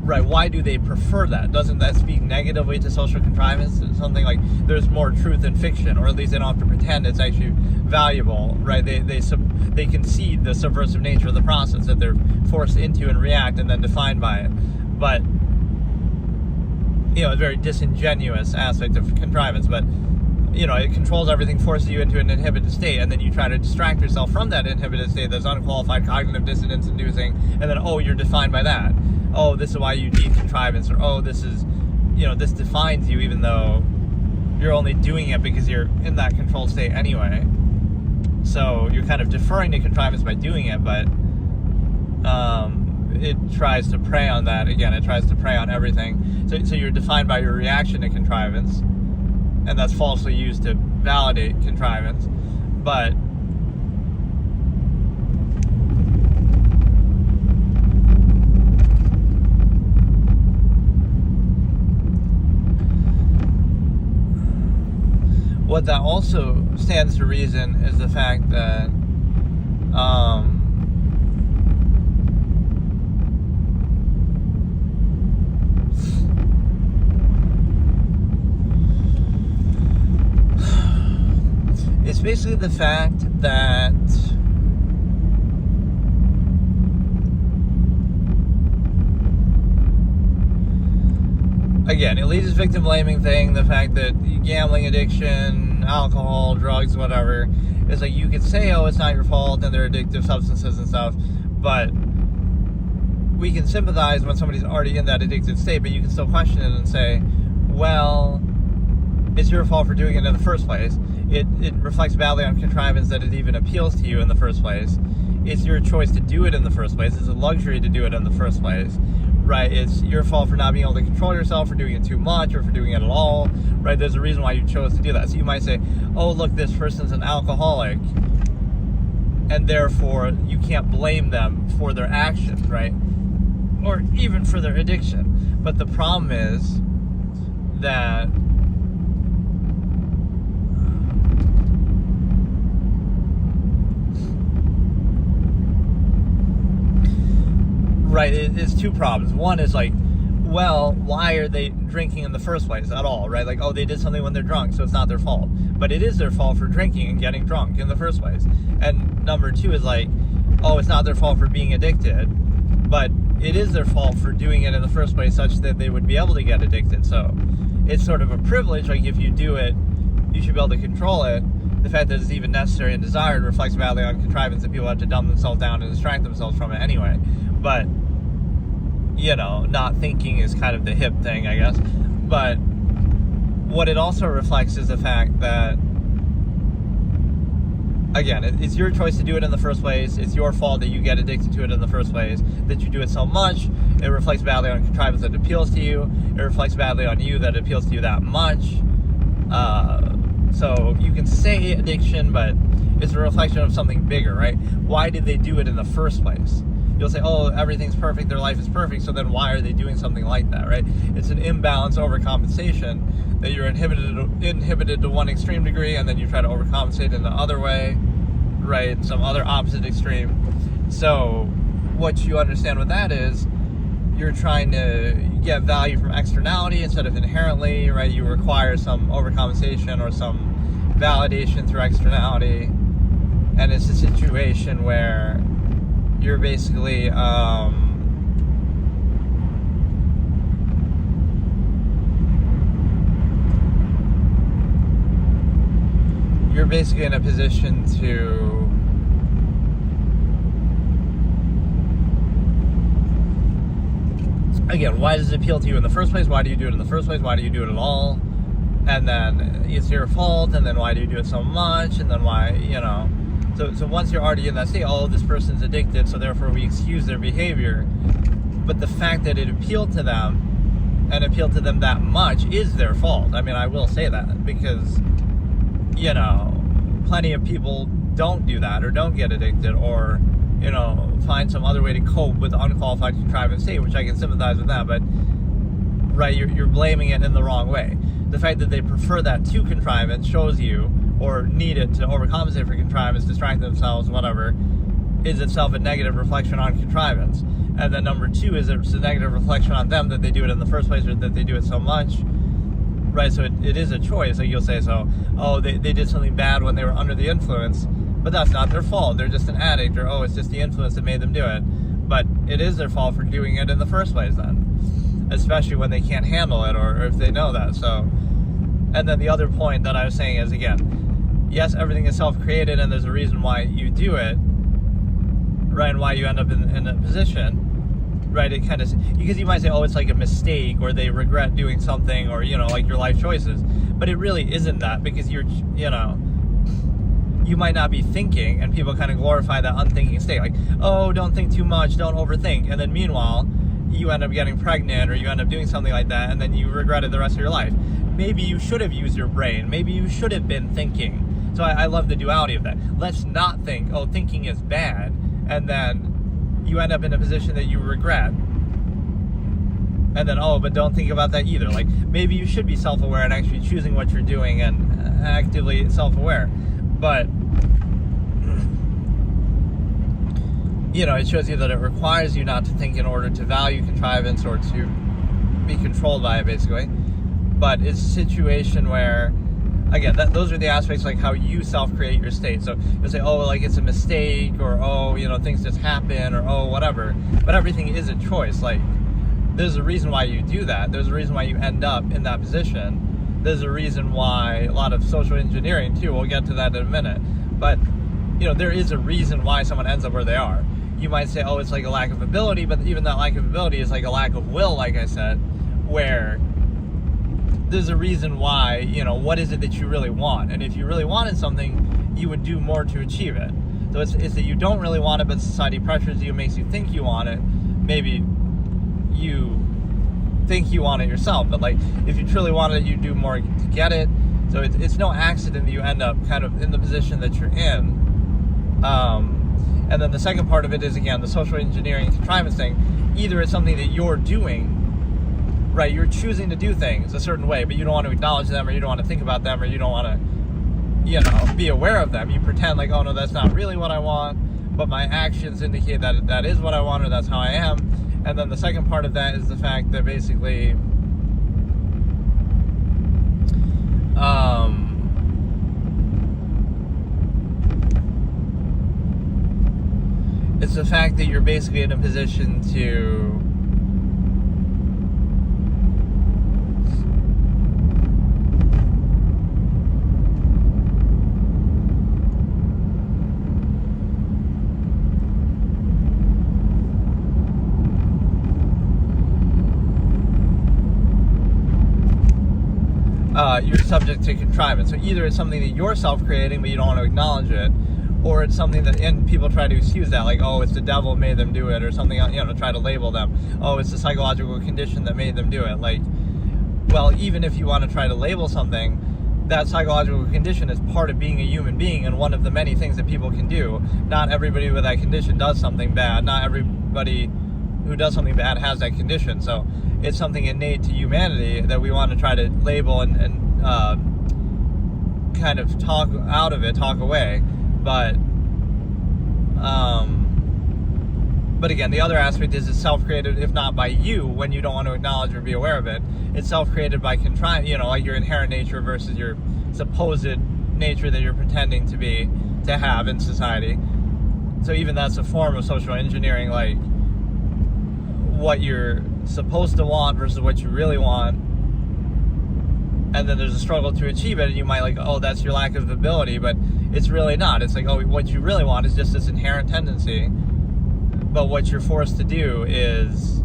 A: right, why do they prefer that? Doesn't that speak negatively to social contrivance? Something like, there's more truth in fiction, or at least they don't have to pretend it's actually valuable, right? They concede the subversive nature of the process, that they're forced into and react and then defined by it. But, you know, a very disingenuous aspect of contrivance, but, you know, it controls everything, forces you into an inhibited state, and then you try to distract yourself from that inhibited state that's unqualified cognitive dissonance inducing, and then, oh, you're defined by that. Oh, this is why you need contrivance, or, oh, this is, you know, this defines you, even though you're only doing it because you're in that controlled state anyway. So you're kind of deferring to contrivance by doing it, but it tries to prey on that. Again, it tries to prey on everything. So you're defined by your reaction to contrivance, and that's falsely used to validate contrivance. But what that also stands to reason is the fact that it's basically the fact that again, it leads to victim blaming thing, the fact that gambling addiction, alcohol, drugs, whatever, is like, you could say, oh, it's not your fault and they're addictive substances and stuff, but we can sympathize when somebody's already in that addicted state, but you can still question it and say, well, it's your fault for doing it in the first place. It reflects badly on contrivance that it even appeals to you in the first place. it's your choice to do it in the first place. It's a luxury to do it in the first place, right? It's your fault for not being able to control yourself, for doing it too much, or for doing it at all, right? There's a reason why you chose to do that. So you might say, oh, look, this person's an alcoholic, and therefore you can't blame them for their actions, right? Or even for their addiction. But the problem is that right, it's two problems. One is like, well, why are they drinking in the first place at all, right? Like, oh, they did something when they're drunk, so it's not their fault. But it is their fault for drinking and getting drunk in the first place. And number two is like, oh, it's not their fault for being addicted, but it is their fault for doing it in the first place such that they would be able to get addicted. So it's sort of a privilege. Like, if you do it, you should be able to control it. The fact that it's even necessary and desired reflects badly on contrivance that people have to dumb themselves down and distract themselves from it anyway. But, you know, not thinking is kind of the hip thing, I guess. But what it also reflects is the fact that, again, it's your choice to do it in the first place. It's your fault that you get addicted to it in the first place, that you do it so much. It reflects badly on contrivance that appeals to you. It reflects badly on you that it appeals to you that much. So you can say addiction, but it's a reflection of something bigger, right? Why did they do it in the first place? You'll say, oh, everything's perfect, their life is perfect, so then why are they doing something like that, right? It's an imbalance overcompensation that you're inhibited to one extreme degree, and then you try to overcompensate in the other way, right? Some other opposite extreme. So what you understand with that is you're trying to get value from externality instead of inherently, right? You require some overcompensation or some validation through externality, and it's a situation where you're basically in a position to again, why does it appeal to you in the first place? Why do you do it in the first place? Why do you do it at all? And then it's your fault, and then why do you do it so much? And then why, you know. So once you're already in that state, oh, this person's addicted, so therefore we excuse their behavior. But the fact that it appealed to them, and appealed to them that much, is their fault. I mean, I will say that, because, you know, plenty of people don't do that, or don't get addicted, or, you know, find some other way to cope with unqualified contrivance state, which I can sympathize with that, but, right, you're blaming it in the wrong way. The fact that they prefer that to contrivance shows you, or need it to overcompensate for contrivance, distract themselves, whatever, is itself a negative reflection on contrivance. And then number two is it's a negative reflection on them that they do it in the first place, or that they do it so much, right? So it is a choice. Like, you'll say, so, oh, they did something bad when they were under the influence, but that's not their fault. They're just an addict, or, oh, it's just the influence that made them do it. But it is their fault for doing it in the first place then, especially when they can't handle it, or if they know that. So, and then the other point that I was saying is, again, yes, everything is self-created, and there's a reason why you do it, right, and why you end up in a position, right? It kind of, because you might say, oh, it's like a mistake, or they regret doing something, or, you know, like your life choices, but it really isn't that, because you're, you know, you might not be thinking, and people kind of glorify that unthinking state, like, oh, don't think too much, don't overthink, and then meanwhile, you end up getting pregnant, or you end up doing something like that, and then you regret it the rest of your life. Maybe you should have used your brain, maybe you should have been thinking. So I love the duality of that. Let's not think, oh, thinking is bad, and then you end up in a position that you regret. And then, oh, but don't think about that either. Like, maybe you should be self-aware and actually choosing what you're doing and actively self-aware. But, you know, it shows you that it requires you not to think in order to value contrivance or to be controlled by it, basically. But it's a situation where, again, those are the aspects, like how you self-create your state. So you'll say, oh, like it's a mistake, or, oh, you know, things just happen, or, oh, whatever. But everything is a choice. Like, there's a reason why you do that. There's a reason why you end up in that position. There's a reason why a lot of social engineering, too, we'll get to that in a minute. But, you know, there is a reason why someone ends up where they are. You might say, oh, it's like a lack of ability, but even that lack of ability is like a lack of will, like I said, where there's a reason why, you know, what is it that you really want? And if you really wanted something, you would do more to achieve it. So it's that you don't really want it, but society pressures you, makes you think you want it. Maybe you think you want it yourself, but like if you truly want it, you do more to get it. So it's no accident that you end up kind of in the position that you're in. And then the second part of it is, again, the social engineering contrivance thing. Either it's something that you're doing, right? You're choosing to do things a certain way, but you don't want to acknowledge them, or you don't want to think about them, or you don't want to, be aware of them. You pretend like, oh no, that's not really what I want, but my actions indicate that that is what I want, or that's how I am. And then the second part of that is the fact that basically, it's the fact that you're basically in a position to you're subject to contrivance. So either it's something that you're self-creating but you don't want to acknowledge it, or it's something that, and people try to excuse that, like, oh, it's the devil made them do it, or something, try to label them. Oh, it's the psychological condition that made them do it. Like, well, even if you want to try to label something, that psychological condition is part of being a human being, and one of the many things that people can do. Not everybody with that condition does something bad. Not everybody who does something bad has that condition. So it's something innate to humanity that we want to try to label and kind of talk out of it, talk away. But again, the other aspect is it's self-created, if not by you, when you don't want to acknowledge or be aware of it. It's self-created by like your inherent nature versus your supposed nature that you're pretending to have in society. So even that's a form of social engineering, like what you're supposed to want versus what you really want. And then there's a struggle to achieve it, and you might like, oh, that's your lack of ability, but it's really not. It's like, oh, what you really want is just this inherent tendency, but what you're forced to do is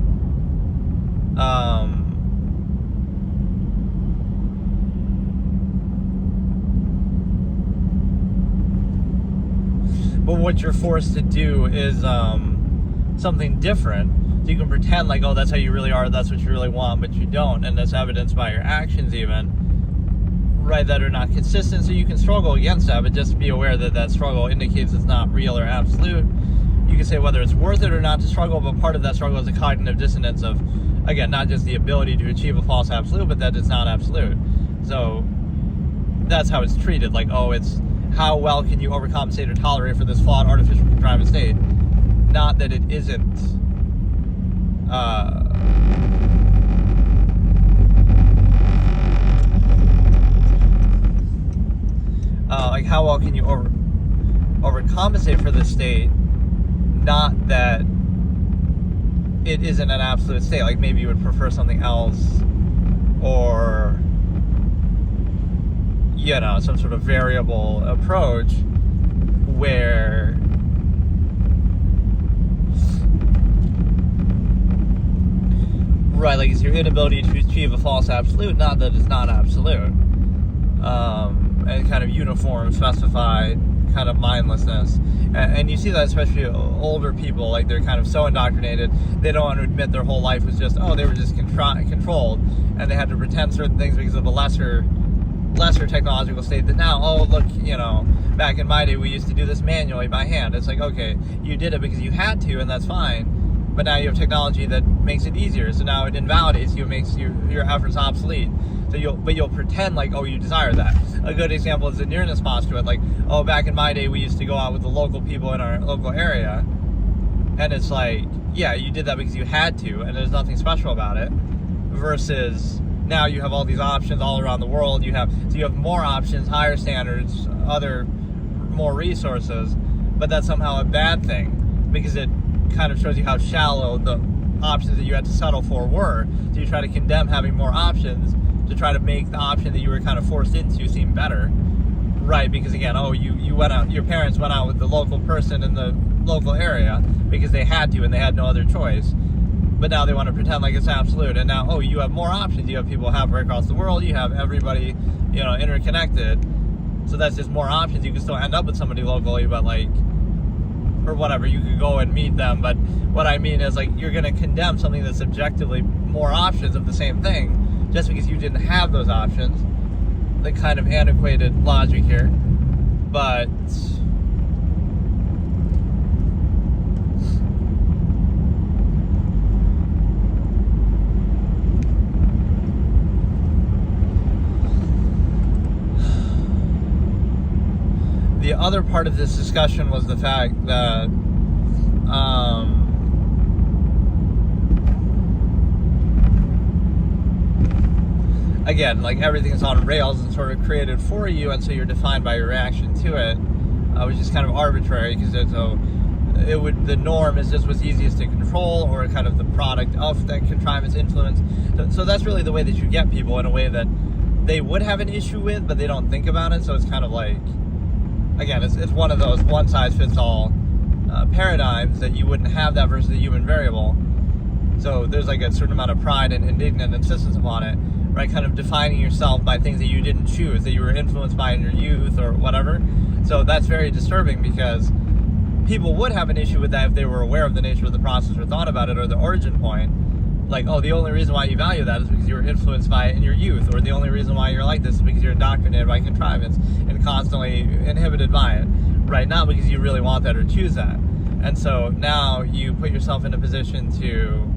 A: something different. So you can pretend like, oh, that's how you really are, that's what you really want, but you don't, and that's evidenced by your actions even, right, that are not consistent. So you can struggle against that, but just be aware that that struggle indicates it's not real or absolute. You can say whether it's worth it or not to struggle, but part of that struggle is a cognitive dissonance of, again, not just the ability to achieve a false absolute, but that it's not absolute. So that's how it's treated, like, oh, it's how well can you overcompensate or tolerate for this flawed artificial contrivance state, not that it isn't like how well can you overcompensate for this state, not that it isn't an absolute state. Like maybe you would prefer something else, or some sort of variable approach where right, like it's your inability to achieve a false absolute, not that it's not absolute. And kind of uniform, specified kind of mindlessness. And you see that especially older people, like they're kind of so indoctrinated, they don't want to admit their whole life was just, they were just controlled, and they had to pretend certain things because of a lesser technological state that now, look, back in my day we used to do this manually by hand. It's like, okay, you did it because you had to, and that's fine. But now you have technology that makes it easier, so now it invalidates you, makes your efforts obsolete. So you'll pretend like, you desire that. A good example is the nearness postulate, like, back in my day we used to go out with the local people in our local area, and it's like, yeah, you did that because you had to, and there's nothing special about it. Versus now you have all these options all around the world. You have more options, higher standards, more resources, but that's somehow a bad thing because it kind of shows you how shallow the options that you had to settle for were. So you try to condemn having more options to try to make the option that you were kind of forced into seem better, right? Because again, you went out, your parents went out with the local person in the local area because they had to and they had no other choice. But now they want to pretend like it's absolute, and now you have more options. You have people halfway across the world. You have everybody, interconnected. So that's just more options. You can still end up with somebody locally, but like or whatever, you could go and meet them, but what I mean is, like, you're going to condemn something that's objectively more options of the same thing just because you didn't have those options. The kind of antiquated logic here. But the other part of this discussion was the fact that again, like, everything's on rails and sort of created for you, and so you're defined by your reaction to it, which is kind of arbitrary, because the norm is just what's easiest to control, or kind of the product of that contrivance influence. So that's really the way that you get people in a way that they would have an issue with, but they don't think about it. So it's kind of like, again, it's one of those one-size-fits-all paradigms that you wouldn't have that versus the human variable. So there's like a certain amount of pride and indignant insistence upon it, right? Kind of defining yourself by things that you didn't choose, that you were influenced by in your youth or whatever. So that's very disturbing, because people would have an issue with that if they were aware of the nature of the process or thought about it, or the origin point. Like, oh, the only reason why you value that is because you were influenced by it in your youth, or the only reason why you're like this is because you're indoctrinated by contrivance and constantly inhibited by it, right? Not because you really want that or choose that. And so now you put yourself in a position to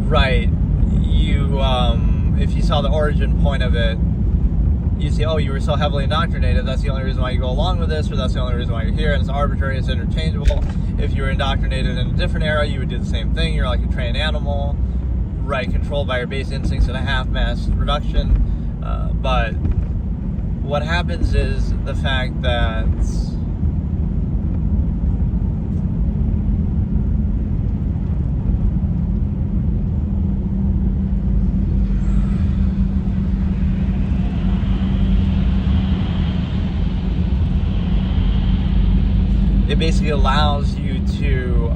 A: right, you if you saw the origin point of it, you see, oh, you were so heavily indoctrinated, that's the only reason why you go along with this, or that's the only reason why you're here, and it's arbitrary, it's interchangeable. If you were indoctrinated in a different era, you would do the same thing. You're like a trained animal, right, controlled by your base instincts in a half-mass reduction. But what happens is the fact that it basically allows you to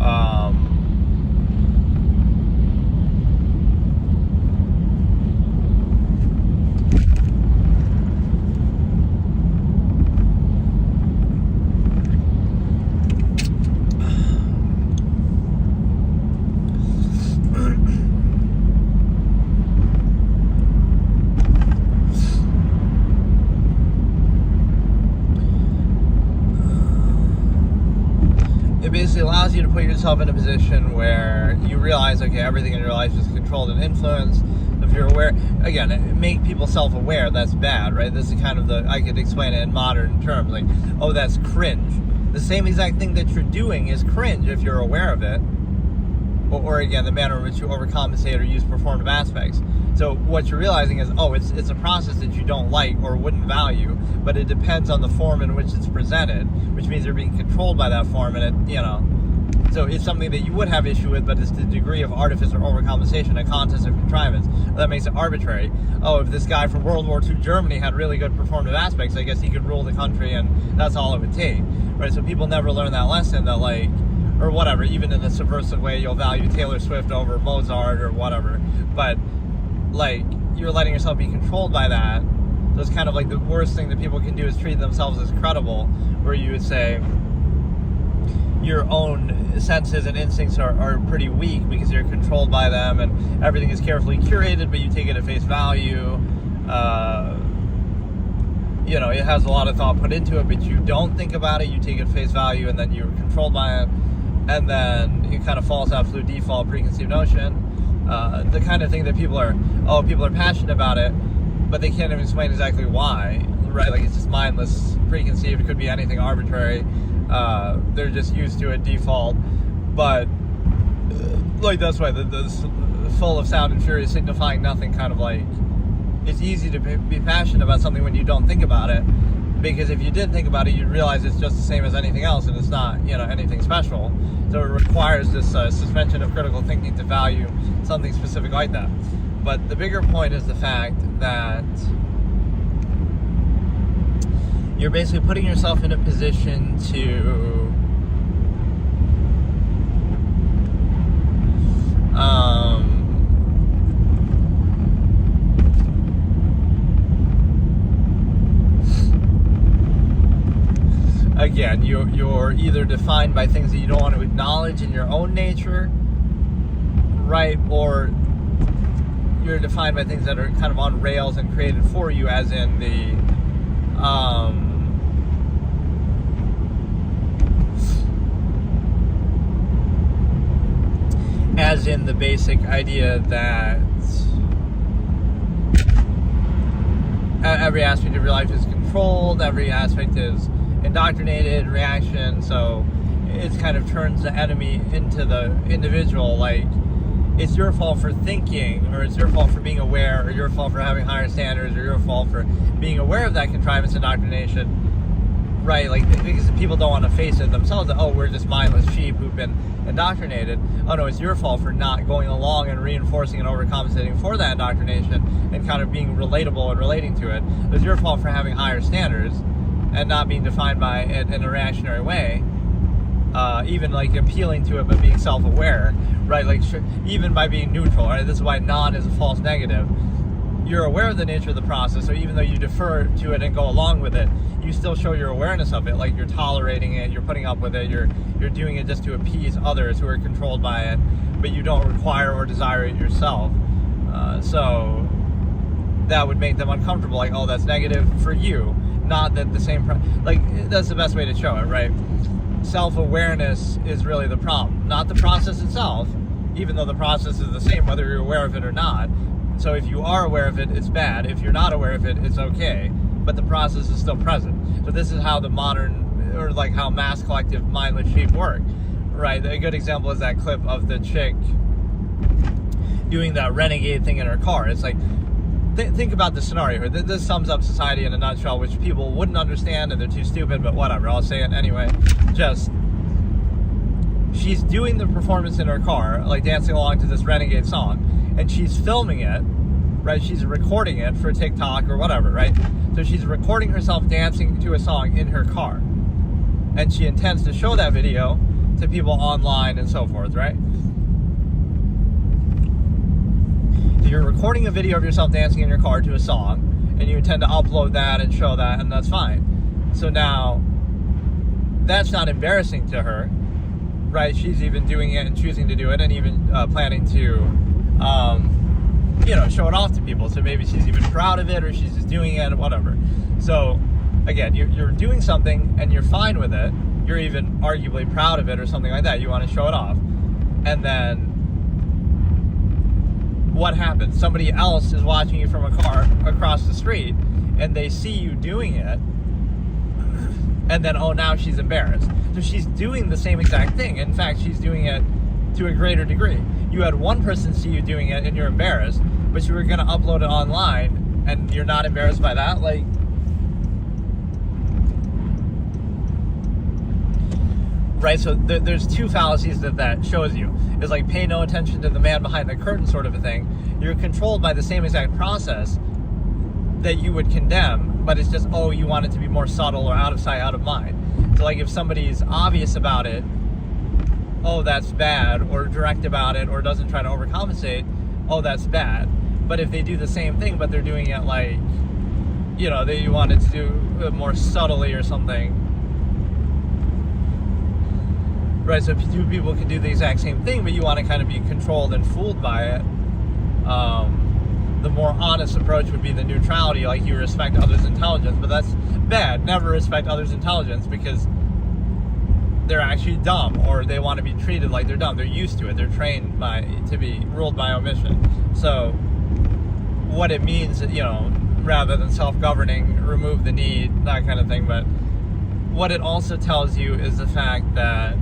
A: allows you to put yourself in a position where you realize, okay, everything in your life is controlled and influenced. If you're aware, again, make people self-aware, that's bad, right? This is kind of I could explain it in modern terms, like, oh, that's cringe. The same exact thing that you're doing is cringe if you're aware of it. Or again, the manner in which you overcompensate or use performative aspects. So what you're realizing is, oh, it's a process that you don't like or wouldn't value, but it depends on the form in which it's presented, which means you're being controlled by that form, and so it's something that you would have issue with, but it's the degree of artifice or overcompensation, a contest of contrivance, that makes it arbitrary. Oh, if this guy from World War II Germany had really good performative aspects, I guess he could rule the country, and that's all it would take, right? So people never learn that lesson, that, like, or whatever, even in a subversive way, you'll value Taylor Swift over Mozart or whatever, but, like, you're letting yourself be controlled by that. So it's kind of like the worst thing that people can do is treat themselves as credible, where you would say your own senses and instincts are pretty weak because you're controlled by them, and everything is carefully curated, but you take it at face value. It has a lot of thought put into it, but you don't think about it, you take it at face value, and then you're controlled by it, and then it kind of falls absolute default preconceived notion. The kind of thing that people are passionate about it, but they can't even explain exactly why, right? Like, it's just mindless, preconceived, it could be anything arbitrary. They're just used to it default, but like, that's why the full of sound and fury signifying nothing kind of, like, it's easy to be passionate about something when you don't think about it, because if you did think about it, you'd realize it's just the same as anything else, and it's not, anything special. So it requires this suspension of critical thinking to value something specific like that. But the bigger point is the fact that you're basically putting yourself in a position to again, you're either defined by things that you don't want to acknowledge in your own nature, right? Or you're defined by things that are kind of on rails and created for you, as in the basic idea that every aspect of your life is controlled, every aspect is indoctrinated, reaction, so it kind of turns the enemy into the individual, like it's your fault for thinking, or it's your fault for being aware, or your fault for having higher standards, or your fault for being aware of that contrivance indoctrination, right? Like, because people don't want to face it themselves, that, oh, we're just mindless sheep who've been indoctrinated. Oh no, it's your fault for not going along and reinforcing and overcompensating for that indoctrination and kind of being relatable and relating to it. It's your fault for having higher standards and not being defined by it in a reactionary way, even like appealing to it but being self-aware, right? Like, even by being neutral, right? This is why non is a false negative. You're aware of the nature of the process, so even though you defer to it and go along with it, you still show your awareness of it, like you're tolerating it, you're putting up with it, you're doing it just to appease others who are controlled by it, but you don't require or desire it yourself. So that would make them uncomfortable, like, oh, that's negative for you, not that the same, like, that's the best way to show it, right? Self-awareness is really the problem, not the process itself, even though the process is the same whether you're aware of it or not. So if you are aware of it, it's bad. If you're not aware of it, it's okay. But the process is still present. So this is how the modern, or like how mass collective mindless sheep work, right? A good example is that clip of the chick doing that renegade thing in her car. It's like, think about the scenario here. This sums up society in a nutshell, which people wouldn't understand and they're too stupid, but whatever, I'll say it anyway. Just, she's doing the performance in her car, like dancing along to this renegade song, and she's filming it, right? She's recording it for TikTok or whatever, right? So she's recording herself dancing to a song in her car, and she intends to show that video to people online and so forth, right? So you're recording a video of yourself dancing in your car to a song, and you intend to upload that and show that, and that's fine. So now, that's not embarrassing to her, right? She's even doing it and choosing to do it, and even planning to show it off to people. So maybe she's even proud of it, or she's just doing it, whatever. So again, you're doing something and you're fine with it. You're even arguably proud of it or something like that. You want to show it off. And then what happens? Somebody else is watching you from a car across the street and they see you doing it. And then, oh, now she's embarrassed. So she's doing the same exact thing. In fact, she's doing it to a greater degree. You had one person see you doing it and you're embarrassed, but you were going to upload it online and you're not embarrassed by that? Like, right? So there's two fallacies that shows you. It's like, pay no attention to the man behind the curtain sort of a thing. You're controlled by the same exact process that you would condemn, but it's just, oh, you want it to be more subtle or out of sight, out of mind. So like, if somebody's obvious about it, oh, that's bad, or direct about it, or doesn't try to overcompensate, oh, that's bad. But if they do the same thing, but they're doing it like, they want it to do it more subtly or something, right? So if two people can do the exact same thing, but you want to kind of be controlled and fooled by it, the more honest approach would be the neutrality, like you respect others' intelligence. But that's bad. Never respect others' intelligence, because they're actually dumb, or they want to be treated like they're dumb. They're used to it. They're trained to be ruled by omission. So what it means, rather than self-governing, remove the need, that kind of thing. But what it also tells you is the fact that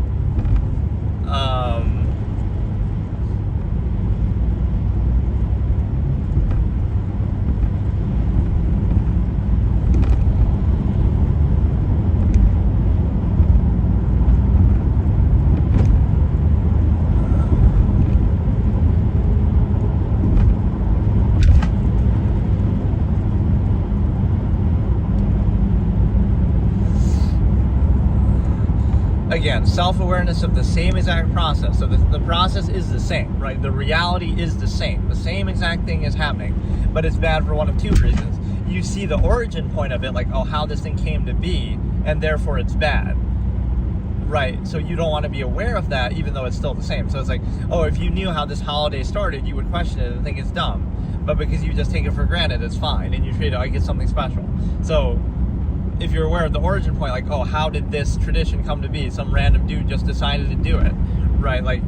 A: again, self-awareness of the same exact process. So the process is the same, right? The reality is the same. The same exact thing is happening, but it's bad for one of two reasons. you see the origin point of it, like, oh, how this thing came to be, and therefore it's bad. Right, so you don't want to be aware of that, even though it's still the same. So it's like, oh, if you knew how this holiday started, you would question it and think it's dumb. But because you just take it for granted, it's fine, and you treat it like it's something special. So if you're aware of the origin point, like, oh, how did this tradition come to be? Some random dude just decided to do it, right? Like,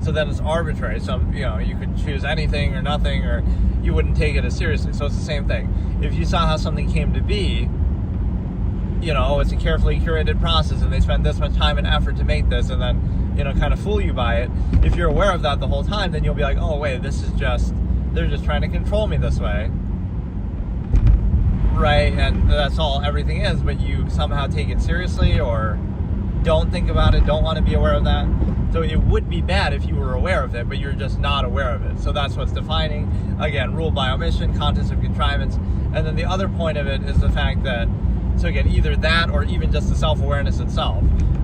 A: so then it's arbitrary. You could choose anything or nothing, or you wouldn't take it as seriously. So it's the same thing. If you saw how something came to be, it's a carefully curated process, and they spend this much time and effort to make this, and then, kind of fool you by it. If you're aware of that the whole time, then you'll be like, oh, wait, they're just trying to control me this way. Right, and that's all everything is, but you somehow take it seriously, or don't think about it, don't want to be aware of that. So it would be bad if you were aware of it, but you're just not aware of it. So that's what's defining, again, rule by omission, contents of contrivance. And then the other point of it is the fact that, so again, either that or even just the self-awareness itself.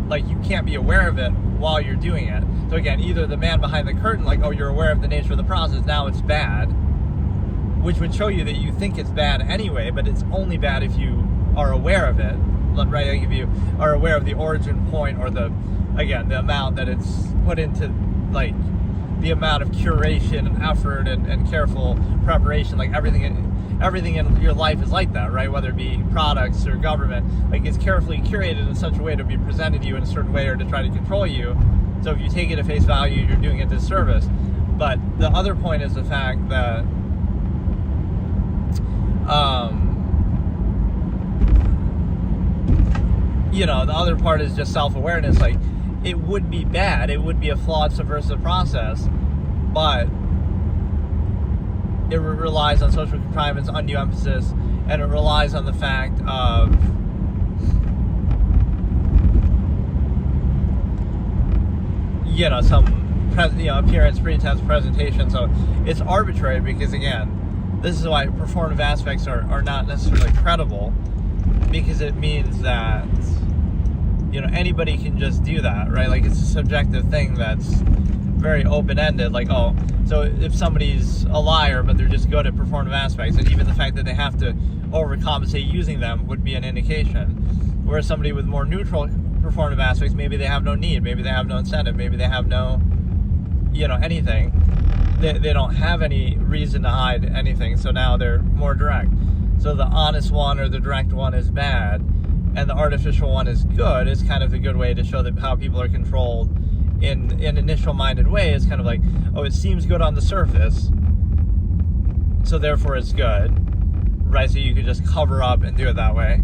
A: Like, you can't be aware of it while you're doing it. So again, either the man behind the curtain, like, oh, you're aware of the nature of the process, now it's bad, which would show you that you think it's bad anyway, but it's only bad if you are aware of it, right? Like, if you are aware of the origin point, or the amount that it's put into, like, the amount of curation and effort and careful preparation, like everything in your life is like that, right? Whether it be products or government, like, it's carefully curated in such a way to be presented to you in a certain way, or to try to control you. So if you take it at face value, you're doing a disservice. But the other point is the fact that the other part is just self-awareness. Like, it would be bad, it would be a flawed, subversive process, but it relies on social contrivance, undue emphasis, and it relies on the fact of some appearance, pretense, presentation. So it's arbitrary, because again, this is why performative aspects are not necessarily credible, because it means that anybody can just do that, right? Like, it's a subjective thing that's very open-ended. Like, oh, so if somebody's a liar, but they're just good at performative aspects, and even the fact that they have to overcompensate using them would be an indication. Whereas somebody with more neutral performative aspects, maybe they have no need, maybe they have no incentive, maybe they have no, anything. They don't have any reason to hide anything, so now they're more direct. So the honest one or the direct one is bad, and the artificial one is good. It's kind of a good way to show that how people are controlled in initial-minded way. It's kind of like, oh, it seems good on the surface, so therefore it's good, right? So you could just cover up and do it that way.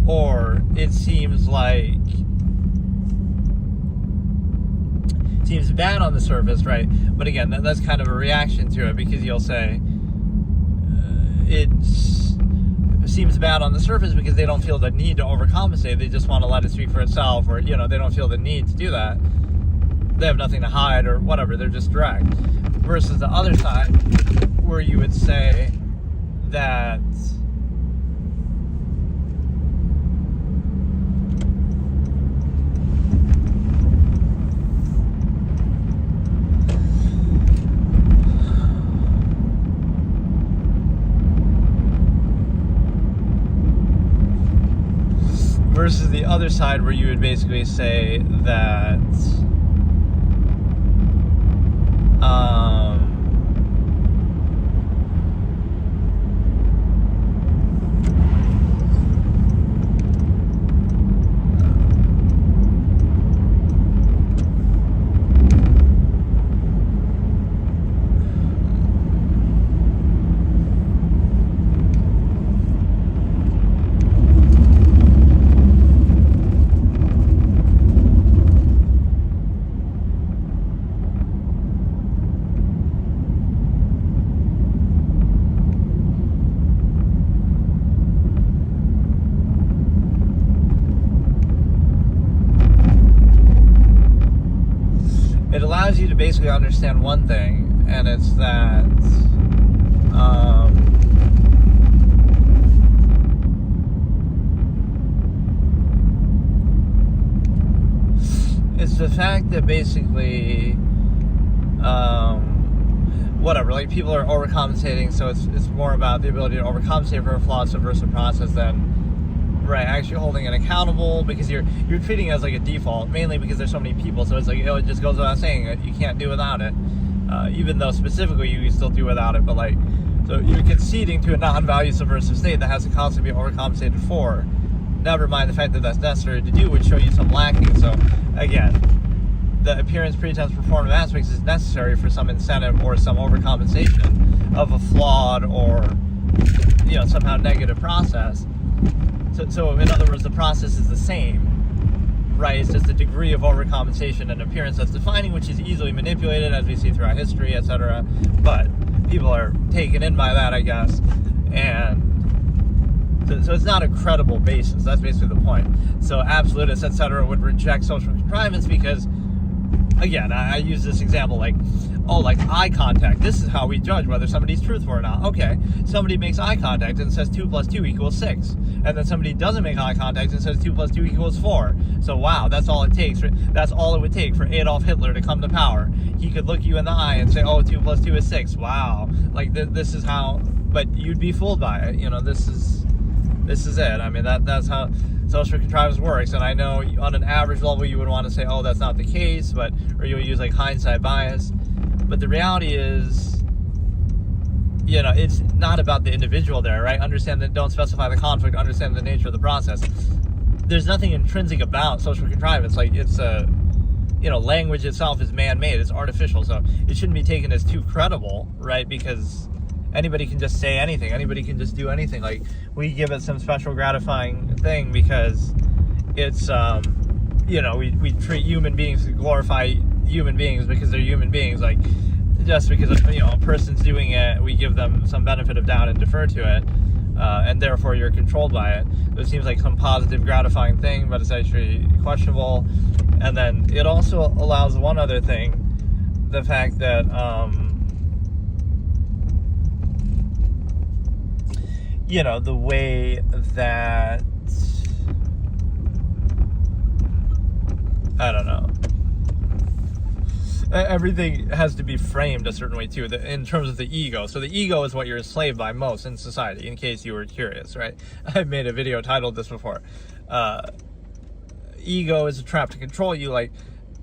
A: Or it seems bad on the surface, right? But again, that's kind of a reaction to it, because you'll say it seems bad on the surface because they don't feel the need to overcompensate. They just want to let it speak for itself, or they don't feel the need to do that. They have nothing to hide or whatever. They're just direct. Versus the other side, where you would say that versus the other side, where you would basically say that it allows you to basically understand one thing, and it's that it's the fact that basically whatever, like people are overcompensating, so it's more about the ability to overcompensate for a flawed subversive process than right actually holding it accountable, because you're treating it as like a default, mainly because there's so many people. So it's like, it just goes without saying that you can't do without it, even though specifically you can still do without it. But like, so you're conceding to a non-value subversive state that has to constantly be overcompensated for. Never mind the fact that that's necessary to do would show you some lacking. So again, the appearance, pretense, performative aspects is necessary for some incentive or some overcompensation of a flawed or somehow negative process. So in other words, the process is the same, right? It's just a degree of overcompensation and appearance that's defining, which is easily manipulated, as we see throughout history, etc. But people are taken in by that, I guess, and so it's not a credible basis. That's basically the point. So absolutists, etc., would reject social contrivance because, again, I use this example like eye contact. This is how we judge whether somebody's truthful or not. Okay, somebody makes eye contact and says 2 + 2 = 6. And then somebody doesn't make eye contact and says 2 + 2 = 4. So wow, that's all it takes. That's all it would take for Adolf Hitler to come to power. He could look you in the eye and say, oh, 2 + 2 = 6. Wow. Like, this is how, but you'd be fooled by it. This is it. I mean, that's how social contrivance works. And I know on an average level you would want to say, oh, that's not the case, or you'll use like hindsight bias. But the reality is, it's not about the individual there, right? Understand that, don't specify the conflict, understand the nature of the process. There's nothing intrinsic about social contrivance. Like, it's language itself is man-made, it's artificial, so it shouldn't be taken as too credible, right? Because anybody can just say anything, anybody can just do anything. Like, we give it some special gratifying thing because it's, we treat human beings, glorify human beings because they're human beings. Like, just because a person's doing it, we give them some benefit of doubt and defer to it, and therefore you're controlled by it. So it seems like some positive, gratifying thing, but it's actually questionable. And then it also allows one other thing, the fact that the way that, I don't know, everything has to be framed a certain way too, in terms of the ego. So the ego is what you're enslaved by most in society, in case you were curious, right? I've made a video titled this before. Ego is a trap to control you. Like,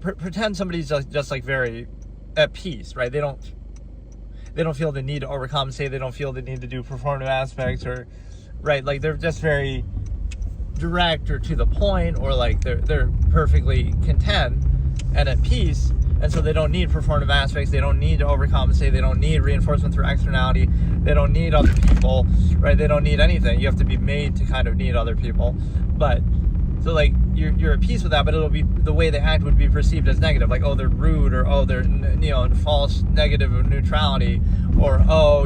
A: pretend somebody's just like very at peace, right? They don't feel the need to overcompensate. They don't feel the need to do performative aspects, or right, like they're just very direct or to the point, or like they're perfectly content and at peace, and so they don't need performative aspects. They don't need to overcompensate. They don't need reinforcement through externality. They don't need other people, right? They don't need anything. You have to be made to kind of need other people. But so like you're at peace with that, but it'll be, the way they act would be perceived as negative, like, oh, they're rude, or oh, they're in false negative of neutrality, or oh,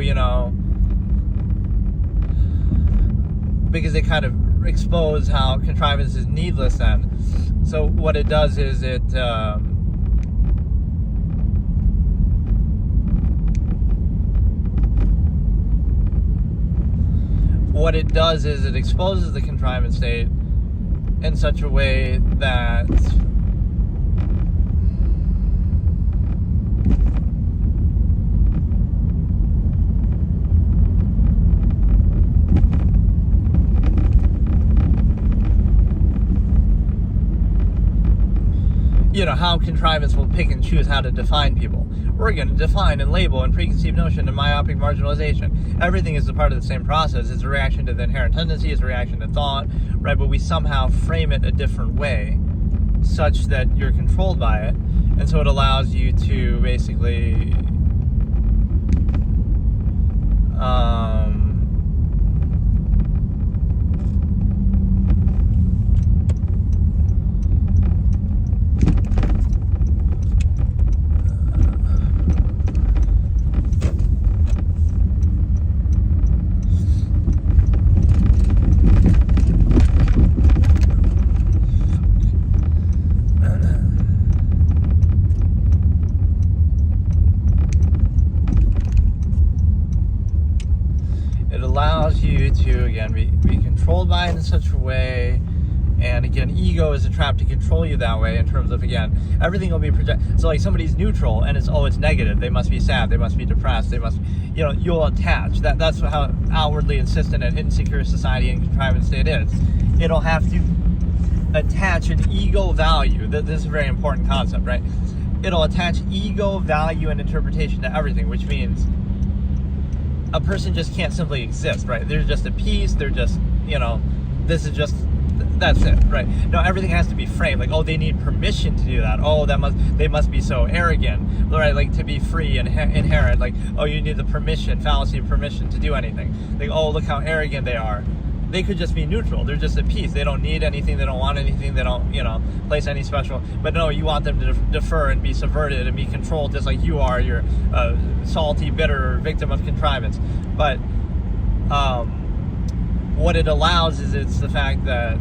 A: because they kind of expose how contrivance is needless then. So what it does is it exposes the contrivance state in such a way that how contrivance will pick and choose how to define people. We're going to define and label and preconceived notion and myopic marginalization. Everything is a part of the same process. It's a reaction to the inherent tendency, it's a reaction to thought, right? But we somehow frame it a different way such that you're controlled by it. And so it allows you to basically again be controlled by it in such a way And again, ego is a trap to control you that way in terms of, again, everything will be projected. So like somebody's neutral and it's negative. They must be sad. They must be depressed. They must, you'll attach. That's how outwardly insistent an insecure society and contrivance state is. It'll have to attach an ego value. This is a very important concept, right? It'll attach ego value and interpretation to everything, which means a person just can't simply exist, right? They're just a piece. They're just, this is just, that's it, right? No, everything has to be framed. Like, they need permission to do that. They must be so arrogant, right? Like, to be free and inherent. Like, you need the permission, fallacy of permission to do anything. Like, look how arrogant they are. They could just be neutral. They're just a piece. They don't need anything. They don't want anything. They don't, place any special. But no, you want them to defer and be subverted and be controlled just like you are. You're a salty, bitter victim of contrivance. But what it allows is it's the fact that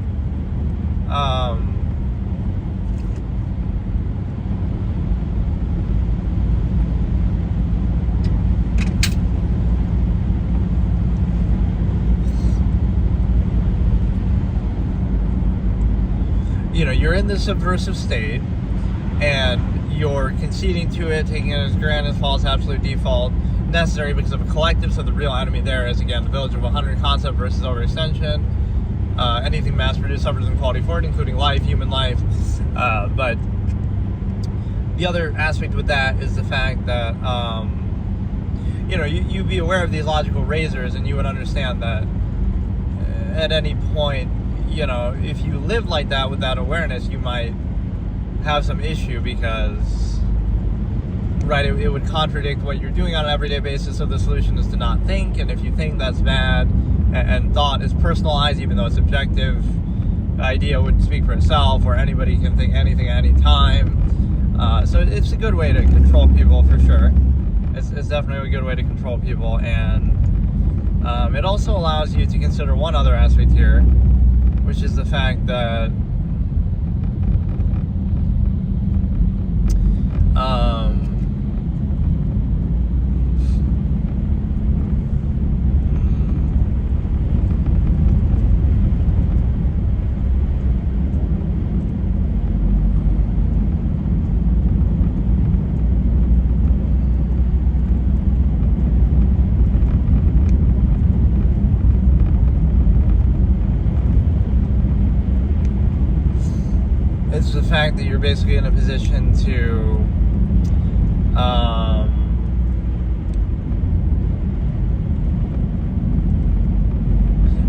A: you're in this subversive state and you're conceding to it, taking it as grand as false absolute default, necessary because of a collective. So the real enemy there is, again, the village of 100 concept versus overextension. Anything mass-produced suffers inequality for it, including life, human life. But the other aspect with that is the fact that, you be aware of these logical razors, and you would understand that at any point, if you live like that with that awareness, you might have some issue because, right, it would contradict what you're doing on an everyday basis. So the solution is to not think, and if you think, that's bad. And thought is personalized, even though it's subjective. The idea would speak for itself, or anybody can think anything at any time. So it's a good way to control people, for sure. It's definitely a good way to control people, and it also allows you to consider one other aspect here, which is the fact that it's the fact that you're basically in a position to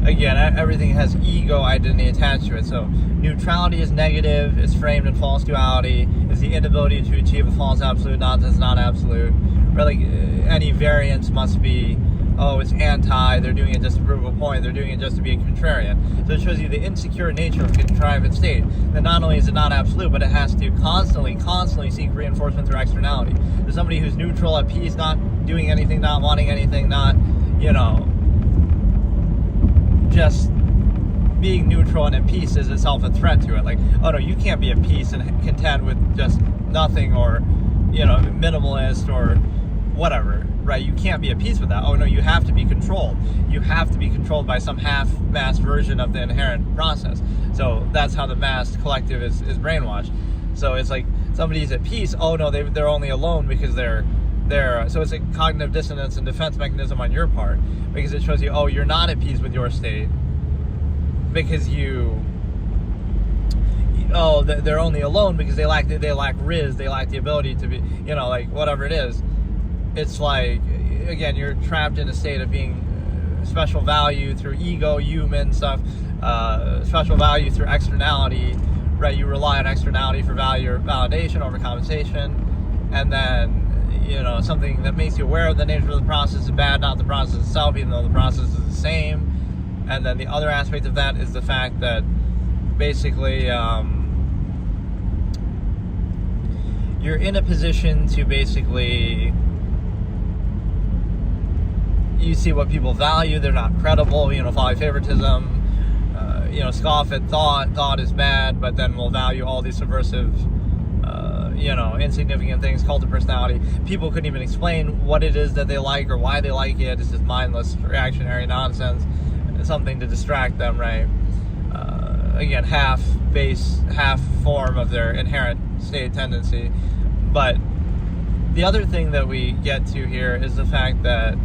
A: again, everything has ego identity attached to it. So neutrality is negative, it's framed in false duality, it's the inability to achieve a false absolute, nonsense, not absolute. Or like any variance must be, it's anti, they're doing it just to prove a point, they're doing it just to be a contrarian. So it shows you the insecure nature of a contrivance state. That not only is it not absolute, but it has to constantly seek reinforcement through externality. There's somebody who's neutral, at peace, not doing anything, not wanting anything, not, just being neutral and at peace is itself a threat to it. Like, no, you can't be at peace and content with just nothing, or, minimalist or whatever. Right, you can't be at peace with that. No, you have to be controlled. You have to be controlled by some half-massed version of the inherent process. So that's how the mass collective is brainwashed. So it's like somebody's at peace. No, they're only alone because they're so it's a cognitive dissonance and defense mechanism on your part, because it shows you, you're not at peace with your state because they're only alone because they lack riz, they lack the ability to be, like whatever it is. It's like, again, you're trapped in a state of being special value through ego, human stuff, special value through externality, right? You rely on externality for value or validation over compensation, and then, something that makes you aware of the nature of the process is bad, not the process itself, even though the process is the same. And then the other aspect of that is the fact that basically you're in a position to basically, you see what people value, they're not credible, follow favoritism, scoff at thought is bad, but then we'll value all these subversive, insignificant things, cult of personality. People couldn't even explain what it is that they like or why they like it. It's just mindless reactionary nonsense. It's something to distract them, right? again, half base, half form of their inherent state tendency. But the other thing that we get to here is the fact that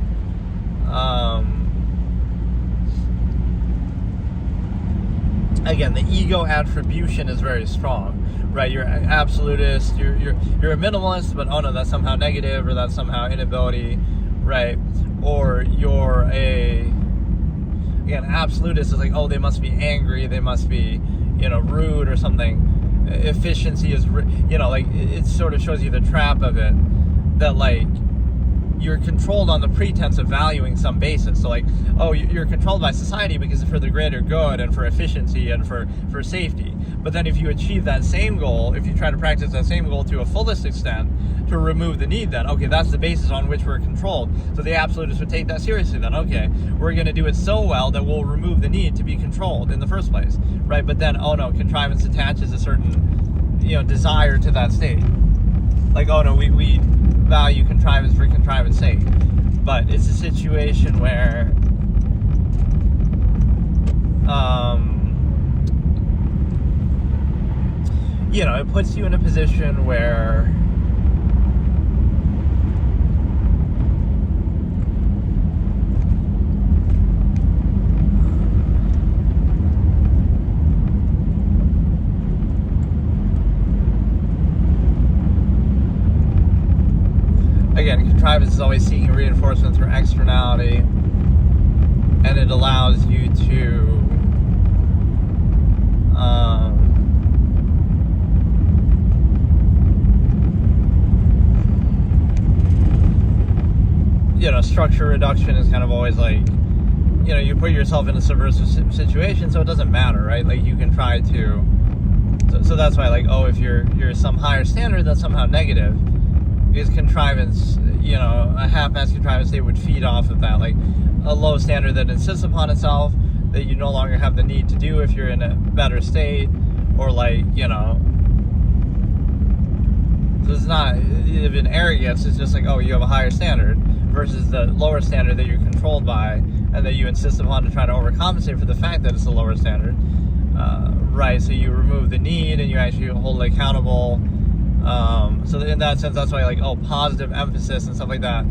A: again, the ego attribution is very strong, right? You're an absolutist, you're a minimalist, but oh no, that's somehow negative, or that's somehow inability, right? Or you're again, absolutist is like, oh, they must be angry, they must be, rude or something. Efficiency is, like, it sort of shows you the trap of it, that like, you're controlled on the pretense of valuing some basis. So like, oh, you're controlled by society because for the greater good and for efficiency and for safety. But then if you achieve that same goal, if you try to practice that same goal to a fullest extent, to remove the need, then okay, that's the basis on which we're controlled. So the absolutists would take that seriously then. Okay, we're going to do it so well that we'll remove the need to be controlled in the first place, right? But then, oh no, contrivance attaches a certain, desire to that state. Like, oh no, we value contrivance for contrivance sake. But it's a situation where it puts you in a position where again, contrivance is always seeking reinforcement through externality, and it allows you to structure reduction is kind of always like, you put yourself in a subversive situation, so it doesn't matter, right? Like, you can try to, so that's why, like, oh, if you're some higher standard, that's somehow negative. Because contrivance, a half-assed contrivance state would feed off of that. Like, a low standard that insists upon itself, that you no longer have the need to do if you're in a better state, or like, so it's not even arrogance, it's just like, oh, you have a higher standard, versus the lower standard that you're controlled by, and that you insist upon to try to overcompensate for the fact that it's a lower standard, right? So you remove the need, and you actually hold it accountable. So in that sense, that's why, like, oh, positive emphasis and stuff like that,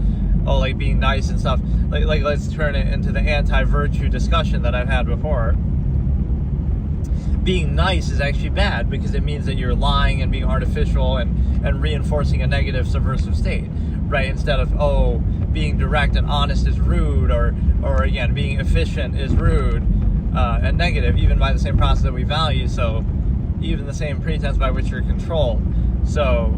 A: oh, like being nice and stuff, like let's turn it into the anti-virtue discussion that I've had before. Being nice is actually bad because it means that you're lying and being artificial and reinforcing a negative subversive state, right? Instead of, oh, being direct and honest is rude, or again, being efficient is rude and negative, even by the same process that we value. So even the same pretense by which you're controlled. So,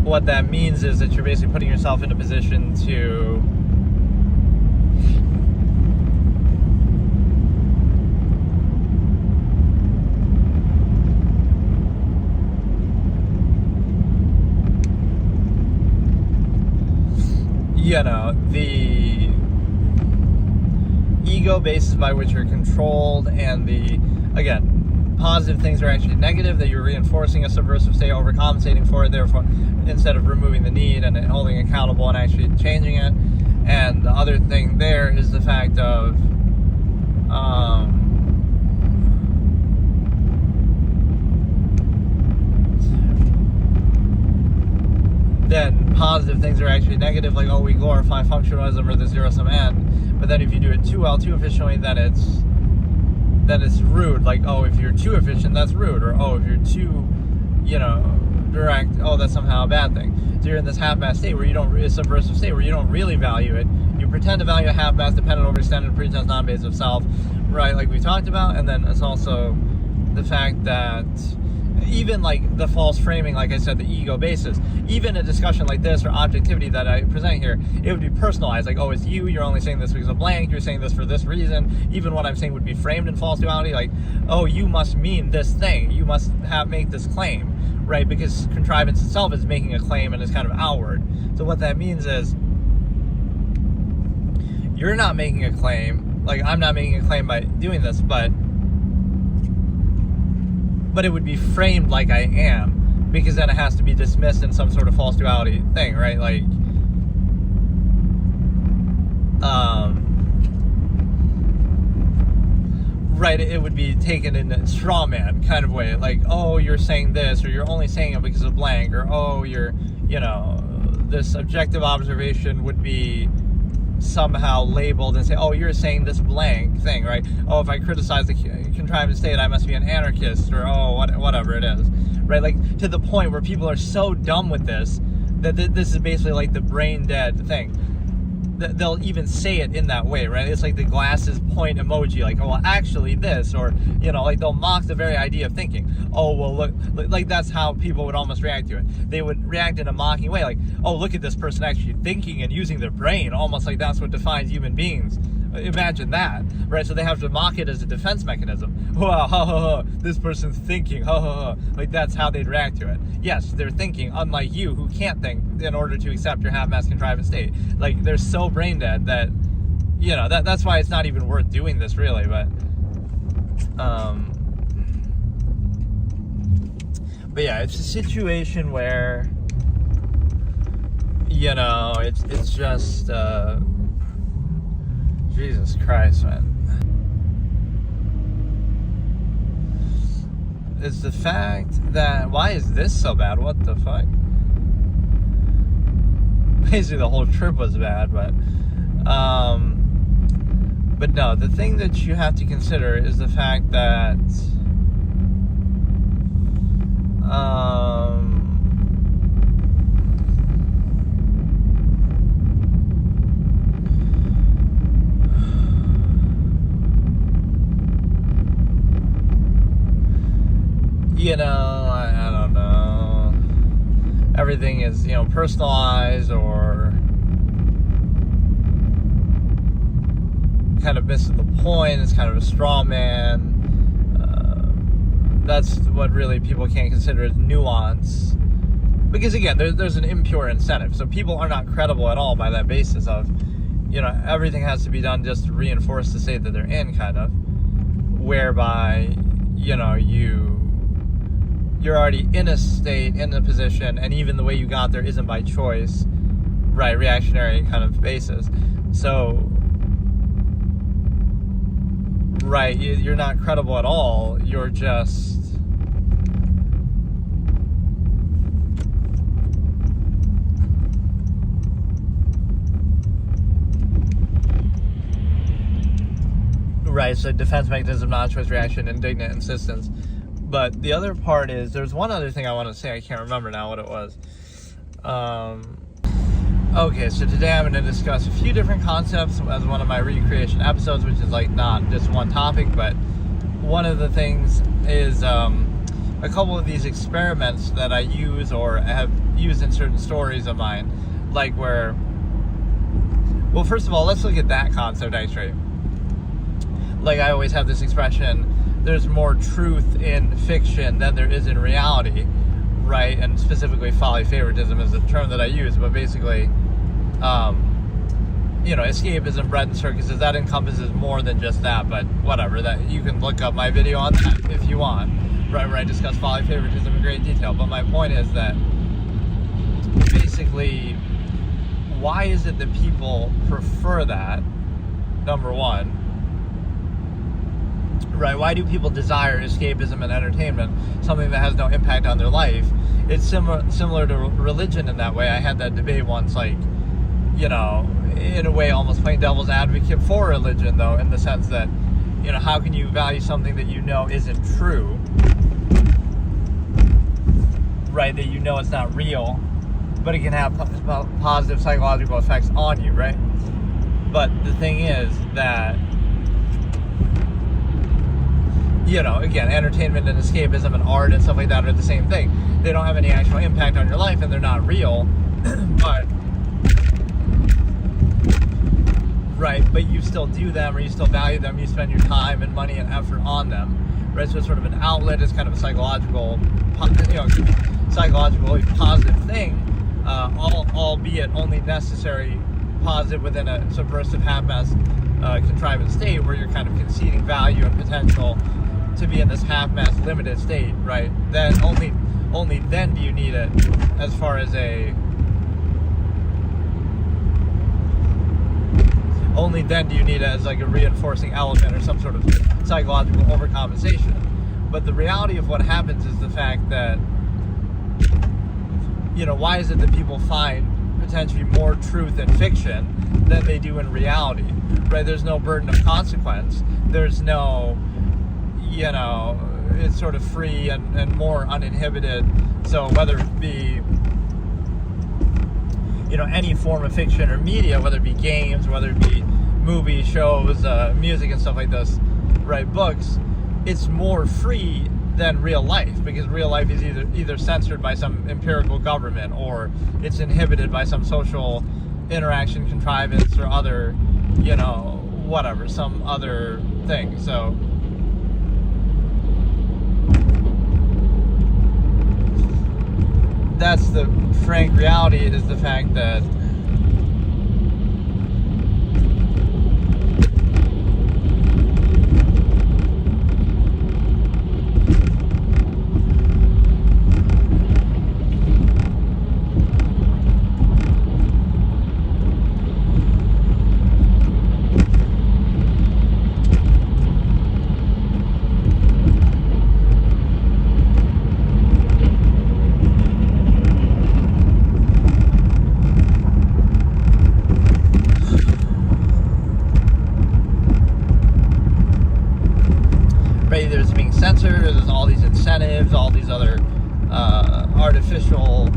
A: what that means is that you're basically putting yourself in a position to the ego basis by which you're controlled, and the, again, positive things are actually negative, that you're reinforcing a subversive state, overcompensating for it, therefore, instead of removing the need and holding accountable and actually changing it. And the other thing there is the fact of then positive things are actually negative, like, oh, we glorify functionalism or the zero-sum end. But then if you do it too well, too efficiently, then it's rude. Like, oh, if you're too efficient, that's rude. Or, oh, if you're too, direct, oh, that's somehow a bad thing. So you're in this half-assed state where a subversive state where you don't really value it. You pretend to value a half-assed, dependent, overextended, pretense, non-base of self, right, like we talked about. And then it's also the fact that even like the false framing, like I said, the ego basis, even a discussion like this or objectivity that I present here, it would be personalized. Like, oh, it's you're only saying this because of blank, you're saying this for this reason. Even what I'm saying would be framed in false duality. Like, oh, you must mean this thing. You must make this claim, right? Because contrivance itself is making a claim and is kind of outward. So what that means is you're not making a claim. Like, I'm not making a claim by doing this, but it would be framed like I am, because then it has to be dismissed in some sort of false duality thing, right? Like, right, it would be taken in a straw man kind of way, like, oh, you're saying this, or you're only saying it because of blank, or oh, you're, this objective observation would be somehow labeled and say, oh, you're saying this blank thing, right? Oh, if I criticize the contrived state, I must be an anarchist, or oh, whatever it is, right? Like, to the point where people are so dumb with this that this is basically like the brain dead thing. They'll even say it in that way, right? It's like the glasses point emoji, like, oh, well, actually this, or, like they'll mock the very idea of thinking. Oh, well, look, like that's how people would almost react to it. They would react in a mocking way, like, oh, look at this person actually thinking and using their brain, almost like that's what defines human beings. Imagine that, right? So they have to mock it as a defense mechanism. Wow, ha, ha, ha, this person's thinking, ha, ha, ha. Like, that's how they'd react to it. Yes, they're thinking, unlike you, who can't think in order to accept your half-mass contrived state. Like, they're so brain dead that, that's why it's not even worth doing this, really. But yeah, it's a situation where, it's just, Jesus Christ, man. It's the fact that, why is this so bad? What the fuck? Basically, the whole trip was bad, but no, the thing that you have to consider is the fact that, I don't know. Everything is, personalized, or kind of misses the point. It's kind of a straw man. That's what really people can't consider as nuance. Because again, there's an impure incentive. So people are not credible at all by that basis of, everything has to be done just to reinforce the state that they're in, kind of. Whereby, you're already in a state, in a position, and even the way you got there isn't by choice, right? Reactionary kind of basis. So, right, you're not credible at all. You're just, right, so defense mechanism, non-choice reaction, indignant insistence. But the other part is, there's one other thing I want to say, I can't remember now what it was. Okay, so today I'm going to discuss a few different concepts as one of my recreation episodes, which is like not just one topic, but one of the things is a couple of these experiments that I use or have used in certain stories of mine, like where, well, first of all, let's look at that concept actually. Like, I always have this expression, there's more truth in fiction than there is in reality, right? And specifically folly favoritism is the term that I use, but basically, escapism, bread and circuses, that encompasses more than just that, but whatever, that you can look up my video on that if you want, right, where I discuss folly favoritism in great detail. But my point is that basically, why is it that people prefer that, number one? Right, why do people desire escapism and entertainment, something that has no impact on their life? It's similar to religion in that way. I had that debate once, like, in a way almost playing devil's advocate for religion, though, in the sense that, how can you value something that isn't true? Right, that it's not real, but it can have positive psychological effects on you, right? But the thing is that, again, entertainment and escapism and art and stuff like that are the same thing. They don't have any actual impact on your life and they're not real, but you still do them, or you still value them, you spend your time and money and effort on them, right? So it's sort of an outlet, it's kind of a psychologically positive thing, albeit only necessary positive within a subversive half-mass contrivance state where you're kind of conceding value and potential to be in this half-mass limited state, right? Then only then do you need it as far as a only then do you need it as like a reinforcing element or some sort of psychological overcompensation. But the reality of what happens is the fact that, why is it that people find potentially more truth in fiction than they do in reality, right? There's no burden of consequence. There's no, it's sort of free and more uninhibited. So whether it be, any form of fiction or media, whether it be games, whether it be movies, shows, music and stuff like this, right, books, it's more free than real life, because real life is either censored by some empirical government, or it's inhibited by some social interaction contrivance or other, whatever, some other thing. So that's the frank reality, is the fact that there's being censored, there's all these incentives, all these other artificial,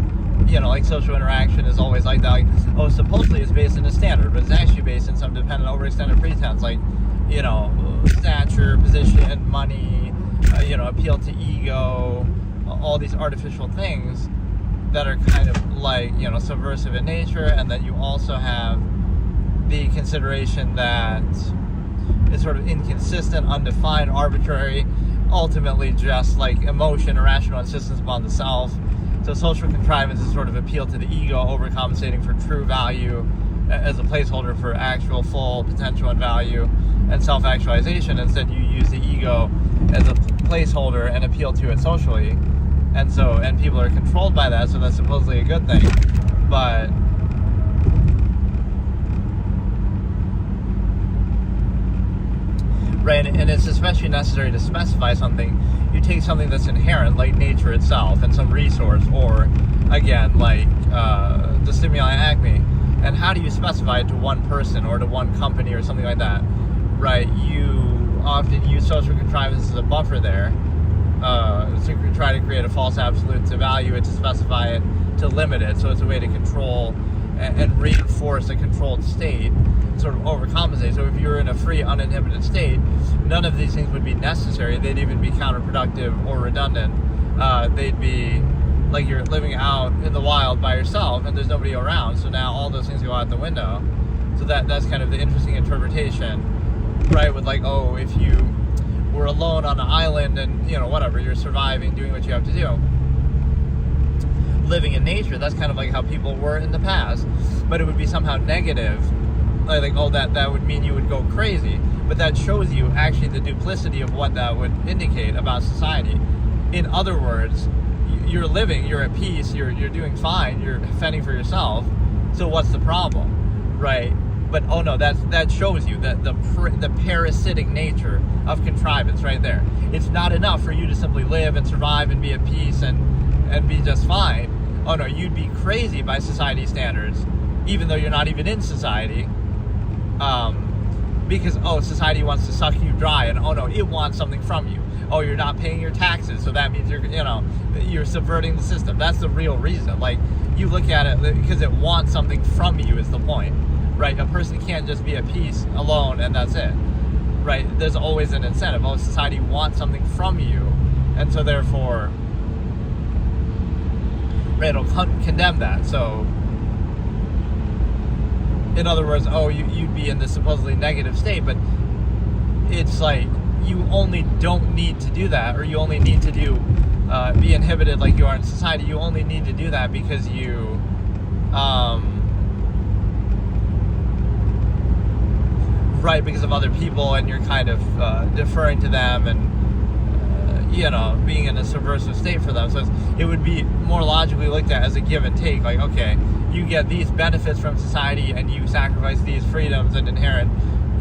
A: like social interaction is always like that. Like, supposedly it's based in a standard, but it's actually based in some dependent overextended pretense, like, stature, position, money, appeal to ego, all these artificial things that are kind of like, subversive in nature. And then you also have the consideration that it's sort of inconsistent, undefined, arbitrary, ultimately just like emotion, irrational insistence upon the self. So social contrivance is sort of appeal to the ego, overcompensating for true value as a placeholder for actual full potential and value and self-actualization. Instead, you use the ego as a placeholder and appeal to it socially. And people are controlled by that, so that's supposedly a good thing. But right, and it's especially necessary to specify something. You take something that's inherent, like nature itself, and some resource, or, again, like the Stimuli Acme, and how do you specify it to one person or to one company or something like that, right? You often use social contrivance as a buffer there, to try to create a false absolute, to value it, to specify it, to limit it. So it's a way to control and reinforce a controlled state, sort of overcompensate. So if you're in a free, uninhibited state, none of these things would be necessary. They'd even be counterproductive or redundant. They'd be like you're living out in the wild by yourself and there's nobody around. So now all those things go out the window. So that's kind of the interesting interpretation, right? With like, if you were alone on an island and, whatever, you're surviving, doing what you have to do, living in nature, that's kind of like how people were in the past. But it would be somehow negative, like that would mean you would go crazy. But that shows you actually the duplicity of what that would indicate about society. In other words, you're living, you're at peace, you're doing fine, you're fending for yourself. So what's the problem, right? But that shows you that the parasitic nature of contrivance right there. It's not enough for you to simply live and survive and be at peace and be just fine. You'd be crazy by society standards, even though you're not even in society. Because society wants to suck you dry, and it wants something from you. You're not paying your taxes, so that means you're subverting the system. That's the real reason. Like, you look at it because it wants something from you is the point, right? A person can't just be at peace alone and that's it, right? There's always an incentive. Society wants something from you, and so therefore, right, it'll condemn that. So, in other words, you'd be in this supposedly negative state, but it's like you only don't need to do that, or you only need to be inhibited like you are in society. You only need to do that because you because of other people, and you're kind of deferring to them, and being in a subversive state for them. So it would be more logically looked at as a give and take. Like, okay, you get these benefits from society and you sacrifice these freedoms and inherent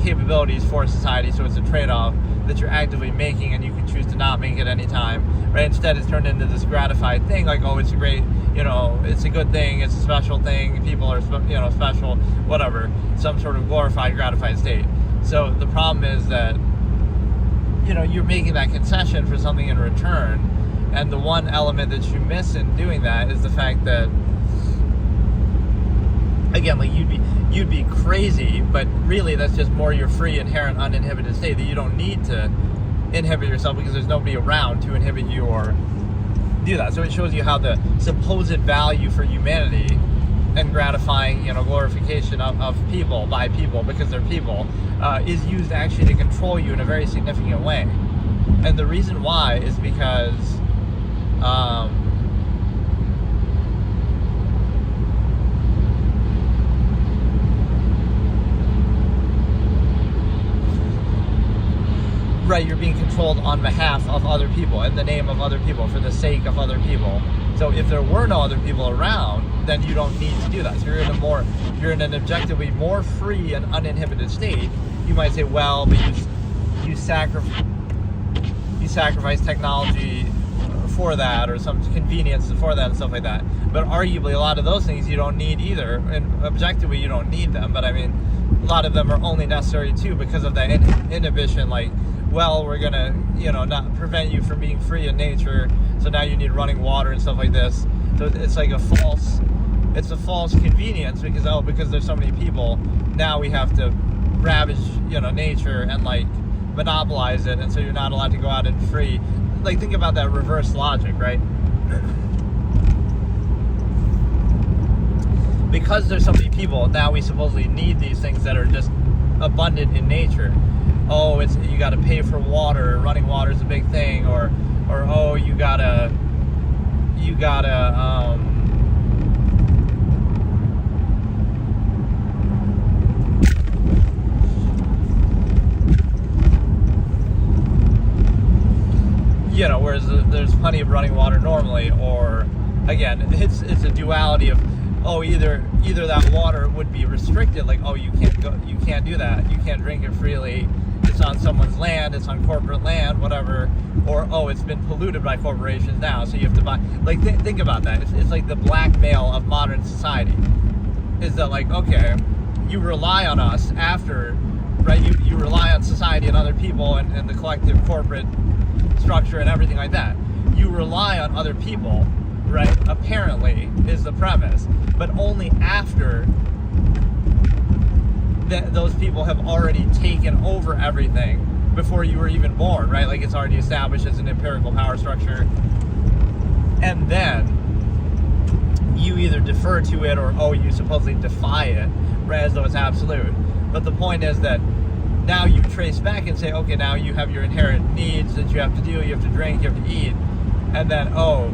A: capabilities for society, so it's a trade-off that you're actively making, and you can choose to not make it any time, right? Instead, it's turned into this gratified thing, like, oh, it's a great, it's a good thing, it's a special thing, people are, special, whatever, some sort of glorified, gratified state. So the problem is that, you're making that concession for something in return, and the one element that you miss in doing that is the fact that, again, like, you'd be crazy, but really that's just more your free, inherent, uninhibited state, that you don't need to inhibit yourself because there's nobody around to inhibit you or do that. So it shows you how the supposed value for humanity and gratifying, glorification of people by people because they're people is used actually to control you in a very significant way. And the reason why is because right, you're being controlled on behalf of other people, in the name of other people, for the sake of other people. So if there were no other people around, then you don't need to do that. So you're in an objectively more free and uninhibited state. You might say, well, but you sacrifice technology for that, or some convenience for that and stuff like that. But arguably, a lot of those things you don't need either, and objectively you don't need them. But I mean, a lot of them are only necessary too because of that inhibition. Like, well, we're gonna, not prevent you from being free in nature, so now you need running water and stuff like this. So it's like a false convenience because there's so many people, now we have to ravage, nature and like monopolize it, and so you're not allowed to go out and free. Like, think about that reverse logic, right? Because there's so many people, now we supposedly need these things that are just abundant in nature. Oh, you got to pay for water. Running water is a big thing, or oh, you gotta. Whereas there's plenty of running water normally, or again, it's a duality of, oh, either that water would be restricted, like, oh, you can't do that, you can't drink it freely, it's on someone's land, it's on corporate land, whatever, or oh, it's been polluted by corporations now, so you have to buy. Like, think about that. It's like the blackmail of modern society. Is that, like, okay, you rely on us after, right? You rely on society and other people and the collective corporate structure and everything like that. You rely on other people, right? Apparently, is the premise, but only after those people have already taken over everything before you were even born, right? Like, it's already established as an empirical power structure, and then you either defer to it or, oh, you supposedly defy it, right, as though it's absolute. But the point is that now you trace back and say, okay, now you have your inherent needs that you have to do, you have to drink, you have to eat, and then, oh,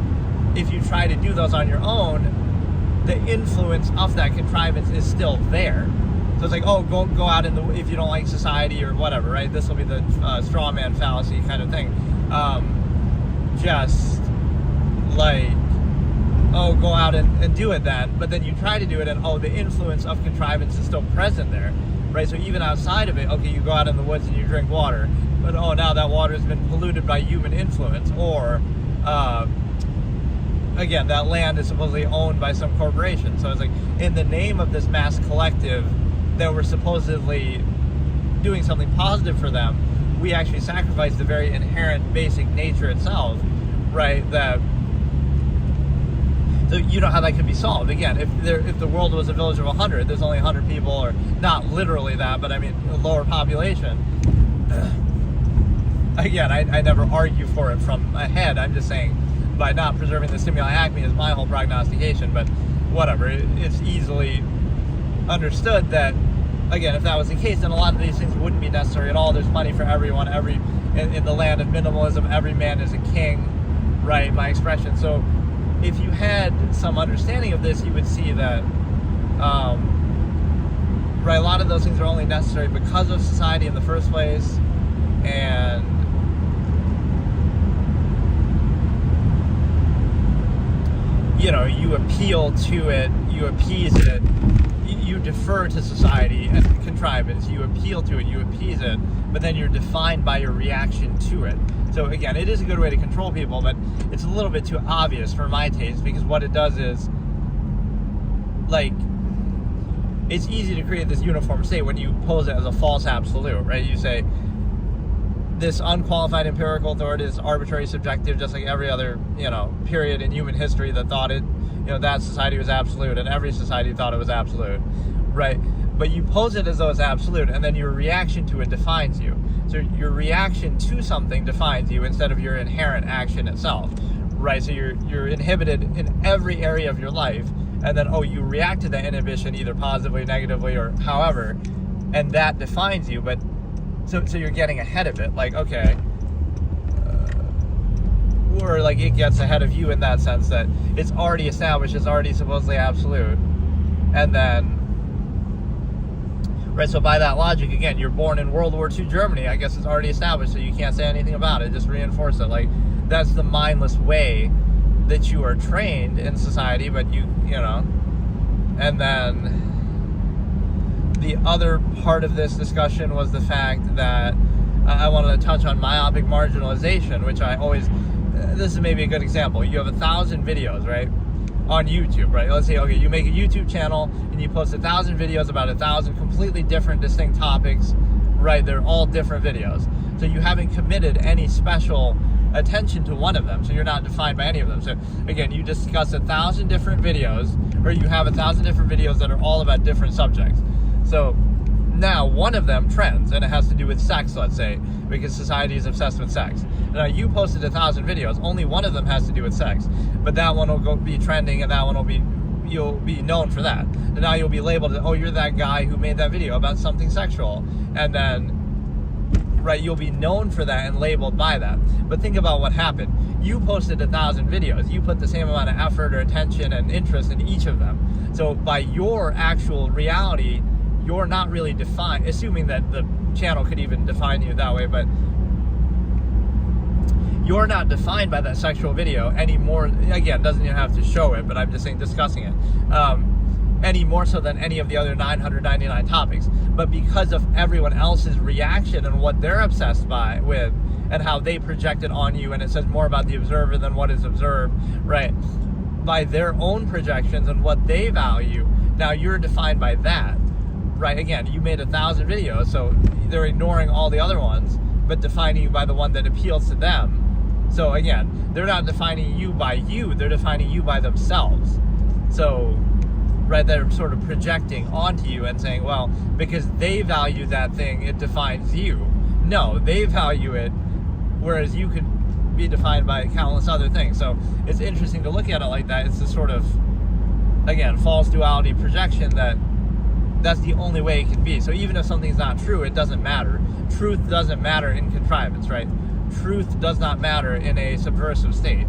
A: if you try to do those on your own, the influence of that contrivance is still there. So it's like, oh, go out if you don't like society or whatever, right? This will be the straw man fallacy kind of thing. Just like, oh, go out and do it then. But then you try to do it, and oh, the influence of contrivance is still present there, right? So even outside of it, okay, you go out in the woods and you drink water, but oh, now that water has been polluted by human influence, or again, that land is supposedly owned by some corporation. So it's like, in the name of this mass collective that we're supposedly doing something positive for them, we actually sacrifice the very inherent basic nature itself, right? So you know how that could be solved. Again, if the world was a village of 100, there's only 100 people, or not literally that, but I mean a lower population. Again, I never argue for it from ahead. I'm just saying, by not preserving the stimuli acme is my whole prognostication, but whatever. It's easily understood that, again, if that was the case, then a lot of these things wouldn't be necessary at all. There's money for everyone. In the land of minimalism, every man is a king, right, by expression. So if you had some understanding of this, you would see that, right, a lot of those things are only necessary because of society in the first place, and you appeal to it, you appease it, you defer to society and contrivance, you appeal to it, you appease it, but then you're defined by your reaction to it. So again, it is a good way to control people, but it's a little bit too obvious for my taste, because what it does is, like, it's easy to create this uniform state when you pose it as a false absolute, right? You say, this unqualified empirical authority is arbitrary, subjective, just like every other, period in human history that thought it, that society was absolute, and every society thought it was absolute, right? But you pose it as though it's absolute, and then your reaction to it defines you. So your reaction to something defines you instead of your inherent action itself, right? So you're inhibited in every area of your life, and then, you react to that inhibition either positively, negatively, or however, and that defines you. But so you're getting ahead of it, like, okay, or like it gets ahead of you in that sense that it's already established, it's already supposedly absolute, and then, right, so by that logic, again, you're born in World War II Germany, I guess it's already established, so you can't say anything about it, just reinforce it. Like, that's the mindless way that you are trained in society, but and then the other part of this discussion was the fact that I wanted to touch on myopic marginalization, which I always, this is maybe a good example. You have 1,000 videos, right, on YouTube, right? Let's say, okay, you make a YouTube channel and you post 1,000 videos about 1,000 completely different, distinct topics, right? They're all different videos. So you haven't committed any special attention to one of them, so you're not defined by any of them. So again, you discuss 1,000 different videos, or you have 1,000 different videos that are all about different subjects. So now one of them trends, and it has to do with sex, let's say, because society is obsessed with sex. Now you posted 1,000 videos, only one of them has to do with sex, but that one will be trending, and that one will be, you'll be known for that. And now you'll be labeled as, you're that guy who made that video about something sexual, and then, right, you'll be known for that and labeled by that. But think about what happened. You posted 1,000 videos. You put the same amount of effort or attention and interest in each of them. So by your actual reality, you're not really defined, assuming that the channel could even define you that way, but you're not defined by that sexual video anymore. Again, doesn't even have to show it, but I'm just saying, discussing it. Any more so than any of the other 999 topics. But because of everyone else's reaction and what they're obsessed with, and how they project it on you, and it says more about the observer than what is observed, right? By their own projections and what they value, now you're defined by that, right? Again, you made 1,000 videos, so they're ignoring all the other ones, but defining you by the one that appeals to them. So again, they're not defining you by you, they're defining you by themselves. So, right, they're sort of projecting onto you and saying, well, because they value that thing, it defines you. No, they value it, whereas you could be defined by countless other things. So it's interesting to look at it like that. It's this sort of, again, false duality projection that's the only way it can be. So even if something's not true, it doesn't matter. Truth doesn't matter in contrivance, right? Truth does not matter in a subversive state.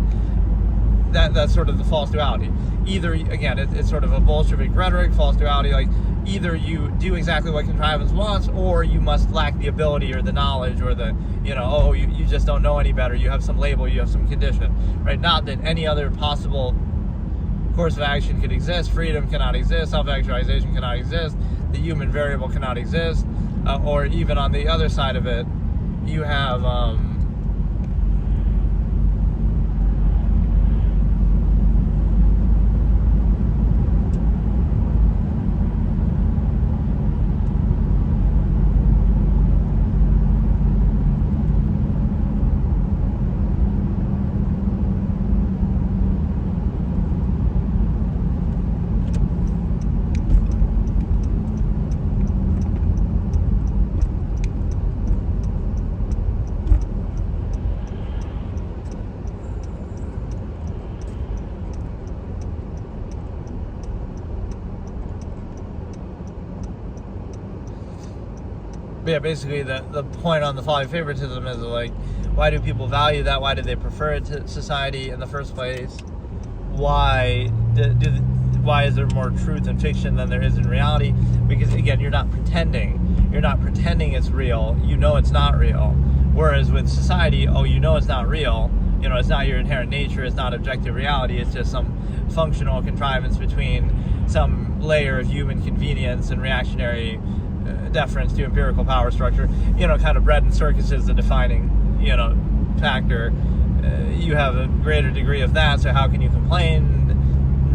A: That's sort of the false duality. Either, again, it's sort of a Bolshevik rhetoric, false duality, like either you do exactly what contrivance wants, or you must lack the ability or the knowledge or the, you just don't know any better, you have some label, you have some condition, right? Not that any other possible course of action could exist. Freedom cannot exist, self-actualization cannot exist, the human variable cannot exist, or even on the other side of it, you have, yeah, basically the point on the folly of favoritism is like, why do people value that? Why do they prefer it to society in the first place? Why is there more truth in fiction than there is in reality? Because again, you're not pretending. You're not pretending it's real. You know it's not real. Whereas with society, you know it's not real, it's not your inherent nature, it's not objective reality, it's just some functional contrivance between some layer of human convenience and reactionary deference to empirical power structure. Kind of bread and circus is the defining, factor. You have a greater degree of that, so how can you complain?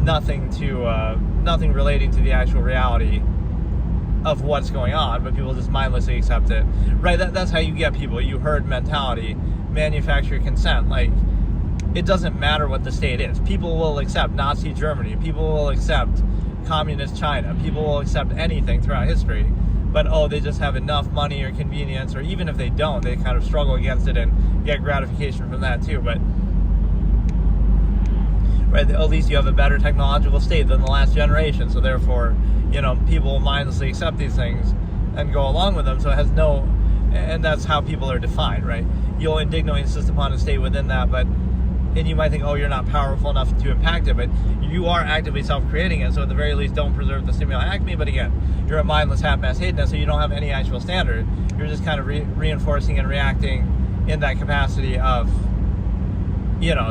A: Nothing relating to the actual reality of what's going on, but people just mindlessly accept it. Right? That's how you get people. You herd mentality, manufacture consent. Like, it doesn't matter what the state is. People will accept Nazi Germany. People will accept communist China. People will accept anything throughout history. But, they just have enough money or convenience, or even if they don't, they kind of struggle against it and get gratification from that too. But, right, at least you have a better technological state than the last generation. So therefore, people will mindlessly accept these things and go along with them. So it has no, and that's how people are defined, right? You'll indignantly insist upon a state within that, and you might think, you're not powerful enough to impact it, but you are actively self-creating it. So at the very least, don't preserve the stimuli acme. But again, you're a mindless half-mass hedonist, so you don't have any actual standard. You're just kind of reinforcing and reacting in that capacity of,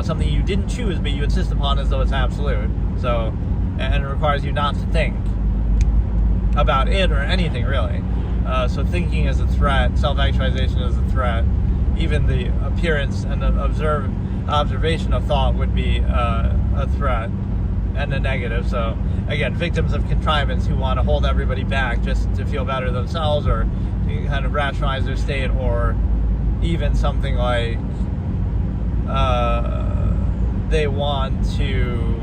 A: something you didn't choose, but you insist upon as though it's absolute. So, and it requires you not to think about it or anything, really. So thinking is a threat, self-actualization is a threat. Even the appearance and the observation of thought would be a threat and a negative. So again, victims of contrivance who want to hold everybody back just to feel better themselves, or kind of rationalize their state, or even something like they want to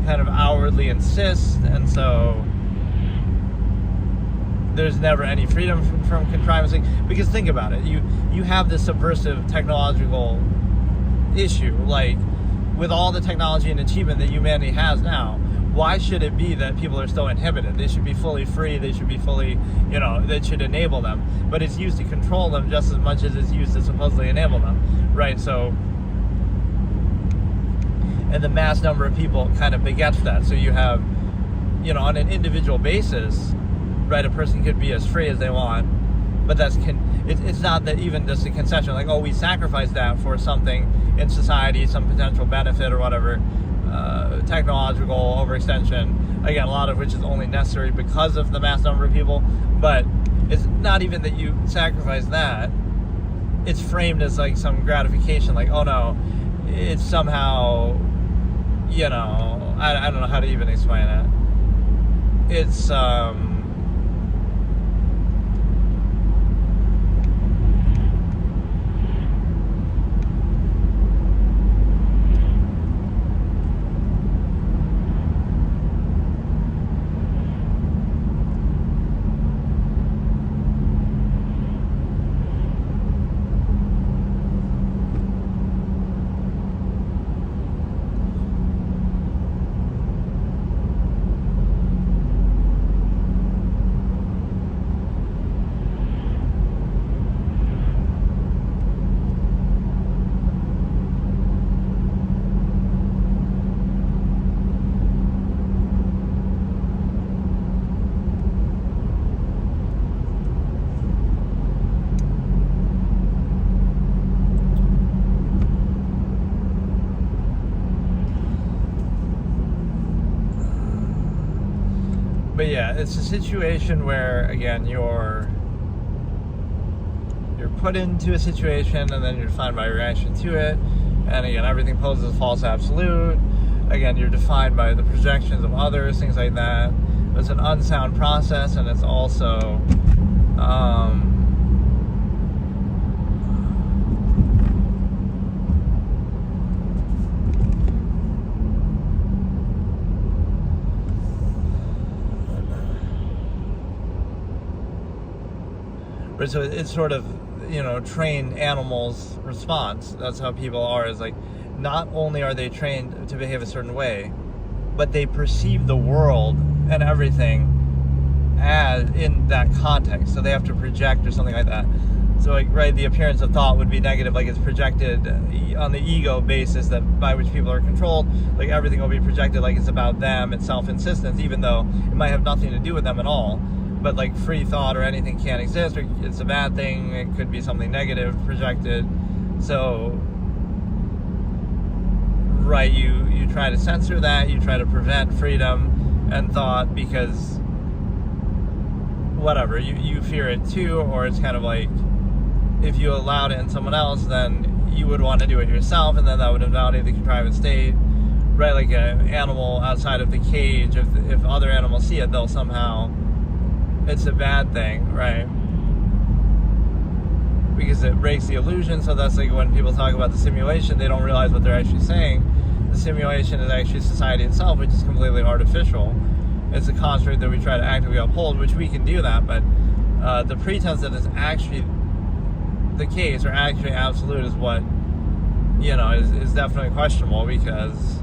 A: kind of outwardly insist, and so there's never any freedom from contrivance. Because think about it, you have this subversive technological issue, like with all the technology and achievement that humanity has now. Why should it be that people are still inhibited? They should be fully free. They should be fully, that should enable them. But it's used to control them just as much as it's used to supposedly enable them, right? So, and the mass number of people kind of begets that. So you have, on an individual basis, right, a person could be as free as they want, but it's not that even just a concession, like, we sacrifice that for something in society, some potential benefit or whatever, technological overextension, again, a lot of which is only necessary because of the mass number of people. But it's not even that you sacrifice that, it's framed as like some gratification, like, no, it's somehow, I don't know how to even explain it. It's But yeah, it's a situation where, again, you're put into a situation and then you're defined by your reaction to it. And again, everything poses as false absolute. Again, you're defined by the projections of others, things like that. It's an unsound process, and it's also so it's sort of, trained animals' response. That's how people are, is like, not only are they trained to behave a certain way, but they perceive the world and everything as in that context. So they have to project or something like that. So like, right, the appearance of thought would be negative, like it's projected on the ego basis that by which people are controlled. Like everything will be projected like it's about them, it's self-insistence, even though it might have nothing to do with them at all. But like free thought or anything can't exist, or it's a bad thing, it could be something negative projected. So right, you try to censor that, you try to prevent freedom and thought because whatever, you fear it too, or it's kind of like if you allowed it in someone else, then you would want to do it yourself, and then that would invalidate the contrivance state, right? Like an animal outside of the cage, if other animals see it, they'll somehow, it's a bad thing, right? Because it breaks the illusion. So that's like when people talk about the simulation, they don't realize what they're actually saying. The simulation is actually society itself, which is completely artificial. It's a construct that we try to actively uphold, which we can do that, but the pretense that it's actually the case or actually absolute is what, is definitely questionable, because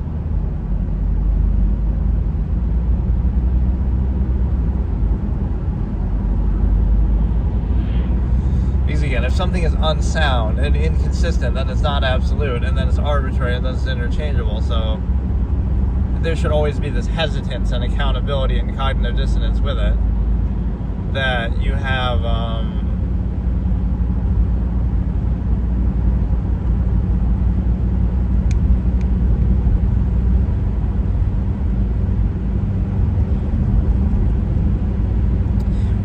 A: again, if something is unsound and inconsistent, then it's not absolute, and then it's arbitrary, and then it's interchangeable. So there should always be this hesitance and accountability and cognitive dissonance with it, that you have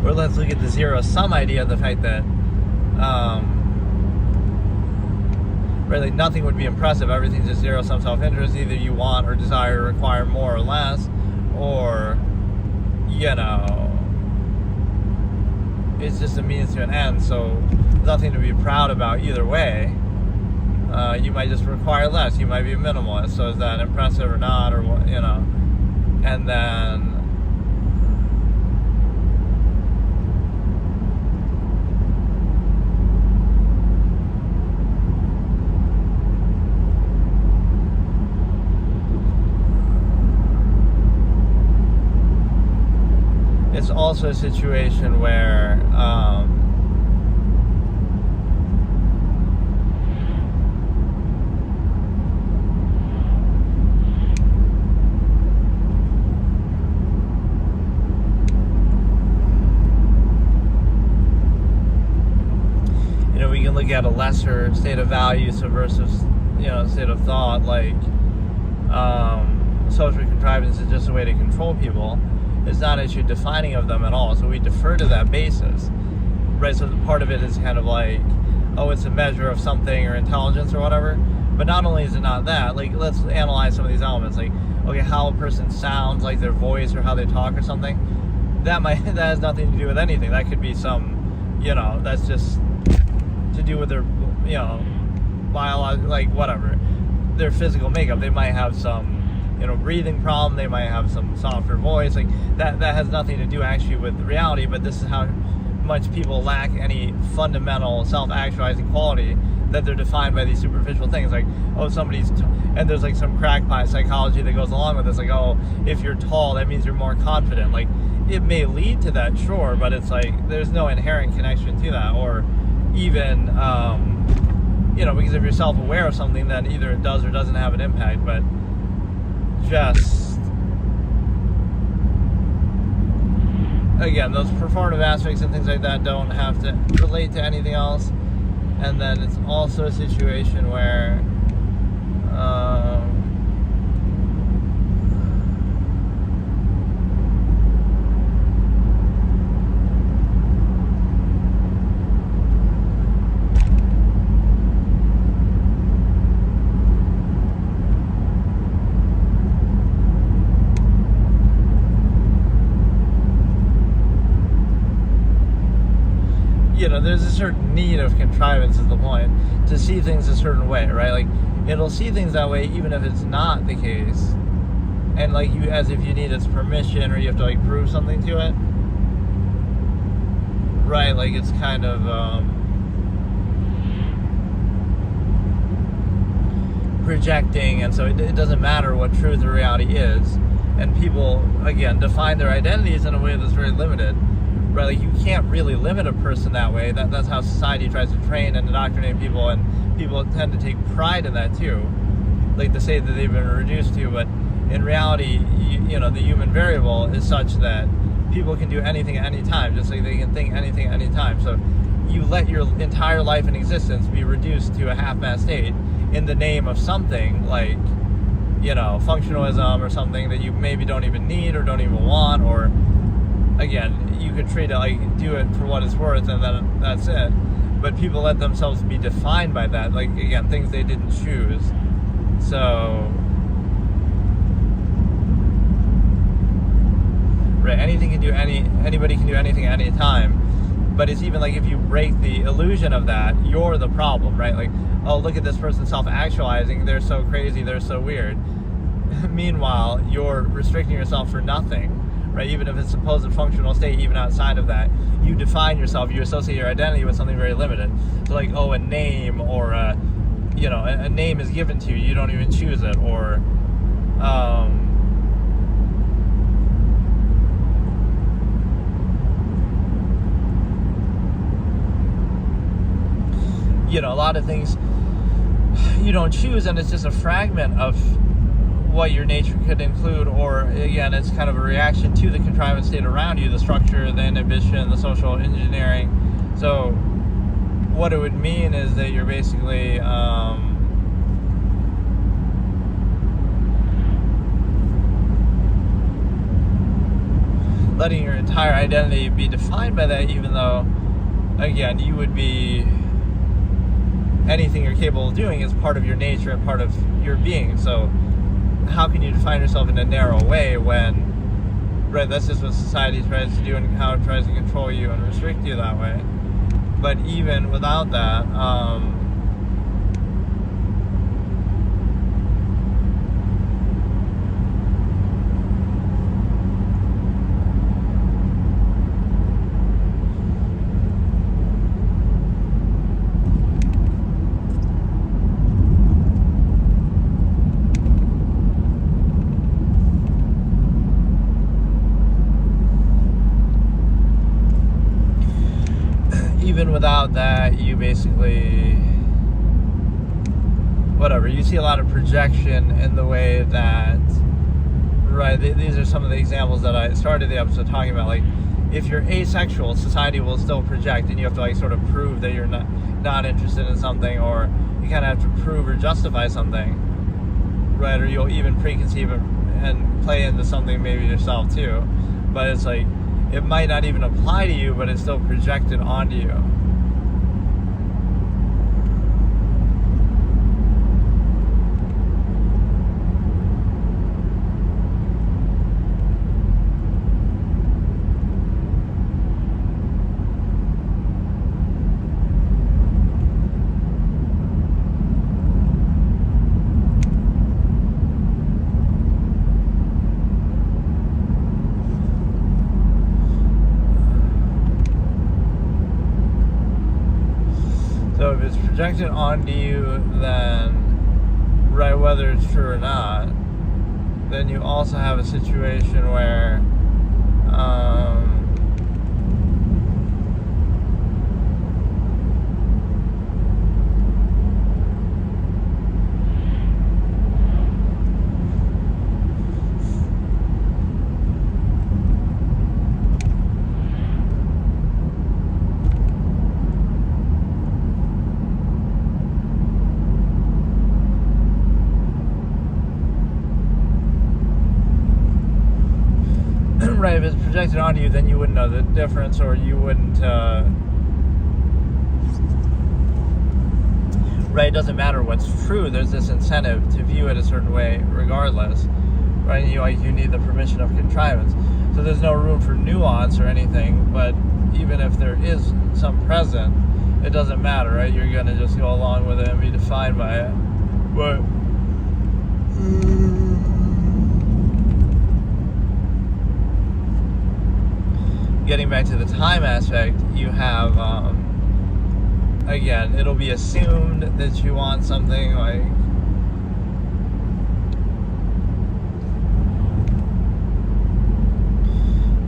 A: or let's look at the zero-sum idea, the fact that really nothing would be impressive. Everything's just zero-sum self-interest. Either you want or desire or require more or less, or it's just a means to an end. So nothing to be proud about either way. You might just require less. You might be a minimalist. So is that impressive or not, or what? And then it's also a situation where we can look at a lesser state of value versus state of thought, like social contrivance is just a way to control people. It's not actually defining of them at all, so we defer to that basis, right? So part of it is kind of like, oh, it's a measure of something or intelligence or whatever, but not only is it not that, like, let's analyze some of these elements, like, okay, how a person sounds, like their voice or how they talk or something, that has nothing to do with anything. That could be some, that's just to do with their, biological, like, whatever, their physical makeup. They might have some breathing problem, they might have some softer voice, like that has nothing to do actually with reality, but this is how much people lack any fundamental self-actualizing quality, that they're defined by these superficial things, like, oh, and there's like some crackpot psychology that goes along with this, like, oh, if you're tall, that means you're more confident. Like, it may lead to that, sure, but it's like there's no inherent connection to that, or even because if you're self-aware of something, then either it does or doesn't have an impact. But just, again, those performative aspects and things like that don't have to relate to anything else. And then it's also a situation where there's a certain need of contrivance, is the point, to see things a certain way, right? Like, it'll see things that way even if it's not the case, and like as if you need its permission, or you have to like prove something to it, right? Like, it's kind of projecting, and so it doesn't matter what truth or reality is, and people, again, define their identities in a way that's very limited. Right, like, you can't really limit a person that way. That's how society tries to train and indoctrinate people, and people tend to take pride in that too, like to say that they've been reduced to. But in reality, the human variable is such that people can do anything at any time, just like they can think anything at any time. So you let your entire life and existence be reduced to a half-mast state in the name of something like functionalism or something that you maybe don't even need or don't even want, or again, you could treat it like do it for what it's worth and then that's it. But people let themselves be defined by that, like again, things they didn't choose. So right, anybody can do anything at any time. But it's even like if you break the illusion of that, you're the problem, right? Like, oh, look at this person self-actualizing, they're so crazy, they're so weird. Meanwhile, you're restricting yourself for nothing, right? Even if it's a supposed functional state, even outside of that, you define yourself, you associate your identity with something very limited. So like, oh, a name, or a name is given to you, you don't even choose it, or a lot of things you don't choose, and it's just a fragment of what your nature could include, or again, it's kind of a reaction to the contrivance state around you, the structure, the inhibition, the social engineering. So what it would mean is that you're basically letting your entire identity be defined by that, even though again, you would be anything you're capable of doing is part of your nature and part of your being. So how can you define yourself in a narrow way when, right, that's just what society tries to do and how it tries to control you and restrict you that way. But even without that, without that, you basically, you see a lot of projection in the way that, right, these are some of the examples that I started the episode talking about. Like, if you're asexual, society will still project, and you have to like sort of prove that you're not interested in something, or you kind of have to prove or justify something, right? Or you'll even preconceive and play into something maybe yourself too. But it's like, it might not even apply to you, but it's still projected onto you. So if it's projected onto you, then, right, whether it's true or not, then you also have a situation where right, if it's projected onto you, then you wouldn't know the difference, or you wouldn't, right, it doesn't matter what's true, there's this incentive to view it a certain way regardless, right? You need the permission of contrivance. So there's no room for nuance or anything, but even if there is some present, it doesn't matter, right? You're going to just go along with it and be defined by it. But getting back to the time aspect, you have, again, it'll be assumed that you want something like,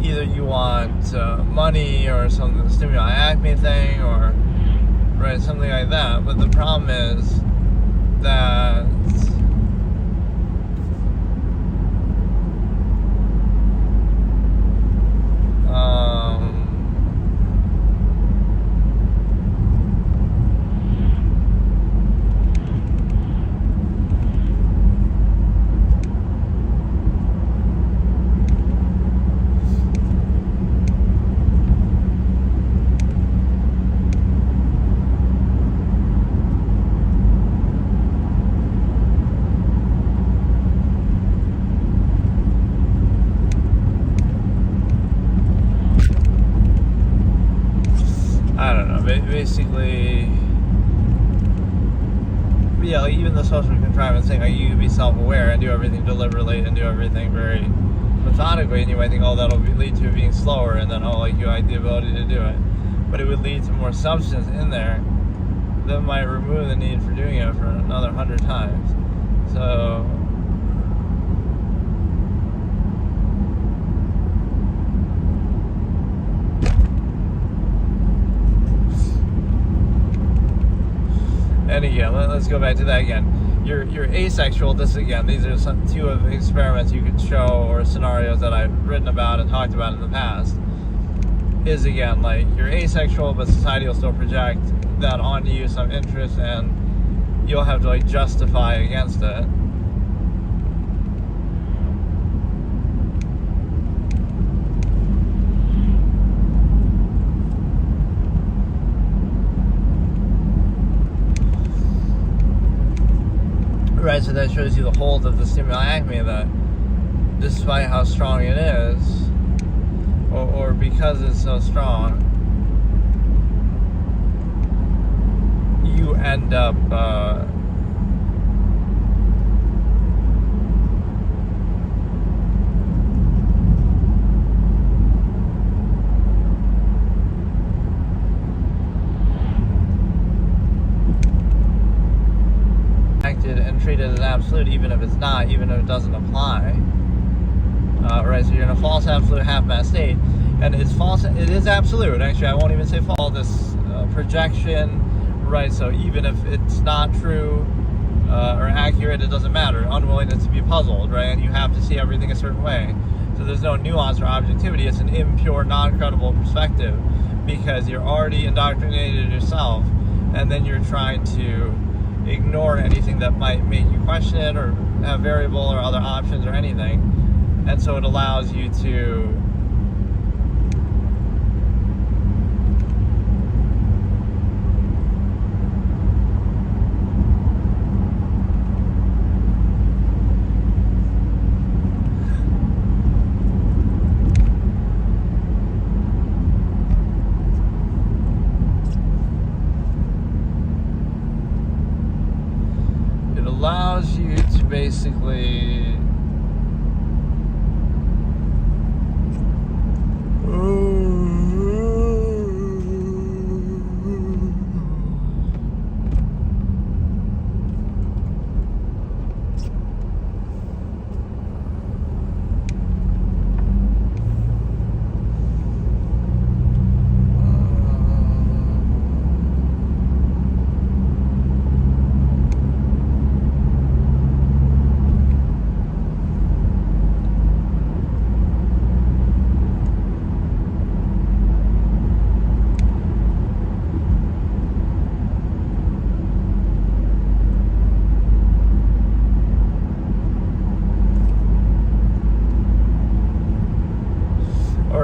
A: either you want money or some Stimuli Acme thing, or, right, something like that. But the problem is that basically, yeah, like even the social contrivance thing, like you can be self-aware and do everything deliberately and do everything very methodically, and you might think, oh, that'll lead to it being slower, and then, oh, like you have the ability to do it. But it would lead to more substance in there that might remove the need for doing it for another 100 times. So, and again, let's go back to that again. You're asexual. This again, these are two of the experiments you could show, or scenarios that I've written about and talked about in the past. Is again, like, you're asexual, but society will still project that onto you, some interest, and you'll have to like justify against it. Right, so that shows you the hold of the stimuli acme, that despite how strong it is, or because it's so strong, you end up and treated as absolute, even if it's not, even if it doesn't apply. Right, so you're in a false absolute half-mass state, and it's false. It is absolute. Actually, I won't even say false. This projection, right? So even if it's not true or accurate, it doesn't matter. Unwillingness to be puzzled, right? And you have to see everything a certain way. So there's no nuance or objectivity. It's an impure, non-credible perspective, because you're already indoctrinated yourself, and then you're trying to ignore anything that might make you question it, or have variable or other options or anything. And so it allows you to basically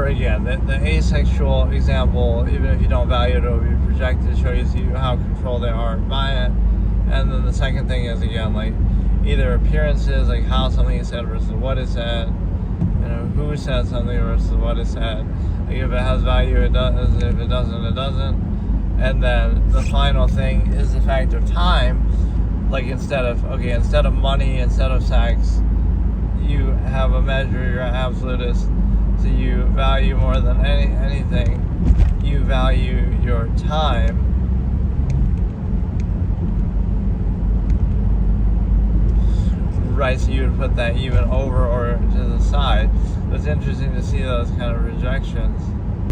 A: again, the asexual example, even if you don't value it, it will be projected, shows you how controlled they are by it. And then the second thing is, again, like either appearances, like how something is said versus what is said, you know, who said something versus what is said. Like if it has value, it does. If it doesn't, it doesn't. And then the final thing is the fact of time. Like instead of money, instead of sex, you have a measure, you're an absolutist. So you value more than anything, you value your time. Right, so you would put that even over or to the side. It's interesting to see those kind of rejections.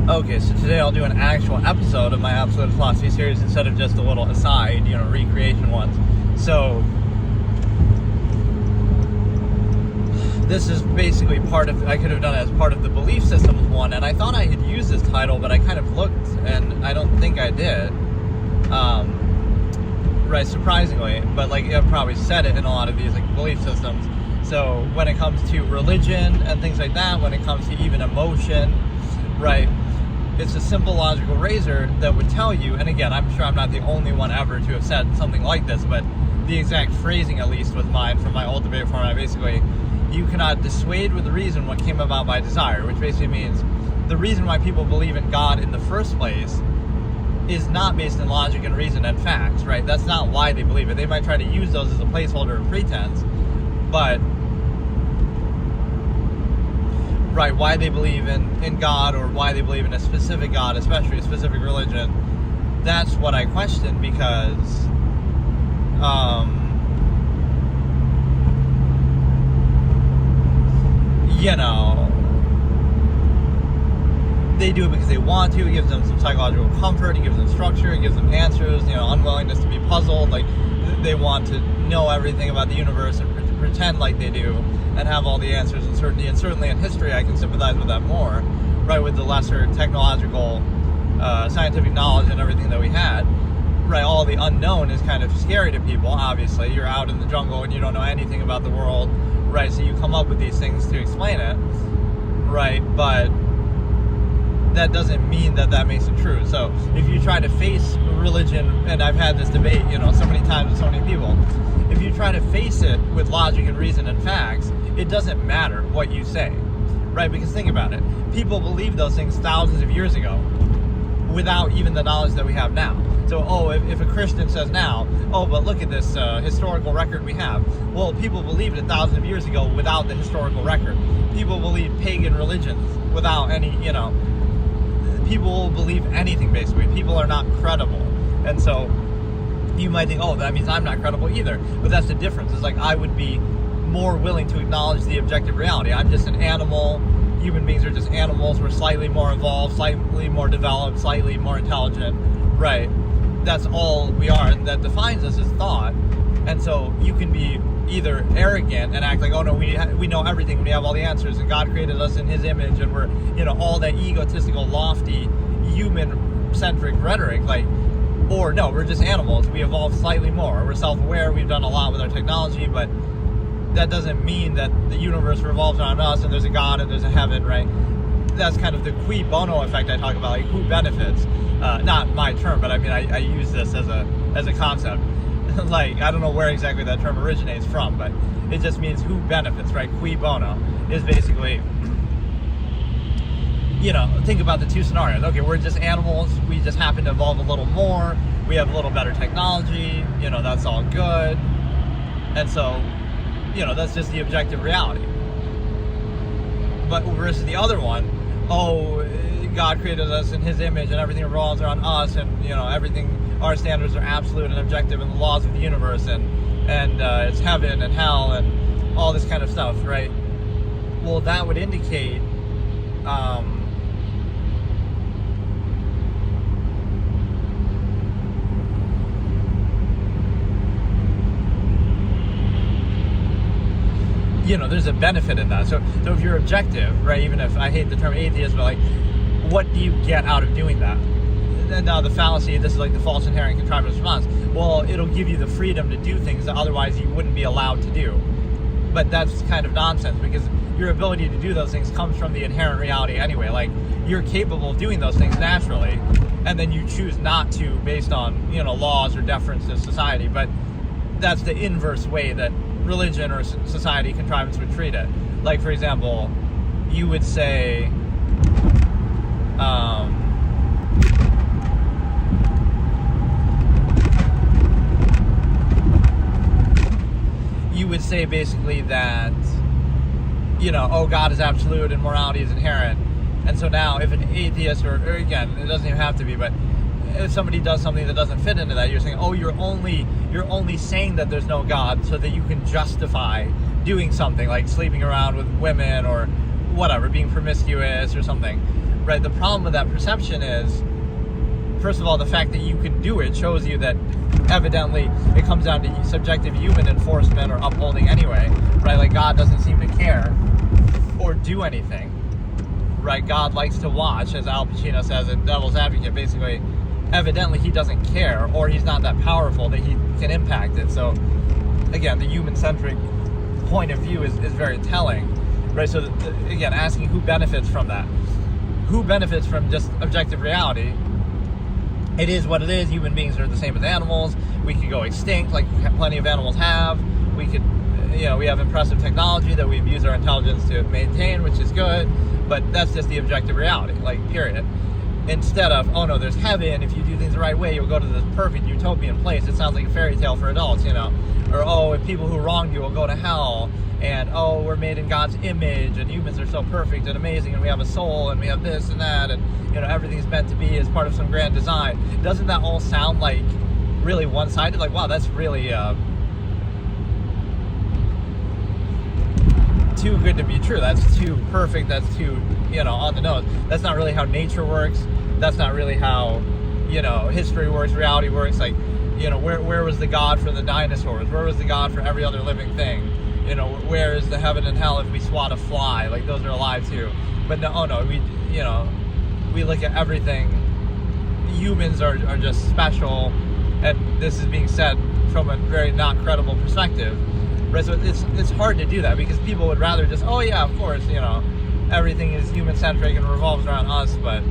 A: Okay, so today I'll do an actual episode of my Absolutist Philosophy series instead of just a little aside, recreation ones. So this is basically I could have done it as part of the belief systems one, and I thought I had used this title, but I kind of looked, and I don't think I did. Right, surprisingly, but like I've probably said it in a lot of these like belief systems. So when it comes to religion and things like that, when it comes to even emotion, right, it's a simple logical razor that would tell you, and again, I'm sure I'm not the only one ever to have said something like this, but the exact phrasing at least was mine from my old debate format. Basically, you cannot dissuade with reason what came about by desire, which basically means the reason why people believe in God in the first place is not based in logic and reason and facts, right? That's not why they believe it. They might try to use those as a placeholder of pretense, but right, why they believe in God, or why they believe in a specific God, especially a specific religion, that's what I question, because they do it because they want to. It gives them some psychological comfort, it gives them structure, it gives them answers, unwillingness to be puzzled. Like, they want to know everything about the universe and pretend like they do and have all the answers and certainty. And certainly in history I can sympathize with that more, right, with the lesser technological scientific knowledge and everything that we had, right? All the unknown is kind of scary to people. Obviously, you're out in the jungle and you don't know anything about the world, right? So you come up with these things to explain it, right? But that doesn't mean that makes it true. So if you try to face religion, and I've had this debate, so many times with so many people, if you try to face it with logic and reason and facts, it doesn't matter what you say, right? Because think about it. People believed those things thousands of years ago without even the knowledge that we have now. So, if a Christian says now, but look at this historical record we have. Well, people believed it thousands of years ago without the historical record. People believe pagan religions without any, people will believe anything, basically. People are not credible. And so you might think, that means I'm not credible either. But that's the difference. It's like I would be more willing to acknowledge the objective reality. I'm just an animal. Human beings are just animals. We're slightly more evolved, slightly more developed, slightly more intelligent. Right. That's all we are. And that defines us as thought. And so you can be either arrogant and act like, oh no, we know everything, we have all the answers, and God created us in his image, and we're, all that egotistical, lofty, human-centric rhetoric, or no, we're just animals, we evolved slightly more, we're self-aware, we've done a lot with our technology, but that doesn't mean that the universe revolves around us, and there's a God, and there's a heaven, right? That's kind of the cui bono effect I talk about, like who benefits, not my term, but I mean, I use this as a concept. Like, I don't know where exactly that term originates from, but it just means who benefits, right? Cui bono is basically, think about the two scenarios. Okay, we're just animals, we just happen to evolve a little more, we have a little better technology, that's all good. And so, that's just the objective reality. But versus the other one, God created us in his image and everything revolves around us, and everything, our standards are absolute and objective, and the laws of the universe, and it's heaven and hell and all this kind of stuff, right? Well, that would indicate there's a benefit in that. So if you're objective, right, even if I hate the term atheist, but what do you get out of doing that? And now the fallacy, this is like the false inherent contrived response. Well, it'll give you the freedom to do things that otherwise you wouldn't be allowed to do. But that's kind of nonsense, because your ability to do those things comes from the inherent reality anyway. Like, you're capable of doing those things naturally, and then you choose not to based on, laws or deference to society. But that's the inverse way that religion or society contrivance would treat it. Like, for example, you would say, basically that, God is absolute and morality is inherent. And so now if an atheist, or again, it doesn't even have to be, but if somebody does something that doesn't fit into that, you're saying, you're only saying that there's no God so that you can justify doing something like sleeping around with women or whatever, being promiscuous or something, right? The problem with that perception is, first of all, the fact that you can do it shows you that evidently it comes down to subjective human enforcement or upholding anyway, right? Like, God doesn't seem to care or do anything, right? God likes to watch, as Al Pacino says in Devil's Advocate, basically, evidently he doesn't care, or he's not that powerful that he can impact it. So again, the human-centric point of view is very telling, right? So again, asking who benefits from that, who benefits from just objective reality. It is what it is. Human beings are the same as animals. We could go extinct like plenty of animals have. We could, we have impressive technology that we've used our intelligence to maintain, which is good, but that's just the objective reality, like, period. instead of, oh no, there's heaven, if you do things the right way, you'll go to this perfect utopian place. It sounds like a fairy tale for adults, you know. Or, oh, if people who wronged you will go to hell, and, oh, we're made in God's image, and humans are so perfect and amazing, and we have a soul, and we have this and that, and, you know, everything's meant to be as part of some grand design. Doesn't that all sound like really one-sided? Like, wow, that's really too good to be true. That's too perfect. That's too, you know, on the nose. That's not really how nature works. That's not really how, you know, history works, reality works. Like, you know, where was the God for the dinosaurs? Where was the God for every other living thing? You know, where is the heaven and hell if we swat a fly? Like, those are alive too. But no, oh no, we, you know, we look at everything. Humans are just special, and this is being said from a very not credible perspective. Right, so it's hard to do that because people would rather just, oh yeah, of course, you know, everything is human-centric and revolves around us, but,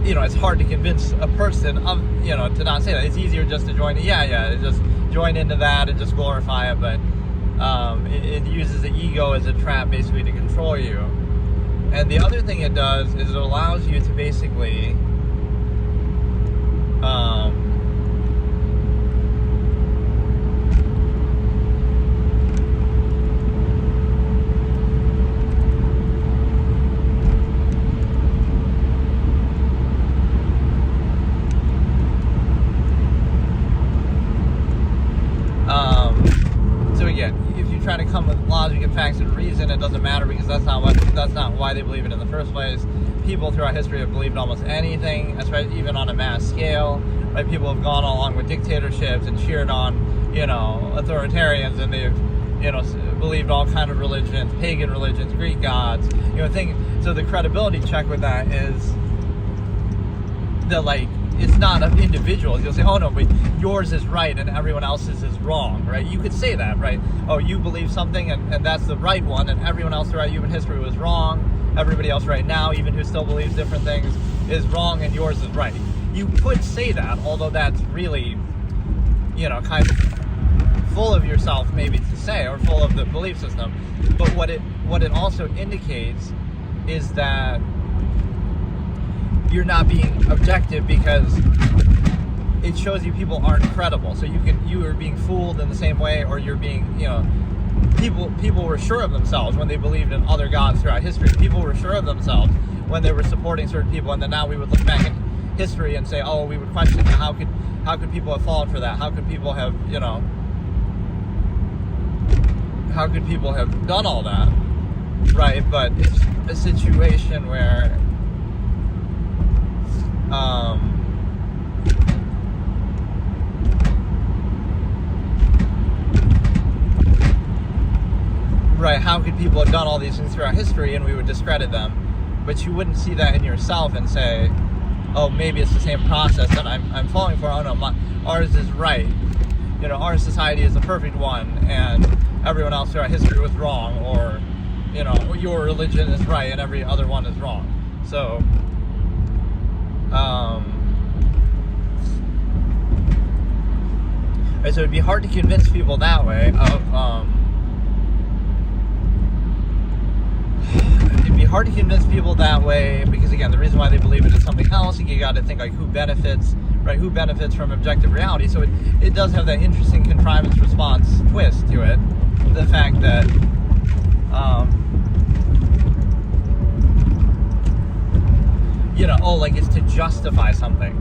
A: you know, it's hard to convince a person of, you know, to not say that. It's easier just to join, just join into that and just glorify it, but it uses the ego as a trap basically to control you. And the other thing it does is it allows you to basically try to come with logic and facts and reason, it doesn't matter because that's not why they believe it in the first place. People throughout history have believed almost anything, especially even on a mass scale. Right? People have gone along with dictatorships and cheered on, you know, authoritarians, and they've, you know, believed all kind of religions, pagan religions, Greek gods, you know, so the credibility check with that is that, like, it's not of individuals. You'll say, oh no, but yours is right and everyone else's is wrong, right? You could say that, right? Oh, you believe something and that's the right one, and everyone else throughout human history was wrong. Everybody else right now, even who still believes different things, is wrong and yours is right. You could say that, although that's really, you know, kind of full of yourself maybe to say, or full of the belief system. But what it also indicates is that you're not being objective, because it shows you people aren't credible. So you are being fooled in the same way, or you're being, you know, people were sure of themselves when they believed in other gods throughout history. People were sure of themselves when they were supporting certain people, and then now we would look back in history and say, oh, we would question how could people have fallen for that? How could people have, you know, how could people have done all that? Right, but it's a situation where right, how could people have done all these things throughout history and we would discredit them? But you wouldn't see that in yourself and say, oh, maybe it's the same process that I'm falling for. Oh no, ours is right. You know, our society is the perfect one, and everyone else throughout history was wrong, or, you know, your religion is right and every other one is wrong. So, right, so it'd be hard to convince people that way of, it'd be hard to convince people that way because, again, the reason why they believe it is something else, and you got to think, like, who benefits, right? Who benefits from objective reality? So it does have that interesting contrivance response twist to it. The fact that, you know, oh, like, it's to justify something.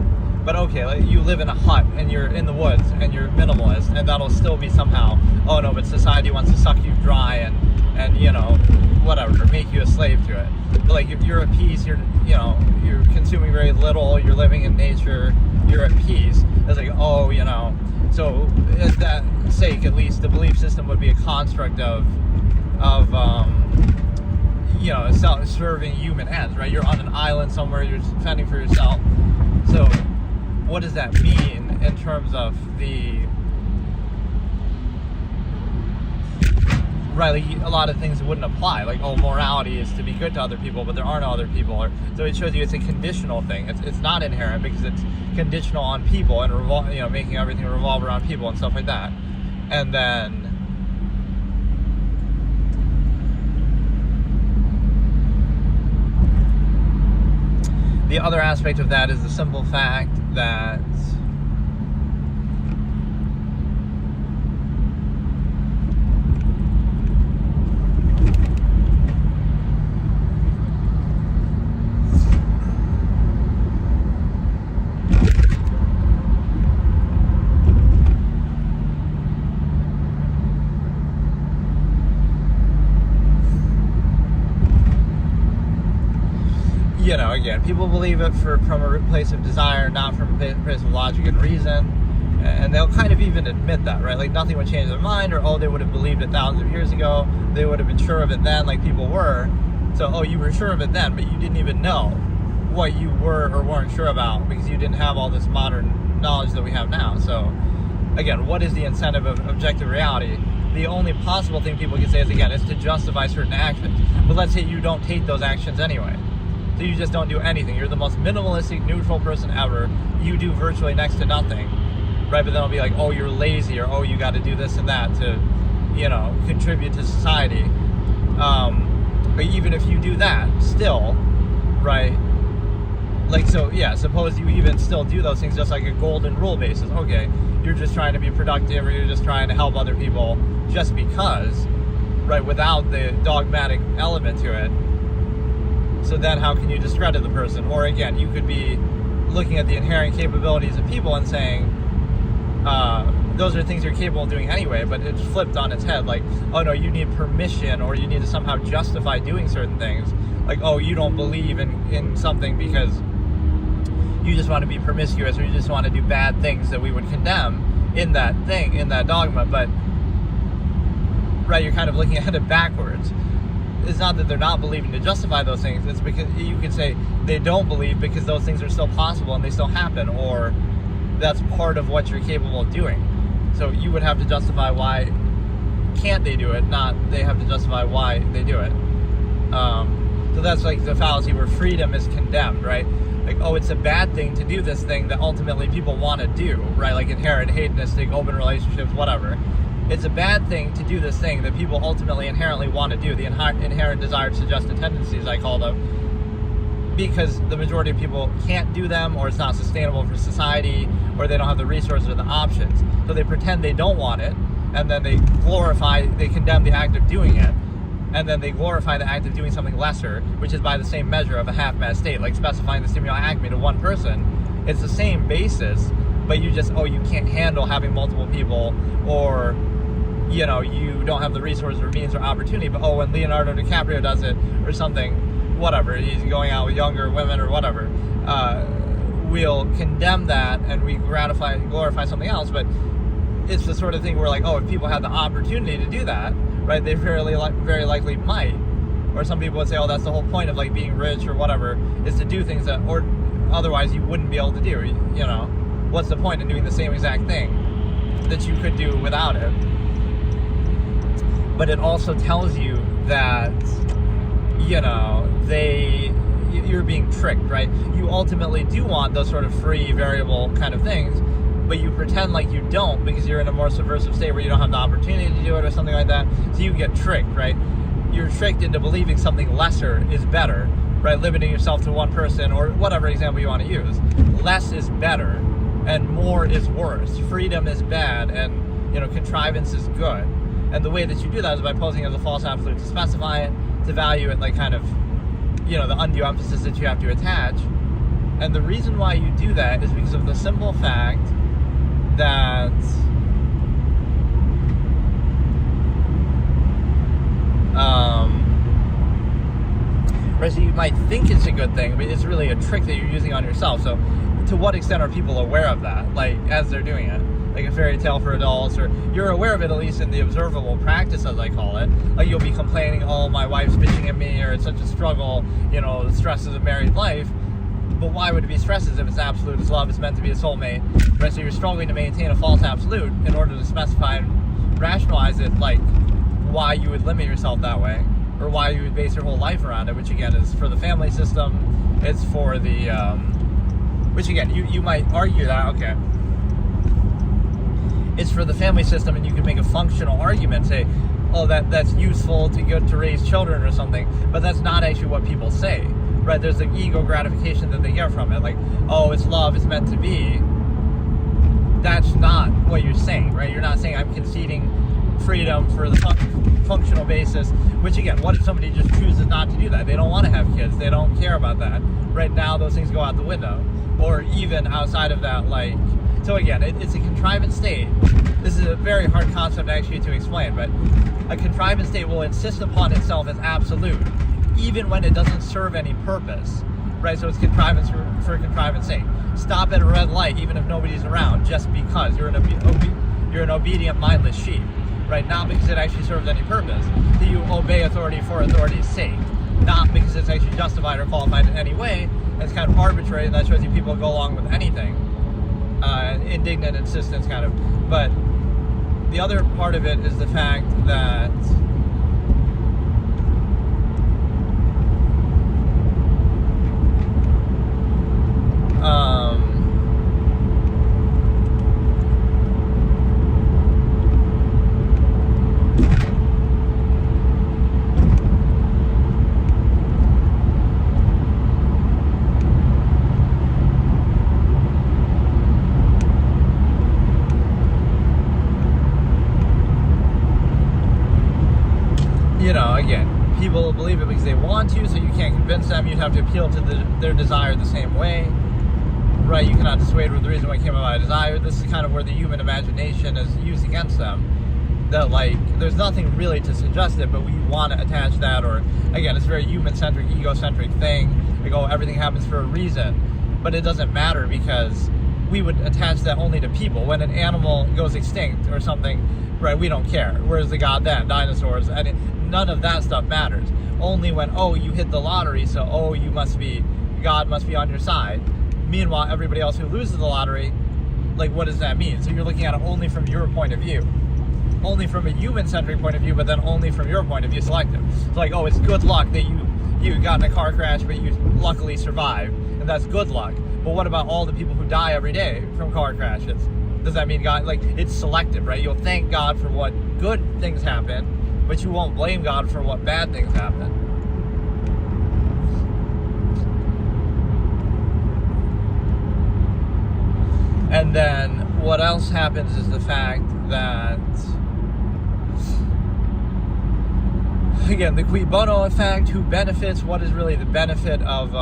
A: But okay, like, you live in a hut and you're in the woods and you're minimalist, and that'll still be somehow, oh no, but society wants to suck you dry and you know, whatever, make you a slave to it. But like, if you're at peace, you're consuming very little, you're living in nature, you're at peace. It's like, oh, you know, so at that sake, at least the belief system would be a construct of you know, serving human ends, right? You're on an island somewhere, you're fending for yourself. So what does that mean in terms of the, right, like, a lot of things wouldn't apply, like, oh, morality is to be good to other people, but there are no other people. So it shows you it's a conditional thing. It's not inherent because it's conditional on people and you know, making everything revolve around people and stuff like that. And then The other aspect of that is the simple fact that again, people believe it from a place of desire, not from a place of logic and reason, and they'll kind of even admit that, right? Like nothing would change their mind, or they would have believed it thousands of years ago, they would have been sure of it then, like people were. So, you were sure of it then, but you didn't even know what you were or weren't sure about because you didn't have all this modern knowledge that we have now. So, again, what is the incentive of objective reality? The only possible thing people can say is, again, is to justify certain actions. But let's say you don't take those actions anyway. So you just don't do anything. You're the most minimalistic, neutral person ever. You do virtually next to nothing, right? But then it'll be like, oh, you're lazy, or you got to do this and that to, contribute to society. But even if you do that, still, right? Like, so, yeah, suppose you even still do those things just like a golden rule basis. Okay, you're just trying to be productive, or you're just trying to help other people just because, right, without the dogmatic element to it. So then how can you discredit the person? Or again, you could be looking at the inherent capabilities of people and saying, those are things you're capable of doing anyway, but it's flipped on its head. Like, oh no, you need permission, or you need to somehow justify doing certain things. Like, oh, you don't believe in something because you just want to be promiscuous, or you just want to do bad things that we would condemn in that thing, in that dogma. But, right, you're kind of looking at it backwards. It's not that they're not believing to justify those things. It's because you could say they don't believe because those things are still possible and they still happen, or that's part of what you're capable of doing. So you would have to justify why can't they do it, not they have to justify why they do it. So that's like the fallacy where freedom is condemned, right? Like, oh, it's a bad thing to do this thing that ultimately people want to do, right? Like inherent hedonistic, open relationships, whatever. It's a bad thing to do this thing that people ultimately inherently want to do, the inherent desired suggested tendencies, I call them, because the majority of people can't do them, or it's not sustainable for society, or they don't have the resources or the options. So they pretend they don't want it, and then they condemn the act of doing it, and then they glorify the act of doing something lesser, which is by the same measure of a half-mad state, like specifying the stimuli acme to one person. It's the same basis, but you can't handle having multiple people, or you don't have the resources or means or opportunity. But when Leonardo DiCaprio does it or something, whatever, he's going out with younger women or whatever, we'll condemn that and we glorify something else. But it's the sort of thing where, like, if people had the opportunity to do that, right, they very likely might. Or some people would say, that's the whole point of like being rich or whatever, is to do things that or otherwise you wouldn't be able to do. What's the point in doing the same exact thing that you could do without it? But it also tells you that, you're being tricked, right? You ultimately do want those sort of free, variable kind of things, but you pretend like you don't because you're in a more subversive state where you don't have the opportunity to do it or something like that. So you get tricked, right? You're tricked into believing something lesser is better, right? Limiting yourself to one person, or whatever example you want to use. Less is better and more is worse. Freedom is bad and, contrivance is good. And the way that you do that is by posing as a false absolute to specify it, to value it, like kind of, the undue emphasis that you have to attach. And the reason why you do that is because of the simple fact that right, so you might think it's a good thing, but it's really a trick that you're using on yourself. So to what extent are people aware of that, like, as they're doing it? Like a fairy tale for adults, or you're aware of it at least in the observable practice, as I call it. Like, you'll be complaining, my wife's bitching at me, or it's such a struggle, the stresses of married life. But why would it be stresses if it's absolute love? It's meant to be a soulmate, right? So you're struggling to maintain a false absolute in order to specify and rationalize it, like why you would limit yourself that way, or why you would base your whole life around it, which again is for the family system. It's for the, which again, you might argue that, okay, it's for the family system, and you can make a functional argument, say, that's useful to raise children or something, but that's not actually what people say. right? There's the ego gratification that they get from it, like, oh, it's love, it's meant to be. That's not what you're saying, right? You're not saying I'm conceding freedom for the functional basis, which again, what if somebody just chooses not to do that? They don't want to have kids, they don't care about that. Right now, those things go out the window. Or even outside of that, like, so again, it's a contrivance state. This is a very hard concept actually to explain, but a contrivance state will insist upon itself as absolute, even when it doesn't serve any purpose, right? So it's contrivance for contrivance sake. Stop at a red light even if nobody's around, just because you're an obedient, mindless sheep, right? Not because it actually serves any purpose. Do you obey authority for authority's sake? Not because it's actually justified or qualified in any way. It's kind of arbitrary, and that shows you people go along with anything. Indignant insistence, kind of. But the other part of it is the fact that again, people believe it because they want to, so you can't convince them. You have to appeal to their desire the same way, right? You cannot dissuade with the reason why it came about desire. This is kind of where the human imagination is used against them. That, like, there's nothing really to suggest it, but we want to attach that, or again, it's a very human-centric, egocentric thing. Like, oh, everything happens for a reason, but it doesn't matter because we would attach that only to people. When an animal goes extinct or something, right, we don't care. Where's the God then? Dinosaurs, and none of that stuff matters. Only when, oh, you hit the lottery, so, oh, God must be on your side. Meanwhile, everybody else who loses the lottery, like, what does that mean? So you're looking at it only from your point of view. Only from a human-centric point of view, but then only from your point of view selective. It's like, oh, it's good luck that you got in a car crash, but you luckily survived, and that's good luck. But what about all the people who die every day from car crashes? Does that mean God, like, it's selective, right? You'll thank God for what good things happen, but you won't blame God for what bad things happen. And then what else happens is the fact that, again, the cui bono effect, who benefits, what is really the benefit of,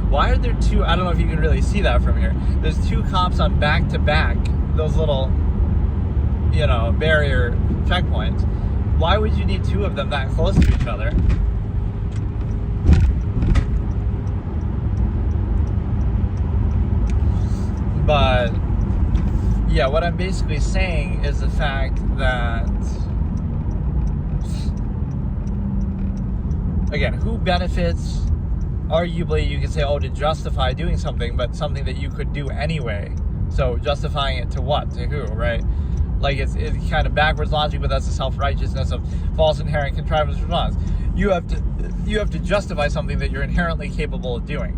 A: why are there two, I don't know if you can really see that from here, there's two cops on back-to-back, those little, barrier checkpoints. Why would you need two of them that close to each other? But yeah, what I'm basically saying is the fact that, again, who benefits? Arguably, you could say, oh, to justify doing something, but something that you could do anyway. So justifying it to what? To who, right? Like, it's kind of backwards logic, but that's the self-righteousness of false inherent contrivance response. You have to justify something that you're inherently capable of doing,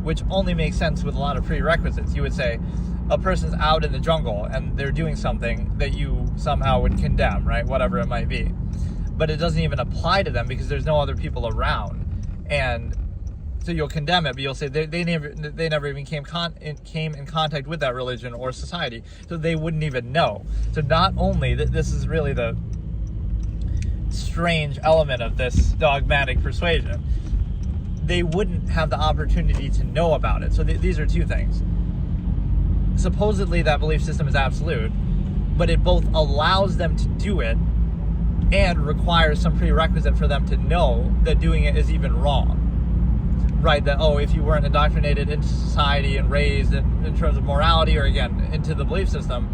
A: which only makes sense with a lot of prerequisites. You would say a person's out in the jungle and they're doing something that you somehow would condemn, right? Whatever it might be. But it doesn't even apply to them because there's no other people around. And so you'll condemn it, but you'll say they never even came in contact with that religion or society, so they wouldn't even know. So not only this is really the strange element of this dogmatic persuasion, they wouldn't have the opportunity to know about it. So these are two things. Supposedly that belief system is absolute, but it both allows them to do it and requires some prerequisite for them to know that doing it is even wrong. Right, that, oh, if you weren't indoctrinated into society and raised in terms of morality, or again, into the belief system,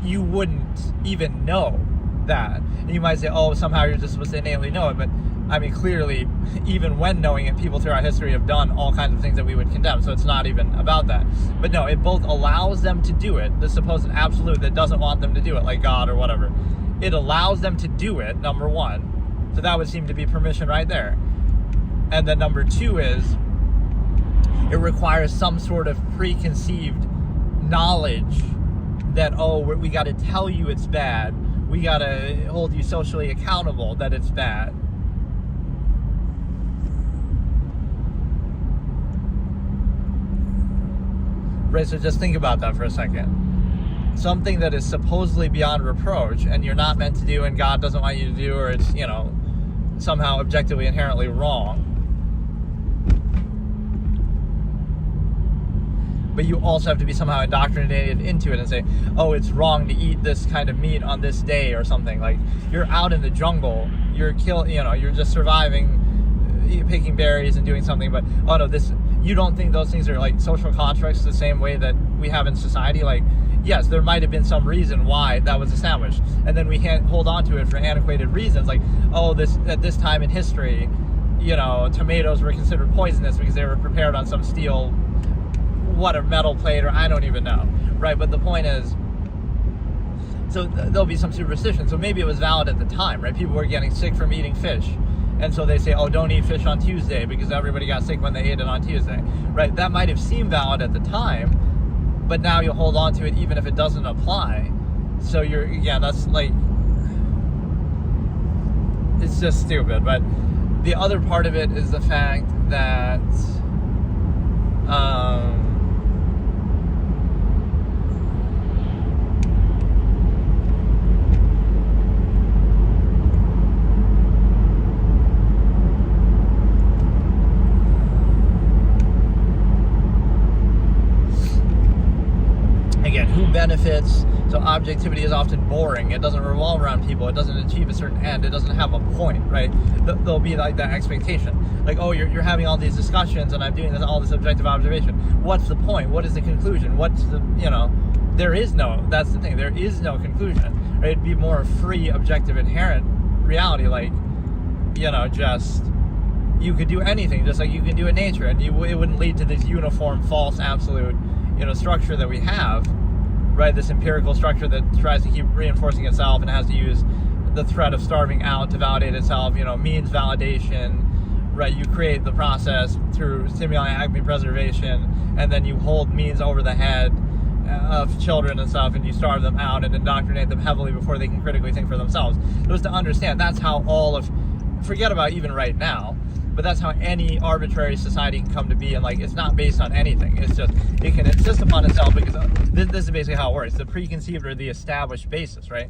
A: you wouldn't even know that. And you might say, oh, somehow you're just supposed to innately know it, but I mean, clearly, even when knowing it, people throughout history have done all kinds of things that we would condemn, so it's not even about that. But no, it both allows them to do it, the supposed absolute that doesn't want them to do it, like God or whatever. It allows them to do it, number one, so that would seem to be permission right there. And then number two is, it requires some sort of preconceived knowledge that, oh, we got to tell you it's bad, we gotta hold you socially accountable that it's bad. Right, so just think about that for a second. Something that is supposedly beyond reproach and you're not meant to do and God doesn't want you to do, or it's, somehow objectively inherently wrong. But you also have to be somehow indoctrinated into it and say, oh, it's wrong to eat this kind of meat on this day or something. Like, you're out in the jungle, you're just surviving, picking berries and doing something, but oh no, you don't think those things are like social constructs the same way that we have in society? Like, yes, there might have been some reason why that was established, and then we can't hold on to it for antiquated reasons, like, oh, at this time in history, tomatoes were considered poisonous because they were prepared on some steel, metal plate, or I don't even know, right? But the point is, so there'll be some superstition. So maybe it was valid at the time, right? People were getting sick from eating fish, and so they say, oh, don't eat fish on Tuesday because everybody got sick when they ate it on Tuesday, right? That might have seemed valid at the time, but now you'll hold on to it even if it doesn't apply. So that's like, it's just stupid. But the other part of it is the fact that again, who benefits? So objectivity is often boring. It doesn't revolve around people. It doesn't achieve a certain end. It doesn't have a point, right? There'll be like that expectation. Like, oh, you're having all these discussions and I'm doing all this objective observation. What's the point? What is the conclusion? There is no, that's the thing. There is no conclusion, right? It'd be more free, objective, inherent reality. Like, just, you could do anything, just like you can do in nature. And it wouldn't lead to this uniform, false, absolute, structure that we have, right? This empirical structure that tries to keep reinforcing itself and has to use the threat of starving out to validate itself, means validation, right? You create the process through stimuli, Acme preservation, and then you hold means over the head of children and stuff, and you starve them out and indoctrinate them heavily before they can critically think for themselves. Just to understand, that's how forget about even right now, but that's how any arbitrary society can come to be, and like, it's not based on anything. It's just, it can insist upon itself because this is basically how it works. The preconceived or the established basis, right?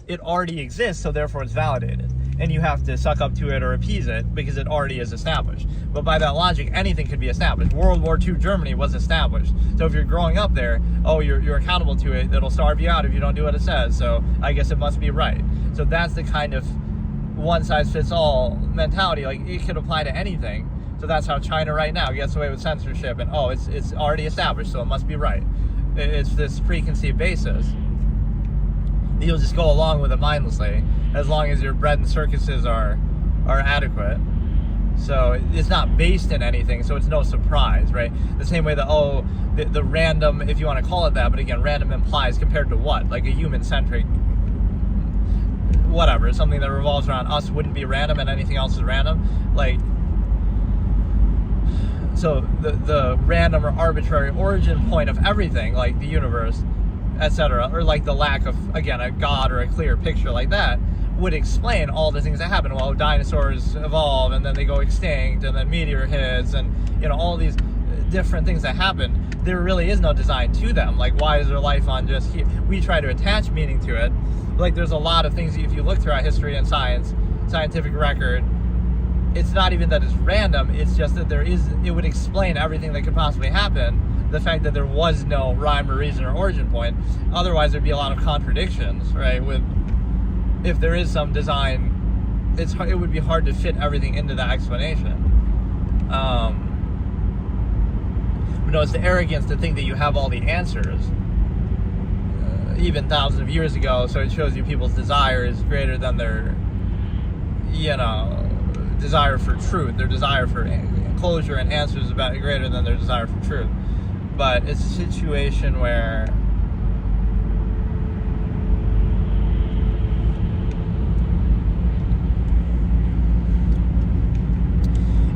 A: It already exists, so therefore it's validated. And you have to suck up to it or appease it because it already is established. But by that logic, anything could be established. World War II Germany was established. So if you're growing up there, oh, you're accountable to it, it'll starve you out if you don't do what it says. So I guess it must be right. So that's the kind of one-size-fits-all mentality. Like, it could apply to anything. So that's how China right now gets away with censorship, and oh, it's already established, so it must be right. It's this preconceived basis. You'll just go along with it mindlessly, as long as your bread and circuses are adequate. So it's not based in anything, so it's no surprise, right? The same way that, the random, if you want to call it that, but again, random implies compared to what? Like a human-centric whatever, something that revolves around us wouldn't be random and anything else is random. Like, so the random or arbitrary origin point of everything, like the universe, etc., or like the lack of, again, a god or a clear picture like that, would explain all the things that happen. Well, dinosaurs evolve and then they go extinct and then meteor hits and, all these different things that happen. There really is no design to them. Like, why is there life on just here? We try to attach meaning to it. Like, there's a lot of things, if you look throughout history and scientific record, it's not even that it's random, it's just that it would explain everything that could possibly happen, the fact that there was no rhyme or reason or origin point. Otherwise, there'd be a lot of contradictions, right? If there is some design, it would be hard to fit everything into that explanation. It's the arrogance to think that you have all the answers, even thousands of years ago. So it shows you people's desire is greater than their, desire for truth. Their desire for closure and answers is greater than their desire for truth. But it's a situation where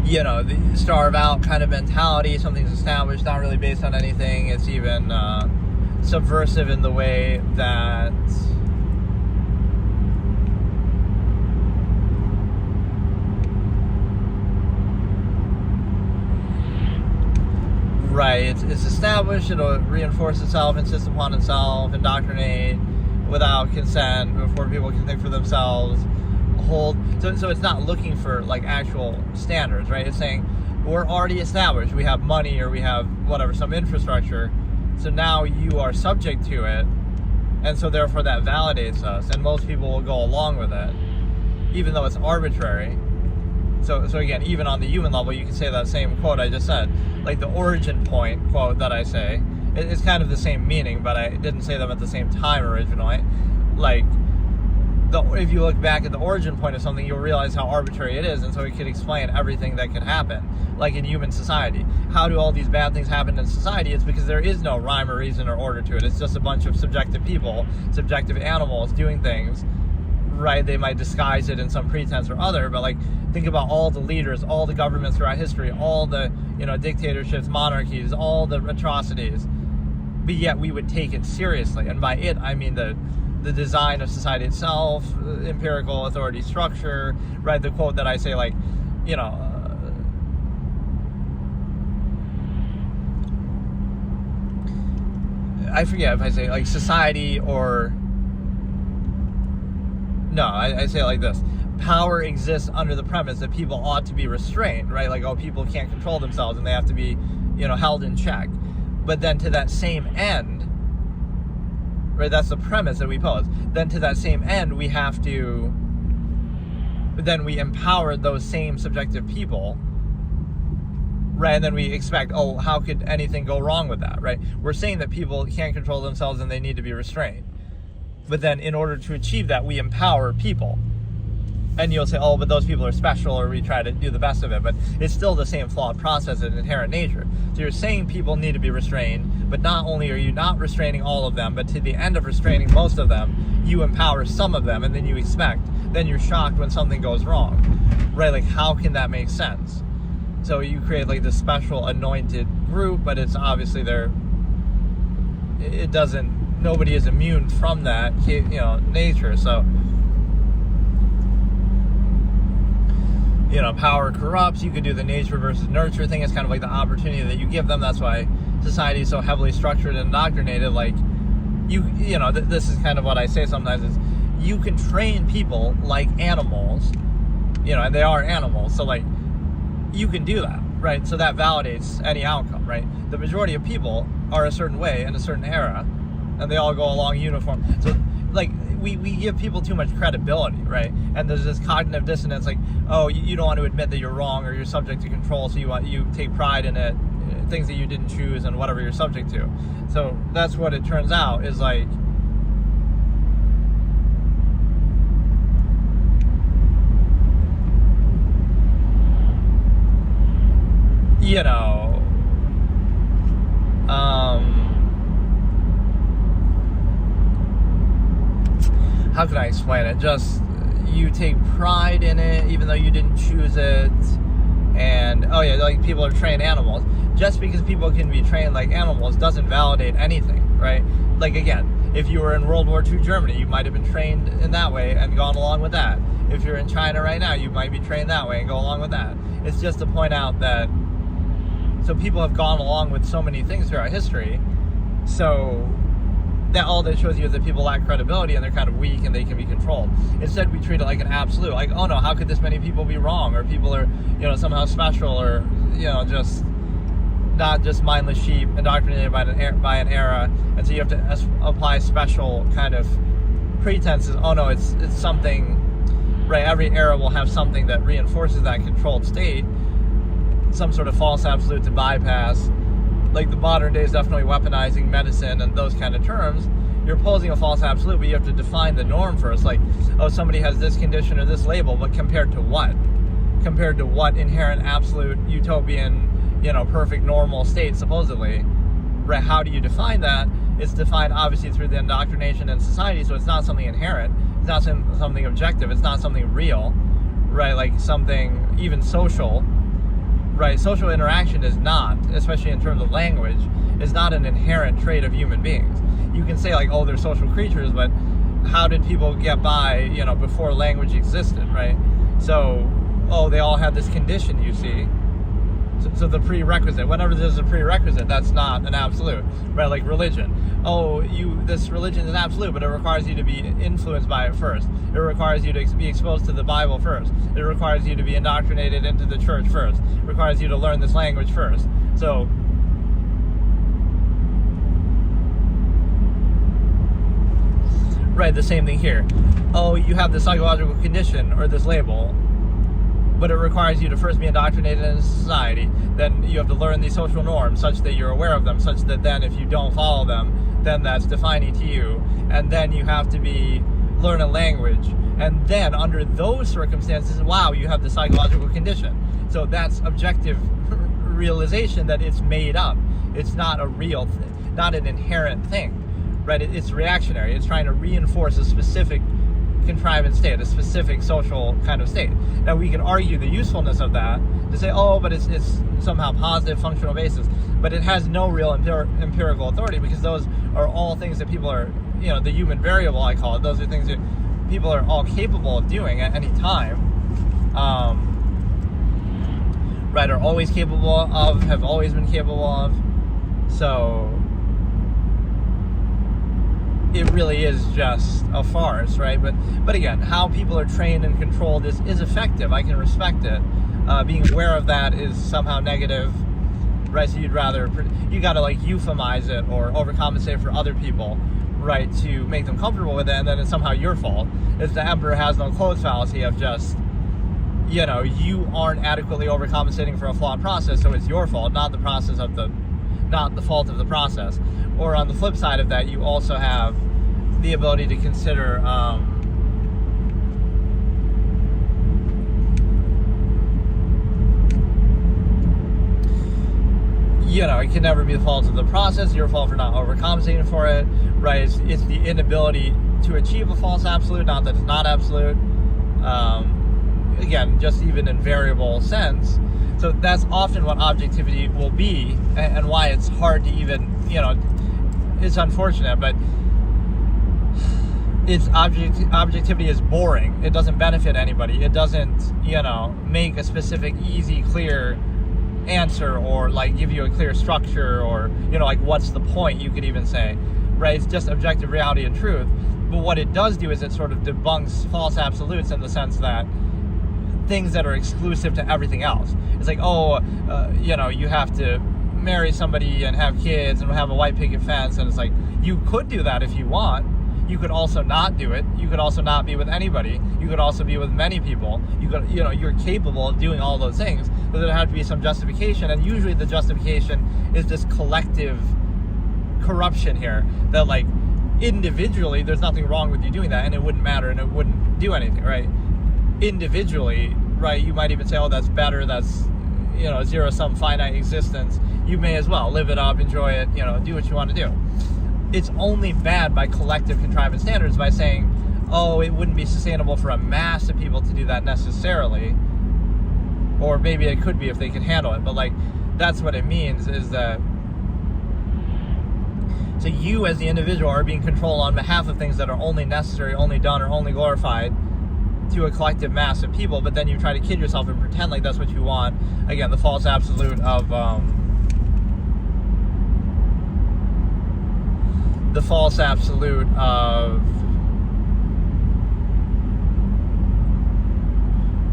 A: the starve out kind of mentality, something's established, not really based on anything. It's even subversive in the way that right? It's established, it'll reinforce itself, insist upon itself, indoctrinate without consent before people can think for themselves, so it's not looking for like actual standards, right? It's saying we're already established, we have money or we have whatever, some infrastructure, so now you are subject to it, and so therefore that validates us, and most people will go along with it even though it's arbitrary. So again, even on the human level, you can say that same quote I just said, like the origin point quote that I say, it's kind of the same meaning, but I didn't say them at the same time originally. Like, if you look back at the origin point of something, you'll realize how arbitrary it is, and so it could explain everything that could happen. Like in human society, how do all these bad things happen in society? It's because there is no rhyme or reason or order to it. It's just a bunch of subjective people, subjective animals doing things, right? They might disguise it in some pretense or other, but like, think about all the leaders, all the governments throughout history, all the, dictatorships, monarchies, all the atrocities, but yet we would take it seriously. And by it, I mean the design of society itself, empirical authority structure, right? The quote that I say, like, I forget if I say like society or no, I say it like this: power exists under the premise that people ought to be restrained, right? Like, people can't control themselves and they have to be, held in check. But then to that same end, right, that's the premise that we pose. Then to that same end, we empower those same subjective people, right? And then we expect, how could anything go wrong with that, right? We're saying that people can't control themselves and they need to be restrained. But then in order to achieve that, we empower people. And you'll say, but those people are special, or we try to do the best of it. But it's still the same flawed process in inherent nature. So you're saying people need to be restrained, but not only are you not restraining all of them, but to the end of restraining most of them, you empower some of them, and then you're shocked when something goes wrong, right? Like, how can that make sense? So you create like this special anointed group, but it's obviously nobody is immune from that, nature. So, power corrupts. You could do the nature versus nurture thing. It's kind of like the opportunity that you give them. That's why society is so heavily structured and indoctrinated. Like, this is kind of what I say sometimes, is you can train people like animals, and they are animals. So like, you can do that, right? So that validates any outcome, right? The majority of people are a certain way in a certain era, and they all go along uniform. So like, we give people too much credibility, right? And there's this cognitive dissonance, like, you don't want to admit that you're wrong or you're subject to control, so you take pride in it, things that you didn't choose and whatever you're subject to. So that's what it turns out is like, how can I explain it? Just, you take pride in it even though you didn't choose it. And like, people are trained animals. Just because people can be trained like animals doesn't validate anything, right? Like, again, if you were in World War II Germany, you might have been trained in that way and gone along with that. If you're in China right now, you might be trained that way and go along with that. It's just to point out that, so people have gone along with so many things throughout history, so that all that shows you is that people lack credibility and they're kind of weak and they can be controlled. Instead, we treat it like an absolute, like, no, how could this many people be wrong, or people are, somehow special, or, just not just mindless sheep indoctrinated by an era, and so you have to apply special kind of pretenses. It's something, right? Every era will have something that reinforces that controlled state, some sort of false absolute to bypass. Like, the modern day is definitely weaponizing medicine and those kind of terms. You're posing a false absolute, but you have to define the norm first. Like, somebody has this condition or this label, but compared to what? Compared to what inherent, absolute, utopian, perfect, normal state, supposedly? Right? How do you define that? It's defined, obviously, through the indoctrination in society, so it's not something inherent. It's not something objective. It's not something real, right? Like, something even social. Right, social interaction is not, especially in terms of language, is not an inherent trait of human beings. You can say like, they're social creatures, but how did people get by, before language existed, right? So, they all had this condition, you see, So the prerequisite, whenever there's a prerequisite, that's not an absolute, right? Like religion. Oh, this religion is absolute, but it requires you to be influenced by it first. It requires you to be exposed to the Bible first. It requires you to be indoctrinated into the church first. It requires you to learn this language first. So, right, the same thing here. Oh, you have this psychological condition or this label, but it requires you to first be indoctrinated into society. Then you have to learn these social norms such that you're aware of them, such that then if you don't follow them, then that's defining to you. And then you have to learn a language. And then under those circumstances, wow, you have the psychological condition. So that's objective realization that it's made up. It's not a real thing, not an inherent thing, right? It's reactionary. It's trying to reinforce a specific contrivance state, a specific social kind of state. Now we can argue the usefulness of that to say, oh, but it's somehow positive functional basis, but it has no real empirical authority, because those are all things that people are, the human variable, I call it. Those are things that people are all capable of doing at any time, right? Are always capable of, have always been capable of. So it really is just a farce, right? But again, how people are trained and controlled is effective. I can respect it. Being aware of that is somehow negative, right? So you got to like euphemize it or overcompensate for other people, right, to make them comfortable with it, and then it's somehow your fault. It's the emperor has no clothes fallacy of just, you aren't adequately overcompensating for a flawed process, so it's your fault, not the fault of the process. Or on the flip side of that, you also have the ability to consider, it can never be the fault of the process, your fault for not overcompensating for it, right? It's the inability to achieve a false absolute, not that it's not absolute. Again, just even in variable sense. So that's often what objectivity will be, and why it's hard to even, it's unfortunate, but objectivity is boring. It doesn't benefit anybody. It doesn't, make a specific, easy, clear answer, or like give you a clear structure, or, like what's the point, you could even say, right? It's just objective reality and truth. But what it does do is it sort of debunks false absolutes in the sense that things that are exclusive to everything else. It's like, you have to marry somebody and have kids and have a white picket fence, and it's like, you could do that if you want. You could also not do it. You could also not be with anybody. You could also be with many people. You're capable of doing all those things, but there have to be some justification, and usually the justification is this collective corruption here, that like individually there's nothing wrong with you doing that, and it wouldn't matter, and it wouldn't do anything, right? Individually, right, you might even say, oh, that's better, that's, zero-sum finite existence. You may as well live it up, enjoy it, do what you want to do. It's only bad by collective contrivance standards, by saying, oh, it wouldn't be sustainable for a mass of people to do that necessarily, or maybe it could be if they could handle it, but like, that's what it means, is that so you as the individual are being controlled on behalf of things that are only necessary, only done, or only glorified to a collective mass of people, but then you try to kid yourself and pretend like that's what you want. Again, the false absolute of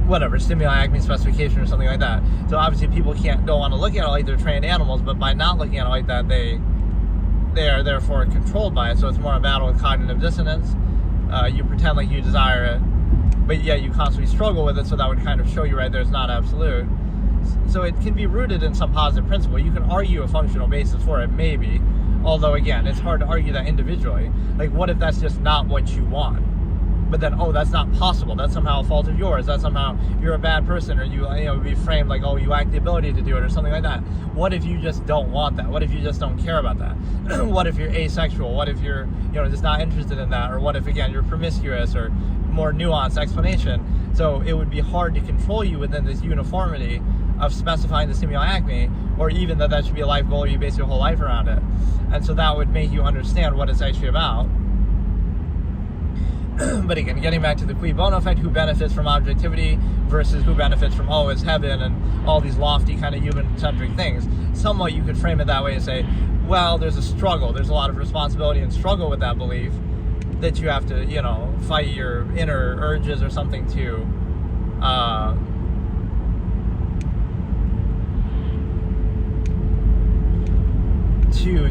A: whatever, stimuli, Acme specification, or something like that. So obviously people don't want to look at it like they're trained animals, but by not looking at it like that, they are therefore controlled by it. So it's more a battle with cognitive dissonance. You pretend like you desire it, but yet you constantly struggle with it, so that would kind of show you right there's not absolute. So it can be rooted in some positive principle. You can argue a functional basis for it, maybe, although again, it's hard to argue that individually. Like, what if that's just not what you want? But then, oh, that's not possible. That's somehow a fault of yours. That's somehow you're a bad person, or you be framed like, oh, you lack the ability to do it, or something like that. What if you just don't want that? What if you just don't care about that? What if you're asexual? What if you're, just not interested in that? Or what if, again, you're promiscuous, or more nuanced explanation? So it would be hard to control you within this uniformity of specifying the stimuli acme, or even that should be a life goal, or you base your whole life around it. And so that would make you understand what it's actually about. But again, getting back to the cui bono effect, who benefits from objectivity versus who benefits from, oh, it's heaven and all these lofty kind of human-centric things, somewhat you could frame it that way and say, well, there's a struggle. There's a lot of responsibility and struggle with that belief that you have to, fight your inner urges or something to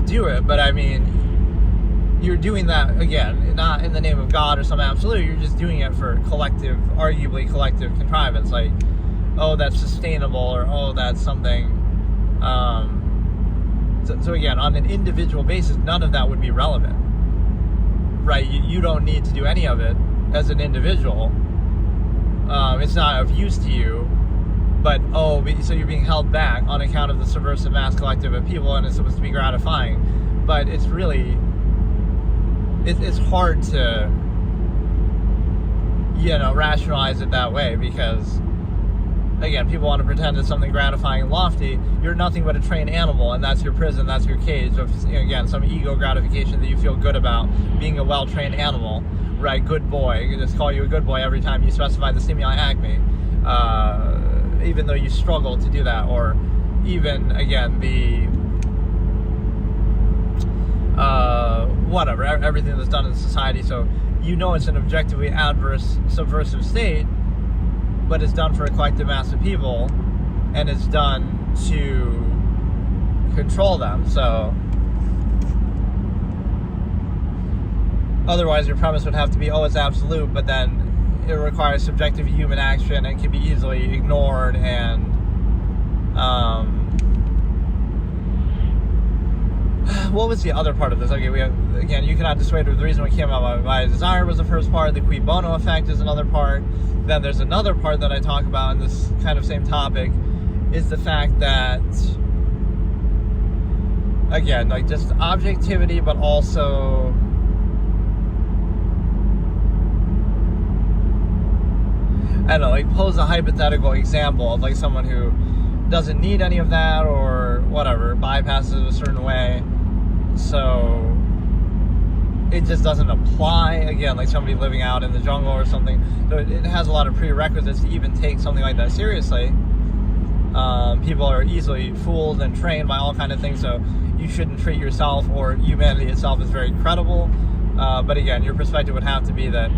A: do it. But I mean, you're doing that, again, not in the name of God or some absolute. You're just doing it for arguably collective contrivance. Like, oh, that's sustainable, or oh, that's something. So again, on an individual basis, none of that would be relevant, right? You don't need to do any of it as an individual. It's not of use to you, but so you're being held back on account of the subversive mass collective of people, and it's supposed to be gratifying. But it's really, it's hard to, rationalize it that way, because, again, people want to pretend it's something gratifying and lofty. You're nothing but a trained animal, and that's your prison, that's your cage of, again, some ego gratification that you feel good about being a well-trained animal, right? Good boy. You just call you a good boy every time you specify the stimuli Acme, even though you struggle to do that, or even, again, whatever, everything that's done in society. So it's an objectively adverse, subversive state, but it's done for a collective mass of people, and it's done to control them. So otherwise your premise would have to be, it's absolute, but then it requires subjective human action and can be easily ignored, and what was the other part of this? Okay, we have, again, you cannot dissuade. The reason we came out by desire was the first part. The cui bono effect is another part. Then there's another part that I talk about in this kind of same topic, is the fact that, again, like just objectivity, but also I don't know, like pose a hypothetical example of like someone who doesn't need any of that, or whatever, bypasses a certain way, so it just doesn't apply. Again, like somebody living out in the jungle or something. So it has a lot of prerequisites to even take something like that seriously. People are easily fooled and trained by all kinds of things, so you shouldn't treat yourself or humanity itself as very credible. But again, your perspective would have to be that,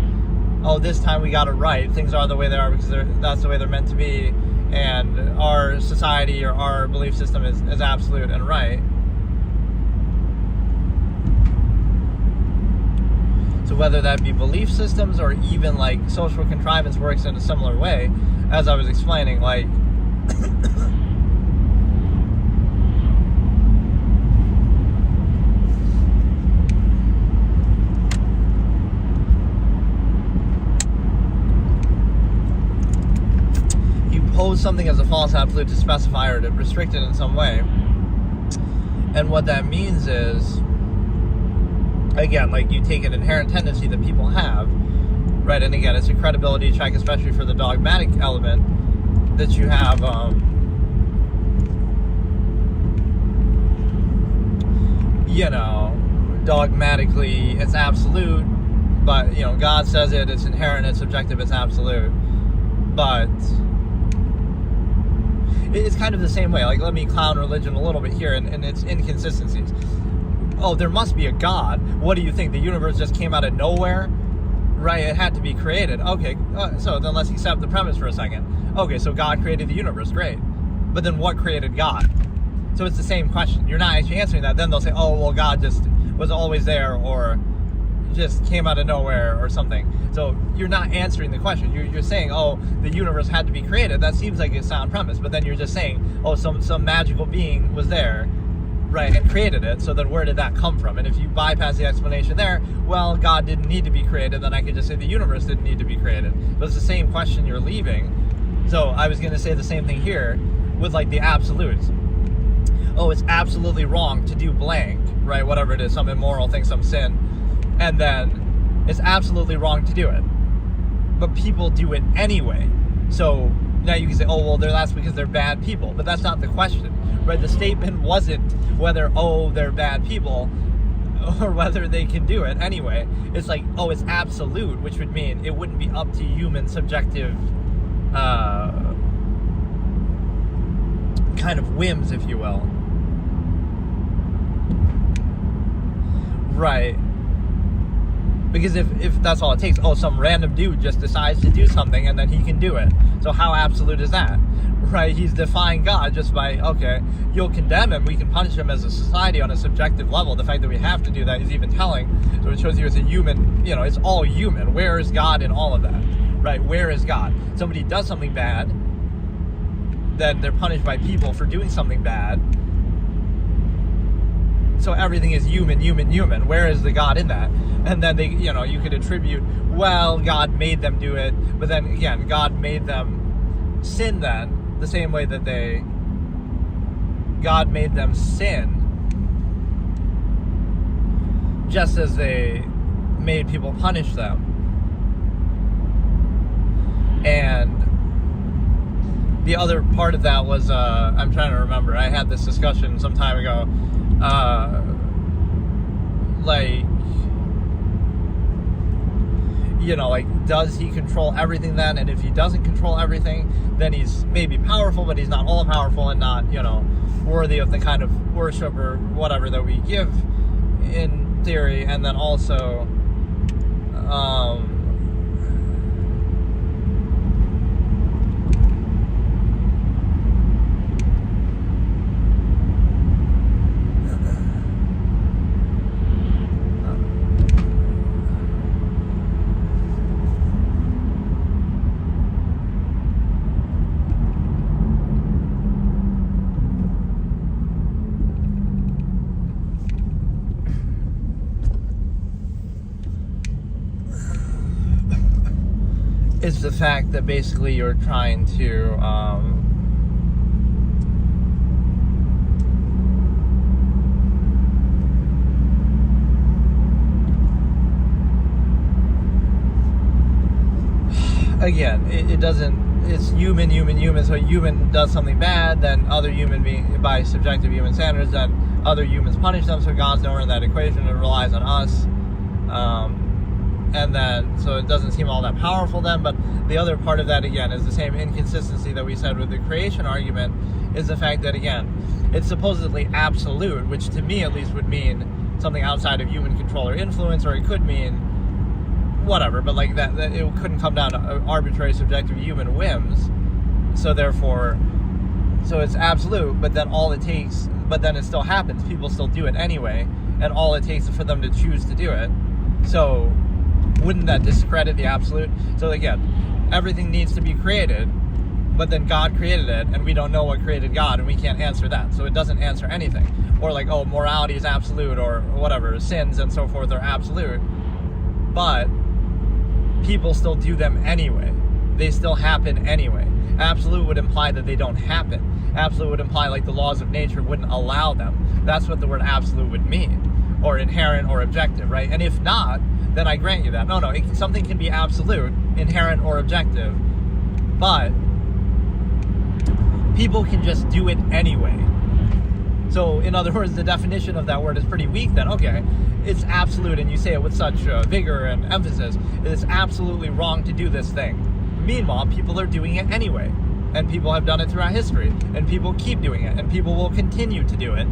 A: this time we got it right. Things are the way they are because that's the way they're meant to be, and our society or our belief system is absolute and right. So whether that be belief systems or even like social contrivance works in a similar way, as I was explaining, like you pose something as a false absolute to specify or to restrict it in some way. And what that means is, again, like you take an inherent tendency that people have, right? And again, it's a credibility check, especially for the dogmatic element that you have. Dogmatically, it's absolute, but God says it's inherent, it's subjective, it's absolute. But it's kind of the same way. Like, let me clown religion a little bit here and its inconsistencies. There must be a God. What do you think? The universe just came out of nowhere? Right, it had to be created. Okay, so then let's accept the premise for a second. Okay, so God created the universe, great. But then what created God? So it's the same question. You're not actually answering that. Then they'll say, God just was always there, or just came out of nowhere or something. So you're not answering the question. You're saying, the universe had to be created. That seems like a sound premise. But then you're just saying, some magical being was there, right, and created it. So then where did that come from? And if you bypass the explanation there, God didn't need to be created, then I could just say the universe didn't need to be created. But it's the same question you're leaving. So I was going to say the same thing here with like the absolutes. It's absolutely wrong to do blank, right? Whatever it is, some immoral thing, some sin. And then it's absolutely wrong to do it. But people do it anyway. So now you can say, that's because they're bad people. But that's not the question, right? The statement wasn't whether, they're bad people. or whether they can do it anyway. It's like, oh, it's absolute, which would mean it wouldn't be up to human subjective kind of whims, if you will. Right. Because if that's all it takes, oh, some random dude just decides to do something and then he can do it. So how absolute is that? Right? He's defying God just by, okay, you'll condemn him, we can punish him as a society on a subjective level. The fact that we have to do that is even telling. So it shows you it's a human, it's all human. Where is God in all of that? Right? Where is God? Somebody does something bad, then they're punished by people for doing something bad. So everything is human. Where is the God in that? And then they, you could attribute, well, God made them do it, but then again, God made them sin then, the same way that God made them sin, just as they made people punish them. And the other part of that was, I'm trying to remember, I had this discussion some time ago, does he control everything then? And if he doesn't control everything, then he's maybe powerful, but he's not all powerful and not, worthy of the kind of worship or whatever that we give in theory. And then also, it's the fact that basically you're trying to again, it doesn't, it's human, so human does something bad, then other human being, by subjective human standards, then other humans punish them, so God's nowhere in that equation, it relies on us. And then, so it doesn't seem all that powerful then, but the other part of that, again, is the same inconsistency that we said with the creation argument, is the fact that, again, it's supposedly absolute, which to me at least would mean something outside of human control or influence, or it could mean whatever, but like that it couldn't come down to arbitrary subjective human whims. So therefore, so it's absolute, but then all it takes, but then it still happens, people still do it anyway, and all it takes is for them to choose to do it. So wouldn't that discredit the absolute? So again, everything needs to be created, but then God created it, and we don't know what created God, and we can't answer that. So it doesn't answer anything. Or like, oh, morality is absolute, or whatever, sins and so forth are absolute. But people still do them anyway. They still happen anyway. Absolute would imply that they don't happen. Absolute would imply like the laws of nature wouldn't allow them. That's what the word absolute would mean. Or inherent or objective, right? And if not, then I grant you that. No, something can be absolute, inherent, or objective, but people can just do it anyway. So, in other words, the definition of that word is pretty weak then. Okay, it's absolute, and you say it with such vigor and emphasis. It's absolutely wrong to do this thing. Meanwhile, people are doing it anyway, and people have done it throughout history, and people keep doing it, and people will continue to do it.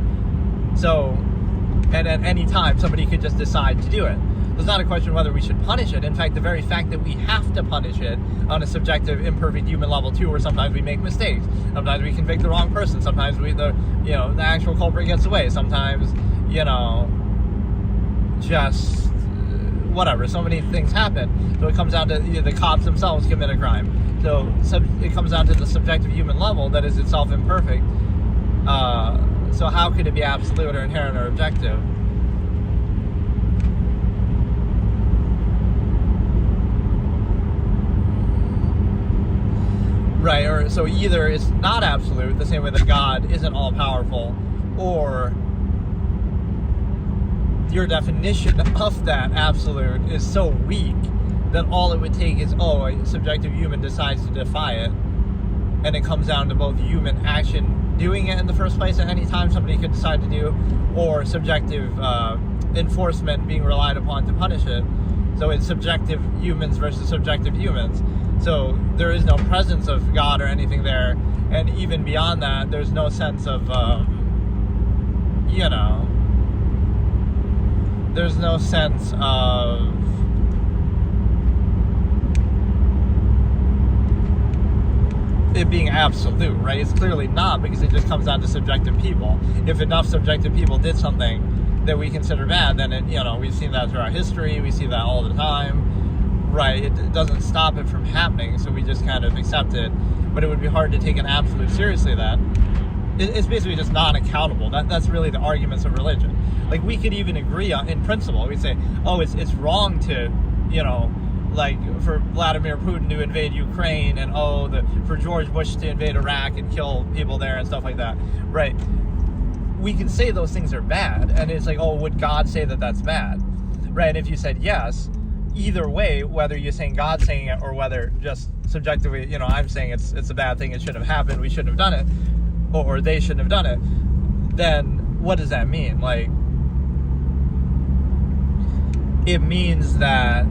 A: So, and at any time, somebody could just decide to do it. It's not a question of whether we should punish it. In fact, the very fact that we have to punish it on a subjective, imperfect human level too, where sometimes we make mistakes, sometimes we convict the wrong person, sometimes the actual culprit gets away, sometimes, just whatever. So many things happen. So it comes down to the cops themselves commit a crime. So it comes down to the subjective human level that is itself imperfect. So how could it be absolute or inherent or objective? Right, or so either it's not absolute, the same way that God isn't all-powerful, or your definition of that absolute is so weak that all it would take is, a subjective human decides to defy it, and it comes down to both human action doing it in the first place at any time somebody could decide to do, or subjective enforcement being relied upon to punish it. So it's subjective humans versus subjective humans. So there is no presence of God or anything there. And even beyond that, there's no sense of, there's no sense of it being absolute, right? It's clearly not, because it just comes down to subjective people. If enough subjective people did something that we consider bad, then we've seen that throughout history. We see that all the time, right? It doesn't stop it from happening, so we just kind of accept it. But it would be hard to take an absolute seriously. That it's basically just non-accountable. That's really the arguments of religion. Like, we could even agree on, in principle. We'd say, oh, it's wrong to, like for Vladimir Putin to invade Ukraine, and for George Bush to invade Iraq and kill people there and stuff like that, right? We can say those things are bad, and it's like, oh, would God say that that's bad, right? And if you said yes, either way, whether you're saying God's saying it or whether just subjectively, I'm saying it's a bad thing, it shouldn't have happened, we shouldn't have done it, or they shouldn't have done it, then what does that mean? Like, it means that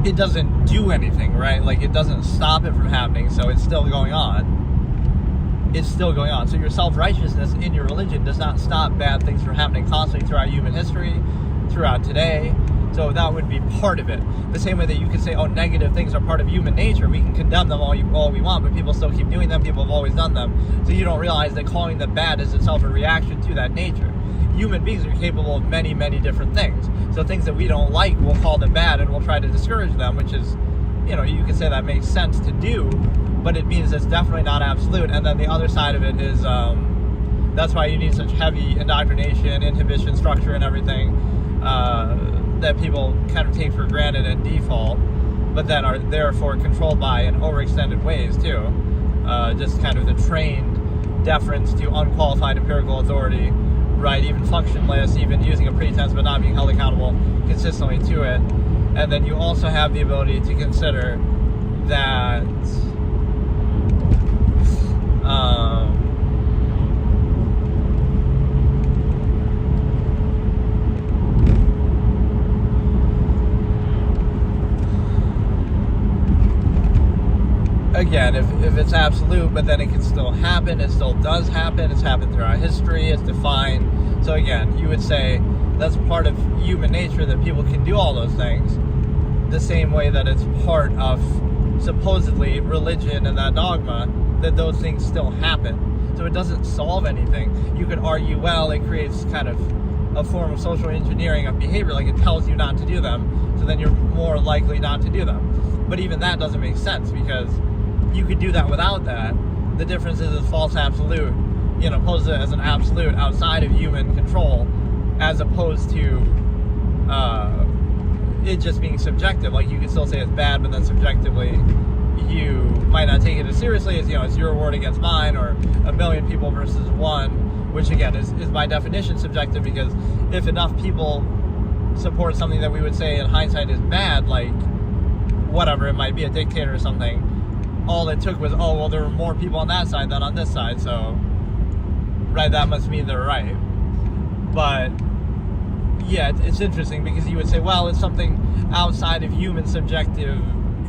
A: it doesn't do anything, right? Like, it doesn't stop it from happening, so it's still going on. It's still going on. So your self-righteousness in your religion does not stop bad things from happening constantly throughout human history, throughout today. So that would be part of it. The same way that you could say, oh, negative things are part of human nature. We can condemn them all we want, but people still keep doing them. People have always done them. So you don't realize that calling them bad is itself a reaction to that nature. Human beings are capable of many, many different things. So things that we don't like, we'll call them bad and we'll try to discourage them, which is, you could say that makes sense to do, but it means it's definitely not absolute. And then the other side of it is, that's why you need such heavy indoctrination, inhibition, structure, and everything that people kind of take for granted and default, but then are therefore controlled by in overextended ways too. Just kind of the trained deference to unqualified empirical authority, right? Even functionless, even using a pretense but not being held accountable consistently to it. And then you also have the ability to consider that again, if it's absolute, but then it can still happen, it still does happen, it's happened throughout history, it's defined. So again, you would say that's part of human nature, that people can do all those things, the same way that it's part of supposedly religion and that dogma that those things still happen. So it doesn't solve anything. You could argue, well, it creates kind of a form of social engineering of behavior, like it tells you not to do them, so then you're more likely not to do them. But even that doesn't make sense, because you could do that without that. The difference is it's false absolute, poses it as an absolute outside of human control, as opposed to it just being subjective. Like, you could still say it's bad, but then subjectively you might not take it as seriously as, it's your word against mine, or a million people versus one, which again is by definition subjective, because if enough people support something that we would say in hindsight is bad, like whatever, it might be a dictator or something, all it took was, oh, well, there were more people on that side than on this side, so, right, that must mean they're right. But, yeah, it's interesting, because you would say, well, it's something outside of human subjective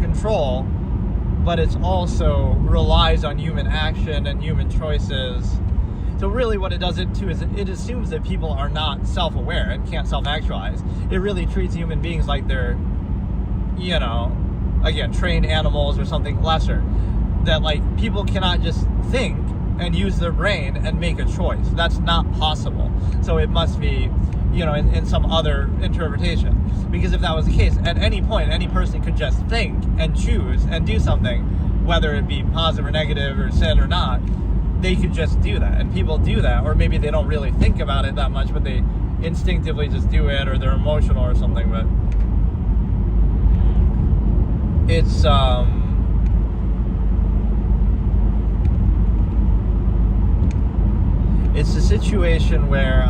A: control, but it's also relies on human action and human choices. So really what it does it too is it assumes that people are not self-aware and can't self-actualize. It really treats human beings like they're, again, trained animals or something lesser. That, like, people cannot just think and use their brain and make a choice. That's not possible. So it must be, in some other interpretation. Because if that was the case, at any point, any person could just think and choose and do something, whether it be positive or negative or sin or not, they could just do that. And people do that, or maybe they don't really think about it that much, but they instinctively just do it, or they're emotional or something. But it's a situation where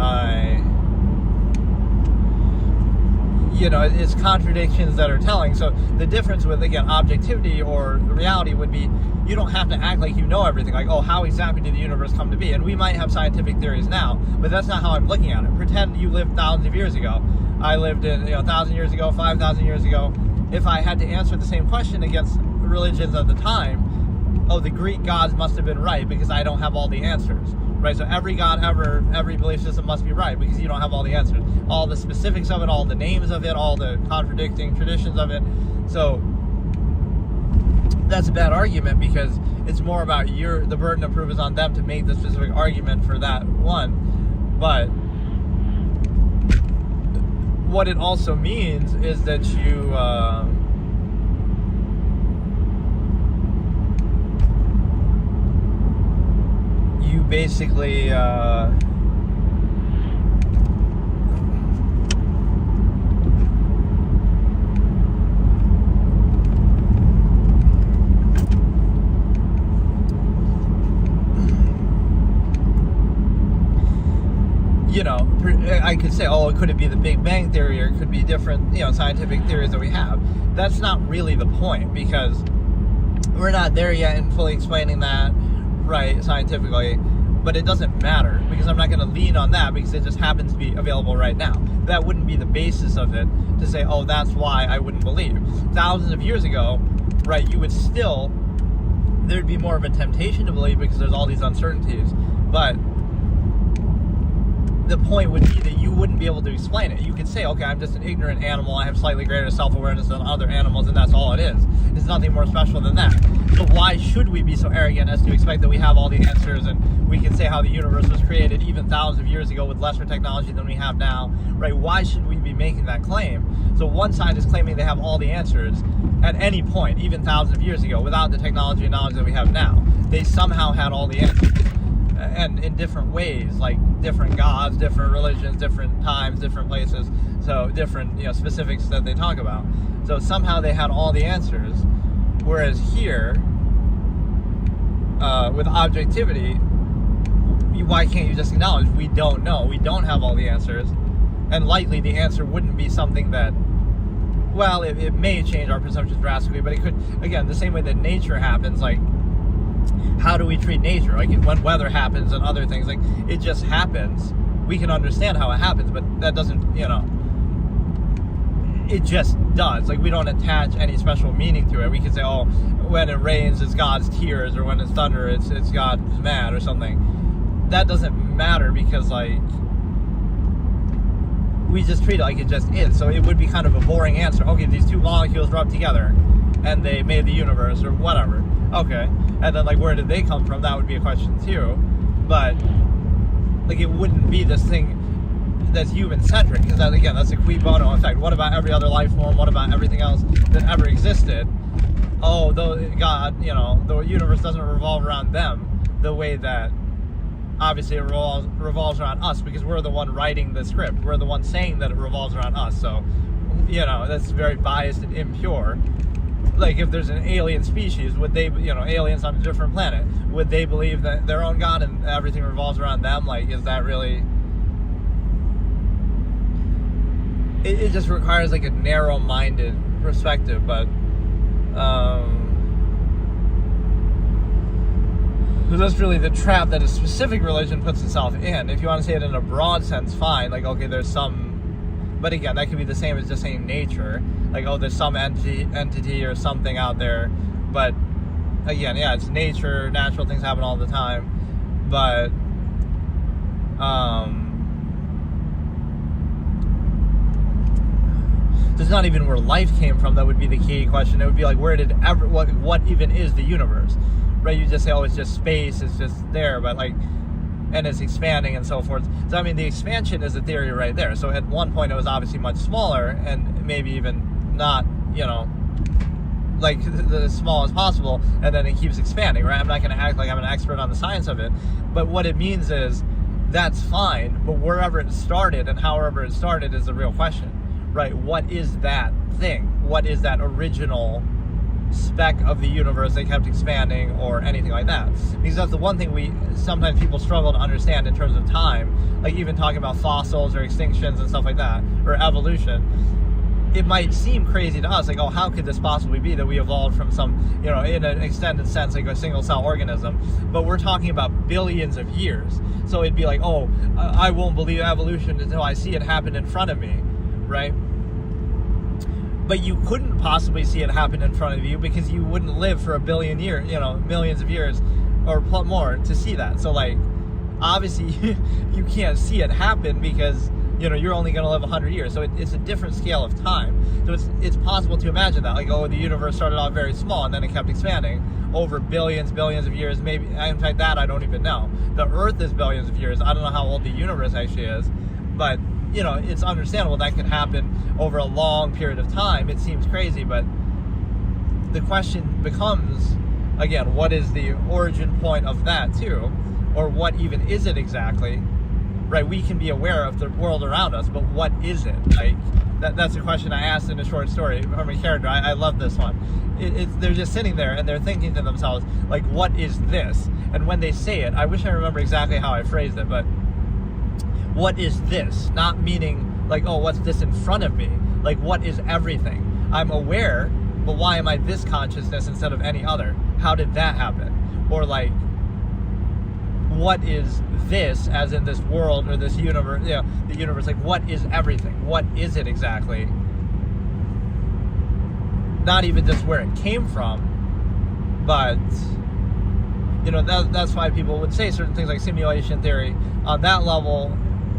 A: it's contradictions that are telling. So the difference with, again, objectivity or reality would be, you don't have to act like you know everything. Like, oh, how exactly did the universe come to be? And we might have scientific theories now, but that's not how I'm looking at it. Pretend you lived thousands of years ago. I lived in, 1,000 years ago, 5,000 years ago. If I had to answer the same question against religions at the time, oh, the Greek gods must have been right because I don't have all the answers. Right, so every god ever, every belief system must be right because you don't have all the answers. All the specifics of it, all the names of it, all the contradicting traditions of it. So that's a bad argument because it's more about the burden of proof is on them to make the specific argument for that one. But what it also means is that you basically I could say, oh, could it be the Big Bang Theory, or it could be different, scientific theories that we have. That's not really the point, because we're not there yet in fully explaining that, right, scientifically. But it doesn't matter, because I'm not going to lean on that, because it just happens to be available right now. That wouldn't be the basis of it, to say, oh, that's why I wouldn't believe. Thousands of years ago, right, you would still, there'd be more of a temptation to believe, because there's all these uncertainties. But the point would be that you wouldn't be able to explain it. You could say, okay, I'm just an ignorant animal, I have slightly greater self-awareness than other animals, and that's all it is. It's nothing more special than that. So why should we be so arrogant as to expect that we have all the answers, and we can say how the universe was created even thousands of years ago with lesser technology than we have now, right? Why should we be making that claim? So one side is claiming they have all the answers at any point, even thousands of years ago, without the technology and knowledge that we have now. They somehow had all the answers. And in different ways, like different gods, different religions, different times, different places, so different specifics that they talk about. So somehow they had all the answers, whereas here, with objectivity, why can't you just acknowledge we don't know, we don't have all the answers, and likely the answer wouldn't be something that, well, it may change our perceptions drastically, but it could, again, the same way that nature happens, like, how do we treat nature? Like when weather happens and other things, like it just happens. We can understand how it happens, but that doesn't, it just does. Like we don't attach any special meaning to it. We can say, oh, when it rains, it's God's tears, or when it's thunder, it's God's mad or something. That doesn't matter because like we just treat it like it just is. So it would be kind of a boring answer. Okay, these two molecules rubbed together and they made the universe or whatever. Okay, and then like where did they come from? That would be a question too, but like it wouldn't be this thing that's human-centric, because that, again, that's a cui bono effect. What about every other life form? What about everything else that ever existed? Oh, God, the universe doesn't revolve around them the way that obviously it revolves around us, because we're the one writing the script. We're the one saying that it revolves around us. So, that's very biased and impure. Like if there's an alien species, would they, aliens on a different planet, would they believe that their own God and everything revolves around them? Like, is that really... It just requires like a narrow-minded perspective, but that's really the trap that a specific religion puts itself in. If you want to say it in a broad sense, fine. Like, okay, there's some, but again, that could be the same as just saying nature. Like, oh, there's some entity or something out there, but again, yeah, it's nature. Natural things happen all the time, but there's not even where life came from. That would be the key question. It would be like, where did what even is the universe? Right? You just say, oh, it's just space, it's just there, but like, and it's expanding and so forth. So I mean, the expansion is a theory right there. So at one point it was obviously much smaller, and maybe even not, like the small as possible, and then it keeps expanding, right? I'm not going to act like I'm an expert on the science of it, but what it means is that's fine, but wherever it started and however it started is the real question, right? What is that thing? What is that original speck of the universe that kept expanding, or anything like that? Because that's the one thing sometimes people struggle to understand in terms of time, like even talking about fossils or extinctions and stuff like that, or evolution. it might seem crazy to us, like, oh, how could this possibly be that we evolved from some, you know, in an extended sense, like a single cell organism? But we're talking about billions of years. So it'd be like, oh, I won't believe evolution until I see it happen in front of me, right? But you couldn't possibly see it happen in front of you because you wouldn't live for a billion years, you know, millions of years or more to see that. So, like, obviously you can't see it happen because, you know, you're only going to live 100 years. So it's a different scale of time. So it's possible to imagine that, like, oh, the universe started off very small and then it kept expanding over billions of years. Maybe, in fact, that I don't even know. The Earth is billions of years. I don't know how old the universe actually is, but, you know, it's understandable that could happen over a long period of time. It seems crazy, but the question becomes, again, what is the origin point of that too? Or what even is it exactly? Right, we can be aware of the world around us, but what is it? Like, that's a question I asked in a short story from a character. I love this one. They're just sitting there and they're thinking to themselves, like, what is this? And when they say it, I wish I remember exactly how I phrased it, but what is this? Not meaning, like, oh, what's this in front of me? Like, what is everything? I'm aware, but why am I this consciousness instead of any other? How did that happen? Or, like, what is this, as in this world or this universe, you know, the universe, like, what is everything? What is it exactly? Not even just where it came from, but, you know, that's why people would say certain things like simulation theory. On that level,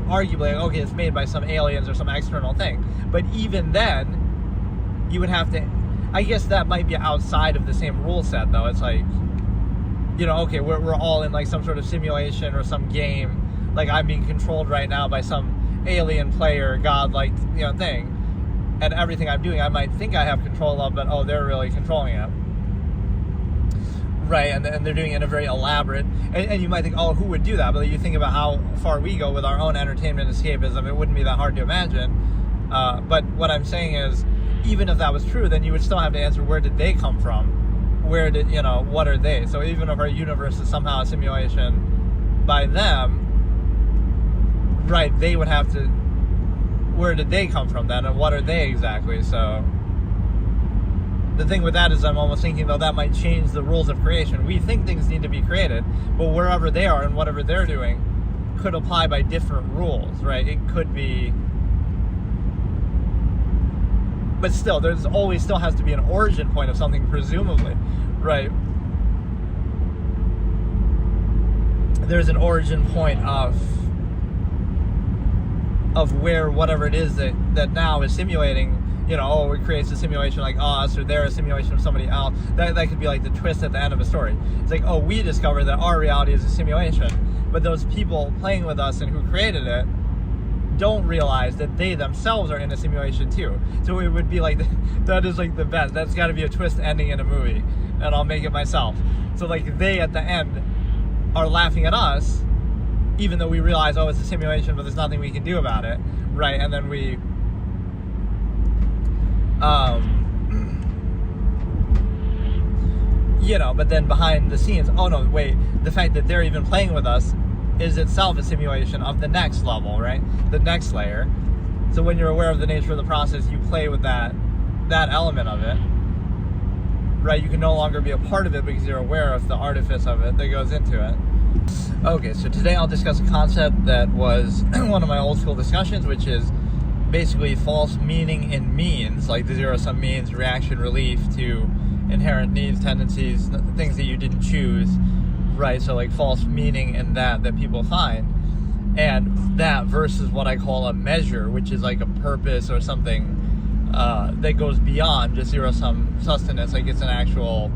A: arguably, okay, it's made by some aliens or some external thing. But even then, you would have to, I guess that might be outside of the same rule set, though. It's like, you know, okay, we're all in like some sort of simulation or some game. Like, I'm being controlled right now by some alien player, godlike, you know, thing. And everything I'm doing, I might think I have control of, but oh, they're really controlling it. Right, and they're doing it in a very elaborate, and you might think, oh, who would do that? But you think about how far we go with our own entertainment escapism, it wouldn't be that hard to imagine. But what I'm saying is, even if that was true, then you would still have to answer, where did they come from? Where did, you know, what are they? So even if our universe is somehow a simulation by them, right, they would have to, where did they come from then, and what are they exactly? So the thing with that is, I'm almost thinking, though, that might change the rules of creation. We think things need to be created, but wherever they are and whatever they're doing could apply by different rules, right? It could be, but still, there's always still has to be an origin point of something, presumably, right? There's an origin point of where whatever it is that now is simulating, you know, oh, it creates a simulation like us, or they're a simulation of somebody else. That could be like the twist at the end of a story. It's like, oh, we discover that our reality is a simulation, but those people playing with us and who created it don't realize that they themselves are in a simulation too. So it would be like, that is like the best. That's got to be a twist ending in a movie, and I'll make it myself. So like, they at the end are laughing at us, even though we realize, oh, it's a simulation, but there's nothing we can do about it, right? And then we, you know, but then behind the scenes, oh no, wait, the fact that they're even playing with us is itself a simulation of the next level, right? The next layer. So when you're aware of the nature of the process, you play with that element of it, right? You can no longer be a part of it because you're aware of the artifice of it that goes into it. Okay, so today I'll discuss a concept that was one of my old school discussions, which is basically false meaning in means, like the zero-sum means, reaction, relief to inherent needs, tendencies, things that you didn't choose, right? So like false meaning in that people find, and that versus what I call a measure, which is like a purpose or something that goes beyond just zero-sum sustenance. Like, it's an actual,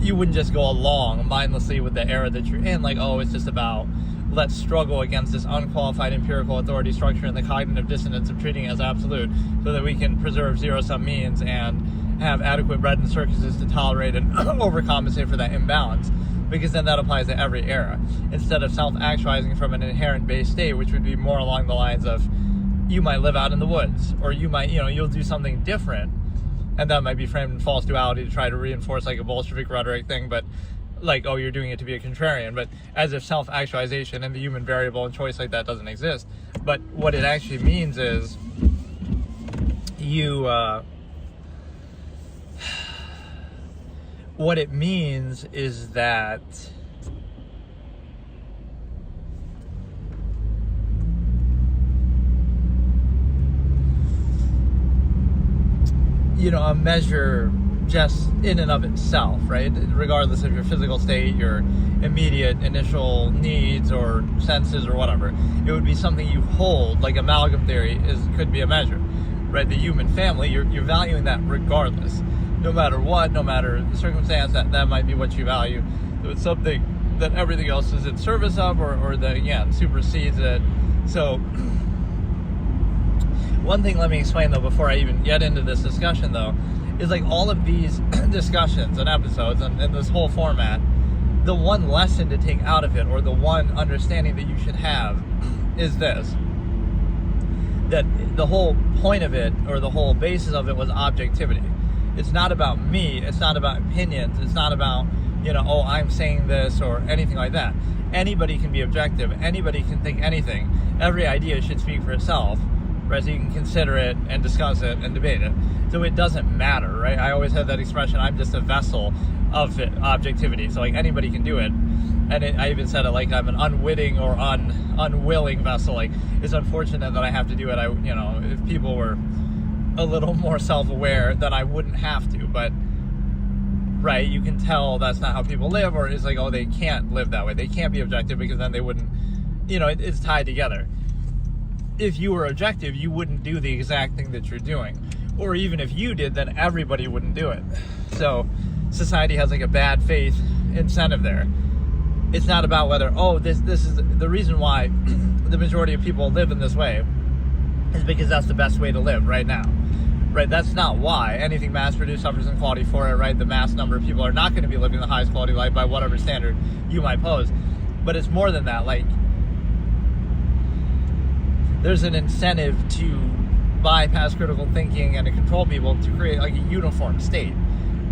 A: you wouldn't just go along mindlessly with the era that you're in, like, oh, it's just about, let's struggle against this unqualified empirical authority structure and the cognitive dissonance of treating it as absolute so that we can preserve zero-sum means and have adequate bread and circuses to tolerate and overcompensate for that imbalance, because then that applies to every era, instead of self-actualizing from an inherent base state, which would be more along the lines of, you might live out in the woods, or you might, you know, you'll do something different, and that might be framed in false duality to try to reinforce like a Bolshevik rhetoric thing, but like, oh, you're doing it to be a contrarian, but as if self-actualization and the human variable and choice like that doesn't exist. But what it actually means is, you what it means is that a measure just in and of itself, right? Regardless of your physical state, your immediate initial needs or senses or whatever, it would be something you hold. Like amalgam theory could be a measure, right? The human family, you're valuing that regardless, no matter what, no matter the circumstance. That might be what you value. So it's something that everything else is in service of, or that again supersedes it. So one thing, let me explain though before I even get into this discussion though, is like all of these discussions and episodes and this whole format, the one lesson to take out of it, or the one understanding that you should have, is this: that the whole point of it, or the whole basis of it, was objectivity. It's not about me, it's not about opinions, it's not about, oh, I'm saying this or anything like that. Anybody can be objective, anybody can think anything. Every idea should speak for itself, right? So you can consider it and discuss it and debate it. So it doesn't matter, right? I always have that expression, I'm just a vessel of objectivity. So like anybody can do it. And I even said it like I'm an unwitting or unwilling vessel. Like, it's unfortunate that I have to do it. If people were a little more self-aware, then I wouldn't have to. But right, you can tell that's not how people live, or it's like, oh, they can't live that way. They can't be objective because then they wouldn't, it's tied together. If you were objective, you wouldn't do the exact thing that you're doing. Or even if you did, then everybody wouldn't do it. So society has like a bad faith incentive there. It's not about whether, this is the reason why the majority of people live in this way is because that's the best way to live right now. Right? That's not why. Anything mass-produced suffers inequality for it, right? The mass number of people are not going to be living the highest quality life by whatever standard you might pose. But it's more than that. Like, there's an incentive to bypass critical thinking and to control people to create like a uniform state,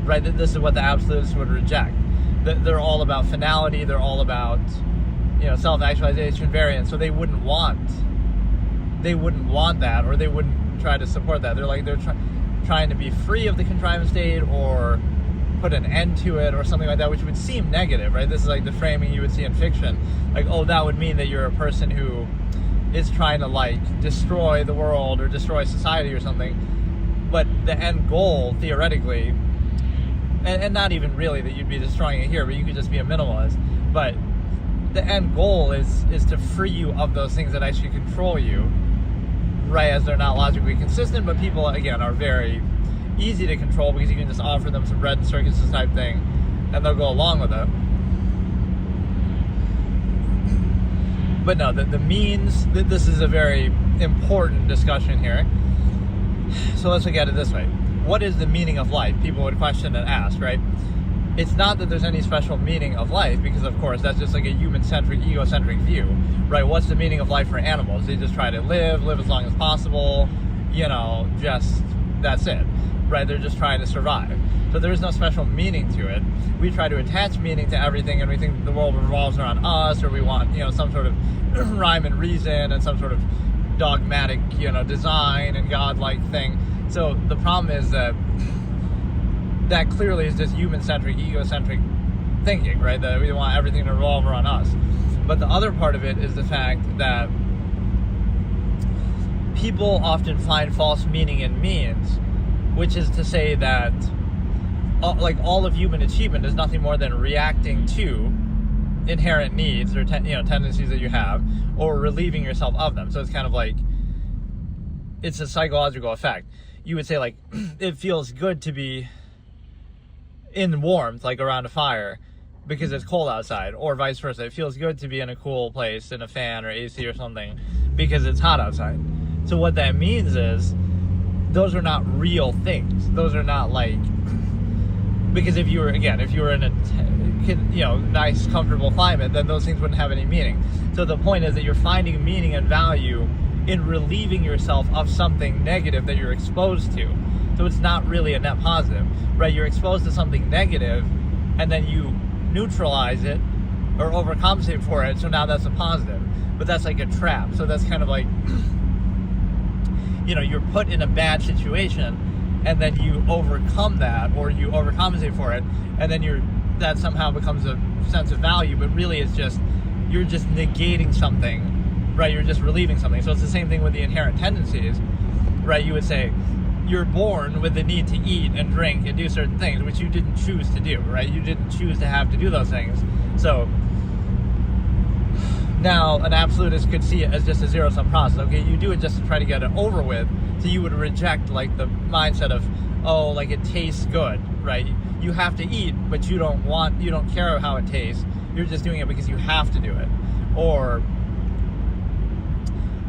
A: right? This is what the absolutists would reject. They're all about finality. They're all about, self-actualization, variance. So they wouldn't want that, or they wouldn't try to support that. They're trying to be free of the contrivance state, or put an end to it, or something like that, which would seem negative, right? This is like the framing you would see in fiction. Like, oh, that would mean that you're a person who is trying to like destroy the world or destroy society or something. But the end goal, theoretically, and not even really that you'd be destroying it here, but you could just be a minimalist. But the end goal is to free you of those things that actually control you, right? As they're not logically consistent, but people, again, are very easy to control because you can just offer them some bread and circuses type thing, and they'll go along with it. But no, the means, this is a very important discussion here. So let's look at it this way. What is the meaning of life? People would question and ask, right? It's not that there's any special meaning of life, because of course that's just like a human-centric, egocentric view, right? What's the meaning of life for animals? They just try to live as long as possible, just that's it, right? They're just trying to survive. So there's no special meaning to it. We try to attach meaning to everything, and we think the world revolves around us, or we want, some sort of rhyme and reason and some sort of dogmatic, design and godlike thing. So the problem is that clearly is just human-centric, egocentric thinking, right? That we want everything to revolve around us. But the other part of it is the fact that people often find false meaning in means, which is to say that all of human achievement is nothing more than reacting to inherent needs or tendencies that you have, or relieving yourself of them. So it's kind of like, it's a psychological effect. You would say like, it feels good to be in warmth, like around a fire, because it's cold outside, or vice versa. It feels good to be in a cool place in a fan or AC or something because it's hot outside. So what that means is those are not real things. Those are not like, because if you were in a nice, comfortable climate, then those things wouldn't have any meaning. So the point is that you're finding meaning and value in relieving yourself of something negative that you're exposed to. So it's not really a net positive, right? You're exposed to something negative, and then you neutralize it or overcompensate for it, so now that's a positive. But that's like a trap. So that's kind of like, you're put in a bad situation, and then you overcome that, or you overcompensate for it, and then that somehow becomes a sense of value, but really it's just, you're just negating something, right? You're just relieving something. So it's the same thing with the inherent tendencies, right? You would say you're born with the need to eat and drink and do certain things, which you didn't choose to do, right? You didn't choose to have to do those things. So now an absolutist could see it as just a zero-sum process. Okay, you do it just to try to get it over with, so you would reject like the mindset of, oh, like it tastes good, right? You have to eat, but you don't care how it tastes. You're just doing it because you have to do it. Or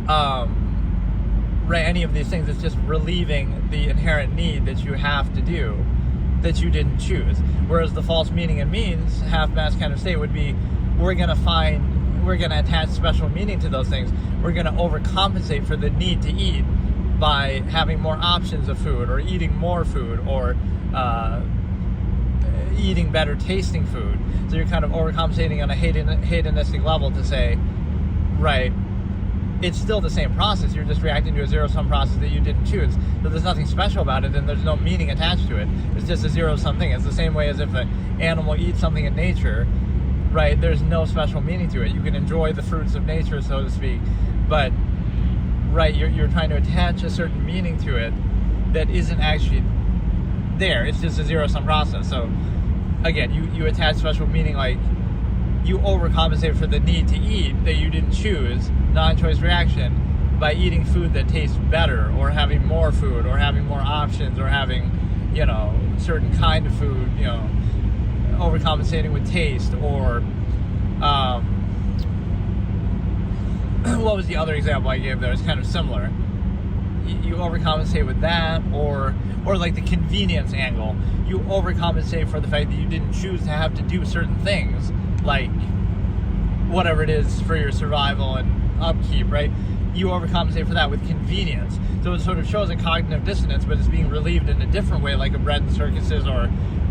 A: right, any of these things, it's just relieving the inherent need that you have to do, that you didn't choose. Whereas the false meaning and means, half-mass kind of state would be, we're going to attach special meaning to those things. We're going to overcompensate for the need to eat by having more options of food, or eating more food, or eating better tasting food. So you're kind of overcompensating on a hedonistic level to say, right, it's still the same process. You're just reacting to a zero-sum process that you didn't choose. So there's nothing special about it, and there's no meaning attached to it. It's just a zero-sum thing. It's the same way as if an animal eats something in nature, right? There's no special meaning to it. You can enjoy the fruits of nature, so to speak, but right, you're trying to attach a certain meaning to it that isn't actually there. It's just a zero-sum process. So again, you attach special meaning, like you overcompensate for the need to eat that you didn't choose, non-choice reaction, by eating food that tastes better, or having more food, or having more options, or having, certain kind of food, overcompensating with taste, or what was the other example I gave there? It's kind of similar. You overcompensate with that, or like the convenience angle. You overcompensate for the fact that you didn't choose to have to do certain things, like whatever it is for your survival and upkeep, right? You overcompensate for that with convenience. So it sort of shows a cognitive dissonance, but it's being relieved in a different way, like a bread and circuses or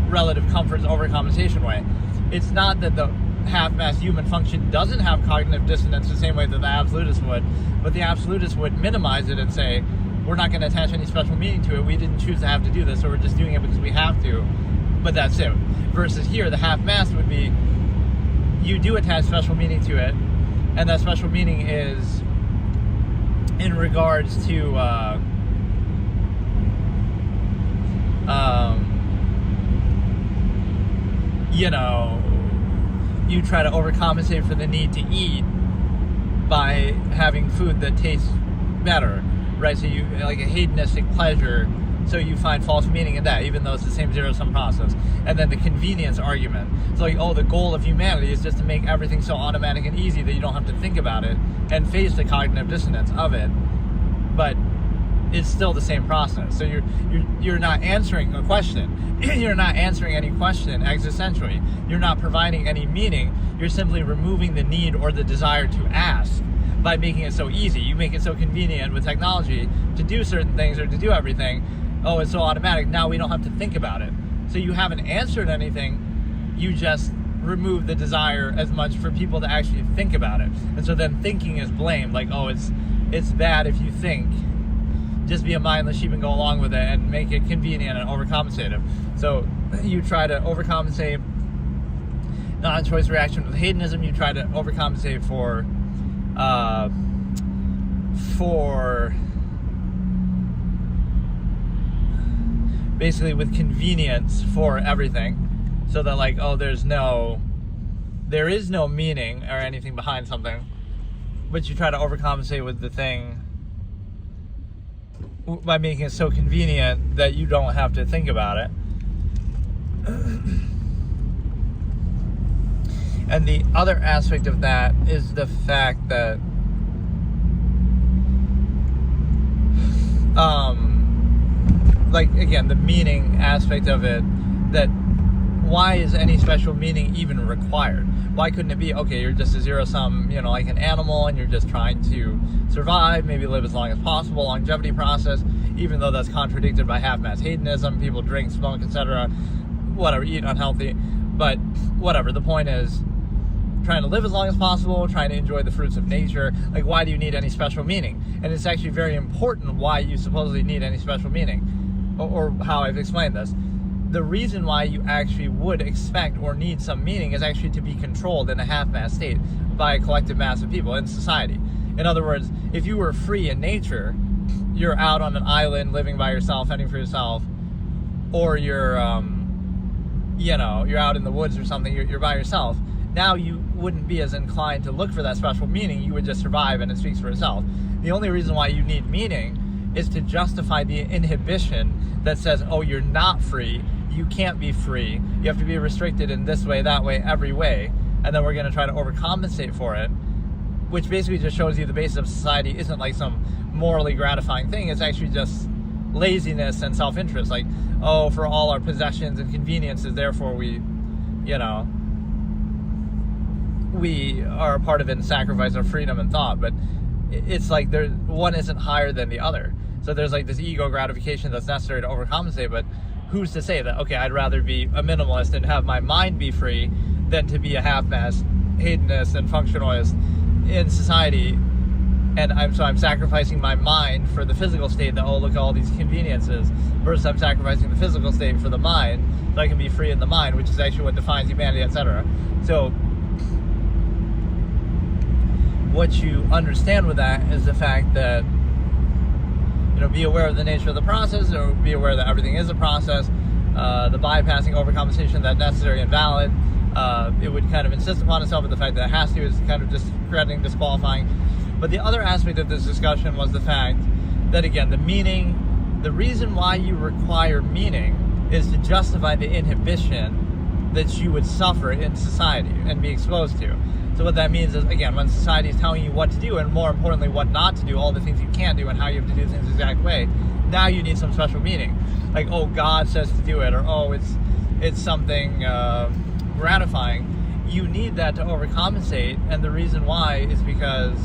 A: relative comforts overcompensation way. It's not that the half-mass human function doesn't have cognitive dissonance the same way that the absolutist would, but the absolutist would minimize it and say, we're not going to attach any special meaning to it. We didn't choose to have to do this, so we're just doing it because we have to, but that's it. Versus here, the half-mass would be, you do attach special meaning to it, and that special meaning is in regards to you try to overcompensate for the need to eat by having food that tastes better, right? So you, like a hedonistic pleasure, so you find false meaning in that, even though it's the same zero-sum process. And then the convenience argument. It's like, oh, the goal of humanity is just to make everything so automatic and easy that you don't have to think about it and face the cognitive dissonance of it. But it's still the same process. So you're not answering a question. You're not answering any question existentially. You're not providing any meaning. You're simply removing the need or the desire to ask by making it so easy. You make it so convenient with technology to do certain things or to do everything. Oh, it's so automatic. Now we don't have to think about it. So you haven't answered anything. You just remove the desire as much for people to actually think about it. And so then thinking is blamed. Like, oh, it's bad if you think. Just be a mindless sheep and go along with it and make it convenient and overcompensative. So you try to overcompensate non-choice reaction with hedonism. You try to overcompensate for basically with convenience for everything, so that like, oh, there is no meaning or anything behind something, but you try to overcompensate with the thing by making it so convenient that you don't have to think about it. And the other aspect of that is the fact that like, again, the meaning aspect of it, that why is any special meaning even required? Why couldn't it be, okay, you're just a zero-sum, like an animal, and you're just trying to survive, maybe live as long as possible, longevity process, even though that's contradicted by half-mass hedonism. People drink, smoke, etc., whatever, eat unhealthy, but whatever. The point is, trying to live as long as possible, trying to enjoy the fruits of nature. Like, why do you need any special meaning? And it's actually very important why you supposedly need any special meaning, or how I've explained this. The reason why you actually would expect or need some meaning is actually to be controlled in a half-mass state by a collective mass of people in society. In other words, if you were free in nature, you're out on an island living by yourself, fending for yourself, or you're you're out in the woods or something, you're by yourself. Now you wouldn't be as inclined to look for that special meaning. You would just survive, and it speaks for itself. The only reason why you need meaning is to justify the inhibition that says, oh, you're not free, you can't be free, you have to be restricted in this way, that way, every way, and then we're going to try to overcompensate for it, which basically just shows you the basis of society isn't like some morally gratifying thing. It's actually just laziness and self-interest. Like, oh, for all our possessions and conveniences, therefore we are a part of it and sacrifice our freedom and thought. But it's like one isn't higher than the other. So there's like this ego gratification that's necessary to overcompensate, but who's to say that, okay, I'd rather be a minimalist and have my mind be free than to be a half-mass hedonist and functionalist in society, and I'm sacrificing my mind for the physical state that, oh, look at all these conveniences, versus I'm sacrificing the physical state for the mind so I can be free in the mind, which is actually what defines humanity, etc. So what you understand with that is the fact that, be aware of the nature of the process, or be aware that everything is a process, the bypassing overcompensation that's necessary and valid. It would kind of insist upon itself, but the fact that it has to is kind of discrediting, disqualifying. But the other aspect of this discussion was the fact that, again, the reason why you require meaning is to justify the inhibition that you would suffer in society and be exposed to. So what that means is, again, when society is telling you what to do, and more importantly, what not to do, all the things you can't do and how you have to do things the exact way, now you need some special meaning. Like, oh, God says to do it, or oh, it's something gratifying. You need that to overcompensate, and the reason why is because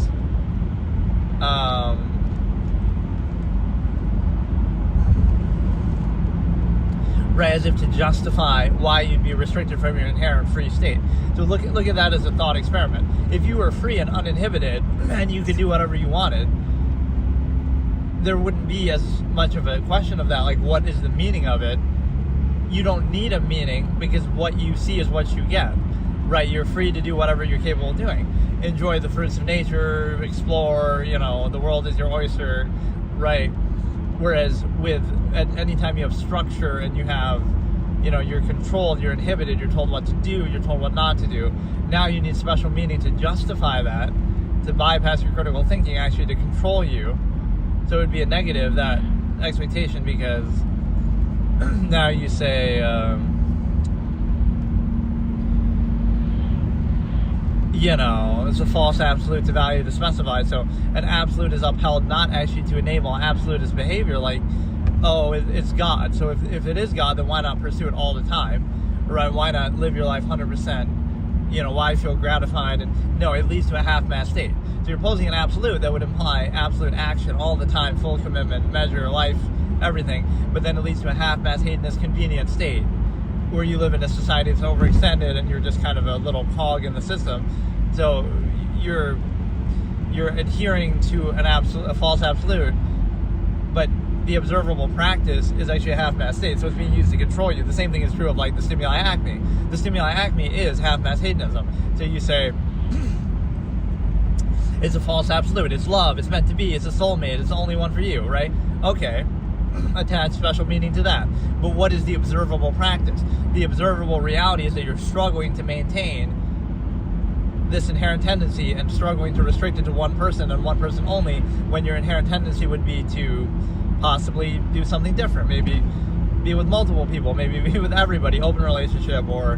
A: as if to justify why you'd be restricted from your inherent free state. So look at that as a thought experiment. If you were free and uninhibited and you could do whatever you wanted, there wouldn't be as much of a question of that, like, what is the meaning of it? You don't need a meaning, because what you see is what you get, right? You're free to do whatever you're capable of doing. Enjoy the fruits of nature, explore, the world is your oyster, right? Whereas at any time you have structure and you have, you're controlled, you're inhibited, you're told what to do, you're told what not to do. Now you need special meaning to justify that, to bypass your critical thinking, actually to control you. So it would be a negative, that expectation, because now you say, it's a false absolute to value the specified. So an absolute is upheld not actually to enable absolutist behavior, like, oh, it's God. So if it is God, then why not pursue it all the time, right? Why not live your life 100%? Why feel gratified? And no, it leads to a half-mass state. So you're posing an absolute that would imply absolute action all the time, full commitment, measure, life, everything, but then it leads to a half-mass hedonist convenient state where you live in a society that's overextended and you're just kind of a little cog in the system. So you're adhering to a false absolute, but the observable practice is actually a half-mass state, so it's being used to control you. The same thing is true of, like, the stimuli acme. The stimuli acme is half-mass hedonism. So you say, it's a false absolute, it's love, it's meant to be, it's a soulmate, it's the only one for you, right? Okay, attach special meaning to that. But what is the observable practice? The observable reality is that you're struggling to maintain this inherent tendency and struggling to restrict it to one person and one person only, when your inherent tendency would be to possibly do something different, maybe be with multiple people, maybe be with everybody, open relationship, or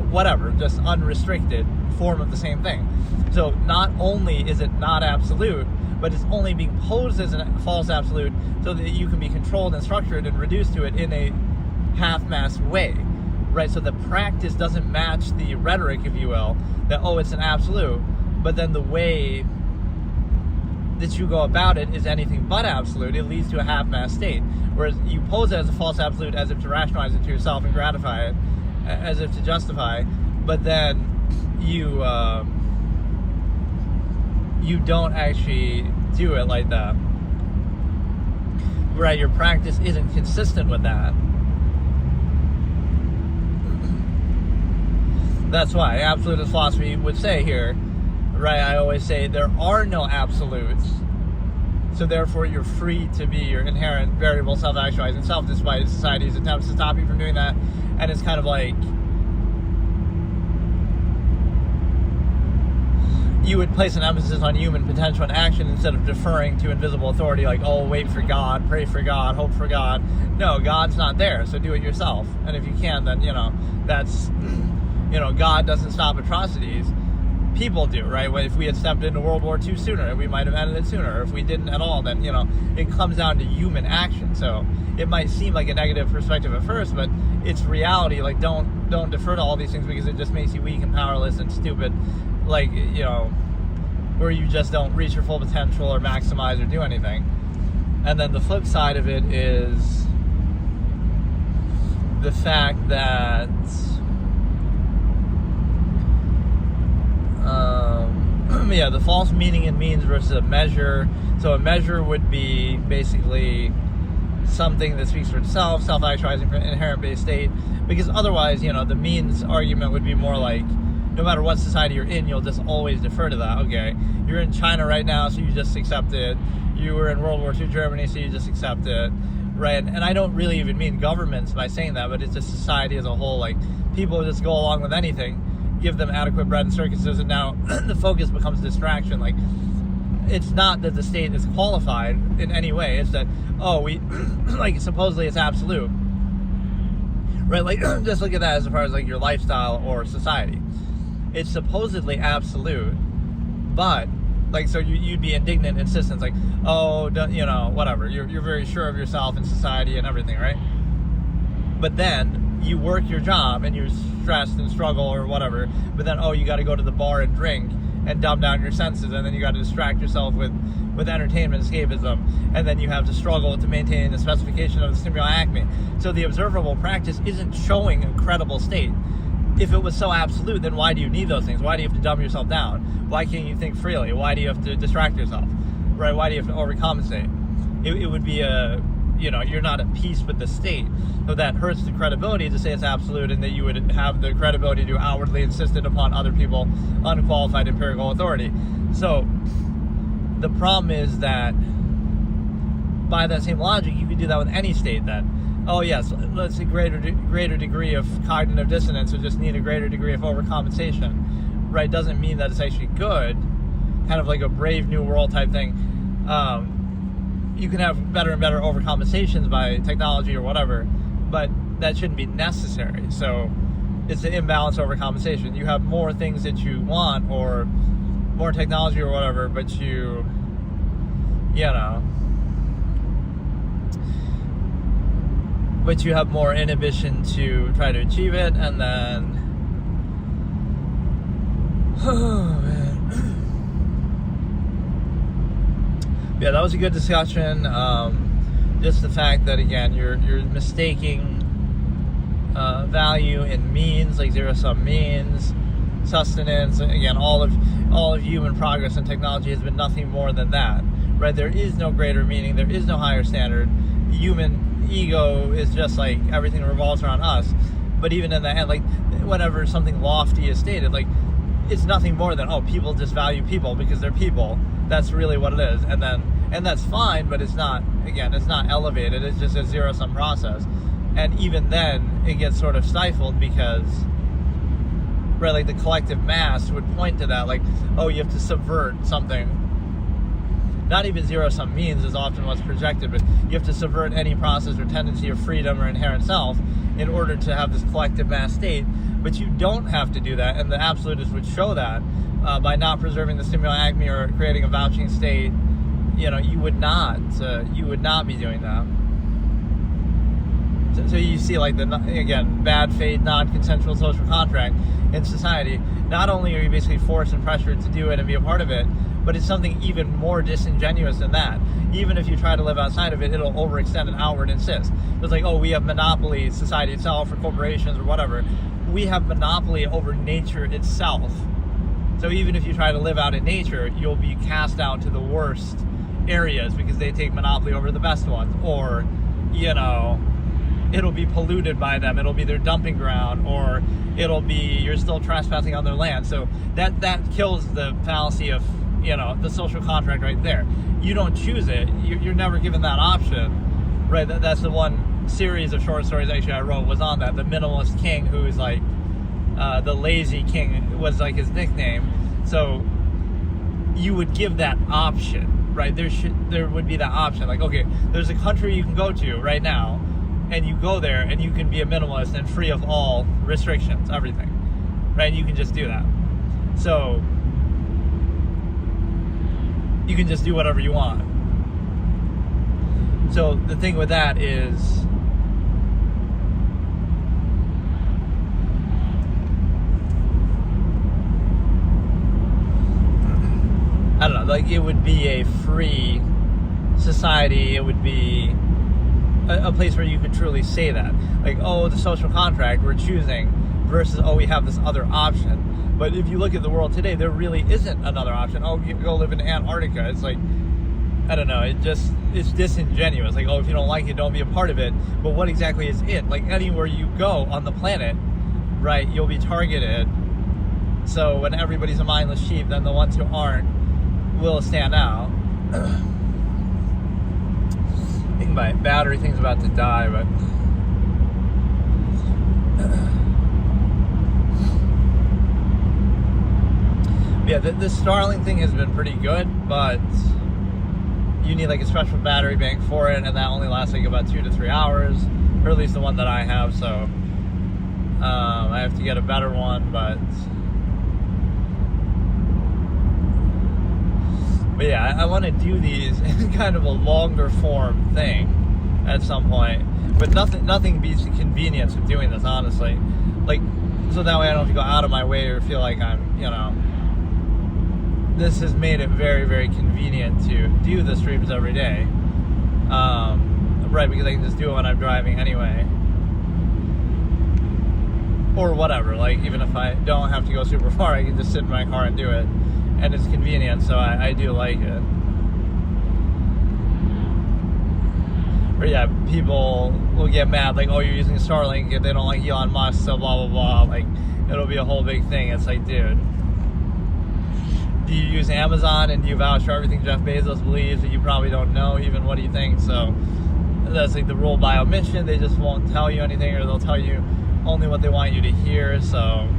A: whatever, just unrestricted form of the same thing. So not only is it not absolute, but it's only being posed as a false absolute so that you can be controlled and structured and reduced to it in a half-mass way, right? So the practice doesn't match the rhetoric, if you will, that, oh, it's an absolute, but then the way that you go about it is anything but absolute. It leads to a half-mass state, whereas you pose it as a false absolute as if to rationalize it to yourself and gratify it, as if to justify, but then you you don't actually do it like that. Right, your practice isn't consistent with that. That's why Absolutist philosophy would say here, right, I always say there are no absolutes, so therefore you're free to be your inherent variable self-actualizing self, despite society's attempts to stop you from doing that. And it's kind of like you would place an emphasis on human potential and action instead of deferring to invisible authority, like, oh, wait for God, pray for God, hope for God. No, God's not there, so do it yourself. And if you can, then, that's, God doesn't stop atrocities. People do, right? Well, if we had stepped into World War II sooner, we might have ended it sooner. If we didn't at all, then, it comes down to human action. So it might seem like a negative perspective at first, but it's reality. Like, don't defer to all these things because it just makes you weak and powerless and stupid. Like, where you just don't reach your full potential or maximize or do anything. And then the flip side of it is the fact that the false meaning and means versus a measure. So a measure would be basically something that speaks for itself, self-actualizing for an inherent-based state, because otherwise, the means argument would be more like, no matter what society you're in, you'll just always defer to that. Okay, you're in China right now, so you just accept it. You were in World War II Germany, so you just accept it, right? And I don't really even mean governments by saying that, but it's just society as a whole. Like, people just go along with anything, give them adequate bread and circuses, and now the focus becomes distraction. Like, it's not that the state is qualified in any way. It's that, we, like, supposedly it's absolute, right? Like, just look at that as far as, like, your lifestyle or society. It's supposedly absolute, but, like, so you'd be indignant, insistent, like, whatever. You're very sure of yourself and society and everything, right? But then you work your job and you're stressed and struggle or whatever, but then, you got to go to the bar and drink and dumb down your senses, and then you got to distract yourself with entertainment, escapism, and then you have to struggle to maintain the specification of the Stimuli Acme. So the observable practice isn't showing a credible state. If it was so absolute, then why do you need those things? Why do you have to dumb yourself down? Why can't you think freely? Why do you have to distract yourself? Right? Why do you have to overcompensate? It would be you're not at peace with the state. So that hurts the credibility to say it's absolute, and that you would have the credibility to outwardly insist it upon other people, unqualified empirical authority. So the problem is that by that same logic, you could do that with any state that, yes, let's say greater degree of cognitive dissonance, or just need a greater degree of overcompensation, right? Doesn't mean that it's actually good, kind of like a Brave New World type thing. You can have better and better overcompensations by technology or whatever, but that shouldn't be necessary. So it's an imbalance overcompensation. You have more things that you want, or more technology or whatever, but but you have more inhibition to try to achieve it, and then yeah, that was a good discussion. Just the fact that, again, you're mistaking value in means, like zero-sum means, sustenance. Again, all of human progress and technology has been nothing more than that, right? There is no greater meaning. There is no higher standard. Human ego is just like everything revolves around us. But even in the end, like, whenever something lofty is stated, like, it's nothing more than, people just value people because they're people. That's really what it is. And that's fine, but it's not elevated. It's just a zero-sum process. And even then, it gets sort of stifled because, right, like, the collective mass would point to that, like, you have to subvert something. Not even zero-sum means is often what's projected, but you have to subvert any process or tendency of freedom or inherent self in order to have this collective mass state. But you don't have to do that, and the absolutists would show that by not preserving the Stimuli Acme or creating a vouching state. You would not be doing that. So you see, like, again, bad faith, non-consensual social contract in society. Not only are you basically forced and pressured to do it and be a part of it, but it's something even more disingenuous than that. Even if you try to live outside of it, it'll overextend and outward insist. It's like, oh, we have monopoly, society itself, or corporations, or whatever. We have monopoly over nature itself. So even if you try to live out in nature, you'll be cast out to the worst areas because they take monopoly over the best ones. Or, it'll be polluted by them. It'll be their dumping ground, or it'll be you're still trespassing on their land. So that kills the fallacy of, the social contract right there. You don't choose it. You're never given that option, right? That's the one series of short stories actually I wrote was on that. The minimalist king, who is like the lazy king was like his nickname. So you would give that option, right? There would be that option. Like, okay, there's a country you can go to right now, and you go there and you can be a minimalist and free of all restrictions, everything, right? And you can just do that. So you can just do whatever you want. So the thing with that is, I don't know, like, it would be a free society. It would be a place where you could truly say that. Like, oh, the social contract we're choosing versus, oh, we have this other option. But if you look at the world today, there really isn't another option. Oh, you can go live in Antarctica. It's like, I don't know, it's disingenuous. Like, oh, if you don't like it, don't be a part of it. But what exactly is it? Like, anywhere you go on the planet, right, you'll be targeted. So when everybody's a mindless sheep, then the ones who aren't will stand out. I think my battery thing's about to die, but yeah, the Starlink thing has been pretty good, but you need like a special battery bank for it, and that only lasts like about 2 to 3 hours, or at least the one that I have. So I have to get a better one, but yeah, I want to do these in kind of a longer form thing at some point. But nothing beats the convenience of doing this, honestly. Like, so that way I don't have to go out of my way or feel like I'm, this has made it very, very convenient to do the streams every day. Right, because I can just do it when I'm driving anyway. Or whatever, like, even if I don't have to go super far, I can just sit in my car and do it. And it's convenient, so I do like it. But yeah, people will get mad, like, oh, you're using Starlink, and they don't like Elon Musk, so blah, blah, blah. Like, it'll be a whole big thing. It's like, dude, do you use Amazon and do you vouch for everything Jeff Bezos believes that you probably don't know even? What do you think? So that's like the rule by omission. They just won't tell you anything, or they'll tell you only what they want you to hear. So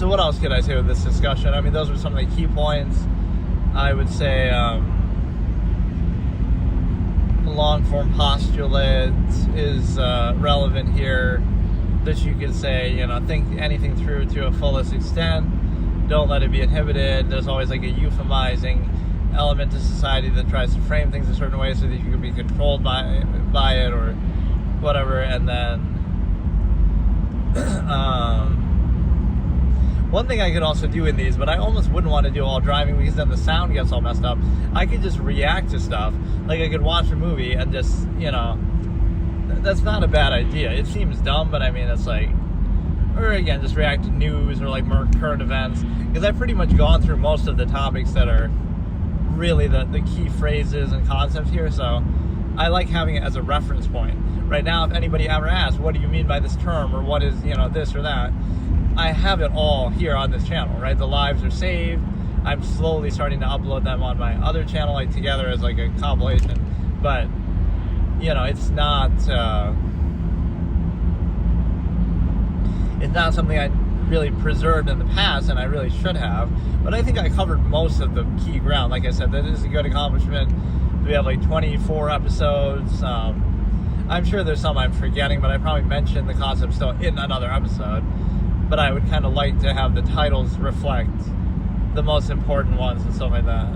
A: what else could I say with this discussion? I mean, those were some of the key points. I would say long-form postulate is relevant here. That you could say, think anything through to a fullest extent. Don't let it be inhibited. There's always like a euphemizing element to society that tries to frame things a certain way so that you can be controlled by it or whatever. And then one thing I could also do in these, but I almost wouldn't want to do while driving because then the sound gets all messed up. I could just react to stuff. Like, I could watch a movie and just, that's not a bad idea. It seems dumb, but I mean, it's like, or again, just react to news or like more current events. Because I've pretty much gone through most of the topics that are really the key phrases and concepts here. So I like having it as a reference point. Right now, if anybody ever asks, what do you mean by this term, or what is, this or that, I have it all here on this channel, right? The lives are saved. I'm slowly starting to upload them on my other channel, like together as like a compilation. But, it's not something I really preserved in the past, and I really should have. But I think I covered most of the key ground. Like I said, that is a good accomplishment. We have like 24 episodes. I'm sure there's some I'm forgetting, but I probably mentioned the concept still in another episode. But I would kind of like to have the titles reflect, the most important ones and stuff like that.